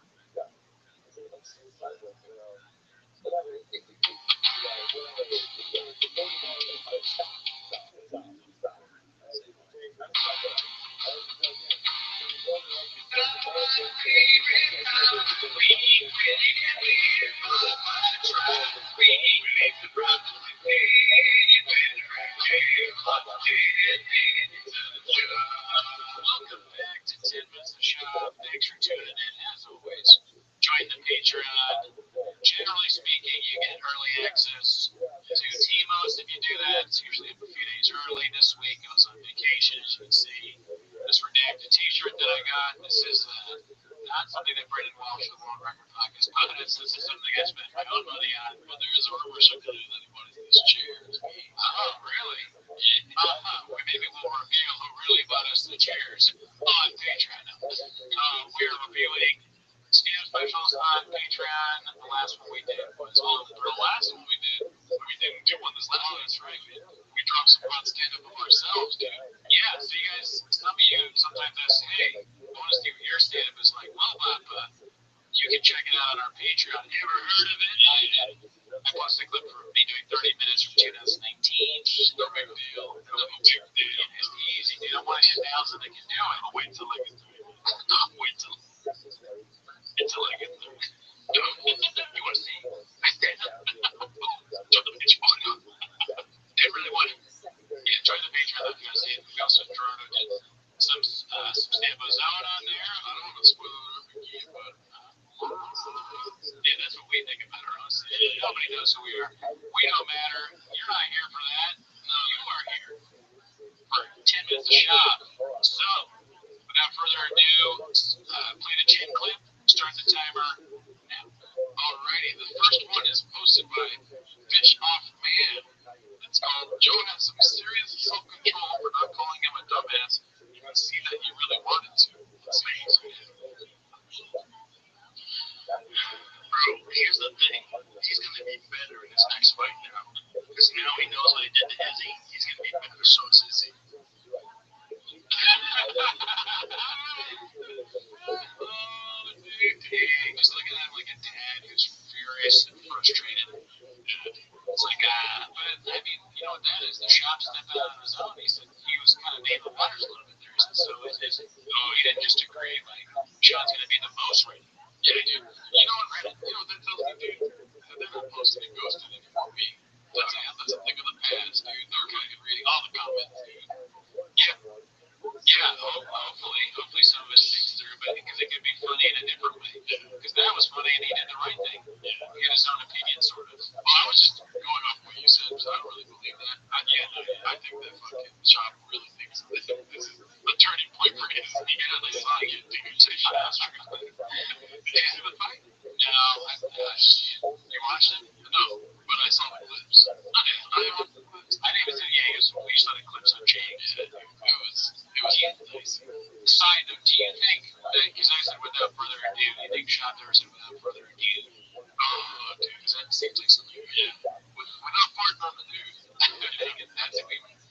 Welcome back to 10 Minutes of Shop. Thanks for tuning in. As always, join the Patreon. Generally speaking, you get early access to Timos. If you do that, it's usually a few days early. This week I was on vacation, as you can see. This redacted t-shirt that I got, this is not something that Brendan Walsh of the World Record Podcast put. This is something I spent my own money on. But there is a rumor circulating that he wanted these chairs. Oh, really? Maybe we'll reveal who really bought us the chairs on Patreon. We are reviewing stand specials on Patreon. The last one we did was the last one we didn't do one. This last one, that's right. We dropped some fun stand up of ourselves, dude. Yeah, so you guys, some of you sometimes ask, hey, I want to see what your stand up is like. Well, you can check it out on our Patreon. You ever heard of it? I posted a clip for me doing 30 minutes from 2019. Just no big deal. No big deal. It's easy, dude. I want to get 1,000 that can do it. I'll wait till I get 30. I'll wait till I get 30. You want to see my stand up? Join the Patreon. They really want it. Yeah, join the Patreon if you want to see it. We also Gerardo did some stand-ups out on there. I don't want to spoil it for you, but yeah, that's what we think about our own city. Nobody knows who we are. We don't matter. You're not here for that. No, you are here for 10 minutes of shop. So, without further ado, play the chain clip, start the timer now. Alrighty, the first one is posted by Fish Off Man. It's called Joe Has Some Serious Self-Control for Not Calling Him a Dumbass. You can see that he really wanted to. Let's make it. Bro, here's the thing. He's going to be better in his next fight now. Because now he knows what he did to Izzy. He's going to be better, so is Izzy. Just looking at him like a dad who's furious and frustrated. It's like, but I mean, you know what that is? The shop stepped out on his own. He said he was kind of named the waters a little bit there. He said, so he didn't just agree, like, Sean's going to be the most rated. Yeah, dude. You know what, Reddit? You know what that tells me, dude? They're not posting and ghosting anymore. That's a thing of the past, dude. They're kind of reading all the comments, dude. Yeah, hopefully some of it sticks through, but because it could be funny in a different way. Because that was funny and he did the right thing. He had his own opinion, sort of. Well, I was just going off what you said, so I don't really believe that. I think that fucking Chop really thinks this is the turning point for his. He got like song, dude. Take your ass. shop there, so without further ado. Oh, dude, because that seems like something. Yeah. Without farting on the dude. That's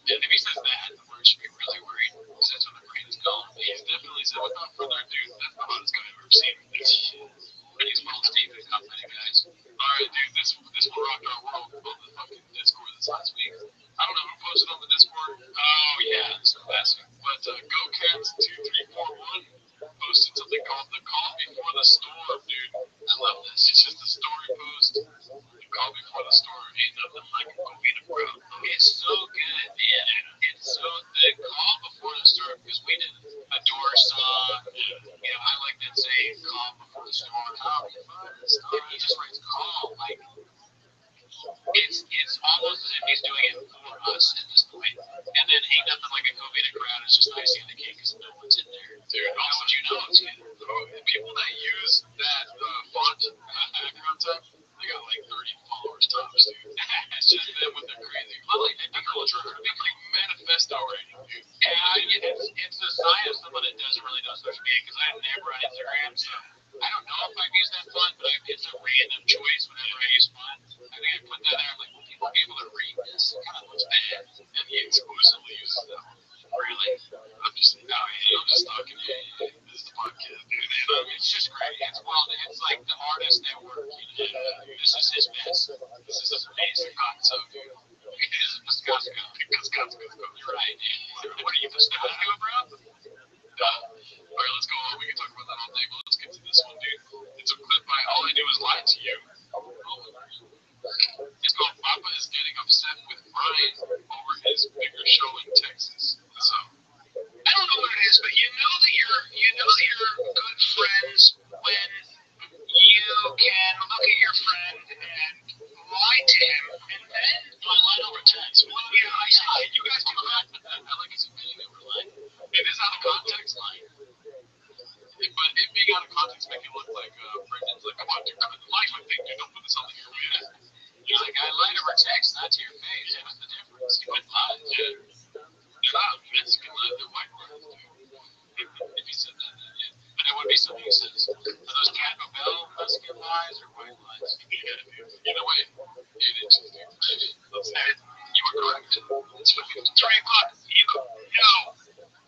if he says that, the word should be really worried, because that's what the brain is called. He's definitely said, without further ado, that's the hottest guy I've ever seen. He's well, Steve and company, guys. Alright, dude, this will rock our world on the fucking Discord this last week. I don't know who posted on the Discord. Oh, yeah, this is classic. But GoCats2341 posted something called the Call Before the Storm, dude. I love this. It's just a story post. The Call Before the Storm ain't nothing like a Covina bro. It's so good, man. It's so the Call Before the Storm, because we did a door song. You know, I like that saying, Call Before the Storm. How before the storm? He just writes call, like, it's almost as if he's doing it for us at this point. And then ain't nothing like a Covina crowd. It's just icing on the cake because no one's in there. Dude, how would you know it's good? People that use that font background type, they got like 30 followers tops, dude. It's just them with their crazy. Well, like, they think culture, they think like manifesto writing, dude. Yeah, it's a sign of someone that doesn't really know social media, because I'm never on Instagram, so I don't know if I've used that font, but it's a random choice whenever I use font. I think I put that there, I'm like, will people be able to read this? It kind of looks bad. And he exclusively uses that one. Really? I'm just talking to you. This is the podcast, dude. It's just great. It's like the artist network. This is his best. This is his amazing concept, dude. This is Piscasco. You're right, dude. What are you, Piscasco, bro? Alright, let's go on. We can talk about that all day, but let's get to this one, dude. It's a clip by All I Do Is Lie to You. It's called Papa is Getting Upset with Brian over his bigger show in Texas. So, I don't know what it is, but you know that you're good friends when you can look at your friend and lie to him, and then lie over text. Well, yeah, I saw it. You guys do that. I like his admitting that we're lying. It is out of context lying. But it being out of context make it look like Brendan's like, come on, dude, like my thing, dude, don't put this on the internet. He's like, I lied over text, not to your face. What's the difference? You went lies, yeah. They're not Mexican lies, they're white lies, dude. If he said that, then yeah. But it would be something he says. Are those Taco Bell Mexican lies or white lies? Yeah, dude. Either way, it is, dude. You were correct. It's 3 o'clock. No,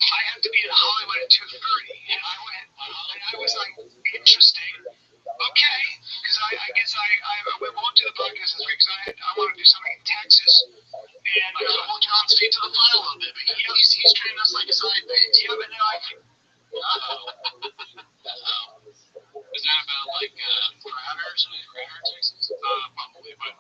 I have to be in Hollywood at 2:30, and I was like, interesting. Okay, because I guess we won't do the podcast this week because I want to do something in Texas, and hold John's feet to the fire a little bit. But he's treating us like a side base. But now I think. Is that about like Crowder Texas? Probably, but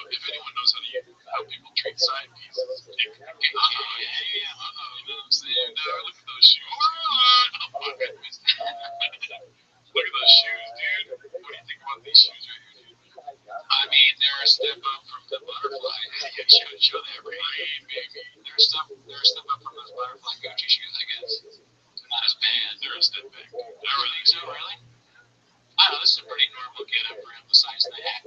if anyone knows how people treat side pieces, you know what I'm saying? No, look at those shoes. Oh, my goodness. Look at those shoes, dude. What do you think about these shoes right here, dude? I mean, they're a step up from the butterfly. Show that rain, baby. They're a step up from those butterfly Gucci shoes, I guess. They're not as bad. They're a step back. I don't think so, really. I don't know, this is a pretty normal get-up for him besides the hat,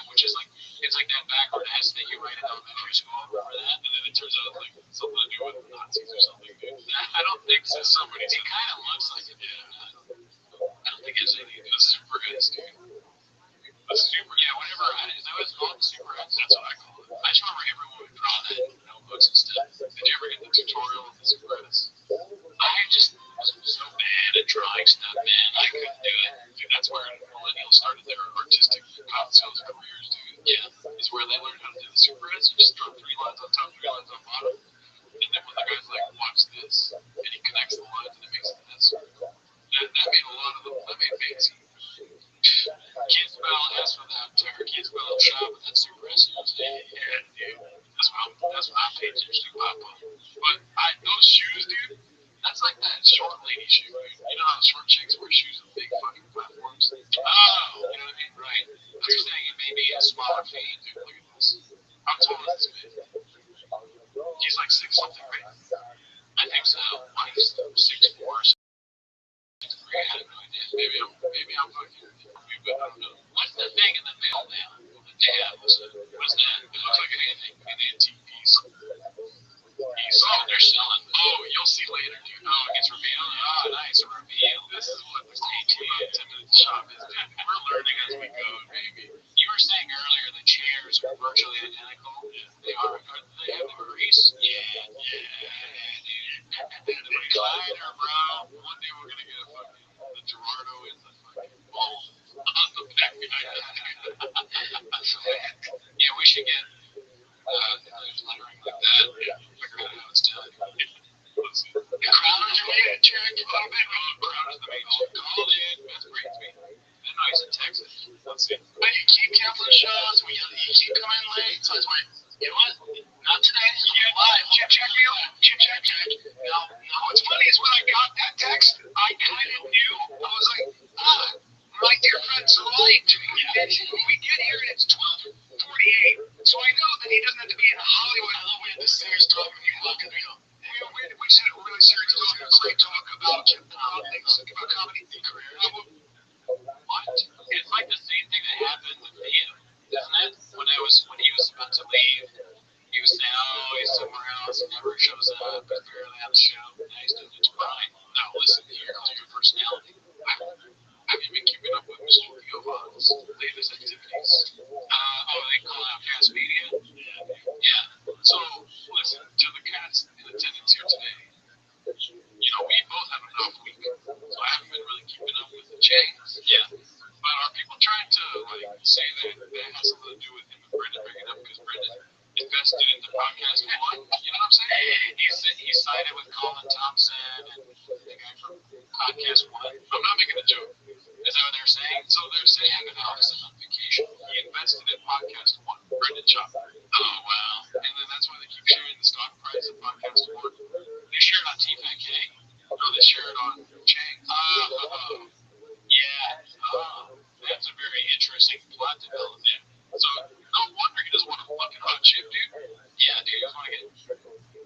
which is like, it's like that backward S that you write in elementary school, remember that? And then it turns out like something to do with Nazis or something, dude. I don't think so. It kind of looks like it, yeah. I don't think it's anything. The super S, dude. Whatever, is that what it's called? The super S? That's what I call it. I just remember everyone would draw that in notebooks and stuff. Did you ever get the tutorial of the super S? I just was so bad at drawing stuff, man. I couldn't do it. Dude, that's where millennials started their artistic sales careers, dude. Yeah, is where they learned how to do the super S. You just draw 3 lines on top, 3 lines on bottom. And then when the guy's like, watch this, and he connects the lines and it makes it that's super cool. That made a lot of them, that made fancy. Can't spell S without, or can't spell a shop without super S. Yeah, dude. That's what I paid attention to, Papa. But those shoes, dude, that's like that short lady shoe, dude. You know how short chicks wear shoes with big fucking platforms? Oh, you know what I mean? Right. I'm just saying it may be a smaller feet, dude. Look at this. How tall is this man? He's like 6 something, right? I think so. He's 6'4". I have no idea. Maybe I'm fucking stupid, but I don't know. What's the thing in the middle now? What's that? It looks like an antique piece. They're selling. Oh, you'll see later, dude. Oh, it gets revealed. Oh, nice. A reveal. This is what the stage about 10 minutes shop learning as we go, maybe. You were saying earlier the chairs are virtually identical. They are. They have the grease. Yeah, dude. The recliner, bro. One day we're gonna get a fucking the Gerardo in the fucking bowl on the back. Yeah, we should get lettering like that. Figure out how it's done. The Crowder's the main check. A little bit. Crowder's the main check. Call in. That's great to me. I know he's in Texas. Let's see. But you keep canceling shows. You keep coming late. So I was like, you know what? Not today. Yeah, live. Check me out. Check. Now, what's funny is when I got that text, I kind of knew. I was like, my dear friend's lied to me. And we get here and it's 12:48. So I know that he doesn't have to be in Hollywood. I love when the serious talk when you look at me. We said a really serious talk, a great talk about things about comedy and career. What? It's like the same thing that happened with him, isn't it? When he was about to leave, he was saying, "Oh, he's somewhere else. He never shows up. He's barely on the show." Now he's doing his grind. No, listen here to your personality. Have you been keeping up with Mr. Giovanni's latest activities? They call out Cast Media? Yeah. So, listen, to the cats in attendance here today, we both have an off week, so I haven't been really keeping up with the chains. Yeah. But are people trying to, say that has something to do with him and Brendan bringing up because Brendan invested in the podcast one? You know what I'm saying? He sided with Colin Thompson and the guy from Podcast One. I'm not making a joke. Is that what they're saying? So they're saying that Alex is on vacation. He invested in Podcast One, Brendan Chopper. Oh, wow. And then that's why they keep sharing the stock price of Podcast One. They share it on TFNK. No, they share it on Chang. Yeah. That's a very interesting plot development. So no wonder he doesn't want a fucking hot chip, dude. Yeah, dude, he doesn't want to get.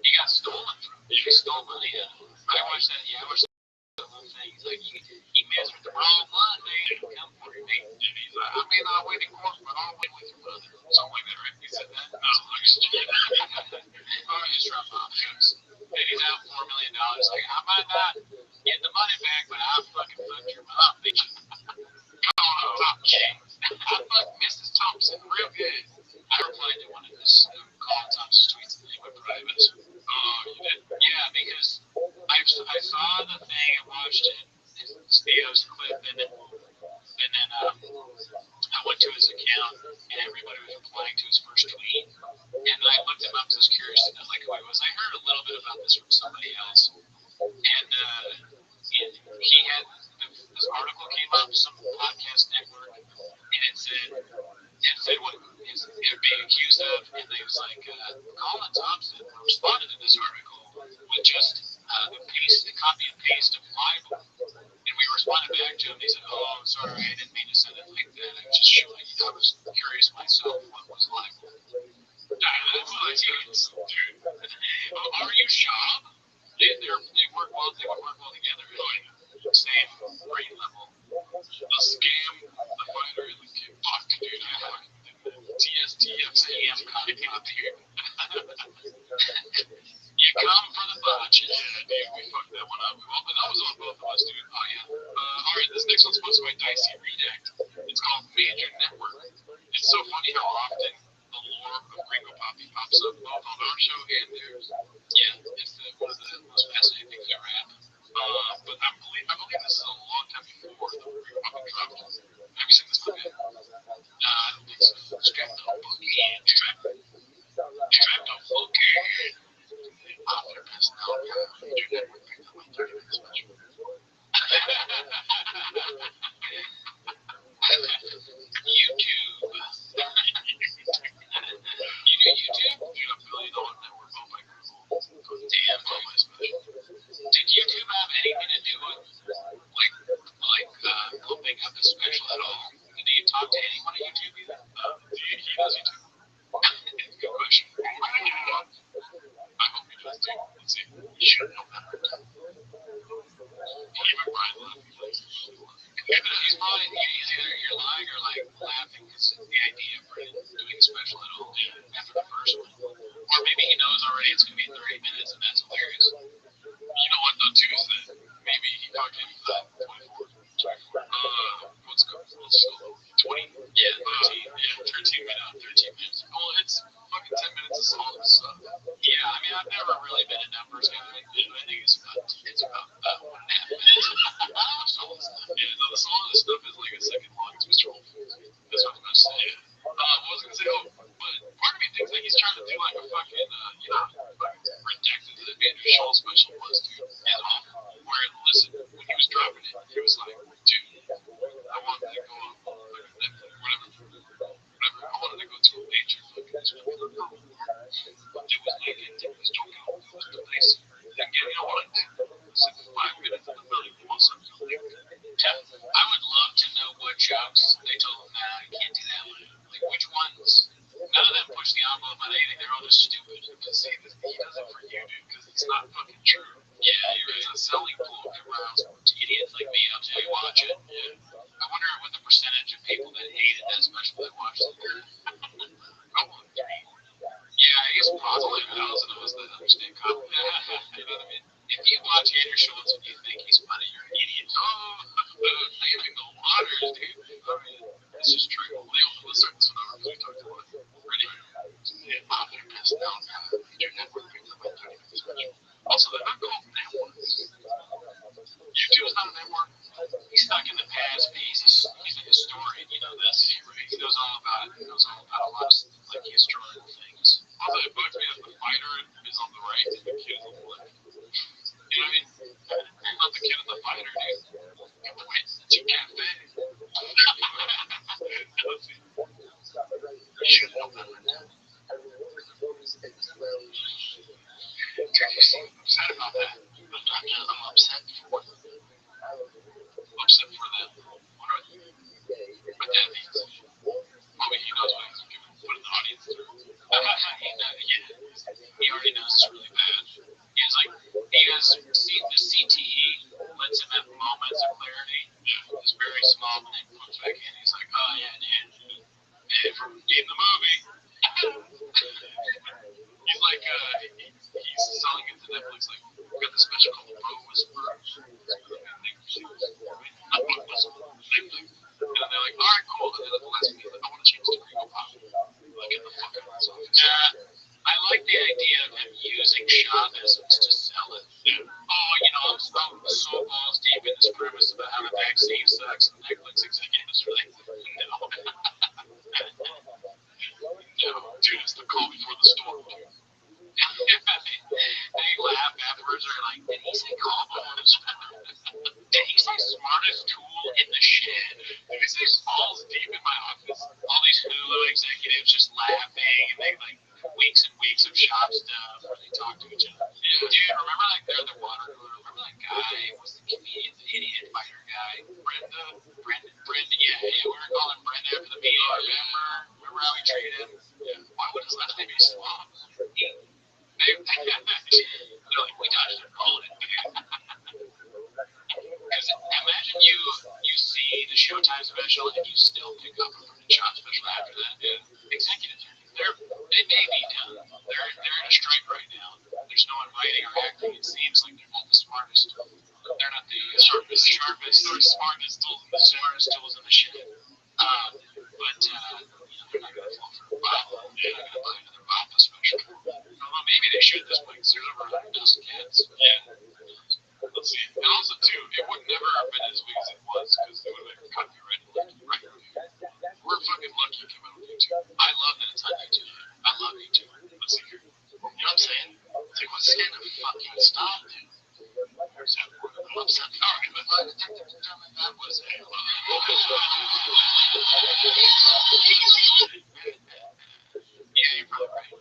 He got stolen from. He stole money. I watched that. Yeah, I watched the whole thing. He's like, he measured the wrong one. They didn't come for you, mate. And he's like, I mean, I'll wait in court, but I'll wait with your mother. Something like that, right? He said that. No, I'm just kidding. I'm just trying to pop jokes. And he's out $4 million. Like, I might not get the money back, but I'll fucking fuck your mom. Top King. I fucked Mrs. Thompson real good. I replied to one of his Colin Thompson's tweets and they went private. Oh, you did? Yeah, because I saw the thing and watched it, Steve's clip, and then I went to his account and everybody was replying to his first tweet. And I looked him up because I was curious to know who he was. I heard a little bit about this from somebody else. And he had this article came up, some podcast network, and it said what he's being accused of, and they was like, Colin Thompson responded to this article with just the copy and paste of libel. And we responded back to him. They said, "Oh, I'm sorry, I didn't mean to send it like that. I was just showing you. I was curious myself what was libel." That's what I dude. Are you Shab? They work well. They would work well together. Same brain level. The scam, the fighter, and the kid. Fuck, dude. TSTF scam copy out here. You come for the botch. Yeah, dude, we fucked that one up. Well, that was on both of us, dude. Oh, yeah. Alright, this next one's sponsored by Dicey Redact. It's called Major Network. It's so funny how often the lore of Gringo Poppy pops up both on our show and theirs. Yeah, it's one of the most fascinating things that ever happened. But I believe this is a long time before the Gringo Poppy dropped. Have you seen this movie? I don't think so. Strapped on Boogie. Strapped on Boogie. Popular personality on Major Network picked up like 30 minutes special. YouTube. You do YouTube? Dude, $1 billion network. Oh my God. Damn, oh my special. Did YouTube have anything to do with like pumping up a special at all? Did It was like, it was talking about the place. Then get on it. So 5 minutes in the middle, awesome. I would love to know what jokes they told him. Nah, you can't do that one. Like, which ones? None of them push the envelope on anything. They're all just stupid. Because he does it for you, dude, because it's not fucking true. Yeah, it's a selling pool around idiots like me. I'll tell you, watch it. Yeah. I wonder what the percentage of people that hated that special that watched it. Oh, yeah, I guess probably 1,000 of us that understand comedy. You know what I mean? If you watch Andrew Schultz and you think he's funny, you're an idiot. Oh, leaving the waters, dude. I mean, it's just true. Let's start this one over because we talked about it. Ready? Yeah, popular pissed down. Your network brings up my 30 minutes special. Also, they're not called networks. YouTube is not a network. He's stuck in the past. He's a historian. You know this. He knows all about it. He knows all about a lot of like historical things. Also, it bugs me that the fighter is on the right and the kid is on the left. You know what I mean? I'm not the kid of the fighter, dude. It's a cafe. You should know that. I'm upset about that. I'm upset for them. I'm upset for them. What are they? My dad needs. I mean, he knows what he's giving. Put in the audience through. He already knows it's really bad. He has the CTE lets him have moments of clarity. Yeah. It's very small, but then he comes back in. He's like, oh yeah, dude. And from in the movie, he's like, he's selling it to Netflix. Like, we got this special called Bro Whisper. And then they're like, all right, cool. And then at the last minute, like, I want to change the Ringo Pop. Like, get the fuck out of this office. Yeah. I like the idea of him using shamanisms to sell it. Yeah. Oh, you know, I'm so balls deep in this premise about how the vaccine sucks and Netflix executives are like, no. No, dude, it's the call before the storm, dude. They laugh afterwards. They're like, did he say combos? Did he say smartest tool in the shed? Did he say balls deep in my office? All these Hulu executives just laughing, and they like weeks and weeks of shop stuff where they talk to each other. Yeah. Dude, remember like they're the water cooler? Remember that guy? What's the comedian, the idiot fighter guy? Brenda. Yeah, we were calling Brenda after the meeting. Remember how we treated him? Yeah. Why would his last name be Swamp? They're like, we dodged a bullet. Because imagine you see the Showtime special and you still pick up a Shop special after that. Yeah. Executives, they may be done. They're in a strike right now. There's no one writing or acting. It seems like they're not the smartest. They're not the sharpest or smartest tools in the shit. But they're not gonna fall for a bottle. They're not gonna buy another Papa special. Although maybe they should at this point because there's over 100,000 kids. Yeah. Let's see. And also, too, it would never have been as big as it was because it would have been copyrighted. Right. We're fucking lucky it came out on YouTube. I love that it's on YouTube. I love YouTube. Let's see here. You know what I'm saying? It's like, what's gonna fucking stop, dude? I'm upset. All right, but that was a yeah, you're probably right.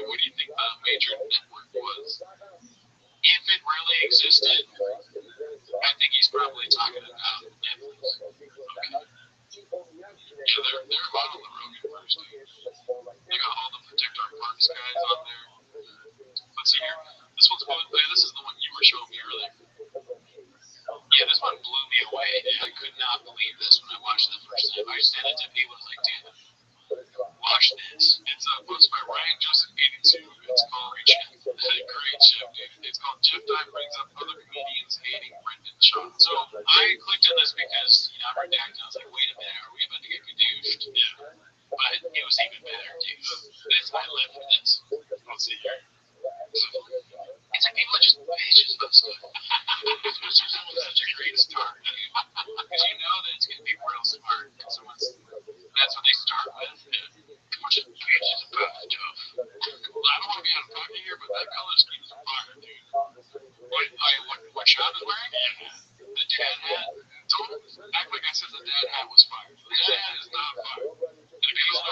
What do you think the major network was? If it really existed, I think he's probably talking about Netflix. Okay. Yeah, they're hot on the Rogan first. They got all the Protect Our Parks guys on there. Let's see here. This one's this is the one you were showing me earlier. Yeah, this one blew me away. I could not believe this when I watched it the first time. I sent it to people. I was like, dude, watch this. It's posted by Ryan Joseph 82. It's called Great Show, dude. It's called Jeff Dye Brings Up Other Comedians Hating Brendan Shaw. So I clicked on this because, I'm redacting. I was like, wait a minute, are we about to get cadooshed? Yeah. But it was even better, dude. I live for this. Let's see here. It's like people are just bitches about stuff. It's such a great start. Because you know that it's going to be real smart. That's what they start with. We're just bitches about stuff. Well, I don't want to be out of pocket here, but that color scheme is fire, dude. What Sean is wearing? The dad hat. Don't act like I said the dad hat was fire. The dad hat is not fire. And if he's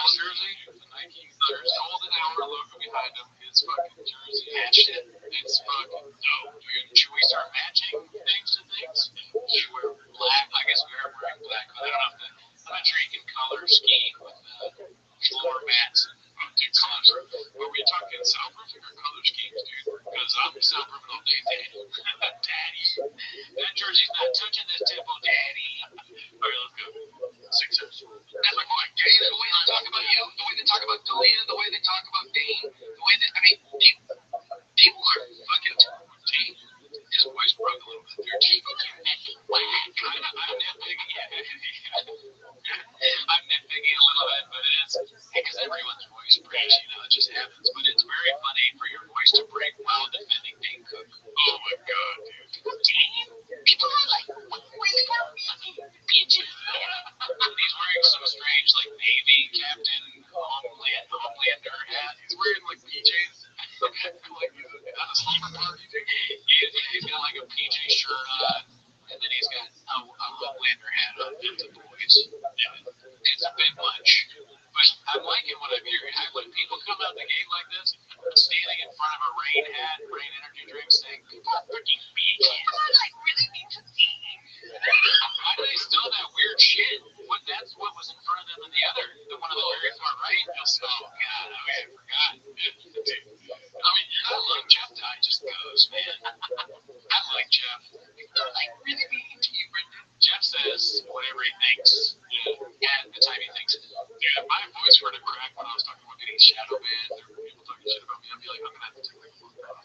he thinks. And the time he thinks it. Yeah, if my voice were to crack when I was talking about getting shadow banned or people talking shit about me, I'd be like, I'm gonna have to take like a month off.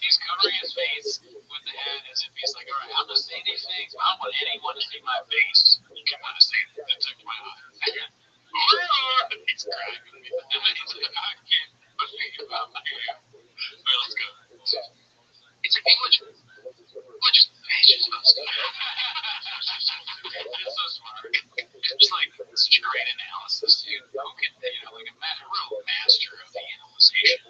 He's covering his face with the hand as if he's like, all right, I'm gonna say these things, but I don't want anyone to see my face. You can want to say that took my eye. He's crying with me. He's like, I can't believe I'm here. All right, let's go. It's like English. It's just about stuff. It's so smart. Just like such a great analysis, dude. Who can, like a real master of the analyzation.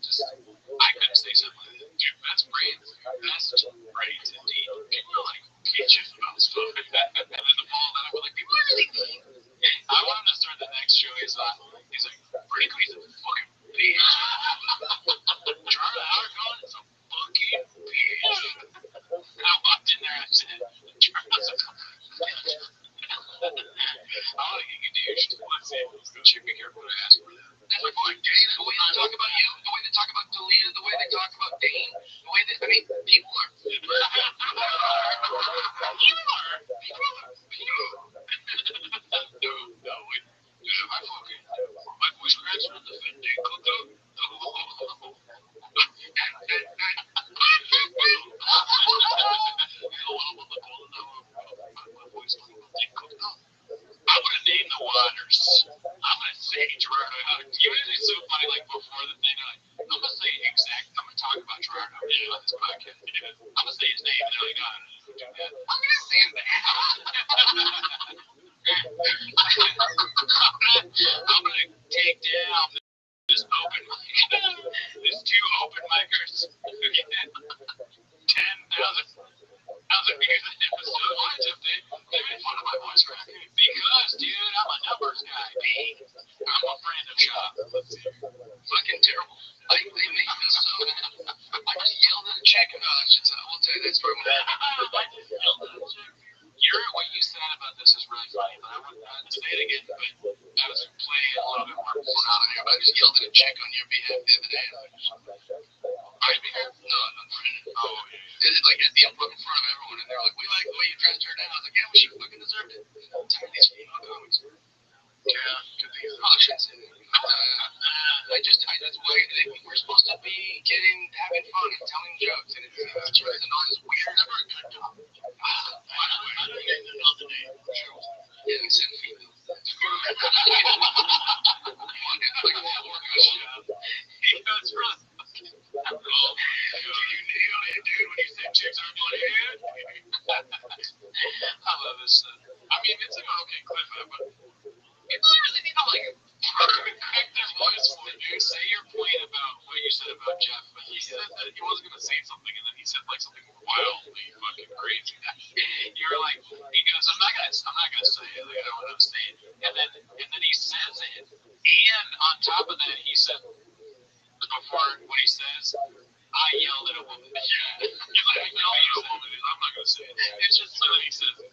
Just, I couldn't say something like that. Dude, that's brains. That's just brains indeed. People are like bitches about stuff like that. And then the ball that I'm like, people are really mean. I want him to start the next show. He's like, Brinkley's a fucking bitch. Charlie Argon is a fucking bitch. I walked in there and I said, Charles, I want to get you douche. Let's see. Should be careful to ask for that. That's like, boy, Dane, the way they talk about you, the way they talk about Delia, the way they talk about Dane, the way they, people are. No, my voice cracks from the fit Dane cooked up. I would have named the waters. I'm gonna say Gerardo. It's so funny. Like before the thing, I'm gonna say I'm gonna talk about Gerardo on this podcast. I'm gonna say his name, and they're like, "Oh, do that." I'm gonna say that. I'm gonna take down this open mic. There's two open micers. 10,000 views an episode. Why, Jeff? They made fun of my voice cracking. Because, dude, I'm a numbers guy. I'm a friend of shop. Let's see. Fucking terrible. They make me so mad. I just yelled at a chick. I will tell you that story when I just yelled at a chick. What you said about this is really funny, but I wouldn't say it again, but I was playing a little bit more out here. I just yelled at a chick on your behalf the other day. My behalf? No, I'm friend. Oh, yeah. Like at the in front of everyone, and they're like, "We like the way you dressed her down." I was like, "Yeah, well, she fucking deserved it." I'm tired of these female comics. Yeah, because these I shouldn't say that. That's why we're supposed to be having fun and telling jokes, and it's all this weird. never a good topic. I don't even know the name. Yeah, we said female. He goes from. You nailed it, dude. When you said chicks are bloody head. I love this. I mean, it's like an okay clip, but it's literally people like crack their voice for you. Say your point about what you said about Jeff, but he said that he wasn't gonna say something, and then he said like something wildly fucking crazy. You were like, he goes, I'm not gonna say it. Like, I don't want to say it, and then he says it, and on top of that, he said before what he says. I yelled at a woman. Yeah. He's like, I yelled at a woman. I'm not going to say it. It's just so he says it.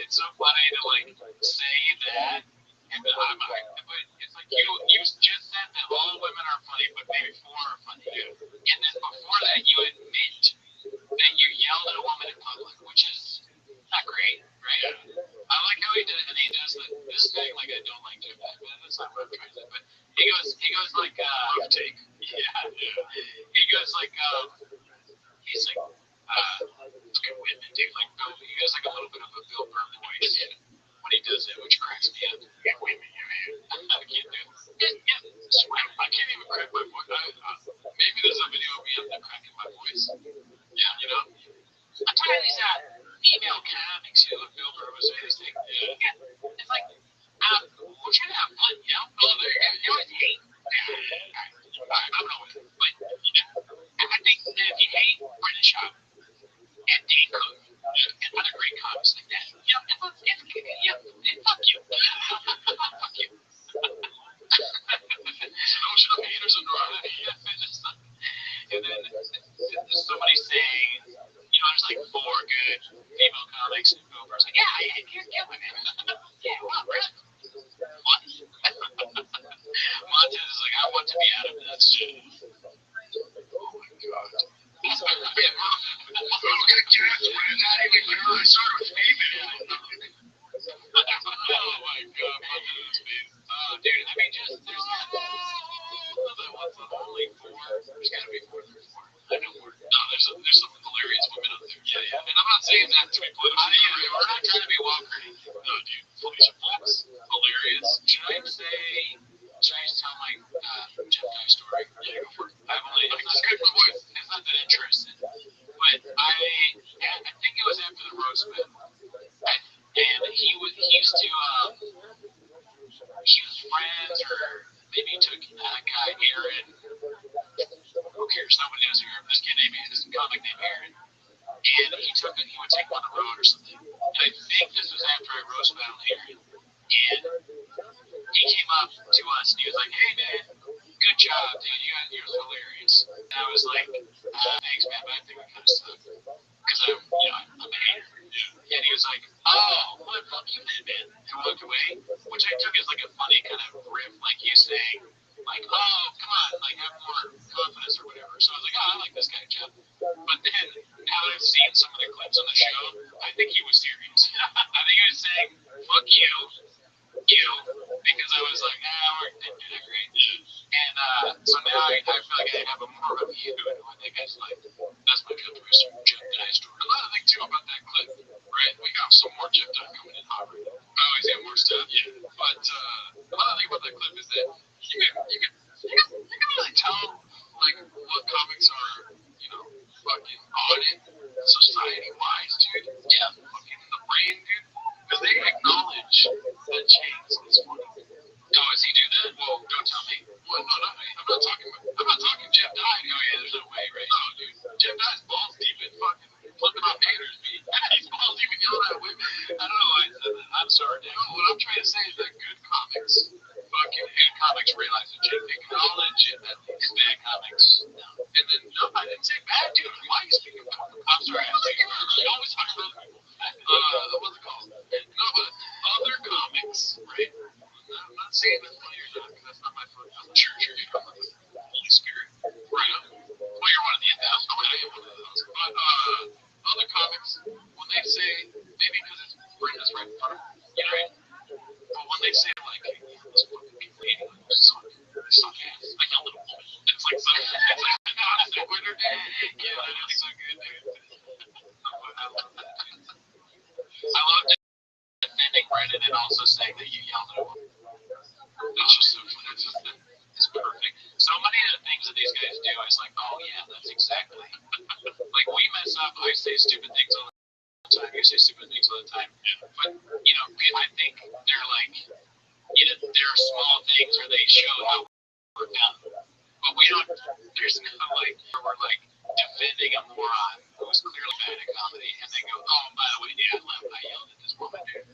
It's so funny to, like, say that. And then but it's like, you just said that all women are funny, but maybe 4 are funny. Yeah. And then before that, you admit that you yelled at a woman in public, which is not great, right? Yeah. I like how he does this thing, like, I don't like doing that, but that's not what I'm trying to say. But he goes like, rough take. Yeah. He goes like, he's like, Whitman, dude, like, he goes like a little bit of a Bill Burr voice when he does it, which cracks me up. Yeah, Whitman, I can't do it. Yeah, I can't even crack my voice. Maybe there's a video of me up there cracking my voice. Yeah, I'm tired of these female comics, what Bill Burr was saying, this thing. Yeah. It's like, we're trying to have fun, Oh, there you go. You always hate. I don't know, but I think that if you hate British and Dane Cook and other great comics like that, fuck you. Fuck you. Notion of haters and and then somebody saying, there's like 4 good female comics and Gober's like, you're killing it. Yeah, well, Montez is like, I want to be out of this shit. Oh my god. We're gonna get we're not even saying that to be politically correct. We're not trying to be woke or anything. No, dude. Felicia Fox, hilarious. Should I just tell my Jeff Dye story? Yeah, go for it. I've only, it's good for voice. It's not that interesting. But I think it was after the roast battle. And he used to, he was friends, or maybe he took that guy, Aaron. Who cares? Nobody knows Aaron. This kid named Aaron, this comic named Aaron. And he would take him on the road or something. And I think this was after I roast battled Aaron. And he came up to us and he was like, "Hey man, good job, dude. You're hilarious." And I was like, "Thanks, man, but I think I kind of suck." Because I'm a hater. Yeah. And he was like, "Oh, well, fuck you then, man." And walked away, which I took as like a funny kind of riff, like you saying, like, "Oh, come on, like have more confidence or whatever." So I was like, "Oh, I like this guy, Jeff." But then, now that I've seen some of the clips on the show, I think he was serious. I think he was saying, "Fuck you," because I was like, we're didn't do that great. And so now I feel like I have a more of a view, and I think that's my good producer, Jeff Dye story. Another thing too about that clip, right? We got some more Jeff Dye coming in hot right now. I always have more stuff, yeah. But another thing about that clip is that you can really tell like what comics are, fucking on it society wise, dude. Yeah, fucking the brain, dude. Because they acknowledge that James is funny. Oh, does he do that? Well, don't tell me. Well, no, not me. I'm not talking Jeff Dye. Oh yeah, there's no way, right? No, dude. Jeff Dye's balls deep in fucking flipping off haters, dude. He's balls deep in yelling at women. I don't know why I said that. I'm sorry, dude. No, what I'm trying to say is that good comics realize that Jake acknowledge that these bad comics. And then, no, I didn't say bad, dude. Why are you speaking about them? I'm sorry. You always talk about what's it called? No, but other comics, right? I'm not saying that's funny or not, because that's not my fun. I'm sure you're Holy Spirit. Right. Well, you're one of the in-house. I am one of those. But other comics, when they say, maybe because it's Brenda's right in front of me, you know, but when they say, like, hey, this fucking people eating, like, suck ass, like a little woman. It's like, honestly, winner. Yeah, that is so good, dude. I love that, dude. I love defending Brendan and also saying that you yelled at him. That's just so fun. It's perfect. So many of the things that these guys do is like, oh yeah, that's exactly. Like we mess up. I say stupid things all the time. You say stupid things all the time. But I think they're like, there are small things where they show how we're done. But we don't. There's no like where we're like defending a moron who's clearly bad at comedy, and they go, oh, by the way, yeah, I yelled at this woman, dude.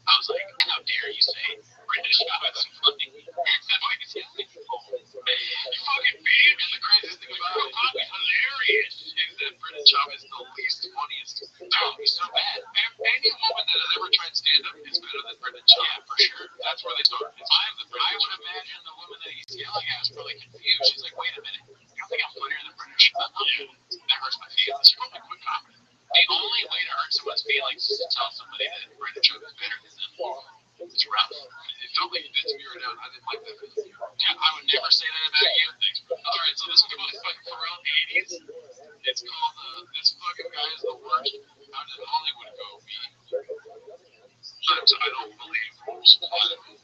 I was like, how dare you say British comics are funny? You fucking beat, and the craziest thing about it, comedy's hilarious, is that British Chop is the least funniest. Oh, he's so bad. Any woman that has ever tried stand-up is better than British Chop. Yeah, for sure. That's where they start. I would imagine the woman that he's yelling at is probably confused. She's like, wait a minute, you don't think I'm funnier than British Chop? That hurts my feelings. You're probably quit comedy. The only way to hurt someone's feelings is to tell somebody that British Chop is better than them. It's rough. Don't think you did to me right now. I didn't like that video. Yeah, I would never say that about you. Thanks, bro. Alright, so this is about fucking Pharrell 80s. It's called This Fucking Guy is the Worst. How did Hollywood go? I don't believe rules apply to me.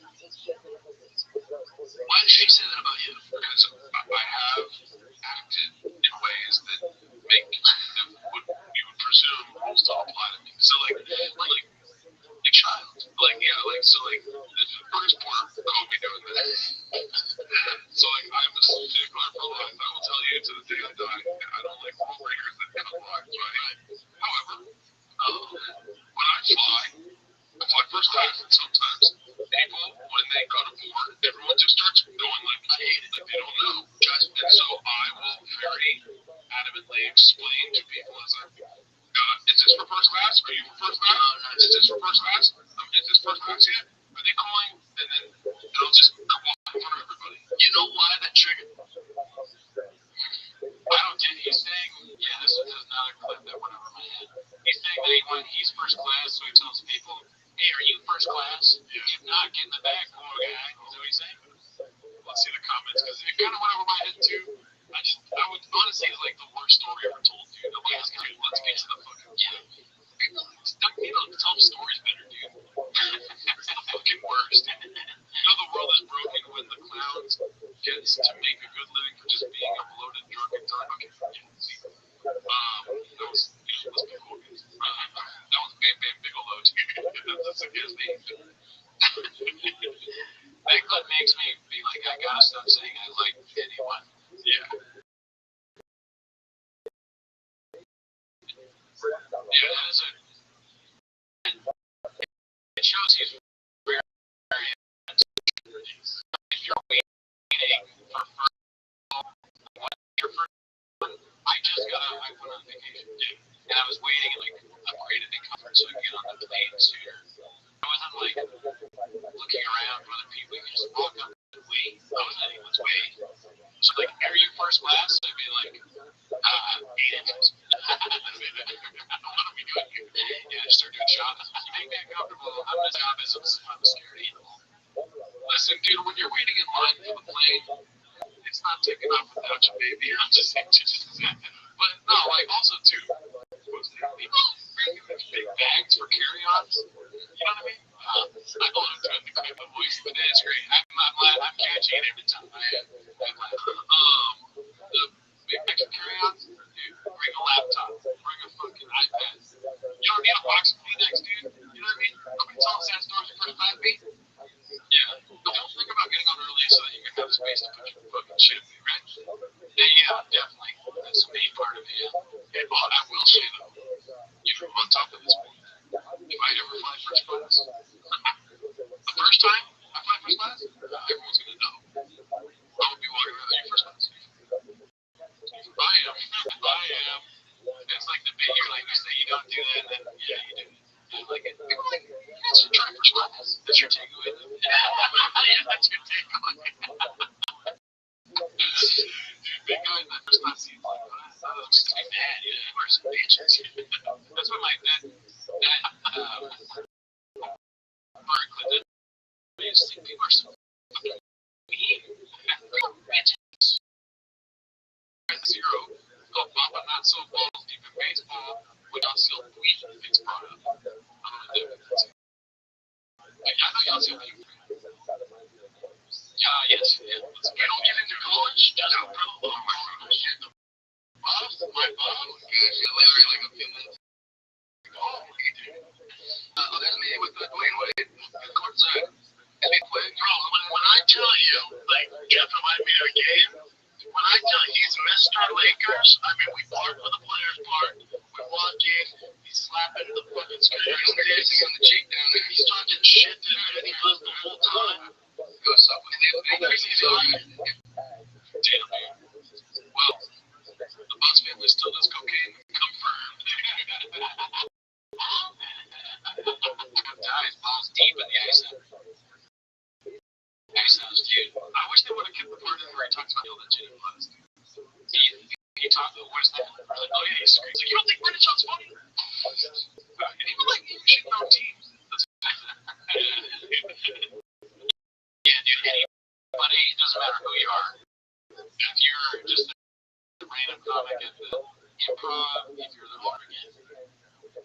Why did she say that about you? Because I have acted in ways that make what you would presume rules to apply to me. So like child. The first part called me doing this. So, I'm a stickler for life. I will tell you to the day I die. I don't like rule breakers that cut lives, right? However, when I fly first class, and sometimes people, when they go to board, everyone just starts going like, I hate it, like they don't know. And so I will very adamantly explain to people as I'm is this for first class? Are you for first class? Is this for first class? Is this first class yet? Are they calling? And then it'll just come off in front of everybody. You know why that triggered? I don't get it. He's saying, yeah, this is another clip that went over my head. He's saying that he's first class, so he tells people, hey, are you first class? If not, get in the back, poor guy. Is that what he's saying? Let's see the comments, because it kind of went over my head, too. I would honestly, it's like the worst story ever told, dude. Let's get to the fucking, podcast name. That clip makes me be like, I gotta stop saying I like anyone. Yeah. Yeah, that is it shows he's very, if you're waiting for your first one, I went on vacation today, and I was waiting and like upgraded the comfort so I could get on the plane sooner. I wasn't like looking around for other people. You just walk up and wait. I wasn't anyone's way. So like, are you first class? I'd be like, 8 inches. What are we doing here? Yeah, just start doing shots. You make me uncomfortable. I'm the job is I'm a scared animal. Listen, dude, when you're waiting in line for the plane, it's not taking off without you, baby. I'm just saying. But no, like also too, people bring big bags for carry-ons. You know what I mean? I don't know if I'm doing the voice, but it's great. I'm catching it every time. The big bags for carry-ons, dude, bring a laptop, bring a fucking iPad. You don't need a box of Kleenex, dude. You know what I mean? Nobody tells sad stories your first time, baby. Yeah, but don't think about getting on early so that you can have space to put your fucking shit in, right? Yeah, definitely. That's the main part of it, yeah. Well, I will say, though, you know, on top of this point, if I ever fly first class, the first time I fly first class, everyone's going to know. I would be walking around in first class. I am. It's like the big, you're like, you say you don't do that, and then, yeah, you do. Like, people like, that's your try first class. That's your takeaway. Yeah, that's your takeaway. Big guy in the first class seat, like, that looks like mad, yeah, we're some bitches. That's what my dad Berkeley did. I used to think people are so fucking mean. Bitches. Zero. Oh, Papa, not so balls deep in baseball, without still weak if it's brought up. I don't know if that's it. Like, I know y'all see what you yeah, yes, yeah. You don't get into college? Just no, bro. Oh, my shit. My boss, literally like a few minutes. Oh, he did. There's me with Dwayne Wade. Courtside. And they play. Bro, when I tell you, like, Jeff reminded me of a game. When I tell you he's Mr. Lakers, I mean, we park where the players park. We walk in, he's slapping the fucking screen, he's dancing on the cheek down there. He's talking shit to her, and he does the whole time. Goes up with the Lakers, he's like, damn, man. Well, the Bucks family still does cocaine. Confirmed. Dies balls deep in the ice. Dude, I wish they would have kept the part in where he talks about the legit plus. He talked about what is that? Like, oh yeah, he's like, you don't think British Shot's funny? And he was like, you should know teams. Yeah, dude, anybody, it doesn't matter who you are. If you're just a random comic at the improv, if you're the Oregon,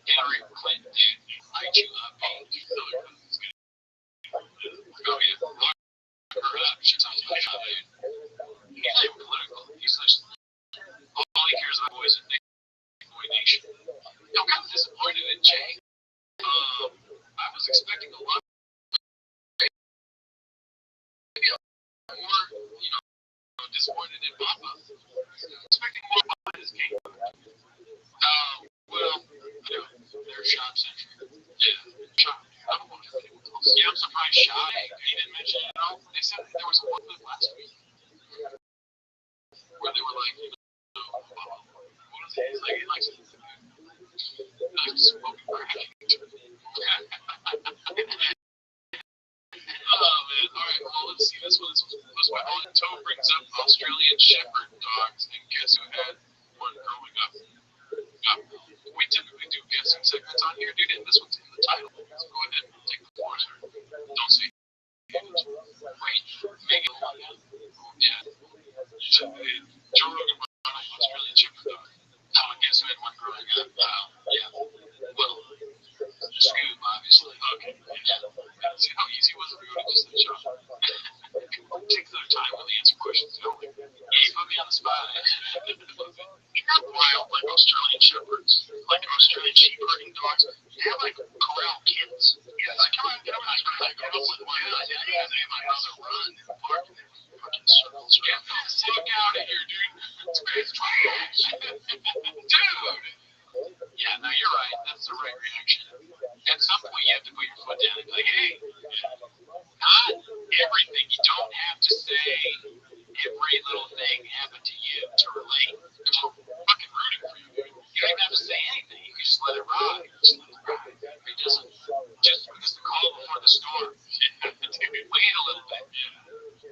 Hillary Clinton, dude, light you up, man. You know your cousin's good. Oh yeah, her up. She talks about how dude. He's not even political. He's just all he cares about boys in Big Boy Nation. I'm kind of disappointed in Jay. I was expecting a lot more, you know, disappointed in Papa. Expecting more Papa in this game. Well, you know, they're shop centric. Yeah, shop. I don't know if anyone else. Yeah, I'm surprised Shy, he didn't mention it at all. They said there was one clip last week where they were like, you know, what is he? He's like, he likes smoking crack. Oh man, alright, well let's see this one. This one, Toe brings up Australian Shepherd dogs, and guess who had one growing up? We typically do guessing segments on here, dude, and this one's in the title. So go ahead and take the floor, sir. Don't say wait, Megan, yeah. Joe Rogan brought up Australian Shepherd dog. Oh, and guess who had one growing up? Yeah. Well, Scoob, obviously. Okay. Yeah. See how easy it was if we would have just said shot. Take their time when they answer questions. You know? Yeah, you put me on the spot. Isn't that wild, like Australian Shepherds? like Australian sheep herding dogs. They have like corral kids. Yeah, like come on, I grew up with my mother run and bark and they fucking circles around. Fuck out of here, dude. It's trash. Dude. Yeah, no, you're right. That's the right reaction. At some point, you have to put your foot down and be like, hey, not everything. You don't have to say every little thing happened to you to relate. I'm fucking rooting for you, dude. You don't even have to say anything. You can just let it ride. It doesn't, just because the call before the storm. Dude, wait a little bit.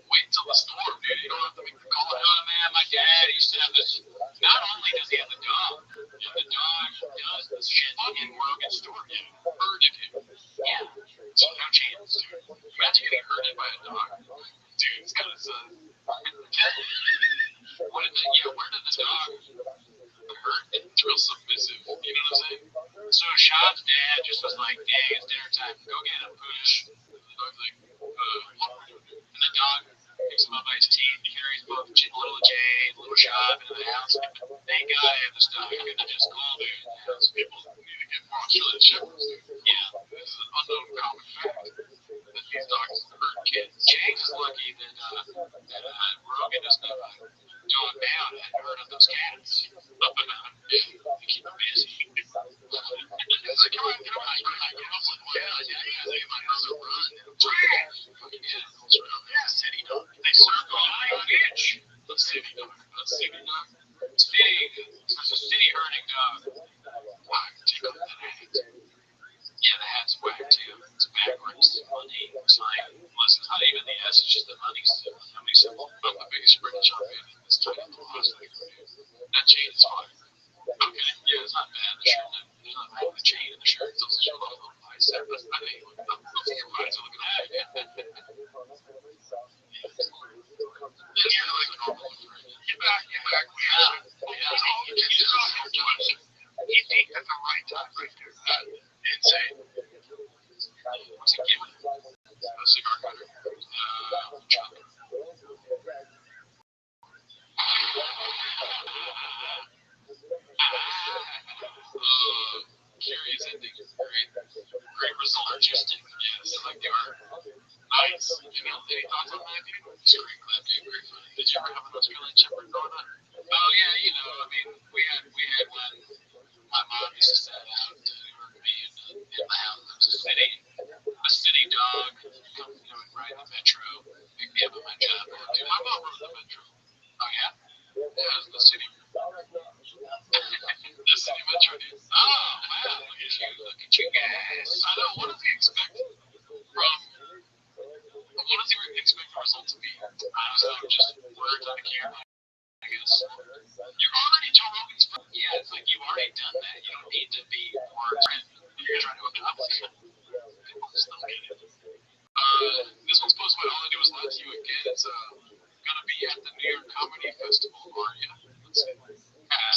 Wait till the storm, dude. You don't have to make the call. Oh, man, my dad used to have this. Not only does he have the dog, the dog does this shit. Fucking Rogan story. Herded him. Yeah. So no chance, dude. Imagine getting herded by a dog. Dude, it's kind of where did the dog hurt? It's real submissive. You know what I'm saying? So Sean's dad just was like, dang, it's dinner time. Go get him, Poosh. And the dog's like, and the dog picks him up by his teeth. He carries both little Jay and little Sean into the house. Thank God I have this dog. I could have just called it. People need to get more Australian shepherds. Yeah, this is an unknown common fact that these dogs hurt kids. James is lucky that Rogan doesn't have a dog down and hurt on those cats. They keep him busy. It's like, come on, I grew up with my dad. I think my brother run. Yeah, city dog. They circle an inch. A city dog. There's a city herding dog. Wow, take off that hat. Yeah, the hat's whack too. It's backwards. Money sign. Listen, it's not even the S, it's just the money symbol. Money symbol. I'm the biggest British champion in this tiny little hospital. That chain is fine. Okay, yeah, it's not bad. There's nothing wrong with the chain and the shirt. It's also just a little bicep. That's not it. Those two guys are looking at it. Yeah, like a normal friend. Get back. He peaked at the right time right there. Insane. What's he giving? A cigar cutter. Chocolate. Curious ending. Great result. Interesting. Yes, I like the art. Nice. Any thoughts on that, dude? Screen clip, dude. Very funny. Did you ever have an Australian Shepherd growing up? Oh yeah, I mean, we had one. My mom used to set out to be in the house. It was a city dog. Would ride the metro. Pick me up at my job. Dude, my mom rode the metro. Oh yeah? Yeah, it was the city. The city metro, dude. Oh wow, look at you guys. I know. What does he expect the result to be? I don't know, just words on the camera. I guess. You're already Joe Rogan's friend. Yeah, it's like you've already done that. You don't need to be more friend. You're trying to accomplish it. This one's posted by All I Do Is Lie to You Again. It's gonna be at the New York Comedy Festival, are you? Let's see.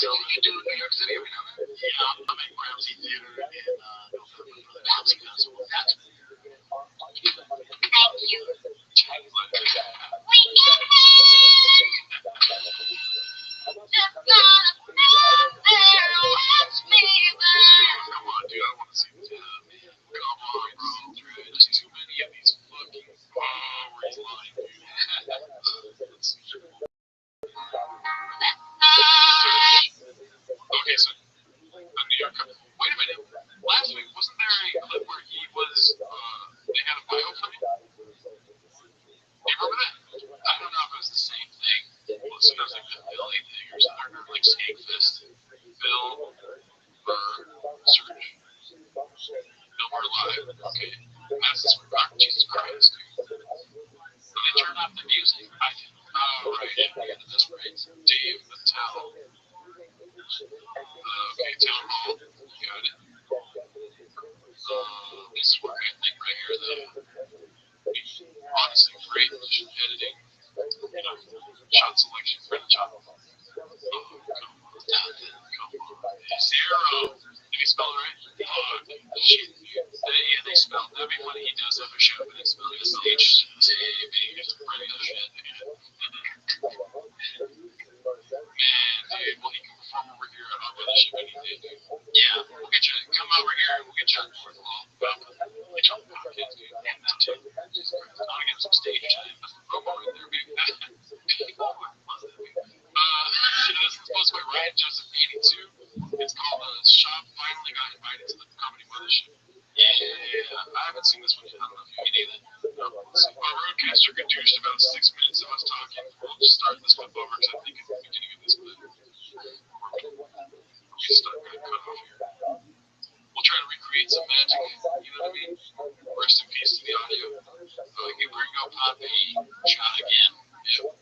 So you do New York City every now and then? Yeah, I'm at Ramsey Theater in November for the Ramsey Festival. That's Thank you. Come on, dude, I want to see this. Come on, bro. There's too many of these fucking where he's lying, dude. Let's see. Okay, so the New York. Wait a minute. Last week, wasn't there a clip where he was? They had a bio for him. You remember that? I don't know if it was the same thing. Well, it was like the Billy thing or something, or like Skagfest. Bill Burr Search. Bill Burr Live. Okay. Madison Square Garden. Jesus Christ, dude. So they turned off the music. Oh, right. I got this right. Dave Mattel. Okay, Town Hall. Got it. This is where I think right here, though. Honestly, great editing. Shot selection for the job. Zero. Did he spell it right? Shit. They spelled. That'd be funny. He does have a show, but they spelled S-H-T-A-B. It's pretty good shit. Man, dude, well, he can perform over here at Hot Shit any day, dude. Yeah, Yeah, we'll get you. Come over here and we'll get you on the fourth wall. We'll get you on the podcast, dude. And that too. I want to get some stage time. Promo right there, baby. This is supposed to be Ryan Joseph 82. It's called Shop Finally Got Invited to the Comedy Mothership. Yeah, I haven't seen this one yet. I don't know if you can either. Our roadcaster reduced about 6 minutes of us talking. We'll just start this clip over because I think it's the beginning of this clip. We start going to cut off here. We'll try to recreate some magic. You know what I mean? Rest in peace to the audio. Get Gringo Poppy shot again. Yep.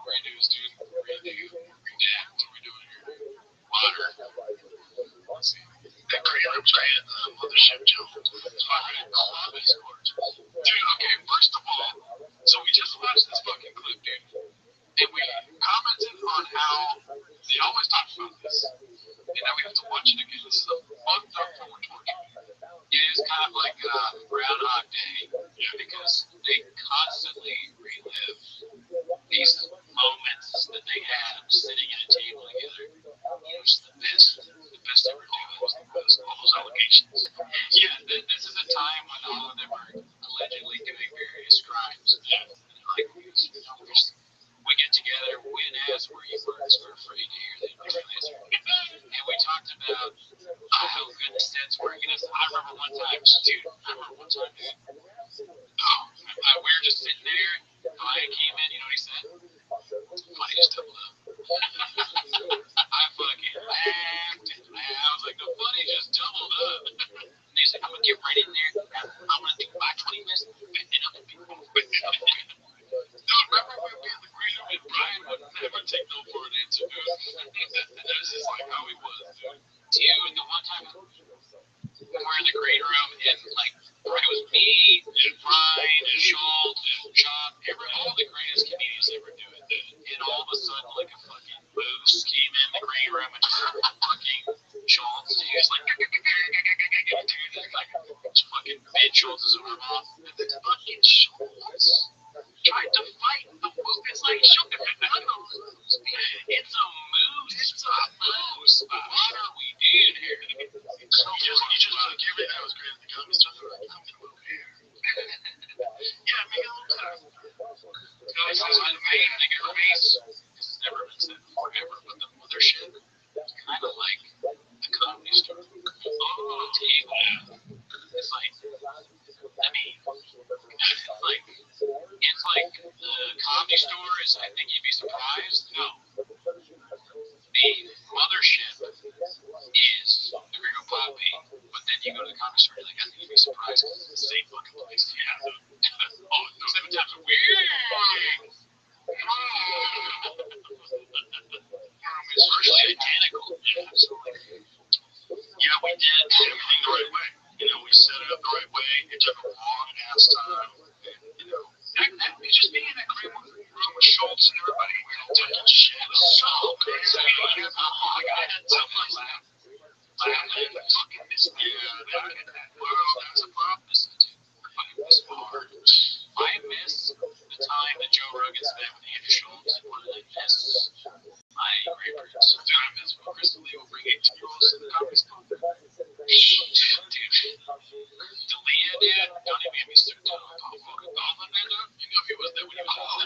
Redos, dude. Redo. Redact. What are we doing here? Water. Let's see. That great room's right at the mothership, Joe. It's fucking club escorts. Dude, okay, first of all, so we just watched this fucking clip, dude. And we commented on how they always talk about this. And now we have to watch it again. This is a fucked up form of torture. It is kind of like Groundhog Day, because they constantly relive these moments that they had sitting at a table together. It was the best they were doing was all those allegations. Yeah, this is a time when all of them are allegedly doing various crimes. Like, we get together, win ass where you work, we're afraid to hear the answer. And we talked about how good the sets were. You know, I remember one time, dude. We were just sitting there. Ryan came in, you know what he said? Funny just doubled up. I fucking laughed and laughed. I was like, the funny just doubled up. And he's like, I'm gonna get right in there. I'm gonna do my 20 minutes and up the people. Dude, remember when we were in the green room and Brian would never take no for an answer, dude? That's just like how he was, dude. Dude, the one time we're in the green room and like it was me and Brian and Schultz and Chop, all the greatest comedians ever do it, dude. And all of a sudden, like a fucking moose came in the green room and just started fucking Schultz. He was like, dude, like fucking mid Schultz's arm off. And it's fucking Schultz tried to fight the moose. It's like, shut the fuck up. It's a moose. It's a moose. What are we doing here? You just took everything that was great at the comedy store. Like, I'm gonna move here. Yeah, make it a little better. Guys, I think it remains. This has never been said forever, but the mothership is kind of like the comedy store. Oh, table. It's like, I mean, it's like the comedy store is. I think you'd be surprised. No, the mothership is the Gringo Poppy, but then you go to the comedy store, you're like, I think you'd be surprised because it's the same fucking place. Yeah. Oh, 7 times a week. It's virtually identical. Yeah, we did everything the right way. You know, we set it up the right way. It took a long ass time. You know, it's just being in that great room with Schultz and everybody. We were taking shit. It was so crazy. Oh my God, I had so much laugh. Laughing, fucking missing. Yeah, that's a problem. I fucking miss hard. I miss the time that Joe Rogan spent with Andrew Schultz. More than I miss my grandparents. Dude, I miss when Chris and Leo bring 18-year-olds to the comedy store. Dude, D'Elia, dude, don't even get me started on Paul fucking Goldman, dude. You know he was there when he was all I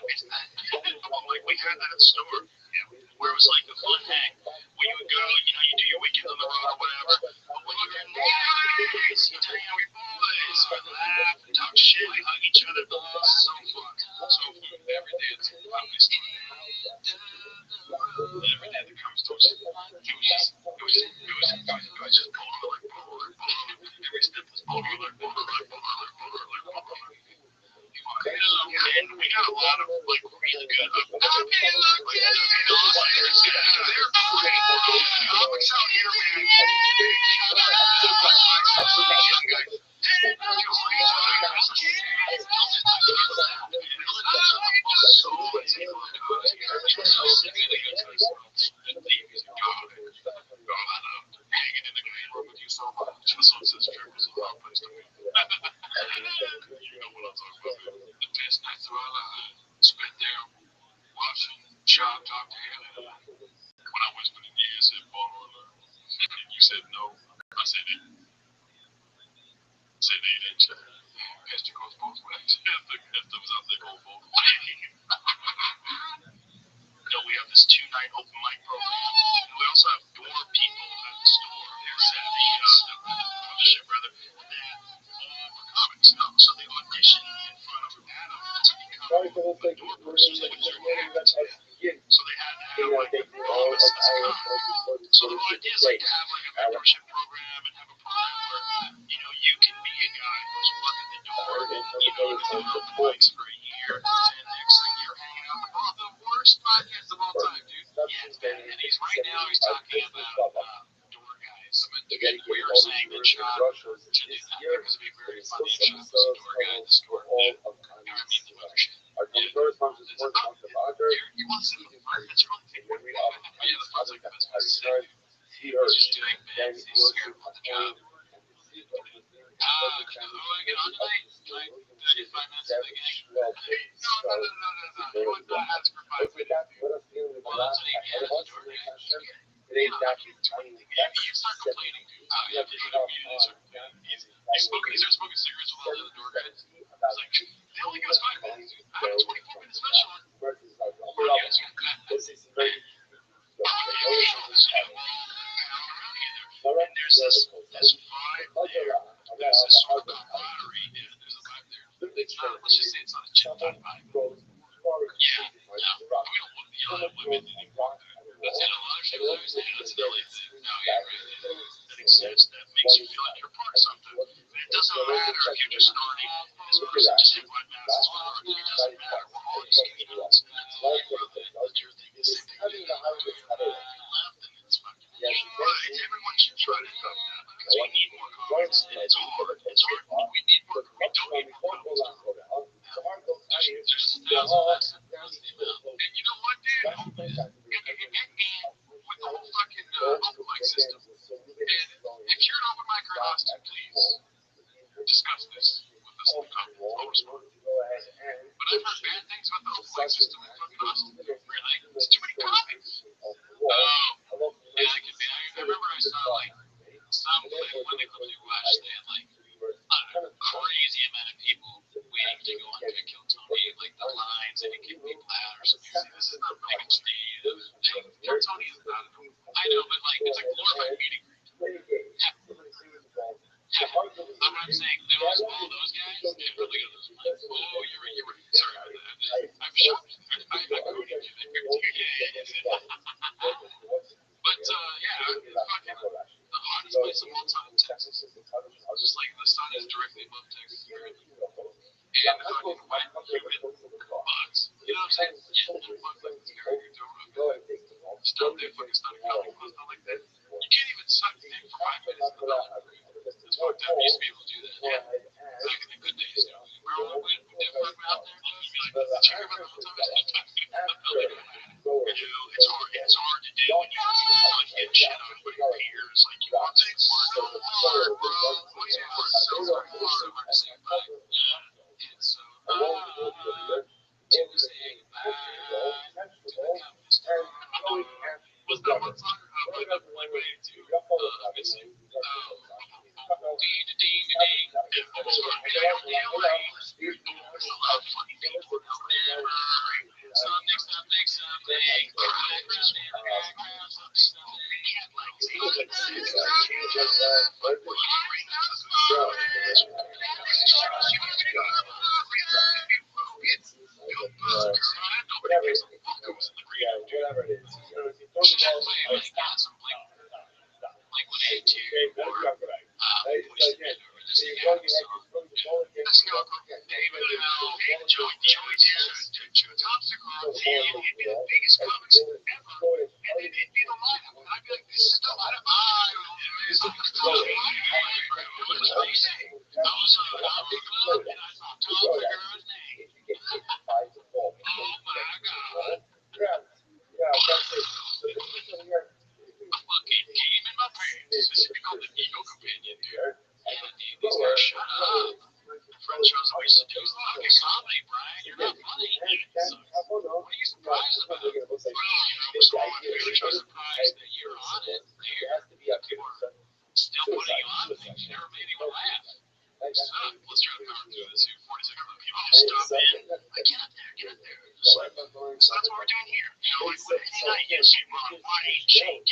miss that. Like, we had that at the store, where it was like the fun hang, where you would go, you know, you do your weekend on the road or whatever, but when you're in boys, you tell you we boys, we laugh, we talk shit, we hug each other, so fun, so fun, every day it's a comedy store. Every day that comes to us, it was just polar, every step was polar. And we got a lot of like really good they're great. Comics out here, man. You know what I'm talking about. The best nights of our lives spent there watching Chop talk to him. When said no. I said it. I said 8 inch. Pastor goes both ways. The customs on the go both ways. We have this 2-night open mic program. And we also have door people at the store. The publisher brother that for comics. So they audition in front of Adam to become a door person. So they had to have like all of us as comics. So the whole idea is like to have like a mentorship program and have a program where you can be a guy who's working the door and you've been doing open mics for a year, and next thing you're hanging out the worst podcast of all time, dude. Yeah, and he's talking about door guys. We were saying that Sean should do that because it'd be very funny if Sean was a door guy at the store. The mothership. You want to see the fun? That's your only thing. Yeah, the fun's like the best place to say. He's just doing bits. He's scared about the job. Can I get on tonight? Like 35 minutes of the game? No. You would not ask for 5 minutes. Well, that's what he had as a door guy. You start complaining, dude. You have to start complaining. He's smoking cigarettes with all the other door guys. He's like, they only give us 5 minutes, dude. I had a 24-minute special. And there's this vibe there. There's this sort of camaraderie. There's a vibe there. Let's just say it's not a chipped out vibe. Yeah, no. We don't want to yell at women anymore. That's in a lot of shit. That's an LA thing. No, yeah, right. That exists. That makes you feel like you're part of something. And it doesn't matter if you're just snorting. This person just hit one mass as well. It doesn't matter. We're all just getting nuts. That's all you're thinking. The same thing you left, and it's fucking right. Everyone should try to come down because we need more confidence. And it's hard. We need more. We don't need more confidence. There's 1,000 less. And you know what, dude? With the whole fucking open mic system. And if you're an open micer in Austin, please discuss this with us in the comments. I'll respond. But I've heard bad things about the open mic system in fucking Austin. Really? There's too many comics. Yeah, I can be. I remember I saw like some when they come to watch, they had like a crazy amount of people waiting to go on to kill Tony. Like the lines, they didn't get people out or something. This is not fucking Steve. Kill Tony is not. I know, but like it's a glorified meeting. I'm saying all those guys, they really go to those lines. Oh, you're right. Sorry about that. I'm shocked. I quoted you there too. Yeah. But fucking the hottest place of all time, Texas. Just like the sun is directly above Texas. And fucking wet, humid bugs. You know what I'm saying? Yeah, bugs like this guy. Stuff there, fucking stuff coming, stuff like that. You can't even suck dick for 5 minutes in the middle. It's fucked up. You used to be able to do that. Yeah. Back in the good days, you know. Remember when they fuck out there? You'd be like, did you hear about the whole time? It's hard to do when you like get shit on by your peers. Like, you want to take one hard, bro. What's your word? So hard, hard to say bye. Yeah. And so, to say goodbye to the communist. Was that one song? Like way to miss you.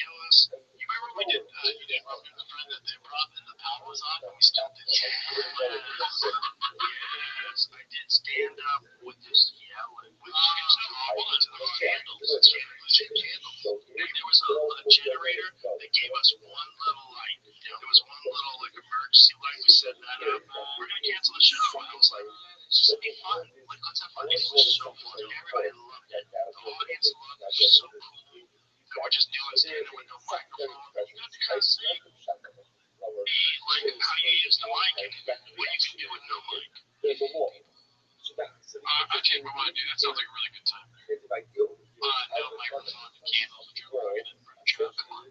kill us. You remember we did Robin the friend that they brought and the power was on and we still did yes, I did stand up with this yelling. It's not all to the candles. It's candles. And there was a generator that gave us one little light. There was one little like emergency light. We set that up. We're gonna cancel the show. And I was like, it's just be fun. Like let's have fun. It was so fun. Everybody loved it. The audience loved it. It was so cool. And we're just doing standing with no microphone. You got to kind of see like how you use the mic and what you can do with no mic. I think we want to do that. Sounds like a really good time. No microphone, candles, which are working in front of come on.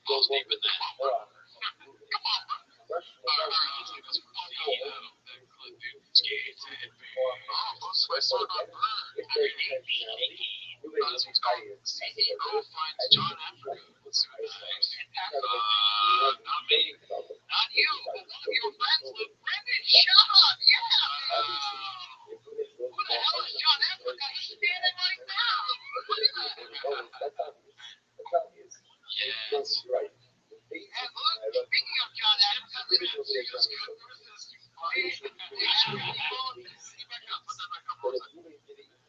Balls deep in that. Come on, bro. Let's do this for CEO. That clip, dude. Skates and most of my song on Bird. This one's called CEO finds John Africa. Let's see what that is. Not me. Not you, but one of your friends, Luke. Brendan, shut up. Yeah. Who the hell is John Africa? He's standing right now. Look at that. Yes. And look, speaking of John Africa, this is good versus back up. Put that back up for a second.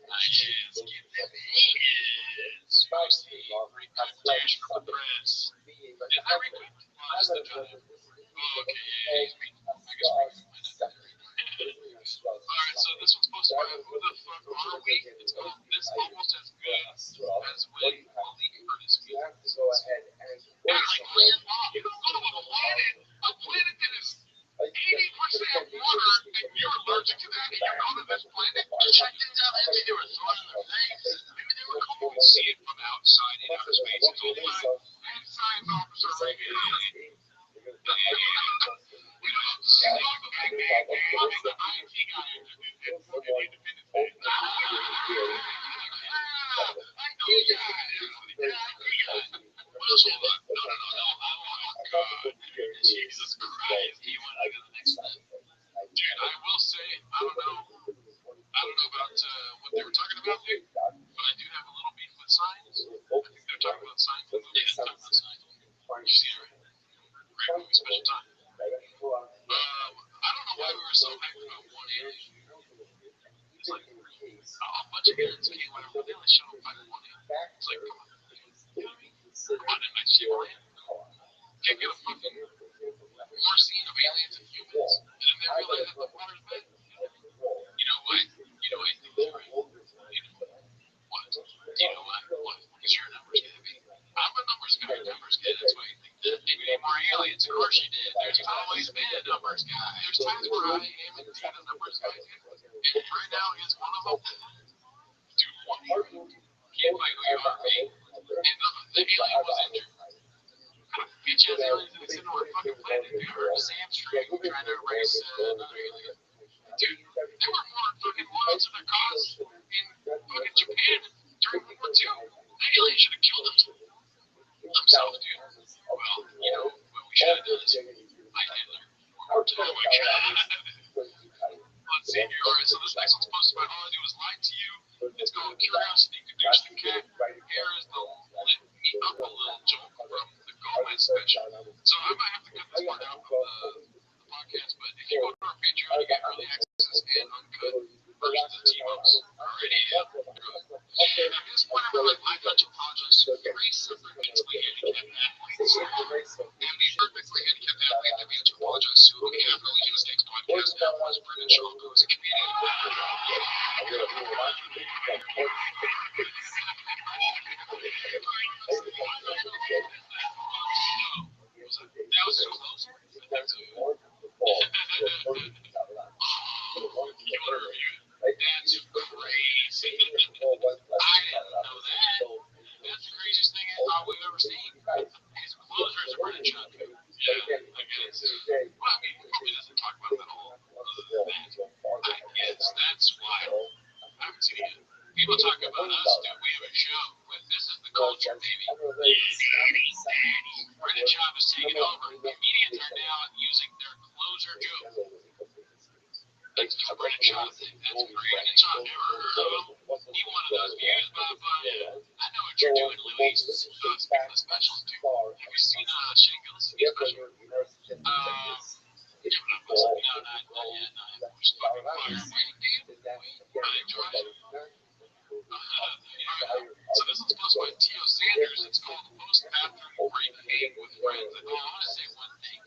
Nice. Give them hands. Spicy. Reputation for the press. Is that repeat? Oh, that's the John Africa. Oh, okay. Yeah. I guess Alright, so this one's supposed to be Who the Fuck Are We? It's called This Almost As Good as When Malik Hurt His Feelings. And like Glenn Bob, you don't go to a planet that is 80% water, and you're allergic to that, and you go to this planet? Check things out. Maybe they were throwing in their face. Maybe they were cool. You see it from outside in outer space. It's all fine. And science officer right here. We don't have to see all the big man having the IT guy and fucking independent thing. I know you guys. What else will that? No. Oh, God. Jesus Christ. You want to go to the next one? Dude, I will say, I don't know about what they were talking about there, but I do have a little beef with Signs. I think they're talking about Signs. The movie is talking about Signs. You see it, right? Great movie, special time. I don't know why we were so hyped about one alien. It's like a bunch of aliens came whenever they only showed up one alien. It's like, come on. You know what I mean? Why didn't I see one alien? Can't get a fucking more scene of aliens and humans, and then they realize that the water's bad. You know why? You know why you think that's right? You know what? Do you know why? What? Because you're a numbers guy, baby. I'm a numbers guy. That's why you think that. Maybe need more aliens. Of course you did. There's always been a numbers guy. There's times where I am indeed a numbers guy. And right now is one of them. Dude, one alien. Can't fight who you are, baby. And the alien was injured. Bitch ass aliens that sit on our fucking planet. They heard Sam String trying to erase another alien. Dude, they were more fucking loyal to their cause in fucking Japan during World War II. That alien should have killed himself, dude. Well, you know, what we should have done is like Hitler. Oh my God. Let's see here. Alright, so this next one's posted by All I Do Is Lie to You. It's called Curiosity Caduce the Cat. Here is the Lit Me Up a Little joke from the Gomez special. So I might have to cut this part out from the podcast, but if you go to our Patreon, you get early access and uncut versions of T-Bumps already good. At this point, I would like to apologize to 3 separate mentally handicapped athletes. And the perfectly handicapped athlete that we had to apologize to on behalf of Early Mistakes podcast was Brendan Shaw, who is a comedian. That was so close. That's crazy. I didn't know that. That's the craziest thing we've ever seen. His closers are Brendan Shaw. Yeah, I guess. Well, I mean, he probably doesn't talk about that whole other than that. I guess that's wild. I haven't seen it. People talk about us, dude. We have a show, but this is the culture, baby. Brendan Shaw is taking over. Comedians are now using their closer joke. That's the Brendan Shaw thing. That's Brendan Shaw. Never heard of him. He one of those views, but I know what you're doing, Louis. Speaking of special. specials, dude. Have you seen Shane Gillis' special? Yeah, but I'm listening. No, not yet. No, I haven't watched fucking fire. Wait, dude. Wait. I enjoy it. So this one's posted by T.O. Sanders. It's called Post Bathroom Break Hang with Friends. And I want to say one thing.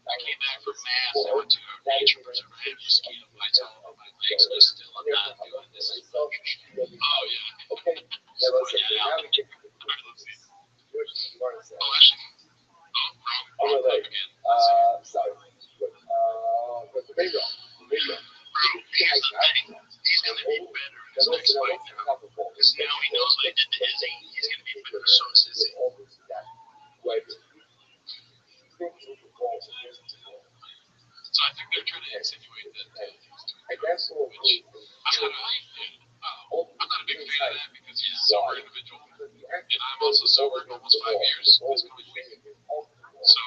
I came back from Mass. I went to a nature preserve. I had mosquito bites all over my legs, but still, I'm not doing this. Oh, yeah. Well, yeah, All right, let's see. Oh, actually. Oh, wrong again. Sorry. Bro, here's the thing. He's going to be better in his next fight now. Because now he knows what he did to Izzy. He's going to be better. So is Izzy. So I think they're trying to insinuate that he was doing drugs, which I'm not a big fan of that because he's a sober individual. And I'm also sober for almost 5 years this coming week. So,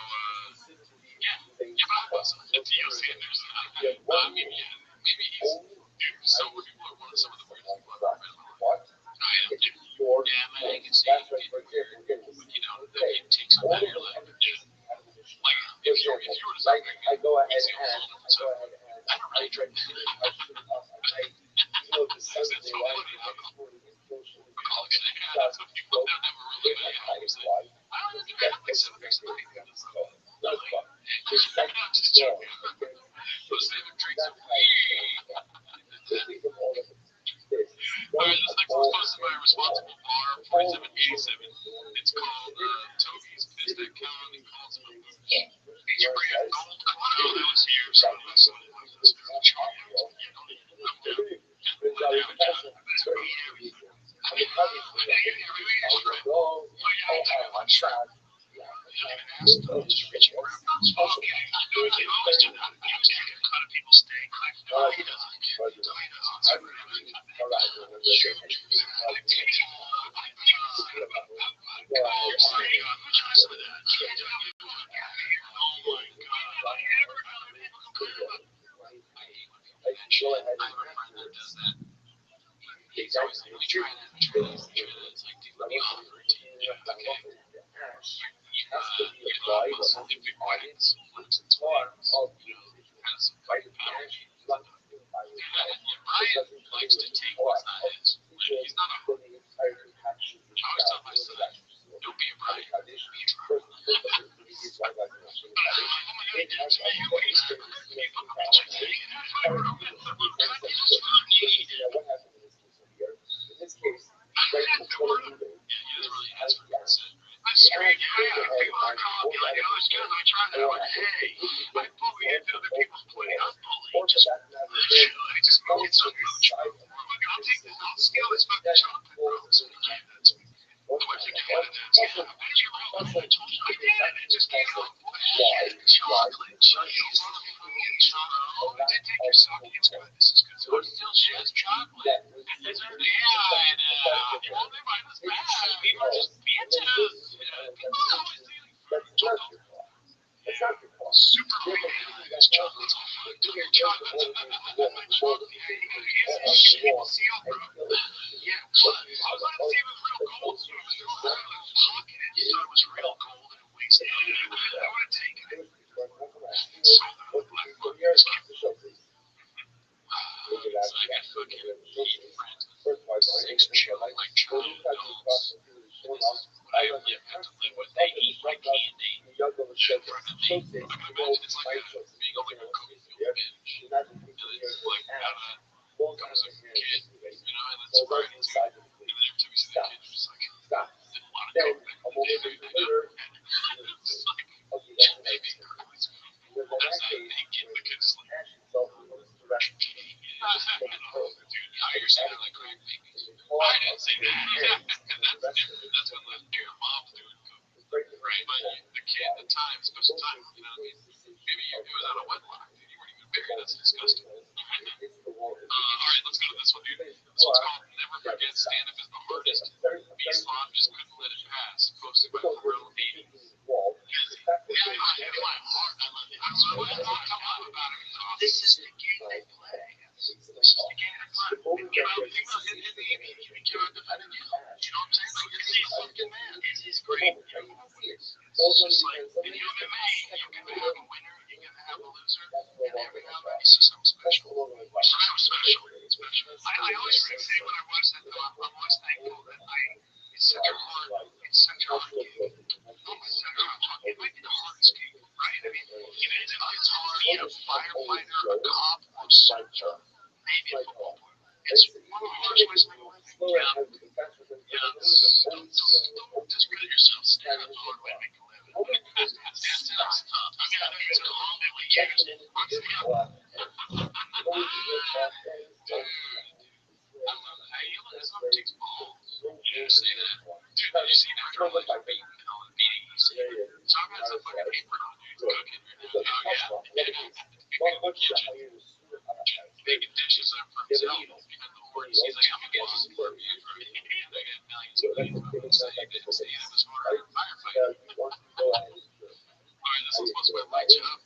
but it's Theo Sanders. I mean, yeah, maybe he's, dude, sober people are one of some of the weirdest people I've ever met in my life. I am, dude. Yeah, man, I can see it. But, you know, that he takes on that, you're like, like, if you were to say, I go ahead he's the and only so I don't really drink. That's so funny. All gonna have some people that never really made it. I don't even have like 7 drinks a night. I'm just joking. Those 7 drinks a week. Alright, this next one's posted by Responsible Bar 4787. It's called Toby's Pissed at Con and calls him a booch. Each brand gold. Oh, that was here, so that's what it was. That's very charming. I'm down. I have a friend that does that. He's always like, we try that. It's like, dude, let me offer it to you. Okay. You know, some big whites, flips and twins, you know, kind of some fucking powder. Ryan likes to take what's not his. He's not a I always tell my son, don't be a Brian, be a Trump. It's just like in MMA, you're gonna have a winner, you're gonna have a loser, and every now and then you see something special. So that was special. I always say when I watch that though, I'm always thankful that it's such a hard gig. It might be the hardest gig, right? I mean, even if it's hard, a firefighter, a cop, or a soldier, maybe a football player. It's one of the hardest ways to make a living. Don't discredit yourself. Stand up the hard way to make a living. That sounds tough. I mean, I know it's commonly used. I love it. Hey, it takes balls. You say that. Dude, did you see that girl like beating EC? Some guy's a fucking apron on, dude. Cooking right now. Oh, yeah. Making dishes up for himself. Behind the horns. He's like, I'm gonna get some more views from it. I get millions of views. So you didn't see him as hard as a firefighter. Alright, this one's supposed to be my job.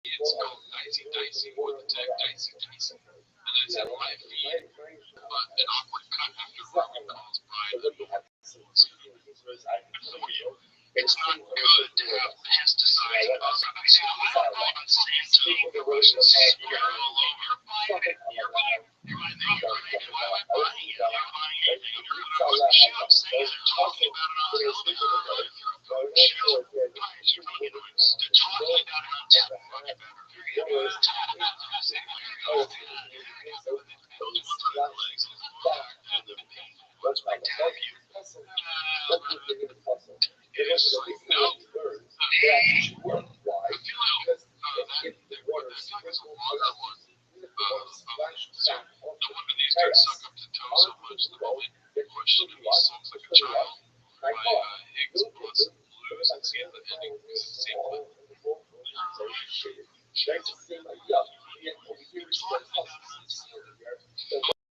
It's called Dicey with the tag Dicey. And then it's in my feed. But an awkward cut after Roman calls Brian the it's not good to have pesticides. I don't know about Santo, the Russian smear all over. You're buying anything. You're on a show saying they're talking about it on television. They're talking about it on television. Those ones on the legs and the I tap you. It is just like, no. I feel like that is a longer one. No wonder these guys suck up to toe so much. The moment question of me songs like a child by Higgs plus Blues and see the ending is the same one.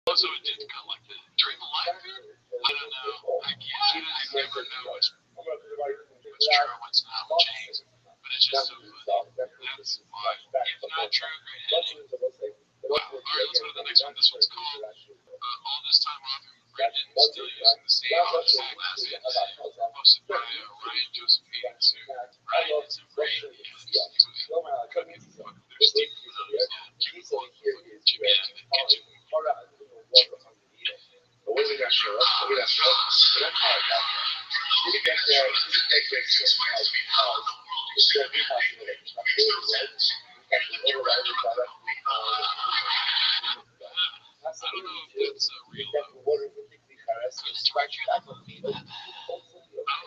Also, it did kind of like the during the live feed. I don't know. I never know what's true, what's not, what changes. But it's just so funny. That's why. If not true, great ending. Wow. Alright, let's go to the next one. This one's called All This Time Off in Brendan, still using the same hashtag as it. Posted by Ryan Josephine. Ryan is a great cooking. There's Steve Kudos, Jimmy in the kitchen. I don't know if that's real. I don't know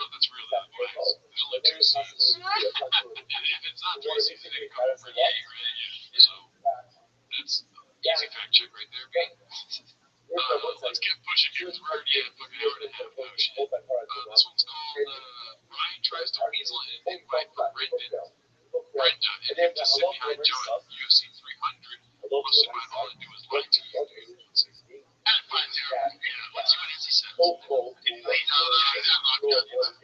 if that's real. It'll let you see. If it's not Tracy, then it comes from you. So that's easy fact check right there. Let's get pushing here because we're already at fucking hour and a half. Oh shit. This one's called Ryan Tries to Weasel and Invite for Brenda and him to sit behind Joe at UFC 300. Most of mine, all I do is lie to you. And it finds out. Yeah, let's see what Izzy says. I'm not done.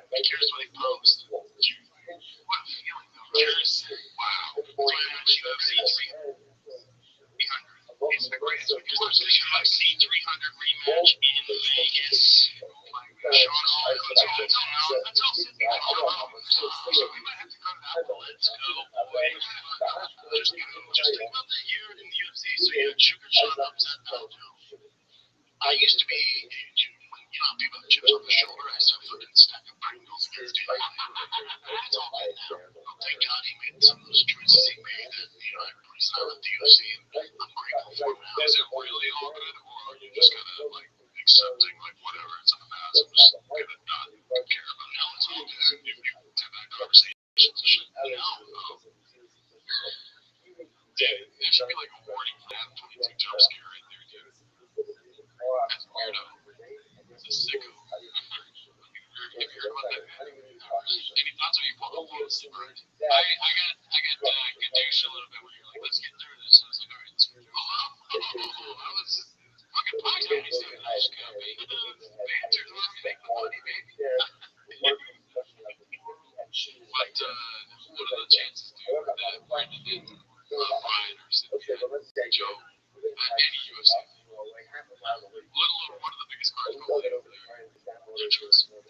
He cares what he posts. What a feeling though. Cares. Wow. So I watch UFC 300. It's the greatest because there's a UFC 300 rematch in Vegas. Oh my gosh. Sean Hall goes all town. That's all Sydney talking about. So we might have to go to that. Let's go, boy. Just think about that year in the UFC. So you had Sugar Sean upset Aljo. I used to be, people that chips on the shoulder. I used to fucking stack of Pringles against him. It's all good now. Thank God he made some of those choices he made that, he's not at the UFC, and I'm grateful for him now. Is it really all good, or are you just kind of, accepting, whatever, it's in the past, I'm just gonna not care about it? Hell, it's all good if you have that conversation. No. Yeah, there should be, a warning for that 22 jump scare right there, dude. That's weirdo. It's a sicko.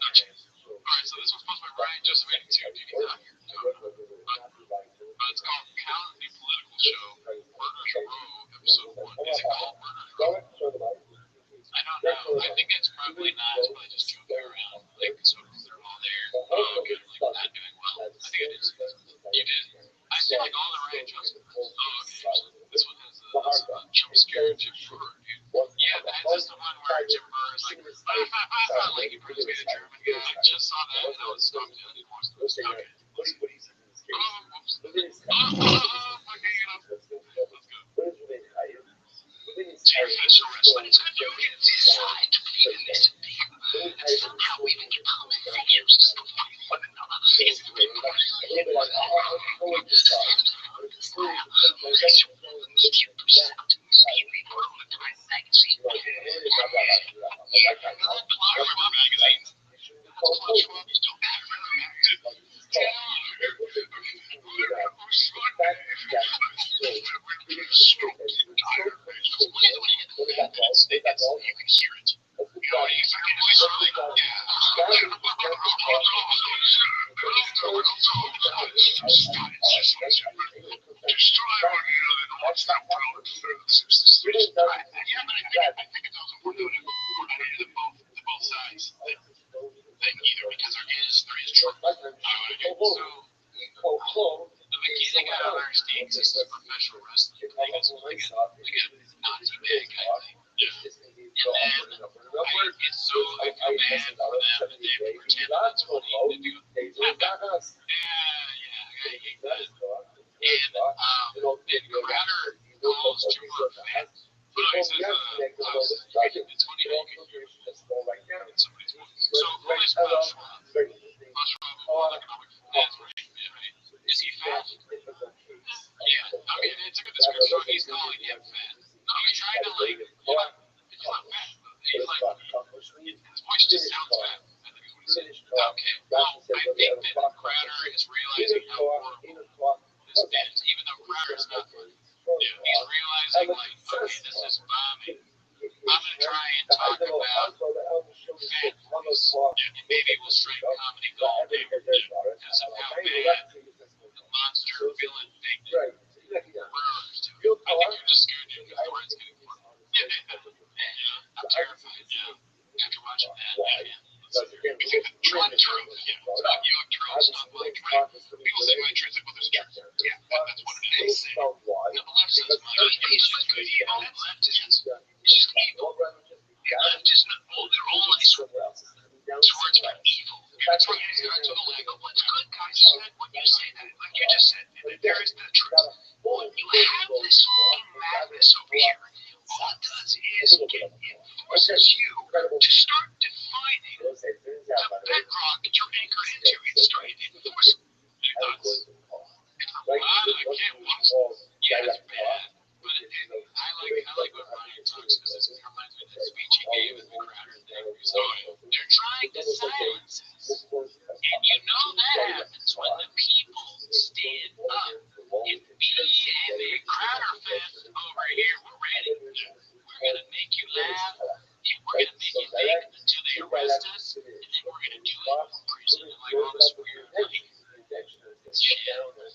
Gotcha. Alright, so this was supposed to be Ryan just waiting to. Dude, he's out here. But it's called Count the Political Show, Murder's Row, episode 1. Is it called Murder's Row? I don't know. I think it's probably not. It's probably just joking around. Like, so they're all there. Oh, okay. Like, not doing well. I think I did see this. You did? I see, like, all the Ryan Johnson. Oh, okay. This one has a jump scare Jim Burr, dude. Yeah, that's just the one where Jim Burr is like, like he proves to be the German guy. I just saw that and I was stopped. I didn't watch the rest. Okay. Oh, whoops. Okay, you know. Let's go. Official wrestling. It's good you get this side to believe in this thing. And somehow we even get homosexuals to still fight one another. It's been really you can hear it. You know, he's really, The beginning I don't understand because this is professional wrestling. Like a Nazi bad kind of thing. And then it's so I feel bad for them that they pretend that's funny. They do. I hate that. And then Crowder calls Jimbo fat. But he says, it's funny how you can hear somebody's voice. So who is Klaus Schwab? Klaus Schwab of World Economic Forum. That's right. Yeah. Is he fat? Yeah. I mean, it's a good description. So he's calling him fat. No, he's trying to like, he's not fat. He's like, his voice just sounds fat. I think is what he said. Okay. Well, I think that Crowder is realizing how horrible this is, even though Crowder is not funny. Yeah. He's realizing like, okay, this is bombing. I'm gonna try and talk about fat voice, and maybe we'll strike comedy gold there because of how bad the monster villain thing that Burr's doing. I think you're just scared to because the word's getting funny. Yeah, I'm terrified now after watching that. Trump, yeah, it's not you and Trump, stuff like, right? People say my truth, like, well, there's truth. Yeah, that's what it is. Now, the left says my idea is just good evil, and left is just evil. The left is not, oh, they're all nice towards my evil. That's right, it starts with the leg. Oh, what's good, guys, is that when you say that, like you just said, there is the truth. When you have this fucking madness over here, all it does is it forces you to start defining the bedrock you're anchored into. It forces it nuts. It's a lot. I can't watch this. Yeah, it's bad. But I like what Ryan talks because it reminds me of that speech he gave in the Crowder thing. So they're trying to silence us. And you know that happens when the people stand up. If me and the Crowder fans over here, we're ready. We're going to make you laugh. And we're going to make you think until they arrest us. And then we're going to do it in prison and like all this weird money. Shit.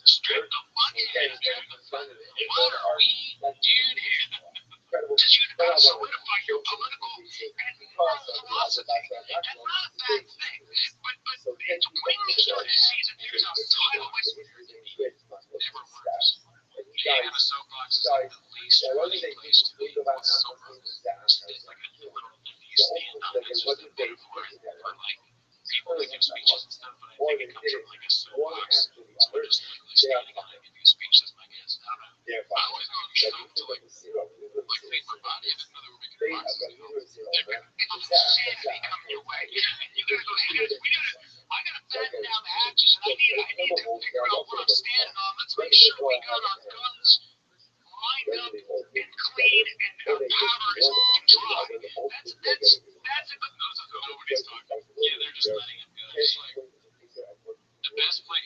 Strip the money. What are we doing here? Just you to solidify your political and moral philosophy. That's not a bad thing. But it's when you start to see that there's a pile of never works. Being on a soapbox is like the least running place to be. It's so brutal. It's like a little nifty stand up. It's just a metaphor for like people that give speeches and stuff, but I think it comes from like a soapbox. So we're just literally standing on it and do speeches, I guess. I don't know. I always go and show to like leave my body. I didn't know they were making boxes. People from sanity come your way. You gotta go, hey guys, I gotta batten down the hatches and I need to figure out what I'm standing on. Let's make sure we got our guns lined up and clean and our powder is dry. That's a good, nobody's talking. Yeah, they're just letting him go. It's like, the best play,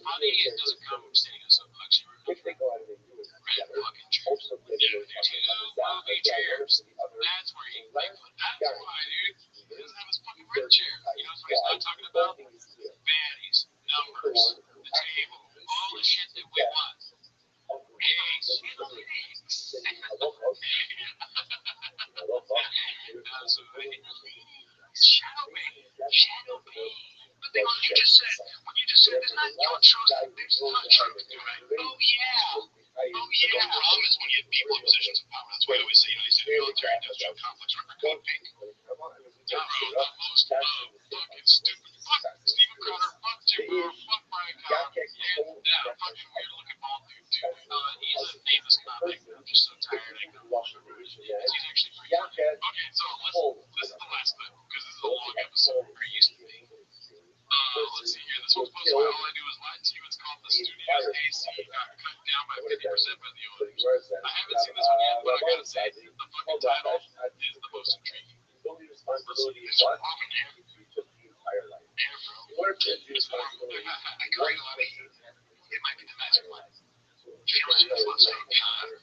funny, it doesn't come from standing on soapbox. You remember red fucking chairs. Yeah, they're two movie chairs. That's where he, like, that's why, dude. He doesn't have his fucking red chair. You know, so he's the thing when you just said there's not your choice, there's not truth to it. Oh yeah. The problem is when you have people in positions of power. That's why I always say, they say military industrial complex record code pink. The most fucking stupid. Fuck Stephen Crowder, fuck Jim Brewer, fuck Brian Cobb, and that fucking weird looking bald dude too. He's a famous comic. I'm just so tired I can't watch him. He's actually pretty funny. Okay, so this is the last clip because this is a long episode, or used to be. Let's see here. This one's posted by All I Do Is Lie to You. It's called The Studio's AC got cut down by 50% by the owners. I haven't seen this one yet, but I gotta say, the fucking title is the most intriguing. Responsibility is what? I create a lot of heat. It might be the magic line. Feeling less like, feel better,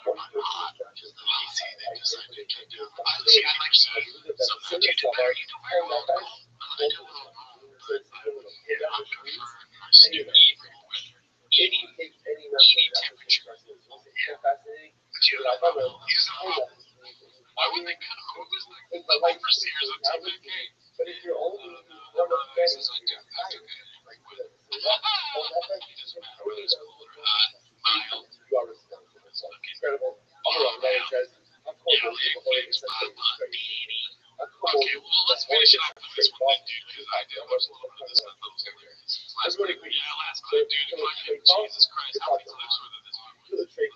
but hot. Just the AC they decided to cut down. See, I like saying, sometimes you do better, you do very well. I do a little wrong, but I prefer my student evening with any temperature. But you know, here's the problem. Why would they cut who was the overseers of TPK? This is like, dude, that's okay. It doesn't matter whether it's cold or hot, mild. Okay, well, let's finish it off with this one then, dude, because I did watch a little bit of this. I thought it was hilarious. Last clip, dude. Fucking Jesus Christ, how many clips were there this week?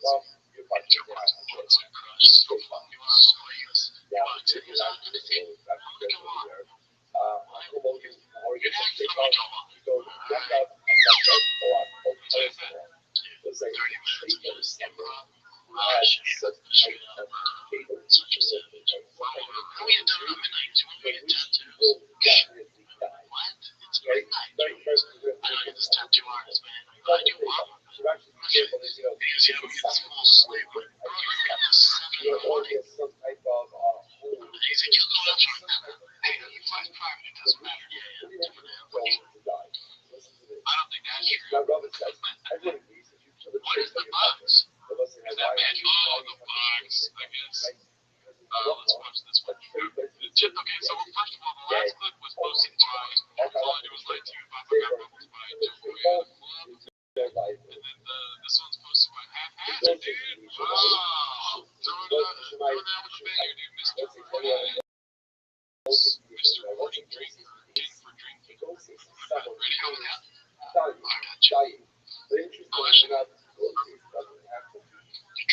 Joe Watson, Johnson, Crush, so fun. You want to play this? You want to take this out to the team? I'm going to go on. You're next. I'm going to go on. All right. 30 minutes. Improv. Rush. Shoot. Such a savage. How we get done at midnight? Do you want me to get tattoos? What? It's midnight. I don't get this tattoo artist, man. I do want one. Because, we get this full sleep. Bro, you got this 7 in the morning. He's like, you'll go out for another. Hey, you fly private. It doesn't matter. Yeah. I don't think that's true. What is the box? Is that magic? Oh, the box. I guess. Let's watch this one. Okay, so first of all, the last clip was posted by All I Do Is Lie to You. Papa Got Bubbles by Jeff Club. And then this one's posted by Haphazard, dude. Oh, throwing down with the banger, dude. Mr. Morning Drinker. King for drinking. Ready to go with that? I got you.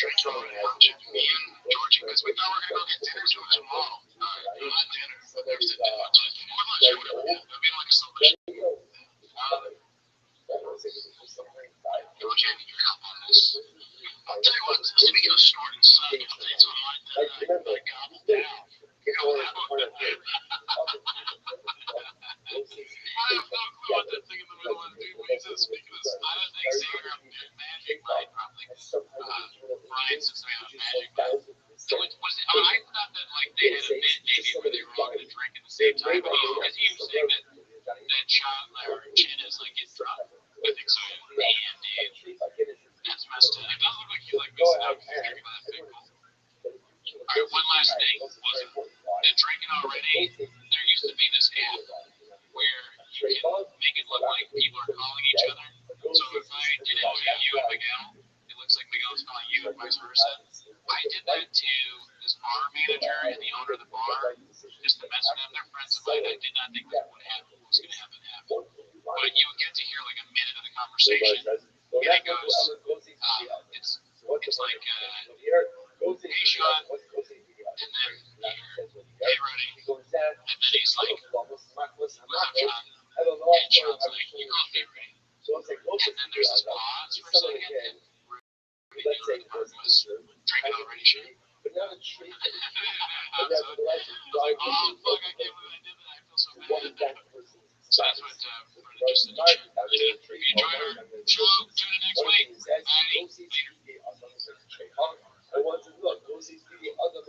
Drink already, aren't you? Me and Georgie, because we thought we were going to go get dinner tomorrow. Not dinner, but there's the dinner. Or lunch, or whatever. It would be like a celebration. Georgie, I need your help on this. I'll tell you what, speaking of snorting sun, I'll tell you something like that. I gobbled down. You know that one? I have no clue what that thing in the middle is, dude. When he says, speaking of sun, I don't think Xavier Magic Light probably. Brian says they have a magic light. So was it, I thought that like they had a bit maybe where they were all going to drink at the same time, because he was saying that shot or chin is like getting drunk. I think so. Man, dude, that's messed up. It does look like he's like missing out because he's drinking that big bowl. Alright, one last thing was that drinking already, there used to be this app where you can make it look like people are calling each other. So if I did it to you and Miguel, it looks like Miguel's calling you and vice versa. I did that to this bar manager and the owner of the bar, just to mess with them. They're friends of mine. I did not think that would happen. What was going to happen. But you would get to hear like a minute of the conversation, and it goes, it's like, hey Sean, and then hey Rudy, and then he's like, what's up Sean? And Sean's like, you called me Rudy. And then there's this pause for a second, and Rudy was drinking already, Sean. I was like, oh fuck, I can't believe I did that. I feel so bad. So that's what just the chat. If you enjoy our show, tune in next week. Bye. Later. I want to look, go see the other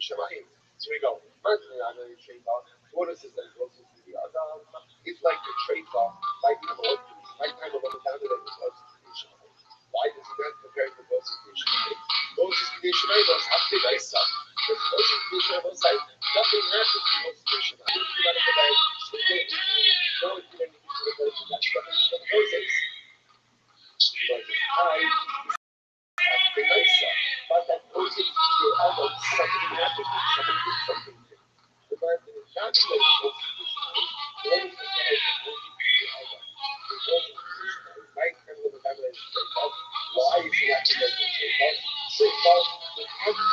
Shemaim. So we go, what is it that goes to the other? It's like the trade-off, like the candidate goes to the Shemaim. Why does he not prepare to go to the Shemaim? Goes to the Shemaim, goes up to the stuff. Because goes to the Shemaim, nothing happens to go to the Shemaim. Something happened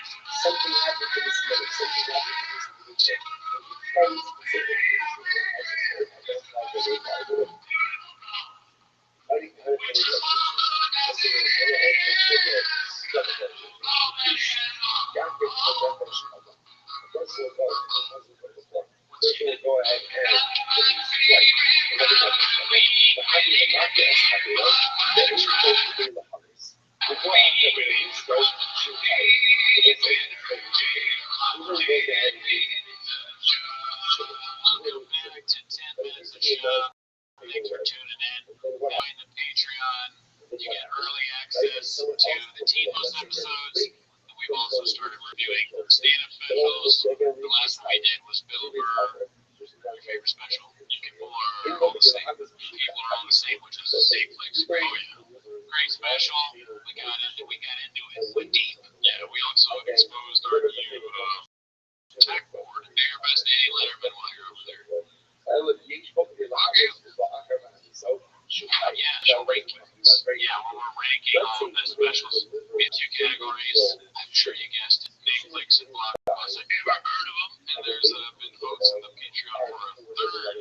to this minute. Something happened to this minute. Very specific things that I don't how do you how do you do that? That's the go ahead and like but how do you not get us happy though? That is supposed to be the hardest. Before I can really start to fight, it's like we will go ahead and do Thanks for tuning in. Join the Patreon. You get early access to the Teen Most episodes. And we've also started reviewing stand-up specials. The last one we did was Bill Burr, your favorite special. People are all the same. People are all the same, which is a safe place. Oh yeah, great special. We got into it. Went deep. Yeah, we also exposed our view of tech board. Do your best Danny Letterman while you're over there. Yeah, ranking. Yeah, we're ranking all the specials. We have two categories. I'm sure you guessed it. Netflix and Blockbuster. Ever heard of them? And there's been votes in the Patreon for a third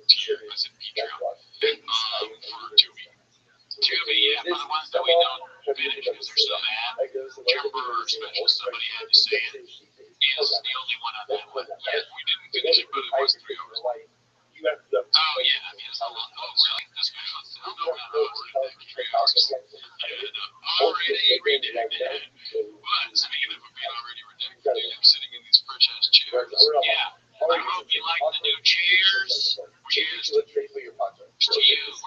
tier. I said Patreon. For Tubi. Tubi, yeah. For the ones that we don't finish because they're so bad. Jumper special, somebody had to say it. Is the only one on that one. Yeah, we didn't finish it, but it was 3 hours. Oh yeah, I mean it's a lot. Oh really? This special is still no, not 3 hours. Already redacted. But speaking of being already redacted, dude, I'm sitting in these fresh ass chairs. Yeah. I hope you like the new chairs. Cheers to you. We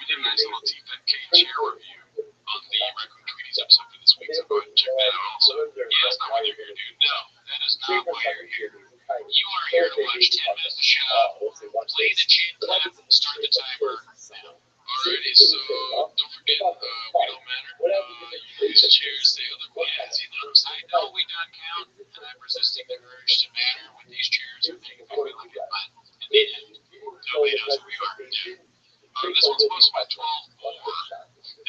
did a nice little T10K chair review on the Raccoon Tweeties episode for this week, so go ahead and check that out also. Yeah, that's not why you're here, dude. No, that is not why you're here. You are here to watch 10 minutes of the show, play the chain clip, start the timer now. Alrighty, so don't forget, we don't matter. You use the chairs, say otherwise. You know, I know we don't count, and I'm resisting the urge to matter with these chairs or making me feel like it, but in the end, nobody knows who we are. Yeah. This one's supposed to be 12 more.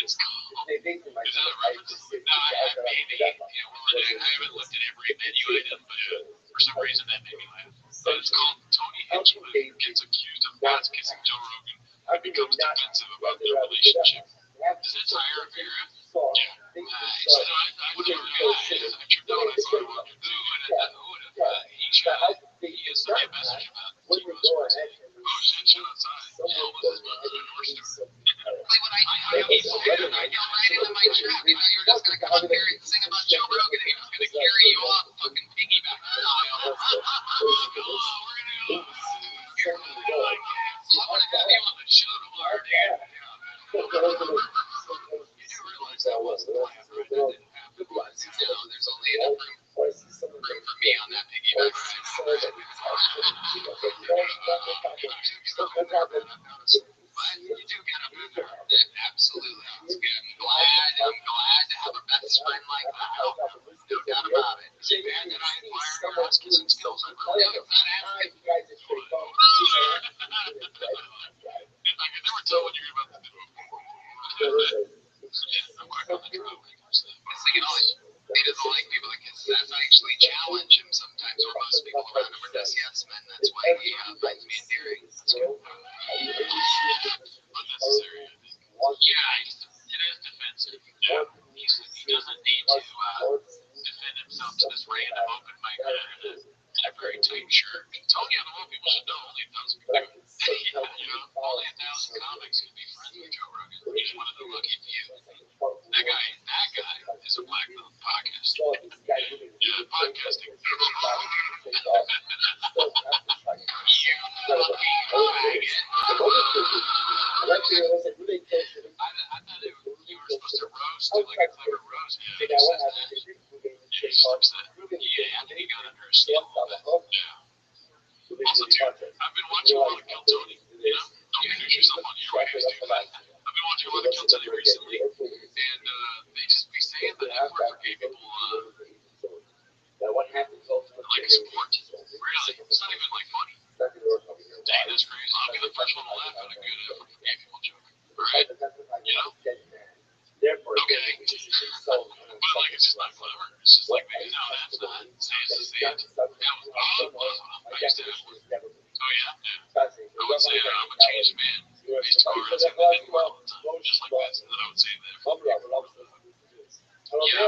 It's called. Is that a reference? No, maybe. Yeah, well, I haven't looked at every menu item, but for some reason that made me laugh. It's called Tony Hinchcliffe gets accused of ass kissing Joe Rogan and becomes defensive about their relationship. Is it Tyra Vera? Yeah. I would have I tripped out when I saw her walking through, and who would have he has sent me a message about it. Oh shit, shut outside. Yeah, almost as much as an doorstep. Like what I yelled right into my trap. You know, you were just going to come up here and sing about Joe Rogan, and he was going to carry you off fucking piggyback style. We're going to go. So I want to have you on the show tomorrow, dude. You do realize that wasn't planned, right? That didn't happen. No, there's only enough room for me on that piggyback ride. But you do get a boomer. Absolutely. It's good. I'm glad to have a best friend like that. No doubt about it. Is it bad that I admire your ass kissing skills? I really am. It's not asking. I could never tell when you're about to do it. I'm quick on the draw when it comes to that. He doesn't like people that kiss his ass. I actually challenge him sometimes, or most people around him are just yes men. That's why he finds me endearing. That's good. Unnecessary, I think. Yeah, it is defensive. Yeah. He doesn't need to defend himself to this random open mic in a very tight shirt. Tony, I don't know if people should know, only 1,000 people. You know, only 1,000 comics can be friends with Joe Rogan. He's one of the lucky few. That guy is a black belt podcast. Yeah, podcasting. You I thought you were supposed to roast, do like a clever roast. Yeah, he says that. Yeah, he slips that. Yeah, Anthony got under his skin a little bit. Yeah. Also, too, I've been watching a lot of Kill Tony. You know, don't introduce yourself on your ways, dude. I've been watching a lot of Kill Tony recently, and they just be saying the F word for gay people. Like a sport. Really? It's not even like funny. Dang, that's crazy. I'll be the first one to it's just not clever. It's just like, no, that's not. Say it's the same. That was I used to have one. Oh, yeah? Yeah. I would say I'm a changed man. I used to go around saying that didn't work all the time, just like this. And then I would say that for yeah,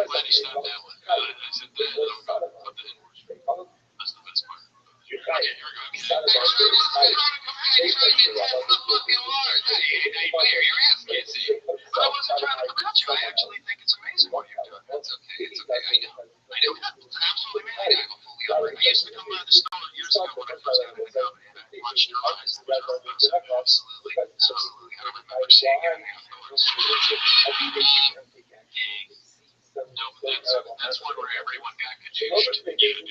I'm glad you stopped that one. I said that, and I would go put the N-word. That's the best part. Okay, here we go. Okay. Your ass can't see. But I wasn't trying to come at you. I actually think it's amazing what you're doing. It's okay. It's okay. I know. Absolutely, man. I'm fully over. I used to come by the store years ago when I first got into comedy, and I watched your eyes. Absolutely. Absolutely. I remember seeing it afterwards. No, but that's one where everyone got caduced. The only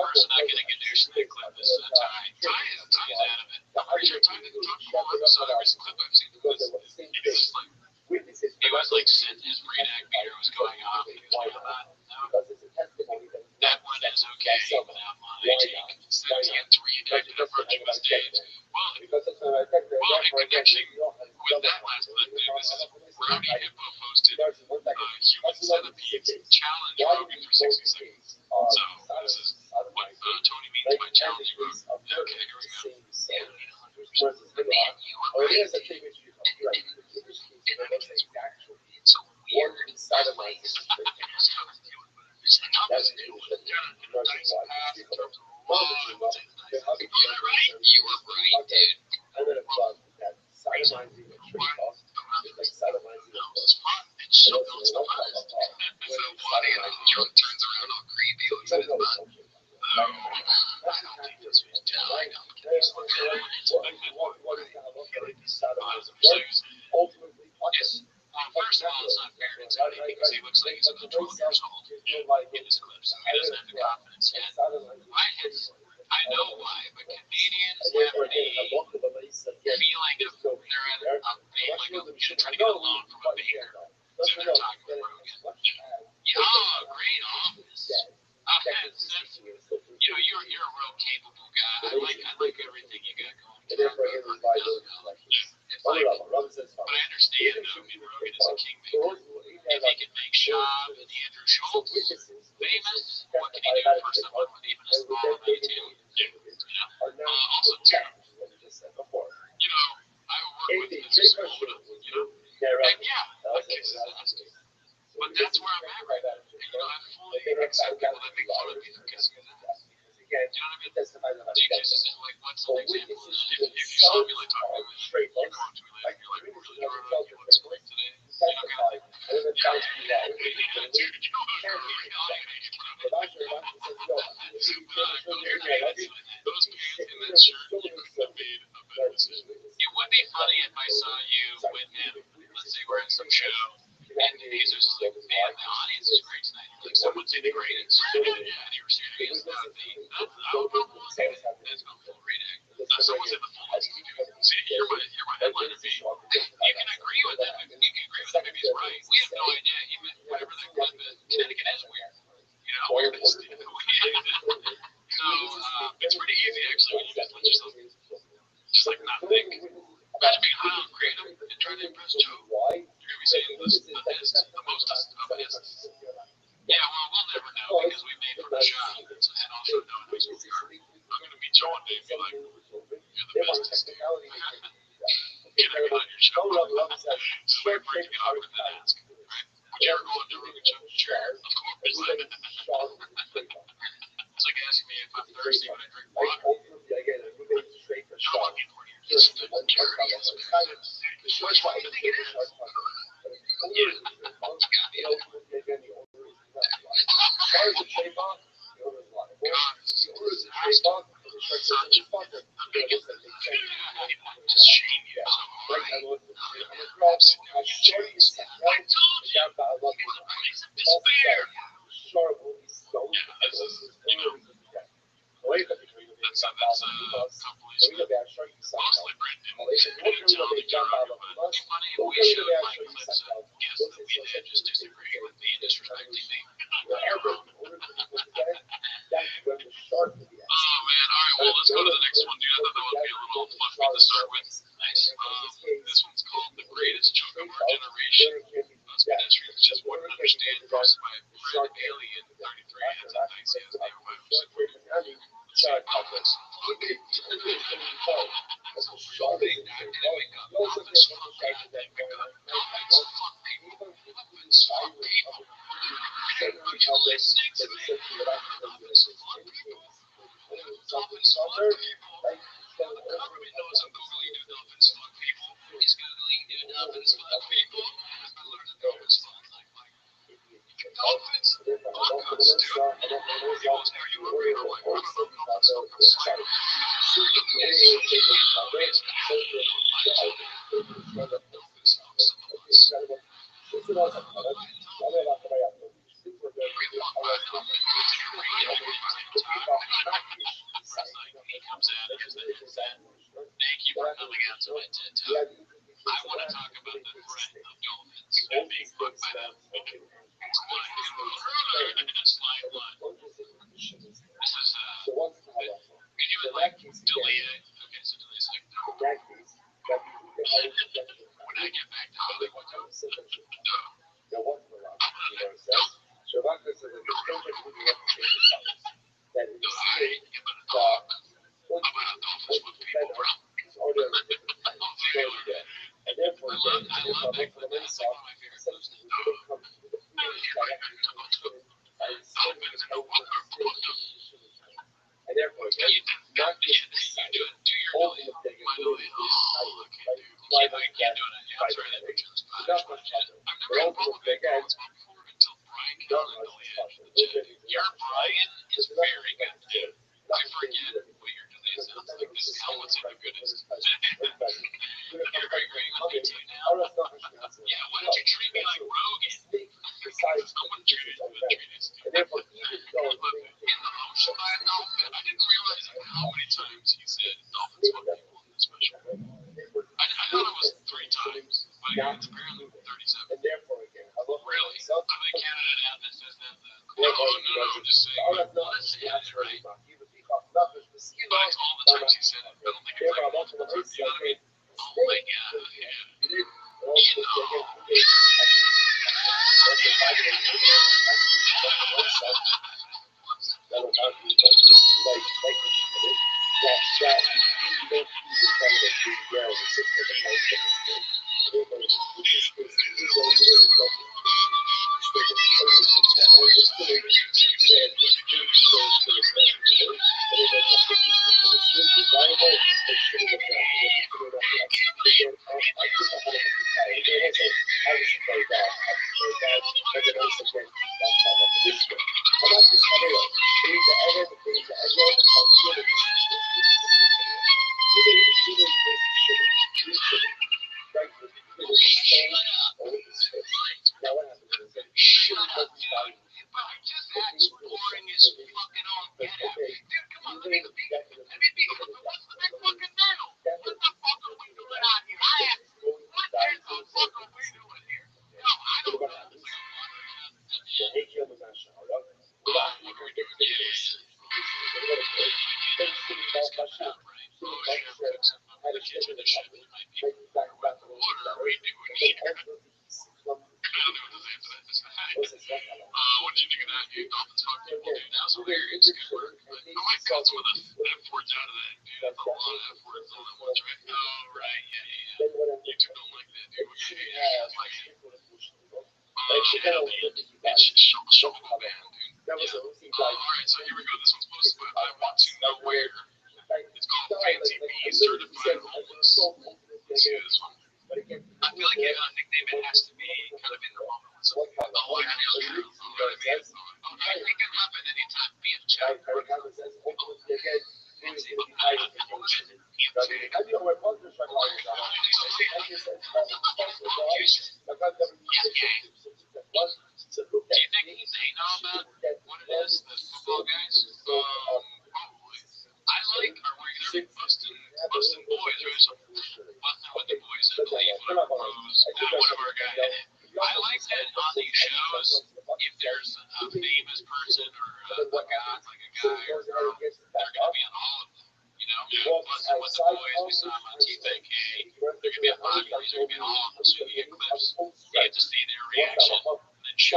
person not getting caduced in that clip is Ty. Ty's out of it. I'm pretty sure Ty didn't talk for one episode. Every clip I've seen was he was like sitting, his redact meter was going off. He was like, that one is okay without my take. Instead of getting to redact and approaching the stage. Well, in connection with that last clip, this is Rowdy Hippo posted Human Centipede's challenge Rogan for 60 seconds. So this is what Tony means by challenge Rogan. Okay, here we go. It's a weird side of life. You were right, dude. It's so it's the best. It's so funny, and the truck turns around all creepy, looks at his butt. I don't think this was down. I don't get this one. Yes. Well, first of all, it's not fair to Tony because he looks like he's about 12 years old in his clips. He doesn't have the confidence yet. I know why, but Canadians have the feeling of they're at trying to get a loan from a banker. So they're talking to Rogan. Yeah, great office. You're a real capable guy. I like everything you got going. It's like, but I understand though. Rogan is a kingmaker. If he can make Schaub and Andrew Schultz famous, what can he do for someone with even a small amount of talent? Also, too, I work with Mrs. Moda, and yeah, I kiss his ass, dude. But that's where I'm at right now. And, I fully accept people that make fun of me for kissing his ass. You know what I mean? Do you kiss his ass? Like, what's an example of that? If you saw me, like, talking to me, you're going to me later, you're like, we're really drunk, you look great today. Dude, you look great. Those pants and that shirt, you couldn't have made a better decision. It would be funny if I saw you with him, let's say we're at some show, and Jesus is like, man, the audience is great tonight. Like, someone say the greatest. Yeah, and you were saying against that thing. I would probably want that. That's going full redact. Someone said the fullest. See, you're my headliner, B. You can agree with that. You can agree with that. Maybe he's right. We have no idea. Even whatever that clip is, Connecticut is weird. So, it's pretty easy, actually, when you just let yourself just like not think. Imagine being high on kratom and trying to impress Joe. You're going to be saying this, the mostest of this. Yeah, well, we'll never know because we made from the shop. And also, no one knows who we are. I'm going to meet Joe one day and be like, you're the bestest. Can I get on your show? This is where to get awkward than ask. Right? Would you ever go on to Rogan show? Sure. Of course. It's like asking me if I'm thirsty when I drink water. No, I'm looking for you. Just curious. Which one do you think it is? Just shame you. I told you. Place of despair. This is, that's a compilation of mostly Brendan and Tony, but it'd be funny if we showed wouldn't understand posted by Fred Alien 33. That's a nice ass name if I was sick for you. Dolphins fuck people. Fuck they died, didn't wake up. Dolphins fuck people, didn't wake up. Dolphins fuck people. Dolphins fuck people. Look at all these snakes, man. Dolphins fuck people. Dolphins fuck people. The government knows I'm googling do dolphins fuck people. He's googling do dolphins fuck people. I learned that dolphins fuck like dolphins fuck us, dude. He goes, are you hungry? I'm like, I don't know, dolphins fuck us. Like, look at this shit. Dolphins fuck some of us. He comes out and said, thank you for coming out to my TED Talk. I want to talk about the threat of dolphins and being fucked by them. Slide one. This is, could you like delete it? Okay, so delete it. When I get back to Hollywood,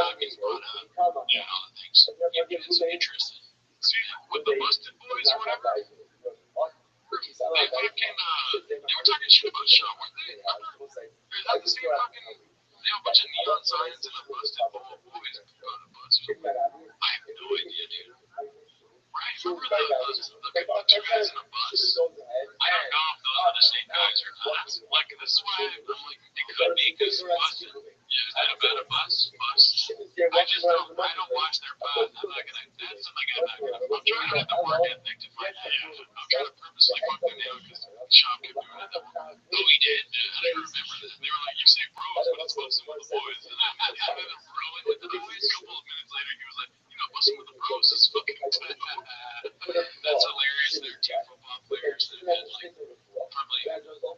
shop gets brought up, all the things. It's interesting. See, with the Busted Boys or whatever, they were talking shit about Shaw, weren't they? Is that the same fucking, they have a bunch of neon signs and a Busted Boys got a bus or something? I have no idea, dude. Right, remember the two guys in a bus? I don't know if those are the same guys or not. Like, this is why I'm like, it could be because Busted. Yeah, is that about a bus? I just don't watch their pod. I'm not gonna, that's something I'm trying to have the work ethic to find that out. I'm trying to purposely fuck them down because Sean kept doing it. Oh, he did? I don't remember that. They were like, you say bros, but it's busting with the boys. And I ended up rolling with the boys. A couple of minutes later, he was like, busting with the bros is fucking that's hilarious. They're two football players that had, like, probably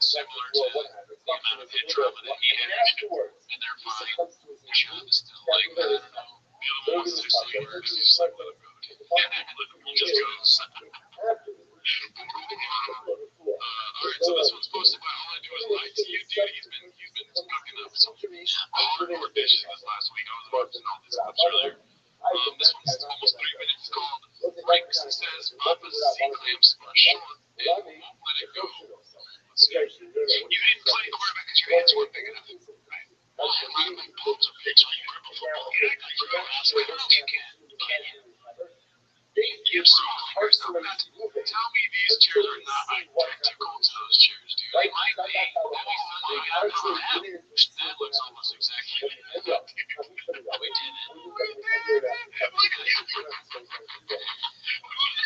similar to the amount of head trauma that he had, and they're fine. Sean is still like, I don't know. The other one was 6 years. He's just like, let him go. He just goes. Alright, so this one's posted by All I Do Is Lie to You, dude. He's been cooking up some hardcore dishes this last week. I was watching all these clips earlier. This one's almost 3 minutes. It's called Franks Says Papa's C-clamps are short and won't let it go. Let's see. You didn't play quarterback because your hands weren't big enough. Right. Well, my palms are big, so you grip a football. You act like you're going to ask. I don't know if you can. Can you? Yes, tell me these chairs are not identical to those chairs, dude. They might be. That looks almost exactly like that. We did it. Look at it.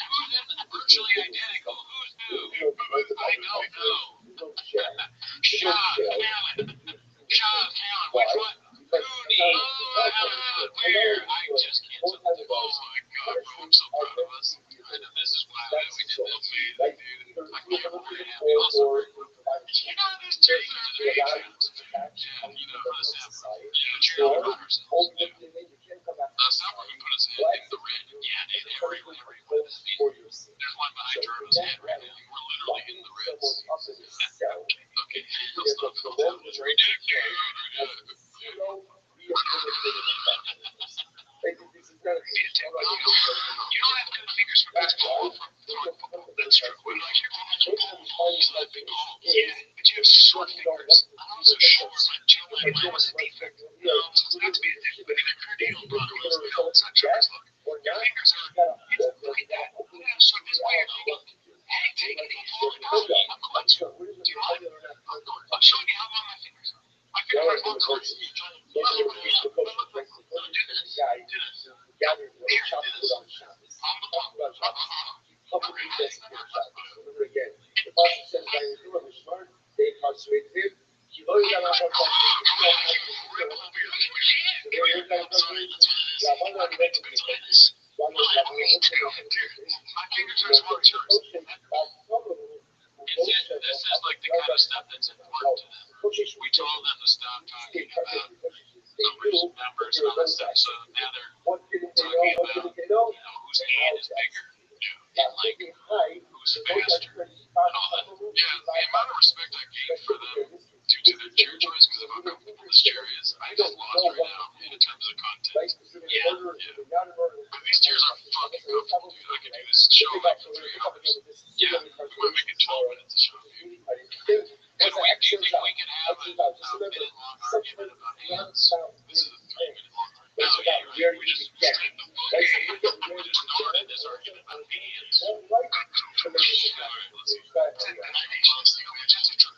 Who's virtually identical? Who's new? I don't know. Shaw, Callan, which one? Cooney, where? I just can't. Oh my God, bro, I'm so proud of us. I know this is why we did this, man, dude. I can't believe it. Also, these chairs are the patrons. Yeah, for the South. Yeah, cheer on ourselves. The South can put us in the red. Yeah, everyone. There's one behind Jordan's head right now. We're literally in the reds. Okay, let's stop. It's ridiculous. You don't have good fingers for basketball from throwing football. That's true. When I hear balls, I think, yeah, but you have short fingers. I'm also short. Mine was a defect. No, it's not to be a defect, but either Kurt Angle brought it was. No, it's not true. Look, your fingers are, look at that. So this weird, hey, take it easy. I'm going to. Do you mind? I'm showing you how long my fingers are. My fingers are long towards you. This is like the kind of stuff that's important to them. We told them to stop talking about numbers and all that stuff. So now they're talking about, whose hand is bigger, and like who's faster, and all that. Yeah, the amount of respect I gain for them due to their chair choice, because of how comfortable this chair is, I get lost right now in terms of content. Yeah. But these chairs are fucking comfortable, dude. I could do this show like for 3 hours. Yeah, we might make it 12 minutes a show, dude. Do you think we could have a minute-long argument about hands? This is a 3-minute long argument. No, yeah, we just straightened the fuck out. We just started this argument about hands. Alright, let's see.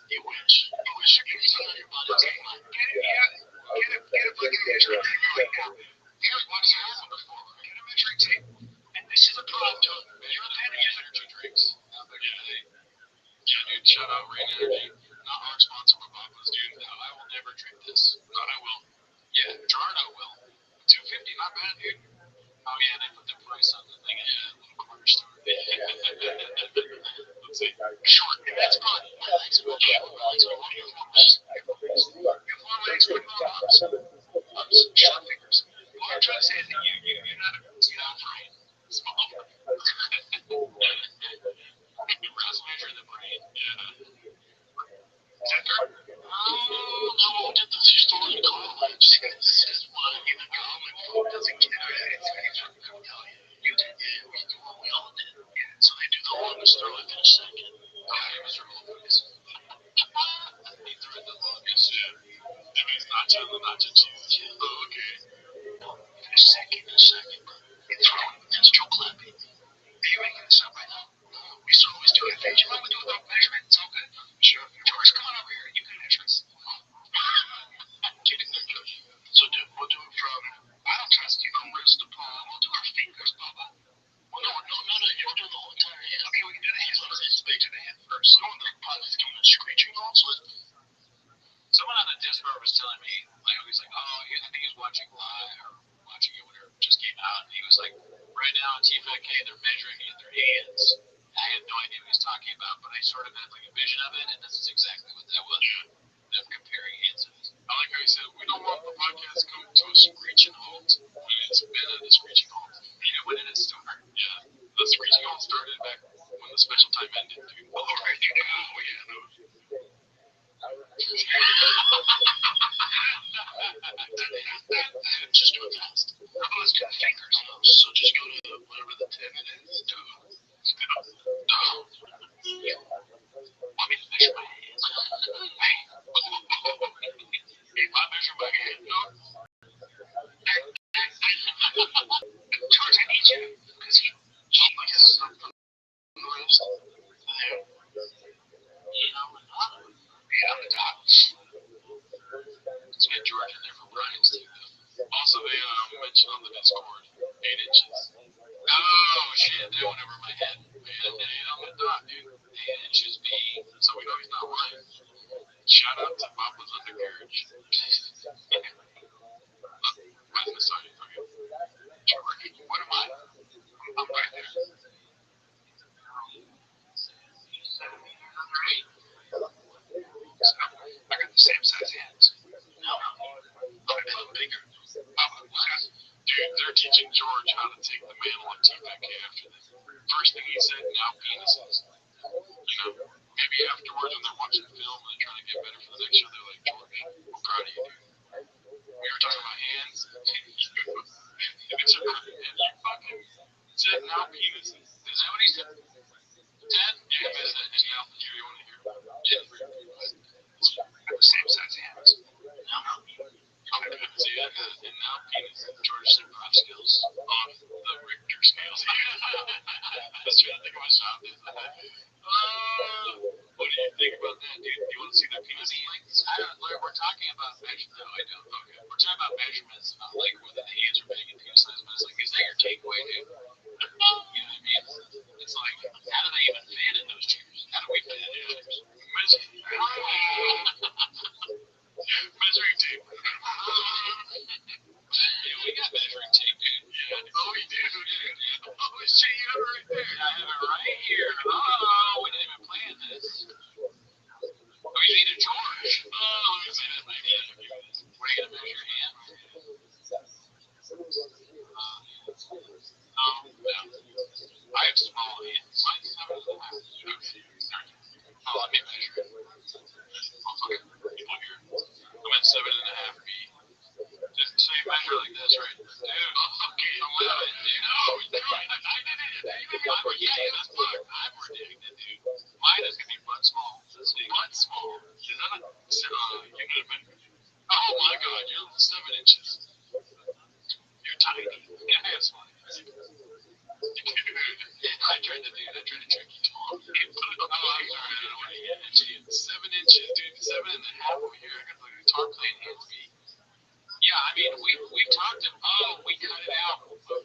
You wish. You can tell your body. Get a fucking measuring tape right now. Here, watch your hand before. Get a measuring tape. And this is a problem, John. Measure the energy drinks. Yeah, dude, shout out Rain Energy. Not our sponsor, but Papa's, dude. No, I will never drink this. God, I will. Yeah, Jarno will. $2.50, not bad, dude. Oh, yeah, they put the price on the thing. Yeah, little corner store. Let's see. Short. That's fun. My legs are okay. My legs are okay. If one leg's good, short fingers. What I'm trying to say is that you're not right. Small. Rouse measure the brain. Yeah. Is that fair? No, did the historical college. This is what I mean. The government bunch of cheese. Oh, okay. A second, bro. It's from industrial clapping. Are you making this up right now? No, we used to always do it. You want me to do it without measurement? It's all good. Sure. George, come on over here. You can measure us. I'm kidding there, George. So we'll do it from, I don't trust you, from wrist to palm. We'll do our fingers, Bubba. Well, no. You'll do the whole entire hand. Okay, we can do the hand. Let's do the hand first. We don't want the pot that's coming out screeching off, so Someone on the Discord was telling me, like, he's like, oh, I think he was watching live or watching it whenever it just came out, and he was like, right now on TFK, they're measuring in their hands. I had no idea what he was talking about, but I sort of had like a vision of it, and this is exactly what that was. Them comparing hand size. I like how he said, we don't want the podcast to come to a screeching halt when it's been at a screeching halt. Yeah, when did it start? Yeah, the screeching halt started back when the special time ended, dude. Oh, right. Oh, yeah, no. Just do it fast. Let's do the fingers. So just go to whatever the 10 it is. Want me to measure my hands? If I measure my hand, no. George, I need you. Because he Like a something on the wrist. There. Yeah, on the top. Let's get George in there for Brian's team. Also, they mentioned on the Discord 8 inches. Oh, shit, that went over my head. And on the dot, dude. 8 inches B. So we know he's not lying. Shout out to Papa's Undercarriage. Where's the sign for you? George, what am I? I'm right there. Right? I got the same size hands. No. I'm a little bigger. Dude, they're teaching George how to take the mantle on TPK after this. First thing he said, now penises. You know, maybe afterwards when they're watching the film and they're trying to get better for the next show, they're like, George, I'm proud of you, dude. We were talking about hands. And it's you fucking said now penises. Is that what he said? 10? Yeah, that's it. And now, you want to hear? Yeah. The same size hands. No. See, and now penis George said prop skills on the Richter scales. I was trying to think of my shop. What do you think about that, dude? Do you want to see the penis lengths? We're talking about measurements. No, I don't. Okay. We're talking about measurements, not like whether the hands are big and penis size, but it's like, is that your takeaway, dude? You know what I mean? It's like, how do they even fit in those chairs? How do we fit in those chairs? Measuring tape. Yeah, we got measuring tape, dude. Yeah. Oh, we do. Oh, shit, you have it right there. I have it right here. Oh, we didn't even plan this. Oh, you need a George. Oh, let me see that. What are you going to measure your hand? No. I have small hands. Mine's 7.5. Oh, let me measure it. Okay. People here. I'm at 7.5 B. So you measure like this, right? Dude, okay, I'm with it, dude. No, I did it. Yeah, that's fine. I'm ridiculous, dude. Mine is going to be butt small. Butt small. Is that a unit of measurement? Oh my god, you're 7 inches. You're tiny. Yeah, that's fine. I tried to trick you, Tom. Oh, I'm sorry, I don't know what he is. 7 inches, dude. 7.5 over here. I got the guitar playing hands be. Yeah, I mean, we talked we cut it out of the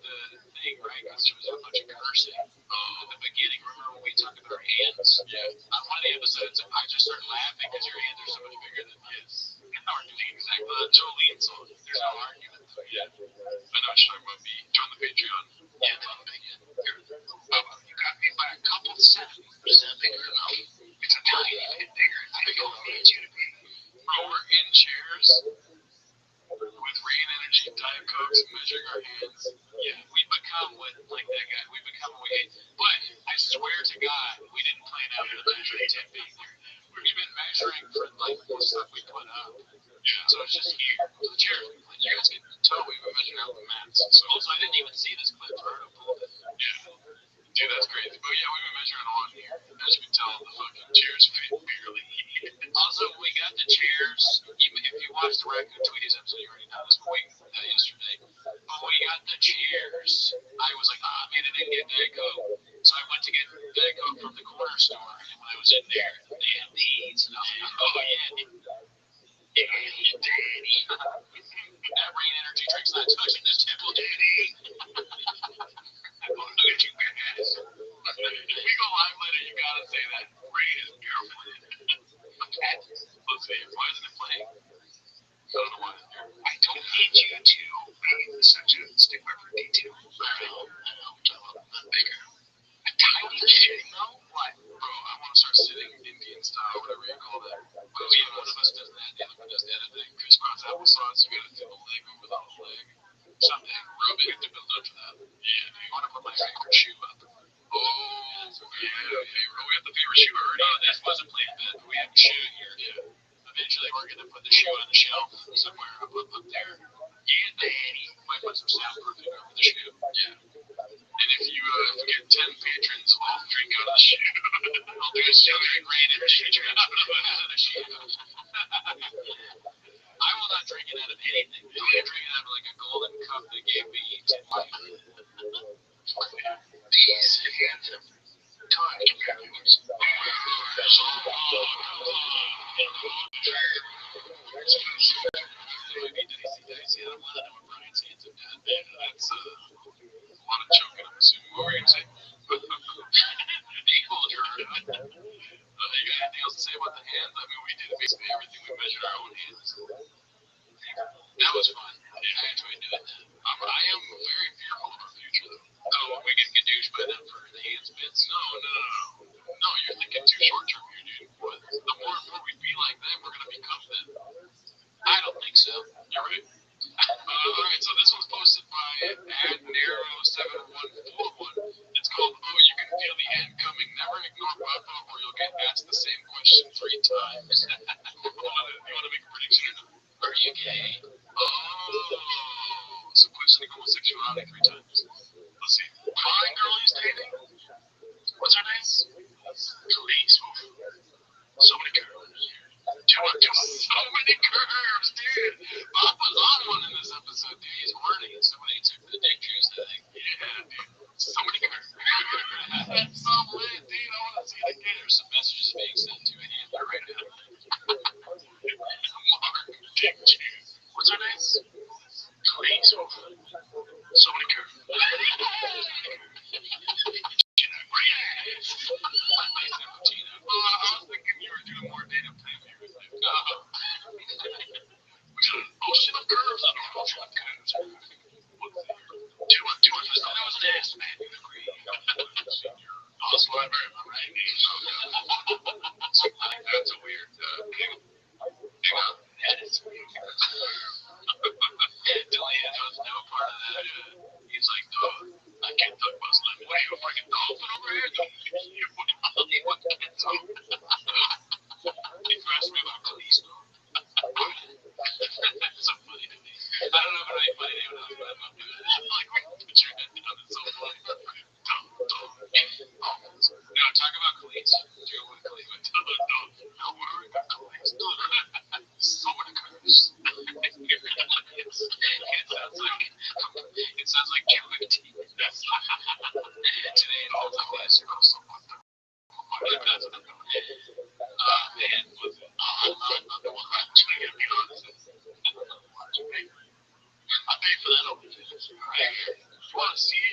thing, right? Because there was a bunch of cursing at the beginning. Remember when we talked about our hands? Yeah. On one of the episodes, I just started laughing because your hands are so much bigger than his. We're doing exactly Totally insult. There's no argument. Yeah. I know what you're talking about, B. Join the Patreon. Yeah, join the Patreon. You got me by a couple of centimeters. Is that bigger? No. It's a tiny bit bigger. I don't need you to be. Bro, we're in chairs with Rain Energy, Diet Cokes, measuring our hands. Yeah, we become like that guy. We become what we hate. But I swear to God, we didn't plan out the measuring technique. We've been measuring for like the stuff we put up. Yeah. So it's just here. The chairs. You guys can tell we've been measuring out the mats. So also, I didn't even see this clip. Roberto pulled it. Yeah. Dude, that's crazy. But yeah, we've been measuring on here. As you can tell, the fucking chairs fit barely. Also, we got the chairs. If you watch the Raccoon Tweeties episode, you the Cheers, I was like, ah, man, I didn't get Diet Coke. So I went to get Diet Coke from the corner store, and when I was in there, they had these, and I was like, oh yeah, Daddy. That Rain energy drink's not touching this table, Daddy. Look at you guys. If we go live later, you gotta say that Rain is beautiful. Let's see, why isn't it playing? I don't know why. I don't need you to be such a stickler for detail. I know. I'm bigger. A tiny shit, though? What? Bro, I want to start sitting Indian style, whatever you call that. But yeah, one of us does that, the other one does the other thing. Crisscross applesauce, you gotta do the leg over the leg. Something. Rub it to build up to that. Yeah, you want to put my favorite shoe up. Oh, yeah. We got the favorite shoe already. This wasn't planned, but we have a shoe here. Yeah. Eventually, we're going to put the shoe on the shelf somewhere up there. Yeah, Daddy. Might put some soundproofing over the shoe. Yeah. And if you get 10 patrons, I'll drink out of the shoe. I'll do a sugar grain and drink out of the shoe. I will not drink it out of anything. I'm going to drink it out of like a golden cup they gave me to life. These handsome time companions. Did I see that one? I know what Brian's hands have done. That's a lot of choking, I'm assuming. What were you going to say? Equal your. You got anything else to say about the hands? I mean, we did basically everything. We measured our own hands. That was fun. Yeah, I enjoyed doing that. I am very fearful of our future, though. Oh, we get douche by them for the hands bits? No. No, you're thinking too short term here, dude. What? The more and more we be like them, we're going to become them. I don't think so. You're right. Alright, so this was posted by @Narrow7141. It's called, oh, you can feel the end coming. Never ignore Papa or you'll get asked the same question 3 times. You want to make a prediction or not? Are you gay? Oh, so questioning homosexuality 3 times. Let's see. Fine girl he's dating? What's her name? Please. So many curves. So many curves, dude. Papa's on one in this episode, dude. He's horny. Somebody took the dick juice, I think. Yeah, dude. So many curves. That's so lit, dude. I want to see it again. There's some messages being sent to a handler right now. Mark, dick juice. What's her name? Please. So many curves. I was thinking you were doing more data plan for your life. Ocean of curves. Ocean of curves. Do it. That was an ass, man. You agree? Also, I'm right. That's a weird hang on. That is weird. Delia knows no part of that. He's like, no, I can't talk about slim. What are you, a freaking dolphin over here? What can't talk? He asked me about police. That's so funny to me. I don't know if it ain't funny to you, but I'm not doing it. Like, put your head down. It's so funny. Now, talk about police. Joe with police. No worry about police. So many curves. It sounds like Joe. Today it all took place. Man, was it? I'm the one trying to be honest. I paid for that over. Right? You want to see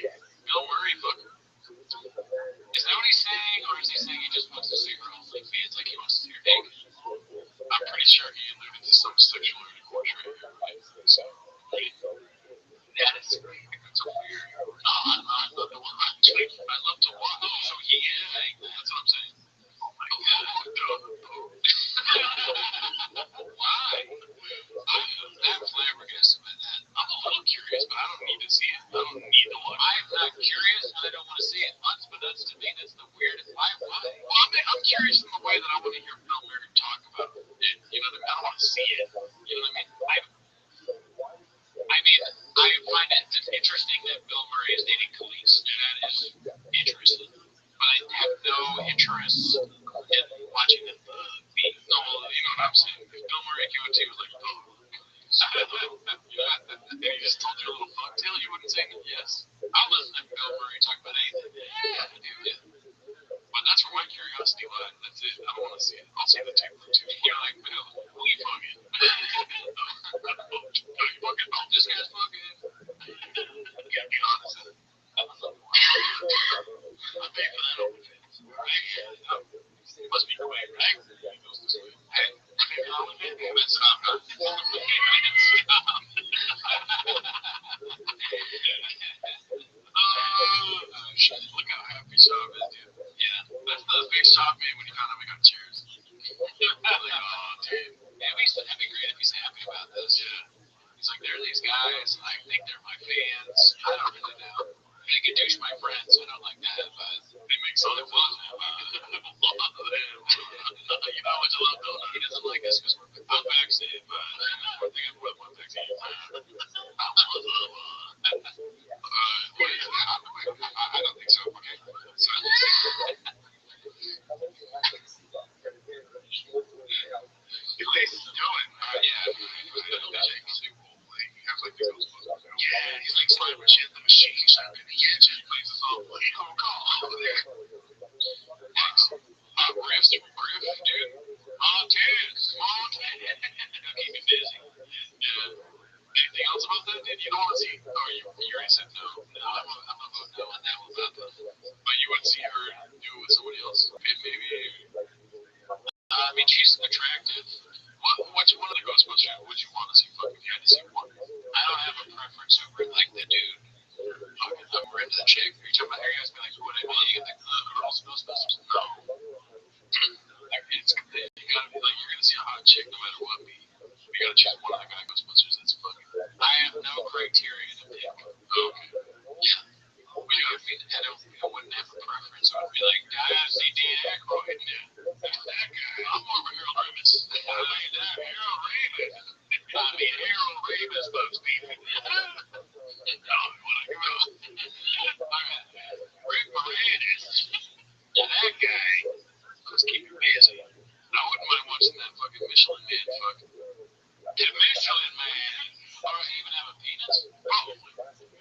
Bill Murray fucker? Is that what he's saying, or is he saying he just wants to see her on fans like he wants to see her naked? I'm pretty sure he alluded to some sexual intercourse right here. I think so. That is great. That's so weird. I'm not the one. I love to watch. Oh, so he is. That's what I'm saying. Oh my God. Why? I'm flabbergasted by that. I'm a little curious, but I don't need to see it. I don't need to watch it. I'm not curious, and I don't want to see it. Unbeknownst to me, that's the weirdest. Why? Well, I'm curious in the way that I want to hear Bill Murray talk about it. You know, I don't want to see it. You know what I mean? I find it interesting that Bill Murray is dating Khalees. That is interesting. But I have no interest in watching them be. No, you know what I'm saying? If Bill Murray came up to you was like, oh, and he just told you a little fucktail, you wouldn't dancing, yes. I'll listen to Bill Murray talk about anything. Yeah, dude, yeah. But that's where my curiosity lies. That's it. I don't want to see it. I'll see the tape too. You're like, Bill, who you fucking? You fucking, oh, this guy's fucking. You gotta be honest. I don't know. I pay for that OnlyFans. Right? Must be quick, right? Hey, that's not. Oh, shit. Look how happy Shop is, dude. Yeah, that's the big Shop man when he found out we got cheers. Like, oh, dude. Yeah, it'd be great if he's happy about this. Yeah. He's like, there are these guys. I think they're my fans. I don't really know. They can douche my friends. I don't like that, but they make solid fun. You know what you love, though? He doesn't like us because we're vaccinated, but I think I'm with one vaccine. I don't think so. Okay. So, at least he's doing. Yeah. Yeah, he's like slamming shit in the machine. Yeah, just plays a song. What are you gonna call? Griff, dude. Montez. Keep me busy. Yeah. Anything else about that? Did you don't want to see? Oh, you already said no. No, I'm gonna vote no on that one. But you would see her do it with somebody else. Maybe. I mean, she's attractive. Which one of the Ghostbusters would you want to see? Fuck, if you had to see one. I don't have a preference over like the dude. Fucking, I'm into the chick. You're talking about her guys being like, what I mean, you get the girls Ghostbusters. No. It's, you gotta be like, you're gonna see a hot chick no matter what. You gotta choose one of the guy Ghostbusters. That's fucking. I have no criteria to pick. Okay. Yeah. I wouldn't have a preference. I would be like, I see Dan Aykroyd. Yeah. That's that guy. I'm more of a Harold Ramis. Harold Ramis. I mean, Harold Ramis loves people. Rick Moranis. That guy. Let's keep it busy. I wouldn't mind watching that fucking Michelin Man. The Michelin Man. Or even have a penis? Probably.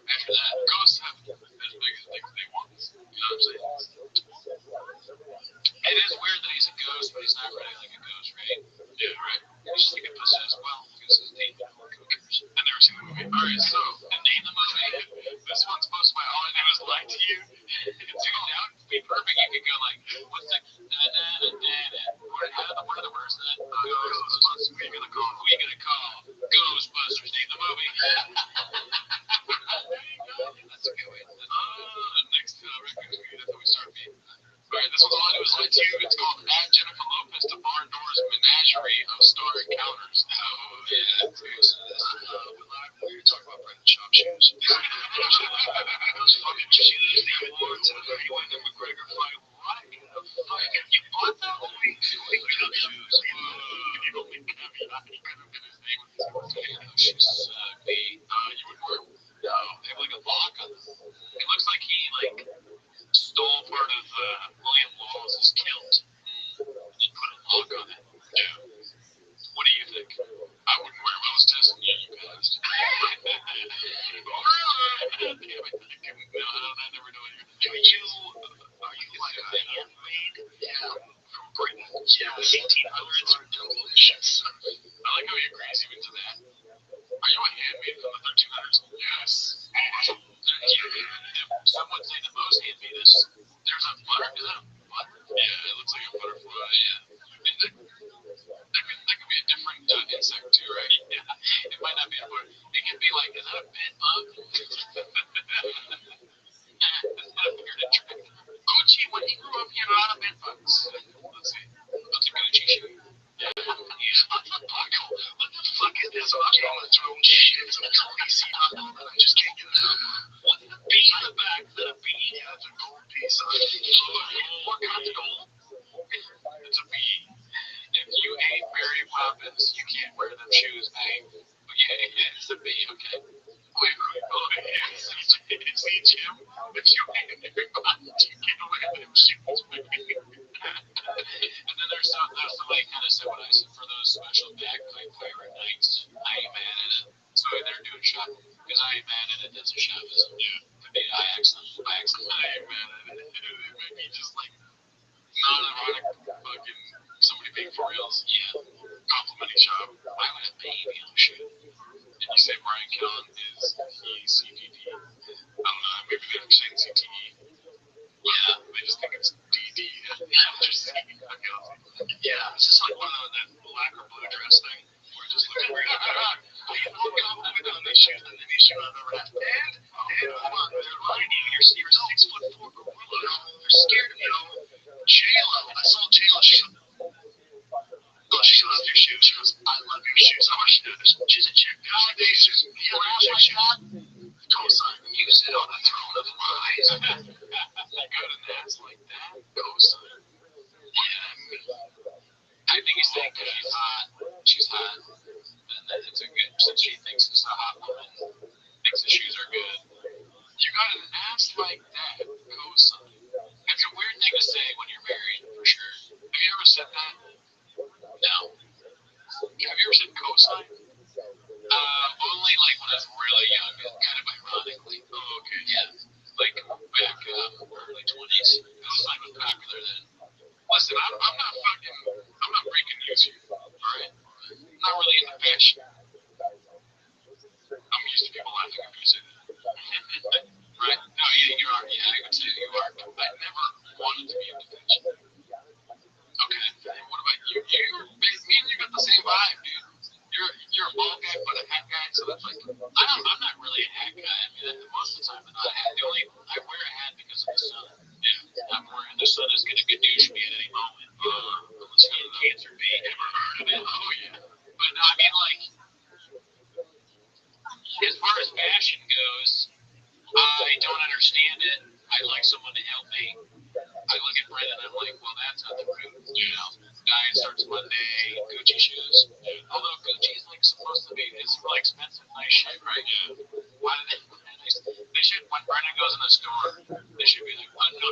After that, ghosts have as big as they want. You know what I'm saying? It is weird that he's a ghost, but he's not really like a ghost, right? Yeah, right. He's just like a possessed. Well, because his name is Cookers. I've never seen the movie. Alright, so, name the movie. This one's supposed to be All I Do Is Lie to You. Now, to be perfect, you could go like, what's the. What are the words then? Ghostbusters. Who are you gonna call? Ghostbusters. Name the movie. That's a good way. Next record that's how we start being. Alright, this one's All I Do Is Lie to You. It's called Add Jennifer Lopez to Barn Doors Menagerie of Star Encounters. Oh, yeah, that's good. We were talking about Brendan Schaub shoes. Those fucking shoes that you wore to the Mayweather McGregor fight. What? You bought those? Look at those shoes. If you don't think Kevin, he could have been his name with those shoes. You would wear them? No, they have like a lock on them. It looks like he stole part of William Lawless's kilt and put a lock on it. Yeah. What do you think? I wouldn't wear them. I was testing you. You passed. I never know what you're doing. Are you like a handmade? Yeah. From Britain. Yeah. 1800s are delicious. I like how you're crazy into that. Are you a handmade from the 1300s? Yes. Someone say the most handmaidest. There's a butter. Is that a butter? Yeah, it looks like a butterfly. Yeah. That could be a different insect too, right? Yeah. It might not be a butter. It could be like, is that a bed bug? Is that a bearded dragon? Gucci, when he grew up, he had a lot of bed bugs. Let's see. Let's look at a G-show. Yeah. What the fuck is this? I'm trying to throw shit. I'm crazy. I just can't get it out. What's the bee in the back? Is that a bee? Yeah, it's a gold piece. What kind of gold? It's a bee. If you hate Mary Poppins, you can't wear them shoes, babe. Yeah, it's a bee, okay. Wait, see, Jim? If you hate Mary Poppins, you can't wear them shoes, baby. And then there's somebody kind of said what I said for those special bagpipe pirate nights. I ain't mad at it. So they're doing shopping because I ain't mad at it. That's a shop. Yeah. I mean, I accidentally mad at it. It made me just like non-ironic fucking somebody being for reals. Yeah. Complimenting shop. I would have baby on the shit. And you say Brian Kelly is CDD. I don't know. Maybe they're saying CTE. Yeah. They just think it's DD. Just yeah. It's just like one of that black or blue dress thing. We're just like, you look confident on these shoes than any shoe I've ever had. And hold on, they're lying to you. You're 6'4" gorilla. They're scared of you. J-Lo. I saw J-Lo. She goes, your shoes. She goes, I love your shoes. I want you to do this. She's a chick. Validation. You ever ask my shot? Cosign. You sit on the throne of lies. I got an ass like that. Cosign. Yeah. I think he's saying because she's hot. And that it's a good, since she thinks it's a hot woman, thinks the shoes are good. You got an ass like that. Cosign. It's a weird thing to say when you're married, for sure. Have you ever said that? No. Have you ever said cosign? Only like when I was really young, kind of ironically. Oh, okay, yeah. Like back early 20s, cosign was popular then. Listen, I'm not breaking news here, alright? I'm not really into fashion. I'm used to people laughing at me say that. Right? No, yeah, you are. Yeah, I would say you are. I never wanted to be into fashion. Okay, and what about you? Me and you got the same vibe, dude. You're a bald guy, but a hat guy, so that's like, I'm not really a hat guy. I mean, most of the time I'm not a hat. I wear a hat because of the sun. Yeah, I'm wearing, the sun is going to gadoosh me at any moment. Unless you have cancer B, ever heard of it? Oh, yeah. But no, I mean, like, as far as fashion goes, I don't understand it. I'd like someone to help me. I look at Brent and I'm like, well, that's not the route. You know, diet starts Monday, Gucci shoes. Although Gucci is like supposed to be, it's really expensive, nice shit, right? Yeah. Why do they should, when Brendan goes in the store, they should be like, oh, no.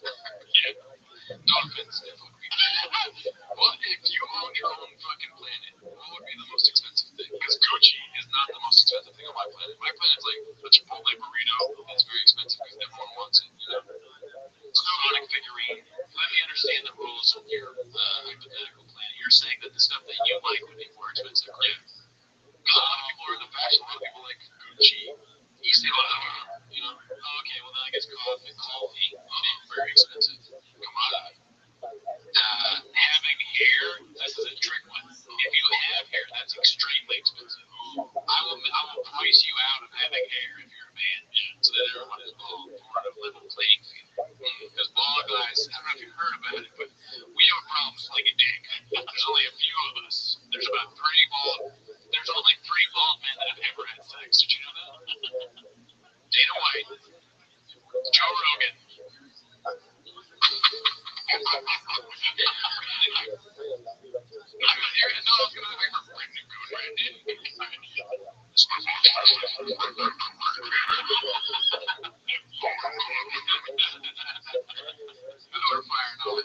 Yeah. Don't offend people. What if you owned your own fucking planet? What would be the most expensive thing? Because Gucci is not the most expensive thing on my planet. My planet's like a Chipotle burrito. It's very expensive because everyone wants it, you know? Sonic figurine. Let me understand the rules of your hypothetical planet. You're saying that the stuff that you like would be more expensive, right? Because a lot of people are into fashion. A lot of people like Gucci. You say, you know? Oh, okay, well then I guess coffee. Very expensive. Commodity. Having hair, this is a trick one. If you have hair, that's extremely expensive. I will price you out of having hair if you're a man, so that everyone is bald for a level playing field. Because bald guys, I don't know if you've heard about it, but we have a problem slinging dick. There's only a few of us. There's only three bald men that have ever had sex. Did you know that? Dana White, Joe Rogan.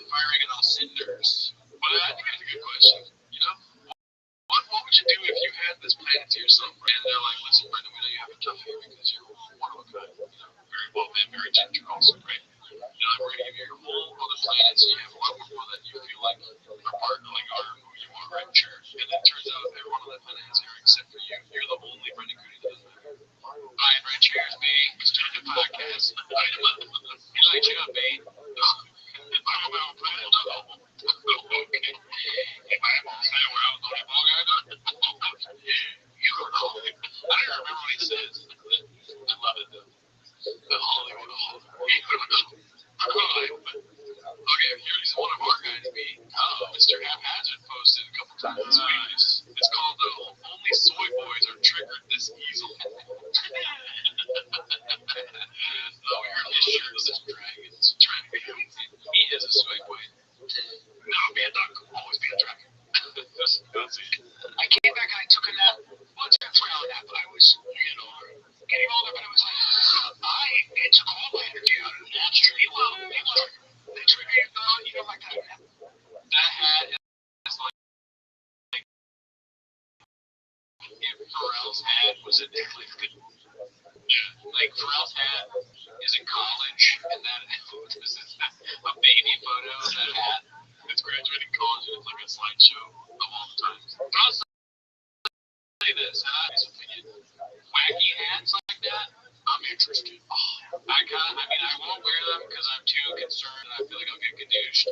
Firing on all cinders. But I think it's a good question. You know, what would you do if you had this planet to yourself, right? And they're like, listen, Brendan, we know you have a tough year because you're one of a kind. You know, very well man, very ginger also, right? You know, like we're gonna give you your whole other planet, so you have a lot more people that you feel like a partner, like are who you are, right? Sure. And then it turns out everyone on that planet has hair except for you. You're the only Brendan Cooney that doesn't have hair. Buying red chairs, B. It's time to podcast. Light him up. He light you up, B. If I have my own planet, no. Okay. If I have my own planet where I was the only ball guy, no. You don't know. I don't even remember what he says. I love it, though. The Hollywood. Terrell's hat is in college, and that this is a baby photo of that hat. It's graduating college, and it's like a slideshow of all the times. But I'll say this, and I have his opinion. Wacky hats like that, I'm interested. I won't wear them because I'm too concerned and I feel like I'll get gadooshed.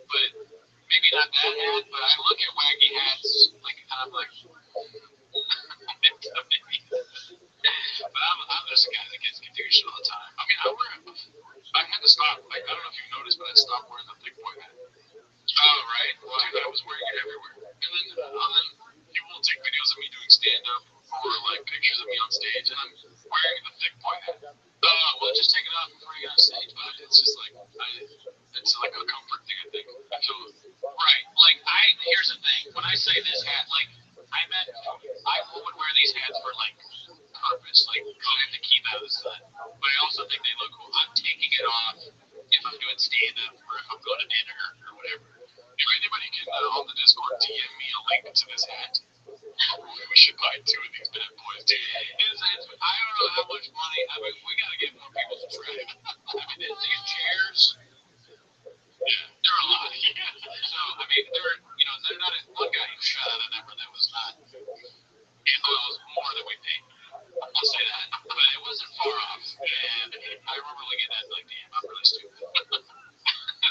But maybe not that hat, but I look at wacky hats like, and I'm like, but I'm just a guy that gets gadooshed all the time. I mean, I had to stop, like, I don't know if you noticed, but I stopped wearing the thick boy hat. Oh, right. Well, dude, I was wearing it everywhere. And then people will take videos of me doing stand-up or, like, pictures of me on stage, and I'm wearing the thick boy hat. Well, just take it off before you get on stage, but it's just, like, it's like a comfort thing, I think. So, right. Like, here's the thing. When I say this hat, like, I would wear these hats for, like, purpose. Like, I have to keep out of the sun. But I also think they look cool. I'm taking it off if I'm doing stand-up or if I'm going to dinner or whatever. If anybody can, on the Discord, DM me a link to this hat. We should buy 2 of these bad boys, dude. I don't know how much money. I mean, we got to get more people subscribed. I mean, these chairs, yeah, they're a lot. So, I mean, they're not. One guy who shot out a number that was not. It was more than we paid. I'll say that. But it wasn't far off. And I remember looking at that like, damn, I'm really stupid.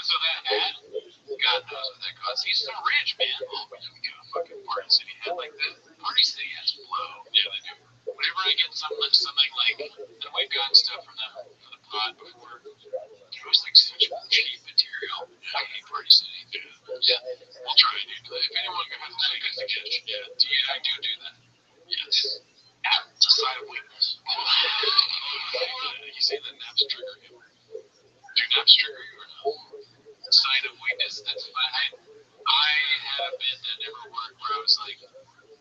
So that hat, God knows what that costs. He's so rich, man. Oh, but you got a fucking Party City hat like that. Party City hats blow. Yeah, they do. Whenever I get something like, and we've gotten stuff from them for the pod before, it was like such cheap material. I hate Party City. Yeah. We'll try, dude. If anyone has a suggestion, yeah, I do that. Yes. It's a sign of weakness. You say that naps trigger you. Do naps trigger you or no? Sign of weakness. That's fine. I had a bit that never worked where I was like,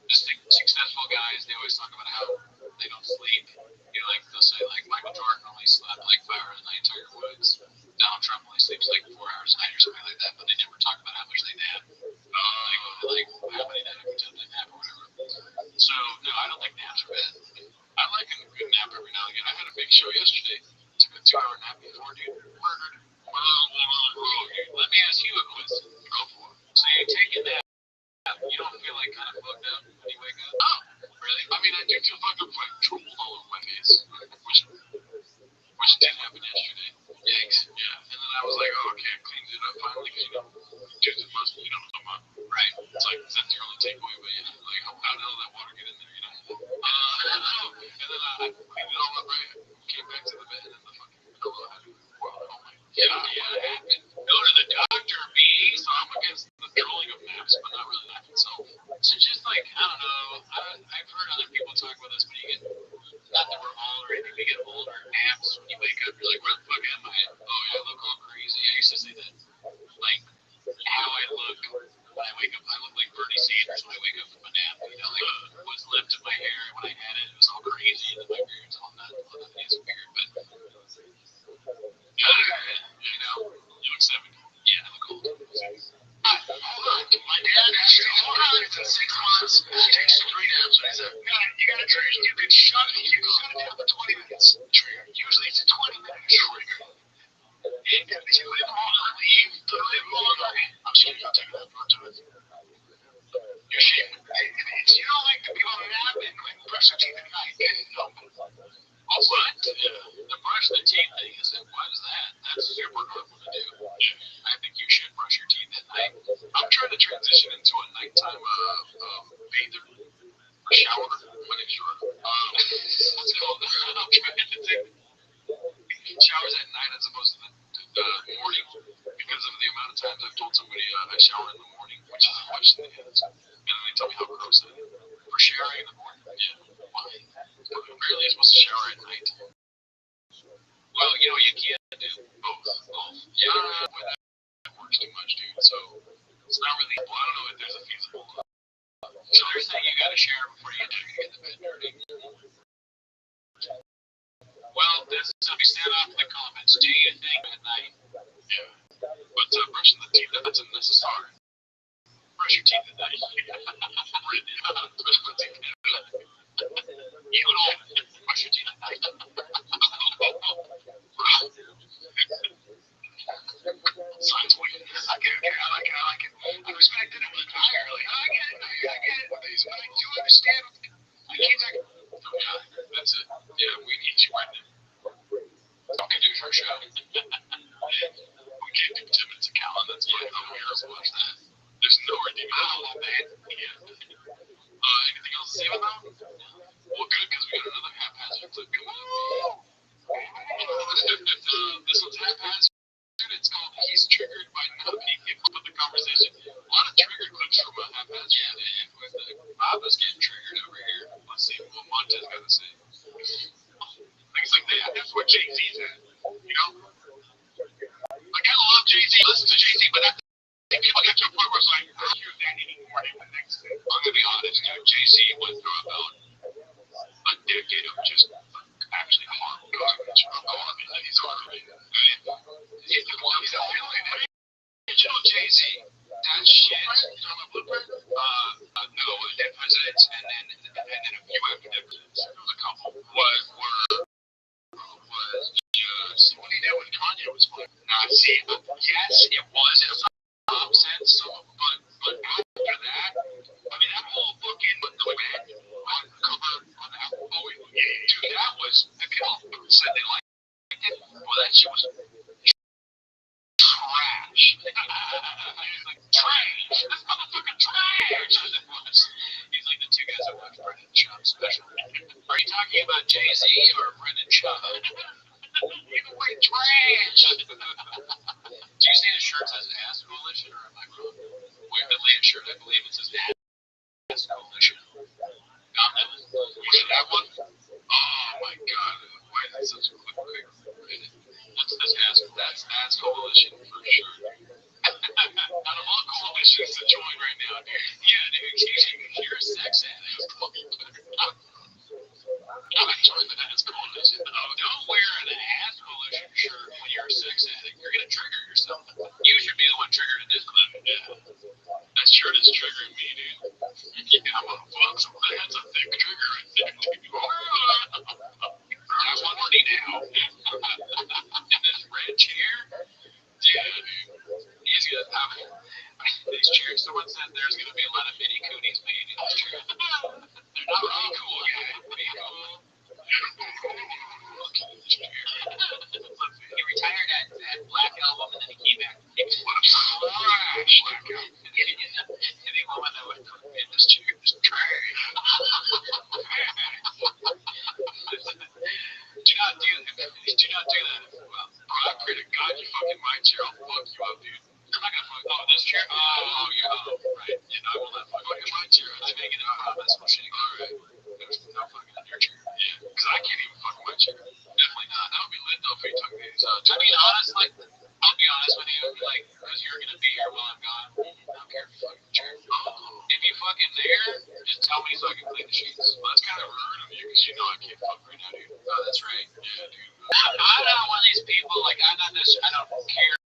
just successful guys, they always talk about how they don't sleep. Like they'll say like Michael Jordan only slept like 5 hours a night, Tiger Woods, Donald Trump only sleeps like 4 hours a night or something like that, but they never talk about how much they nap. Like how many times they nap or whatever. So no, I don't think naps are bad. I like a good nap every now and again. I had a big show yesterday. Took a 2-hour nap before, dude. Murdered. Let me ask you a question. Go for it. So you take a nap, you don't feel like kind of fucked up when you wake up? Oh, really? I mean, I do feel fucked up if I drooled all over my face, which did happen yesterday. Yikes. Yeah. And then I was like, oh, okay, I cleaned it up finally because, dude, the most, you don't know about. Right. It's like, that's the only takeaway, but like, how the hell did that water get in there, And then I cleaned it all up, right? Came back to the bed and the fucking pillow had it happened. Go to the doctor, B. So I'm against the drooling of naps, but not really nap itself. So just like, I don't know, I've heard other people talk about this, but you get, not that we're all or anything, we get older naps when you wake up, you're like, where the fuck am I? Oh, yeah, I look all crazy. I used to say that. Like, how I look when I wake up, I look like Bernie Sanders when I wake up from a nap. Like, what's left of my hair, when I had it was all crazy, and then my beard's all nuts. It's weird, but, you look 70. Yeah, I look old. Hold on. My dad actually, in 6 months, he takes 3 naps. And I said, you gotta trigger. You can shut it. You can shut it down for 20 minutes. Trigger. Usually it's a 20-minute trigger. And if you live long enough, I'm scared you'll take that for a time. You're shaming. You don't like the people nap and brush their teeth at night. No. Oh, what? The brush the teeth thing is that, what is that? That's super normal to do. I think you should brush your teeth at night. I'm trying to transition into a nighttime bather or shower, whatever you're what's it called? I'm trying to take showers at night as opposed to the morning because of the amount of times I've told somebody I shower in the morning, which is a question they have. And then they tell me how gross it is. For showering in the morning? Yeah. Why? Apparently you're supposed to shower at night. Well, you can't do both. Yeah, but that works too much, dude. So it's not really. Well, I don't know if there's a feasible. So they're saying you gotta shower before you get in the bed dirty. Well, this is gonna be sent off in the comments. Do you think at night? Yeah. But brushing the teeth, that's unnecessary. Brush your teeth at night. You don't brush your teeth at night. was. What did he do when Kanye was playing? See, yes, it was in some sense, but after that, I mean, that whole fucking the band on the cover on the album, dude, that was, the people said they liked it. Well, that shit was trash. He's like, trash. This motherfucking trash. It was. He's like the two guys that watched Brendan Schaub's special. Are you talking about Jay-Z or Brendan Schaub? Either way, trash. Do you see the shirt says Ass Coalition, or am I wrong? Where's the latest shirt? I believe it says Ass Coalition. Got that? You should have one? Oh my god. Why is that such a quick credit? What's this Ass? That's Ass Coalition for sure. Out of all coalitions to join right now, dude. Yeah, dude. You're a sex addict. I joined the Ass Coalition. Oh, don't wear an Ass Coalition shirt when you're a sex addict. You're gonna trigger yourself. You should be the one triggered in this clip. Yeah. That shirt is triggering me, dude. Yeah, I'm gonna fuck something. That's a thick trigger right there. I'm horny now. In this red chair? Yeah, dude. He's gonna have these chairs. Someone said there's gonna be a lot of mini cooties made in these chairs. They're not really cool, guys. Be cool. He retired at Black Album and then he came back. What a trash. Any woman that would put in this chair is trash. Do not do that. Well, bro, I pray to God you fucking my chair. I'll fuck you up, dude. I'm not gonna fuck. Oh, this chair? Oh, yeah. Right. You know, I will not fuck my chair. I'm making it promise. I'm shitting. All right. There's no fucking in your chair. Yeah. Because I can't even fuck my chair. Definitely not. That would be lit though if you took these out. I mean, honestly, I'll be honest with you. Like, because you're gonna be here while I'm gone. I don't care if you fucking chair. If you fucking there, just tell me so I can clean the sheets. Well, that's kind of rude of you because you know I can't fuck right now, dude. Oh, that's right. Yeah, dude. I'm not one of these people. Like, I'm not this. I don't care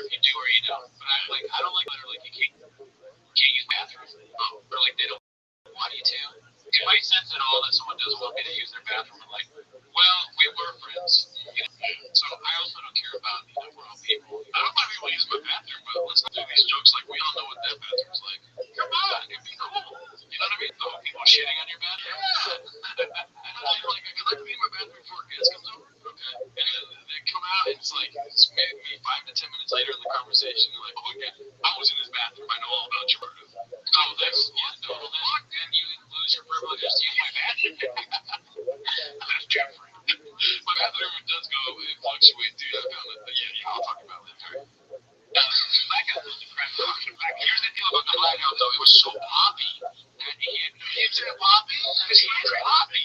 if you do or you don't. But I don't like literally you can't use bathrooms. Or like they don't want you to. It might sense at all that someone doesn't want me to use their bathroom. I'm like, well, we were friends. You know? So I also don't care about we're all people. I don't mind people use my bathroom, but let's not do these jokes like we all know what that bathroom's like. Come on, it'd be cool. You know what I mean? Oh, people shitting on your bathroom? Yeah. I like to clean my bathroom before a guest comes over. Okay. And then they come out and it's like it's maybe 5 to 10 minutes later in the conversation, they're like, oh yeah, I was in his bathroom. I know all about your murder. Oh, that's no, then you lose your privileges to use my bathroom. That's Jeffrey. My bathroom does go, it fluctuates, dude. I'll talk about that. Right? Blackout was the crap. Here's the deal about the blackout, though. It was so poppy that it's a poppy. It's poppy.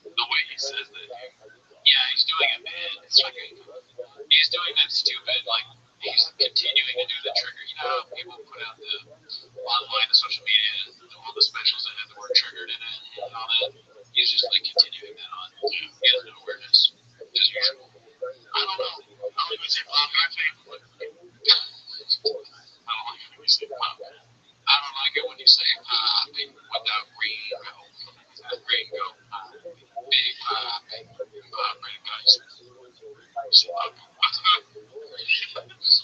The way he says that, yeah, he's doing it, man. It's like he's doing that stupid, like he's continuing to do the trigger. You know how people put out the online, the social media, all the specials that have the word triggered in it and all that. He's just like continuing that on. He has no awareness, as usual. I don't know. I don't even say pop. I say I don't like it when you say pop. I don't like it when you say pop without Ringo. Ringo. Big pop. Ringo.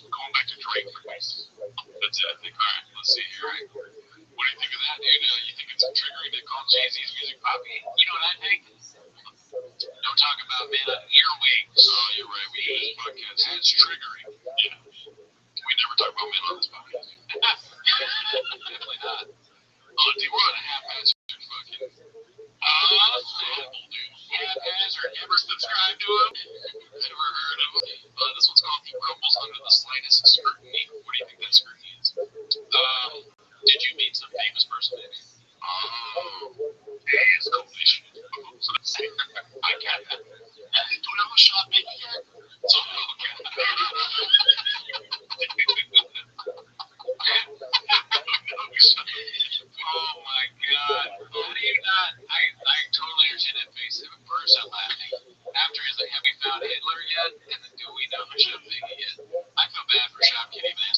Going back to Drake for me. That's it, I think. Alright, let's see here. Right? What do you think of that, dude? You think it's triggering to call Jay-Z's music poppy? You know what I think? Don't talk about men on earwigs. Oh, you're right. We do this podcast. It's triggering. Yeah. We never talk about men on this podcast. Definitely not. Oh, dude, we're on a half-ass fucking dude. Half-ass or ever subscribed to him? Never heard of him. This one's called He Rumbles Under the Slightest Scrutiny. What do you think that scrutiny is? Did you meet some famous person, maybe? Oh, ass coalition. I got that. Do we have a shot making it? So, okay. Oh my god. How do you not? I totally understand that face. At first I'm laughing. After he's like, have we found Hitler yet? And then do we know who Shop Biggie is? I feel bad for Shop Kitty, man.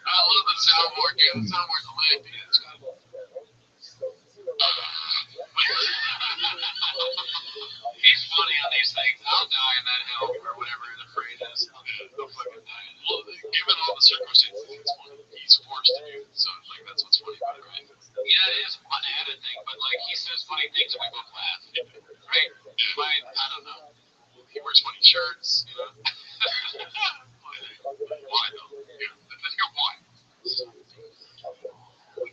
I love the soundboard, dude. The soundboard's lit, dude. It's good. He's funny on these things. I'll die in that hell or whatever the phrase is. I'll fucking die. Well, given all the circumstances, it's funny. He's forced to do it, so like that's what's funny about it, right? Yeah, it is a fun added thing, but like he says funny things and we both laugh, right? I don't know. He wears funny shirts, you know. Why though? Let's hear why.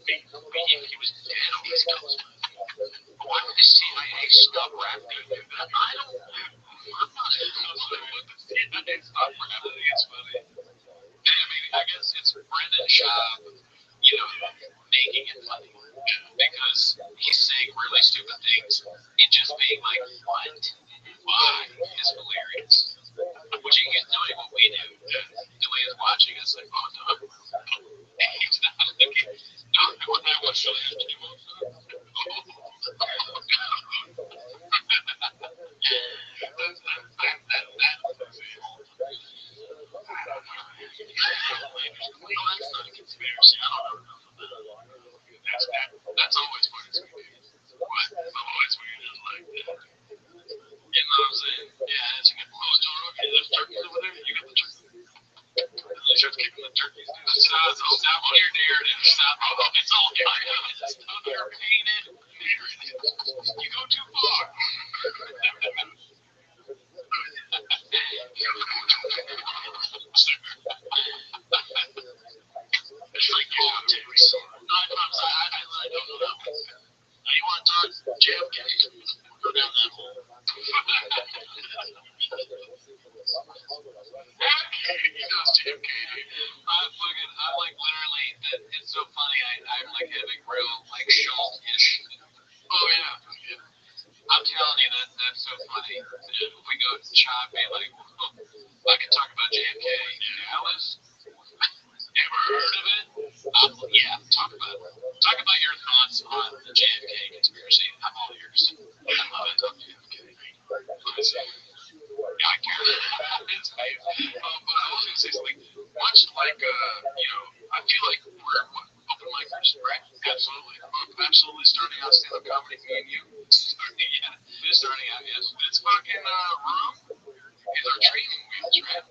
He was dead on East Coast. Why would the CIA stop rapping? I don't. I'm not what the CIA stop rapping. It's funny. I mean, I guess it's Brendan Schaub, you know, making it funny because he's saying really stupid things and just being like, what? Why? Is hilarious. Which you get knowing what we do. Billy is watching us like, oh, no. He's not looking. No, when I watch the that's not a conspiracy. I don't know enough about that. That's always funny to me. What? It's always weird. Just like that. You know what I'm saying? Yeah, it's a good close door. Okay, there's turkeys over there. You got the turkey. You start kicking the turkeys. It's all down here, dear. It's all kind of. It's underpainted. You go too far. It's like politics. No, I don't know that one. Now you want to talk JFK? Go down that hole. JFK. I'm like literally. It's so funny. I'm like having real like Schultz-ish. Oh yeah. I'm telling you that's so funny. If we go shopping, like I can talk about JFK in Dallas. Ever heard of it? Yeah, talk about it. Talk about your thoughts on the JFK conspiracy. I'm all ears. I love it. JFK. Yeah, I care. It's great. But I was gonna say something. Much like I feel like we're open micers, right? Absolutely. Absolutely starting out stand-up comedy, me and you. Starting out, yes. This fucking room is our training wheels, right?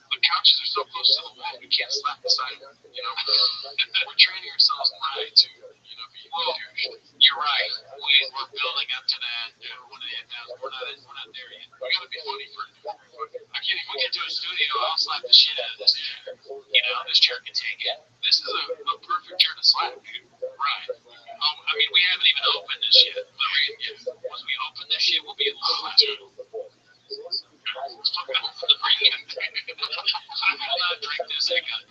The couches are so close to the wall, we can't slap beside them, you know? We're training ourselves right to, be you're right. We're building up to that. We're not there yet. We gotta be funny for I can't even get to a studio, I'll slap the shit out of this chair. This chair can take it. This is a perfect chair to slap, dude. Right. I mean, we haven't even opened this yet. Once we open this shit, we'll be a little faster. I will not drink this again.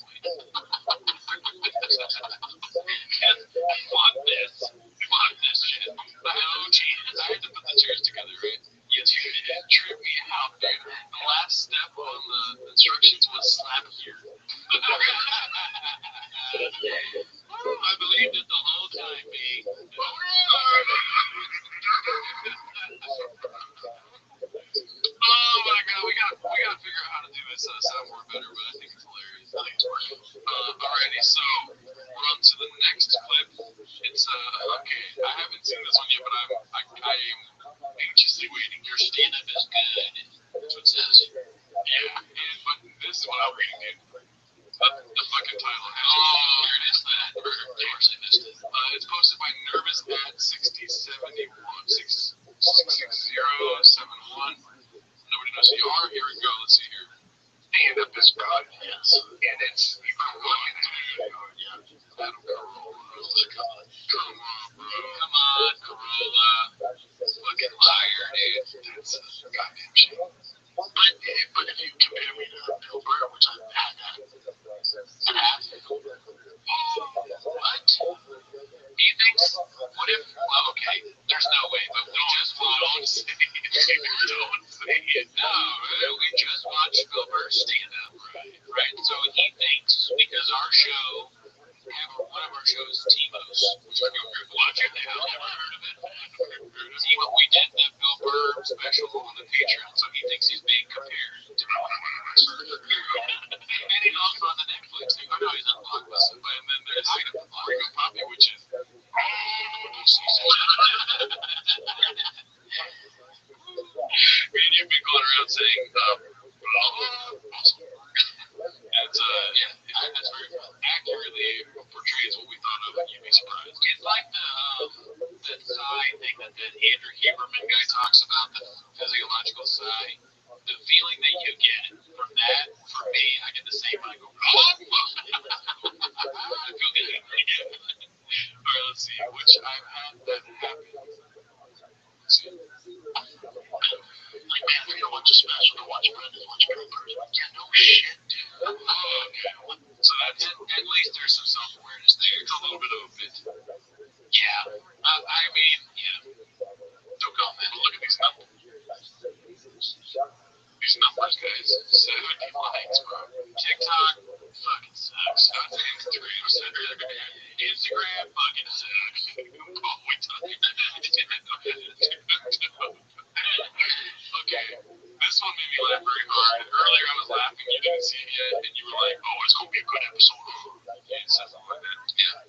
Fuck this shit. I had to put the chairs together, right? Yes, you did. Trip me out, dude. The last step on the instructions was slap here. I believed it the whole time, me. Oh my god, we gotta figure out how to do this sound more better, but I think it's hilarious. I think it's working. Alrighty, so we're on to the next clip. It's okay. I haven't seen this one yet, but I am anxiously waiting. Your stand-up is good. That's what it says. Yeah, but this is what I'm reading, dude. The fucking title. Oh, here it is. That. Of course, I missed it. It's posted by Nervous at 6071. Nobody knows who you are. Here we go. Let's see here. Stand up is God, yes. And it's even looking at it. Yeah. Adam Carolla. Come on, bro. Come on, Carolla. Fucking liar, dude. That's a goddamn shame. But if you compare me to Bill Burr, which I've had that. What? He thinks, what if, well, okay, there's no way, but we just watched, don't say it, no, we just watched Bill Burr stand up, right? So he thinks, because our show, one of our shows, T-Mo's, which if you're watching now, never heard of it? T-Mo, we did the Bill Burr special on the Patreon, so he thinks he's being compared to Bill Burr. And he's also on the Netflix thing. Oh no, he's on Blockbuster. But and then there's Rico Poppy, which is. Man, you've been going around saying, it's that's very accurately portrays what we thought of, and you'd be surprised. It's like the psi thing that Andrew Huberman guy talks about, the physiological psi. The feeling that you get from that, for me, I get the same when I go, I feel good. All right, let's see. Which I've had that happen. Let's see. Like, man, if you're gonna watch a special to watch Brendan, watch Troopers. Yeah, no shit, dude. So that's it. At least there's some self-awareness there. It's a little bit of a bit. Yeah. I mean, yeah. Don't go, man. Look at these numbers. These numbers, guys. 70 likes, bro. TikTok fucking sucks. Instagram fucking sucks. Okay. This one made me laugh very hard. Earlier I was laughing, you didn't see it yet, and you were like, oh, it's going to be a good episode. Yeah, something like that. Yeah.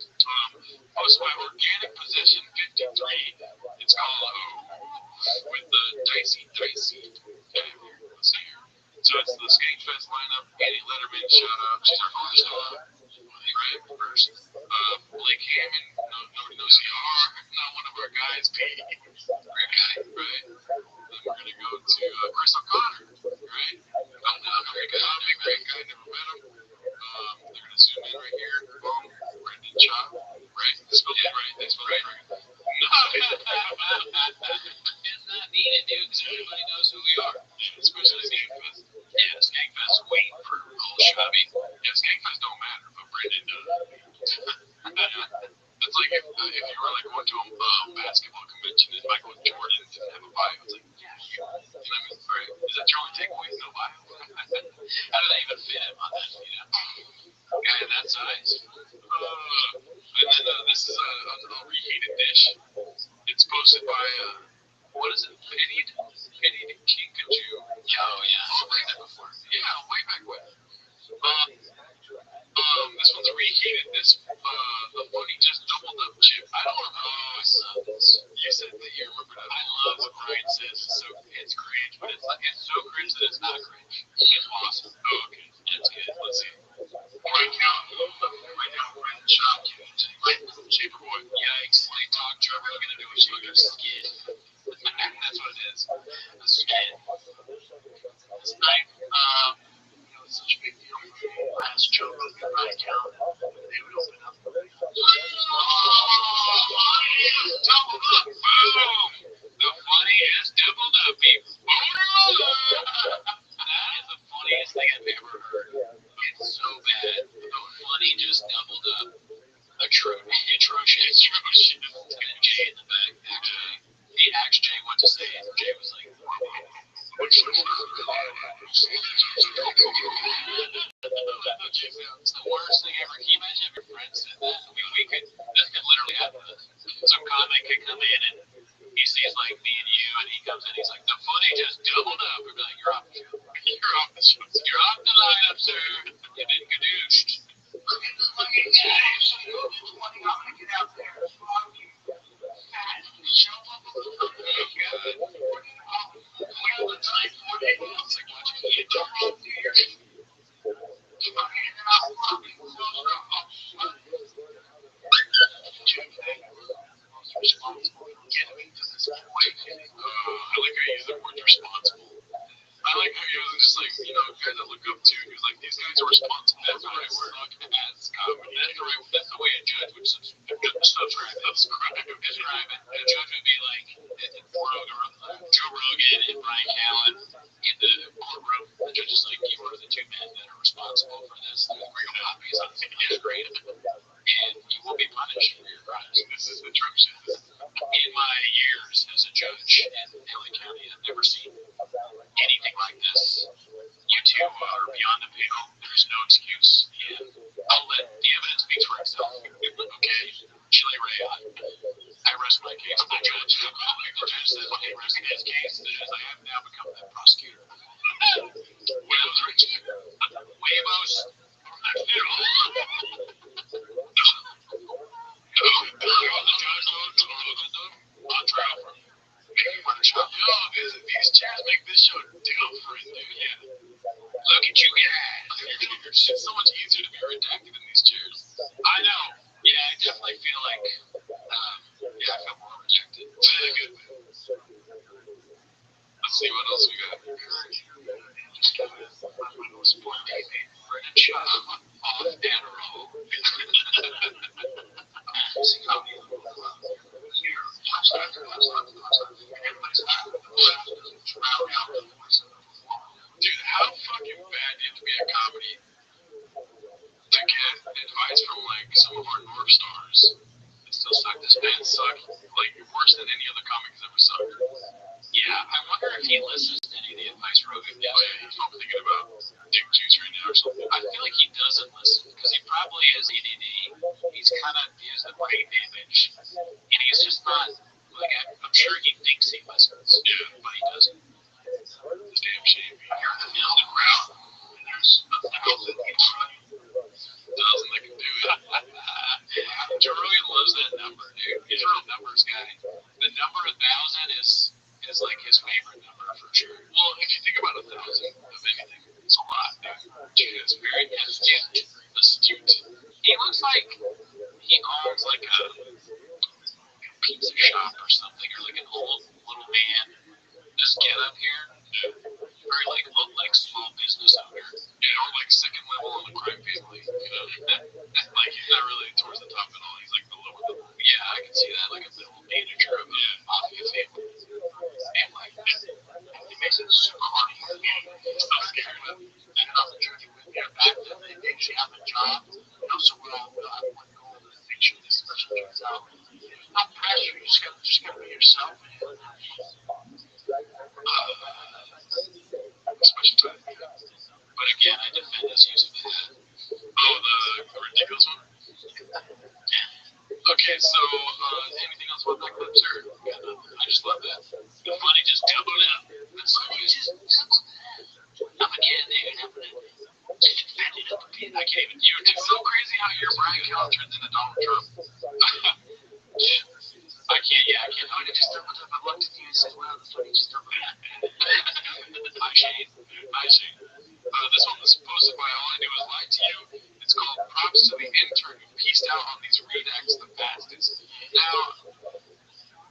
Post by Organic Possession 53. It's called with the Dicey. Let's see here. So it's the Skate Fest lineup. Annie Letterman, shout out. She's our cornerstone. Right? First. Blake Hammond, nobody knows who you are. Not one of our guys. Pete. Great guy, right? Then we're going to go to Chris O'Connor, right? Great guy, never met him. They're going to zoom in right here. Boom. Brendan Chop, right? Right. Thanks for right. It's not needed, dude, because everybody knows who we are. Yeah, especially Skankfest. Yeah, Skankfest wait for old Shabby. Yeah, Skankfest don't matter, but Brendan does. It's like if you were like going to a basketball convention and Michael Jordan didn't have a bio, it's like, yeah, you know what I mean? Right? Is that your only takeaway? No bio? How do they even fit him on that, you know? Guy in that size. And then this is a reheated dish. It's posted by, what is it? Pitied Kinkajou. Oh, yeah. I've read that before. Yeah, way back when. This one's reheated. The funny just doubled up chip. I don't know. I love this. You said that you remember that. I love what Brian says. It's cringe, but it's so cringe that it's not cringe. It's awesome. Oh, okay. That's good. Let's see. Right now, Brendan Chop. Shaper boy. Yikes. They talk Trevor looking to do a sugar skid. That's what it is. A skid. It's nice. It's such a big deal for me. Last Joe Rogan my account, they would open up. Double up. Boom. The funny is doubled up, people. That is the funniest thing I've ever heard. It's so bad. The funny just doubled up. Atrocious. And then Jay in the back, actually. He asked Jay what to say, and Jay was like, it's the worst thing ever. Can you imagine if your friend said that? This could literally happen. Some comic could come in and he sees like me and you, and he comes in, he's like, the funny just doubled up. We'd be like, you're off the show. You're off the show. You're off the lineup, sir. You've been cadooshed. Look at this fucking guy. I'm gonna get out there. Show up a little bit. Oh, God. All the time for it. It's like watching me get jumped up here. I like how you use the word responsible. I like how you use just like, you know, guys I look up to. He was like, these guys are responsible. That's the right word. That's common. That's the way a judge would describe it. A judge would be like, Joe Rogan and Brian Callen in the courtroom. The judge is like, you are the two men that are responsible for this. There's real copies on the grade. And you will be punished for your crimes. This is atrocious. In my years as a judge in LA County, I've never seen anything like this. You two are beyond the pale. There's no excuse. And I'll let the evidence speak for itself. Okay, Chile Ray, I rest my case. The judge said, okay, resting his case, as I have now become the prosecutor. When I was rich. It's so much easier to be redacted in these chairs. I know. Yeah, I definitely feel like, yeah, I feel more rejected. It's really good. Let's see what else we got. Just got my most important teammate, Brennan Shaw off Adderall. See how many of them here. Watch that. Everybody's laughing at the crowd doesn't drown out the voice of the performer. Dude, how fucking bad do you have to be at comedy to get advice from like some of our North stars that still suck? This band suck like worse than any other comic has ever sucked. Yeah, I wonder if he listens to any of the advice Rogan gives. He's probably thinking about Dick Juice right now or something. I feel like he doesn't listen because he probably has ADD. He's kind of he has the brain damage, and he's just not like I'm sure he thinks he listens, but he doesn't. It's a damn shame. You're in the middle of the crowd, and there's a thousand people running. Thousand that can do it. Joe Rogan loves that number, dude. He's a real numbers guy. The number 1,000 is like his favorite number for sure. Well, if you think about 1,000 of anything, it's a lot, dude. It's very astute. He looks like he owns like a pizza shop or something, or like an old little man. This get up here, very like look like small business owner. Yeah, or like second level on the crime family, you know? Like he's not really towards the top at all. He's like the lower level. Yeah, I can see that, like a little manager of a mafia family. And like, It makes it super hard to hear. It's not scary, but they're on the journey with me. Back then, they actually have a job. You know, so we'll have one goal to make sure this special turns out. There's no pressure. You just gotta be yourself. special time. But again, I defend his use of the head. Oh, the ridiculous one? Okay, so anything else about that clip, sir? Yeah, no, I just love that. The funny just doubled out. That's so good. I'm again, dude. I'm just defending up a bit. I can't even. It's so crazy how your Brian Kelly turns into Donald Trump. I can't. Yeah, I can't. I just double up. I looked at you and said, "Wow, the funny just doubled out." Hi, Shane. Hi, Shane. This one was posted by All I Do Is Lie to You. It's called Props to the Intern Who Pieced Out on These Redacts the Fastest. Now,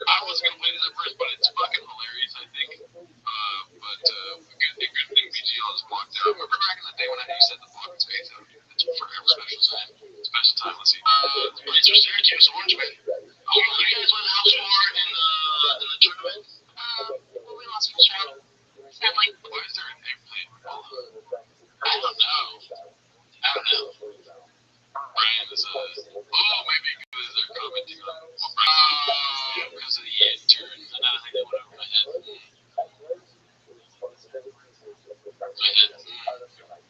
I wasn't going to play this at first, but it's fucking hilarious, I think. But good thing BGL is blocked out. Remember back in the day when I used to set the block space out? It's forever special time. Special time, let's see. The Blades are Syracuse, Orange Man. Oh, you guys won house war in the tournament? Well, we lost for sure. Sadly. Why is there an eggplant? I don't know. Brian is maybe because they're commenting on because of the intern. Another thing that went over my head.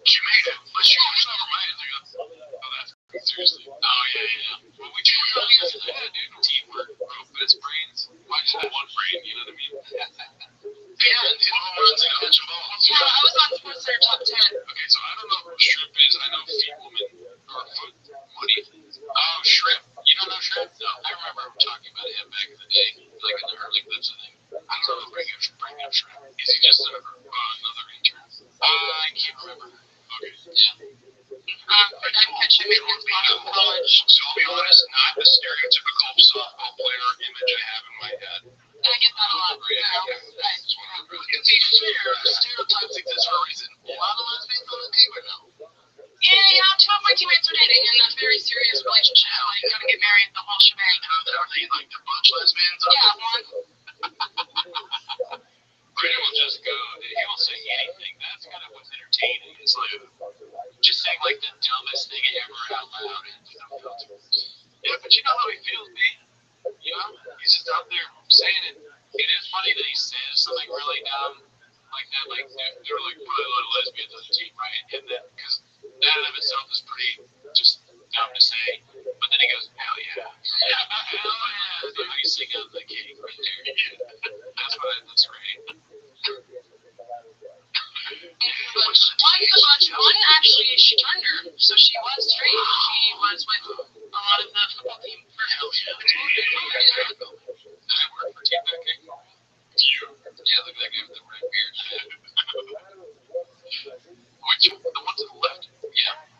She made it, but she was over my head. Oh, that's seriously. Oh, yeah. Well, we tried on the other day, dude. Teamwork, bro. Best brains. Why just have one brain, you know what I mean? Yeah, and home runs and catch them all. Yeah, I was on Sports Center top 10. Okay, so I don't know who Shrimp is. I know Feet Woman or Foot Money. Oh, Shrimp. You don't know Shrimp? No, I remember talking about him back in the day, like in the early clips, I think. I don't know who bring up Shrimp. Is he just another intern? I can't remember. Okay, yeah. For that catch him in college. So I'll be honest, not the stereotypical softball player image I have in my head. I get that a lot. To be fair, stereotypes exist for a reason. A lot of lesbians on the team or no? Yeah, two of my teammates are dating in a very serious relationship. Like, gonna get married, the whole shebang. Are they like the bunch lesbians? Yeah, one. Brandon will just go, he will say anything. That's kind of what's entertaining. It's like, just saying like the dumbest thing ever out loud. Yeah, but you know how he feels, man. You know, he's just out there saying it. It is funny that he says something really dumb like that. Like, there were like probably a lot of lesbians on the team, right? And then, because that in of itself is pretty just dumb to say. But then he goes, hell yeah. Hell yeah. That's how you sing out the king right there. That's great. One actually, she turned her, so she was straight. She was with a lot of the football team for hell yeah. I work for Team Back King. Yeah, look at that guy with the red beard. Which, the one to the left? Yeah.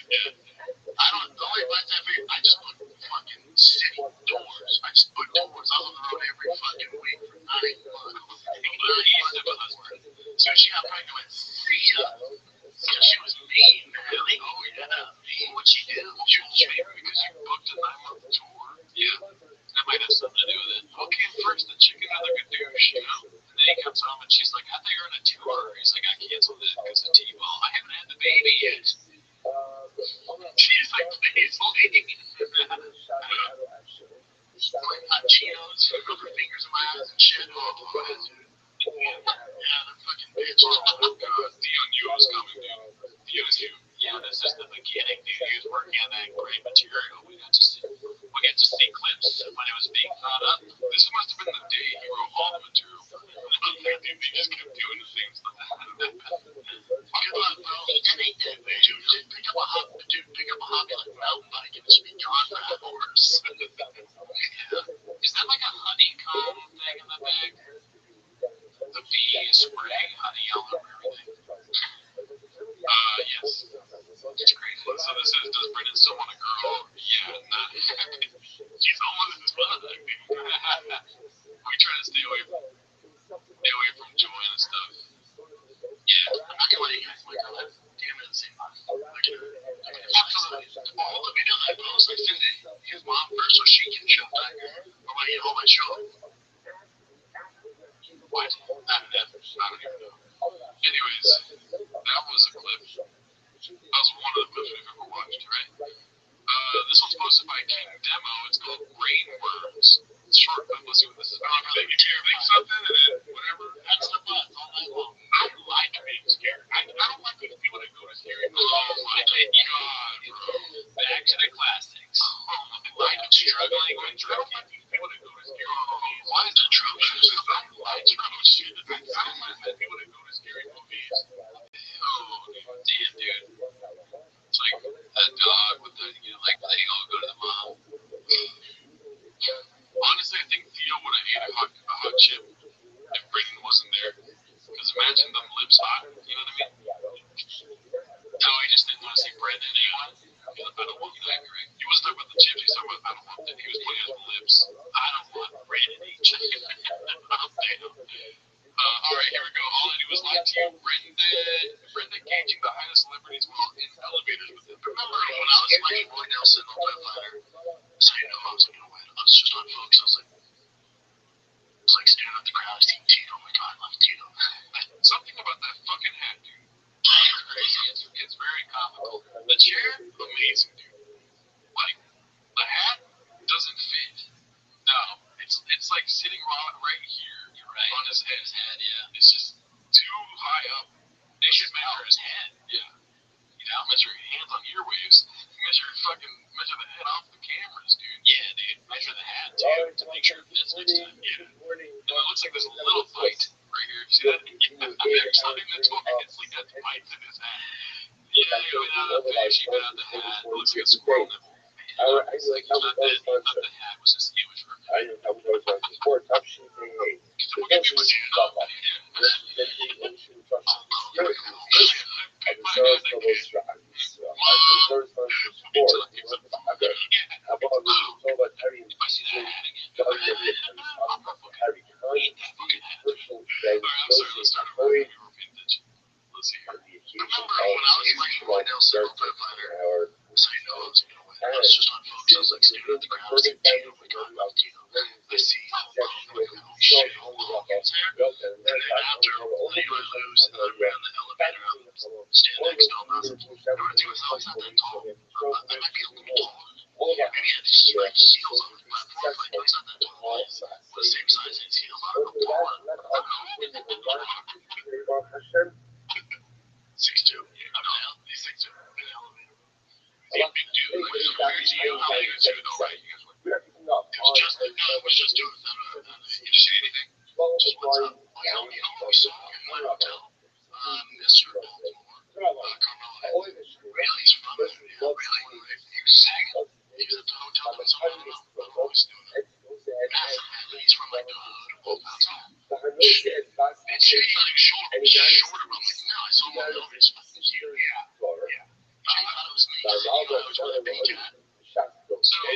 Yeah. I don't. The only lights I just put fucking city doors. I just put doors. I was on the road every fucking week for 9 months. So she got pregnant with Sia. Yeah, she was mean, man. Really? Oh yeah. What'd she do? She was mean because you booked a 9-month tour. Yeah. That might have something to do with it. Okay, first the chicken had like a douche, you know? And then he comes home and she's like, I thought you were on a tour. He's like, I canceled it because of T-ball. I haven't had the baby yet. She's like, please leave. Like hot Cheetos, rub her fingers in my eyes and shit. Oh, dude. Yeah, they're fucking bitch. Dion knew it was coming, dude. Dion knew. Yeah, this is the beginning, dude. He was working on that great material. We got to see clips when it was being thought up. This must have been the day he wrote all the material. They just kept doing the things like that. Good luck, bro. Dude, pick up a hobby like mountain biking and just be gone for hours. Yeah. Is that like a honeycomb thing in the bag? The bee spray honey all over everything. Yes. It's crazy. So this is, does Brendan still want a girl? Yeah, not. She's almost as fun. We try to stay away from joy and stuff. Yeah. I'm not gonna let you guys like that. Damn it, the same life. Absolutely. All the videos I post, I send it his mom first so she can show back. Or when I get home, I show him. What? I don't even know. Anyways, that was a clip. That was one of the clips we've ever watched, right? This one's posted by King Demo. It's called Brainworms. It's short, but let's see what this is about. They think something and then whatever. That's the buzz all night long. I like being scared. I don't like those people that go to scary movies. Oh my god, bro. Back to the classics. Like struggling with drugs. I don't like these people that go to scary movies. Why is it true? I don't like shit. I don't like the people that go to scary movies. Ew, damn, dude. It's like that dog with the, you know, like they all go to the mom. Honestly, I think Theo would have ate a hot chip if Brayden wasn't there. Because imagine them lips hot, you know what I mean? No, I just didn't want to see Brendan anyway. I don't want that, right? He wasn't talking about the chips, he was talking about I don't want that. He was pointing at the lips. I don't want Brayden eat chicken. Alright, here we go. All I do is lie to you. Brendan gauging the highest celebrities while in elevators with him. Remember when I was playing Roy Nelson on Fight Fighter? So you know I was gonna win. I was just on Fox. I was like staring at the crowd, seeing Tito. Oh my god, I love Tito. Something about that fucking hat, dude. It's crazy. It's very comical. The chair, amazing, dude. Like, the hat doesn't fit. No, it's like sitting right here. You're right. On his head. Yeah. It's just too high up. They should measure his head. Yeah. You know, measure hands on earwaves. Measure the head off the cameras, dude. Yeah, dude. Measure the hat, too, to make sure it fits next time. Yeah. And it looks like there's a little bite right here. See that? Yeah. Actually, notoriously has bites in his hat. Yeah, even out of the fish, even out of the hat. It looks like a squirrel nipple. It's like he thought the hat was just, it was for me. We'll get people to see it up. Remember when I was playing Roy Nelson on Fight Fighter? So you know I was gonna win. I was just on Fox. I was like staring at the crowd, seeing Tito. Oh my god, I love Tito. I see. Holy shit, Hogan's here. And then after Leo I lose, and I'm in the elevator. I'm standing next to him. I was like, everyone thinks I was not that tall. I might be a little taller. Maybe I had these like seals on the platform. Like he's not that tall. The same size as heels. I don't know. 6'2". He's 6'2". He's a big dude. Like, he's a weird deal. How you guys doing though, right? You guys were. It was just doing that. Did you see anything? Just what's up? Oh, you know what we saw in my hotel? Mr. Baltimore. Carmelo. Really? He's from there. Yeah, really? He was singing? He was at the hotel doing something. I don't know. I'm always doing that. Massive. He's from like the hood. Well, that's all. It's like short. But I'm like, no, I saw him on the elevator. It's fucking cute. Yeah. I thought it was me. So he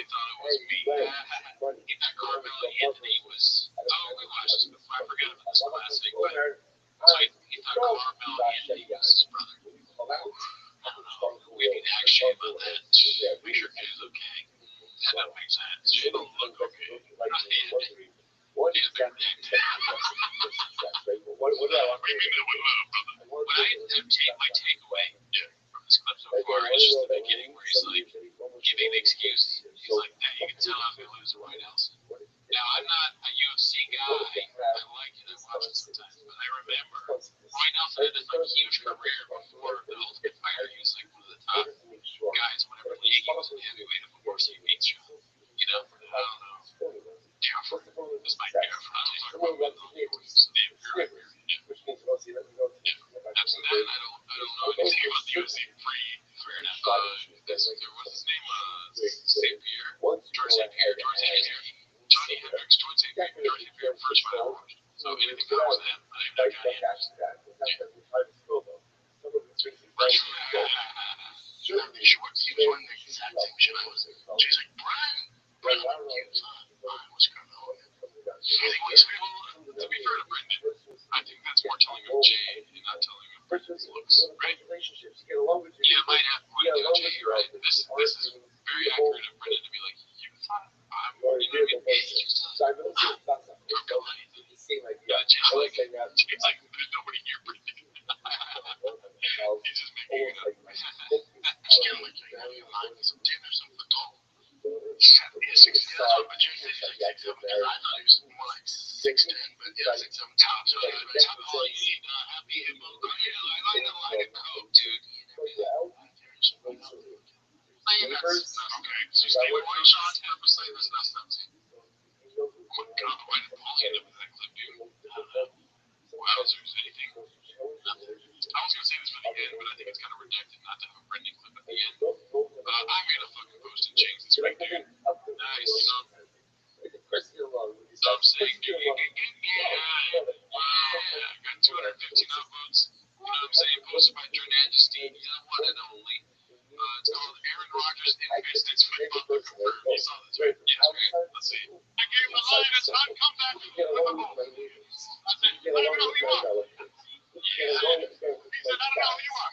thought it was me. He thought Carmelo Anthony was. Oh, we watched this before. I forgot about this classic, but so he thought Carmelo Anthony was his brother. I don't know. We need to ask Shay about that. Make sure Jay's okay. That doesn't make sense. She don't look okay. What do I my takeaway from this clip so far is just the beginning where he's like giving the excuse. He's like, "Nah, you can tell I was gonna lose to White House." Now I'm not a UFC guy. I like it. I watch it sometimes, but I remember Roy Nelson had this like huge career before the Ultimate Fighter. He was like one of the top guys, whatever league he was in heavyweight. Of course, he beats you. You know, I don't know. This might be different. I don't talk about After that, I don't know anything about the UFC. Fair enough. What's his name? St. Pierre? George St. Pierre. Johnny Hendricks, George St. Pierre. George St. Pierre, first fight I watched. So anything that was them, I didn't know Johnny Hendricks. He was one of the exact same shit I was. She's like, Brian, what's going on? To be fair to Brendan, I think that's more telling of Jay and not telling him his looks, right? Yeah, it might have more to do with Jay, right? This is very accurate of Brendan to be like, you thought I'm, you know what I mean? Jay's like, there's nobody here, Brendan. He's just making it up. It's kind of like, some dinner, some football. Yeah, 6 years old, but you're 6'7". I thought he was more like 6'10", but yeah, 6'7" top. So top all you need. Happy him. I like a coat, dude. Okay, so stay with one shot, 10% is not something. Oh my god, why did Paul end up in that clip, dude? Wowzers, anything? Nothing. I was gonna say this for the end, but I think it's kind of redacted not to have a Brendan clip at the end. I made a fucking post and changed this week, dude. Nice, you know. So I'm saying, dude, got 215 upvotes. You know what I'm saying? Posted by Joe Majesty, the one and only. It's called Aaron Rodgers Invest its football confirmed. You saw this, right? Yes, right. Let's see. I gave him the line. It's not come back. I said, I don't know who you are. Yeah. He said, I don't know who you are.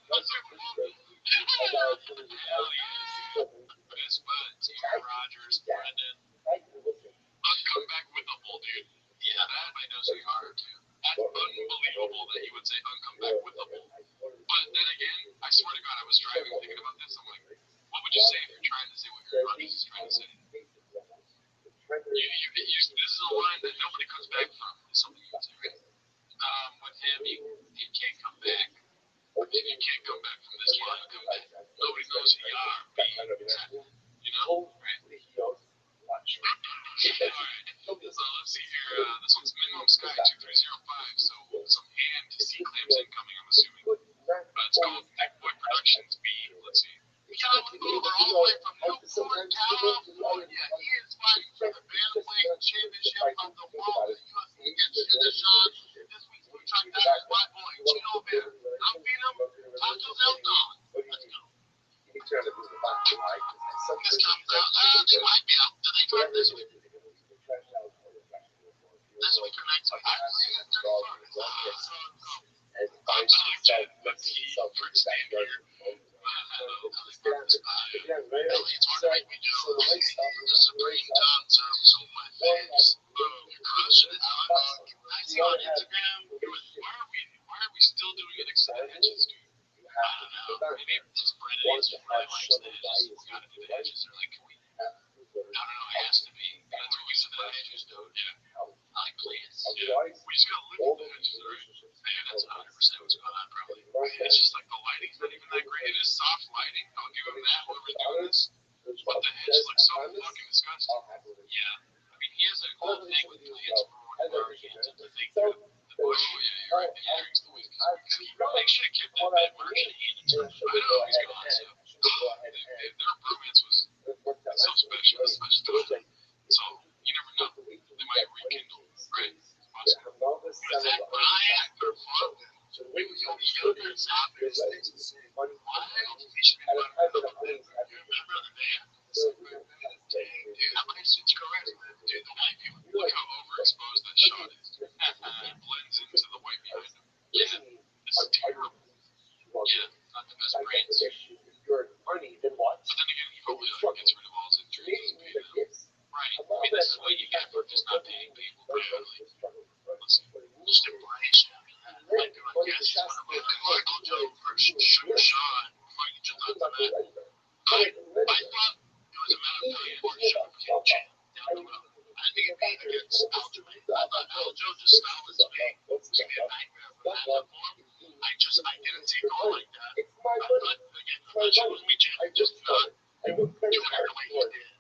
That's it. Hell yeah. Best buds, Aaron Rodgers, Brendan. I'll come back with the bull, dude. Yeah, that everybody knows who you are, too. That's unbelievable that he would say, I'll come back with the bull. But then again, I swear to God, I was driving thinking about this. I'm like, what would you say if you're trying to say what Aaron Rodgers is trying to say? This is a line that nobody comes back from. Is something you would say, right? With him, he can't come back. If you can't come back from this line, come back. Nobody knows who you are. You know? Right. Alright. So let's see here. This one's Minimum Sky 2305. So some hand to see claims incoming, I'm assuming. It's called Thick Boy Productions B. Let's see. Calvin Boober, all the way from Newport, California. He is fighting for the Bantamweight Championship of the world in UFC against Sugar Sean. This week's food truck that is my boy, Chino Bear. I'm feeding him tacos El Don. Let's go. This comes out. They might be out. Do they drop this week? This week or next week? I believe it's 31st. Let's see. First stand here. It's hard to make me do the Supreme Dance of some of my fans. You're crushing it. I see on Instagram. Why are we still doing it except edges, dude? I don't know. Maybe this Brendan really likes the edges. We gotta do the edges. They're like, can we? I don't know. It has to be. That's what we said the edges, dude. Yeah. I like plants. Yeah. We just gotta live with the edges, right? Yeah, that's 100% what's going on, probably. It's just like the lighting's not even that great. It is soft lighting. I'll give him that. Whoever's doing this. But the hedge looks so fucking disgusting. Yeah. I mean, he has a whole thing with plants for hands. And the thing, oh, yeah, you're right. The earrings, the way they should have kept that bad merchant hand. I know he's gone, so. Their bromance was so special, especially. So, you never know. They might rekindle, right? Was that Brian or Flo? We were younger, it's obvious. Why? He should be remember the man? How many suits you go around? Dude, the white people, look how overexposed that shot is. It blends into the white behind him. Yeah, it's terrible. Yeah, not the best brains. But then again, he probably gets rid of all his injuries. Right. I mean, this is what you get for just not paying people fairly. Listen, just inflation after that. Like, they're like, yes, he's one of Michael Joe versus Sugar Sean. Before you get on to that, I thought it was a matter of time before Sugar became champ down the road. I think it'd be against Aljo. I thought Aljo just style his way was going to be a nightmare for that form. I didn't see it going like that. I thought, again, I'm not sure it was me, champ, just not doing it the way he did.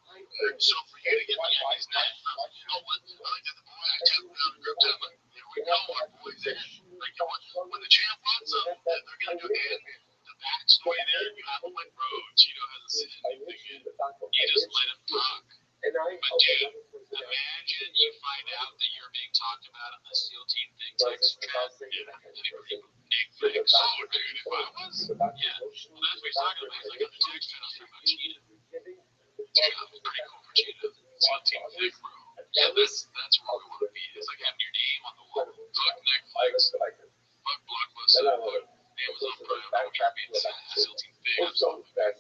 So for you to get the Yankees net, you know what? I like that the boy I tapped down and gripped him. Like, there we go, our boy's in. Like, you know what? When the champ wants them, they're going to do it. And the backstory there, you have him like, bro, Cheeto hasn't said anything yet. You just let him talk. But dude, imagine you find out that you're being talked about on the SEAL team thing text chat. Yeah, Nick thinks, oh, dude, if I was, yeah. Well, that's what he's talking about. He's like, on the text chat, I was talking about Cheetah. Yeah, pretty cool for Cheetah. SEAL team thing, bro. Yeah, that's where we want to be. It's like having your name on the wall. Fuck Netflix. Fuck Blockbuster. Fuck Amazon Prime. I don't care if it's SEAL team thing. Absolutely. I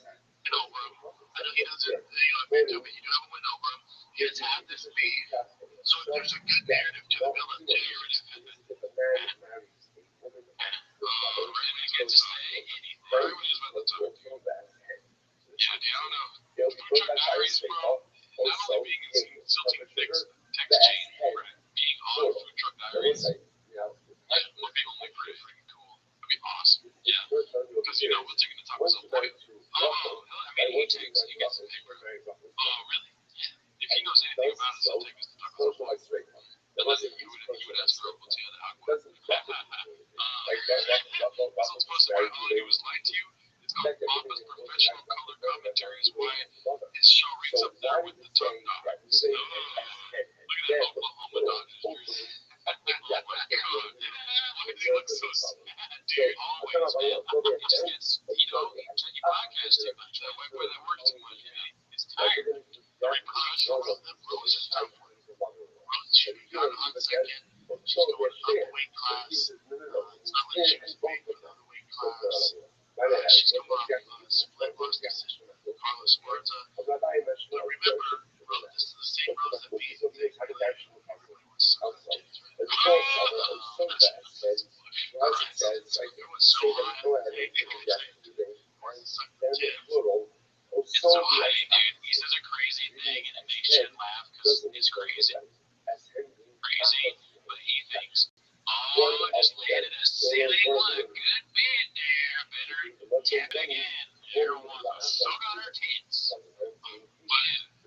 know, bro. I know he doesn't, but you do have a window, bro. He has had this beef. So if there's a good narrative to the villain, too, you're already Randy gets to say anything. Everybody's about to talk. Yeah, dude, I don't know. Food Truck Diaries, bro, not only being in SEAL Team text chain, but being on Food Truck Diaries, yeah, would be only pretty freaking cool. It'd be awesome. Yeah, because, what's he going to talk about? Some point? I mean, he gets some paper. Oh, really? If he knows anything about it, he'll take us to talk about some point. Unless you would ask for a Botia de Agua. Someone's posted by all I do is lie to you. It's called Papa's Professional Color Commentaries. Why his show ranks up there with the top dogs. Look at that Oklahoma Dodgers jersey. Oh my god. Why does he look so sad, dude? Always, man. He just gets, he podcasts too much. That works too much. He's tired. The repercussions of them Rose is tough. Rose should be gone on second. She's going up a weight class. It's not like she was big for the other weight class. She's coming off split loss decision with Carlos Sparta. But remember, this is the same Rose that beat everybody was so good. It was so high. It's so high, dude. He says a crazy thing and it makes Jen laugh because it's crazy. But he thinks, oh, just landed a silly one. Good bid there. Better tap again. Everyone so got her tits.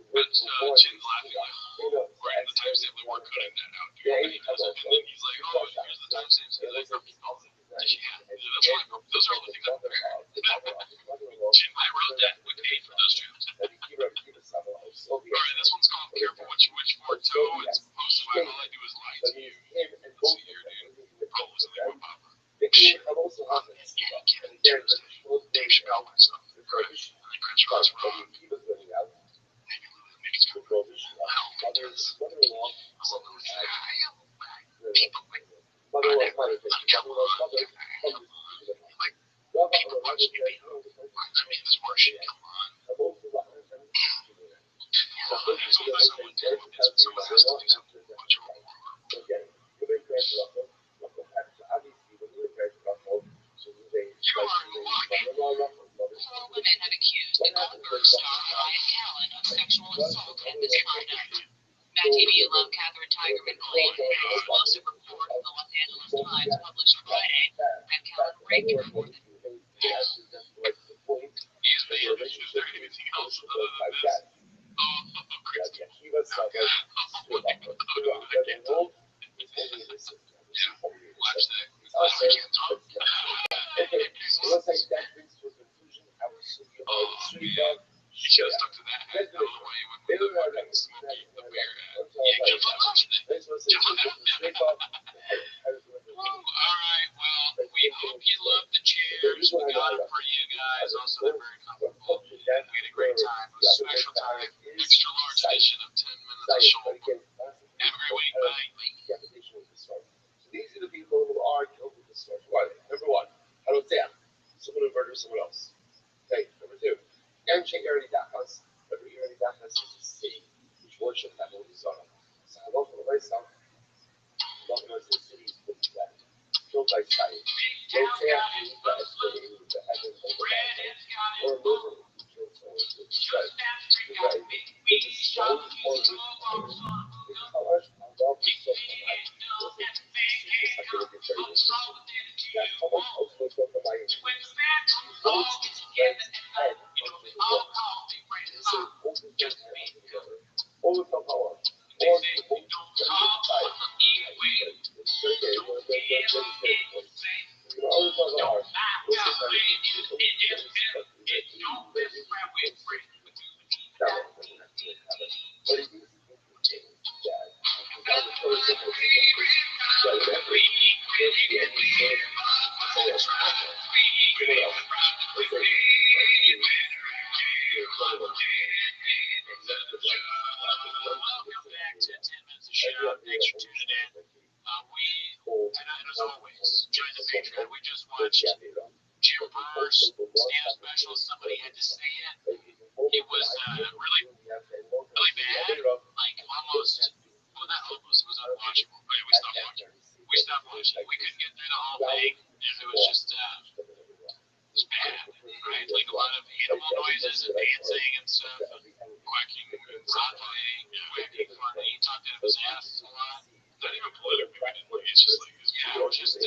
But Jen's laughing like, we're in the timestamp that we're cutting that out, dude. And he doesn't. And then he's like, oh, here's the timestamp. He's like, yeah, that's fine. Those are all the things I'm prepared. Jen, I wrote that. We paid for those trips. Alright, this one's called Careful What You Wish For Toe. It's posted by All I Do Is Lie to You. Let's see here, dude. Probably wasn't there with Papa. Shit. Yeah, Kevin Tuesday. Dave Chappelle myself. And then Chris Ross wrong. Maybe Louis Mix cover. Hell, because I love Louis. People like, come on. Like, people watching you be, I mean, this more shit, come on. Someone has to do something much more. Four women have accused the Goldenberg star Ryan Callen of sexual assault and misconduct. Matt TV alum Catherine Tigerman believes an explosive report from the Los Angeles Times published Friday that Callen raped her more than Is there anything else other than this? Oh, Christy. Yeah, watch that. I can't talk. Oh, man. He should have stuck to that hat. I don't know why he went with the fucking Smokey the Bear hat. Yeah, just like watching it. Just like that. Alright, well, we hope you love the chairs. We got them for you guys. Also, there, very comfortable. We had a great time. It was a special time. Extra large edition of 10 minutes of show. Have a great week. Bye. So these are the people who are guilty of this story. One, number one, Harotea, someone who murdered someone else. Okay, number two, Dakas. Remember, Dakas is a city which worshipped that holy son. So I love the way some. Welcome to the city of that. Killed by sight. Rotea is the estimating the heaven over that. Or murder who killed someone with sight. You're right. With the stone or with the colors, I love the stuff on that. I feel like it's very interesting. That's how much ultimate stuff on my end. Holds his right head up to the wall. This is holding his head up together. Hold the power. Or the hold the side. It's very good. We're going to get it. You know, always want to hard. What's the time? It's always good. That one doesn't actually have it. But it is that. That was so simple. So whatever. If you ever say, Welcome back to 10 Minutes of Show. Thanks for tuning in. And as always, join the Patreon. We just watched Jim Breuer's stand-up special. Somebody had to say it. It was really, really bad. Like almost, well, not almost. It was unwatchable. But we stopped watching. We stopped watching. We couldn't get through the whole thing, and it was just, it was bad, right? Like a lot of animal noises and dancing and stuff, and quacking and scintillating, quacking funny. He talked out of his ass a lot. Not even politically, it's just like, just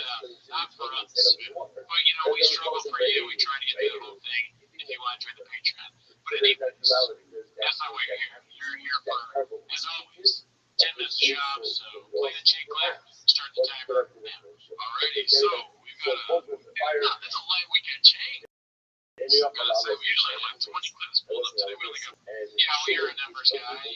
not for us. But you know, we struggle for you. We try to get through the whole thing if you want to join the Patreon. But anyways, that's not why you're here. You're here for, as always, 10 minutes of shop. So play the chain clap, start the timer now. Alrighty, so we've got it's a light weekend chain. Gotta say, we usually have like 20 clips pulled up today. We only got, we are a numbers guy.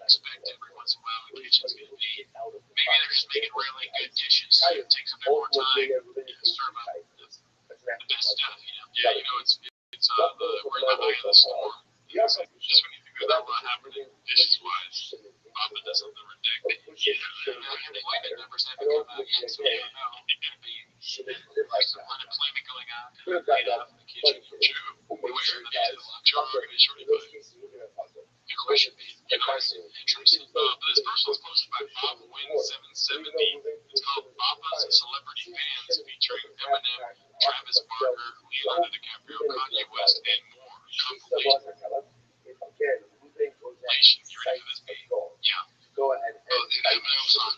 Expect every once in a while the kitchen's gonna be. Maybe they're just making really good dishes, so it takes a bit more time to serve up the best stuff. Yeah, it's we're in the eye of the storm. Just when you think there's not a lot happening dishes wise, Papa does something ridiculous. Unemployment numbers haven't come out yet, so I don't know. There's some unemployment going on. Right off in the kitchen. True. Where the jar is shorty bud. The question being, interesting. But this first one's posted by Bob Wynn 770. It's called Papa's Celebrity Fans, featuring Eminem, Travis Barker, Leonardo DiCaprio, Kanye West, and more. Compilation. You ready for this beat? Yeah. Go ahead. Eminem's on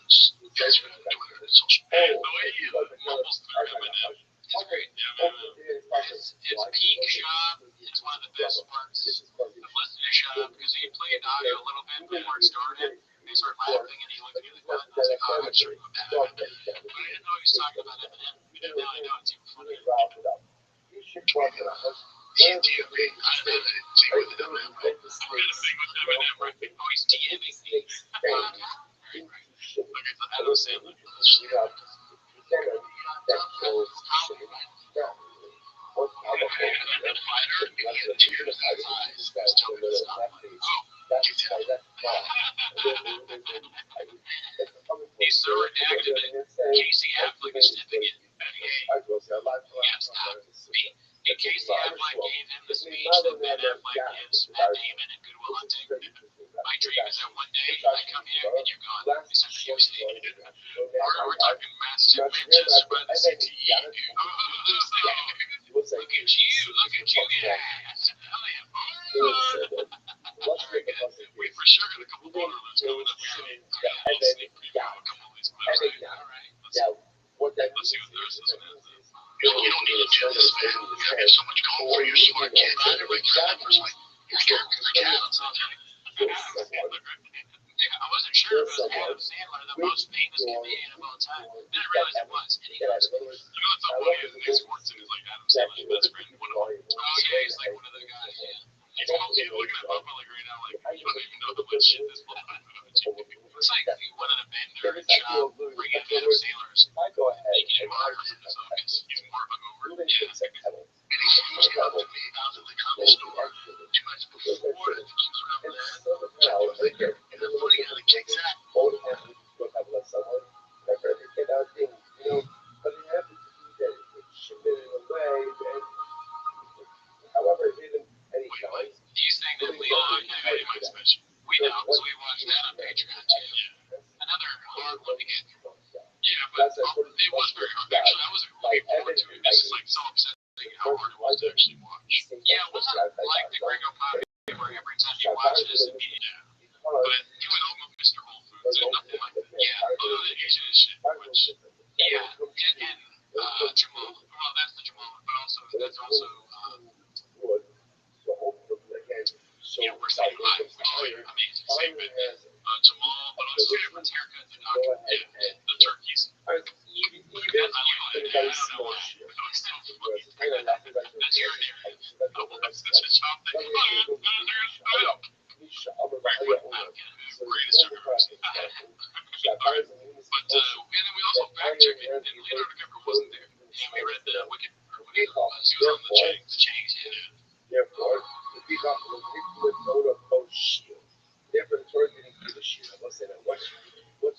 Facebook, Twitter, and social media. The way he mumbles through Eminem is great. It's peak shop. It's one of the best parts of listening to Shop because he played audio a little bit before it started. They started laughing and he looked at me like, what? I was like, oh, I'm sure you But I didn't know he was talking about Eminem. And now I know it's even funnier. He's DMing. I didn't see with Eminem, right? I'm kind of big with Eminem, right? Oh, he's DMing me. Look at the Adam Sandler. He's so redacted that Casey Affleck is sniffing it. Casey Affleck gave him the speech that Ben Affleck gives Matt Damon in Good Will Hunting. My dream is that one day I come here and you're gone. Except for you, Steve. We're talking massive Manchester by the CTE. Look at you, guys. Hell yeah. We for sure got a couple more of those coming up here. I'll sneak preview a couple of these clips. All right, let's see what the rest of this is. You don't need to do this, man. You have so much going for you, smart kid. I never remember, like, you're scared of the cats. I wasn't sure if it was Adam Sandler, the most famous comedian of all time. Then I realized it was. And he goes, what's so funny is Nick Swartzen is like Adam Sandler's best friend. Oh, yeah, he's like one of the guys, yeah. He's looking at Bubba like right now, like, you don't even know the what shit this little It's like one of the Bender and Shop bringing Adam Sandler's making him harder in his office. He's more of a mover. Yeah. And he seems kind of me. Yeah, it wasn't like the Gringo Pop where every time you watch this, but he would almost Mr. Whole Foods and nothing like that. Yeah, although the Asian is shit, which, yeah, and Jamal. Well, that's the Jamal, but also, that's also, we're saying hi, which is amazing. Same with Jamal, but also different haircuts and the turkeys. I don't know why, but it was still funny. That's your narrative. That's the chop thing. Greatest joke I've ever seen. But, and then we also fact checked it, and Leonardo DiCaprio wasn't there. And we read the Wicked, or whatever it was. He was on the Change, Therefore, the big uncle would note of both shield. Therefore, the Torah didn't give a shield. I will say that what's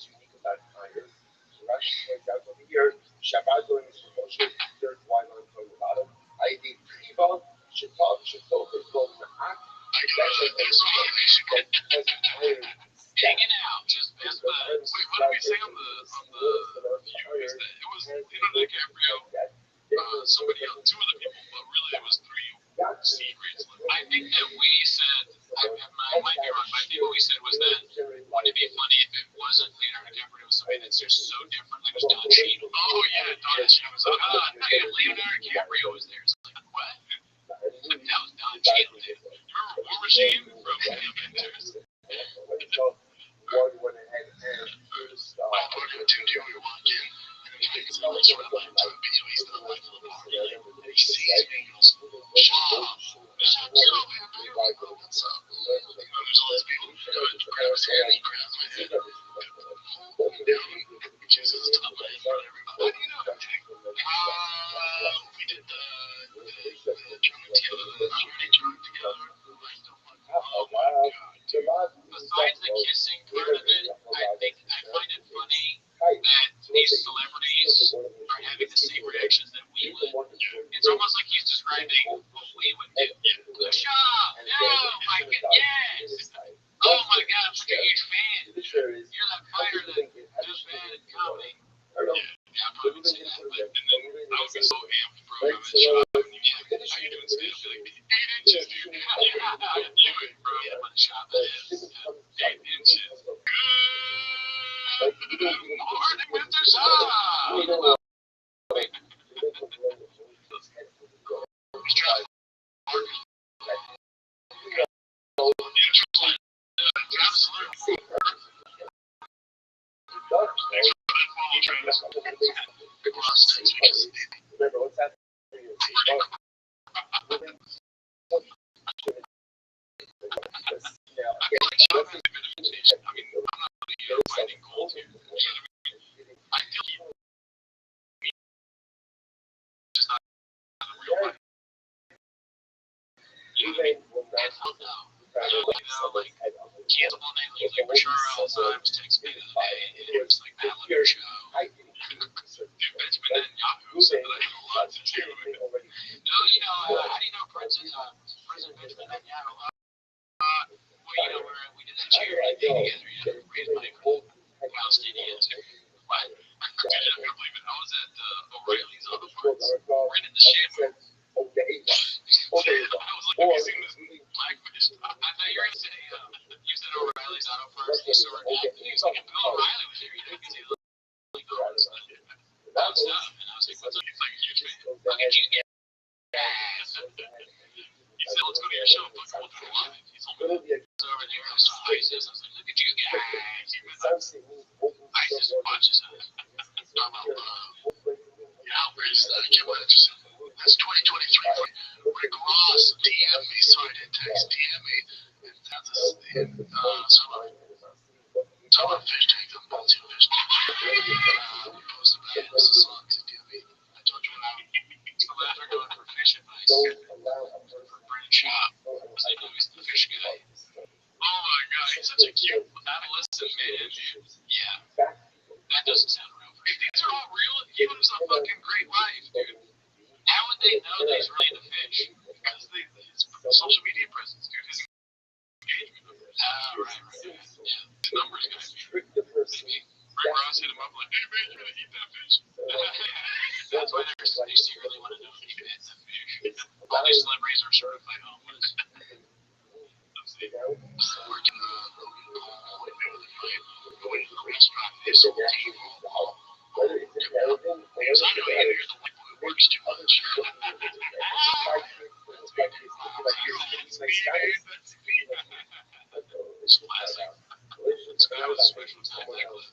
unique about fire? So Rashi points out over here, Shabbat during this promotion, third wine on the bottom. I did Priva, Shatov, is called Na'ak. Hanging out, just best buds. Wait, what did we say on the view? Is that it was Leonardo DiCaprio, somebody else, two other people, but really it was three secrets. I think that we said, I might be wrong, but I think what we said was that wouldn't it be funny if it wasn't Leonardo DiCaprio, it was somebody that's just so different, like it was Don Cheadle. Oh yeah, Don Cheadle was like, Leonardo DiCaprio was there. It's like, what? Like, that was Don Cheadle, dude. You remember War Machine from Avengers? One went ahead and used we walk in, and he's sort of like to be he's not like a little party. He sees me and goes, Shaw, what's up? There's all these people grab his hand, he grabs my head, hold him down, he kisses the top of my head in front of everybody. How do you know that? We did the harmony drum together. Oh my God. Besides the kissing part of it, I find it funny that these celebrities are having the same reactions that we would. It's almost like he's describing what we would do. Kusha! Oh my God, yes! Oh my God, I'm such a huge fan. You're that fighter that does bad in comedy. Yeah, I probably would say that, but and then I would be so amped, bro. I'm in shock. How you doing today? I'd be like, 8 inches, dude. I knew it, bro. I'm in shock. 8 inches. Good morning, Mr. Shaw. remember what's happening. That's 2023. Rick Ross DM me, sorry, I didn't text, DM me. Tell him fish tank, I'm about to fish tank. Posted about it, it's a song to DM me. I told you when I'm after going for fish advice for Brandon Shaw, because I know he's the fish guy. Oh my God, he's such a cute adolescent man, dude. Yeah, that doesn't sound real. These are all real. He lives a fucking great life, dude. How would they know that he's really into fish? Because his social media presence, dude. His engagement numbers. Right. Yeah. His numbers gotta be. Maybe Rick Ross hit him up like, hey man, you gonna eat that fish? That's why they secretly want to know if he eats the fish. All these celebrities These are certified homeless. Working the going to the restaurant, there's a table. Because I know you're the one who works too much. It's classic. That was a special time. That was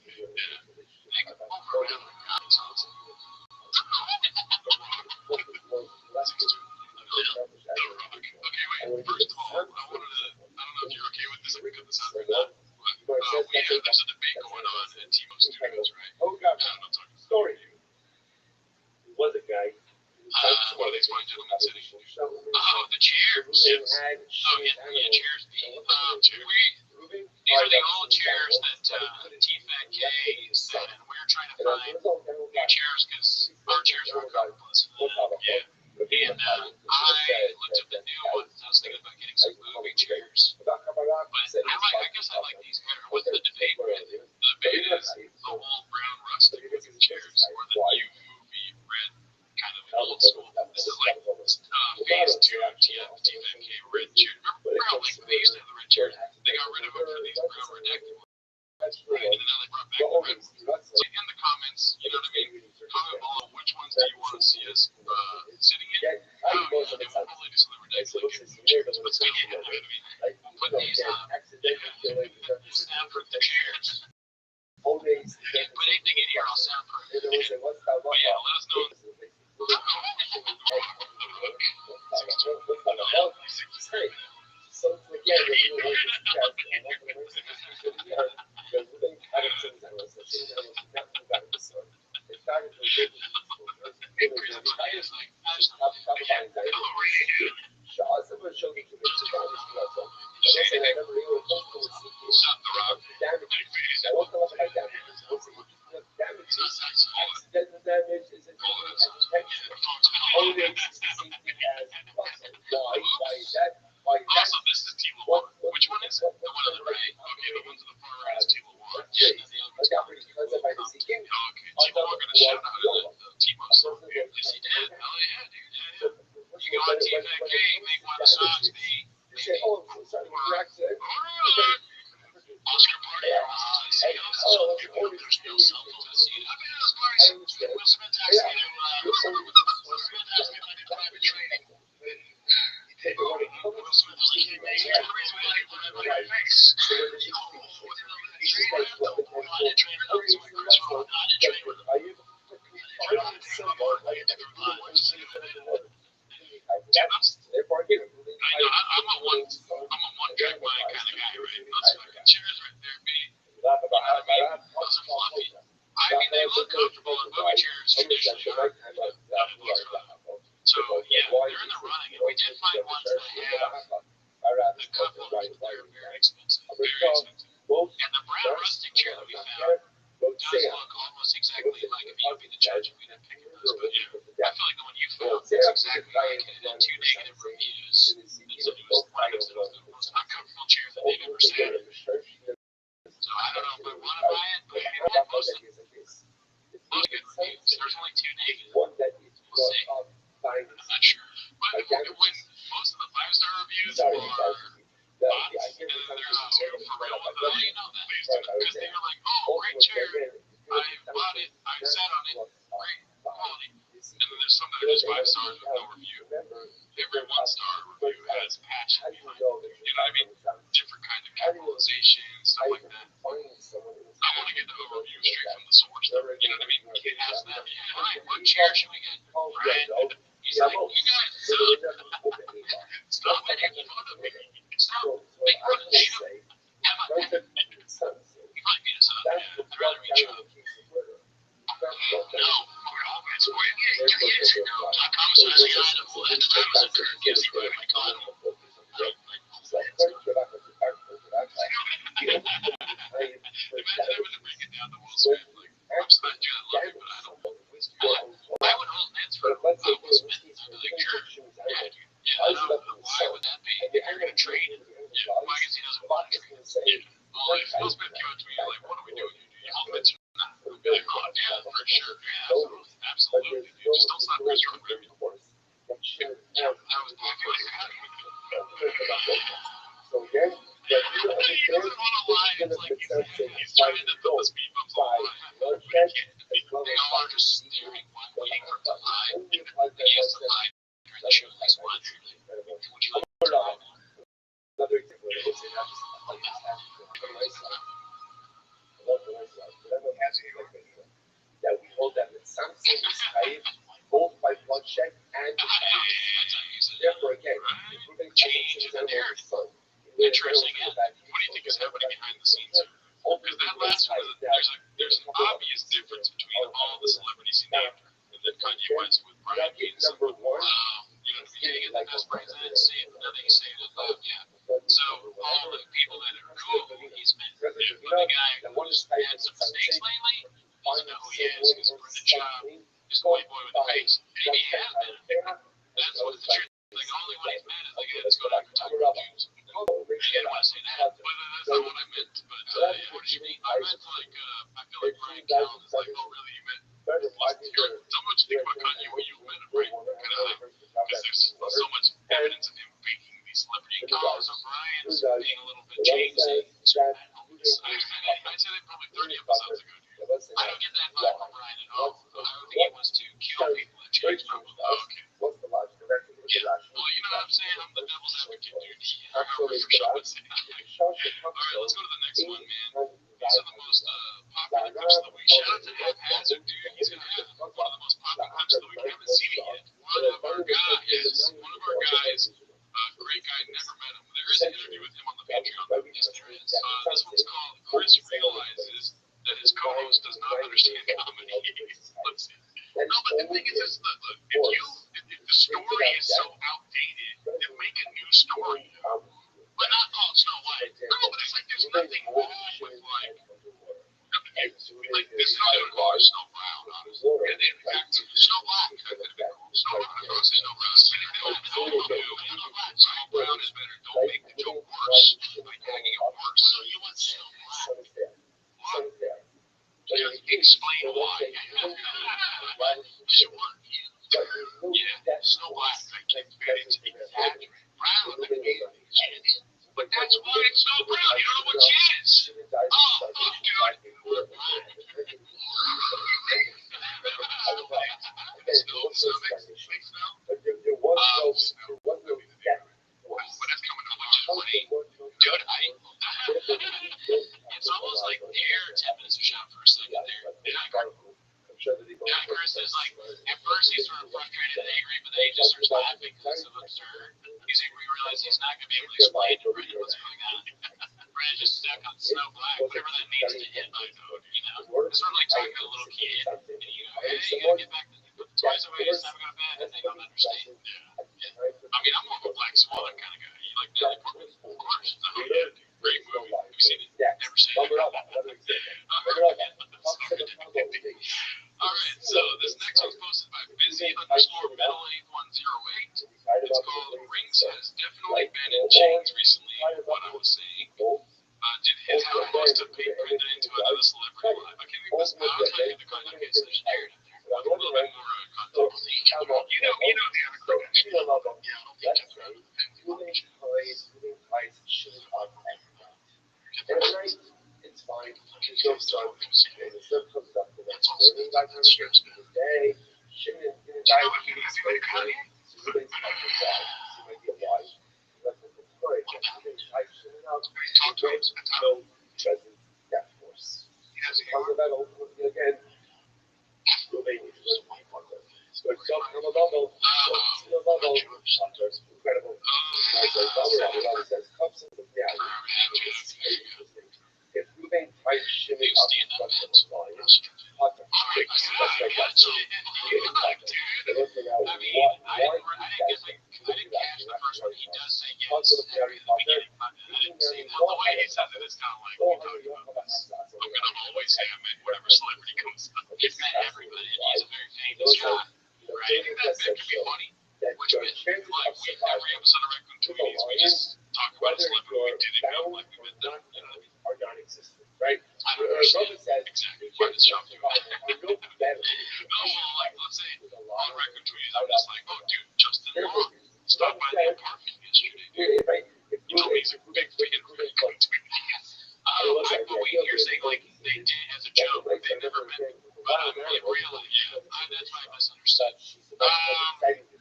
over. It's awesome. Okay, wait. First of all, I don't know if you're okay with this. I can cut this out or not. But there's a debate going on at T-Mobile Studios, right? I'm not talking story. Was a guy. One of these fine gentlemen sitting. Oh, the chairs. Yes. Oh, yeah, chairs. These are the old chairs that TFAK said, and we're trying to find new chairs because our chairs are uncomfortable. Yeah. And I looked up the new ones. I was thinking about getting some movie chairs. But I guess I like these better. What's the debate? The debate is the old brown rustic looking chairs or the new movie red kind of old school. This is like phase 2 of TFK red chairs. Remember how like they used to have the red chairs? They got rid of them for these brown redacted ones. Right, and then they brought back the red ones. So in the comments, you know what I mean? Comment below which ones do you want to see us sitting in? Oh, yeah, we'll probably do something ridiculous like chairs, but yeah, you know what I mean? We'll put these up. Soundproof the chairs. Put anything in here, I'll soundproof it. But yeah, let us know. Also, this is T-Lawan. Which one is it? The one on the right? Okay, the one to the far right is T-Lawan. Yeah, and then the other one's okay, T-Lawan gonna shout out the T-Mo song. Yes, he did. Hell yeah, dude. Yeah. You go on TFK, make one of the songs, maybe. Oscar party. There's no cell phone. I've been to those parties. Will Smith asked me if I did private training. Will Smith was like, hey, here's the reason why I put it on my face. I'm a one-track mind kind of guy, right? Those fucking chairs right there, those are fluffy. I mean, they look comfortable, and movie chairs traditionally are. So, yeah, they're in the running, and we did find ones that have a couple that are very expensive. Very expensive. And the brown rustic chair that we found does look almost exactly like if you be the judge, we didn't pick those. But yeah, I feel like the one you found is exactly like it. It had 2 negative reviews. It said it was one of the most uncomfortable chairs that they've ever sat in. So I don't know if I want to buy it, but it had most good reviews. There's only 2 negatives. We'll see. I'm not sure. But when most of the 5-star reviews are bots, and then there's 2 for real ones, how do you know that? Because they were like, oh, great chair, I bought it, I sat on it, great quality. And then there's some that are just 5 stars with no review. Every 1-star review has passion behind it. You know what I mean? Different kind of capitalization, stuff like that. I want to get the overview straight from the source, though. You know what I mean? You can't ask them, yeah, Ryan, what chair should we get? Ryan, he's like, you guys suck. Stop making fun of me. Stop making fun of me. You might beat us up, yeah. I'd rather meet you up. No, we're all good for you. Yes, no. I promise you, I know at the time I was a Kirk gives you my condom. Imagine having to break it down to Will Smith. Like, I'm not doing it loving, but I don't know. I would hold hands for Will Smith. I'd be like, sure. Yeah, dude. Yeah, I don't know. Why would that be? If you're going to interesting end. What do you think is happening behind the scenes here? Because that last one, there's an obvious difference between all the celebrities he named and then Kanye West with Brian being someone, you know, getting the best president, nothing saved his life, yeah. So all the people that are cool, he's met. But the guy who's had some mistakes lately, he doesn't know who he is because Brendan Schaub is the white boy with the face. Maybe he has been. That's what the truth. Like, the only one he's mad is like, let's go down for Taco Jews. I didn't want to say that, but that's not what I meant. But what did you mean? I meant like, I feel like Brian Callen is like, oh really, you meant, tell me what you think about Kanye when you met him, right? Because there's so much evidence of him faking these celebrity encounters. So Brian's being a little bit changed. I'd say that probably 30 episodes ago, dude. I don't get that vibe from Brian at all. I don't think he wants to kill people and change people. Oh, okay. Yeah. Well, you know what I'm saying? I'm the devil's advocate, dude. However, for sure would say that. Alright, let's go to the next one, man. These are the most popular clips of the week. Shout out to Haphazard, dude. He's gonna have one of the most popular clips of the week. I haven't seen it yet. One of our guys, great guy, never met him. There is an interview with him on the Patreon. Yes, there is. This one's called Chris Realizes That His Co-Host Does Not Understand Comedy. Let's see. No, but the thing is, if the story is so outdated, then make a new story. But not called Snow White. No, but it's like there's nothing wrong with like this is not even called Snow Brown, honestly. And in fact, Snow Black could have been called Snow Brown. I don't say Snow Brown. Snow Brown is better. Don't make the joke worse by making it worse. So you want Snow Black? What? Just explain why. Yeah, Snow Black. I can't figure it to exaggerate. Brown, but that's why it's Snow Brown. You don't know what she is. Oh, fuck, dude. Snow makes snow. But that's coming up, which is funny. Dude, it's almost like they're 10 minutes of shot for a second there. Chris is like, at first he's sort of frustrated and angry, but then he just starts laughing because it's so absurd. He's angry, he realizes he's not going to be able to explain to Brendan what's going on. Brendan's just stuck on Snow Black, whatever that means to him, I know, you know? It's sort of like talking to a little kid, and you go, hey, you got to get back to put the toys away, it's time to go to bed, and they don't understand. Yeah. I mean, I'm more of a Black Swan kind of guy. You like Natalie Portman? Of course. Oh, yeah, dude. Great movie. Have you seen it? Never seen it. Alright, so this next one's posted by busy_metal8108. It's called Rings Has Definitely Been in Chains recently, what I was saying. Did his host to pay Brendan into another celebrity life? I can't think this out. I think the content gets such narrative there. A little bit more context. You know the other credentials. Yeah, I don't think that's right. It's fine. You'll start when the sun comes up the next morning, like on stretch of the day. Shouldn't die with you. So you might be a wife. That's a good story. No present death force. Talk about ultimately again. Romania is one of them. So it's on a level. Incredible. Improving price shipping up in customer volume. Are non-existent, right? I don't understand exactly what it's showing you. No, like, let's say on record tweets, I'm just like, oh, dude, Justin Long stopped by the apartment yesterday. Right? You told me he's a big fan of record tweet. But you're saying, like, they did it as a joke, they never meant it. But in real life, yeah, that's why I misunderstood.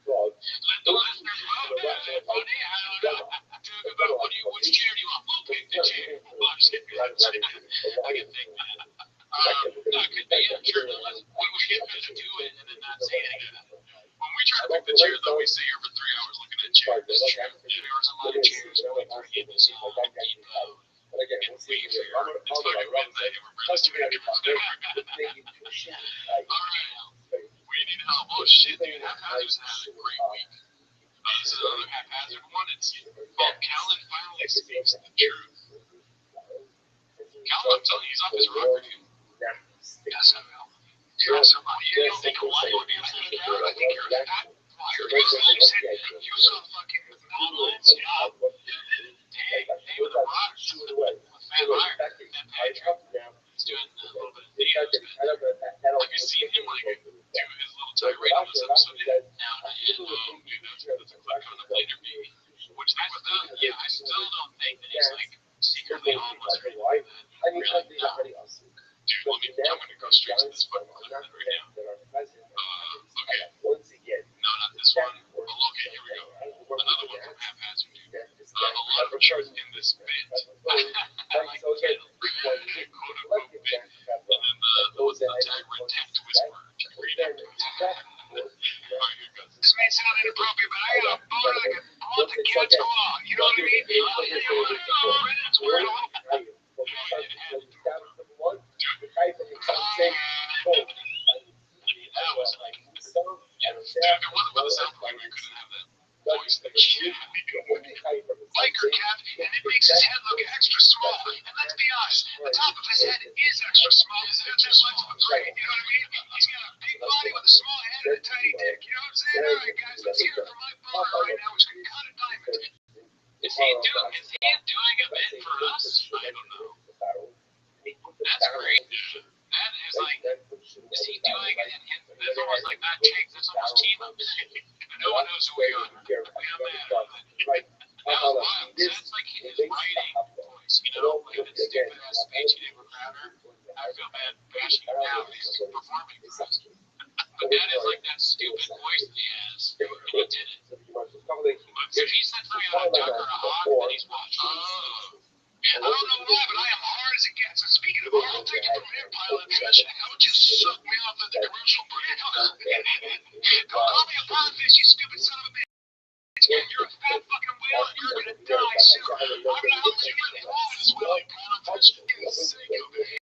The listeners love it. Funny, I don't know. Which chair do you want? We'll pick the chair. Well, I'm just kidding. I can think that. That could be, yeah, sure. We get to do it and then not say anything. When we try to pick the chair, though, we sit here for 3 hours looking at chairs. There's a lot of chairs. We try to get this Callan finally speaks the truth. Callan, I'm telling you, he's off his rocker, dude. Yes, I will. Dude, you don't think Hawaii would be upset about it? I think you're a fat liar. You said you saw fucking mountains, yeah. David the Rock, a fat liar. That Patrick, he's doing a little bit of video. Have you seen him, like, do his little tirade on this episode yet? No, not yet. Oh, dude, that's a clip coming up later, maybe. Which I still don't think that he's, like, secretly homeless or anything like that. Really, no. Dude, I'm going to go straight to this fucking clip right now. Okay. No, not this one. Oh, okay, here we go. Another one from Haphazard, dude. A lot of truth in this bit. I like the title. Quote unquote bit. And then the tag read Tact Whisperer. Read it. Oh, here it goes. This may sound inappropriate, but I got a boner like I want the cat to claw. You know what I mean? That's where I want it. That was like, dude, if it wasn't for the sound program, I couldn't have that voice that Biker cap, and it makes his head look extra small. And let's be honest, the top of his head is extra small. His head's that much of a brain, you know what I mean? He's got a big body with a small head and a tiny dick, you know what I'm saying? All right, guys, let's hear it from my boner right now, which can cut a diamond. Is he doing a bit for us? I don't know. That's great. That is like, is he doing it? That's almost like not Jake, that's almost team up. No one knows who we are. We don't matter. That was wild. That's like his writing voice, you know? Like that stupid ass speech he did with Crowder. I feel bad bashing him now. He's performing for us. But that is like that stupid voice that he has. And he did it. But if he said something about a duck or a hawk, then he's watching. Oh. I don't know why, but I am hard as it gets. And speaking of hard, I'll take it from here, pilot fish. How would you suck me off at the commercial break? Don't call me a pondfish, you stupid son of a bitch. You're a fat fucking whale and you're gonna die soon. I'm gonna help you really want this whale, you pilot fish. For goodness sake,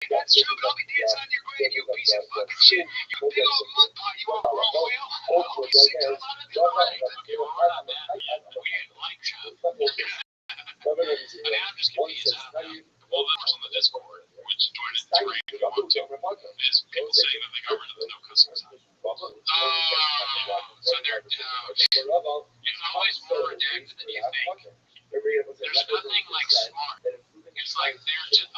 that's true, but I'll be dancing on your grave, you piece of fucking shit. You big old mud pot, you overgrown whale. I'll be sick till I'm out of the grave. Okay, well, we're not that. We ain't like shop. I mean, I'm just confused. I don't know. Well, the person on the Discord, which joined it three if you want to, is people saying that they got rid of the no cussing sign. So they're, it's always more redacted than you think. There's nothing like smart. It's like they're just,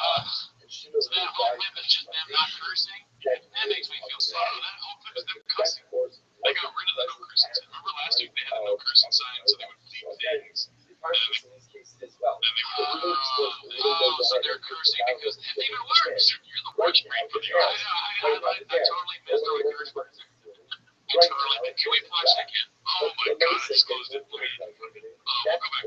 so that whole clip is just them not cursing. That makes me feel sad. That whole clip is them cussing. They got rid of the no cursing sign. Remember last week they had a no cursing sign so they would bleep things. So they're cursing because it even works. You're the worst brain for the I totally missed all the curse words. Can we watch that again? Oh my god, I just closed it. We'll go back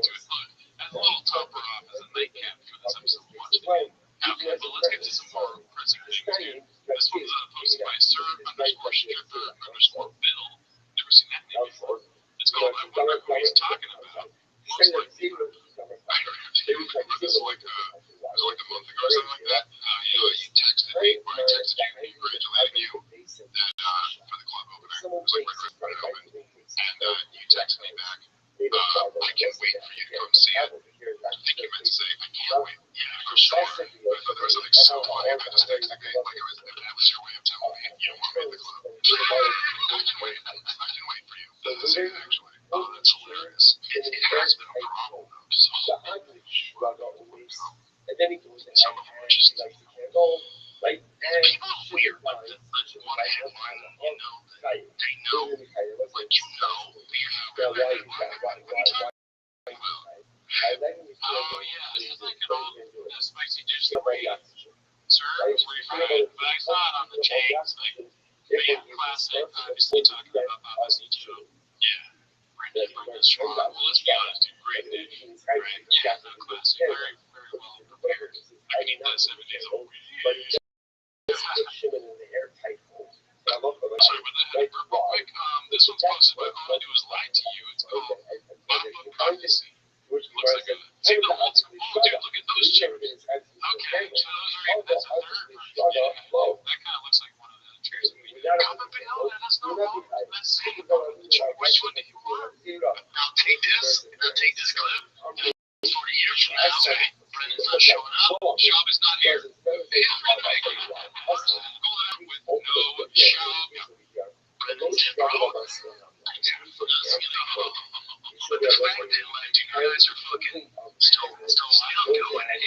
to it. Look, as a little topper off as a nightcap for this episode, we'll watch it again. Okay, but let's get to some more pressing things, dude. This one's posted by Sir_Stripper_Bill. Never seen that name before. It's called I Wonder Who He's Talking About. Most likely. This is like a month ago or something like that. You texted me, or I texted you, congratulating you that, for the club opener. It was like right when it opened. And you texted me back, I can't wait for you to come see it. I think you meant to say, I can't wait. Yeah, for sure. I thought there was something so funny about this text. Like that was your way of telling me you want me at the club. I can wait. I can wait for you to see it, actually. Oh, that's hilarious. It has been a problem, though. Some of them are just people are weird. Like the one headline, you know, they know, like you know, what are you talking about? Oh yeah, this is like an old spicy dish that we served. But I saw it on the chains, like band classic, obviously talking about Papa CTO. Yeah. Well, let's be honest, dude. Great dish. Right? Yeah, no classic. Very, very well prepared. I can eat that 7 days a week. Sorry, but then real quick, this one's posted by All I Do Is Lie to You. It's called Bamba Privacy. Looks like a, see the old school. Oh, dude, look at those chairs. Okay, so those are even, that's a third version. Yeah, that kind of looks like one of the chairs that we did. Comment below, let us know. Let's see which one do you want. I'll take this clip. 40 years from now, Brennan's not showing up, Shab is not here. Yeah, with no Shab. Brennan's dead, bro. The fact that, like, you guys are fucking still doing it,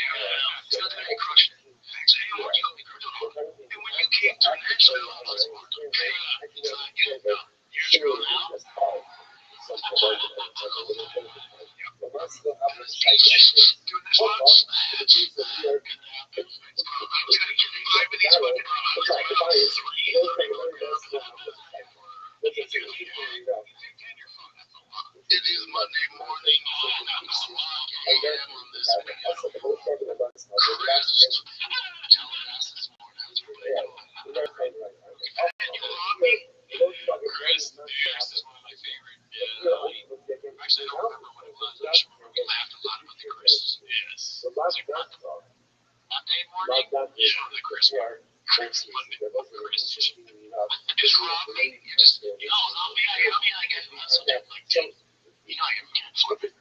it's not gonna be crushing it. So, hey, what you and when you came to Nashville, I was like, okay, it's not you, no, years ago now. Doing this once, it's gonna happen. I was gonna give 5 of these fucking products, I was about 3. It is Monday morning, and I'm slog AM on this video. Calabasas morning, how's everybody doing? And you love me? Chris, this is one of my favorite. Actually, I don't remember what it was. We laughed a lot about the Chris. Yes. Monday morning? Yeah, the Chris part. Chris Monday. Chris. Just Robbie. You just, I'll be like, like, dude, I can't flip it.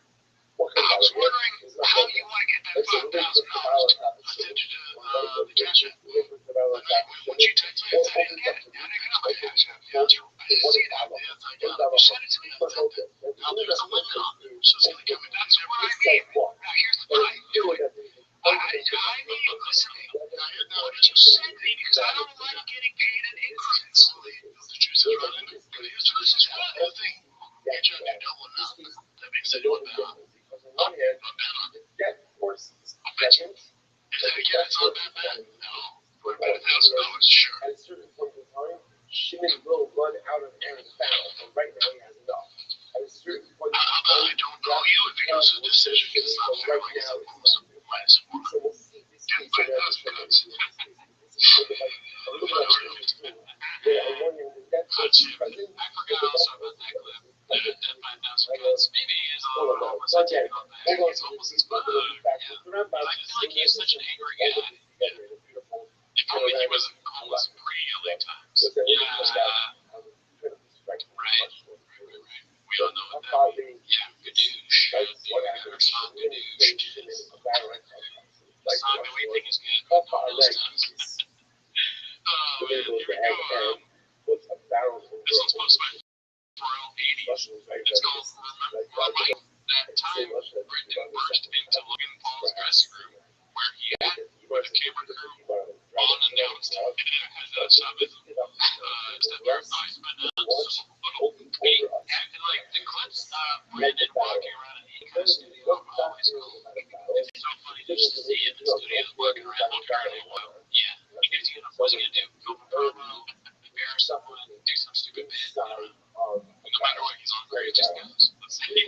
I was wondering how you want to get that $5,000 attention to the cash app. Once you text me, I didn't get it. I didn't get my cash app. I didn't see that. It's like, you sent it to me. I sent it. Now there's a limit on there, so it's going to come in. That's what I mean. Now here's the part. Do it. I need listening. What did you send me? Because I don't like getting paid in increments. The juice is running. This is one thing. You're trying to double now. That means that you want to bet on. Not bet on it. I'll bet you. It's not that bad. No. We're about $1,000, sure. At a certain point in time, Shimon will run out of air and foul, and right now he has enough. At a certain point in time, I don't call you if he goes to a decision because it's not fair. Like, minus 1. So we'll see this week. I forgot also about that clip. That 5,000 cuts. Maybe he is a little almost on that. It's almost as fun. Yeah. I feel like he's such an angry guy. If only he wasn't almost pre-LA times. Yeah. Right. We all know what that means. Yeah, Gadoosh. Gadoosh. The song that we think is good. Those times. Oh, man. Here we go. This one's supposed to be Royal 80s. It's called Remember That Time Brendan burst into Logan Paul's dressing room where he had with a camera crew unannounced. And like the clips, Brandon walking around in the Eco studio are always cool. It's so funny just to see him in the studio walking around looking really wild. Yeah, he gives you enough. What's he gonna do? Film a promo, embarrass someone, do some stupid bit. No matter what he's on, he just goes. Let's see.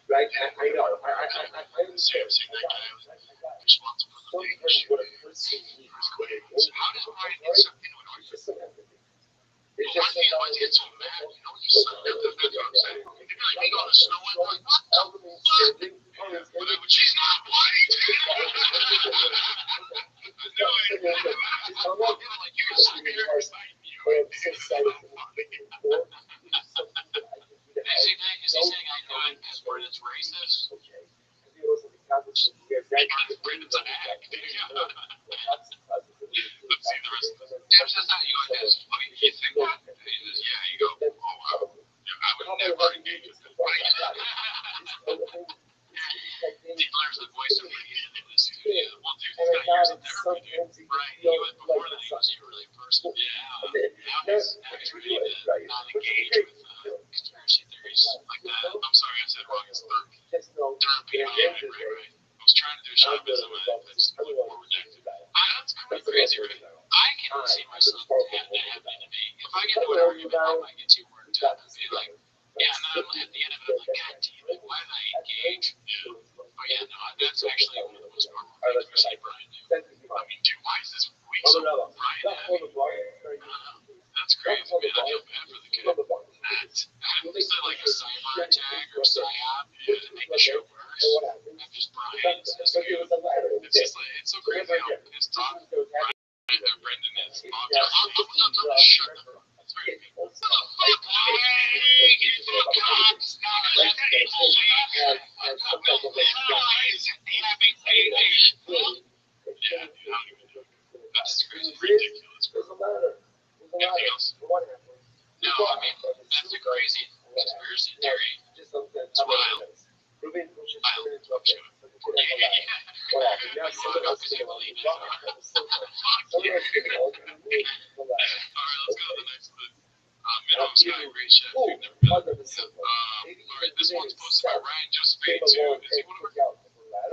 Right? I know. I understand. Same that guy was responsible for the big shooting. So how does Brian get sucked into an argument? It's Why just do you get so mad? You know, you sucked up. That's what I'm saying. You'd be like, we go to Snow White. Like, what the fuck? But she's not white. No, like you're sitting here beside me. Is he saying I do it because Brandon's racist? Brandon's an act. Let's see the rest of this. Deb says that you and his. Oh, you think that? He says, yeah, you go. Oh, wow. Yeah, I would never engage with him. Declares the voice of reason in the studio. Well, dude, he's got years of therapy, dude. Right? He was before that. He wasn't really a person. Yeah. Now he's ready to not engage with conspiracy theories like that. I'm sorry, I said wrong. It's therapy. Right. I was trying to do shamanism, and I just went more redacted. That's crazy, right? I can see myself happening to me. If I get into an argument, I might get too worked up and be like, yeah, and then I'm at the end of it, I'm like, God damn it, why did I engage? Yeah. But yeah, no, that's actually one of the most powerful things I've seen Brian do. I mean, dude, why is this week so Brian heavy? That's crazy, man. I feel bad for the kid. Is that like a cyber attack or psyop to make the show worse? I'm just Brian. It's just like, it's so crazy how pissed off Brendan is. I'm gonna shut the fuck. That's very painful. That's ridiculous. Anything else? No, I mean, that's a crazy conspiracy theory. It's wild. Someone else can believe it. Alright, let's go to the next one. Minnows got a great chef. We've never been. Alright, this one's posted by Ryan Josephine too. Is he one of our?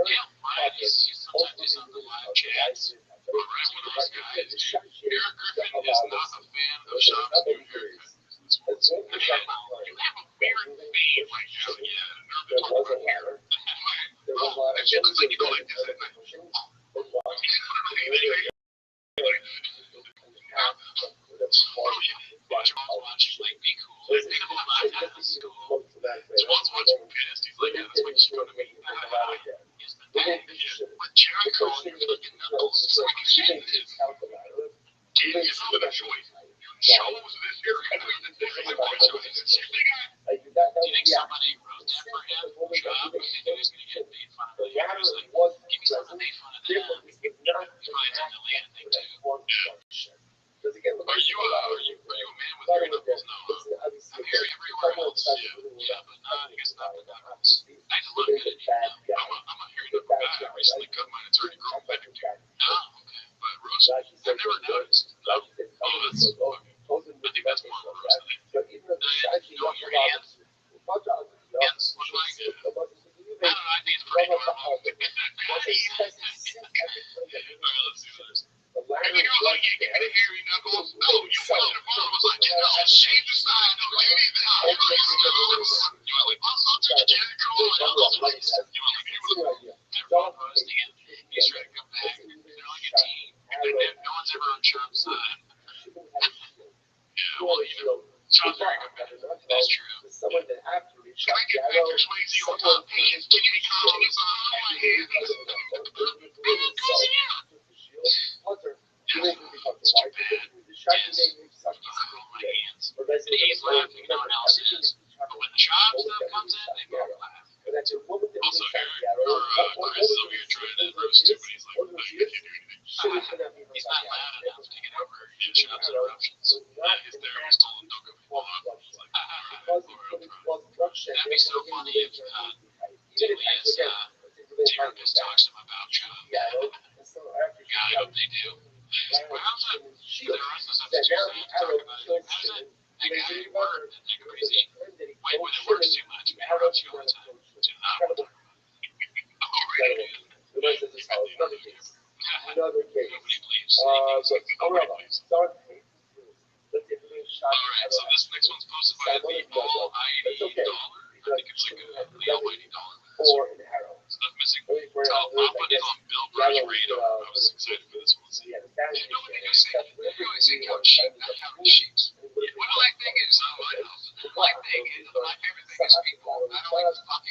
Yeah, Ryan. He's sometimes on the live chats. Ryan's one of those guys. Eric Griffin is not a fan of Shop's new haircut. You have a weird fade right now. Yeah, nervous talking about hair. Oh, that shit looks like you go like this at night. Watching like be cool. That's cool. Swan's watching pissed. He's like, yeah, that's what you're gonna be. He's the dad. But Jericho on your fucking knuckles is like a shit. Dude, you know that joint. Shows this year. Do you think somebody wrote that for him? Job? He knew he was gonna get made fun of. He was like, give me something made fun of that. He probably had to delete a thing too. Are you a man with hairy knuckles? No. I'm hairy everywhere else. Yeah, but not, I guess not the knuckles. I just look good at it. I'm a hairy knuckle guy. I recently cut mine. It's already grown back. Oh, okay. But Rose, I've never noticed. Oh, that's okay. I think that's more of a Rose thing. You know, your hands look like, I don't know, I think it's pretty normal. Alright, let's do this. And the girl like, yeah, give me the hairy knuckles. No, you wanted a mom. I was like, yeah, no, shave the side. No, leave me there. You were like, I'll take a Jerry Curl. You were like, they're posting it. He's trying to come back. They're like a team. No one's ever on Trump's side. Yeah, well, you know, Trump's very competitive. That's true. Can I get back your Swayze on top hands? Can you come on the side of my hands? Yeah, it's too bad. Yes. My hands. And he's laughing, no one else is. But when the Chop stuff comes in, they both laugh. Also, Chris is over here trying to roast too, but he's like, I can't do anything. He's not loud enough to get over Chop's interruptions. His therapist told him, don't go before long. He's like, that'd be so funny if Julia's therapist talks to him about Chop. God, I hope they do. Well, how's that? The rest of the stuff that you're saying, talk about it. How's that? That guy at work, that crazy. Wait, when it works too much, man, interrupts you all the time. Nobody believes. Alright, so this next one's posted by the Almighty Dollar. I think it's like the Almighty Dollar.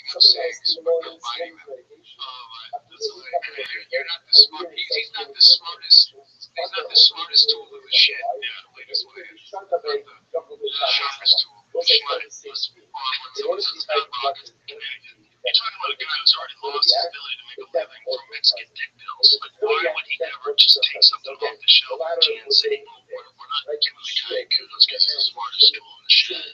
picking up cigs, but not biting them. That's hilarious. You're not the smart. He's not the smartest. He's not the smartest tool in the shed. Yeah, latest way. Not the sharpest tool. You're talking about a guy who's already lost his ability to make a living from Mexican dick pills. Like, why would he ever just take something off the shelf and say, we're not giving the guy kudos because he's the smartest tool in the shed.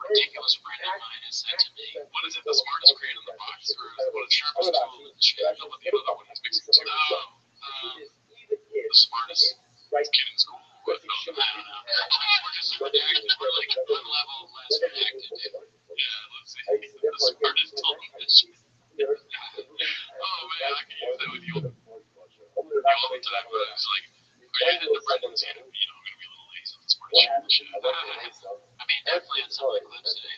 Ridiculous friend of mine has said to me, what is it the smartest crane in the box, or what is the sharpest tool in the shed? No, but the other one is mixing two. The smartest kid in school. I don't know. We're like one level less connected. Yeah, let's see. The smartest tool in the shed. Oh man, I can use that with you all the time. But it's like, are you into Brendan's? I'm going to be a little lazy on the smartest tool in the shed. I mean, definitely on some of the clips today.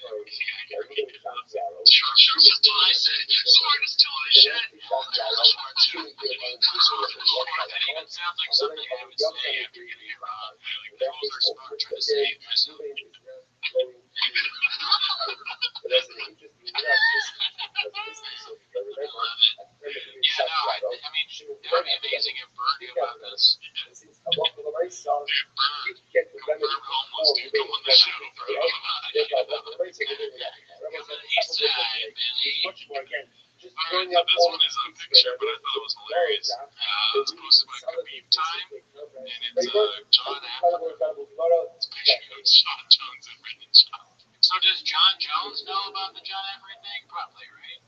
Sharpest tool I said. Smartest tool I said. Smart tool. That even sounds like something I would say after getting it wrong. Like, tools are smart, trying to save myself. Yeah, no, I mean, that would be amazing if Bird knew about this. Bird, homeless, dude, come on the show, bro. East side, Billy. Alright, so this one is a picture, but I thought it was hilarious. It's posted by Khabib Time, and it's John Africa. It's a picture of Sean Jones and Brendan Schaub. So does John Jones know about the John Africa thing? Probably, right?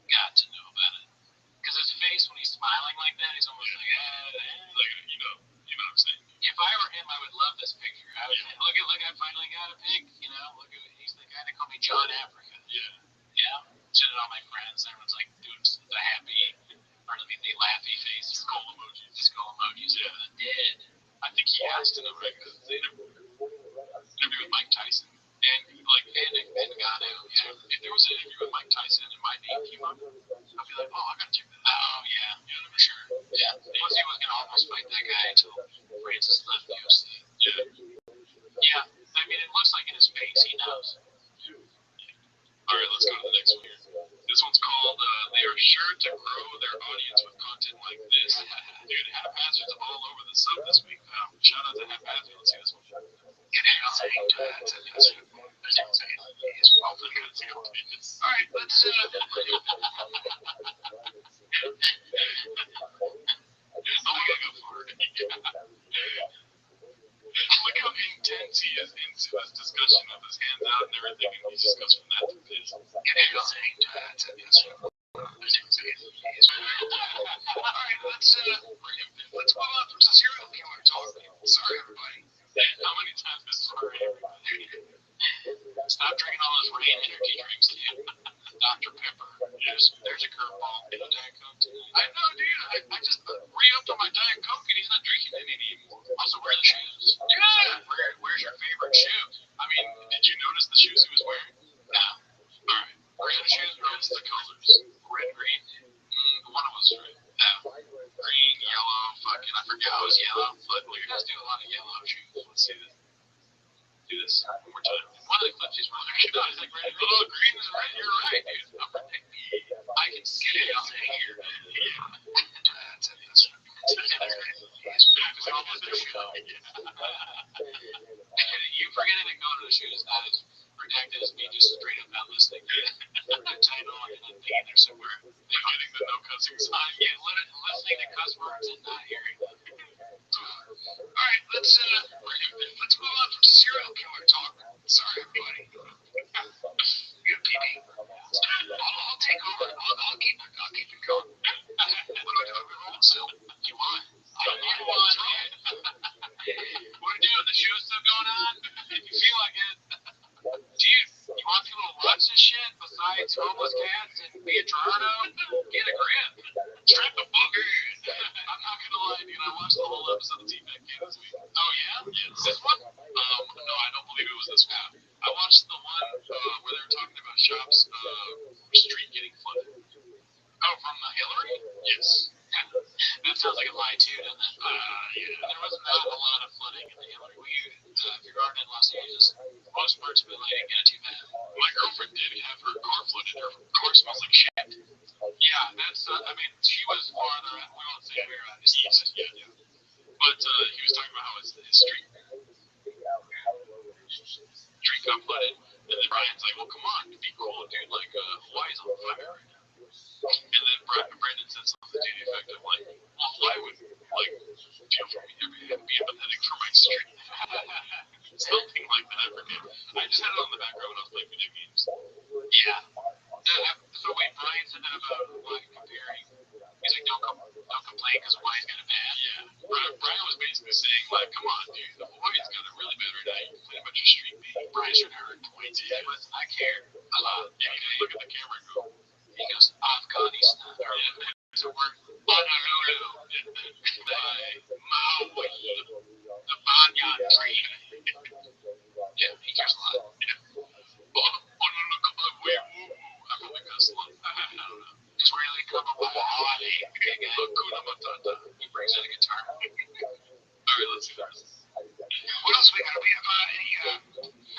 Got to know about it. Because his face, when he's smiling like that, he's almost like, like, you know what I'm saying? If I were him, I would love this picture. I would say, look, I finally got a pig, look at, he's the guy that called me John Africa. Yeah. Yeah. Sent it all my friends, and everyone's like, dude, the happy, or I mean, the laughy face. The skull emojis, yeah. The dead. I think he asked in a regular interview with Mike Tyson. And Ngannou, if there was an interview with Mike Tyson and my name came up, I'd be like, oh, I gotta check that out. Oh, yeah, for sure. Yeah. Plus, he was gonna almost fight that guy until Francis left the UFC. Yeah. I mean, it looks like in his face he knows. Alright, let's go to the next one here. This one's called, they are sure to grow their audience with content like this. Dude, haphazards all over the sub this week. Shout out to haphazard. Let's see this one. Alright, let's look how intense he is into this discussion with his hands out and everything, and he just goes from that to this. Alright, let's move on from serial killer talk. Sorry, everybody. How many times this story? Stop drinking all those rain energy drinks, dude. Dr. Pepper. Yes, there's a curveball. No Diet Coke today. I know, dude. I just re-upped on my Diet Coke, and he's not drinking any anymore. Also, wear the shoes. Yeah. Where's your favorite shoe? I mean, did you notice the shoes he was wearing? No. Alright. Red shoes, red's the colors. Red, green. One of us, right? No. Green, yellow, fucking, I forgot it was yellow. But you guys do a lot of yellow shoes. Let's see this. Do this one more time. One of the clips he's wearing, he's like, red, green is red. You're right, dude. I can see it out here. It's almost a shoe. You forgetting to go to the shoes, not as protected as me just straight up not listening to it. Title and then thinking there somewhere. They're getting the no cussing sign. Yeah, listening to cuss words and not hearing them. Alright, let's move on from serial killer talk. Sorry, everybody. Good PD. I'll take over. I'll keep it going. So, you want? I don't need one, man. What are you doing? The show's still going on? If you feel like it. Dude, you want people to watch this shit besides homeless cats and be a Toronto? Get a grip. Strip the booger. I'm not gonna lie, dude. I watched the whole episode of T-Pack Kid this week. Oh yeah? Yes. This one? No, I don't believe it was this one. I watched the one where they were talking about Shop's street getting flooded. Oh, from Hillary? Yes. That sounds like a lie too, doesn't it? Yeah. There was not a lot of flooding in the Hillary. If you're gardening in Los Angeles, most parts of it didn't get too bad. My girlfriend did have her car flooded. Her car smells like shit. Yeah, that's. I mean, she was farther. We won't say where. East. Yeah, yeah. But he was talking about how his street got flooded, and then Brian's like, "Well, come on, it'd be cool, dude. Like, Hawaii's on fire right now." And then Brandon said something to the effect of like, "Well, Hawaii would like feel for me, be empathetic for my street." Something like that. I forget. I just had it on the background when I was playing video games. Yeah. So wait, Brian said that about Hawaii comparing. He's like, don't complain because Hawaii's kind of bad. Yeah. Brian was basically saying like, come on, dude, Hawaii's got it really bad right now. You complain about your street being. Brian should have heard points. Yeah, but I care. Yeah, he didn't look at the camera and go. He goes, Afghanistan. Yeah. There's a word, Honolulu, Maui, the banyan tree. Yeah, he cares a lot. Yeah. Look at my way. I probably cuss a lot. I don't know. It's really coming with a holiday. Hakuna Matata. He brings in a guitar. Alright, let's see the rest. What else we got? We have any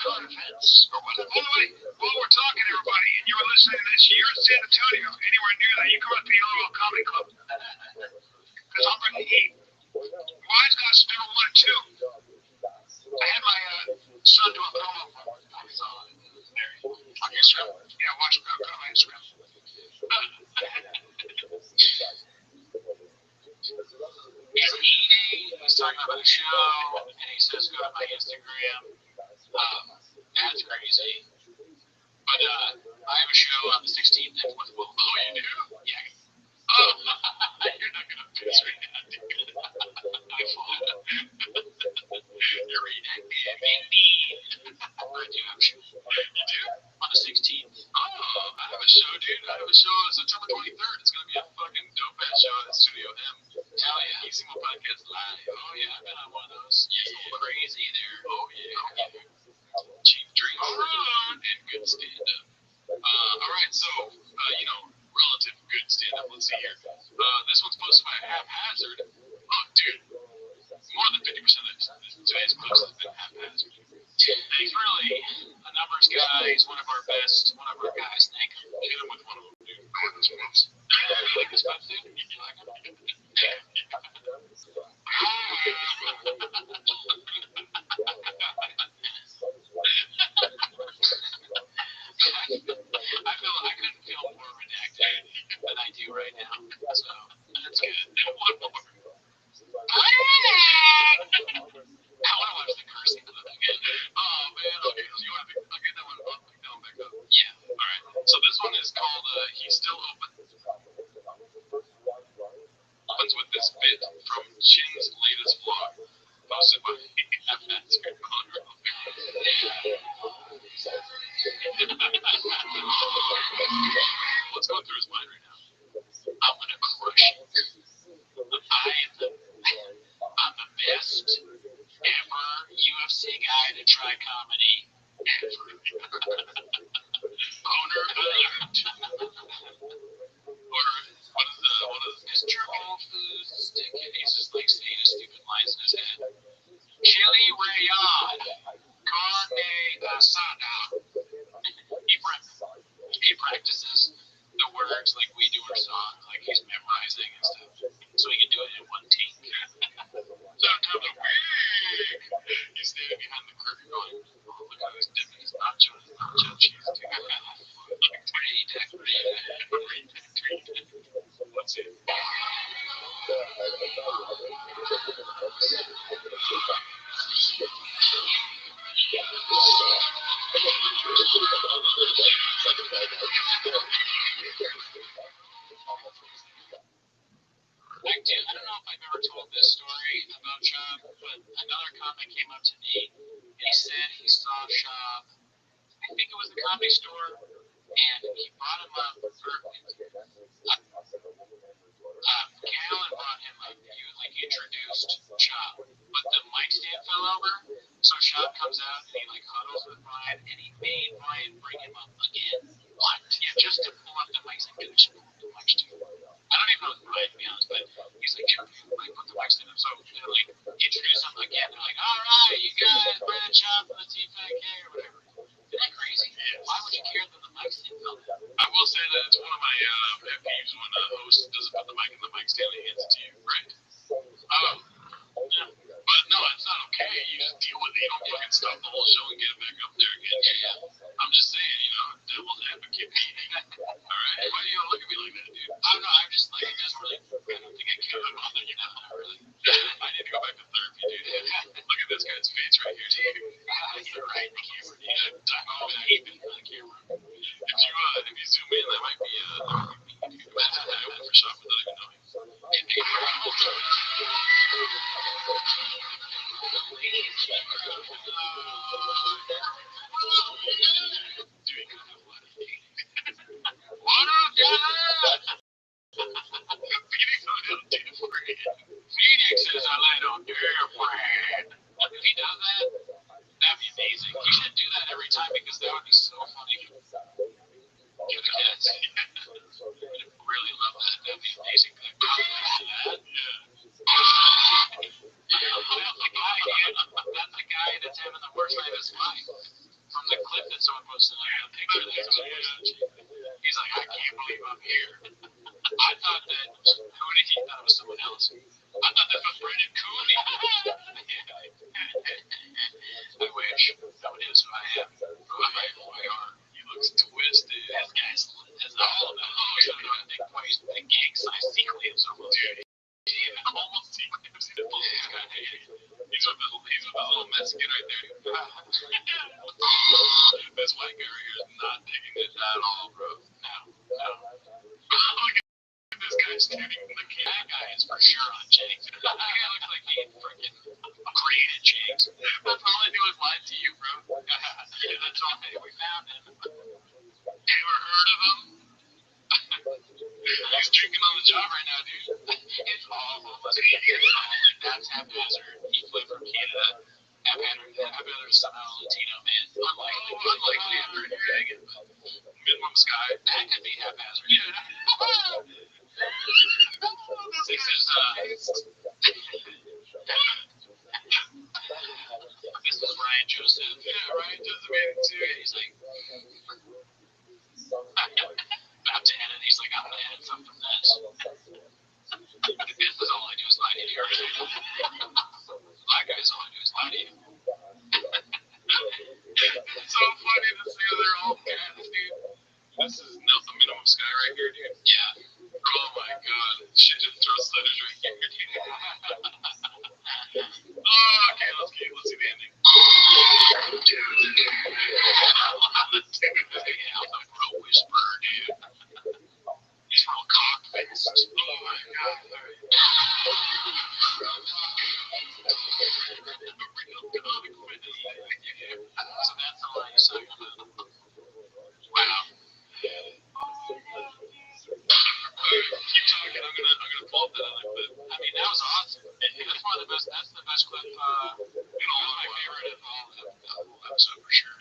current events? Or what? While we're talking, everybody, and you were listening to this, you're in San Antonio, anywhere near that, you come up to the LOL Comedy Club. Because I'm bringing heat. Wise Guys number 1 and 2. I had my son do a promo for it. I saw it. On Instagram. Yeah, watch it. Go to my Instagram. He's eating, he's talking about the show, and he says, go to my Instagram. That's crazy. But I have a show on the 16th at West Will. Oh, you do? Yeah. Oh, you're not going to piss me now, dude. You're right. I do have a show. You do? On the 16th. Oh, I have a show, dude. I have a show on September 23rd. It's going to be a fucking dope-ass show at Studio M. Hell yeah. Easy Mo Podcast Live. Oh, yeah. I've been on one of those. Yeah. It's a little crazy there. Oh, yeah. Cheap drinks and good stand-up. All right, so, relative good stand-up. Let's see here. This one's posted by Haphazard. Oh, dude. More than 50% of today's post has been haphazard. He's really a numbers guy. He's one of our best. One of our guys, Nick. Hit him with one of them, dude. Like this guy, dude? You like him? I couldn't feel more redacted than I do right now. So that's good. And one more. I want to watch the cursing clip again. Oh man, okay, I'll get that one. I'll pick that one back up. Yeah. All right. So this one is called "He's Still Open." Opens with this bit from Chin's latest vlog, posted by F.S. Conrad. What's going through his mind right now? I'm gonna crush it. I'm the best ever UFC guy to try comedy ever. Owner alert. Or what is Mr. Whole Foods ticket? He's just like saying his stupid lines in his head. Chili Rayon. Carne asada. He practices the words like we do our songs, like he's memorizing and stuff, so he can do it in one take. Sometimes I'm weak. He's standing behind the curtain going, oh, look at this dipping his nacho cheese. Let's see. I don't know if I've ever told this story about Shab, but another comic came up to me and he said he saw Shab, I think it was the Comedy Store, and he brought him up, Callan brought just to pull up the mics and get the mics too. I don't even know his Brian, to be honest, but he's like, yeah, like, put the mics in him. So they're like, introduce him again. They're like, all right, you guys, Brandon Shaw from the TFK or whatever. Isn't that crazy? Yes. Why would you care that the mics didn't know that? I will say that it's one of my pet peeves when a host doesn't put the mic in the mic stand and hands it to you, right? Oh, Yeah. But no, it's not okay. You just deal with it. You don't fucking stop the whole show and get it back up there again. yeah. I'm just saying, devil's advocate. All right? Why do you look at me like that, dude? I don't know. I'm just like, it doesn't really, I don't think I care about it, not really. I need to go back to therapy, dude. Look at this guy's face right here, dude. You're right, the camera. Yeah, Oh, I hate being on the camera. if you zoom in, that might be me, dude. I opened for shop without even knowing. Doing good enough What up, guys? Phoenix on a little different. Phoenix is a little different. If he does that, that'd be amazing. He should do that every time because that would be so funny. Give the kids. Really love that. That'd be amazing. That. That's the guy that's having the worst night of his life. From the clip that someone posted on the picture. He's like, I can't believe I'm here. I thought that Cooney, he thought it was someone else. I thought that was Brandon Cooney. I wish that was who I am. He looks twisted. This guy's all about I think the gang size secretly is almost Almost secret. I've seen it pull this guy. He's with his little Mexican right there. This white guy right here is not digging it at all, bro. no. Look at this guy standing in the camp. That guy is for sure on James. That guy looks like he freaking created James. That's all I do is lie to you, bro. Yeah, that's all. Hey, we found him. Ever heard of him? He's drinking on the job right now, dude. It's awful. Like, that's haphazard. He flew from Canada. Haphazard is somehow Latino, man. Unlikely after a dragon. Minimum sky. That could be haphazard. Yeah. This is Ryan Joseph. Yeah, Ryan Joseph made it too. He's like, about to edit. He's like, I'm going to edit something from this. This is all I do is lie to you. Black guys, all I do is lie to you. It's so funny to see they're all cats, dude. This is Nelson Minimum Sky right here, dude. Yeah. Oh my god. Shit just throws letters right here, dude. Oh, okay, let's see the ending. I'm a real whisperer, dude. He's real cock-faced. Oh my god. So that's the line you saw. Wow. Keep talking. I'm gonna pull up that other clip. I mean, that was awesome. That's one of the best. That's the best clip. My favorite of all the whole episode for sure.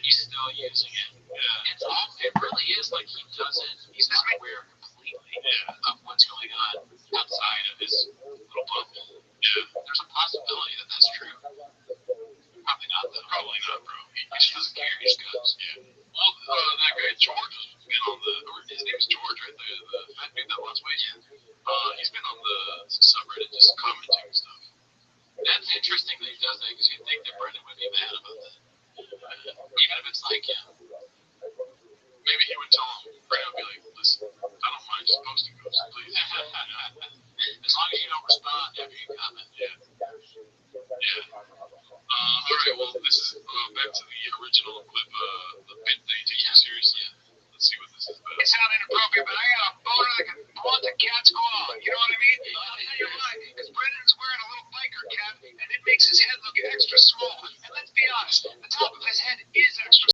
He's still using it. Yeah. It's awesome. It really is like he doesn't. He's not aware completely of what's going on outside of his little bubble. Yeah. There's a possibility that that's true. Probably not though. Probably not, bro. He just doesn't care. He just goes. Yeah. Well, that guy George has been on his name's George, right? The fat dude that lost weight. He's been on the subreddit just commenting and stuff. That's interesting that he does that because you'd think that Brendan would be mad about that. Even if it's like, Maybe he would tell him